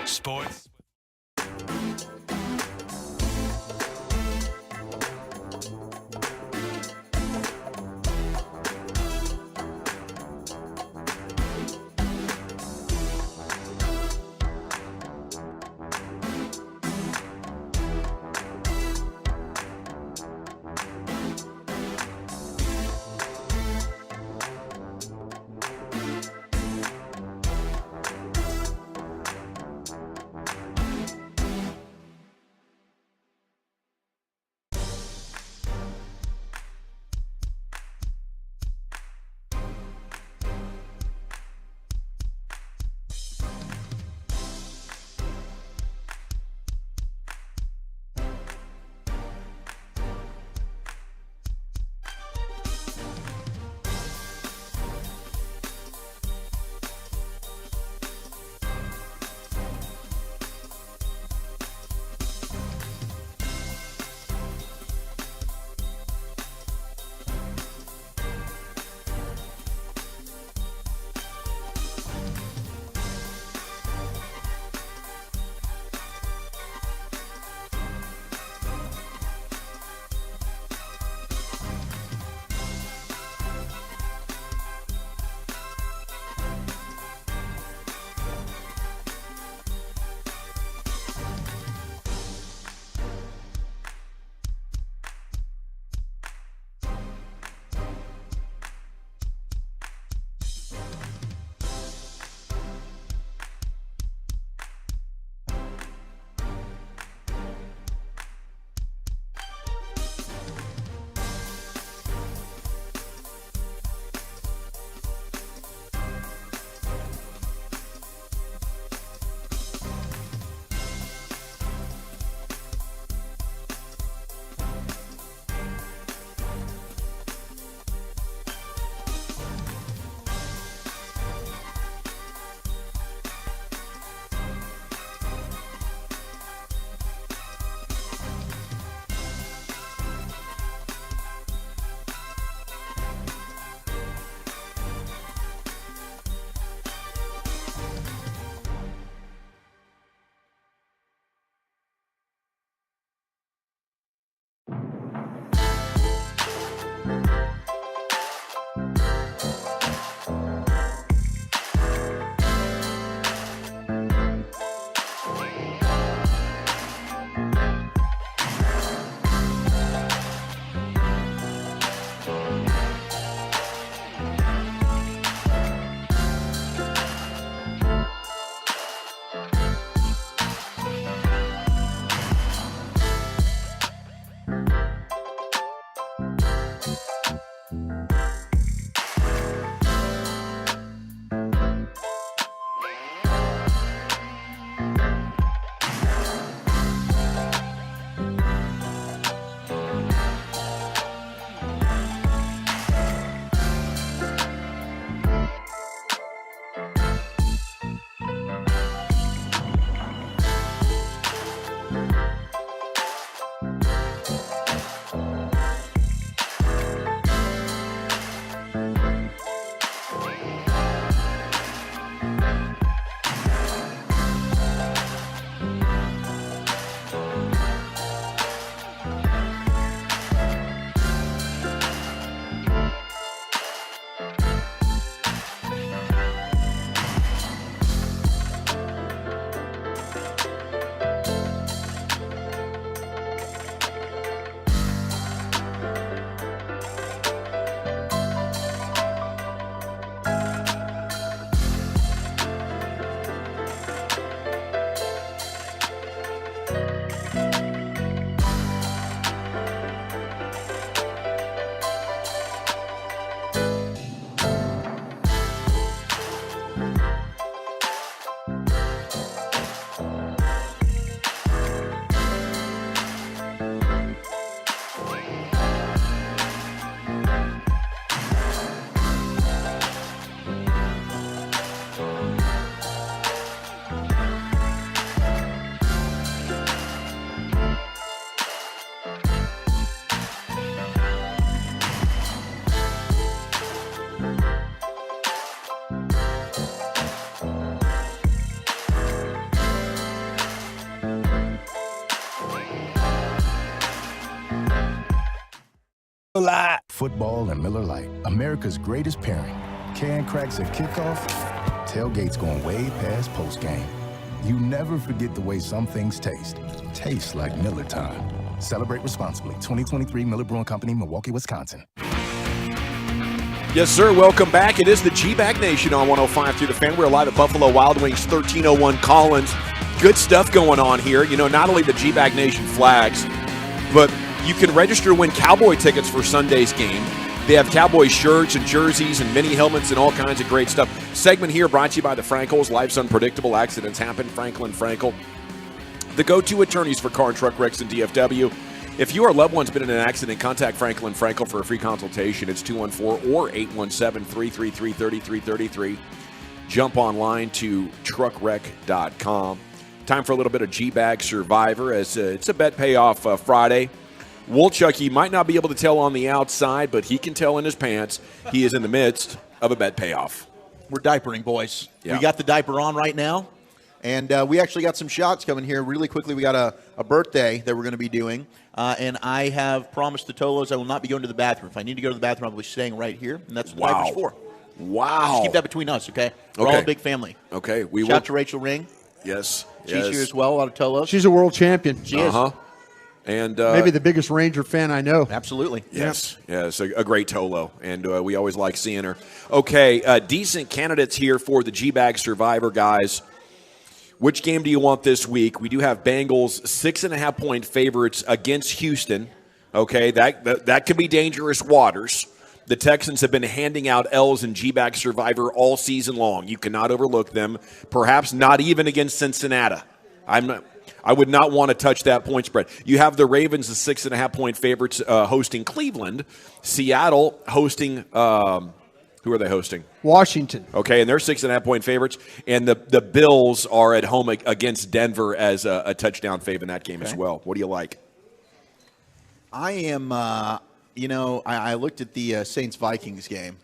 Sports. Light. Football and Miller Lite, America's greatest pairing. Can cracks at kickoff, tailgates going way past postgame. You never forget the way some things taste. Tastes like Miller time. Celebrate responsibly. 2023 Miller Brewing Company, Milwaukee, Wisconsin. Yes, sir. Welcome back. It is the G-Bag Nation on 105 through the Fan. We're live at Buffalo Wild Wings, 1301 Collins. Good stuff going on here. You know, not only the G-Bag Nation flags, but you can register to win Cowboy tickets for Sunday's game. They have Cowboy shirts and jerseys and mini helmets and all kinds of great stuff. Segment here brought to you by the Frankels. Life's unpredictable. Accidents happen. Franklin Frankel, the go-to attorneys for car and truck wrecks in DFW. If you or a loved one's been in an accident, contact Franklin Frankel for a free consultation. It's 214 or 817-333-3333. Jump online to truckwreck.com. Time for a little bit of G-Bag Survivor as it's a bet payoff Friday. Woolchuck, might not be able to tell on the outside, but he can tell in his pants. He is in the midst of a bet payoff. We're diapering, boys. Yeah. We got the diaper on right now, and we actually got some shots coming here really quickly. We got a birthday that we're going to be doing, and I have promised the Tolos I will not be going to the bathroom. If I need to go to the bathroom, I'll be staying right here, and that's what the diaper's for. Wow. Just keep that between us, okay? We're all a big family. Okay. Shout out to Rachel Ring. Yes. She's here as well, a lot of Tolos. She's a world champion. She is. And maybe the biggest Ranger fan I know. Absolutely. Yes. Yes, a great Tolo, and we always like seeing her. Okay, decent candidates here for the G-Bag Survivor, guys. Which game do you want this week? We do have Bengals 6.5-point favorites against Houston. Okay, that could be dangerous waters. The Texans have been handing out L's in G-Bag Survivor all season long. You cannot overlook them, perhaps not even against Cincinnati. I would not want to touch that point spread. You have the Ravens, the 6.5-point favorites, hosting Cleveland. Seattle hosting who are they hosting? Washington. Okay, and they're 6.5-point favorites. And the Bills are at home against Denver as a touchdown fave in that game as well. What do you like? I am, I looked at the Saints-Vikings game.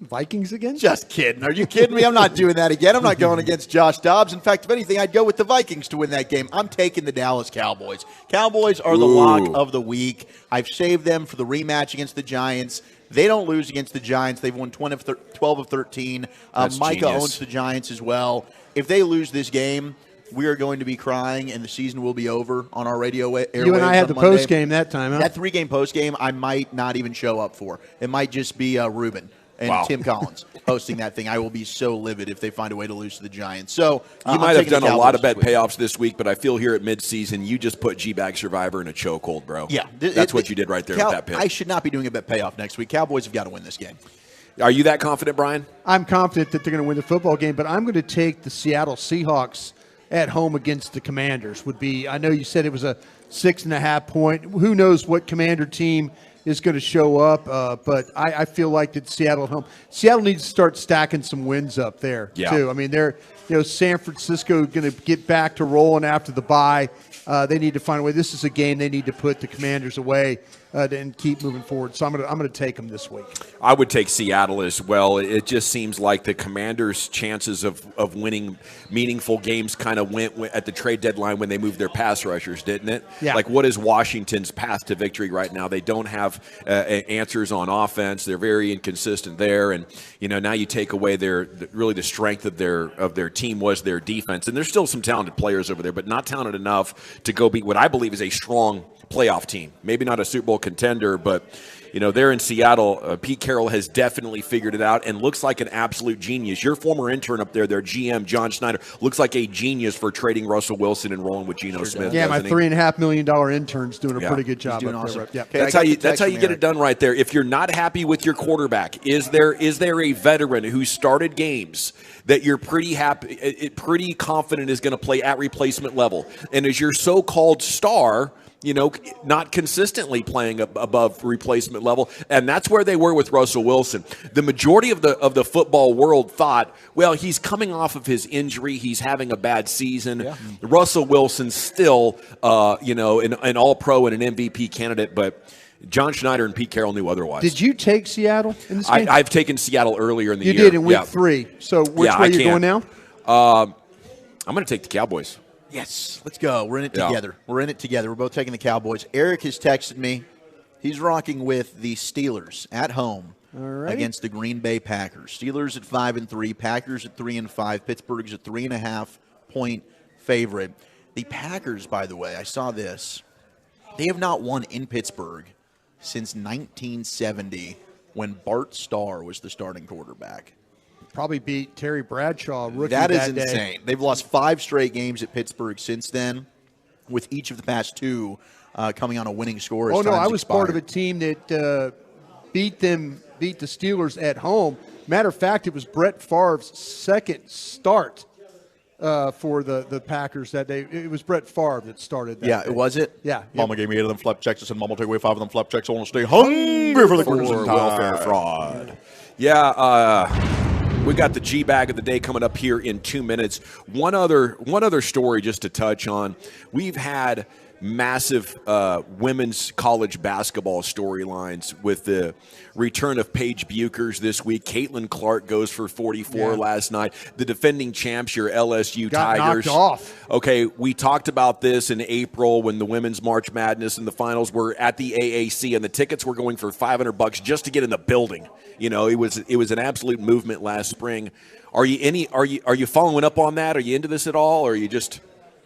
Vikings again? Just kidding. Are you kidding me? I'm not doing that again. I'm not going against Josh Dobbs. In fact, if anything, I'd go with the Vikings to win that game. I'm taking the Dallas Cowboys. Cowboys are the lock of the week. I've saved them for the rematch against the Giants. They don't lose against the Giants. They've won 12 of 13. Micah owns the Giants as well. If they lose this game, we are going to be crying, and the season will be over on our radio airwaves. You and I had the post game that time, huh? That 3-game post game, I might not even show up for. It might just be Ruben and Tim Collins hosting that thing. I will be so livid if they find a way to lose to the Giants. So you might have done a lot of bet payoffs this week, but I feel here at midseason you just put G-Bag Survivor in a chokehold, bro. Yeah, that's what you did right there with that pick. I should not be doing a bet payoff next week. Cowboys have got to win this game. Are you that confident, Brian? I'm confident that they're going to win the football game, but I'm going to take the Seattle Seahawks at home against the Commanders. I know you said it was a 6.5-point. Who knows what Commander team is going to show up, but I feel like that Seattle at home. Seattle needs to start stacking some wins up there too. I mean, San Francisco going to get back to rolling after the bye. They need to find a way. This is a game they need to put the Commanders away and keep moving forward. So I'm going to take them this week. I would take Seattle as well. It just seems like the Commanders' chances of winning meaningful games kind of went at the trade deadline when they moved their pass rushers, didn't it? Yeah. Like, what is Washington's path to victory right now? They don't have answers on offense. They're very inconsistent there, and now you take away really the strength of their team was their defense, and there's still some talented players over there, but not talented enough to go beat what I believe is a strong playoff team. Maybe not a Super Bowl contender, but they're in Seattle. Pete Carroll has definitely figured it out and looks like an absolute genius. Your former intern up there, their GM, John Schneider, looks like a genius for trading Russell Wilson and rolling with Geno Smith. Yeah, my $3.5 million intern's doing a pretty good job. He's doing awesome. Yeah. That's how you get it done right there. If you're not happy with your quarterback, is there a veteran who started games that you're pretty confident is going to play at replacement level, and is your so-called star not consistently playing above replacement level, and that's where they were with Russell Wilson. The majority of the football world thought, well, he's coming off of his injury, he's having a bad season. Yeah. Russell Wilson's still, an All-Pro and an MVP candidate, but John Schneider and Pete Carroll knew otherwise. Did you take Seattle in this game? I've taken Seattle earlier in the year. You did in week 3. So which way are you going now? I'm going to take the Cowboys. Yes, let's go. We're in it together. We're in it together. We're both taking the Cowboys. Eric has texted me. He's rocking with the Steelers at home right. against the Green Bay Packers. Steelers at 5-3, Packers at 3-5, Pittsburgh's at 3.5-point favorite. The Packers, by the way, I saw this. They have not won in Pittsburgh since 1970 when Bart Starr was the starting quarterback. Probably beat Terry Bradshaw, rookie That is day. insane. They've lost 5 straight games at Pittsburgh since then, with each of the past 2 coming on a winning score. Oh, no, I was part of a team that beat the Steelers at home. Matter of fact, it was Brett Favre's second start for the Packers that day. It was Brett Favre that started that. Yeah, day. it was it? Yeah. Mama gave me 8 of them flap checks. I said, Mama will take away 5 of them flap checks. I want to stay hungry for the Crimson welfare fraud. Yeah, we got the G-Bag of the day coming up here in 2 minutes. One other story just to touch on. We've had massive women's college basketball storylines with the return of Paige Buchers this week. Caitlin Clark goes for 44 last night. The defending champs, your LSU Got Tigers. knocked off. Okay, we talked about this in April when the women's March Madness and the finals were at the AAC, and the tickets were going for $500 just to get in the building. You know, it was an absolute movement last spring. Are you following up on that? Are you into this at all, or are you just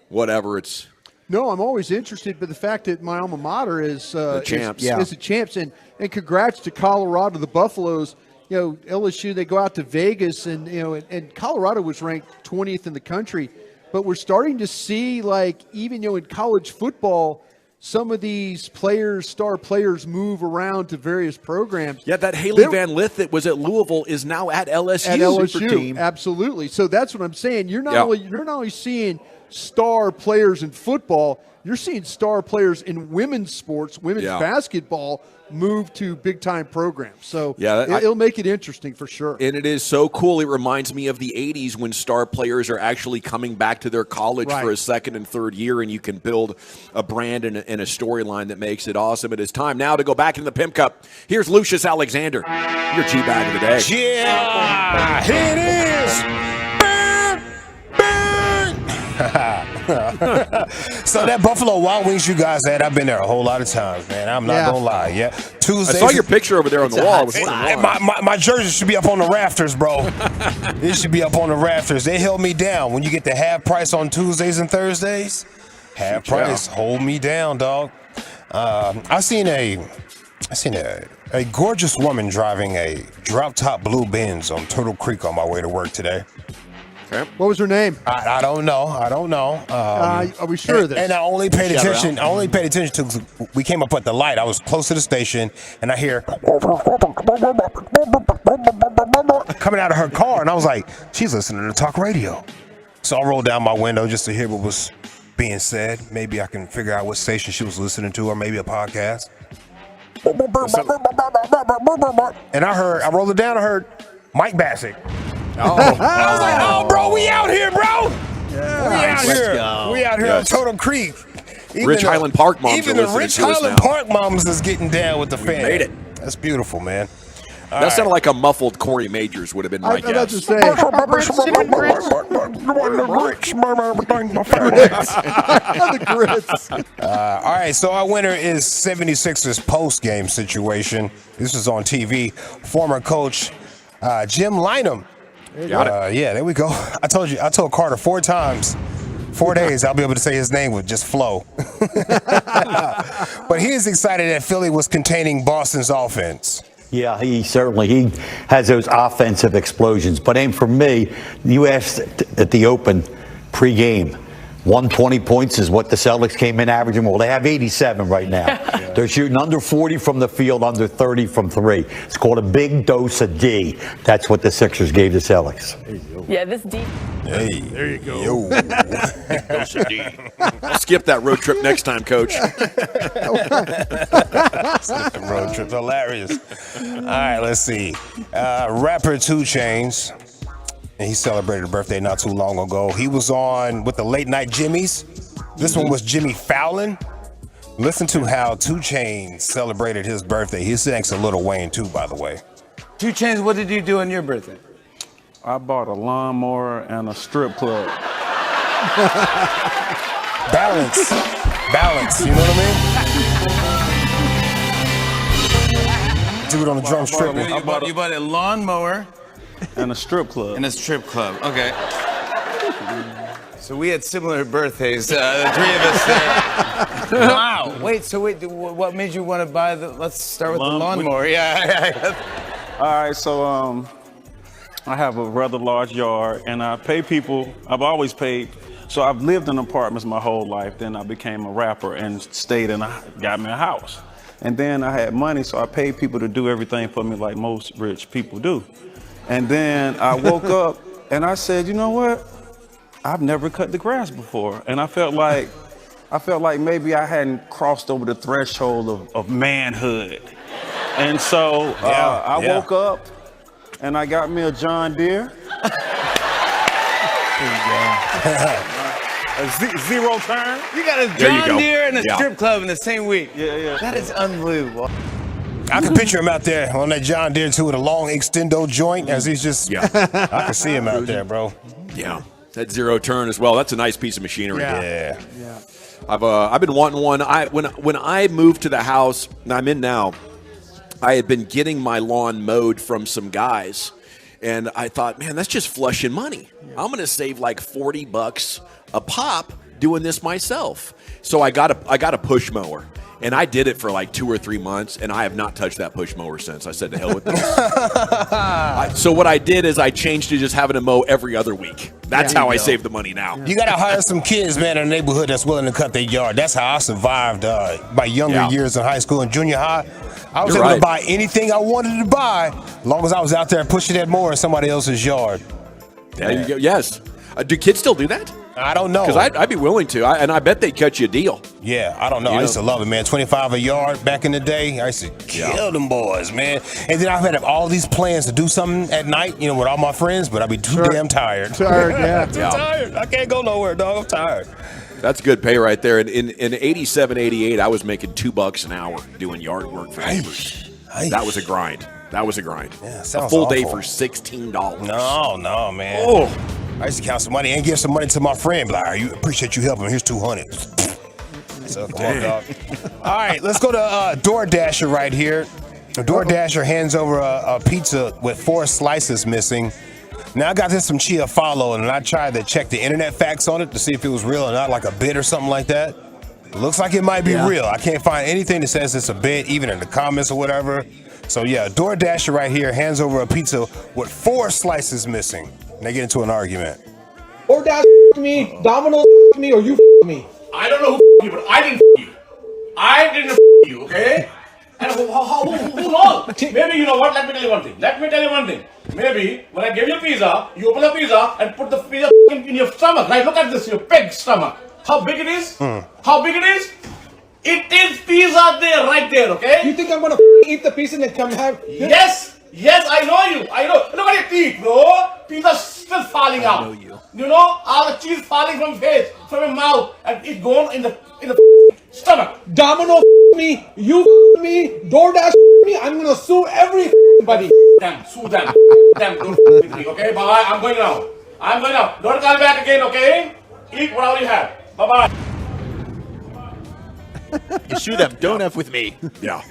whatever? It's No, I'm always interested, but the fact that my alma mater is the champs, is the champs, and congrats to Colorado, the Buffaloes. You know, LSU, they go out to Vegas, and and Colorado was ranked 20th in the country, but we're starting to see, like, even in college football, some of these star players move around to various programs. Yeah, that Haley Van Lith that was at Louisville is now at LSU. At LSU, Super team. Absolutely. So that's what I'm saying. You're not only seeing star players in football, you're seeing star players in women's sports, women's basketball move to big-time programs. So it'll make it interesting for sure. And it is so cool. It reminds me of the 80s when star players are actually coming back to their college for a second and third year, and you can build a brand and a storyline that makes it awesome. It is time now to go back into the Pimp Cup. Here's Lucius Alexander, your G-Bag of the day. Yeah, here it is. So that Buffalo Wild Wings you guys had, I've been there a whole lot of times, man. I'm not gonna lie. Yeah, Tuesdays. I saw your picture over there on the wall. My jersey should be up on the rafters, bro. It should be up on the rafters. They held me down. When you get the half price on Tuesdays and Thursdays, half price, hold me down, dog. I seen a gorgeous woman driving a drop-top blue Benz on Turtle Creek on my way to work today. What was her name? I don't know. Are we sure of this? And I only paid attention. To we came up at the light. I was close to the station, and I hear coming out of her car, and I was like, "She's listening to talk radio." So I rolled down my window just to hear what was being said. Maybe I can figure out what station she was listening to, or maybe a podcast. And I rolled it down. I heard Mike Bassett. Oh. I was like, "Oh, bro, we out here, bro. We out here on Turtle Creek." Rich Highland Park moms. Even the Rich Highland Park moms is getting down with the fans. Made it. That's beautiful, man. That sounded like a muffled Corey Majors would have been my guess. I was about to say. The grits. All right, so our winner is 76ers post-game situation. This is on TV. Former coach Jim Lynam. Got it. Yeah, there we go. I told Carter 4 times. 4 days, I'll be able to say his name would just flow. But he is excited that Philly was containing Boston's offense. Yeah, he has those offensive explosions. But aim for me, you asked at the Open pregame, 120 points is what the Celtics came in averaging. Well, they have 87 right now. They're shooting under 40 from the field, under 30 from 3. It's called a big dose of D. That's what the Sixers gave the Celtics. Yeah, this D. Hey, there you go. Yo. Dose of D. I'll skip that road trip next time, Coach. Road trip's hilarious. All right, let's see. Rapper 2 Chainz. And he celebrated a birthday not too long ago. He was on with the Late Night Jimmys. This one was Jimmy Fallon. Listen to how 2 Chainz celebrated his birthday. He's next to Lil Wayne too, by the way. 2 Chainz, what did you do on your birthday? I bought a lawnmower and a strip club. Balance, you know what I mean? dude on the drum strip. You bought a lawnmower and a strip club. And a strip club. Okay. So we had similar birthdays, the three of us there. Wow. Wait, what made you want to buy let's start with the lawnmower. Yeah. All right, so I have a rather large yard, and I pay people. I've always paid. So I've lived in apartments my whole life. Then I became a rapper and stayed and got me a house. And then I had money, so I paid people to do everything for me like most rich people do. And then I woke up and I said, you know what? I've never cut the grass before. And I felt like maybe I hadn't crossed over the threshold of manhood. And so I woke up and I got me a John Deere. Zero turn. You got a John Deere and a strip club in the same week. Yeah. That is unbelievable. I can picture him out there on that John Deere too with a long extendo joint as he's just. I can see him out there, bro. Yeah, that zero turn as well. That's a nice piece of machinery. Yeah. I've been wanting one. When I moved to the house and I'm in now, I had been getting my lawn mowed from some guys, and I thought, man, that's just flushing money. I'm going to save like $40 a pop doing this myself. So I got a push mower. And I did it for like 2 or 3 months, and I have not touched that push mower since. I said, to hell with this. So what I did is I changed to just having to mow every other week. That's how I save the money now. You got to hire some kids, man, in the neighborhood that's willing to cut their yard. That's how I survived my younger years in high school and junior high. I was able to buy anything I wanted to buy as long as I was out there pushing that mower in somebody else's yard. There you go. Yes. Do kids still do that? I don't know. Because I'd be willing to, and I bet they'd cut you a deal. Yeah, I don't know. I used to love it, man. 25 a yard back in the day. I used to kill them boys, man. And then I've had all these plans to do something at night, with all my friends, but I'd be too damn tired. Too tired. I can't go nowhere, dog. I'm tired. That's good pay right there. In 87, 88, I was making $2 an hour doing yard work for neighbors. That was a grind. Yeah, a full day for $16. No, man. Oh. I used to count some money and give some money to my friend. Like, I appreciate you helping. Here's $200. So, come on, dog. All right, let's go to DoorDasher right here. DoorDasher hands over a pizza with 4 slices missing. Now, I got this from Chia Follow, and I tried to check the internet facts on it to see if it was real or not, like a bid or something like that. Looks like it might be real. I can't find anything that says it's a bid, even in the comments or whatever. So, yeah, DoorDasher right here hands over a pizza with 4 slices missing. And they get into an argument. DoorDash me, Domino me, or you me. I don't know who you, but I didn't you. I didn't you, okay? And who knows? Maybe you know what? Let me tell you one thing. Maybe when I gave you pizza, you open the pizza and put the pizza in your stomach. Right? Look at this, your pig stomach. How big it is? How big it is? It is pizza there, right there, okay? You think I'm gonna eat the pizza and then come have? Yes, I know you. I know. Look at your teeth, bro. Pizza's still falling out. I know you. You know, all the cheese falling from face, from your mouth, and it's going in the stomach. Domino me, you me, DoorDash me. I'm gonna sue everybody. Damn, sue them. Damn, don't with me, okay? Bye. I'm going now. Don't come back again, okay? Eat whatever you have. Bye. You sue them. Don't F with me. Yeah.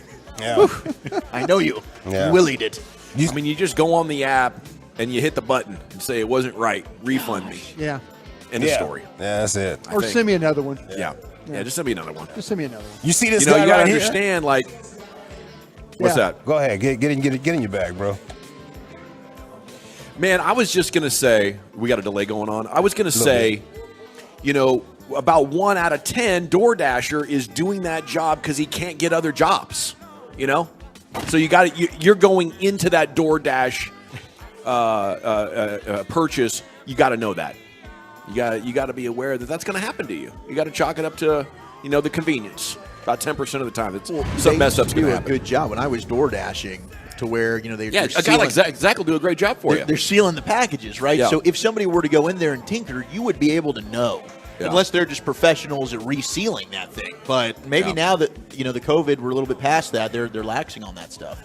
I know you. Yeah. You will eat it. You just go on the app and you hit the button and say it wasn't right. Refund me. Yeah. End of story. Yeah, that's it. Or send me another one. Yeah, just send me another one. Just send me another one. You see this guy guy you gotta right here? understand, like, what's that? Go ahead. Get in your bag, bro. Man, I was just going to say, we got a delay going on. I was going to say, about 1 out of 10 DoorDasher is doing that job because he can't get other jobs, So you're going into that DoorDash purchase. You got to know that. You got to be aware that that's going to happen to you. You got to chalk it up to, the convenience. About 10% of the time, some mess up's going to happen. Do a good job when I was door dashing to where a guy like Zach will do a great job for you. They're sealing the packages, right? Yeah. So if somebody were to go in there and tinker, you would be able to know. Yeah. Unless they're just professionals at resealing that thing. But maybe now that the COVID, we're a little bit past that, they're laxing on that stuff.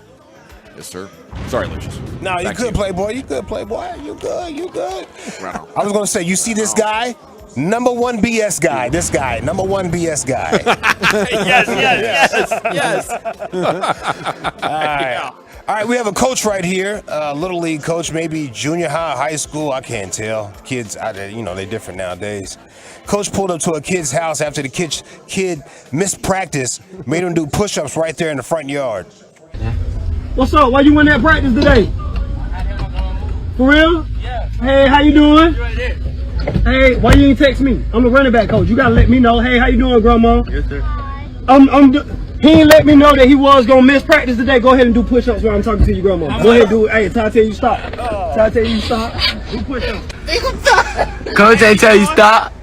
Yes, sir. Sorry, Lucius. No, you good, Playboy. You good, Playboy. You good. I was going to say, you see this guy? Number one BS guy. This guy. Number one BS guy. yes. All right. All right, we have a coach right here, little league coach, maybe junior high, high school. I can't tell. Kids, they're different nowadays. Coach pulled up to a kid's house after the kid missed practice, made him do push-ups right there in the front yard. What's up? Why you win that practice today? For real? Yeah. Hey, how you doing? Hey, why you ain't text me? I'm the running back coach. You gotta let me know. Hey, how you doing, Grandma? Yes, sir. He ain't let me know that he was gonna miss practice today. Go ahead and do push-ups while I'm talking to you, Grandma. Go ahead and do it. Hey, Ty tell you stop. Ty tell you stop. Do push-ups. Coach ain't tell you stop.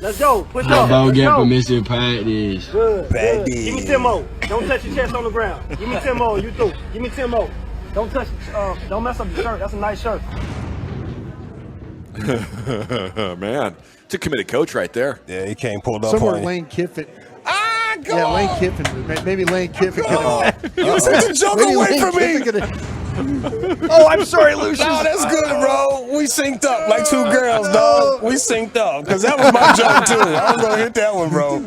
Let's go. Push I'm up. about to Let's get go. permission practice. Good. Give me 10 more. Don't touch your chest on the ground. Give me 10 more. You through. Give me 10 more. Don't touch. Don't mess up your shirt. That's a nice shirt. Man, it's a committed coach right there. Yeah, he came pulled up Somewhere on Lane Kiffin. Come on. Lane Kiffin. Maybe Lane Kiffin could have. You took the joke away from me. Oh, I'm sorry, Lucius. No, that's good, bro. We synced up like two girls, dog. We synced up because that was my joke too. I was gonna hit that one, bro.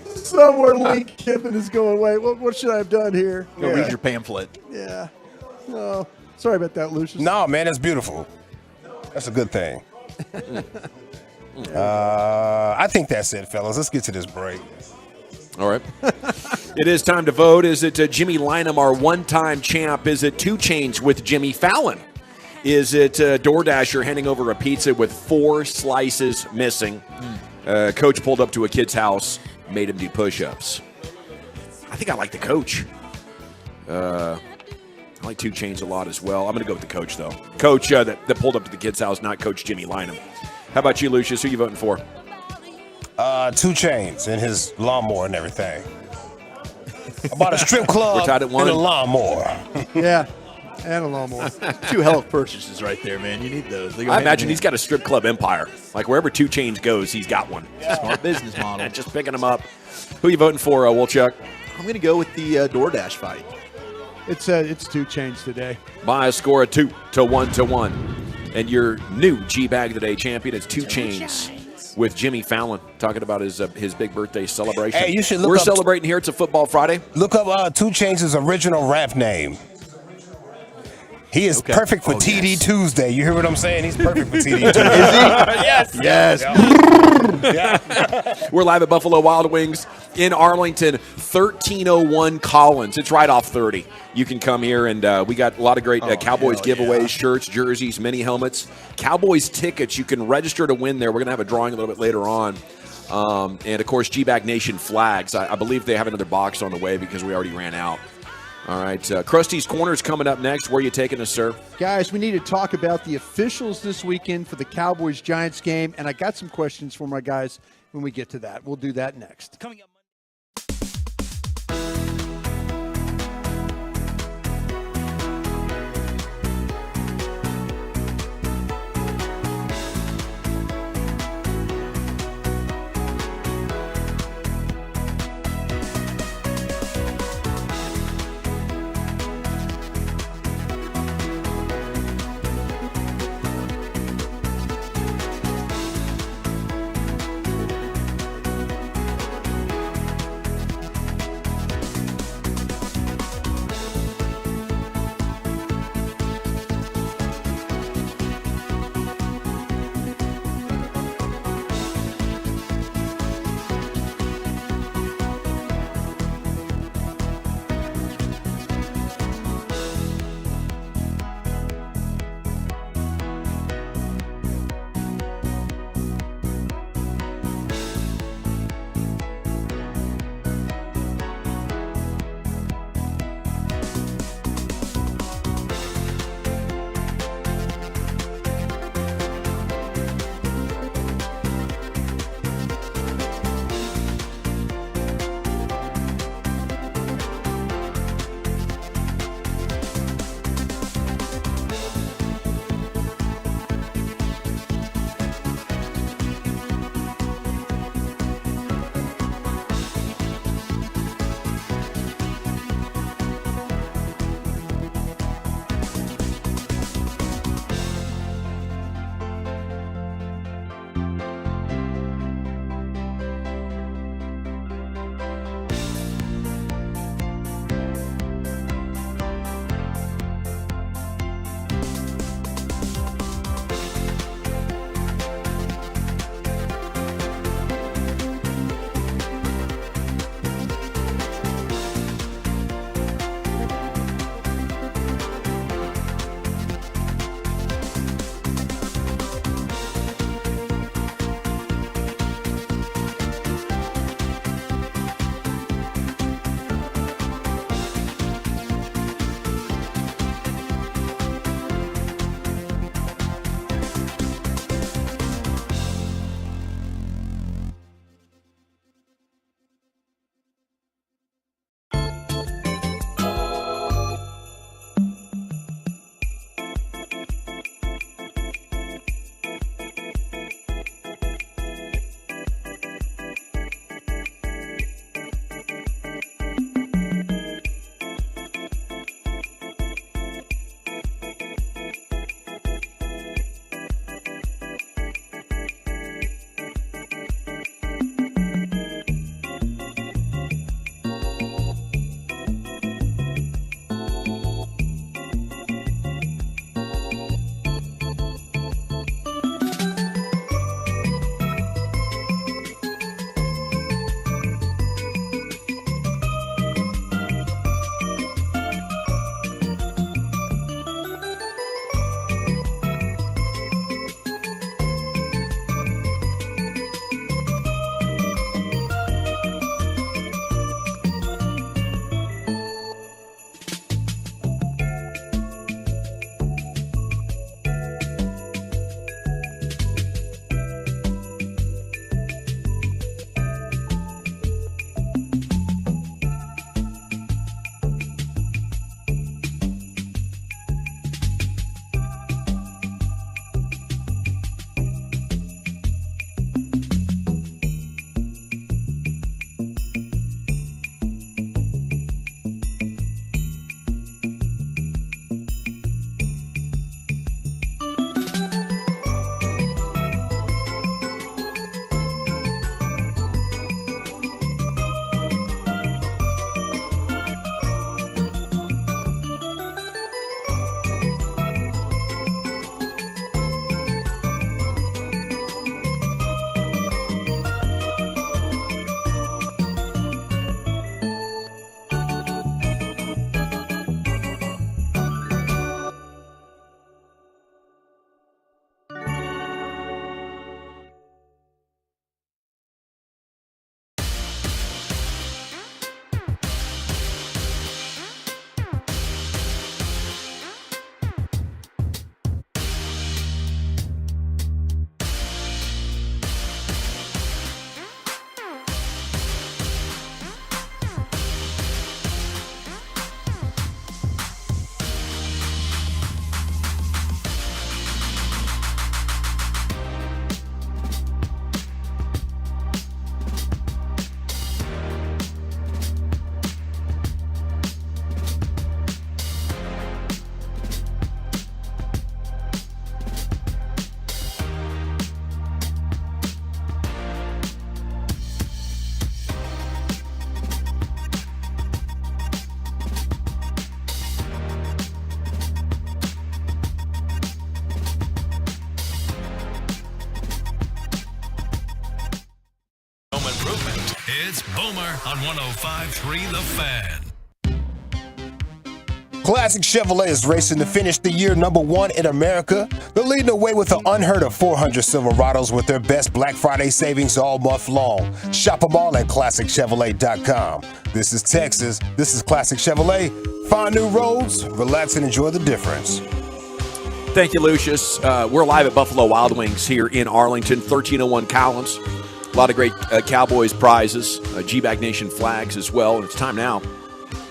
Somewhere Lane Kiffin is going, wait, what should I have done here? Go read your pamphlet. Yeah. No, sorry about that, Lucius. No, man, that's beautiful. That's a good thing. I think that's it, fellas. Let's get to this break. All right. It is time to vote. Is it Jimmy Lynam, our one-time champ? Is it 2 Chainz with Jimmy Fallon? Is it DoorDasher handing over a pizza with 4 slices missing? Coach pulled up to a kid's house, made him do push-ups. I think I like the coach. I like 2 Chainz a lot as well. I'm going to go with the coach, though. Coach that pulled up to the kid's house, not Coach Jimmy Lynam. How about you, Lucius? Who are you voting for? 2 Chainz and his lawnmower and everything. About a strip club We're tied at 1. and a lawnmower. Yeah, and a lawnmower. 2 hell of purchases right there, man. You need those. I imagine he's got a strip club empire. Like wherever 2 Chainz goes, he's got one. Smart business model. Just picking them up. Who are you voting for, Wolchuk? I'm going to go with the DoorDash fight. It's 2 Chainz today. By a score of 2-1. And your new G-Bag of the Day champion is 2 Chainz with Jimmy Fallon talking about his big birthday celebration. Hey, you should look We're up celebrating here. It's a Football Friday. Look up 2 Chainz' original rap name. He is perfect for TD Tuesday. You hear what I'm saying? He's perfect for TD Tuesday. Is he? Yes. We're live at Buffalo Wild Wings in Arlington, 1301 Collins. It's right off 30. You can come here, and we got a lot of great Cowboys giveaways, shirts, jerseys, mini helmets. Cowboys tickets, you can register to win there. We're going to have a drawing a little bit later on. And, of course, G-Bag Nation flags. I believe they have another box on the way because we already ran out. All right, Krusty's Corner's coming up next. Where are you taking us, sir? Guys, we need to talk about the officials this weekend for the Cowboys-Giants game, and I got some questions for my guys when we get to that. We'll do that next. Coming up. It's Boomer on 105.3 The Fan. Classic Chevrolet is racing to finish the year #1 in America. They're leading the way with an unheard of 400 Silverados with their best Black Friday savings all month long. Shop them all at ClassicChevrolet.com. This is Texas. This is Classic Chevrolet. Find new roads, relax, and enjoy the difference. Thank you, Lucius. We're live at Buffalo Wild Wings here in Arlington, 1301 Collins. A lot of great Cowboys prizes, G-Bag Nation flags as well. And it's time now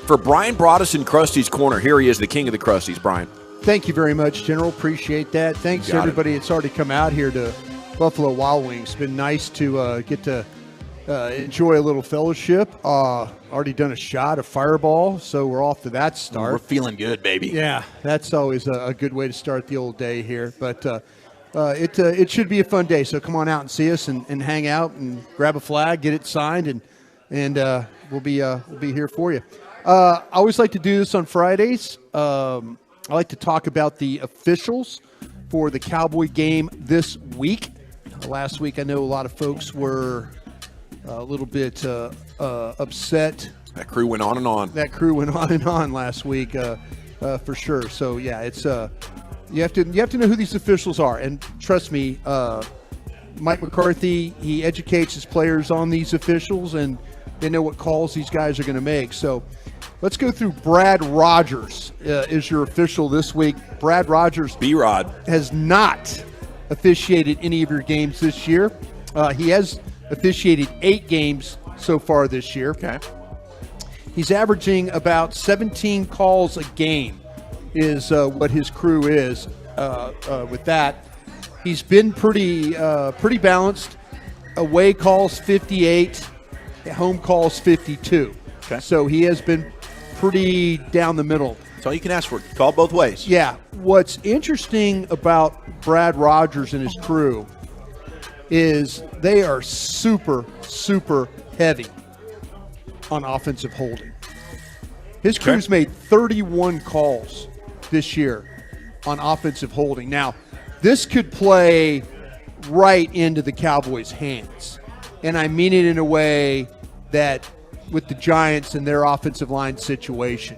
for Brian Broaddus in Krusty's Corner. Here he is, the king of the Krusties, Brian. Thank you very much, General. Appreciate that. Thanks to everybody that's already come out here to Buffalo Wild Wings. It's been nice to get to enjoy a little fellowship. Already done a shot of Fireball, so we're off to that start. We're feeling good, baby. Yeah, that's always a good way to start the old day here. But it should be a fun day. So come on out and see us and hang out and grab a flag, get it signed, and we'll be here for you. I always like to do this on Fridays. I like to talk about the officials for the Cowboy game this week. Last week, I know a lot of folks were a little bit upset. That crew went on and on. That crew went on and on last week, for sure. So yeah, it's you have to know who these officials are, and trust me, Mike McCarthy, he educates his players on these officials, and they know what calls these guys are going to make. So let's go through. Brad Rogers is your official this week. Brad Rogers, B-Rod, has not officiated any of your games this year. He has officiated 8 games so far this year. Okay. He's averaging about 17 calls a game is what his crew is with that. He's been pretty balanced. Away calls 58, home calls 52. Okay. So he has been pretty down the middle. That's all you can ask for. Call both ways. Yeah. What's interesting about Brad Rogers and his crew is they are super, super heavy on offensive holding. His crew's made 31 calls this year on offensive holding. Now, this could play right into the Cowboys' hands. And I mean it in a way that with the Giants and their offensive line situation,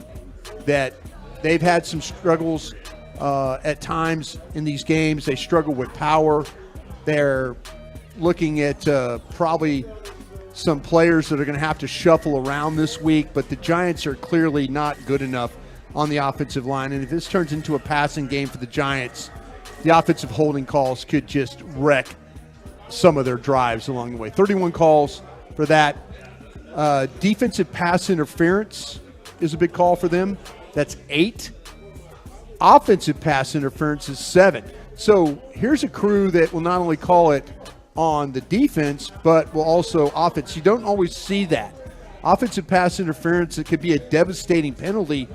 that they've had some struggles at times in these games. They struggle with power. They're looking at probably some players that are going to have to shuffle around this week, but the Giants are clearly not good enough on the offensive line. And if this turns into a passing game for the Giants, the offensive holding calls could just wreck some of their drives along the way. 31 calls for that. Defensive pass interference is a big call for them. That's 8. Offensive pass interference is 7. So here's a crew that will not only call it on the defense, but will also offense. You don't always see that. Offensive pass interference, it could be a devastating penalty,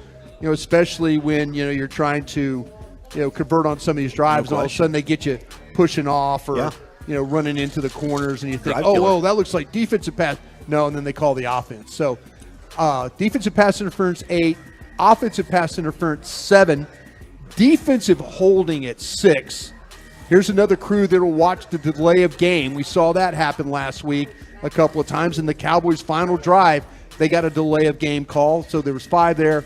especially when, you're trying to, convert on some of these drives, and all of a sudden they get you pushing off or, running into the corners, and you think, that looks like defensive pass. No, and then they call the offense. So defensive pass interference 8, offensive pass interference 7, defensive holding at 6. Here's another crew that will watch the delay of game. We saw that happen last week a couple of times. In the Cowboys' final drive, they got a delay of game call, so there was 5 there.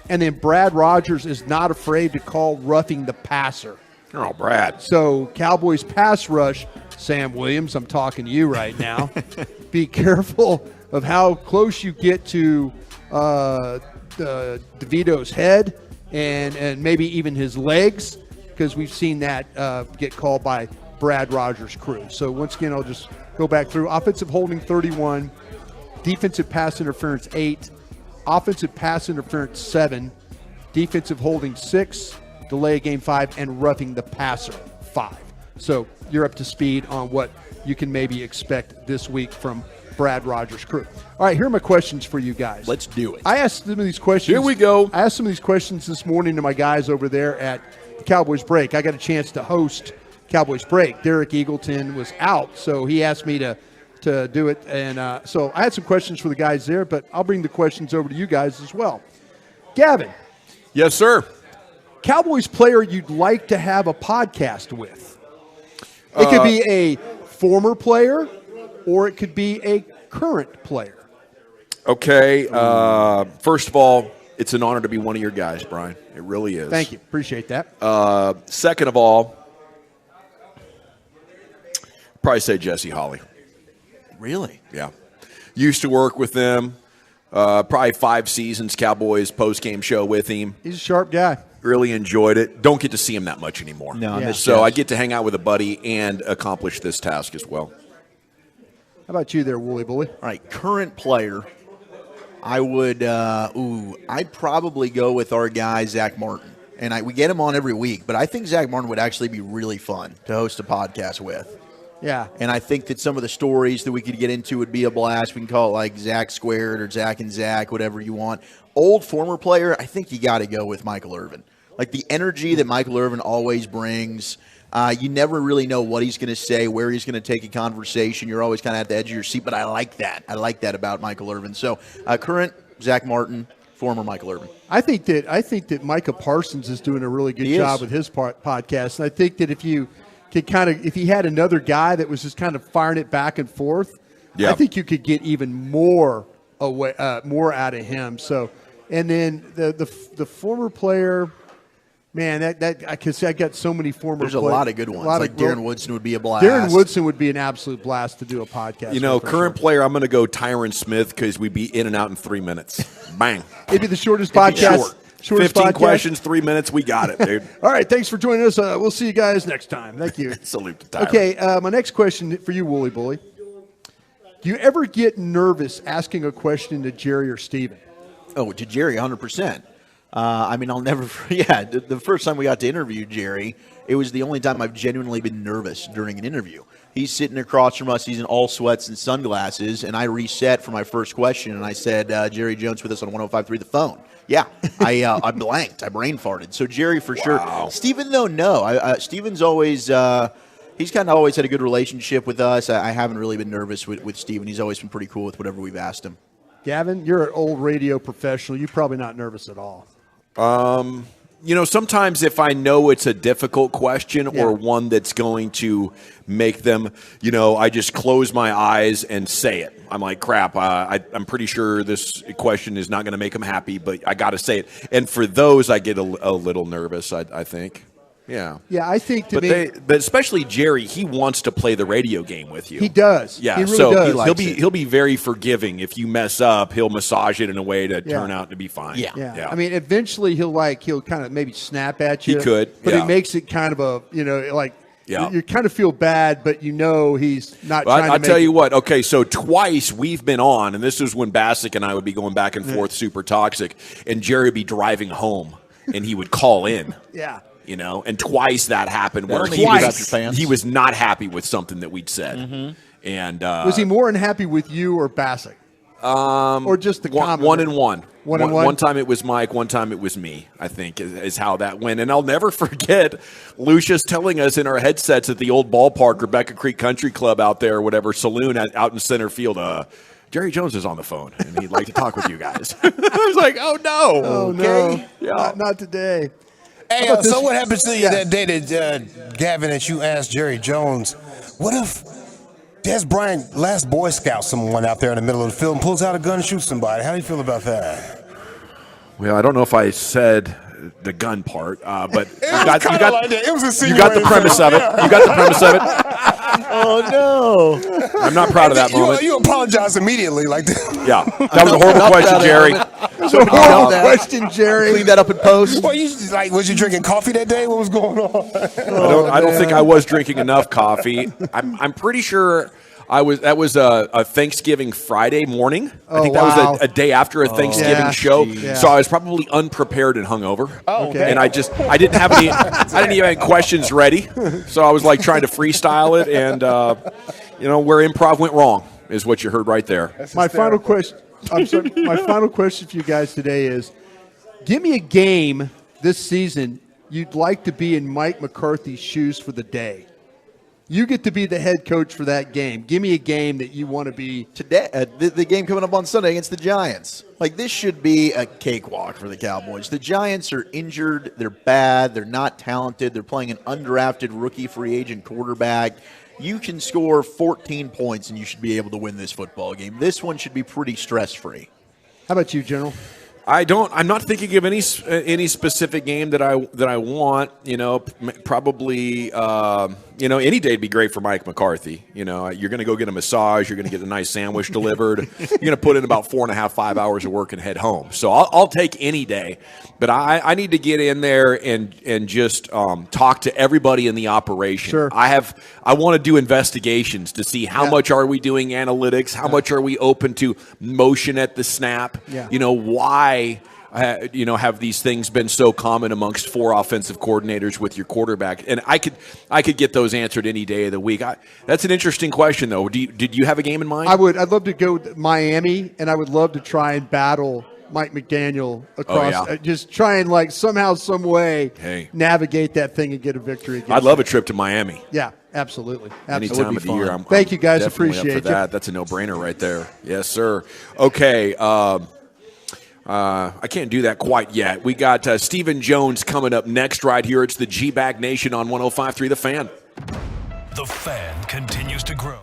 And then Brad Rogers is not afraid to call roughing the passer. Oh, Brad. So Cowboys pass rush, Sam Williams, I'm talking to you right now. Be careful of how close you get to DeVito's head and maybe even his legs, because we've seen that get called by Brad Rogers' crew. So once again, I'll just go back through. Offensive holding 31, defensive pass interference 8, offensive pass interference 7, defensive holding 6, delay game 5, and roughing the passer 5. So you're up to speed on what you can maybe expect this week from Brad Rogers' crew. All right, here are my questions for you guys. Let's do it. I asked some of these questions. Here we go. I asked some of these questions this morning to my guys over there at Cowboys Break. I got a chance to host Cowboys Break. Derek Eagleton was out, so he asked me to do it. And so I had some questions for the guys there, but I'll bring the questions over to you guys as well. Gavin. Yes, sir. Cowboys player you'd like to have a podcast with. It could be a former player, or it could be a current player. Okay. First of all, it's an honor to be one of your guys, Brian. It really is. Thank you. Appreciate that. Second of all, probably say Jesse Holley. Really? Yeah. Used to work with them. Probably 5 seasons, Cowboys post-game show with him. He's a sharp guy. Really enjoyed it. Don't get to see him that much anymore. No, yeah. So I get to hang out with a buddy and accomplish this task as well. How about you there, Wooly Bully? All right, current player. I would, I'd probably go with our guy, Zach Martin. And we get him on every week, but I think Zach Martin would actually be really fun to host a podcast with. Yeah. And I think that some of the stories that we could get into would be a blast. We can call it like Zach Squared or Zach and Zach, whatever you want. Old former player, I think you got to go with Michael Irvin. Like the energy that Michael Irvin always brings. You never really know what he's going to say, where he's going to take a conversation. You're always kind of at the edge of your seat, but I like that. I like that about Michael Irvin. So current Zach Martin, former Michael Irvin. I think that Micah Parsons is doing a really good job with his podcast. And I think that if you could if he had another guy that was just kind of firing it back and forth, I think you could get even more out of him. So, and then the former player, man, that I could say I got so many former. There's a lot of good ones. Like Darren Woodson would be a blast. Darren Woodson would be an absolute blast to do a podcast. You know, current player, I'm going to go Tyron Smith because we'd be in and out in 3 minutes. Bang. It'd be the shortest podcast. Short. 15 questions, 3 minutes. We got it, dude. All right. Thanks for joining us. We'll see you guys next time. Thank you. Salute to Tyron. Okay. My next question for you, Wooly Bully. Do you ever get nervous asking a question to Jerry or Steven? Oh, to Jerry, 100%. I mean, I'll never. Yeah, the first time we got to interview Jerry, it was the only time I've genuinely been nervous during an interview. He's sitting across from us. He's in all sweats and sunglasses, and I reset for my first question, and I said, Jerry Jones with us on 105.3 The Phone. Yeah, I blanked. I brain farted. So Jerry for sure. Steven, though, no. Steven's always he's kind of always had a good relationship with us. I haven't really been nervous with Steven. He's always been pretty cool with whatever we've asked him. Gavin, you're an old radio professional. You're probably not nervous at all. You know, sometimes if I know it's a difficult question or one that's going to make them, you know, I just close my eyes and say it. I'm like, crap, I'm pretty sure this question is not going to make them happy, but I got to say it. And for those, I get a little nervous, I think. Yeah. Yeah, I think but especially Jerry, he wants to play the radio game with you. He does. Yeah, he really so does. he'll be very forgiving. If you mess up, he'll massage it in a way to turn out to be fine. Yeah. I mean, eventually he'll kind of maybe snap at you. He could, but he makes it kind of a, you know, like you kind of feel bad, but you know he's not trying to I'll tell you what. Okay, so twice we've been on, and this is when Bassick and I would be going back and forth super toxic, and Jerry would be driving home, and he would call in. Yeah. You know, and twice that happened where he was not happy with something that we'd said. Mm-hmm. And was he more unhappy with you or Bassick? Or just the comment? One and one. One and one? One time it was Mike, one time it was me, I think, is how that went. And I'll never forget Lucius telling us in our headsets at the old ballpark, Rebecca Creek Country Club out there, whatever, saloon out in center field, Jerry Jones is on the phone, and he'd like to talk with you guys. I was like, oh, no. Oh, okay. No. Not today. Hey, so what happened to you that day that, Gavin, that you asked Jerry Jones, what if Des Bryant, last Boy Scout, someone out there in the middle of the field and pulls out a gun and shoots somebody? How do you feel about that? Well, I don't know if I said the gun part, but you got the premise of it. You got the premise of it. Oh, no. I'm not proud of that moment. You apologize immediately like that. Yeah. That was a horrible question, Jerry. It's a horrible question, Jerry. Clean that up in post. Well, was you drinking coffee that day? What was going on? I don't think I was drinking enough coffee. I'm pretty sure that was a Thanksgiving Friday morning. I think that was a day after a Thanksgiving show. Yeah. So I was probably unprepared and hungover. Oh, okay. And I didn't have any questions ready. So I was like trying to freestyle it, and where improv went wrong is what you heard right there. My final question. I'm sorry. My final question for you guys today is: give me a game this season you'd like to be in Mike McCarthy's shoes for the day. You get to be the head coach for that game. Give me a game that you want to be. Today, the game coming up on Sunday against the Giants. Like, this should be a cakewalk for the Cowboys. The Giants are injured. They're bad. They're not talented. They're playing an undrafted rookie free agent quarterback. You can score 14 points, and you should be able to win this football game. This one should be pretty stress-free. How about you, General? I'm not thinking of any specific game that I want. Probably any day would be great for Mike McCarthy. You're going to go get a massage. You're going to get a nice sandwich delivered. You're going to put in about 4.5, 5 hours of work and head home. So I'll take any day. But I need to get in there and just talk to everybody in the operation. Sure. I want to do investigations to see how much are we doing analytics, how much are we open to motion at the snap. Yeah. Why have these things been so common amongst 4 offensive coordinators with your quarterback? And I could get those answered any day of the week. That's an interesting question, though. Did you have a game in mind? I'd love to go with Miami, and I would love to try and battle Mike McDaniel across. Just try and somehow, some way navigate that thing and get a victory. I'd love a trip to Miami. Yeah, absolutely. Any time of the year. Thank you, guys. Definitely Appreciate up for that. That's a no-brainer right there. Yes, sir. Okay. I can't do that quite yet. We got Stephen Jones coming up next right here. It's the G-Bag Nation on 105.3 The Fan. The Fan continues to grow.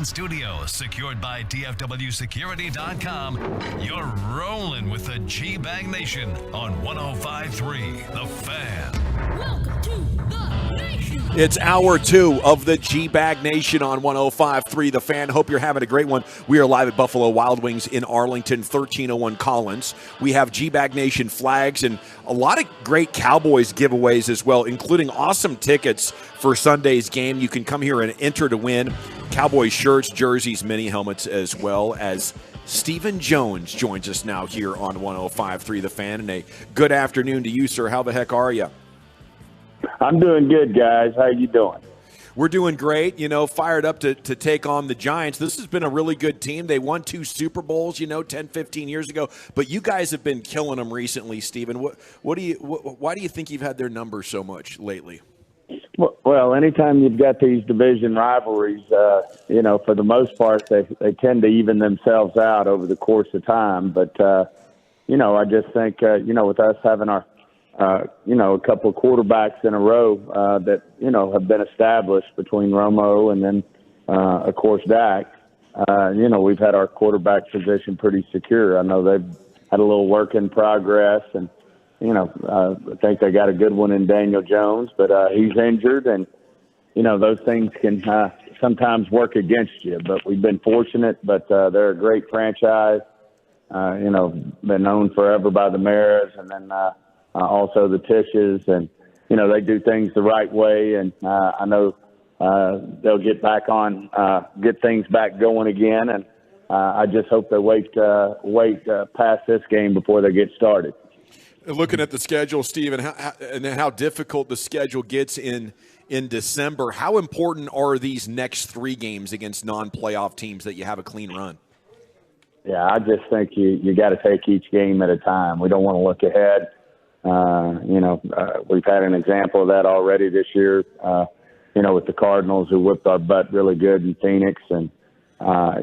studio, secured by DFWsecurity.com. You're rolling with the G-Bag Nation on 105.3 The Fan. Welcome to the Nation. It's hour 2 of the G-Bag Nation on 105.3 The Fan. Hope you're having a great one. We are live at Buffalo Wild Wings in Arlington, 1301 Collins. We have G-Bag Nation flags and a lot of great Cowboys giveaways as well, including awesome tickets for Sunday's game. You can come here and enter to win Cowboys shirts, jerseys, mini helmets, as well as Stephen Jones joins us now here on 105.3 The Fan. And a good afternoon to you, sir. How the heck are you? I'm doing good, guys. How you doing? We're doing great, fired up to take on the Giants. This has been a really good team. They won 2 Super Bowls, 10, 15 years ago. But you guys have been killing them recently, Stephen. Why do you think you've had their number so much lately? Well, anytime you've got these division rivalries, for the most part, they tend to even themselves out over the course of time. But, I just think, with us having our a couple of quarterbacks in a row that, have been established between Romo and then, of course, Dak. We've had our quarterback position pretty secure. I know they've had a little work in progress, and, I think they got a good one in Daniel Jones, but he's injured, and, those things can sometimes work against you. But we've been fortunate, but they're a great franchise, been known forever by the Maras, and then also the Tishes, and they do things the right way, and I know they'll get things back going again, and I just hope they wait past this game before they get started. Looking at the schedule, Steve, and how difficult the schedule gets in December, how important are these next 3 games against non-playoff teams that you have a clean run? Yeah, I just think you got to take each game at a time. We don't want to look ahead. We've had an example of that already this year, with the Cardinals, who whipped our butt really good in Phoenix. And,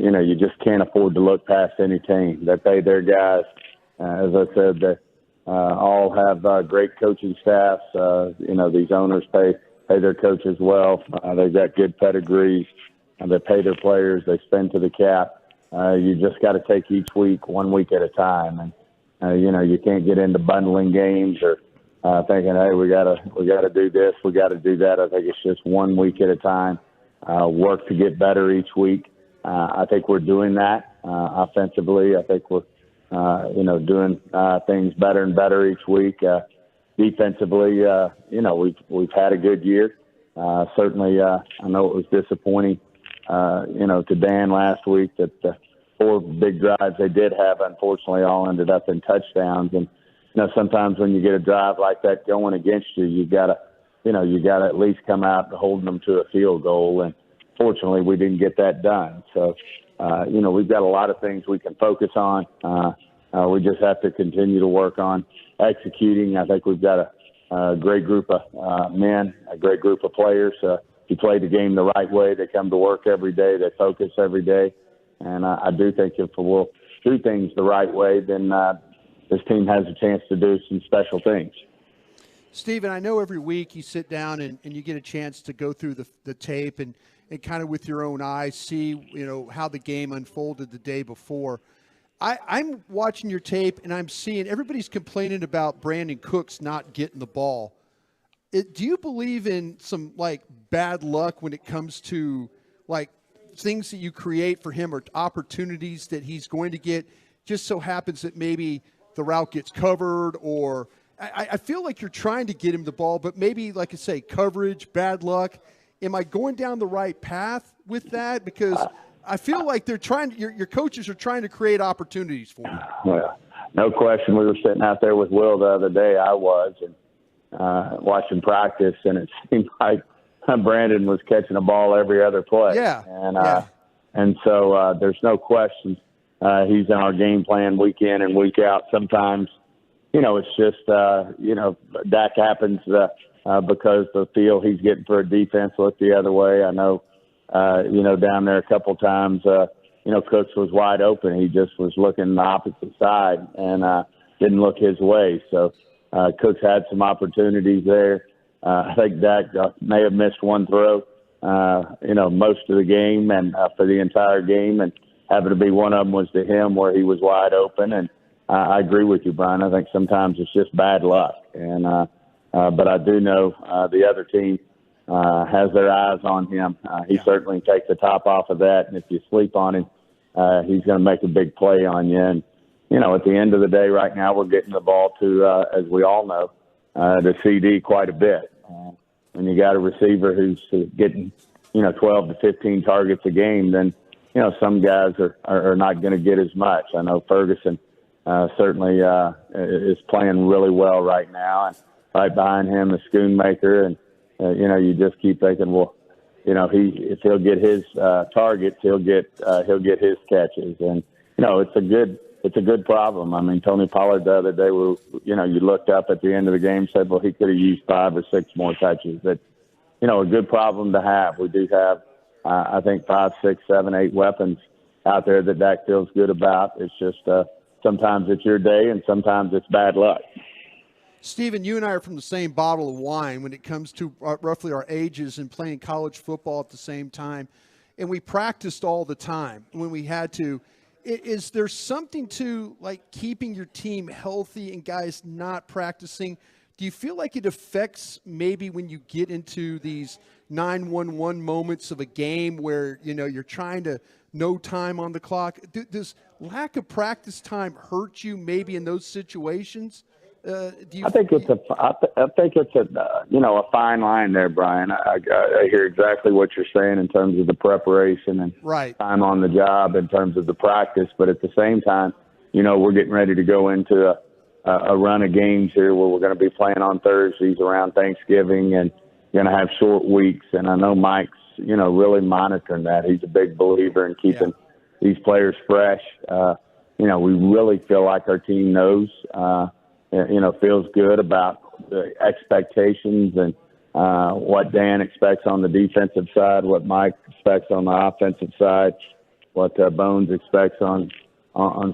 you just can't afford to look past any team. They pay their guys. As I said, they all have great coaching staffs. These owners pay their coaches well. They've got good pedigrees. They pay their players. They spend to the cap. You just got to take each week, 1 week at a time. And, you can't get into bundling games or thinking, hey, we gotta do this, we got to do that. I think it's just 1 week at a time. Work to get better each week. I think we're doing that offensively. I think we're, doing things better and better each week. Defensively, we've had a good year. Certainly, I know it was disappointing, to Dan last week that 4 big drives they did have, unfortunately, all ended up in touchdowns. And, sometimes when you get a drive like that going against you, you gotta at least come out holding them to a field goal. And fortunately, we didn't get that done. So, we've got a lot of things we can focus on. We just have to continue to work on executing. I think we've got a great group of men, a great group of players. Who play the game the right way. They come to work every day. They focus every day. And I do think if we'll do things the right way, then this team has a chance to do some special things. Steven, I know every week you sit down and you get a chance to go through the tape and kind of with your own eyes see, how the game unfolded the day before. I'm watching your tape and I'm seeing everybody's complaining about Brandon Cooks not getting the ball. Do you believe in some, bad luck when it comes to, things that you create for him or opportunities that he's going to get? Just so happens that maybe the route gets covered, or I feel like you're trying to get him the ball, but maybe, like I say, coverage, bad luck. Am I going down the right path with that? Because I feel like they're trying. Your coaches are trying to create opportunities for him. Well, no question. We were sitting out there with Will the other day. I was and watching practice, and it seemed like Brandon was catching a ball every other play. Yeah. And so there's no question he's in our game plan week in and week out. Sometimes, it's just, Dak happens because the feel he's getting for a defense look the other way. I know, down there a couple times, Cooks was wide open. He just was looking the opposite side and didn't look his way. So Cooks had some opportunities there. I think Dak may have missed one throw most of the game and for the entire game, and happened to be one of them was to him where he was wide open. And I agree with you, Brian. I think sometimes it's just bad luck. And but I do know the other team has their eyes on him. He certainly takes the top off of that, and if you sleep on him, he's going to make a big play on you. And at the end of the day, right now we're getting the ball to, as we all know, the CD quite a bit. When you got a receiver who's getting 12 to 15 targets a game, then some guys are not going to get as much. I know Ferguson certainly is playing really well right now, and right behind him is Schoonmaker, and you just keep thinking, well, if he'll get his targets, he'll get his catches, and it's a good problem. I mean, Tony Pollard the other day, you looked up at the end of the game, said, well, he could have used 5 or 6 more touches. But a good problem to have. We do have, I think, 5, 6, 7, 8 weapons out there that Dak feels good about. It's just sometimes it's your day and sometimes it's bad luck. Steven, you and I are from the same bottle of wine when it comes to roughly our ages and playing college football at the same time. And we practiced all the time when we had to. Is there something to, like, keeping your team healthy and guys not practicing? Do you feel like it affects maybe when you get into these 9-1-1 moments of a game where, you're trying to no time on the clock? Does lack of practice time hurt you maybe in those situations? I think it's a fine line there, Brian. I hear exactly what you're saying in terms of the preparation and time on the job in terms of the practice. But at the same time, we're getting ready to go into a run of games here where we're going to be playing on Thursdays around Thanksgiving and going to have short weeks. And I know Mike's, really monitoring that. He's a big believer in keeping these players fresh. We really feel like our team knows, feels good about the expectations and what Dan expects on the defensive side, what Mike expects on the offensive side, what Bones expects on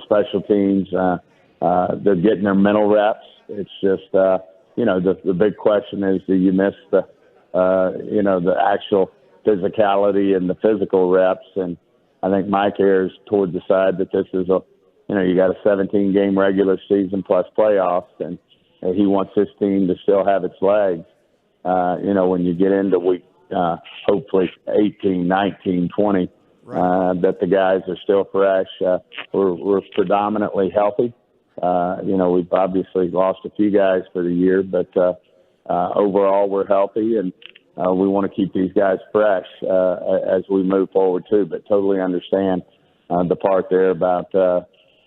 special teams. They're getting their mental reps. It's just, the big question is, do you miss the actual physicality and the physical reps? And I think Mike errs toward the side that this is you got a 17-game regular season plus playoffs, and he wants his team to still have its legs. When you get into week, hopefully 18, 19, 20, that the guys are still fresh. We're predominantly healthy. We've obviously lost a few guys for the year, but overall we're healthy, and we want to keep these guys fresh as we move forward too. But totally understand the part there about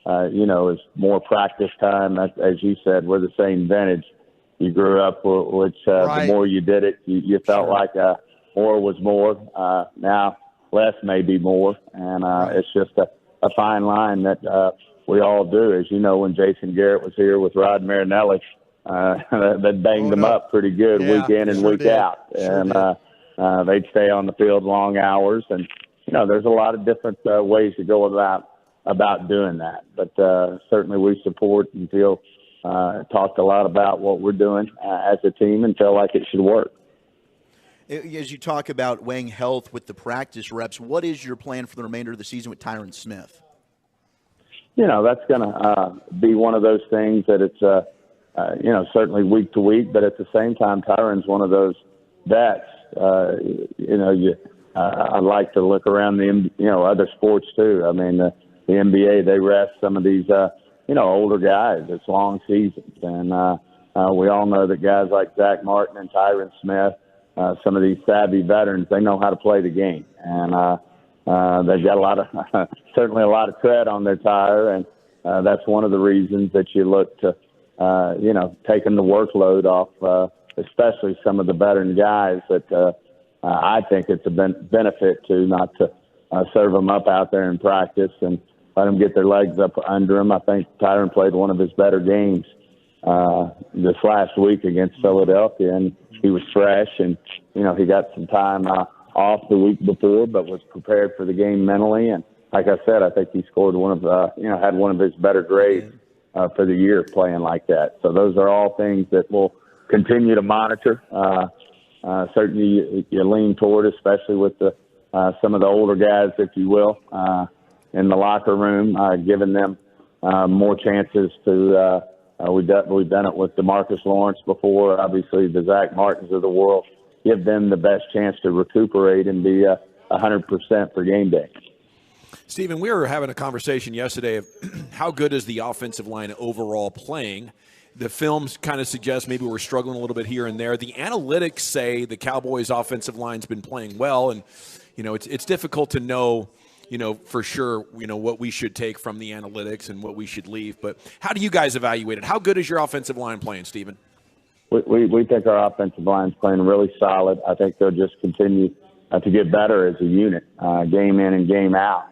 is more practice time. As you said, we're the same vintage. You grew up, which the more you did it, you felt like more was more. Now less may be more, and it's just a fine line that we all do. As you know, when Jason Garrett was here with Rod Marinelli, that banged them up pretty good week in and week out. And they'd stay on the field long hours. And, there's a lot of different ways to go about doing that. But certainly we support and feel talked a lot about what we're doing as a team and feel like it should work. As you talk about weighing health with the practice reps, what is your plan for the remainder of the season with Tyron Smith? That's going to be one of those things that it's, certainly week to week, but at the same time, Tyron's one of those vets. I like to look around the, other sports too. I mean, the NBA, they rest some of these, older guys. It's long seasons. And we all know that guys like Zach Martin and Tyron Smith, some of these savvy veterans, they know how to play the game. And they've got certainly a lot of tread on their tire. And that's one of the reasons that you look to, taking the workload off, especially some of the veteran guys that I think it's a benefit to not to serve them up out there in practice and let them get their legs up under them. I think Tyron played one of his better games this last week against Philadelphia, and he was fresh, and, he got some time off the week before, but was prepared for the game mentally. And like I said, I think he scored had one of his better grades for the year playing like that. So those are all things that we'll continue to monitor. certainly you lean toward, especially with the some of the older guys, if you will, in the locker room, giving them more chances to. We've done it with DeMarcus Lawrence before, obviously the Zach Martins of the world. Give them the best chance to recuperate and be 100% for game day. Stephen, we were having a conversation yesterday of how good is the offensive line overall playing. The films kind of suggest maybe we're struggling a little bit here and there. The analytics say the Cowboys' offensive line's been playing well, and it's difficult to know, for sure, what we should take from the analytics and what we should leave. But how do you guys evaluate it? How good is your offensive line playing, Stephen? We think our offensive line's playing really solid. I think they'll just continue to get better as a unit, game in and game out.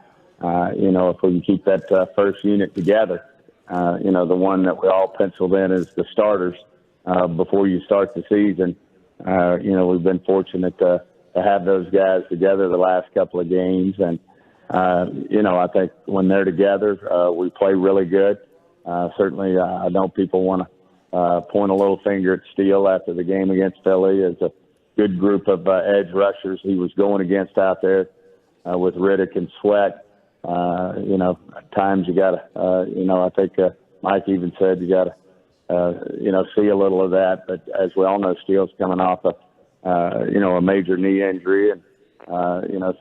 If we can keep that first unit together, the one that we all penciled in as the starters before you start the season. We've been fortunate to have those guys together the last couple of games. And, I think when they're together, we play really good. Certainly, I know people want to point a little finger at Steele after the game against Philly as a good group of edge rushers he was going against out there with Riddick and Sweat. At times you got to, I think Mike even said you got to, see a little of that. But as we all know, Steele's coming off a major knee injury. And,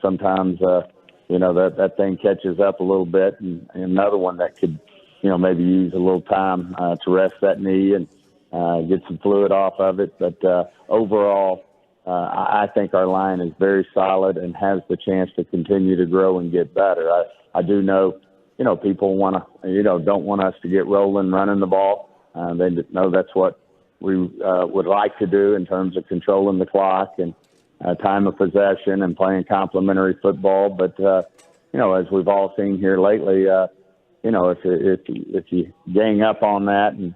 sometimes, that thing catches up a little bit. And another one that could, maybe use a little time to rest that knee and get some fluid off of it. But overall, I think our line is very solid and has the chance to continue to grow and get better. I do know, people don't want us to get rolling, running the ball. They know that's what we would like to do in terms of controlling the clock and time of possession and playing complementary football. But, as we've all seen here lately, if you gang up on that and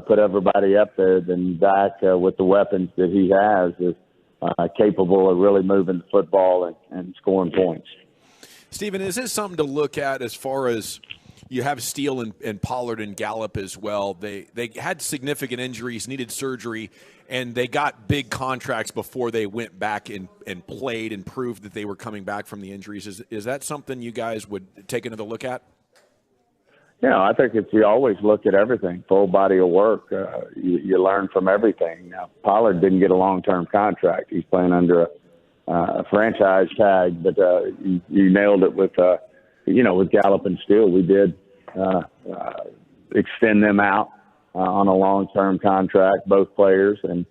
put everybody up there, then Dak, with the weapons that he has, is capable of really moving the football and scoring points. Stephen, is this something to look at as far as you have Steele and Pollard and Gallup as well? They had significant injuries, needed surgery, and they got big contracts before they went back and played and proved that they were coming back from the injuries. Is that something you guys would take another look at? I think you always look at everything, full body of work. You learn from everything. Now, Pollard didn't get a long-term contract. He's playing under a franchise tag, but you nailed it with Gallup and Steele. We did extend them out on a long-term contract, both players. And,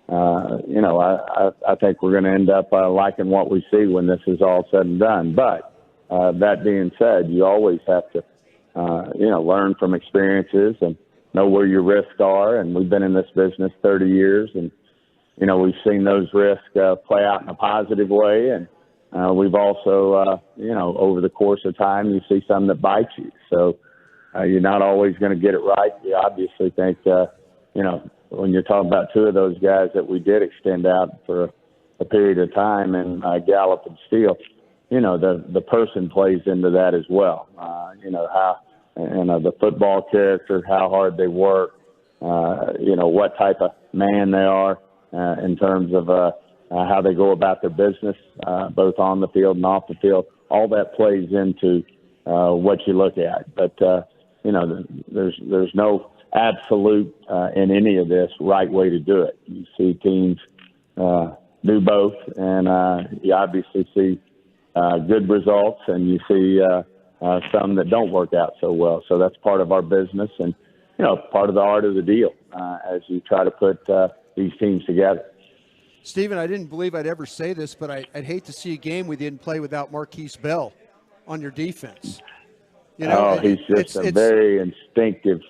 I think we're going to end up liking what we see when this is all said and done. But that being said, you always have to learn from experiences and know where your risks are. And we've been in this business 30 years, and, we've seen those risks play out in a positive way. And we've also, over the course of time, you see some that bite you. So you're not always going to get it right. You obviously think, when you're talking about two of those guys that we did extend out for a period of time, and Gallup and Steele, the person plays into that as well. How, the football character, how hard they work, what type of man they are in terms of how they go about their business, both on the field and off the field. All that plays into what you look at. But, there's no absolute in any of this right way to do it. You see teams do both, and you obviously see good results, and you see some that don't work out so well. So that's part of our business and, part of the art of the deal as you try to put these teams together. Stephen, I didn't believe I'd ever say this, but I'd hate to see a game we didn't play without Marquise Bell on your defense. He's just a very instinctive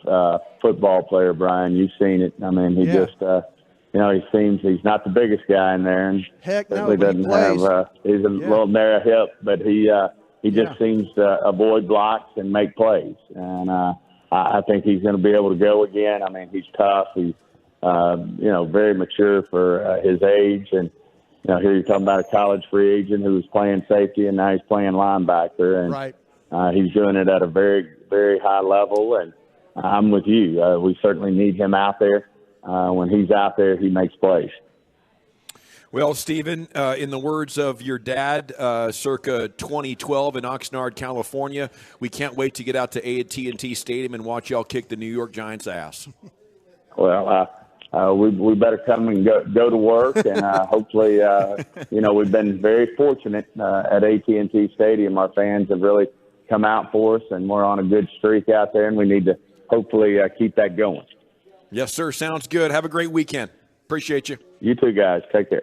football player, Brian. You've seen it. I mean, he just he seems he's not the biggest guy in there, and certainly doesn't have. He's a little narrow hip, but he just seems to avoid blocks and make plays. And I think he's going to be able to go again. I mean, he's tough. He's very mature for his age. And here you're talking about a college free agent who was playing safety, and now he's playing linebacker, and he's doing it at a very, very high level. And I'm with you. We certainly need him out there. When he's out there, he makes plays. Well, Stephen, in the words of your dad, circa 2012 in Oxnard, California, we can't wait to get out to AT&T Stadium and watch y'all kick the New York Giants' ass. Well, we better come and go to work, and hopefully, we've been very fortunate at AT&T Stadium. Our fans have really come out for us, and we're on a good streak out there, and we need to hopefully keep that going. Yes, sir. Sounds good. Have a great weekend. Appreciate you. You too, guys. Take care.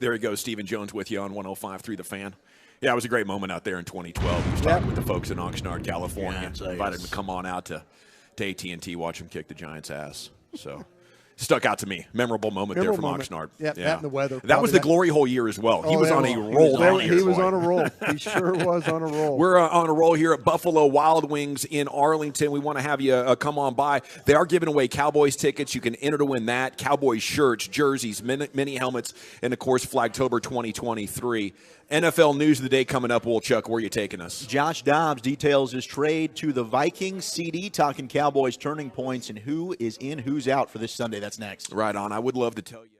There he goes, Stephen Jones with you on 105.3 The Fan. Yeah, it was a great moment out there in 2012. He was talking with the folks in Oxnard, California. Invited him to come on out to AT&T, watch him kick the Giants' ass. So stuck out to me. Memorable moment there from Oxnard. Yeah, that and the weather. That was the glory hole year as well. He was on a roll. He was on a roll. He sure was on a roll. We're on a roll here at Buffalo Wild Wings in Arlington. We want to have you come on by. They are giving away Cowboys tickets. You can enter to win that. Cowboys shirts, jerseys, mini helmets, and, of course, Flagtober 2023. NFL News of the Day coming up. Woolchuck, where are you taking us? Josh Dobbs details his trade to the Vikings. CD talking Cowboys turning points and who is in, who's out for this Sunday. That's next. Right on. I would love to tell you.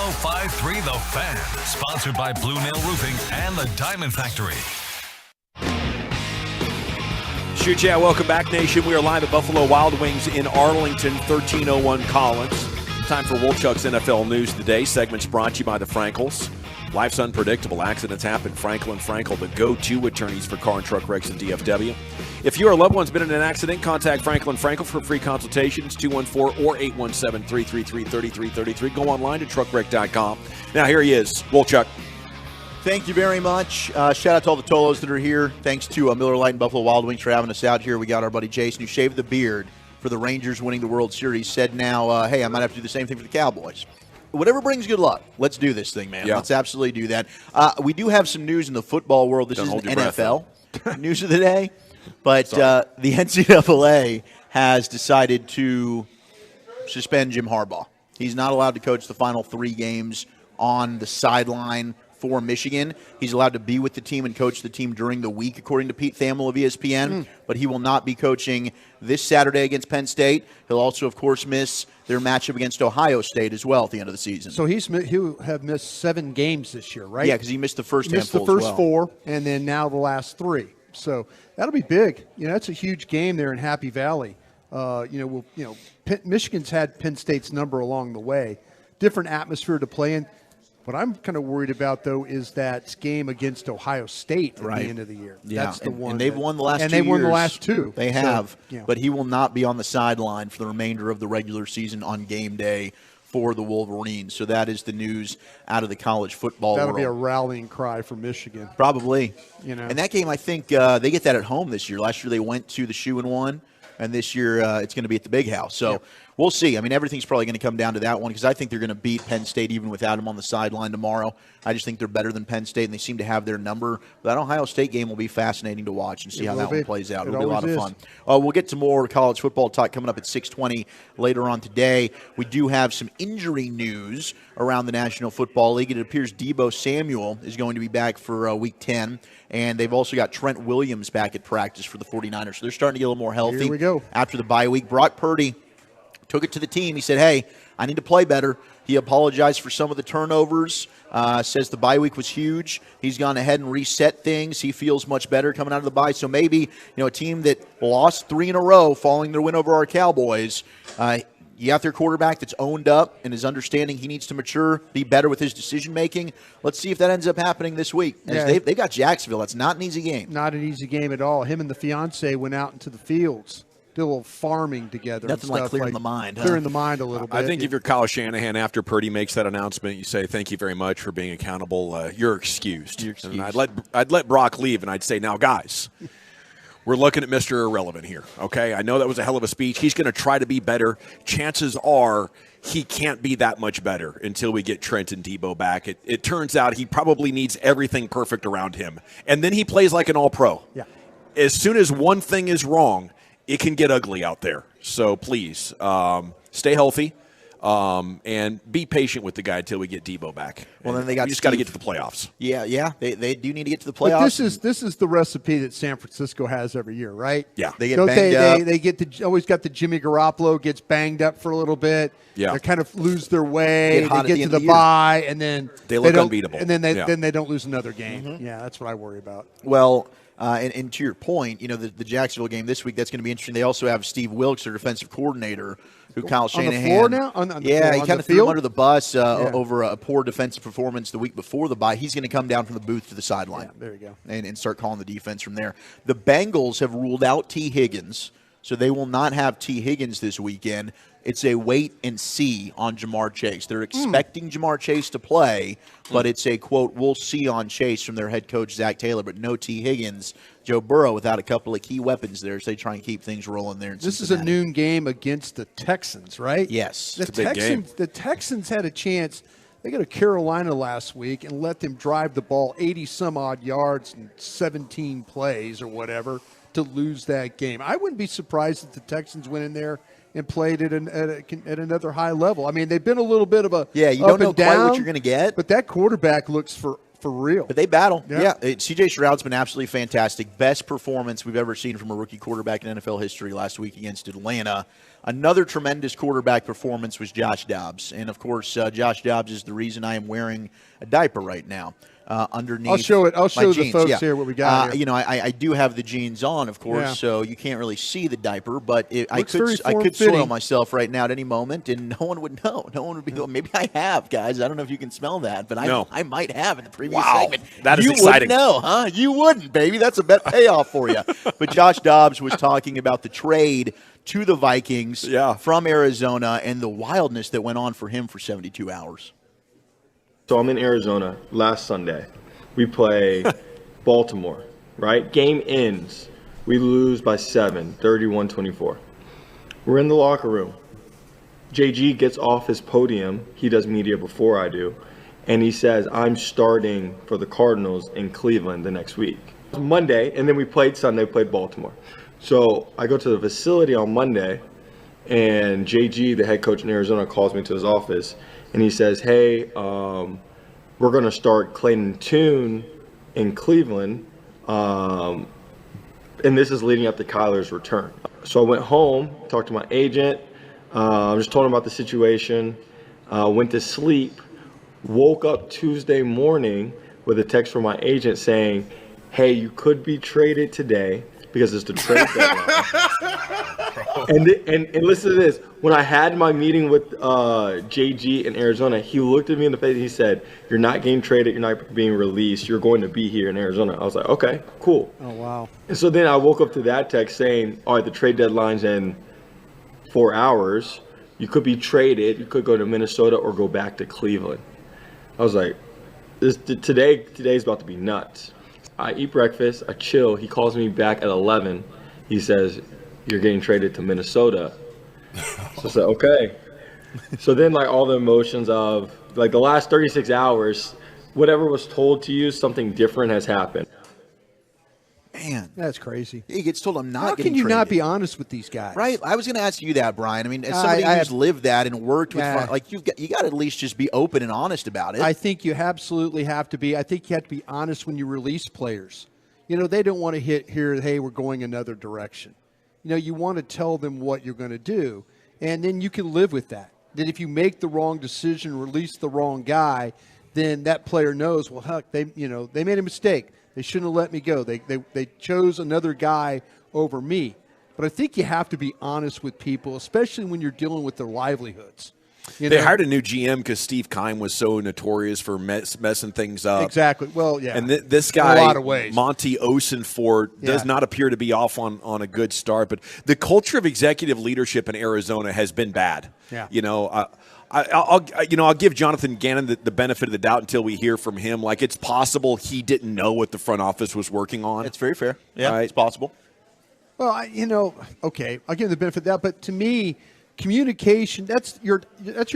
105.3 The Fan, sponsored by Blue Nail Roofing and the Diamond Factory. Shoot yeah, welcome back, Nation. We are live at Buffalo Wild Wings in Arlington, 1301 Collins. Time for Wolchuk's NFL News today. Segments brought to you by the Frankels. Life's unpredictable. Accidents happen. Frankel, the go-to attorneys for car and truck wrecks in DFW. If you or a loved one's been in an accident, contact Frankel for free consultations, 214 or 817-333-3333. Go online to truckwreck.com. Now, here he is, Wolchuk. Thank you very much. Shout out to all the Tolos that are here. Thanks to Miller Lite and Buffalo Wild Wings for having us out here. We got our buddy Jason, who shaved the beard for the Rangers winning the World Series, said now, hey, I might have to do the same thing for the Cowboys. Whatever brings good luck, let's do this thing, man. Yeah. Let's absolutely do that. We do have some news in the football world. This is NFL news of the day. But the NCAA has decided to suspend Jim Harbaugh. He's not allowed to coach the final 3 games on the sideline for Michigan. He's allowed to be with the team and coach the team during the week, according to Pete Thamel of ESPN. But he will not be coaching this Saturday against Penn State. He'll also, of course, miss their matchup against Ohio State as well at the end of the season. So he'll have missed 7 games this year, right? Yeah, because he missed the first handful. Missed the first 4, and then now the last 3. So that'll be big. That's a huge game there in Happy Valley. Michigan's had Penn State's number along the way. Different atmosphere to play in. What I'm kind of worried about, though, is that game against Ohio State at the end of the year. Yeah, that's the one. And they've won the last 2 years. And they won the last 2. They have. But he will not be on the sideline for the remainder of the regular season on game day for the Wolverines. So that is the news out of the college football That'll world. be a rallying cry for Michigan. Probably. And that game, I think they get that at home this year. Last year they went to the Shoe and won. And this year it's going to be at the Big House. So we'll see. I mean, everything's probably going to come down to that one because I think they're going to beat Penn State even without him on the sideline tomorrow. I just think they're better than Penn State, and they seem to have their number. But that Ohio State game will be fascinating to watch and see how that one plays out. It'll be a lot of fun. We'll get to more college football talk coming up at 6:20 later on today. We do have some injury news around the National Football League. It appears Deebo Samuel is going to be back for Week 10. And they've also got Trent Williams back at practice for the 49ers. So they're starting to get a little more healthy. Here we go. After the bye week, Brock Purdy took it to the team. He said, hey, I need to play better. He apologized for some of the turnovers, says the bye week was huge. He's gone ahead and reset things. He feels much better coming out of the bye. So maybe, a team that lost 3 in a row following their win over our Cowboys, you got their quarterback that's owned up and is understanding he needs to mature, be better with his decision-making. Let's see if that ends up happening this week. They got Jacksonville. That's not an easy game. Not an easy game at all. Him and the fiance went out into the fields, did a little farming together. Nothing like clearing the mind. Clearing the mind a little bit. I think if you're Kyle Shanahan, after Purdy makes that announcement, you say, thank you very much for being accountable. You're excused. And I'd let Brock leave, and I'd say, now, guys, we're looking at Mr. Irrelevant here, okay? I know that was a hell of a speech. He's going to try to be better. Chances are he can't be that much better until we get Trent and Deebo back. It turns out he probably needs everything perfect around him. And then he plays like an all-pro. Yeah. As soon as one thing is wrong, it can get ugly out there. So please, stay healthy. And be patient with the guy until we get Deebo back. Well, then they got. We just got to get to the playoffs. Yeah, they do need to get to the playoffs. But this is the recipe that San Francisco has every year, right? Yeah, they get banged up. They always got the Jimmy Garoppolo gets banged up for a little bit. Yeah, they kind of lose their way. They get to the bye, and then they look unbeatable. And then they don't lose another game. Mm-hmm. Yeah, that's what I worry about. Well. And to your point, the Jacksonville game this week, that's going to be interesting. They also have Steve Wilkes, their defensive coordinator, who Kyle Shanahan. On the floor now? He kind of threw him under the bus over a poor defensive performance the week before the bye. He's going to come down from the booth to the sideline. Yeah, there you go. And start calling the defense from there. The Bengals have ruled out T. Higgins, so they will not have T. Higgins this weekend. It's a wait and see on Jamar Chase. They're expecting Jamar Chase to play, but it's a, quote, we'll see on Chase from their head coach, Zach Taylor, but no T. Higgins. Joe Burrow without a couple of key weapons there, so they try and keep things rolling there in This Cincinnati. is a noon game against the Texans, right? Yes. The Texans had a chance. They got to Carolina last week and let them drive the ball 80-some-odd yards and 17 plays or whatever to lose that game. I wouldn't be surprised if the Texans went in there and played at another high level. I mean, they've been a little bit of a you don't know quite what you're going to get. But that quarterback looks for real. But they battle. Yeah. C.J. Stroud's been absolutely fantastic. Best performance we've ever seen from a rookie quarterback in NFL history last week against Atlanta. Another tremendous quarterback performance was Josh Dobbs. And, of course, Josh Dobbs is the reason I am wearing a diaper right now. Underneath I'll show my the jeans. folks here what we got here. You know, I do have the jeans on, of course, Yeah. so you can't really see the diaper, but I Looks very could soil form-fitting. myself right now at any moment, and no one would know. No one would be going, maybe I have, guys. I don't know if you can smell that, but No. I might have in the previous Wow. segment. That is you exciting. You wouldn't know, huh? You wouldn't, baby. That's a bet payoff for you. But Josh Dobbs was talking about the trade to the Vikings from Arizona and the wildness that went on for him for 72 hours. So I'm in Arizona last Sunday. We play Baltimore, right? Game ends. We lose by 7, 31-24. We're in the locker room. JG gets off his podium. He does media before I do. And he says, I'm starting for the Cardinals in Cleveland the next week. Monday, and then we played Sunday, played Baltimore. So I go to the facility on Monday, and JG, the head coach in Arizona, calls me to his office, and he says, hey, we're going to start Clayton Tune in Cleveland, and this is leading up to Kyler's return. So I went home, talked to my agent, just told him about the situation, went to sleep, woke up Tuesday morning with a text from my agent saying, hey, you could be traded today because it's the trade deadline. and listen to this. When I had my meeting with JG in Arizona, he looked at me in the face and he said, you're not getting traded, you're not being released, you're going to be here in Arizona. I was like, okay, cool. Oh, wow. And so then I woke up to that text saying, all right, the trade deadline's in 4 hours. You could be traded, you could go to Minnesota or go back to Cleveland. I was like, today's about to be nuts. I eat breakfast, I chill. He calls me back at 11. He says, you're getting traded to Minnesota. So I said, okay. So then, like, all the emotions of, like, the last 36 hours, whatever was told to you, something different has happened. Man, that's crazy. He gets told I'm not How getting can you traded. not be honest with these guys? Right. I was going to ask you that, Brian. I mean, as somebody who's lived that and worked with, like, you got to at least just be open and honest about it. I think you absolutely have to be. I think you have to be honest when you release players. You know, they don't want to hear, hey, we're going another direction. You know, you want to tell them what you're going to do, and then you can live with that. That if you make the wrong decision, release the wrong guy, then that player knows, well, heck, they made a mistake. They shouldn't have let me go. They chose another guy over me. But I think you have to be honest with people, especially when you're dealing with their livelihoods. They hired a new GM because Steve Keim was so notorious for messing things up. Exactly. Well, yeah. And this guy, in a lot of ways. Monty Osenfort, does not appear to be off on a good start. But the culture of executive leadership in Arizona has been bad. Yeah. You know, I'll give Jonathan Gannon the benefit of the doubt until we hear from him. Like, it's possible he didn't know what the front office was working on. It's very fair. Yeah, right? it's possible. Well, okay, I'll give him the benefit of that. But to me, communication, that's your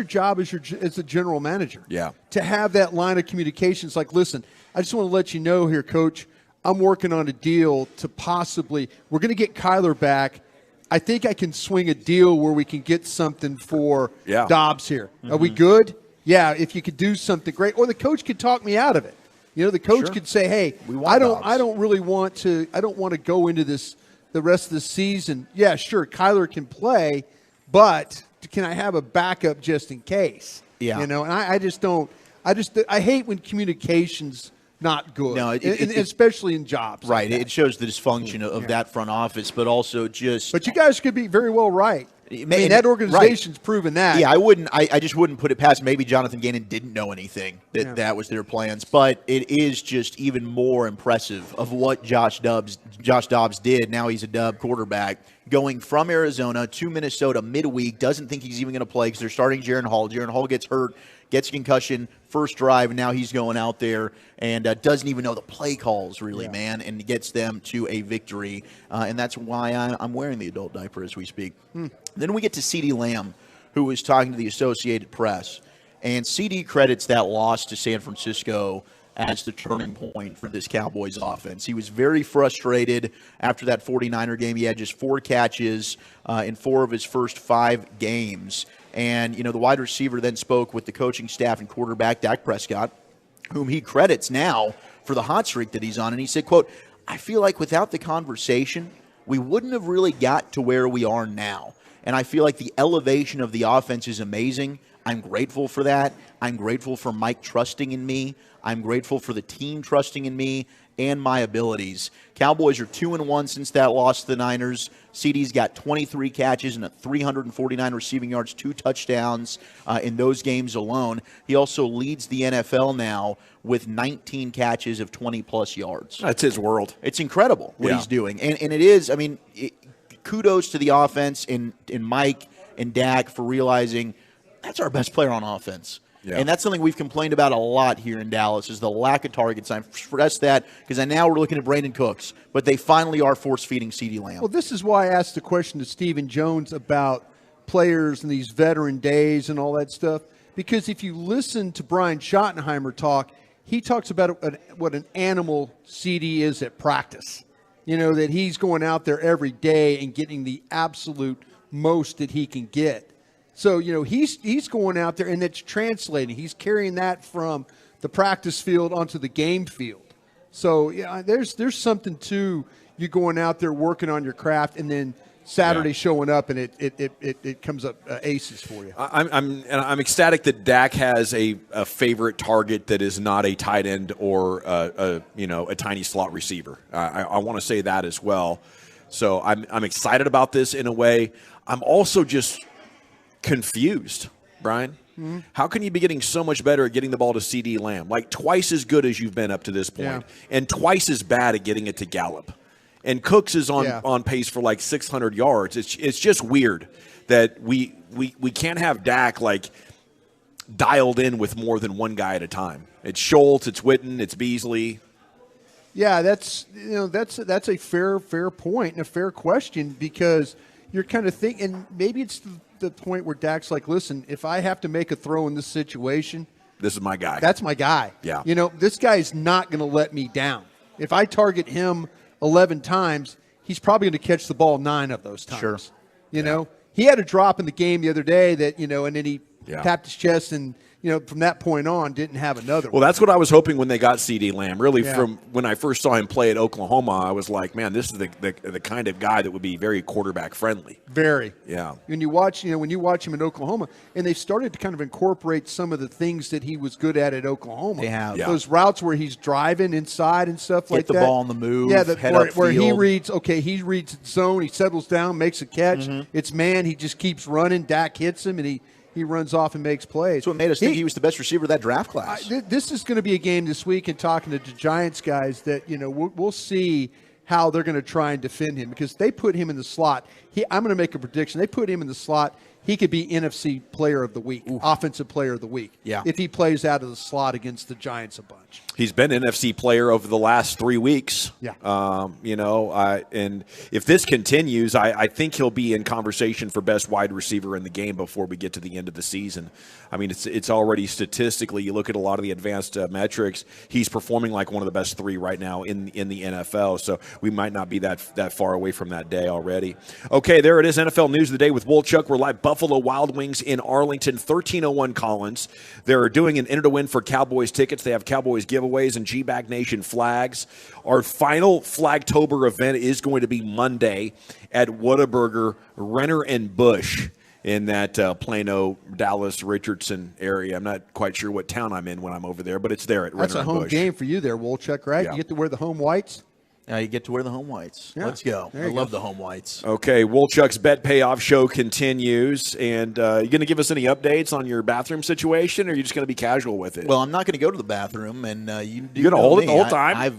job as a general manager. Yeah. To have that line of communication. It's like, listen, I just want to let you know here, Coach, I'm working on a deal to we're going to get Kyler back. I think I can swing a deal where we can get something for Dobbs here. Are we good? Yeah, if you could do something great. Or the coach could talk me out of it. You know, the coach could say, hey, I don't want to go into this the rest of the season. Yeah, sure, Kyler can play, but can I have a backup just in case? Yeah. You know, and I hate when communication's not good. No, especially in jobs. Right. Like it shows the dysfunction of that front office, but also just. But you guys could be very well right. I mean, that organization's proven that. Yeah, I just wouldn't put it past. Maybe Jonathan Gannon didn't know anything that was their plans, but it is just even more impressive of what Josh Dobbs did. Now he's a Dub quarterback, going from Arizona to Minnesota midweek. Doesn't think he's even going to play because they're starting Jaron Hall. Jaron Hall gets hurt, gets a concussion, first drive, and now he's going out there and doesn't even know the play calls, really, man, and gets them to a victory. And that's why I'm wearing the adult diaper as we speak. Then we get to CeeDee Lamb, who was talking to the Associated Press. And CeeDee credits that loss to San Francisco as the turning point for this Cowboys offense. He was very frustrated after that 49er game. He had just 4 catches in 4 of his first 5 games. And, the wide receiver then spoke with the coaching staff and quarterback, Dak Prescott, whom he credits now for the hot streak that he's on. And he said, quote, I feel like without the conversation, we wouldn't have really got to where we are now. And I feel like the elevation of the offense is amazing. I'm grateful for that. I'm grateful for Mike trusting in me. I'm grateful for the team trusting in me and my abilities. Cowboys are 2-1 since that loss to the Niners. CD's got 23 catches and 349 receiving yards, 2 touchdowns in those games alone. He also leads the NFL now with 19 catches of 20-plus yards. That's his world. It's incredible what he's doing. And it is, I mean, kudos to the offense and Mike and Dak for realizing that's our best player on offense. Yeah. And that's something we've complained about a lot here in Dallas is the lack of targets. I've stressed that because now we're looking at Brandon Cooks, but they finally are force-feeding CeeDee Lamb. Well, this is why I asked the question to Stephen Jones about players and these veteran days and all that stuff, because if you listen to Brian Schottenheimer talk, he talks about what an animal CeeDee is at practice. You know, that he's going out there every day and getting the absolute most that he can get. So, you know, he's going out there, and it's translating. He's carrying that from the practice field onto the game field. So, yeah, there's something to you going out there working on your craft, and then Saturday showing up, and it comes up aces for you. I'm ecstatic that Dak has a favorite target that is not a tight end or a tiny slot receiver. I want to say that as well. So I'm excited about this in a way. I'm also just confused, Brian. Mm-hmm. How can you be getting so much better at getting the ball to CeeDee Lamb? Like twice as good as you've been up to this point, and twice as bad at getting it to Gallup. And Cooks is on pace for like 600 yards. It's just weird that we can't have Dak like dialed in with more than one guy at a time. It's Schultz, it's Witten, it's Beasley. Yeah, that's a fair point and a fair question, because you're kind of thinking, and maybe it's the point where Dak's like, listen, if I have to make a throw in this situation, this is my guy. That's my guy. Yeah. You know, this guy is not going to let me down. If I target him 11 times, he's probably going to catch the ball 9 of those times. Sure. You know, he had a drop in the game the other day that, you know, and then he tapped his chest and, you know, from that point on, didn't have another one. Well, that's what I was hoping when they got CeeDee Lamb. Really, from when I first saw him play at Oklahoma, I was like, man, this is the kind of guy that would be very quarterback friendly. Very. Yeah. When you watch him in Oklahoma, and they've started to kind of incorporate some of the things that he was good at Oklahoma. They have. Yeah. Those routes where he's driving inside and stuff like that. Get the ball on the move. Yeah, where he reads zone, he settles down, makes a catch. Mm-hmm. It's man, he just keeps running. Dak hits him, and he runs off and makes plays. That's what made us think he was the best receiver of that draft class. This is going to be a game this week, and talking to the Giants guys, that, you know, we'll see how they're going to try and defend him, because they put him in the slot. I'm going to make a prediction. They put him in the slot. He could be NFC Player of the Week, Offensive Player of the Week, if he plays out of the slot against the Giants a bunch. He's been NFC Player over the last 3 weeks. Yeah. And if this continues, I think he'll be in conversation for best wide receiver in the game before we get to the end of the season. I mean, it's already statistically, you look at a lot of the advanced metrics, he's performing like one of the best 3 right now in the NFL. So we might not be that far away from that day already. Okay, there it is. NFL News of the Day with Wolchuk. We're live Buffalo Wild Wings in Arlington, 1301 Collins. They're doing an enter to win for Cowboys tickets. They have Cowboys giveaways and Gag Nation flags. Our final Flagtober event is going to be Monday at Whataburger, Renner and Bush in that Plano, Dallas, Richardson area. I'm not quite sure what town I'm in when I'm over there, but it's there at Renner and Bush. That's a home game for you there, Wolchuk, right? Yeah. You get to wear the home whites. You get to wear the home whites. Yeah. Let's go. I love the home whites. Okay, Wolchuk's Bet Payoff Show continues. And you going to give us any updates on your bathroom situation, or are you just going to be casual with it? Well, I'm not going to go to the bathroom, and you're going to hold it the whole time?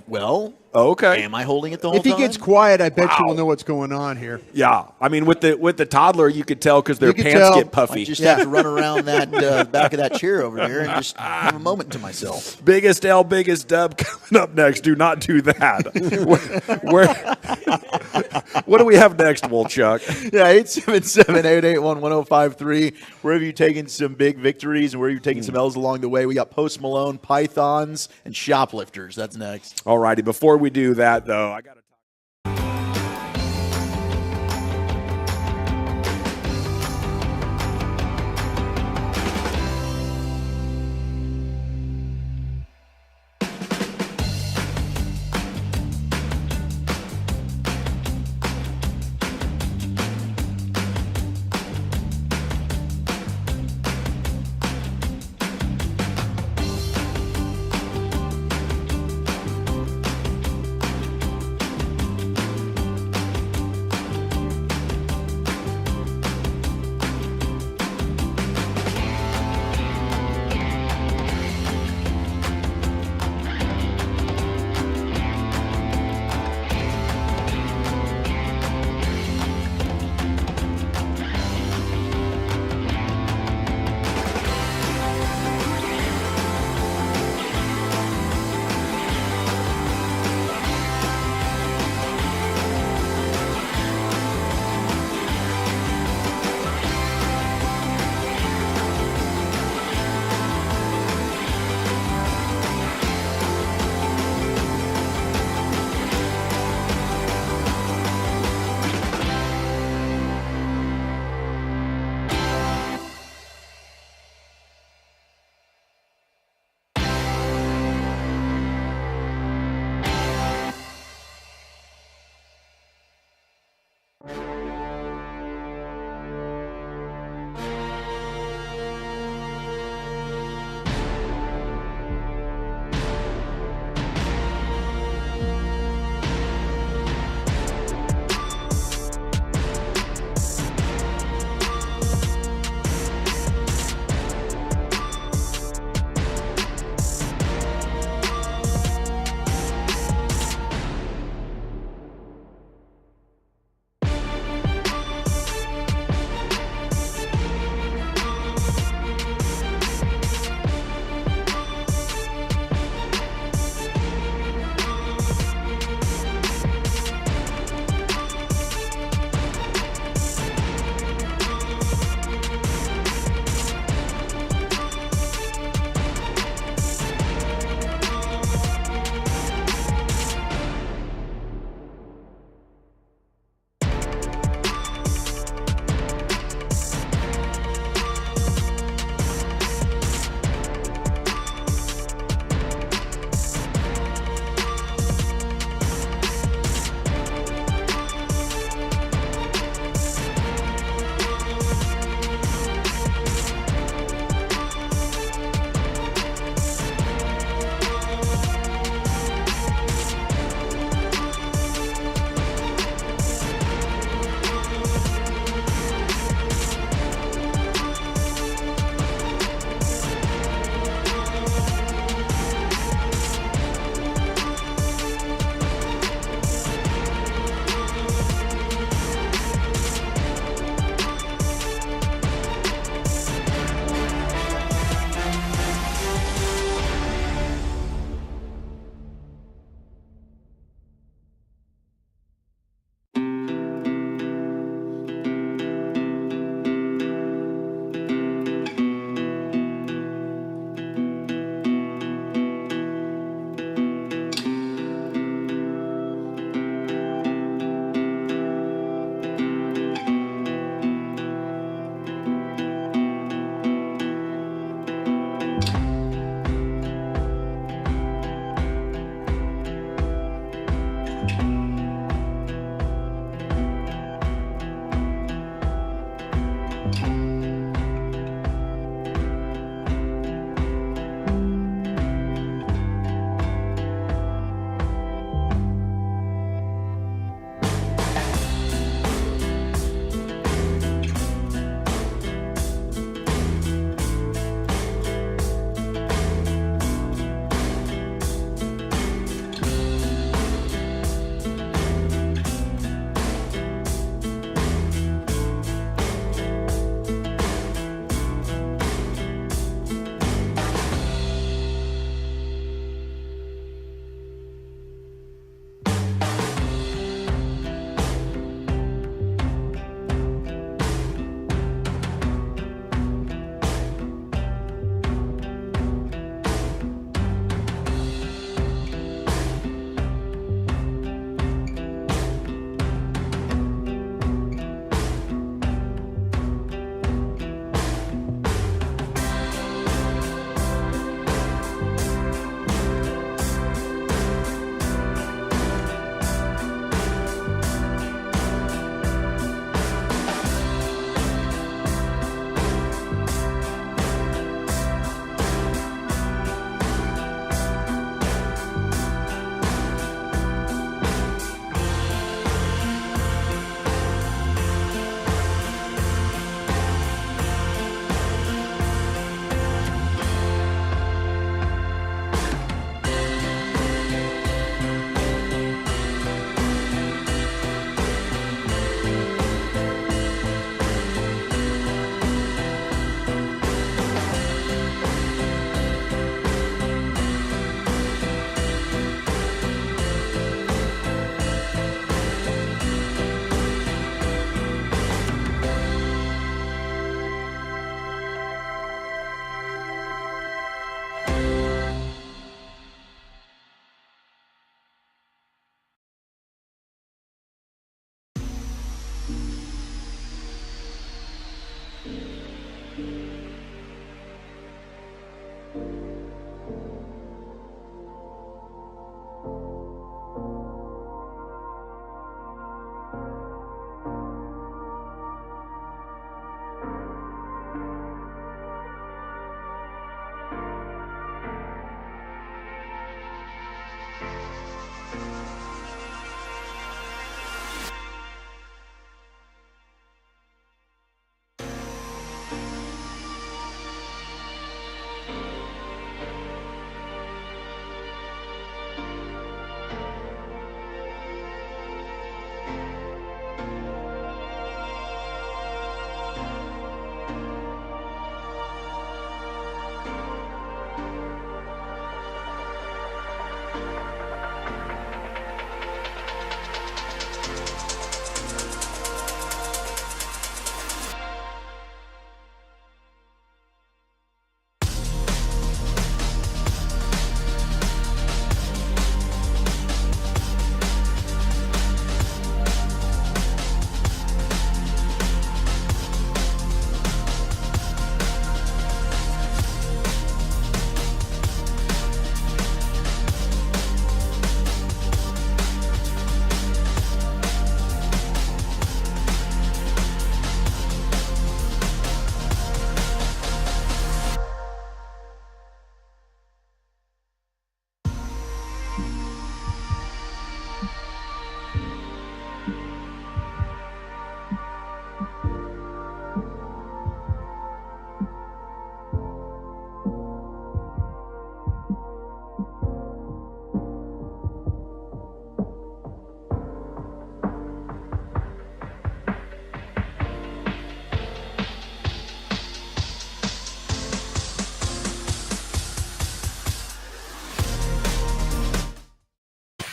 Okay. Am I holding it the whole If time? he gets quiet, I bet you will know what's going on here. Yeah, I mean, with the toddler, you could tell because their pants get puffy. I just have to run around that back of that chair over there and just have a moment to myself. Biggest L, biggest dub coming up next. Do not do that. What do we have next, Wolchuk? Yeah, 877-881-1053. Where have you taken some big victories and where have you taken some L's along the way? We got Post Malone, Pythons, and Shoplifters. That's next. All righty. Before we do that, though, I got to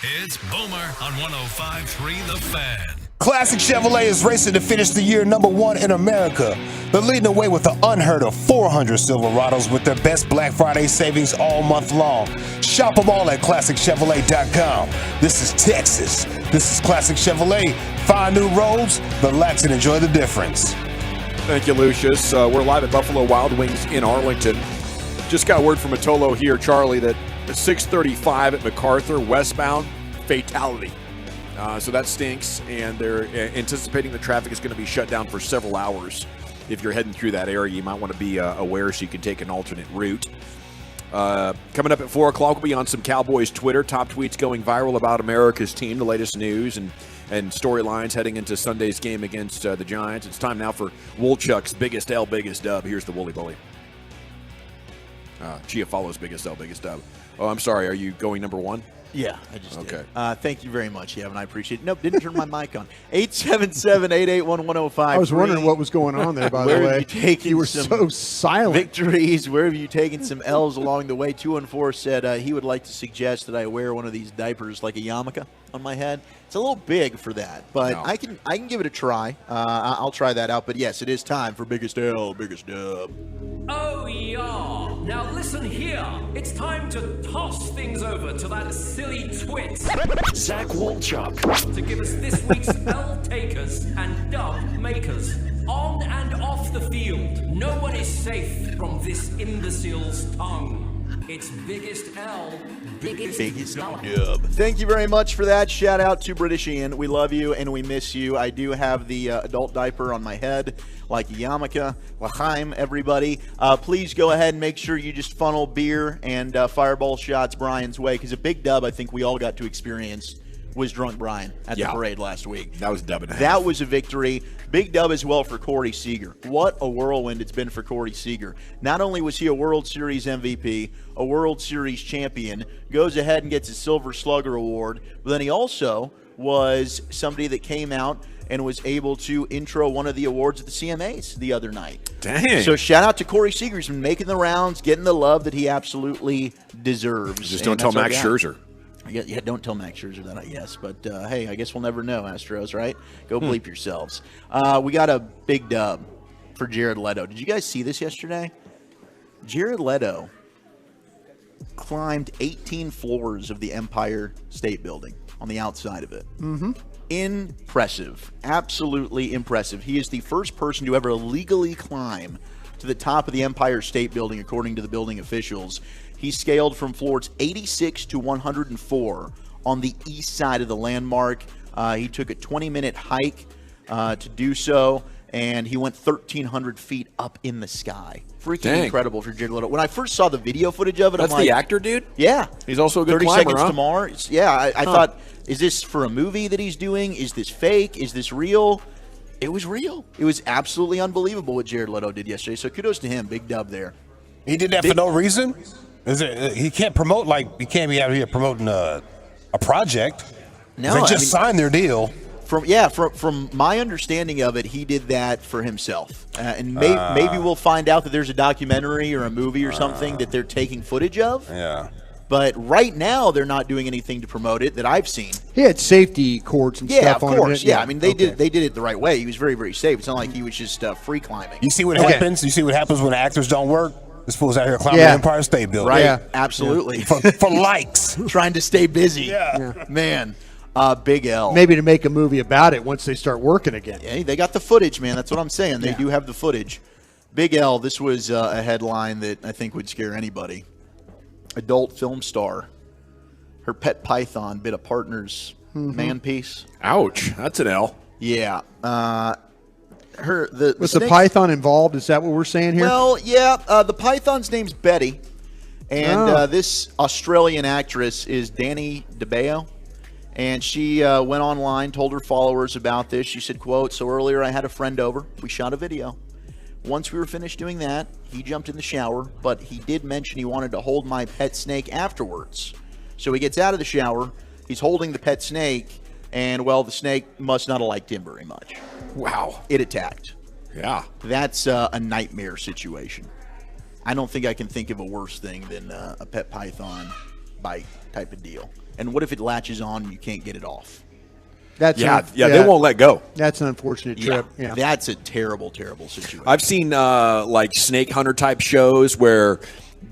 It's Boomer on 105.3 The Fan. Classic Chevrolet is racing to finish the year #1 in America. They're leading the way with the unheard of 400 Silverados with their best Black Friday savings all month long. Shop them all at ClassicChevrolet.com. This is Texas. This is Classic Chevrolet. Find new roads, relax and enjoy the difference. Thank you, Lucius. We're live at Buffalo Wild Wings in Arlington. Just got word from Atolo here, Charlie, that the 635 at MacArthur westbound, fatality. So that stinks, and they're anticipating the traffic is going to be shut down for several hours. If you're heading through that area, you might want to be aware so you can take an alternate route. Coming up at 4 o'clock, we'll be on some Cowboys Twitter. Top tweets going viral about America's team, the latest news and storylines heading into Sunday's game against the Giants. It's time now for Woolchuck's Biggest L, Biggest Dub. Here's the Wooly Bully. Chia follows Biggest L, Biggest Dub. Oh, I'm sorry. Are you going number one? Yeah, I just okay. Did. Thank you very much, Evan. I appreciate it. Nope, didn't turn my mic on. 877-881-1053. I was wondering what was going on there, by the way. You were so silent. Victories. Where have you taken some L's along the way? 214 said he would like to suggest that I wear one of these diapers like a yarmulke on my head. It's a little big for that, but no. I can give it a try. I'll try that out. But yes, it is time for Biggest L, Biggest Dub. Oh yeah! Now listen here. It's time to toss things over to that silly twit, Zach Wolchuk, to give us this week's L takers and dub makers on and off the field. No one is safe from this imbecile's tongue. It's Biggest L, Biggest Dub. Thank you very much for that. Shout out to British Ian. We love you and we miss you. I do have the adult diaper on my head, like a yarmulke. L'chaim, everybody. Please go ahead and make sure you just funnel beer and fireball shots Brian's way, because a big dub I think we all got to experience was Drunk Brian at the parade last week. That was a dub and a half. That was a victory. Big dub as well for Corey Seager. What a whirlwind it's been for Corey Seager. Not only was he a World Series MVP, a World Series champion, goes ahead and gets a Silver Slugger Award, but then he also was somebody that came out and was able to intro one of the awards at the CMAs the other night. Dang. So shout out to Corey Seager. He's been making the rounds, getting the love that he absolutely deserves. Just don't tell Max Scherzer. Yeah, don't tell Max Scherzer that, I guess. But, hey, I guess we'll never know, Astros, right? Go bleep yourselves. We got a big dub for Jared Leto. Did you guys see this yesterday? Jared Leto climbed 18 floors of the Empire State Building on the outside of it. Mm-hmm. Impressive. Absolutely impressive. He is the first person to ever legally climb to the top of the Empire State Building, according to the building officials. He scaled from floors 86 to 104 on the east side of the landmark. He took a 20-minute hike to do so, and he went 1,300 feet up in the sky. Freaking incredible for Jared Leto. When I first saw the video footage of it, That's I'm like, the actor, dude? Yeah. He's also a good 30 climber, Seconds huh? to Mars. Yeah, I thought, is this for a movie that he's doing? Is this fake? Is this real? It was real. It was absolutely unbelievable what Jared Leto did yesterday. So kudos to him. Big dub there. He did that for no reason? He can't promote, he can't be out here promoting a project. No, they just signed their deal. From my understanding of it, he did that for himself. And maybe we'll find out that there's a documentary or a movie or something that they're taking footage of. Yeah. But right now, they're not doing anything to promote it that I've seen. He had safety cords and stuff on it. Yeah, of course. Yeah, I mean, they did it the right way. He was very, very safe. It's not like he was just free climbing. You see what happens? You see what happens when actors don't work? This fool's out here climbing the Empire State Building. Right, absolutely. For likes. Trying to stay busy. Yeah. Man, Big L. Maybe to make a movie about it once they start working again. Yeah, they got the footage, man. That's what I'm saying. They do have the footage. Big L, this was a headline that I think would scare anybody. Adult film star. Her pet python bit a partner's man piece. Ouch. That's an L. Yeah. Was the python involved? Is that what we're saying here? Well, yeah. The python's name's Betty. And this Australian actress is Danny DeBeo. And she went online, told her followers about this. She said, quote, "So earlier I had a friend over. We shot a video. Once we were finished doing that, he jumped in the shower, but he did mention he wanted to hold my pet snake afterwards. So he gets out of the shower. He's holding the pet snake. And, well, the snake must not have liked him very much. Wow. It attacked. Yeah. That's a nightmare situation. I don't think I can think of a worse thing than a pet python bite type of deal. And what if it latches on and you can't get it off? That's they won't let go. That's an unfortunate trip. Yeah. That's a terrible, terrible situation. I've seen like snake hunter type shows where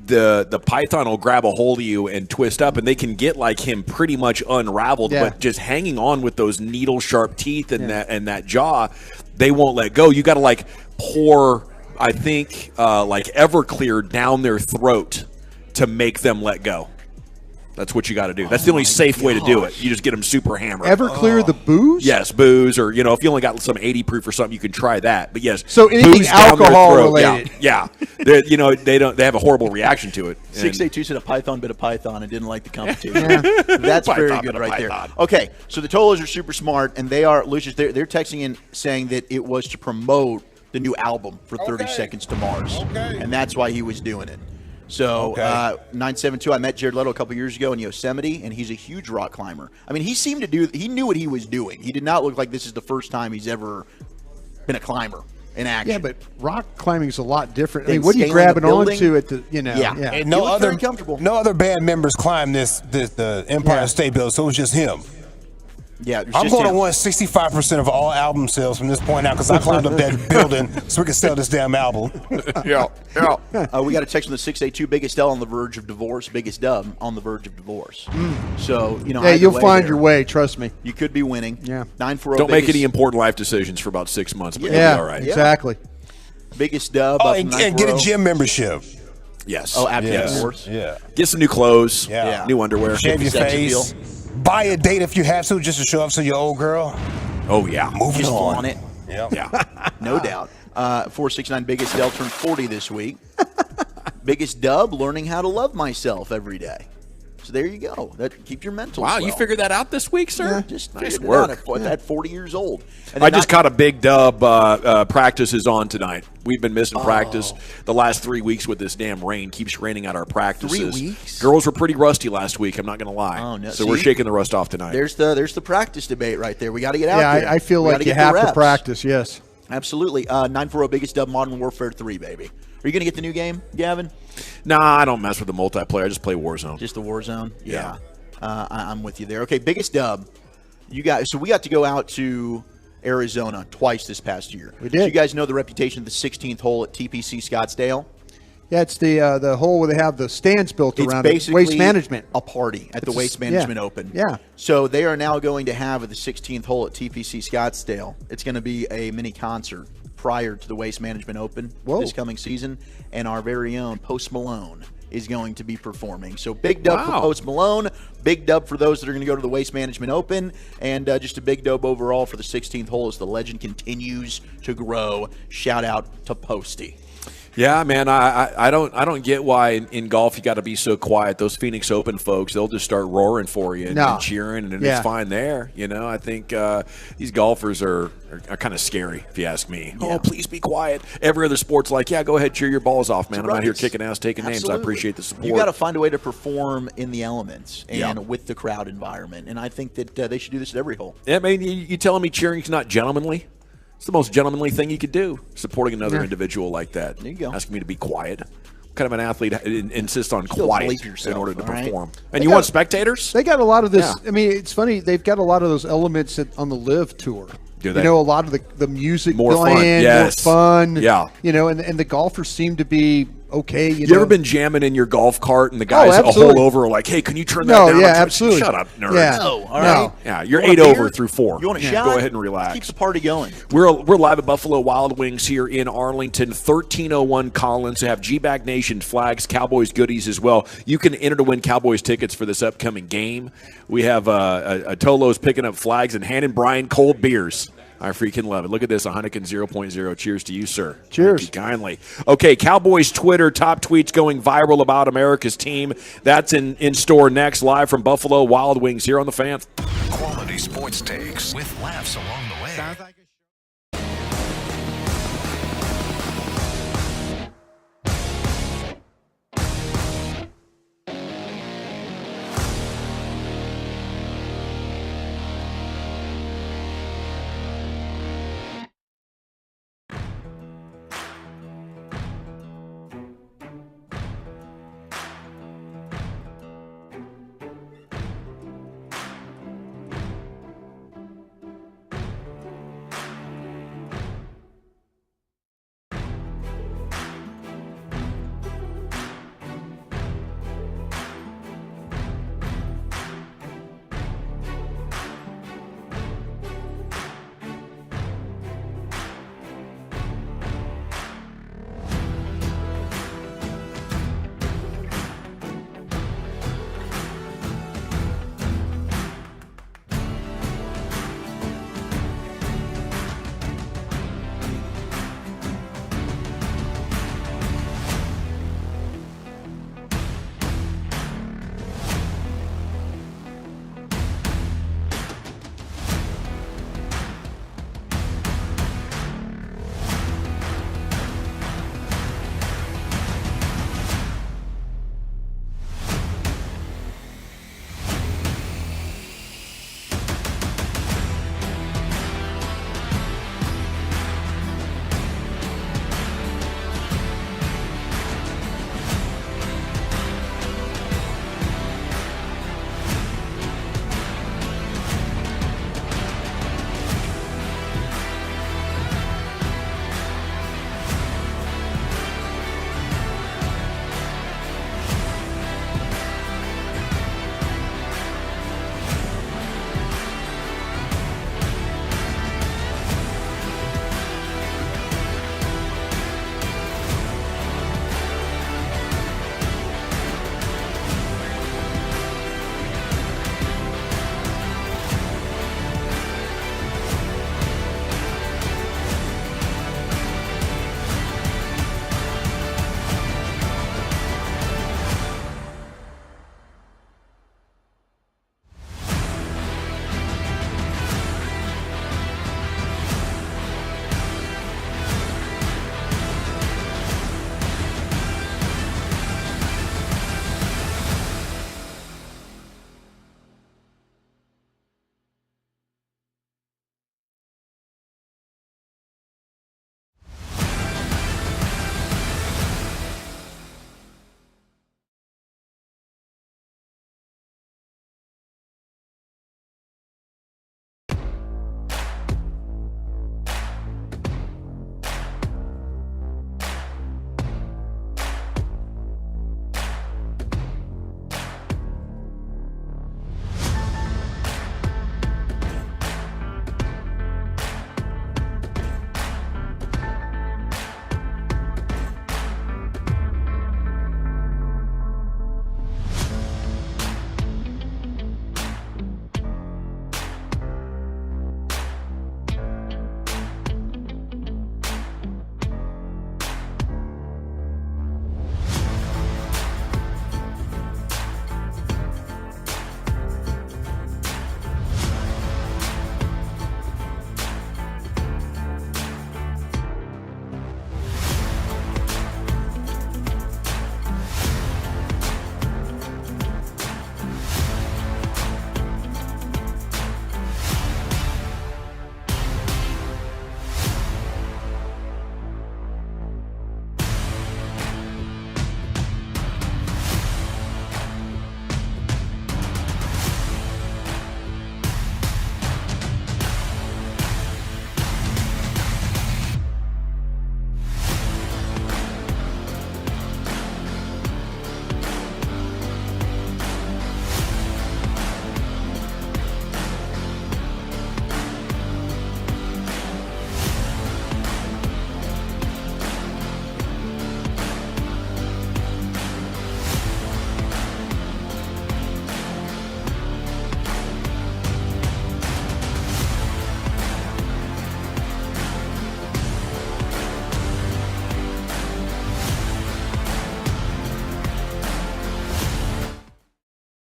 the python will grab a hold of you and twist up, and they can get like him pretty much unraveled, but just hanging on with those needle sharp teeth and that jaw, they won't let go. You got to like pour, I think, like Everclear down their throat to make them let go. That's what you got to do. That's the only safe way to do it. You just get them super hammered. Everclear the booze? Yes, booze, or if you only got some 80 proof or something, you can try that. But yes, so anything booze down their alcohol throat. related. Yeah. They have a horrible reaction to it. 682 said a python bit a python and didn't like the competition. That's very Python good bit a right there. python. Okay, so the Tolos are super smart, and they are, Lucius, they're texting in saying that it was to promote the new album for 30 Seconds to Mars. And that's why he was doing it. So 972, I met Jared Leto a couple years ago in Yosemite, and he's a huge rock climber. I mean, he knew what he was doing. He did not look like this is the first time he's ever been a climber in action. Yeah, but rock climbing is a lot different. I Than mean, what are you scaling a grabbing building? onto at the, Yeah. And no other band members climbed the Empire State Building, so it was just him. Yeah, I'm going to want 65% of all album sales from this point out because I climbed up that building so we can sell this damn album. We got a text from the 682, biggest L on the verge of divorce, biggest dub on the verge of divorce. So, you'll find your way, trust me. You could be winning. Yeah. 940 Don't make any important life decisions for about 6 months, but you'll be all right. Exactly. Biggest dub. And get a gym membership. Yes. Oh, after divorce. Yeah. Get some new clothes. Yeah. New underwear. Shave your face. Buy a date if you have to, just to show up to your old girl. Oh, yeah. Moving Just on. flaunt it. Yeah. No doubt. 469 biggest Dell turned 40 this week. Biggest dub, learning how to love myself every day. So there you go. That keep your mental. Wow, well. you figured that out this week, sir? Yeah, just nice figured work. it out at 40 years old. And I then just caught a big dub. Practice is on tonight. We've been missing practice the last 3 weeks with this damn rain. Keeps raining out our practices. 3 weeks? Girls were pretty rusty last week. I'm not going to lie. Oh, no. So we're shaking the rust off tonight. There's the practice debate right there. We got to get out there. Yeah, I feel We like gotta you get the have to reps. practice, yes. Absolutely. 940 biggest dub, Modern Warfare 3, baby. Are you going to get the new game, Gavin? Nah, I don't mess with the multiplayer. I just play Warzone. Just the Warzone? Yeah. I'm with you there. Okay, biggest dub. You guys. So we got to go out to Arizona twice this past year. We did. So you guys know the reputation of the 16th hole at TPC Scottsdale? Yeah, it's the hole where they have the stands built It's around it. basically Waste management. a party at the It's Waste yeah. Management Open. Yeah. So they are now going to have at the 16th hole at TPC Scottsdale. It's going to be a mini concert prior to the Waste Management Open this coming season, and our very own Post Malone is going to be performing. So big dub for Post Malone, big dub for those that are going to go to the Waste Management Open, and just a big dub overall for the 16th hole as the legend continues to grow. Shout out to Posty. Yeah, man, I don't get why in golf you got to be so quiet. Those Phoenix Open folks, they'll just start roaring for you and cheering, and it's fine there. I think these golfers are kind of scary, if you ask me. Yeah. Oh, please be quiet. Every other sport's like, yeah, go ahead, cheer your balls off, man. I'm out here kicking ass, taking names. I appreciate the support. You got to find a way to perform in the elements and with the crowd environment, and I think that they should do this at every hole. Yeah, I mean, you telling me cheering's not gentlemanly? It's the most gentlemanly thing you could do, supporting another individual like that. There you go. Asking me to be quiet. What kind of an athlete insists on Still quiet believe yourself, in order to all right? perform? And you want spectators? They got a lot of this. Yeah. I mean, it's funny. They've got a lot of those elements on the Live Tour. Do they? A lot of the music More fun. playing, Yes. more fun. Yeah. And the golfers seem to be okay. You ever been jamming in your golf cart and the guys a hole over are like, hey, can you turn that down? Yeah, absolutely. Shut up, nerd. Yeah. No, all right. Yeah, you're You want 8 a over beer? through 4. You want a Yeah. shot? Go ahead and relax. Keep the party going. We're live at Buffalo Wild Wings here in Arlington, 1301 Collins. They have G-Bag Nation flags, Cowboys goodies as well. You can enter to win Cowboys tickets for this upcoming game. We have a Tolo's picking up flags and handing Brian cold beers. I freaking love it. Look at this, a Heineken 0.0. Cheers to you, sir. Cheers. Thank you kindly. Okay, Cowboys Twitter, top tweets going viral about America's team. That's in store next, live from Buffalo Wild Wings here on The Fan. Quality sports takes with laughs along the way.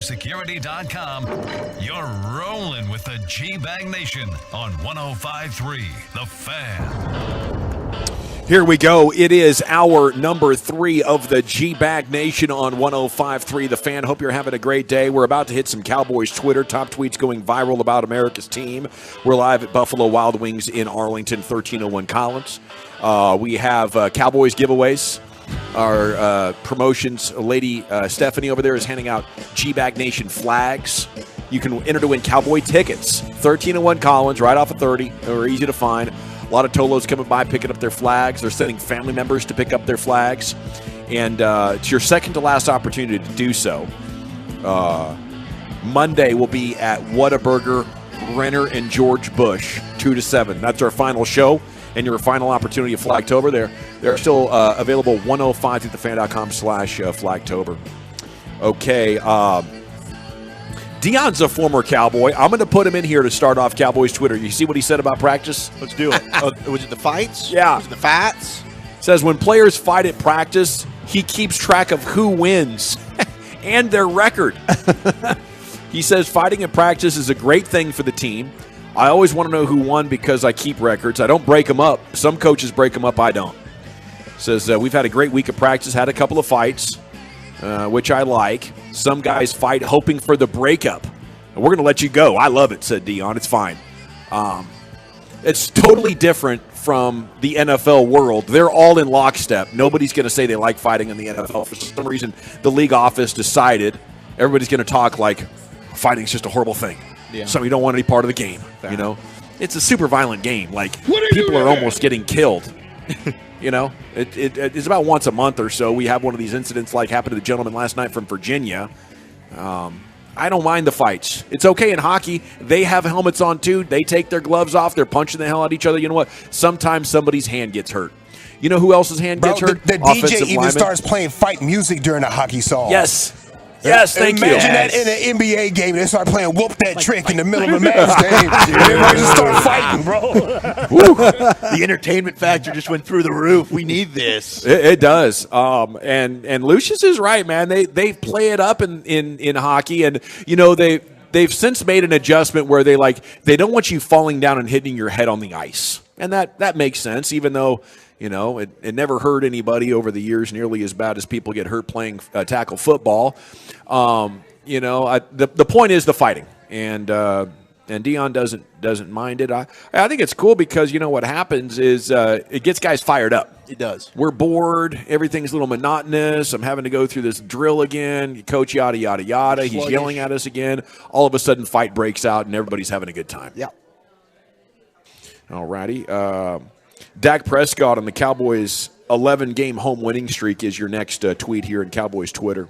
DFWSecurity.com. You're rolling with the G-Bag Nation on 105.3 The Fan. Here we go. It is hour number 3 of the G-Bag Nation on 105.3 The Fan. Hope you're having a great day. We're about to hit some Cowboys Twitter. Top tweets going viral about America's team. We're live at Buffalo Wild Wings in Arlington, 1301 Collins. We have Cowboys giveaways. Our promotions lady Stephanie over there is handing out G-Bag Nation flags. You can enter to win Cowboy tickets. 1301 Collins, right off of 30. They're easy to find. A lot of Tolos coming by picking up their flags. They're sending family members to pick up their flags. And it's your second to last opportunity to do so. Monday will be at Whataburger, Renner, and George Bush, 2 to 7. That's our final show. And your final opportunity of Flagtober. They're still available 105throughthefan.com/Flagtober. Okay. Deion's a former Cowboy. I'm going to put him in here to start off Cowboys Twitter. You see what he said about practice? Let's do it. Was it the fights? Yeah. Was it the fats? Says when players fight at practice, he keeps track of who wins and their record. He says fighting at practice is a great thing for the team. I always want to know who won because I keep records. I don't break them up. Some coaches break them up. I don't. Says we've had a great week of practice, had a couple of fights, which I like. Some guys fight hoping for the breakup. And we're going to let you go. I love it, said Deion. It's fine. It's totally different from the NFL world. They're all in lockstep. Nobody's going to say they like fighting in the NFL. For some reason, the league office decided everybody's going to talk like fighting's just a horrible thing. Yeah. So you don't want any part of the game. You know, it's a super violent game. Like people are almost getting killed. You know, it's about once a month or so we have one of these incidents like happened to the gentleman last night from Virginia. I don't mind the fights. It's okay in hockey. They have helmets on too. They take their gloves off. They're punching the hell out of each other. You know what? Sometimes somebody's hand gets hurt. You know who else's hand gets hurt? The DJ even starts playing fight music during a hocky song. Yes. Yes, thank you. Imagine that in an NBA game. They start playing Whoop That Trick in the middle of a Mavs game. Everybody just start fighting, bro. The entertainment factor just went through the roof. We need this. It does. And Lucius is right, man. They play it up in hockey, and you know they've since made an adjustment where they don't want you falling down and hitting your head on the ice, and that makes sense. Even though you know it never hurt anybody over the years nearly as bad as people get hurt playing tackle football. You know, the point is the fighting, and Deion doesn't mind it. I think it's cool because you know what happens is it gets guys fired up. It does. We're bored. Everything's a little monotonous. I'm having to go through this drill again. Coach yada yada yada. He's yelling at us again. All of a sudden, fight breaks out, and everybody's having a good time. Yeah. All righty. Dak Prescott on the Cowboys' 11-game home winning streak is your next tweet here in Cowboys Twitter.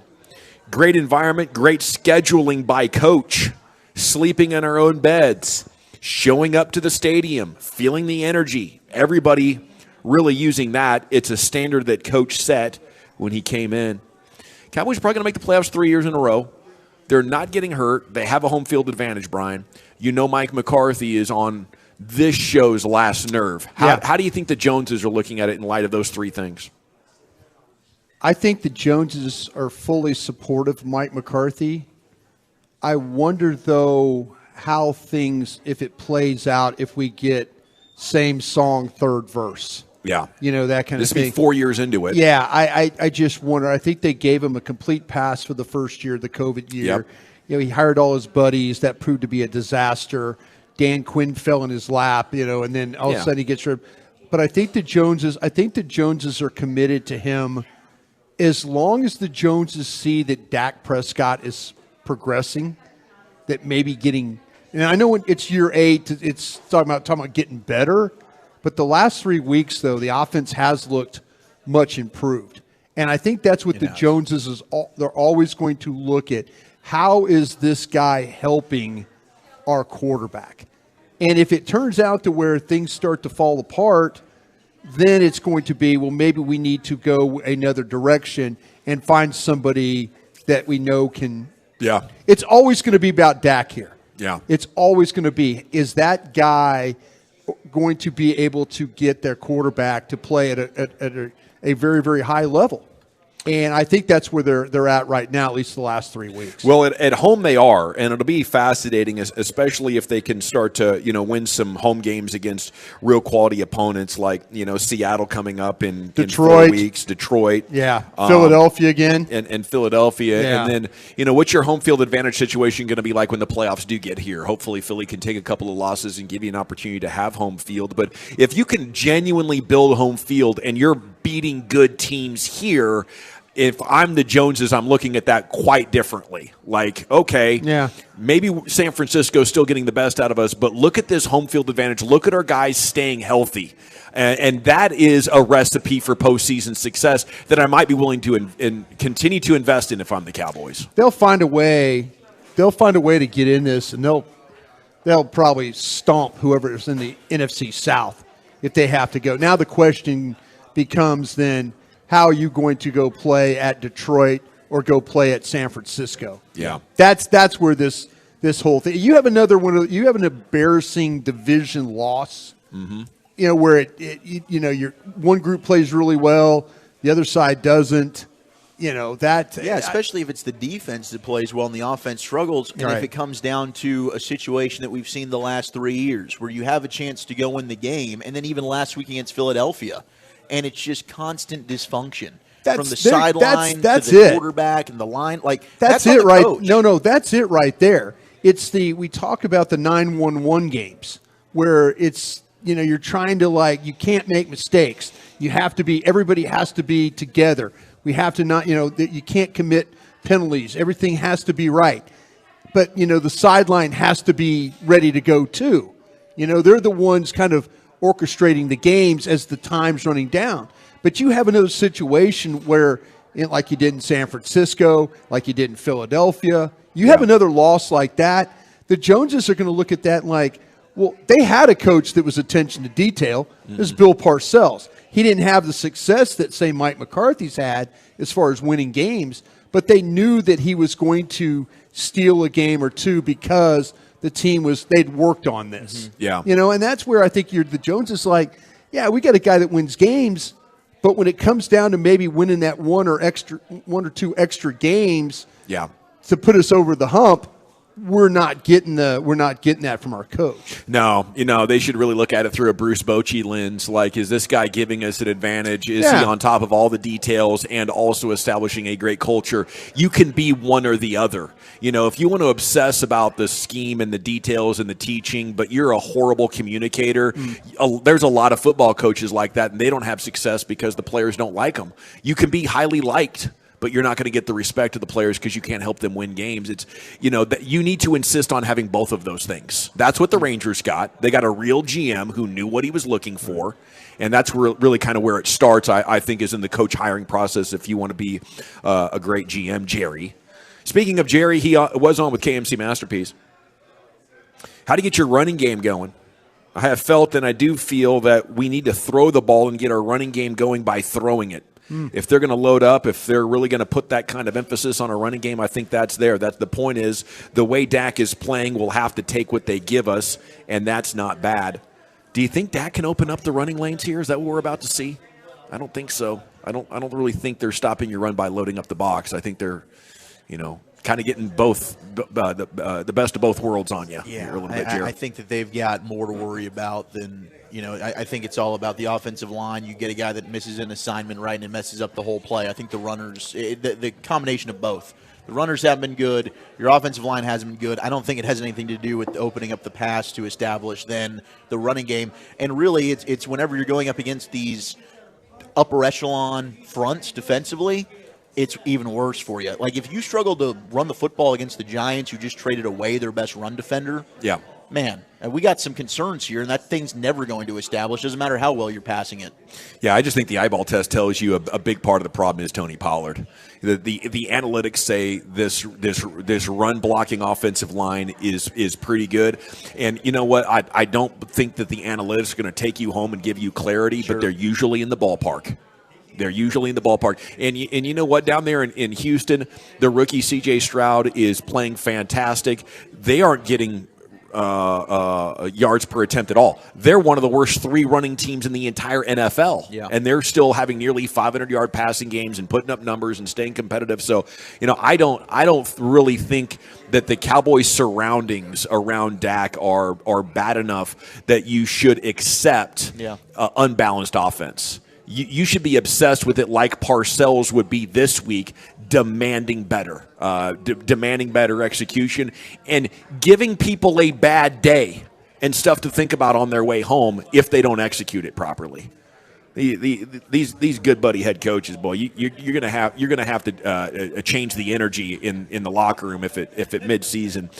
Great environment, great scheduling by coach, sleeping in our own beds, showing up to the stadium, feeling the energy. Everybody really using that. It's a standard that coach set when he came in. Cowboys are probably going to make the playoffs 3 years in a row. They're not getting hurt. They have a home field advantage, Brian. You know Mike McCarthy is on this show's last nerve. How do you think the Joneses are looking at it in light of those three things? I think the Joneses are fully supportive of Mike McCarthy. I wonder, though, how things, if it plays out, if we get same song, third verse. Yeah. You know, that kind of thing. This will be 4 years into it. Yeah, I just wonder. I think they gave him a complete pass for the first year, the COVID year. Yep. You know, he hired all his buddies. That proved to be a disaster. Dan Quinn fell in his lap, you know, and then all of a sudden he gets rid. But I think the Joneses are committed to him as long as the Joneses see that Dak Prescott is progressing, that maybe getting – and I know when it's year 8, it's talking about getting better, but the last 3 weeks, though, the offense has looked much improved. And I think that's what the Joneses is – they're always going to look at. How is this guy helping our quarterback? And if it turns out to where things start to fall apart – then it's going to be, well, maybe we need to go another direction and find somebody that we know can. Yeah. It's always going to be about Dak here. Yeah. It's always going to be, is that guy going to be able to get their quarterback to play at a very, very high level? And I think that's where they're at right now, at least the last 3 weeks. Well, at home they are, and it'll be fascinating, especially if they can start to win some home games against real quality opponents like Seattle coming up in 4 weeks, Detroit, Philadelphia again, and Philadelphia, and then what's your home field advantage situation going to be like when the playoffs do get here? Hopefully, Philly can take a couple of losses and give you an opportunity to have home field. But if you can genuinely build home field and you're beating good teams here. If I'm the Joneses, I'm looking at that quite differently. Like, okay, maybe San Francisco's still getting the best out of us, but look at this home field advantage. Look at our guys staying healthy. And that is a recipe for postseason success that I might be willing to continue to invest in if I'm the Cowboys. They'll find a way. They'll find a way to get in this, and they'll probably stomp whoever is in the NFC South if they have to go. Now the question becomes then, how are you going to go play at Detroit or go play at San Francisco? Yeah, that's where this whole thing. You have another one. You have an embarrassing division loss. Mm-hmm. Where your one group plays really well, the other side doesn't. Especially if it's the defense that plays well and the offense struggles, and if it comes down to a situation that we've seen the last 3 years where you have a chance to go win the game, and then even last week against Philadelphia. And it's just constant dysfunction from the sideline to the quarterback and the line. That's it, right? Coach. No, that's it right there. We talk about the 9-1-1 games where it's you're trying to you can't make mistakes. You have to be. Everybody has to be together. We have to not that you can't commit penalties. Everything has to be right. But the sideline has to be ready to go too. They're the ones kind of orchestrating the games as the time's running down. But you have another situation where, like you did in San Francisco, like you did in Philadelphia, you have another loss like that. The Joneses are going to look at that and well, they had a coach that was attention to detail. This is Bill Parcells. He didn't have the success that, say, Mike McCarthy's had as far as winning games, but they knew that he was going to steal a game or two because the team they'd worked on this. Mm-hmm. Yeah. And that's where I think the Joneses we got a guy that wins games, but when it comes down to maybe winning that one or two extra games to put us over the hump, we're not getting that from our coach. No, they should really look at it through a Bruce Bochy lens. Is this guy giving us an advantage? Is he on top of all the details and also establishing a great culture? You can be one or the other. If you want to obsess about the scheme and the details and the teaching, but you're a horrible communicator, there's a lot of football coaches like that, and they don't have success because the players don't like them. You can be highly liked, but you're not going to get the respect of the players because you can't help them win games. It's, that you need to insist on having both of those things. That's what the Rangers got. They got a real GM who knew what he was looking for, and that's really kind of where it starts, I think, is in the coach hiring process if you want to be a great GM. Jerry. Speaking of Jerry, he was on with KMC Masterpiece. How to get your running game going? I have felt and I do feel that we need to throw the ball and get our running game going by throwing it. If they're going to load up, if they're really going to put that kind of emphasis on a running game, I think that's there. That's the point is the way Dak is playing, we'll have to take what they give us, and that's not bad. Do you think Dak can open up the running lanes here? Is that what we're about to see? I don't think so. I don't really think they're stopping your run by loading up the box. I think they're, kind of getting both the best of both worlds on you. Yeah, a little bit, I think that they've got more to worry about than I think it's all about the offensive line. You get a guy that misses an assignment right and it messes up the whole play. I think the runners, the combination of both. The runners haven't been good. Your offensive line hasn't been good. I don't think it has anything to do with opening up the pass to establish then the running game. And really, it's whenever you're going up against these upper echelon fronts defensively, it's even worse for you. If you struggle to run the football against the Giants, who just traded away their best run defender, man, we got some concerns here, and that thing's never going to establish. Doesn't matter how well you're passing it. Yeah, I just think the eyeball test tells you a big part of the problem is Tony Pollard. The analytics say this run blocking offensive line is pretty good, and you know what? I don't think that the analytics are going to take you home and give you clarity, but they're usually in the ballpark. They're usually in the ballpark. And you know what? Down there in Houston, the rookie C.J. Stroud is playing fantastic. They aren't getting yards per attempt at all. They're one of the worst 3 running teams in the entire NFL. Yeah. And they're still having nearly 500-yard passing games and putting up numbers and staying competitive. So, I don't really think that the Cowboys' surroundings around Dak are bad enough that you should accept unbalanced offense. You should be obsessed with it like Parcells would be this week, demanding better execution and giving people a bad day and stuff to think about on their way home if they don't execute it properly. These good buddy head coaches, boy, you're gonna have to change the energy in the locker room if at midseason,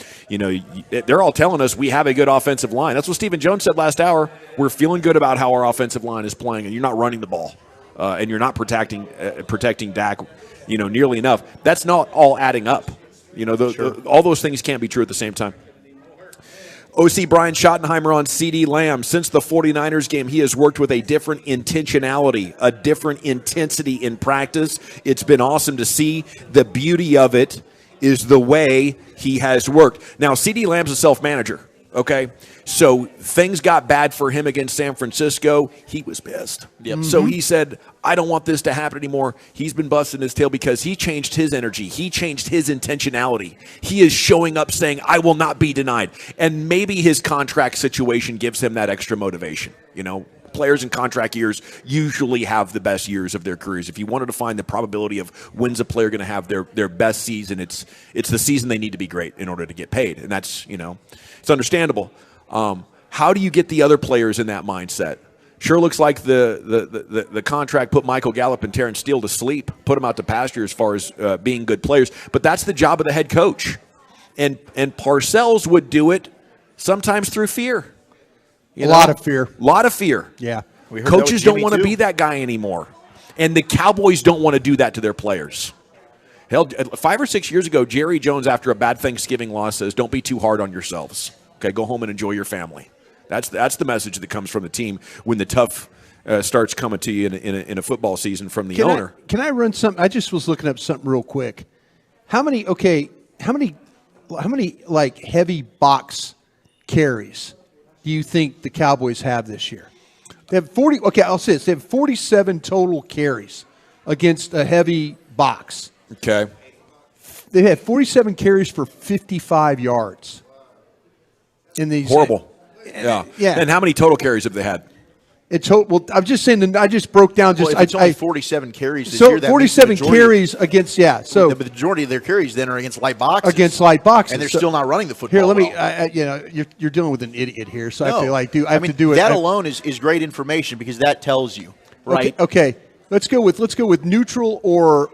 they're all telling us we have a good offensive line. That's what Stephen Jones said last hour. We're feeling good about how our offensive line is playing, and you're not running the ball, and you're not protecting Dak, nearly enough. That's not all adding up. All those things can't be true at the same time. OC Brian Schottenheimer on CeeDee Lamb. Since the 49ers game, he has worked with a different intentionality, a different intensity in practice. It's been awesome to see. The beauty of it is the way he has worked. Now, CeeDee Lamb's a self-manager, okay? So things got bad for him against San Francisco. He was pissed. Yep. So he said, I don't want this to happen anymore. He's been busting his tail because he changed his energy. He changed his intentionality. He is showing up saying, I will not be denied. And maybe his contract situation gives him that extra motivation. Players in contract years usually have the best years of their careers. If you wanted to find the probability of when's a player going to have their best season, it's the season they need to be great in order to get paid. And that's, it's understandable. How do you get the other players in that mindset? Sure looks like the contract put Michael Gallup and Terrence Steele to sleep, put them out to pasture as far as being good players. But that's the job of the head coach. And Parcells would do it sometimes through fear. A lot of fear. A lot of fear. Yeah. Coaches don't want to be that guy anymore. And the Cowboys don't want to do that to their players. Hell, 5 or 6 years ago, Jerry Jones, after a bad Thanksgiving loss, says, don't be too hard on yourselves. Okay, go home and enjoy your family. That's the message that comes from the team when the tough starts coming to you in a football season from the owner. Can I run something? I just was looking up something real quick. How many like heavy box carries do you think the Cowboys have this year? They have 40. Okay, I'll say this. They have 47 total carries against a heavy box. Okay. They had 47 carries for 55 yards. In these horrible. Yeah. And how many total carries have they had? Well, I'm just saying that I just broke down. Well, if it's only 47 carries this so year, that 47 carries against So the majority of their carries then are against light boxes. Against light boxes, and they're still not running the football. Here, let me. You're dealing with an idiot here, so I feel like I have to do it. That alone is great information because that tells you, right? Okay. Let's go with neutral or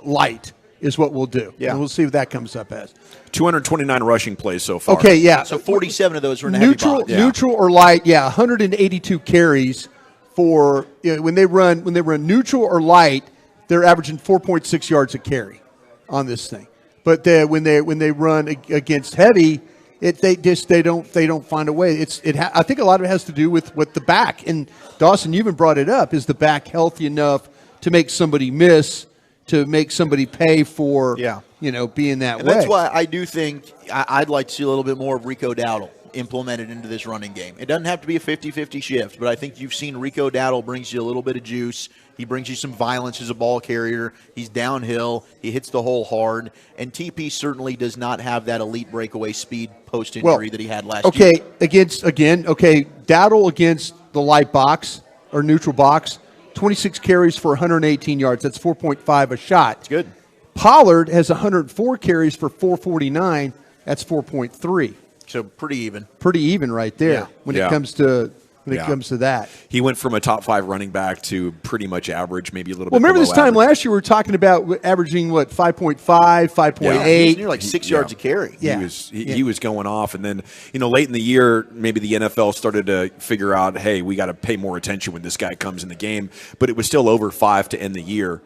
light is what we'll do. Yeah, and we'll see what that comes up as. 229 rushing plays so far. Okay, yeah. So 47 of those were in a heavy box. Neutral or light, 182 carries for when they run neutral or light, they're averaging 4.6 yards a carry on this thing. But when they run against heavy, they don't find a way. I think a lot of it has to do with what the back, and Dawson, you even brought it up. Is the back healthy enough to make somebody miss, to make somebody pay for being that way? That's why I do think I'd like to see a little bit more of Rico Dowdle implemented into this running game. It doesn't have to be a 50-50 shift, but I think you've seen Rico Dowdle brings you a little bit of juice. He brings you some violence as a ball carrier. He's downhill. He hits the hole hard. And TP certainly does not have that elite breakaway speed post-injury that he had last year. Dowdle against the light box or neutral box, 26 carries for 118 yards. That's 4.5 a shot. It's good. Pollard has 104 carries for 449. That's 4.3. So pretty even. Pretty even right there when it comes to that. He went from a top 5 running back to pretty much average, maybe a little bit remember this time average. last year we were talking about averaging 5.5, 5.8. Yeah, he was near like 6 yards a carry. Yeah. He was going off, and then late in the year, maybe the NFL started to figure out, hey, we got to pay more attention when this guy comes in the game. But it was still over 5 to end the year.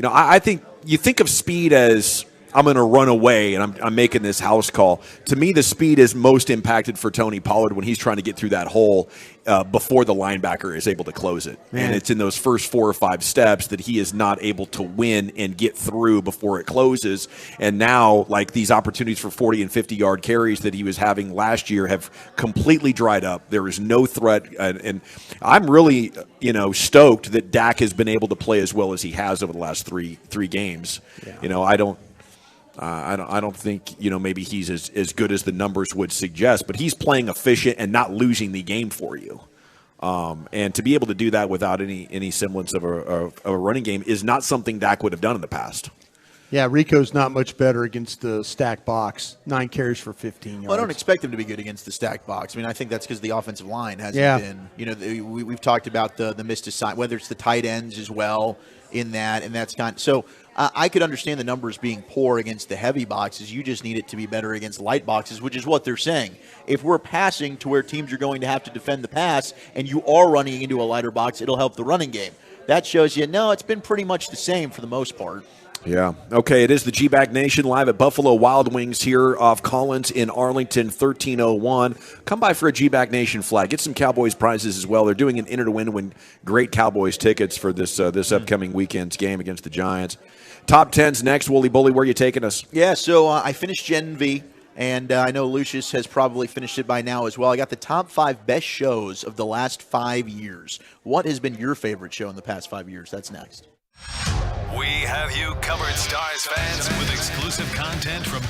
I think you think of speed as I'm going to run away and I'm making this house call. To me, the speed is most impacted for Tony Pollard when he's trying to get through that hole before the linebacker is able to close it. Man. And it's in those first 4 or 5 steps that he is not able to win and get through before it closes. And now, like, these opportunities for 40 and 50-yard carries that he was having last year have completely dried up. There is no threat. And I'm really, stoked that Dak has been able to play as well as he has over the last three games. Yeah. I don't think maybe he's as good as the numbers would suggest, but he's playing efficient and not losing the game for you. And to be able to do that without any semblance of a running game is not something Dak would have done in the past. Yeah, Rico's not much better against the stack box. 9 carries for 15 yards. Well, I don't expect him to be good against the stack box. I mean, I think that's because the offensive line hasn't been. We've talked about the missed assignment, whether it's the tight ends as well in that, and that's kind. So I could understand the numbers being poor against the heavy boxes. You just need it to be better against light boxes, which is what they're saying. If we're passing to where teams are going to have to defend the pass, and you are running into a lighter box, it'll help the running game. That shows you, no, it's been pretty much the same for the most part. Yeah. Okay, it is the G-Bag Nation live at Buffalo Wild Wings here off Collins in Arlington, 1301. Come by for a G-Bag Nation flag. Get some Cowboys prizes as well. They're doing an enter-to-win great Cowboys tickets for this upcoming weekend's game against the Giants. Top 10's next. Wooly Bully, where are you taking us? Yeah, so I finished Gen V, and I know Lucius has probably finished it by now as well. I got the top 5 best shows of the last 5 years. What has been your favorite show in the past 5 years? That's next. We have you covered, Stars fans, with exclusive content from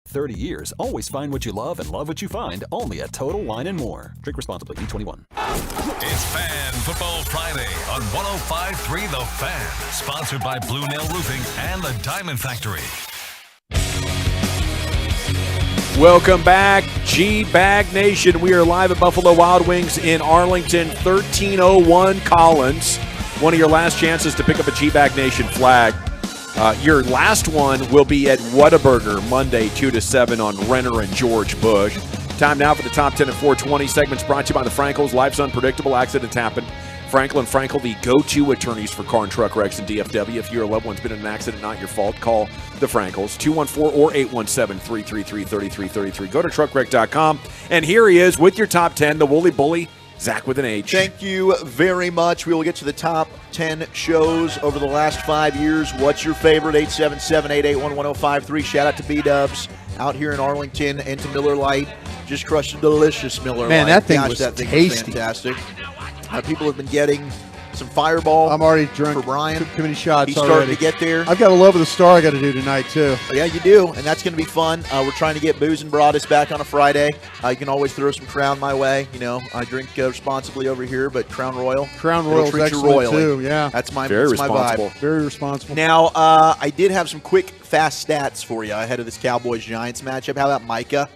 30 years, always find what you love and love what you find only at Total Wine & More. Drink responsibly. B21. It's Fan Football Friday on 105.3 The Fan. Sponsored by Blue Nail Roofing and the Diamond Factory. Welcome back, G-Bag Nation. We are live at Buffalo Wild Wings in Arlington, 1301 Collins. One of your last chances to pick up a G-Bag Nation flag. Your last one will be at Whataburger Monday, 2 to 7 on Renner and George Bush. Time now for the Top 10 at 420. Segments brought to you by the Frankels. Life's unpredictable. Accidents happen. Frankel and Frankel, the go-to attorneys for car and truck wrecks in DFW. If your loved one's been in an accident, not your fault, call the Frankels, 214 or 817-333-3333. Go to truckwreck.com. And here he is with your Top 10, the Woolly Bully, Zach with an H. Thank you very much. We will get to the top 10 shows over the last 5 years. What's your favorite? 877-881-1053. Shout out to B-Dubs out here in Arlington and to Miller Lite. Just crushed a delicious Miller Lite. Man, that thing Gosh, was that thing tasty. was fantastic. People have been getting some Fireball. I'm already drunk. For Brian. Too many shots He's already. starting to get there. I've got a Love of the Star I got to do tonight, too. Yeah, you do, and that's going to be fun. We're trying to get Booze and Broadus back on a Friday. You can always throw some Crown my way. You know, I drink responsibly over here, but Crown Royal. Crown It'll Royal's treat you excellent, royally. too, yeah. That's my Very that's my responsible. vibe. Very responsible. Now, I did have some quick, fast stats for you ahead of this Cowboys-Giants matchup. How about Micah?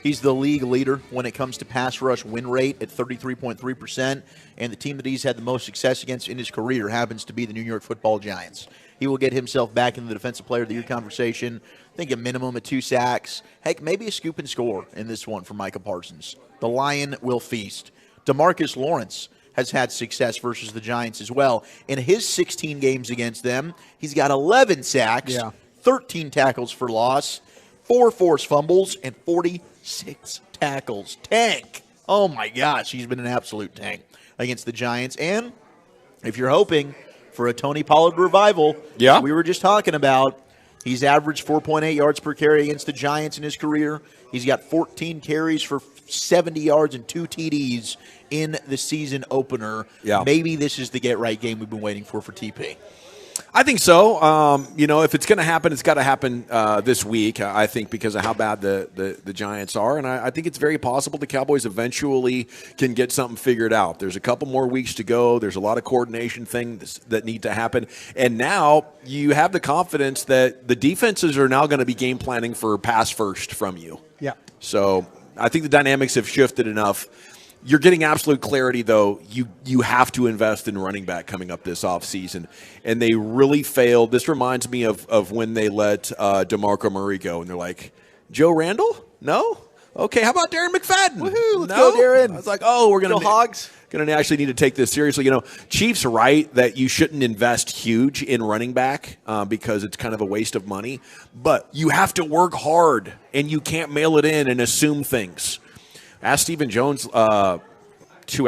He's the league leader when it comes to pass rush win rate at 33.3%, and the team that he's had the most success against in his career happens to be the New York Football Giants. He will get himself back into the Defensive Player of the Year conversation. I think a minimum of 2 sacks. Heck, maybe a scoop and score in this one for Micah Parsons. The Lion will feast. DeMarcus Lawrence has had success versus the Giants as well. In his 16 games against them, he's got 11 sacks, 13 tackles for loss, 4 forced fumbles, and 46 tackles. Tank. Oh, my gosh. He's been an absolute tank against the Giants. And if you're hoping for a Tony Pollard revival, we were just talking about, he's averaged 4.8 yards per carry against the Giants in his career. He's got 14 carries for 70 yards and 2 TDs in the season opener. Yeah. Maybe this is the get-right game we've been waiting for TP. I think so. You know, if it's going to happen, it's got to happen this week, I think, because of how bad the Giants are. And I think it's very possible the Cowboys eventually can get something figured out. There's a couple more weeks to go. There's a lot of coordination things that need to happen. And now you have the confidence that the defenses are now going to be game planning for pass first from you. Yeah. So I think the dynamics have shifted enough. You're getting absolute clarity, though. You have to invest in running back coming up this offseason. And they really failed. This reminds me of when they let DeMarco Murray go. And they're like, Joe Randall? No? Okay, how about Darren McFadden? Woohoo, let's no? go, Darren. I was like, oh, we're going to Hogs. Going to actually need to take this seriously. You know, Chief's right that you shouldn't invest huge in running back because it's kind of a waste of money. But you have to work hard, and you can't mail it in and assume things. Asked Stephen Jones 2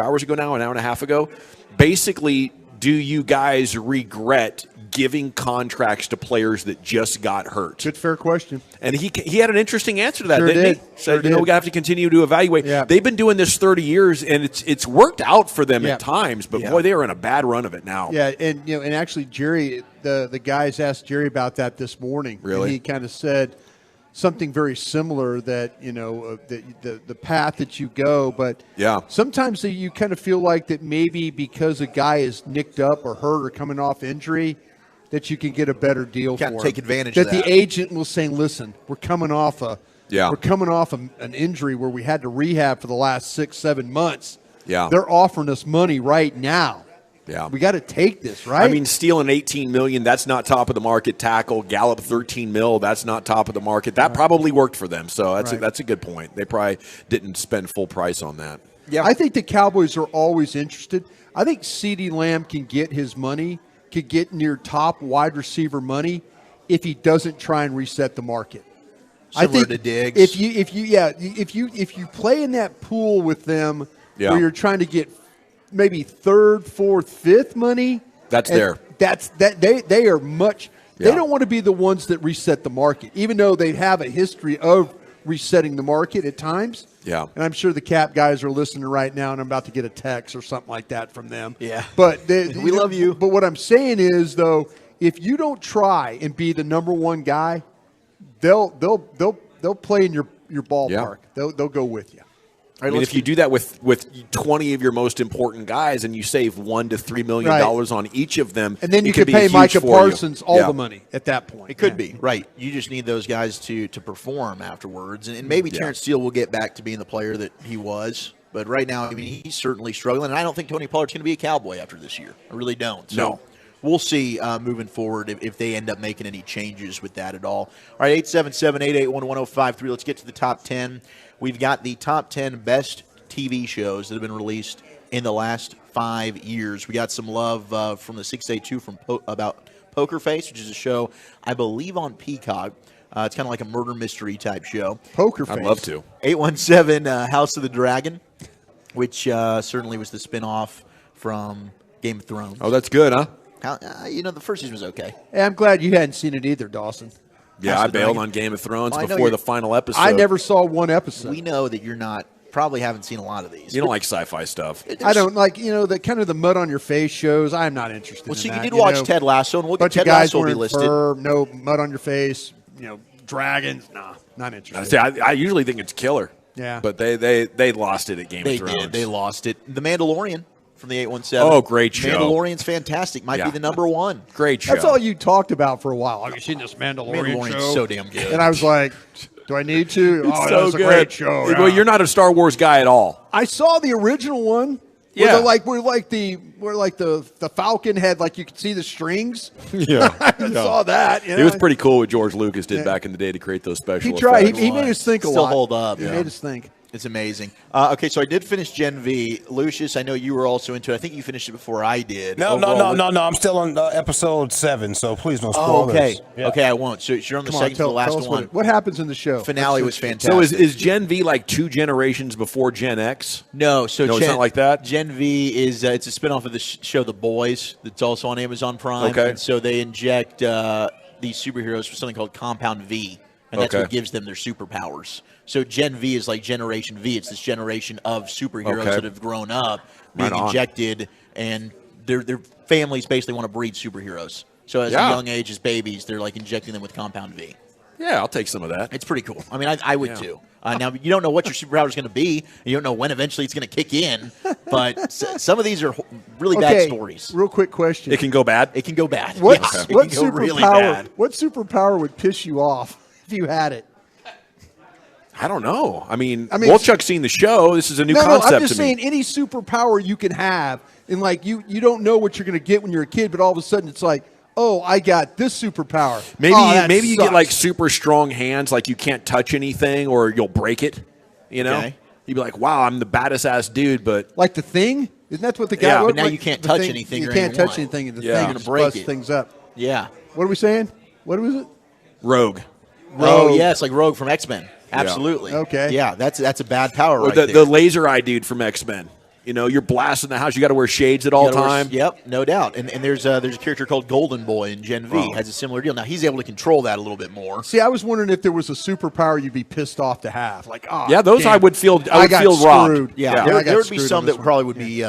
hours ago now, an hour and a half ago, basically, do you guys regret giving contracts to players that just got hurt? Good, fair question. And he had an interesting answer to that, Sure didn't did. he? Sure Said, you know, we have to continue to evaluate. Yeah. They've been doing this 30 years, and it's worked out for them at times, but boy, they are in a bad run of it now. Yeah, and and actually, Jerry, the guys asked Jerry about that this morning. Really? And he kind of said something very similar, that the path that you go, but sometimes you kind of feel like that maybe because a guy is nicked up or hurt or coming off injury, that you can get a better deal for him. take advantage that of that. The agent will say, listen, we're coming off an injury where we had to rehab for the last 6-7 months. Yeah. They're offering us money right now. Yeah. We got to take this, right? I mean, stealing $18 million, that's not top of the market. Tackle, Gallup $13 million, that's not top of the market. That probably worked for them. So that's a good point. They probably didn't spend full price on that. Yeah, I think the Cowboys are always interested. I think CeeDee Lamb can get his money, could get near top wide receiver money if he doesn't try and reset the market. Similar to Diggs. If you play in that pool with them where you're trying to get maybe third, fourth, fifth money, they are much. They don't want to be the ones that reset the market, even though they have a history of resetting the market at times. Yeah. And I'm sure the Cap guys are listening right now, and I'm about to get a text or something like that from them. Yeah. But we love you. But what I'm saying is, though, if you don't try and be the number one guy, they'll they'll play in your ballpark. They'll go with you. I mean, if you do that with 20 of your most important guys and you save $1 to $3 million on each of them, and then you it could can pay be Micah huge for you. Parsons all the money at that point. It could be, right. You just need those guys to perform afterwards. And maybe Terrence Steele will get back to being the player that he was. But right now, I mean, he's certainly struggling. And I don't think Tony Pollard's going to be a Cowboy after this year. I really don't. So No. we'll see moving forward if they end up making any changes with that at all. All right, 877-881-1053. Let's get to the top 10. We've got the top 10 best TV shows that have been released in the last 5 years. We got some love from the 682 from about Poker Face, which is a show, I believe, on Peacock. It's kind of like a murder mystery type show. Poker Face. I'd love to. 817 House of the Dragon, which certainly was the spinoff from Game of Thrones. Oh, that's good, huh? The first season was okay. Hey, I'm glad you hadn't seen it either, Dawson. Yeah, I bailed on Game of Thrones Well, before the final episode. I never saw one episode. We know that you're not, probably haven't seen a lot of these. You don't like sci-fi stuff. I don't like, the kind of the mud on your face shows. I'm not interested Well, in see, that. you did watch Ted Lasso, and we'll get bunch of Ted guys Lasso will be wearing listed. fur, no mud on your face, dragons. Nah, not interested. See, I usually think it's killer. Yeah. But they lost it at Game They of Thrones. did. They lost it. The Mandalorian from the 817. Oh, great show. Mandalorian's fantastic. Might be the number one. Great show. That's all you talked about for a while. Have you seen this Mandalorian show? so damn good. And I was like, do I need to? It's Oh, so that's a good. great show. Well, you're not a Star Wars guy at all. I saw the original one. Yeah. Where the Falcon had, like, you could see the strings. Yeah. I saw that. It was pretty cool what George Lucas did back in the day to create those special He tried. effects. He made us think a Still lot. hold up. He made us think. It's amazing. Okay, so I did finish Gen V. Lucius, I know you were also into it. I think you finished it before I did. No. I'm still on episode 7, so please no spoilers. Oh, okay. Yeah. Okay, I won't. So you're on the Come on, second to the last tell us one. what happens in the show. Finale was So fantastic. is Gen V like 2 generations before Gen X? No, so No, Gen, it's not like that? Gen V is it's a spinoff of the show The Boys that's also on Amazon Prime. Okay. And so they inject these superheroes with something called Compound V, and that's what gives them their superpowers. So Gen V is like Generation V. It's this generation of superheroes that have grown up being injected, and their families basically want to breed superheroes. So as a young age, as babies, they're like injecting them with Compound V. Yeah, I'll take some of that. It's pretty cool. I mean, I would too. Now, you don't know what your superpower is going to be. You don't know when eventually it's going to kick in. But some of these are really bad stories. Real quick question. It can go bad? It can go bad. What Yes, what it can go really superpower? bad. What superpower would piss you off if you had it? I don't know. I mean Wolchuk's seen the show. This is a new concept I'm just to me. saying any superpower you can have, and like you don't know what you're going to get when you're a kid, but all of a sudden it's like, oh, I got this superpower. Maybe you get sucks. like super strong hands, like you can't touch anything or you'll break it. You know, Okay. you'd be like, "Wow, I'm the baddest ass dude," but like the Thing. Isn't that what the guy? Yeah, wrote? but now Like, you can't the touch Thing- anything You or can't anyone. touch anything, and the Yeah. thing You're just gonna break busts it. things up. Yeah. What are we saying? What was it? Rogue. Oh, yes, like Rogue from X-Men. Absolutely. Okay. Yeah, that's a bad power Or right the there. laser eye dude from X-Men. You know, you're blasting the house. You got to wear shades at all time. Yep, no doubt. And there's a character called Golden Boy in Gen V. Has a similar deal. Now, he's able to control that a little bit more. See, I was wondering if there was a superpower you'd be pissed off to have. Like, oh, Yeah, those damn, I would feel. I would got feel robbed. screwed. Yeah, I got there would be screwed some on this that one. probably would be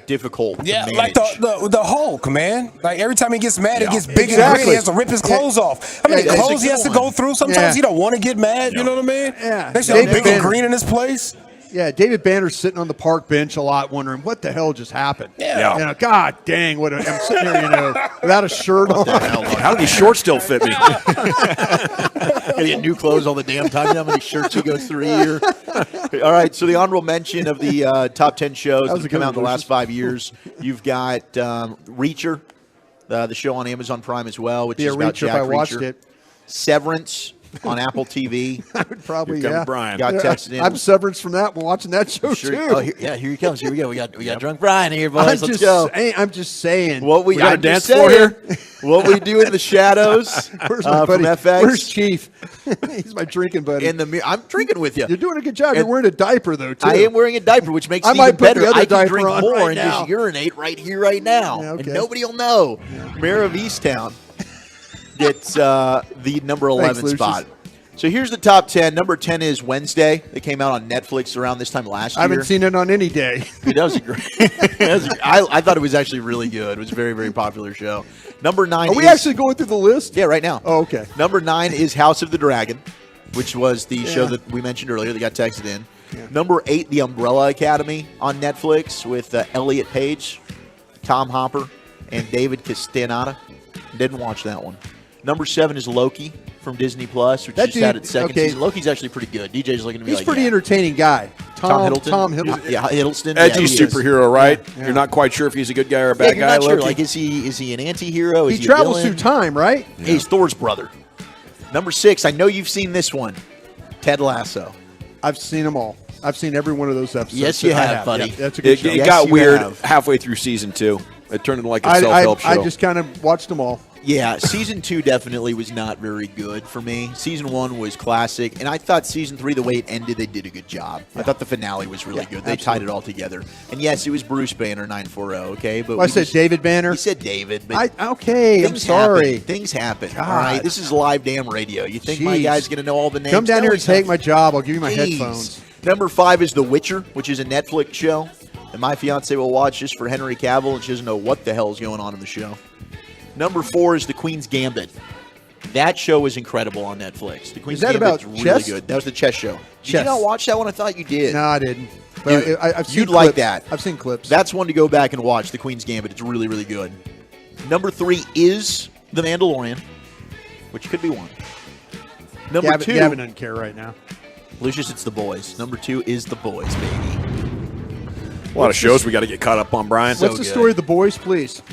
difficult to Yeah, manage. like the Hulk, man. Like every time he gets mad, it gets big and Exactly. gritty. He has to rip his clothes off. How many Yeah, clothes he has to go through? Sometimes he don't want to get mad. You know what I mean? Yeah. They say David big and Banner. green in this place. Yeah, David Banner's sitting on the park bench a lot, wondering what the hell just happened. Yeah. You know, God dang, I'm sitting here, without a shirt on. How do these shorts still fit me? Gotta get new clothes all the damn time. You know how many shirts he goes through a year? All right, so the honorable mention of the top 10 shows that was a have good come out in the one, last 5 years. You've got Reacher, the show on Amazon Prime as well, which Be a is about Reacher if Jack I watched Reacher. it. Severance on Apple TV. I would probably, Here comes yeah. Brian. Got texted in. I'm severance from that one, watching that show, Sure. too. Oh, here he comes. Here we go. We got drunk Brian here, boys. Let's go. I'm just saying. What we got a I'm dance just floor saying, here? What we do in the shadows Where's my from buddy? FX. Where's Chief? He's my drinking buddy. in the mirror. I'm drinking with you. You're doing a good job. You're And- wearing a diaper, though, too. I am wearing a diaper, which makes I it might even put the better. other I can diaper drink on more right and now. just urinate right here, right now, Yeah, okay. and nobody will know. Mayor of Easttown gets the number 11 Lucius. spot. So here's the top 10. Number 10 is Wednesday. They came out on Netflix around this time last year. I haven't seen it on any day. That was a great. I thought it was actually really good. It was a very, very popular show. Number 9 Are we is, actually going through the list? Yeah, right now. Oh, okay. Number 9 is House of the Dragon. which was the show that we mentioned earlier that got texted in. Yeah. Number 8, The Umbrella Academy on Netflix with Elliot Page, Tom Hopper, and David Castaneda. Didn't watch that one. Number 7 is Loki from Disney Plus, which just had its second season. Loki's actually pretty good. DJ's looking to be He's pretty entertaining guy. Tom Hiddleston. Yeah, Hiddleston. Edgy superhero, right? Yeah. You're not quite sure if he's a good guy or a bad guy. You're not sure. Loki? Like, is he an anti-hero? He travels through time, right? Yeah. He's Thor's brother. Number 6, I know you've seen this one, Ted Lasso. I've seen them all. I've seen every one of those episodes. Yes, you have, buddy. Yeah, that's a good show. It got weird halfway through season 2. It turned into like a self-help show. I just kind of watched them all. Yeah, season 2 definitely was not very good for me. Season 1 was classic, and I thought season 3, the way it ended, they did a good job. Yeah. I thought the finale was really good. They tied it all together. And yes, it was Bruce Banner 940, okay? But I said David Banner. You said David, but I'm sorry. Things happen. All right, this is live damn radio. You think my guy's going to know all the names? Come down here and take my job. I'll give you my headphones. Number 5 is The Witcher, which is a Netflix show. And my fiance will watch just for Henry Cavill, and she doesn't know what the hell is going on in the show. Number 4 is The Queen's Gambit. That show was incredible on Netflix. The Queen's Gambit's really good. That was the chess show. Did you not watch that one? I thought you did. No, I didn't. But I've seen you'd clips. like that. I've seen clips. That's one to go back and watch, The Queen's Gambit. It's really, really good. Number 3 is The Mandalorian, which could be one. Number 2. Gavin doesn't care right now. Lucius, it's The Boys. Number 2 is The Boys, baby. A lot of shows we got to get caught up on, Brian. What's the story of The Boys, please?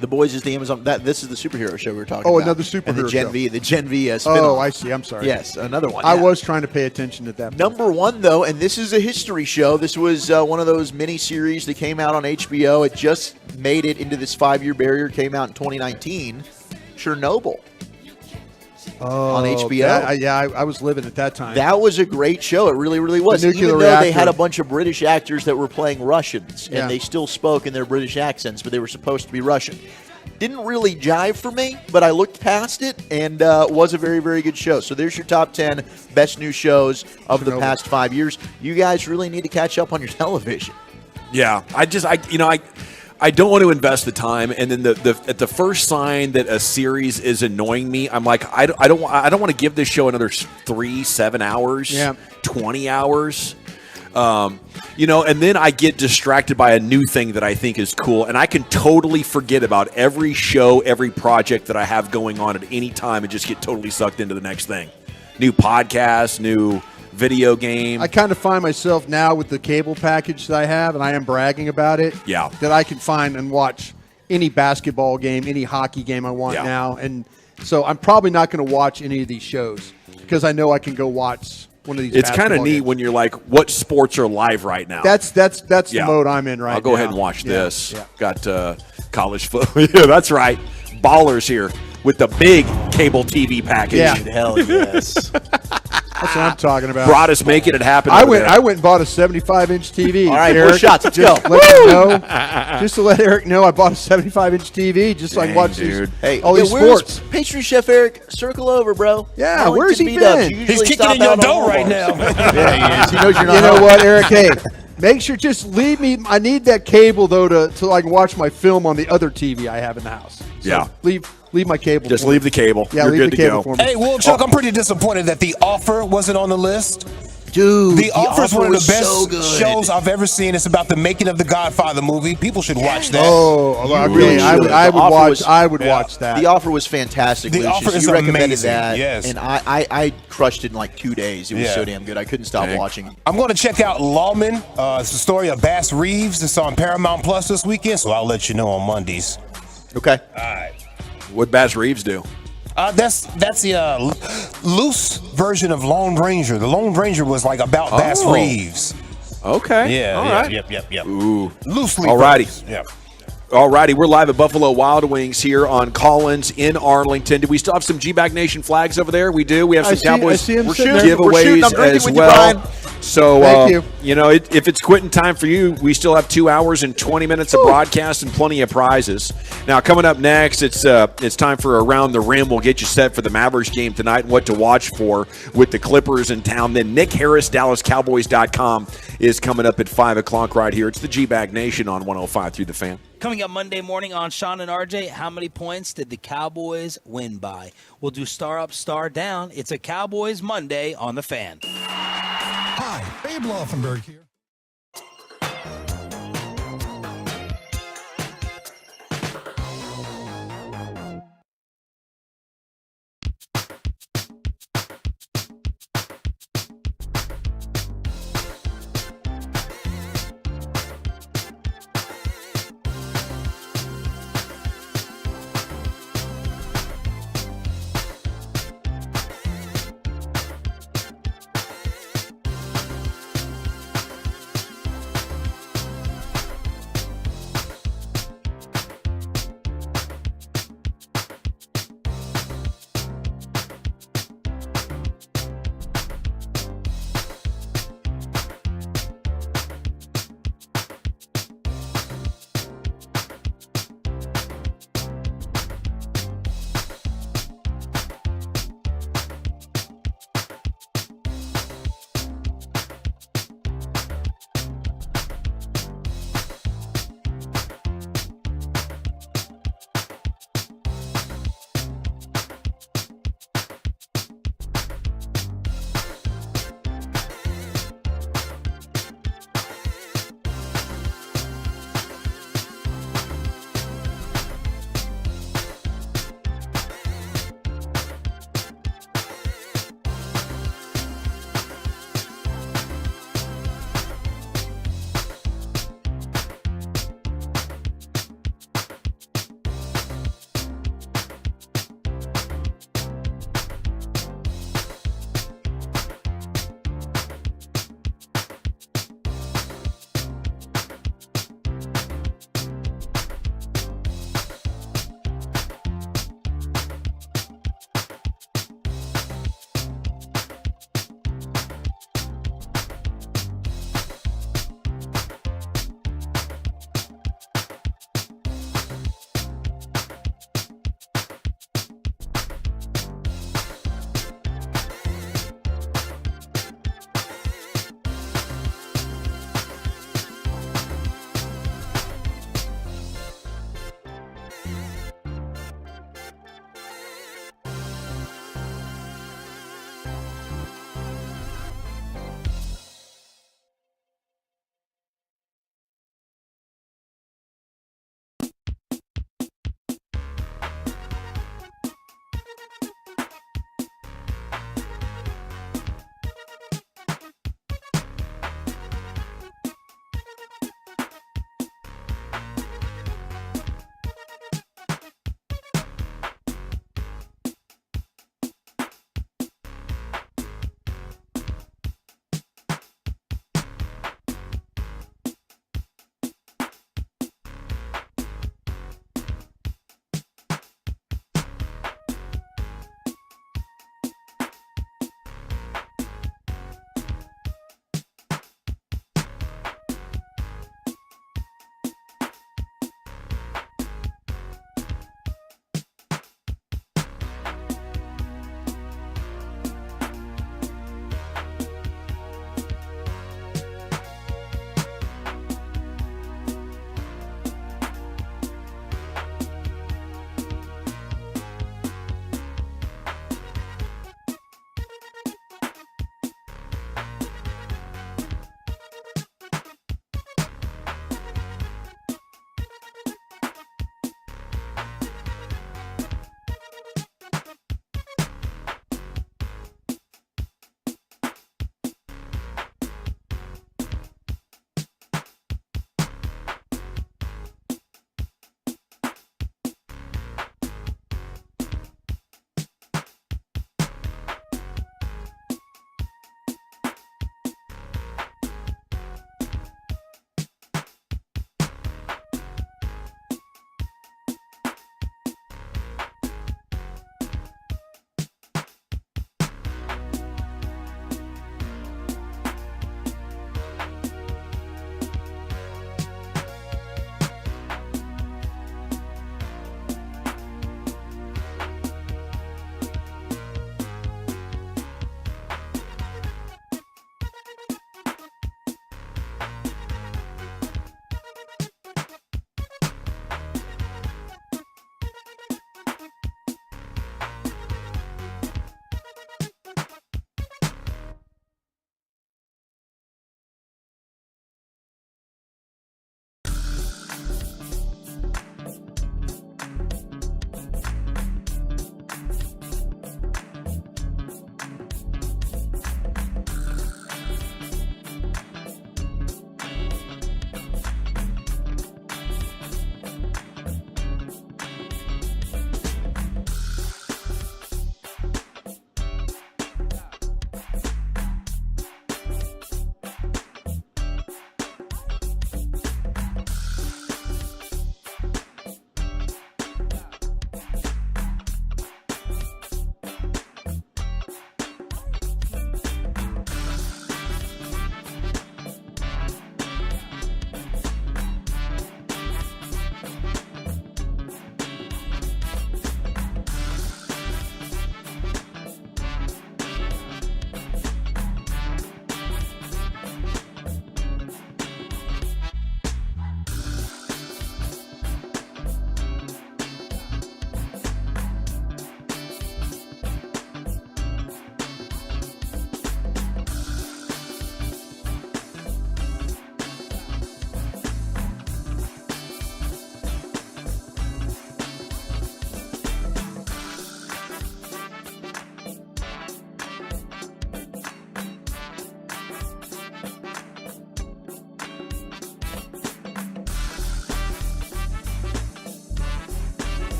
The Boys is the Amazon. This is the superhero show we were talking about. Oh, another superhero and the Gen show. The Gen V spin-off. Oh, I see. I'm sorry. Yes, another one. I was trying to pay attention at that point. Number 1, though, and this is a history show. This was one of those mini-series that came out on HBO. It just made it into this 5-year barrier. Came out in 2019. Chernobyl. On HBO. I was living at that time. That was a great show. It really, really was. Even though they had a bunch of British actors that were playing Russians, and they still spoke in their British accents, but they were supposed to be Russian. Didn't really jive for me, but I looked past it, and was a very, very good show. So there's your top 10 best new shows of the past 5 years. You guys really need to catch up on your television. Yeah, I don't want to invest the time, and then at the first sign that a series is annoying me, I'm like, I don't want to give this show another 7 hours, 20 hours. And then I get distracted by a new thing that I think is cool, and I can totally forget about every show, every project that I have going on at any time, and just get totally sucked into the next thing. New podcast, new video game. I kind of find myself now with the cable package that I have, and I am bragging about it, that I can find and watch any basketball game, any hockey game I want now. And so I'm probably not going to watch any of these shows because I know I can go watch one of these. It's kind of neat when you're like, what sports are live right now? That's the mode I'm in right now. I'll go ahead and watch this. Yeah. Got college football. Yeah, that's right. Ballers here with the big cable TV package. Yeah. Hell yes. That's what I'm talking about. Brought us making it happen. I went and bought a 75-inch TV. All right, Eric, more shots. Let's just go. Just to let Eric know, I bought a 75-inch TV just so I can watch all these sports. Pastry Chef Eric, circle over, bro. Yeah, where's he been? He's kicking in your door right now. Yeah, he is. He knows you're not You know home. what, Eric? Hey, make sure just leave me. I need that cable though to I can watch my film on the other TV I have in the house. So leave my cable. Just for leave me. the cable. Yeah, You're leave good the to cable go. for me. Hey, well, Chuck, I'm pretty disappointed that The Offer wasn't on the list. Dude, The Offer is one of the best so good. shows I've ever seen. It's about the making of the Godfather movie. People should watch that. Okay. I would watch that. The Offer was fantastic. The Lucius. Offer is you recommended amazing, that, yes. and I crushed it in like 2 days. It was so damn good. I couldn't stop watching. I'm going to check out Lawman. It's the story of Bass Reeves. It's on Paramount Plus this weekend, so I'll let you know on Mondays. Okay. All right. What'd Bass Reeves do? That's the loose version of Lone Ranger. The Lone Ranger was like about Bass Reeves. Okay. Yeah. All right. Yep. Ooh. Loosely. Alrighty. Yep. Alrighty, we're live at Buffalo Wild Wings here on Collins in Arlington. Do we still have some G-Bag Nation flags over there? We do. We have some Cowboys giveaways I'm drinking with as you, well. Brian. So, Thank you. If it's quitting time for you, we still have 2 hours and 20 minutes of broadcast and plenty of prizes. Now, coming up next, it's time for Around the Rim. We'll get you set for the Mavericks game tonight and what to watch for with the Clippers in town. Then Nick Harris, DallasCowboys.com is coming up at 5 o'clock right here. It's the G-Bag Nation on 105 through the Fan. Coming up Monday morning on Sean and RJ, how many points did the Cowboys win by? We'll do star up, star down. It's a Cowboys Monday on the Fan. Hi, Babe Laufenberg here.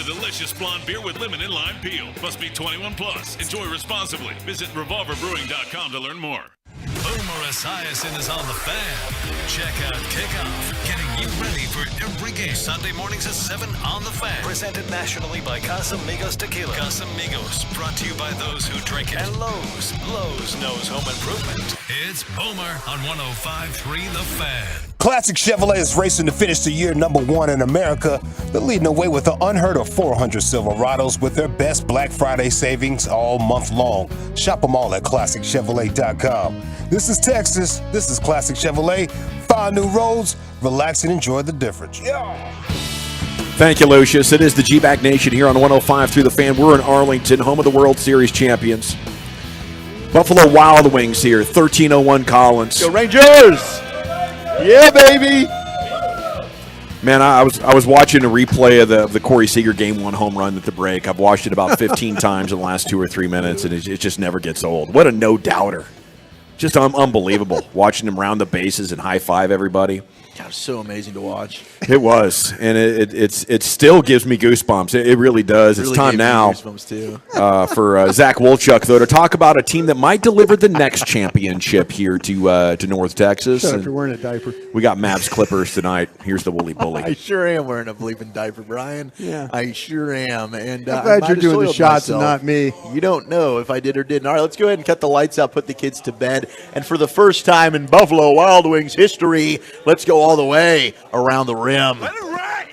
a delicious blonde beer with lemon and lime peel. Must be 21 plus. Enjoy responsibly. Visit revolverbrewing.com to learn more. Boomer Esiason is on the Fan. Check out Kickoff, getting you ready for every game. Sunday mornings at 7 on the Fan. Presented nationally by Casamigos Tequila. Casamigos, brought to you by those who drink it. And Lowe's. Lowe's knows home improvement. It's Boomer on 105.3 The Fan. Classic Chevrolet is racing to finish the year #1 in America. They're leading the way with an unheard of 400 Silverados with their best Black Friday savings all month long. Shop them all at ClassicChevrolet.com. This is Texas. This is Classic Chevrolet. 5 new roads. Relax and enjoy the difference. Thank you, Lucius. It is the G-Bag Nation here on 105.3 The Fan. We're in Arlington, home of the World Series champions. Buffalo Wild Wings here, 1301 Collins. Go Rangers! Yeah, baby! Man, I was watching a replay of the Corey Seager Game 1 home run at the break. I've watched it about 15 times in the last 2 or 3 minutes, and it just never gets old. What a no-doubter. Just unbelievable. Watching him round the bases and high-five everybody. God, it was so amazing to watch. It was, and it still gives me goosebumps. It really does. It's time now for Zach Wolchuk, though, to talk about a team that might deliver the next championship here to North Texas. Shut up, you're wearing a diaper. We got Mavs Clippers tonight. Here's the Wooly Bully. I sure am wearing a bleeping diaper, Brian. Yeah. I sure am. And I'm glad you're doing the shots and not me. You don't know if I did or didn't. All right, let's go ahead and cut the lights out, put the kids to bed. And for the first time in Buffalo Wild Wings history, let's go all the way around the rim. Let it rain!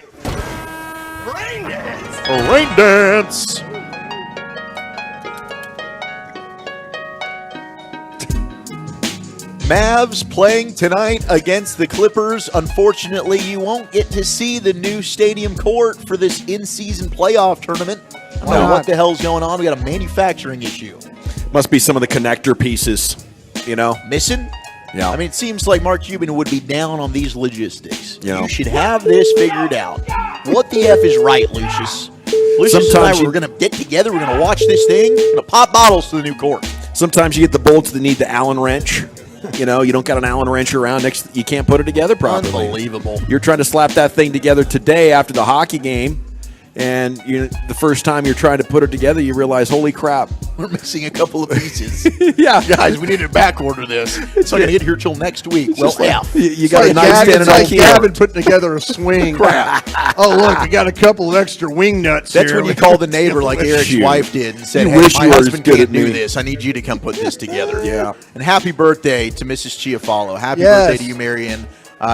Rain dance! A rain dance! Mavs playing tonight against the Clippers. Unfortunately, you won't get to see the new stadium court for this in-season playoff tournament. I don't know what the hell's going on. We got a manufacturing issue. Must be some of the connector pieces, missing? Yeah. I mean, it seems like Mark Cuban would be down on these logistics. You should have this figured out. What the F is right, Lucius? Lucius and I, we're going to get together. We're going to watch this thing. We're going to pop bottles to the new court. Sometimes you get the bolts that need the Allen wrench. You don't got an Allen wrench around. You can't put it together properly. Unbelievable. You're trying to slap that thing together today after the hockey game. And the first time you're trying to put it together, you realize, holy crap. We're missing a couple of pieces. Yeah. Guys, we need to back order this. It's not going to get here till next week. Well, you got a nice stand like Gavin putting together a swing. Crap. Oh, look, I got a couple of extra wing nuts That's here. when you call the neighbor like Eric's wife did and said, hey, my husband can't do this. I need you to come put this together. Yeah. And happy birthday to Mrs. Chiafalo. Happy birthday to you, Marion.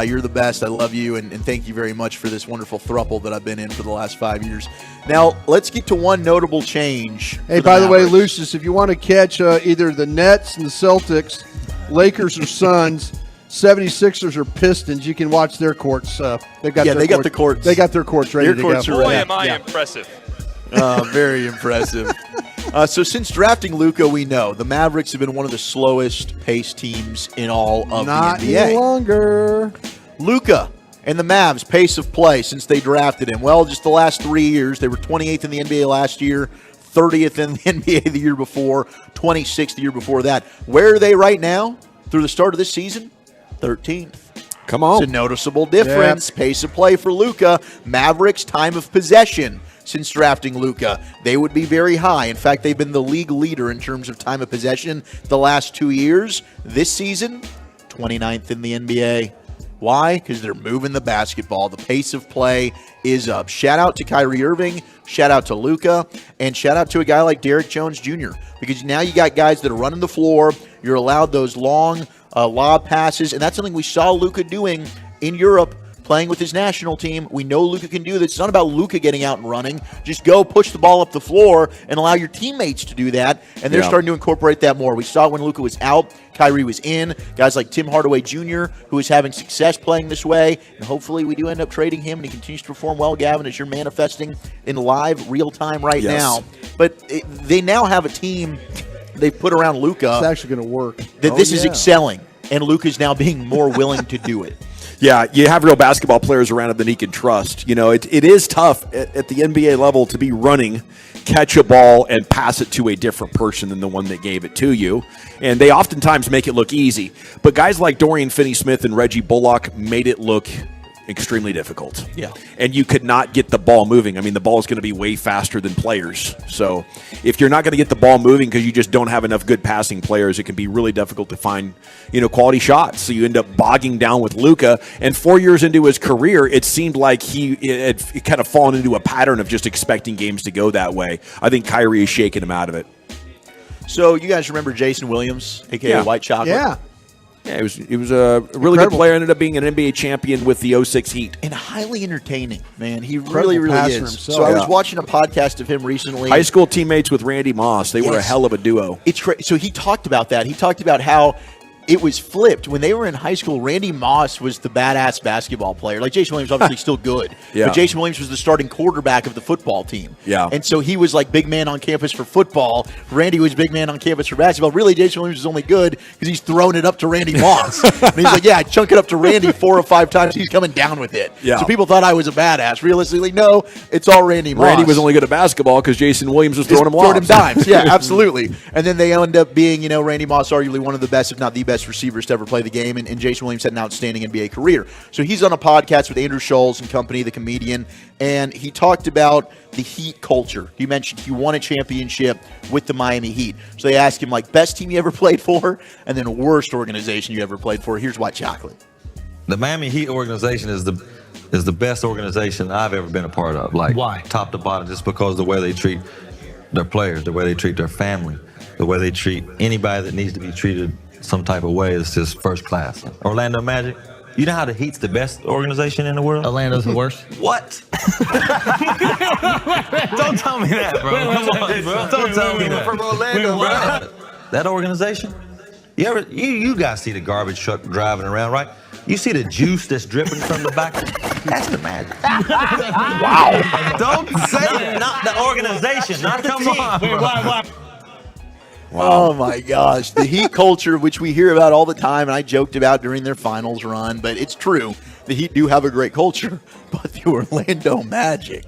You're the best. I love you, and thank you very much for this wonderful throuple that I've been in for the last 5 years. Now, let's get to one notable change. Hey, by the way, Lucius, if you want to catch either the Nets and the Celtics, Lakers or Suns, 76ers or Pistons, you can watch their courts. They got the courts. They got their courts ready to go. Boy, am I impressive. Very impressive. So since drafting Luka, we know the Mavericks have been one of the slowest paced teams in all of the NBA. Not any longer. Luka and the Mavs' pace of play since they drafted him. Well, just the last 3 years. They were 28th in the NBA last year, 30th in the NBA the year before, 26th the year before that. Where are they right now through the start of this season? 13th. Come on. It's a noticeable difference. Yep. Pace of play for Luka. Mavericks' time of possession. Since drafting Luka, they would be very high. In fact, they've been the league leader in terms of time of possession the last 2 years. This season, 29th in the NBA. Why? Because they're moving the basketball. The pace of play is up. Shout out to Kyrie Irving. Shout out to Luka. And shout out to a guy like Derrick Jones Jr. Because now you got guys that are running the floor. You're allowed those long lob passes. And that's something we saw Luka doing in Europe. Playing with his national team. We know Luka can do this. It's not about Luka getting out and running. Just go push the ball up the floor and allow your teammates to do that. And they're starting to incorporate that more. We saw when Luka was out, Kyrie was in. Guys like Tim Hardaway Jr., who is having success playing this way. And hopefully we do end up trading him and he continues to perform well, Gavin, as you're manifesting in live, real time right now. But they now have a team they've put around Luka. It's actually going to work. That this is excelling. And Luka's now being more willing to do it. Yeah, you have real basketball players around him that he can trust. It is tough at the NBA level to be running, catch a ball, and pass it to a different person than the one that gave it to you. And they oftentimes make it look easy. But guys like Dorian Finney-Smith and Reggie Bullock made it look extremely difficult. Yeah. And you could not get the ball moving. I mean, the ball is going to be way faster than players. So if you're not going to get the ball moving because you just don't have enough good passing players, it can be really difficult to find, quality shots. So you end up bogging down with Luka. And 4 years into his career, it seemed like he had kind of fallen into a pattern of just expecting games to go that way. I think Kyrie is shaking him out of it. So you guys remember Jason Williams, a.k.a. White Chocolate? Yeah. Yeah, he was a really good player. Ended up being an NBA champion with the 06 Heat. And highly entertaining, man. He Incredible really passer is. himself. So I was watching a podcast of him recently. High school teammates with Randy Moss. They were a hell of a duo. It's so he talked about that. He talked about how it was flipped. When they were in high school, Randy Moss was the badass basketball player. Like, Jason Williams obviously still good. Yeah. But Jason Williams was the starting quarterback of the football team. Yeah. And so he was like big man on campus for football. Randy was big man on campus for basketball. Really, Jason Williams is only good because he's throwing it up to Randy Moss. And he's like, yeah, I chunk it up to Randy 4 or 5 times. He's coming down with it. Yeah. So people thought I was a badass. Realistically, no, it's all Randy Moss. Randy was only good at basketball because Jason Williams was throwing him Throwing him lobs. dimes. Yeah, absolutely. And then they end up being, Randy Moss, arguably one of the best, if not the best receivers to ever play the game, and Jason Williams had an outstanding NBA career. So he's on a podcast with Andrew Scholes and company, the comedian, and he talked about the Heat culture. He mentioned he won a championship with the Miami Heat. So they asked him, best team you ever played for, and then worst organization you ever played for. Here's White Chocolate. The Miami Heat organization is the best organization I've ever been a part of. Why? Top to bottom, just because the way they treat their players, the way they treat their family, the way they treat anybody that needs to be treated some type of way is just first class. Orlando Magic, you know how the Heat's the best organization in the world? Orlando's the worst? What? Don't tell me that, bro. Come on, bro. Don't tell me that. From Orlando, bro. That organization? You guys see the garbage truck driving around, right? You see the juice that's dripping from the back? That's the Magic. Wow. Don't say it. Not the organization, not the team. Why? Wow. Oh, my gosh. The Heat culture, which we hear about all the time, and I joked about during their finals run, but it's true. The Heat do have a great culture, but the Orlando Magic,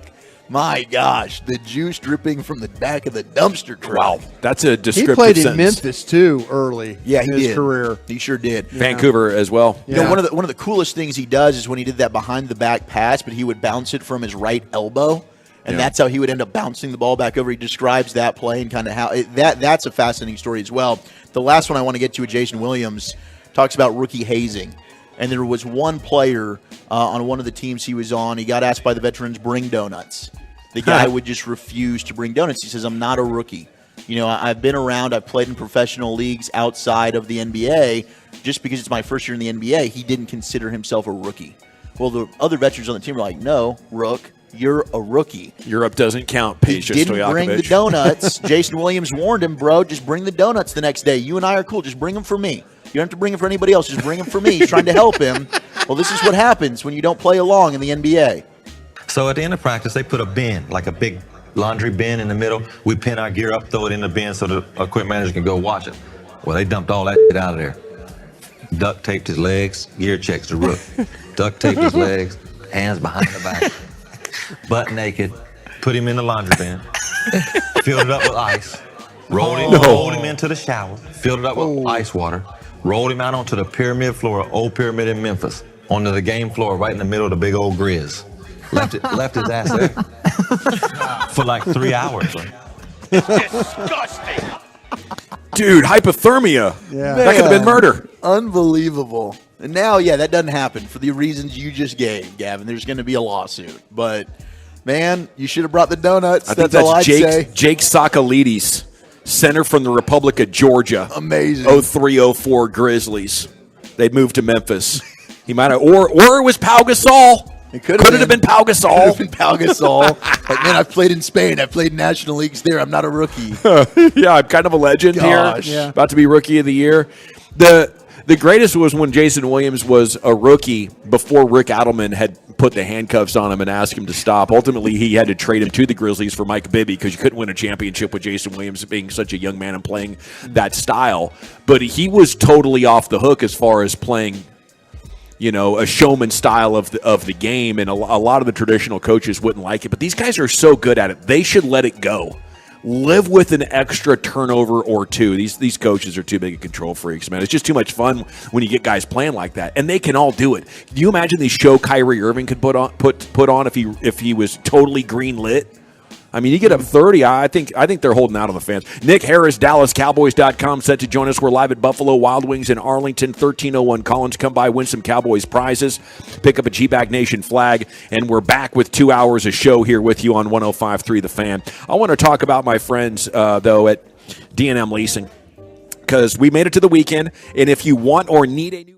my gosh, the juice dripping from the back of the dumpster truck. Wow, that's a descriptive He played in sentence. Memphis, too, early in his did. career. He sure did. Vancouver as well. Yeah. One of the coolest things he does is when he did that behind the back pass, but he would bounce it from his right elbow. And that's how he would end up bouncing the ball back over. He describes that play and kind of how that's a fascinating story as well. The last one I want to get to with Jason Williams talks about rookie hazing. And there was one player on one of the teams he was on. He got asked by the veterans, bring donuts. The guy would just refuse to bring donuts. He says, I'm not a rookie. I've been around. I've played in professional leagues outside of the NBA. Just because it's my first year in the NBA, he didn't consider himself a rookie. Well, the other veterans on the team were like, no, Rook. You're a rookie. Europe doesn't count, Peja He didn't bring the donuts. Jason Williams warned him, bro, just bring the donuts the next day. You and I are cool. Just bring them for me. You don't have to bring them for anybody else. Just bring them for me. He's trying to help him. Well, this is what happens when you don't play along in the NBA. So at the end of practice, they put a bin, like a big laundry bin in the middle. We pin our gear up, throw it in the bin so the equipment manager can go watch it. Well, they dumped all that shit out of there. Duct taped his legs, gear checks the Rook. Duct taped his legs, hands behind the back. Butt naked, put him in the laundry bin, filled it up with ice, rolled him into the shower, filled it up with ice water, rolled him out onto the pyramid floor, old pyramid in Memphis, onto the game floor right in the middle of the big old grizz. Left his ass there for like 3 hours. Disgusting. Dude, hypothermia. Yeah. That could have been murder. Unbelievable. And now, that doesn't happen for the reasons you just gave, Gavin. There's going to be a lawsuit. But, man, you should have brought the donuts. I think that's all I'd say. Jake Sakalides, center from the Republic of Georgia. Amazing. 03-04 Grizzlies. They'd moved to Memphis. He might have, or it was Pau Gasol. It could have been Pau Gasol. Could have been Pau Gasol. Like, man, I've played in Spain. I've played in national leagues there. I'm not a rookie. Yeah, I'm kind of a legend Gosh. here. Yeah. About to be Rookie of the Year. The greatest was when Jason Williams was a rookie before Rick Adelman had put the handcuffs on him and asked him to stop. Ultimately, he had to trade him to the Grizzlies for Mike Bibby because you couldn't win a championship with Jason Williams being such a young man and playing that style. But he was totally off the hook as far as playing, a showman style of the game, and a lot of the traditional coaches wouldn't like it. But these guys are so good at it. They should let it go. live with an extra turnover or two. These coaches are too big of control freaks, man. It's just too much fun when you get guys playing like that, and they can all do it. Can you imagine the show Kyrie Irving could put on if he was totally green lit? I mean, you get up 30. I think they're holding out on the fans. Nick Harris, DallasCowboys.com, set to join us. We're live at Buffalo Wild Wings in Arlington, 1301 Collins. Come by, win some Cowboys prizes, pick up a Gag Nation flag, and we're back with 2 hours of show here with you on 105.3 The Fan. I want to talk about my friends, though, at D&M Leasing, because we made it to the weekend, and if you want or need a new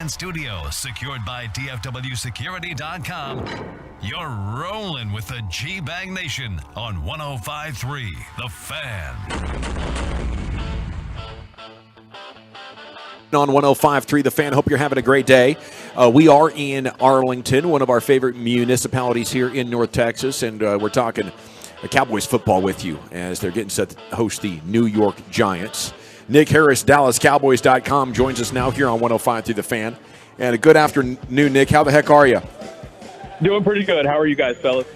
Studio, secured by DFWsecurity.com. You're rolling with the G-Bag Nation on 105.3 The Fan. On 105.3 The Fan. Hope you're having a great day. We are in Arlington, one of our favorite municipalities here in North Texas, and we're talking Cowboys football with you as they're getting set to host the New York Giants. Nick Harris, DallasCowboys.com, joins us now here on 105.3 The Fan. And a good afternoon, Nick. How the heck are you? Doing pretty good. How are you guys, fellas?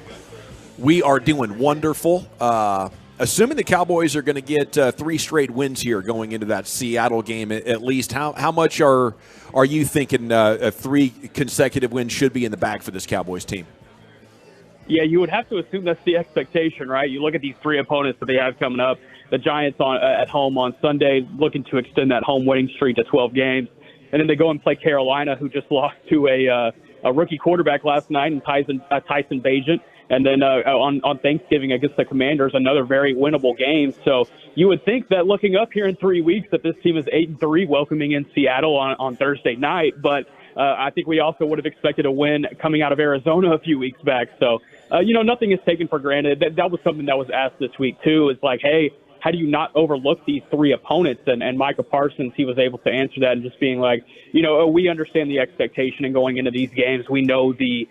We are doing wonderful. Assuming the Cowboys are going to get 3 straight wins here going into that Seattle game, at least, how much are you thinking 3 consecutive wins should be in the bag for this Cowboys team? Yeah, you would have to assume that's the expectation, right? You look at these 3 opponents that they have coming up. The Giants at home on Sunday, looking to extend that home winning streak to 12 games. And then they go and play Carolina, who just lost to a rookie quarterback last night, and Tyson Bagent. And then on Thanksgiving against the Commanders, another very winnable game. So you would think that looking up here in 3 weeks that this team is 8-3, welcoming in Seattle on Thursday night. But I think we also would have expected a win coming out of Arizona a few weeks back. So, nothing is taken for granted. That was something that was asked this week, too. It's like, hey, how do you not overlook these 3 opponents? And Micah Parsons, he was able to answer that and just being like, we understand the expectation in going into these games. We know the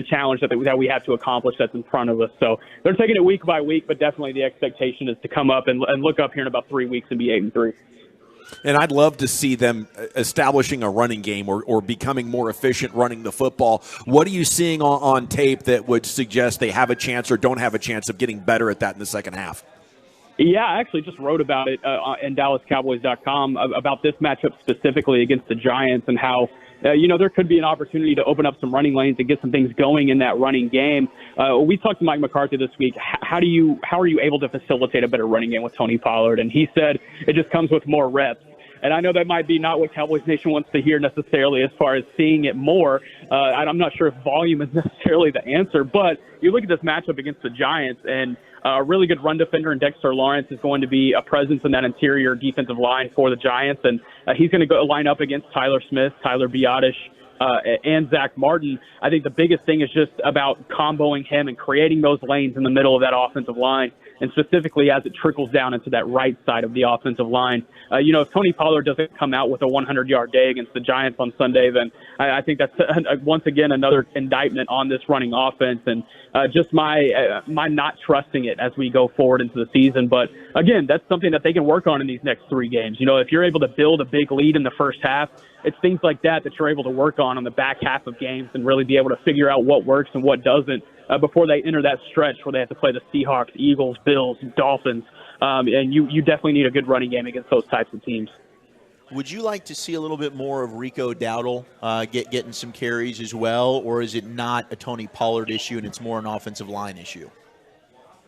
challenge that we have to accomplish that's in front of us. So they're taking it week by week, but definitely the expectation is to come up and look up here in about 3 weeks and be 8-3. And I'd love to see them establishing a running game or becoming more efficient running the football. What are you seeing on tape that would suggest they have a chance or don't have a chance of getting better at that in the second half? Yeah, I actually just wrote about it in DallasCowboys.com about this matchup specifically against the Giants and how, there could be an opportunity to open up some running lanes and get some things going in that running game. We talked to Mike McCarthy this week. How are you able to facilitate a better running game with Tony Pollard? And he said it just comes with more reps. And I know that might be not what Cowboys Nation wants to hear necessarily as far as seeing it more. And I'm not sure if volume is necessarily the answer, but you look at this matchup against the Giants, and a really good run defender in Dexter Lawrence is going to be a presence in that interior defensive line for the Giants. And he's going to go line up against Tyler Smith, Tyler Biotish, and Zach Martin. I think the biggest thing is just about comboing him and creating those lanes in the middle of that offensive line, and specifically as it trickles down into that right side of the offensive line. If Tony Pollard doesn't come out with a 100-yard day against the Giants on Sunday, then I think that's once again another indictment on this running offense and just my not trusting it as we go forward into the season. But again, that's something that they can work on in these next 3 games. If you're able to build a big lead in the first half, it's things like that you're able to work on the back half of games and really be able to figure out what works and what doesn't before they enter that stretch where they have to play the Seahawks, Eagles, Bills, Dolphins. And you definitely need a good running game against those types of teams. Would you like to see a little bit more of Rico Dowdle getting some carries as well, or is it not a Tony Pollard issue and it's more an offensive line issue?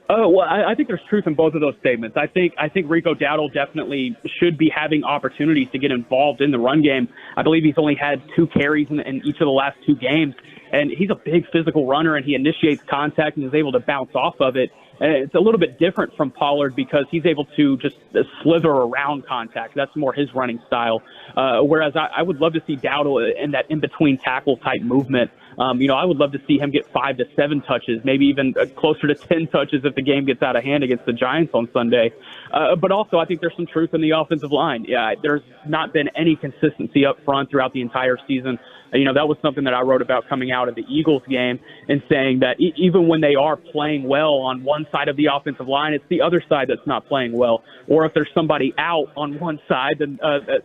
Well, I think there's truth in both of those statements. I think Rico Dowdle definitely should be having opportunities to get involved in the run game. I believe he's only had 2 carries in each of the last 2 games, and he's a big physical runner, and he initiates contact and is able to bounce off of it. And it's a little bit different from Pollard because he's able to just slither around contact. That's more his running style. Whereas I would love to see Dowdle in that in-between tackle type movement. I would love to see him get 5 to 7 touches, maybe even closer to 10 touches if the game gets out of hand against the Giants on Sunday. But also, I think there's some truth in the offensive line. Yeah, there's not been any consistency up front throughout the entire season. That was something that I wrote about coming out of the Eagles game and saying that even when they are playing well on one side of the offensive line, it's the other side that's not playing well. Or if there's somebody out on one side, then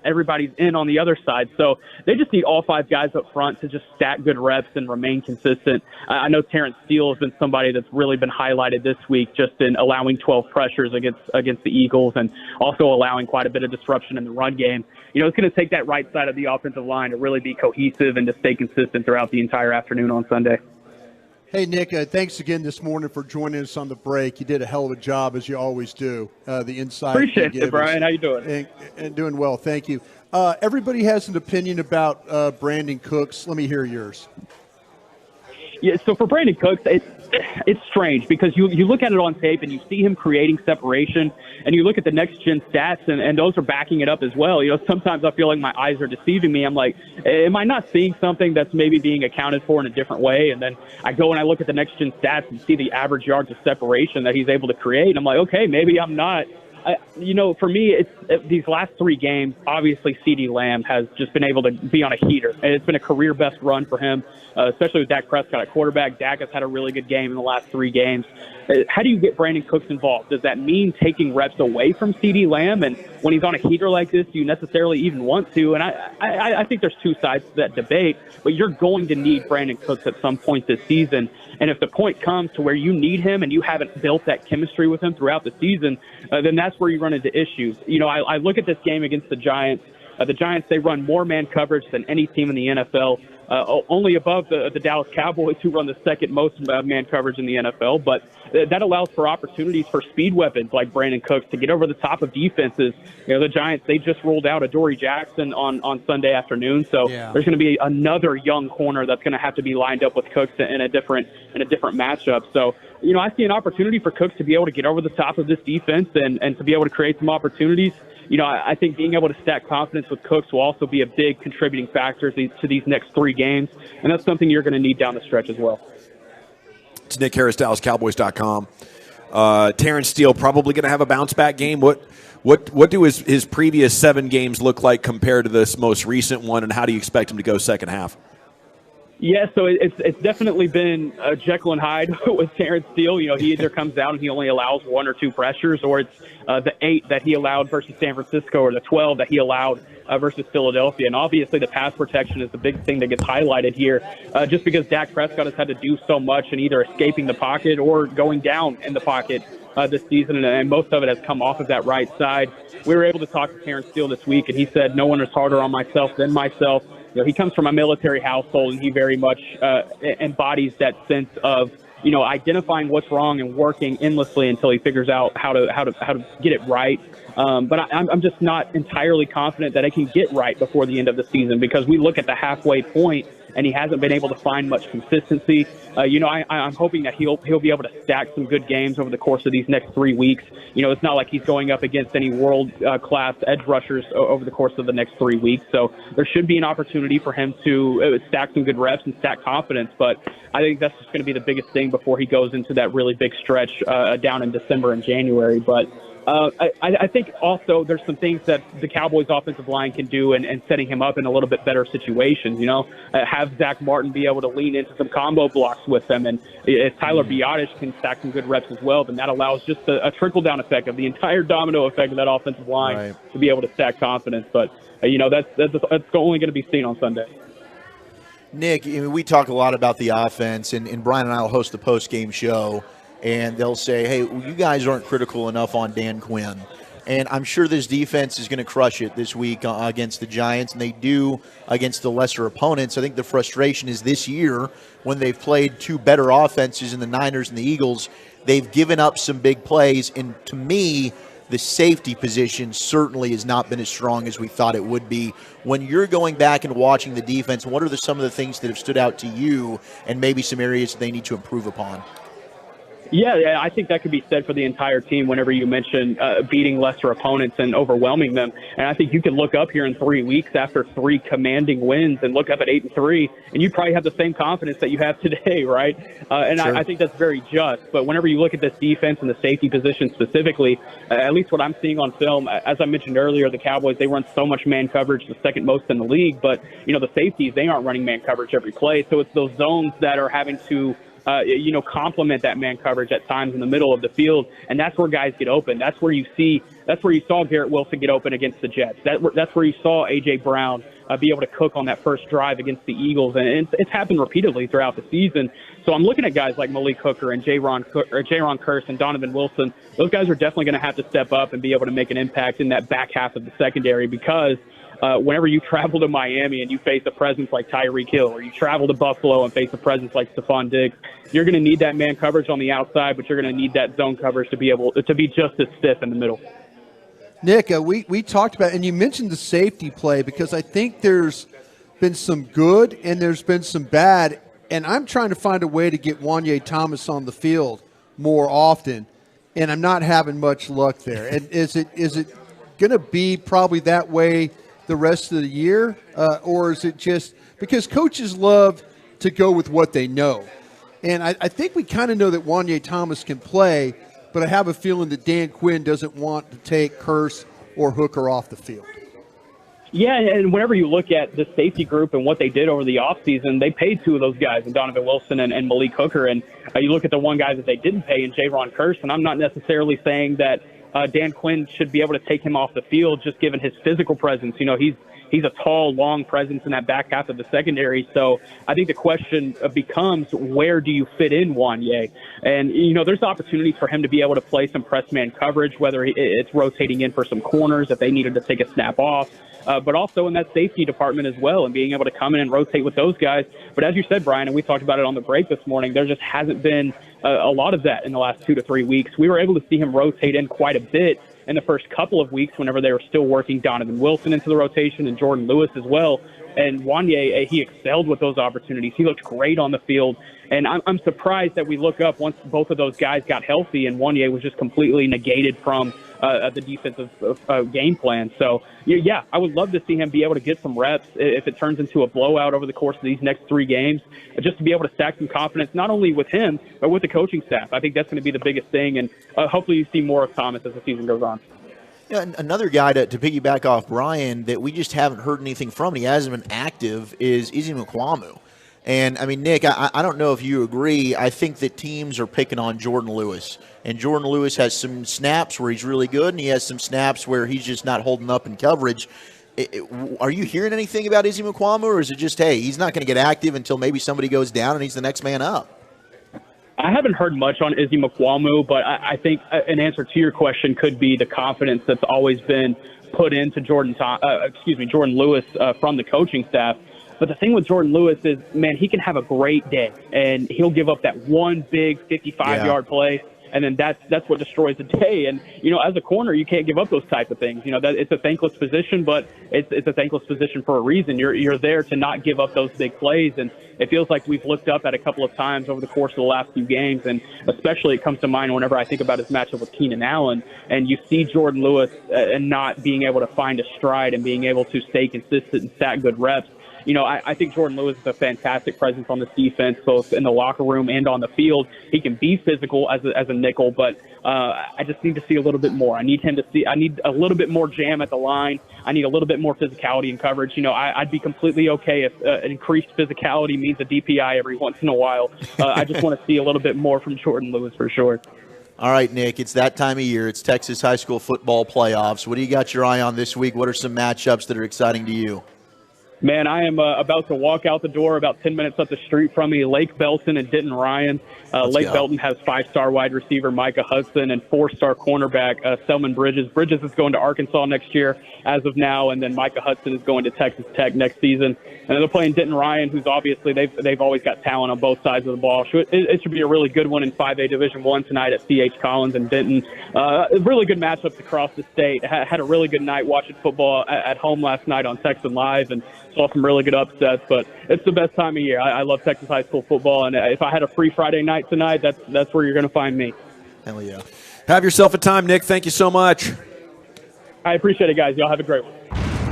everybody's in on the other side. So they just need all 5 guys up front to just stack good reps and remain consistent. I know Terrence Steele has been somebody that's really been highlighted this week just in allowing 12 pressures against the Eagles and also allowing quite a bit of disruption in the run game. It's going to take that right side of the offensive line to really be cohesive and to stay consistent throughout the entire afternoon on Sunday. Hey, Nick, thanks again this morning for joining us on the break. You did a hell of a job, as you always do. The insight. Appreciate it, Brian. How you doing? And doing well, thank you. Everybody has an opinion about Brandon Cooks. Let me hear yours. Yeah, so for Brandon Cooks, it's strange because you look at it on tape and you see him creating separation, and you look at the next-gen stats, and those are backing it up as well. Sometimes I feel like my eyes are deceiving me. I'm like, am I not seeing something that's maybe being accounted for in a different way? And then I go and I look at the next-gen stats and see the average yards of separation that he's able to create, and I'm like, okay, maybe I'm not. For me, it's these last 3 games, obviously CeeDee Lamb has just been able to be on a heater. And it's been a career-best run for him, especially with Dak Prescott at quarterback. Dak has had a really good game in the last 3 games. How do you get Brandon Cooks involved? Does that mean taking reps away from CeeDee Lamb? And when he's on a heater like this, do you necessarily even want to? And I think there's 2 sides to that debate, but you're going to need Brandon Cooks at some point this season. And if the point comes to where you need him and you haven't built that chemistry with him throughout the season, then that's where you run into issues. I look at this game against the Giants. The Giants, they run more man coverage than any team in the NFL, only above the Dallas Cowboys, who run the second most man coverage in the NFL. But that allows for opportunities for speed weapons like Brandon Cooks to get over the top of defenses. The Giants, they just rolled out Adoree Jackson on Sunday afternoon. So there's going to be another young corner that's going to have to be lined up with Cooks in a different matchup. So, I see an opportunity for Cooks to be able to get over the top of this defense and to be able to create some opportunities. I think being able to stack confidence with Cooks will also be a big contributing factor to these next 3 games, and that's something you're going to need down the stretch as well. It's Nick Harris, DallasCowboys.com. Terrence Steele probably going to have a bounce-back game. What do his previous 7 games look like compared to this most recent one, and how do you expect him to go second half? Yeah, so it's definitely been Jekyll and Hyde with Terrence Steele. He either comes out and he only allows 1 or 2 pressures, or it's the 8 that he allowed versus San Francisco, or the 12 that he allowed versus Philadelphia. And obviously the pass protection is the big thing that gets highlighted here, just because Dak Prescott has had to do so much in either escaping the pocket or going down in the pocket this season, and most of it has come off of that right side. We were able to talk to Terrence Steele this week, and he said, no one is harder on myself than myself. He comes from a military household, and he very much embodies that sense of, identifying what's wrong and working endlessly until he figures out how to get it right. But I'm just not entirely confident that it can get right before the end of the season, because we look at the halfway point and he hasn't been able to find much consistency. I'm hoping that he'll be able to stack some good games over the course of these next 3 weeks. It's not like he's going up against any world-class edge rushers over the course of the next 3 weeks. So there should be an opportunity for him to stack some good reps and stack confidence. But I think that's just going to be the biggest thing before he goes into that really big stretch down in December and January. But I think also there's some things that the Cowboys offensive line can do and setting him up in a little bit better situations. Have Zach Martin be able to lean into some combo blocks with them. And if Tyler Biotish can stack some good reps as well, then that allows just a trickle-down effect of the entire domino effect of that offensive line to be able to stack confidence. But, that's only going to be seen on Sunday. Nick, we talk a lot about the offense, and Brian and I will host the post-game show, and they'll say, hey, you guys aren't critical enough on Dan Quinn. And I'm sure this defense is going to crush it this week against the Giants, and they do against the lesser opponents. I think the frustration is this year, when they've played 2 better offenses in the Niners and the Eagles, they've given up some big plays. And to me, the safety position certainly has not been as strong as we thought it would be. When you're going back and watching the defense, what are some of the things that have stood out to you and maybe some areas that they need to improve upon? Yeah, I think that could be said for the entire team whenever you mention beating lesser opponents and overwhelming them. And I think you can look up here in 3 weeks after 3 commanding wins and look up at 8-3, and you probably have the same confidence that you have today, right? Sure. I think that's very just. But whenever you look at this defense and the safety position specifically, at least what I'm seeing on film, as I mentioned earlier, the Cowboys, they run so much man coverage, the second most in the league. But, the safeties, they aren't running man coverage every play. So it's those zones that are having to complement that man coverage at times in the middle of the field, and that's where guys get open. That's where you saw Garrett Wilson get open against the Jets. That's where you saw A.J. Brown be able to cook on that first drive against the Eagles, and it's happened repeatedly throughout the season. So I'm looking at guys like Malik Hooker and Jaron Kearse and Donovan Wilson. Those guys are definitely going to have to step up and be able to make an impact in that back half of the secondary, because whenever you travel to Miami and you face a presence like Tyreek Hill, or you travel to Buffalo and face a presence like Stephon Diggs, you're going to need that man coverage on the outside, but you're going to need that zone coverage to be able to be just as stiff in the middle. Nick, we talked about, and you mentioned the safety play, because I think there's been some good and there's been some bad. And I'm trying to find a way to get Wanye Thomas on the field more often, and I'm not having much luck there. And is it going to be probably that way the rest of the year, or is it just because coaches love to go with what they know? And I think we kind of know that Wanye Thomas can play, but I have a feeling that Dan Quinn doesn't want to take Curse or Hooker off the field. Yeah, and whenever you look at the safety group and what they did over the offseason, they paid two of those guys, and Donovan Wilson and Malik Hooker. And you look at the one guy that they didn't pay, in Javon Curse, and I'm not necessarily saying that Dan Quinn should be able to take him off the field just given his physical presence. You know, he's a tall, long presence in that back half of the secondary. So I think the question becomes, where do you fit in Wanye? And, you know, there's opportunities for him to be able to play some press man coverage, whether it's rotating in for some corners if they needed to take a snap off. But also in that safety department as well, and being able to come in and rotate with those guys. But as you said, Brian, and we talked about it on the break this morning, there just hasn't been a lot of that in the last 2 to 3 weeks. We were able to see him rotate in quite a bit in the first couple of weeks whenever they were still working Donovan Wilson into the rotation and Jordan Lewis as well. And Wanye, he excelled with those opportunities. He looked great on the field. And I'm surprised that we look up once both of those guys got healthy and Wanye was just completely negated from the defensive game plan. So, yeah, I would love to see him be able to get some reps if it turns into a blowout over the course of these next 3 games, just to be able to stack some confidence, not only with him, but with the coaching staff. I think that's going to be the biggest thing, and hopefully you see more of Thomas as the season goes on. Yeah, another guy to piggyback off Brian that we just haven't heard anything from, and he hasn't been active, is Izzy Mukwamu. And, I mean, Nick, I don't know if you agree. I think that teams are picking on Jordan Lewis. And Jordan Lewis has some snaps where he's really good, and he has some snaps where he's just not holding up in coverage. Are you hearing anything about Izzy Mukwamu, or is it just, hey, he's not going to get active until maybe somebody goes down and he's the next man up? I haven't heard much on Izzy Mukwamu, but I think an answer to your question could be the confidence that's always been put into Jordan Lewis from the coaching staff. But the thing with Jordan Lewis is, man, he can have a great day, and he'll give up that one big 55-yard play, and then that's what destroys the day. And, you know, as a corner, you can't give up those type of things. You know, that it's a thankless position, but it's a thankless position for a reason. You're there to not give up those big plays, and it feels like we've looked up at a couple of times over the course of the last few games, and especially it comes to mind whenever I think about his matchup with Keenan Allen, and you see Jordan Lewis and not being able to find a stride and being able to stay consistent and stack good reps. You know, I think Jordan Lewis is a fantastic presence on this defense, both in the locker room and on the field. He can be physical as a nickel, but I just need to see a little bit more. I need a little bit more jam at the line. I need a little bit more physicality and coverage. You know, I'd be completely okay if increased physicality means a DPI every once in a while. I just want to see a little bit more from Jordan Lewis for sure. All right, Nick, it's that time of year. It's Texas high school football playoffs. What do you got your eye on this week? What are some matchups that are exciting to you? Man, I am about to walk out the door about 10 minutes up the street from me, Lake Belton and Denton Ryan. Lake Belton has 5-star wide receiver Micah Hudson and 4-star cornerback Selman Bridges. Bridges is going to Arkansas next year as of now, and then Micah Hudson is going to Texas Tech next season. And they're playing Denton Ryan, who's obviously they've always got talent on both sides of the ball. It should be a really good one in 5A Division I tonight at C.H. Collins and Denton. Really good matchups across the state. Had a really good night watching football at home last night on Texan Live and saw some really good upsets, but it's the best time of year. I love Texas high school football, and if I had a free Friday night tonight, that's where you're going to find me. Hell yeah. Have yourself a time, Nick. Thank you so much. I appreciate it, guys. Y'all have a great one.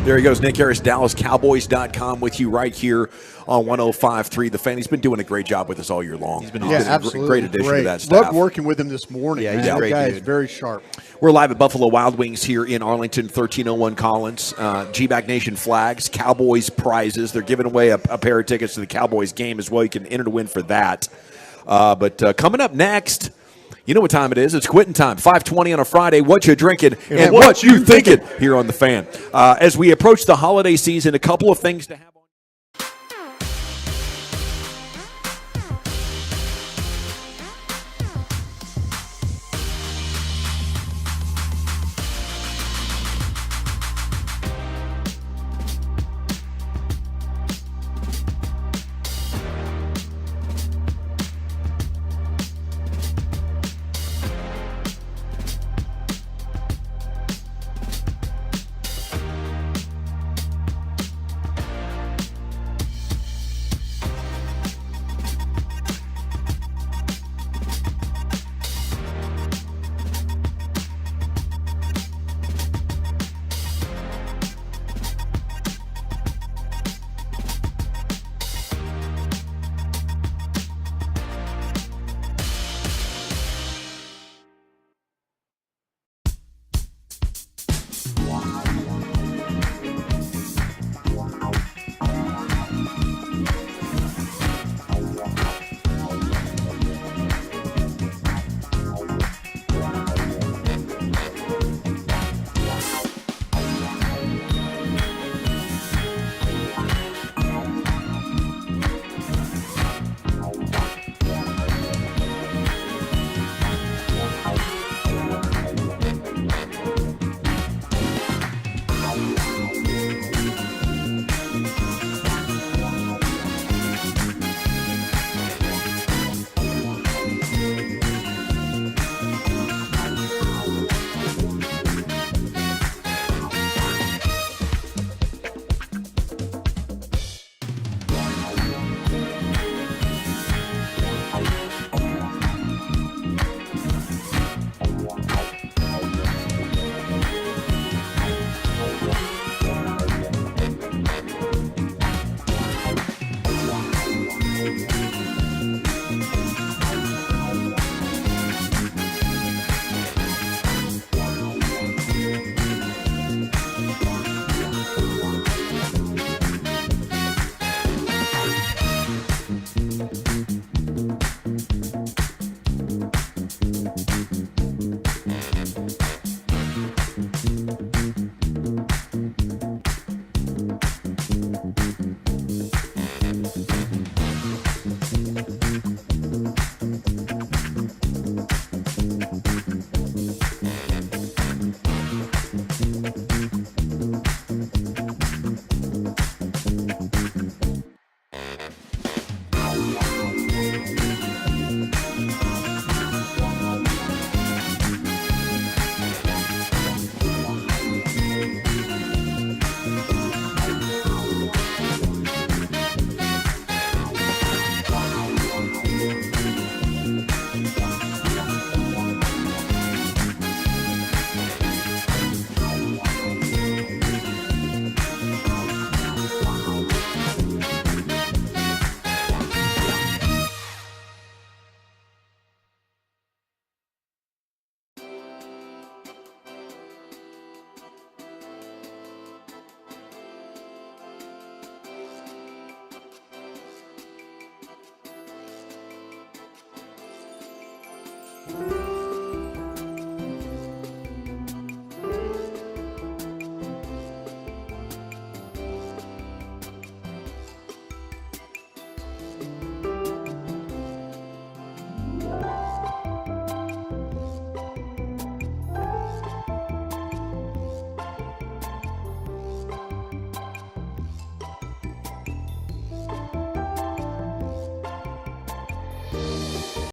There he goes, Nick Harris, DallasCowboys.com with you right here on 105.3 The Fan. He's been doing a great job with us all year long. He's been absolutely a great addition to that staff. Loved working with him this morning. Yeah, he's a great dude. He's very sharp. We're live at Buffalo Wild Wings here in Arlington, 1301 Collins. Gag Nation flags, Cowboys prizes. They're giving away a pair of tickets to the Cowboys game as well. You can enter to win for that. But coming up next, you know what time it is. It's quitting time. 5:20 on a Friday. What you drinking and what you thinking here on The Fan. As we approach the holiday season, a couple of things to have.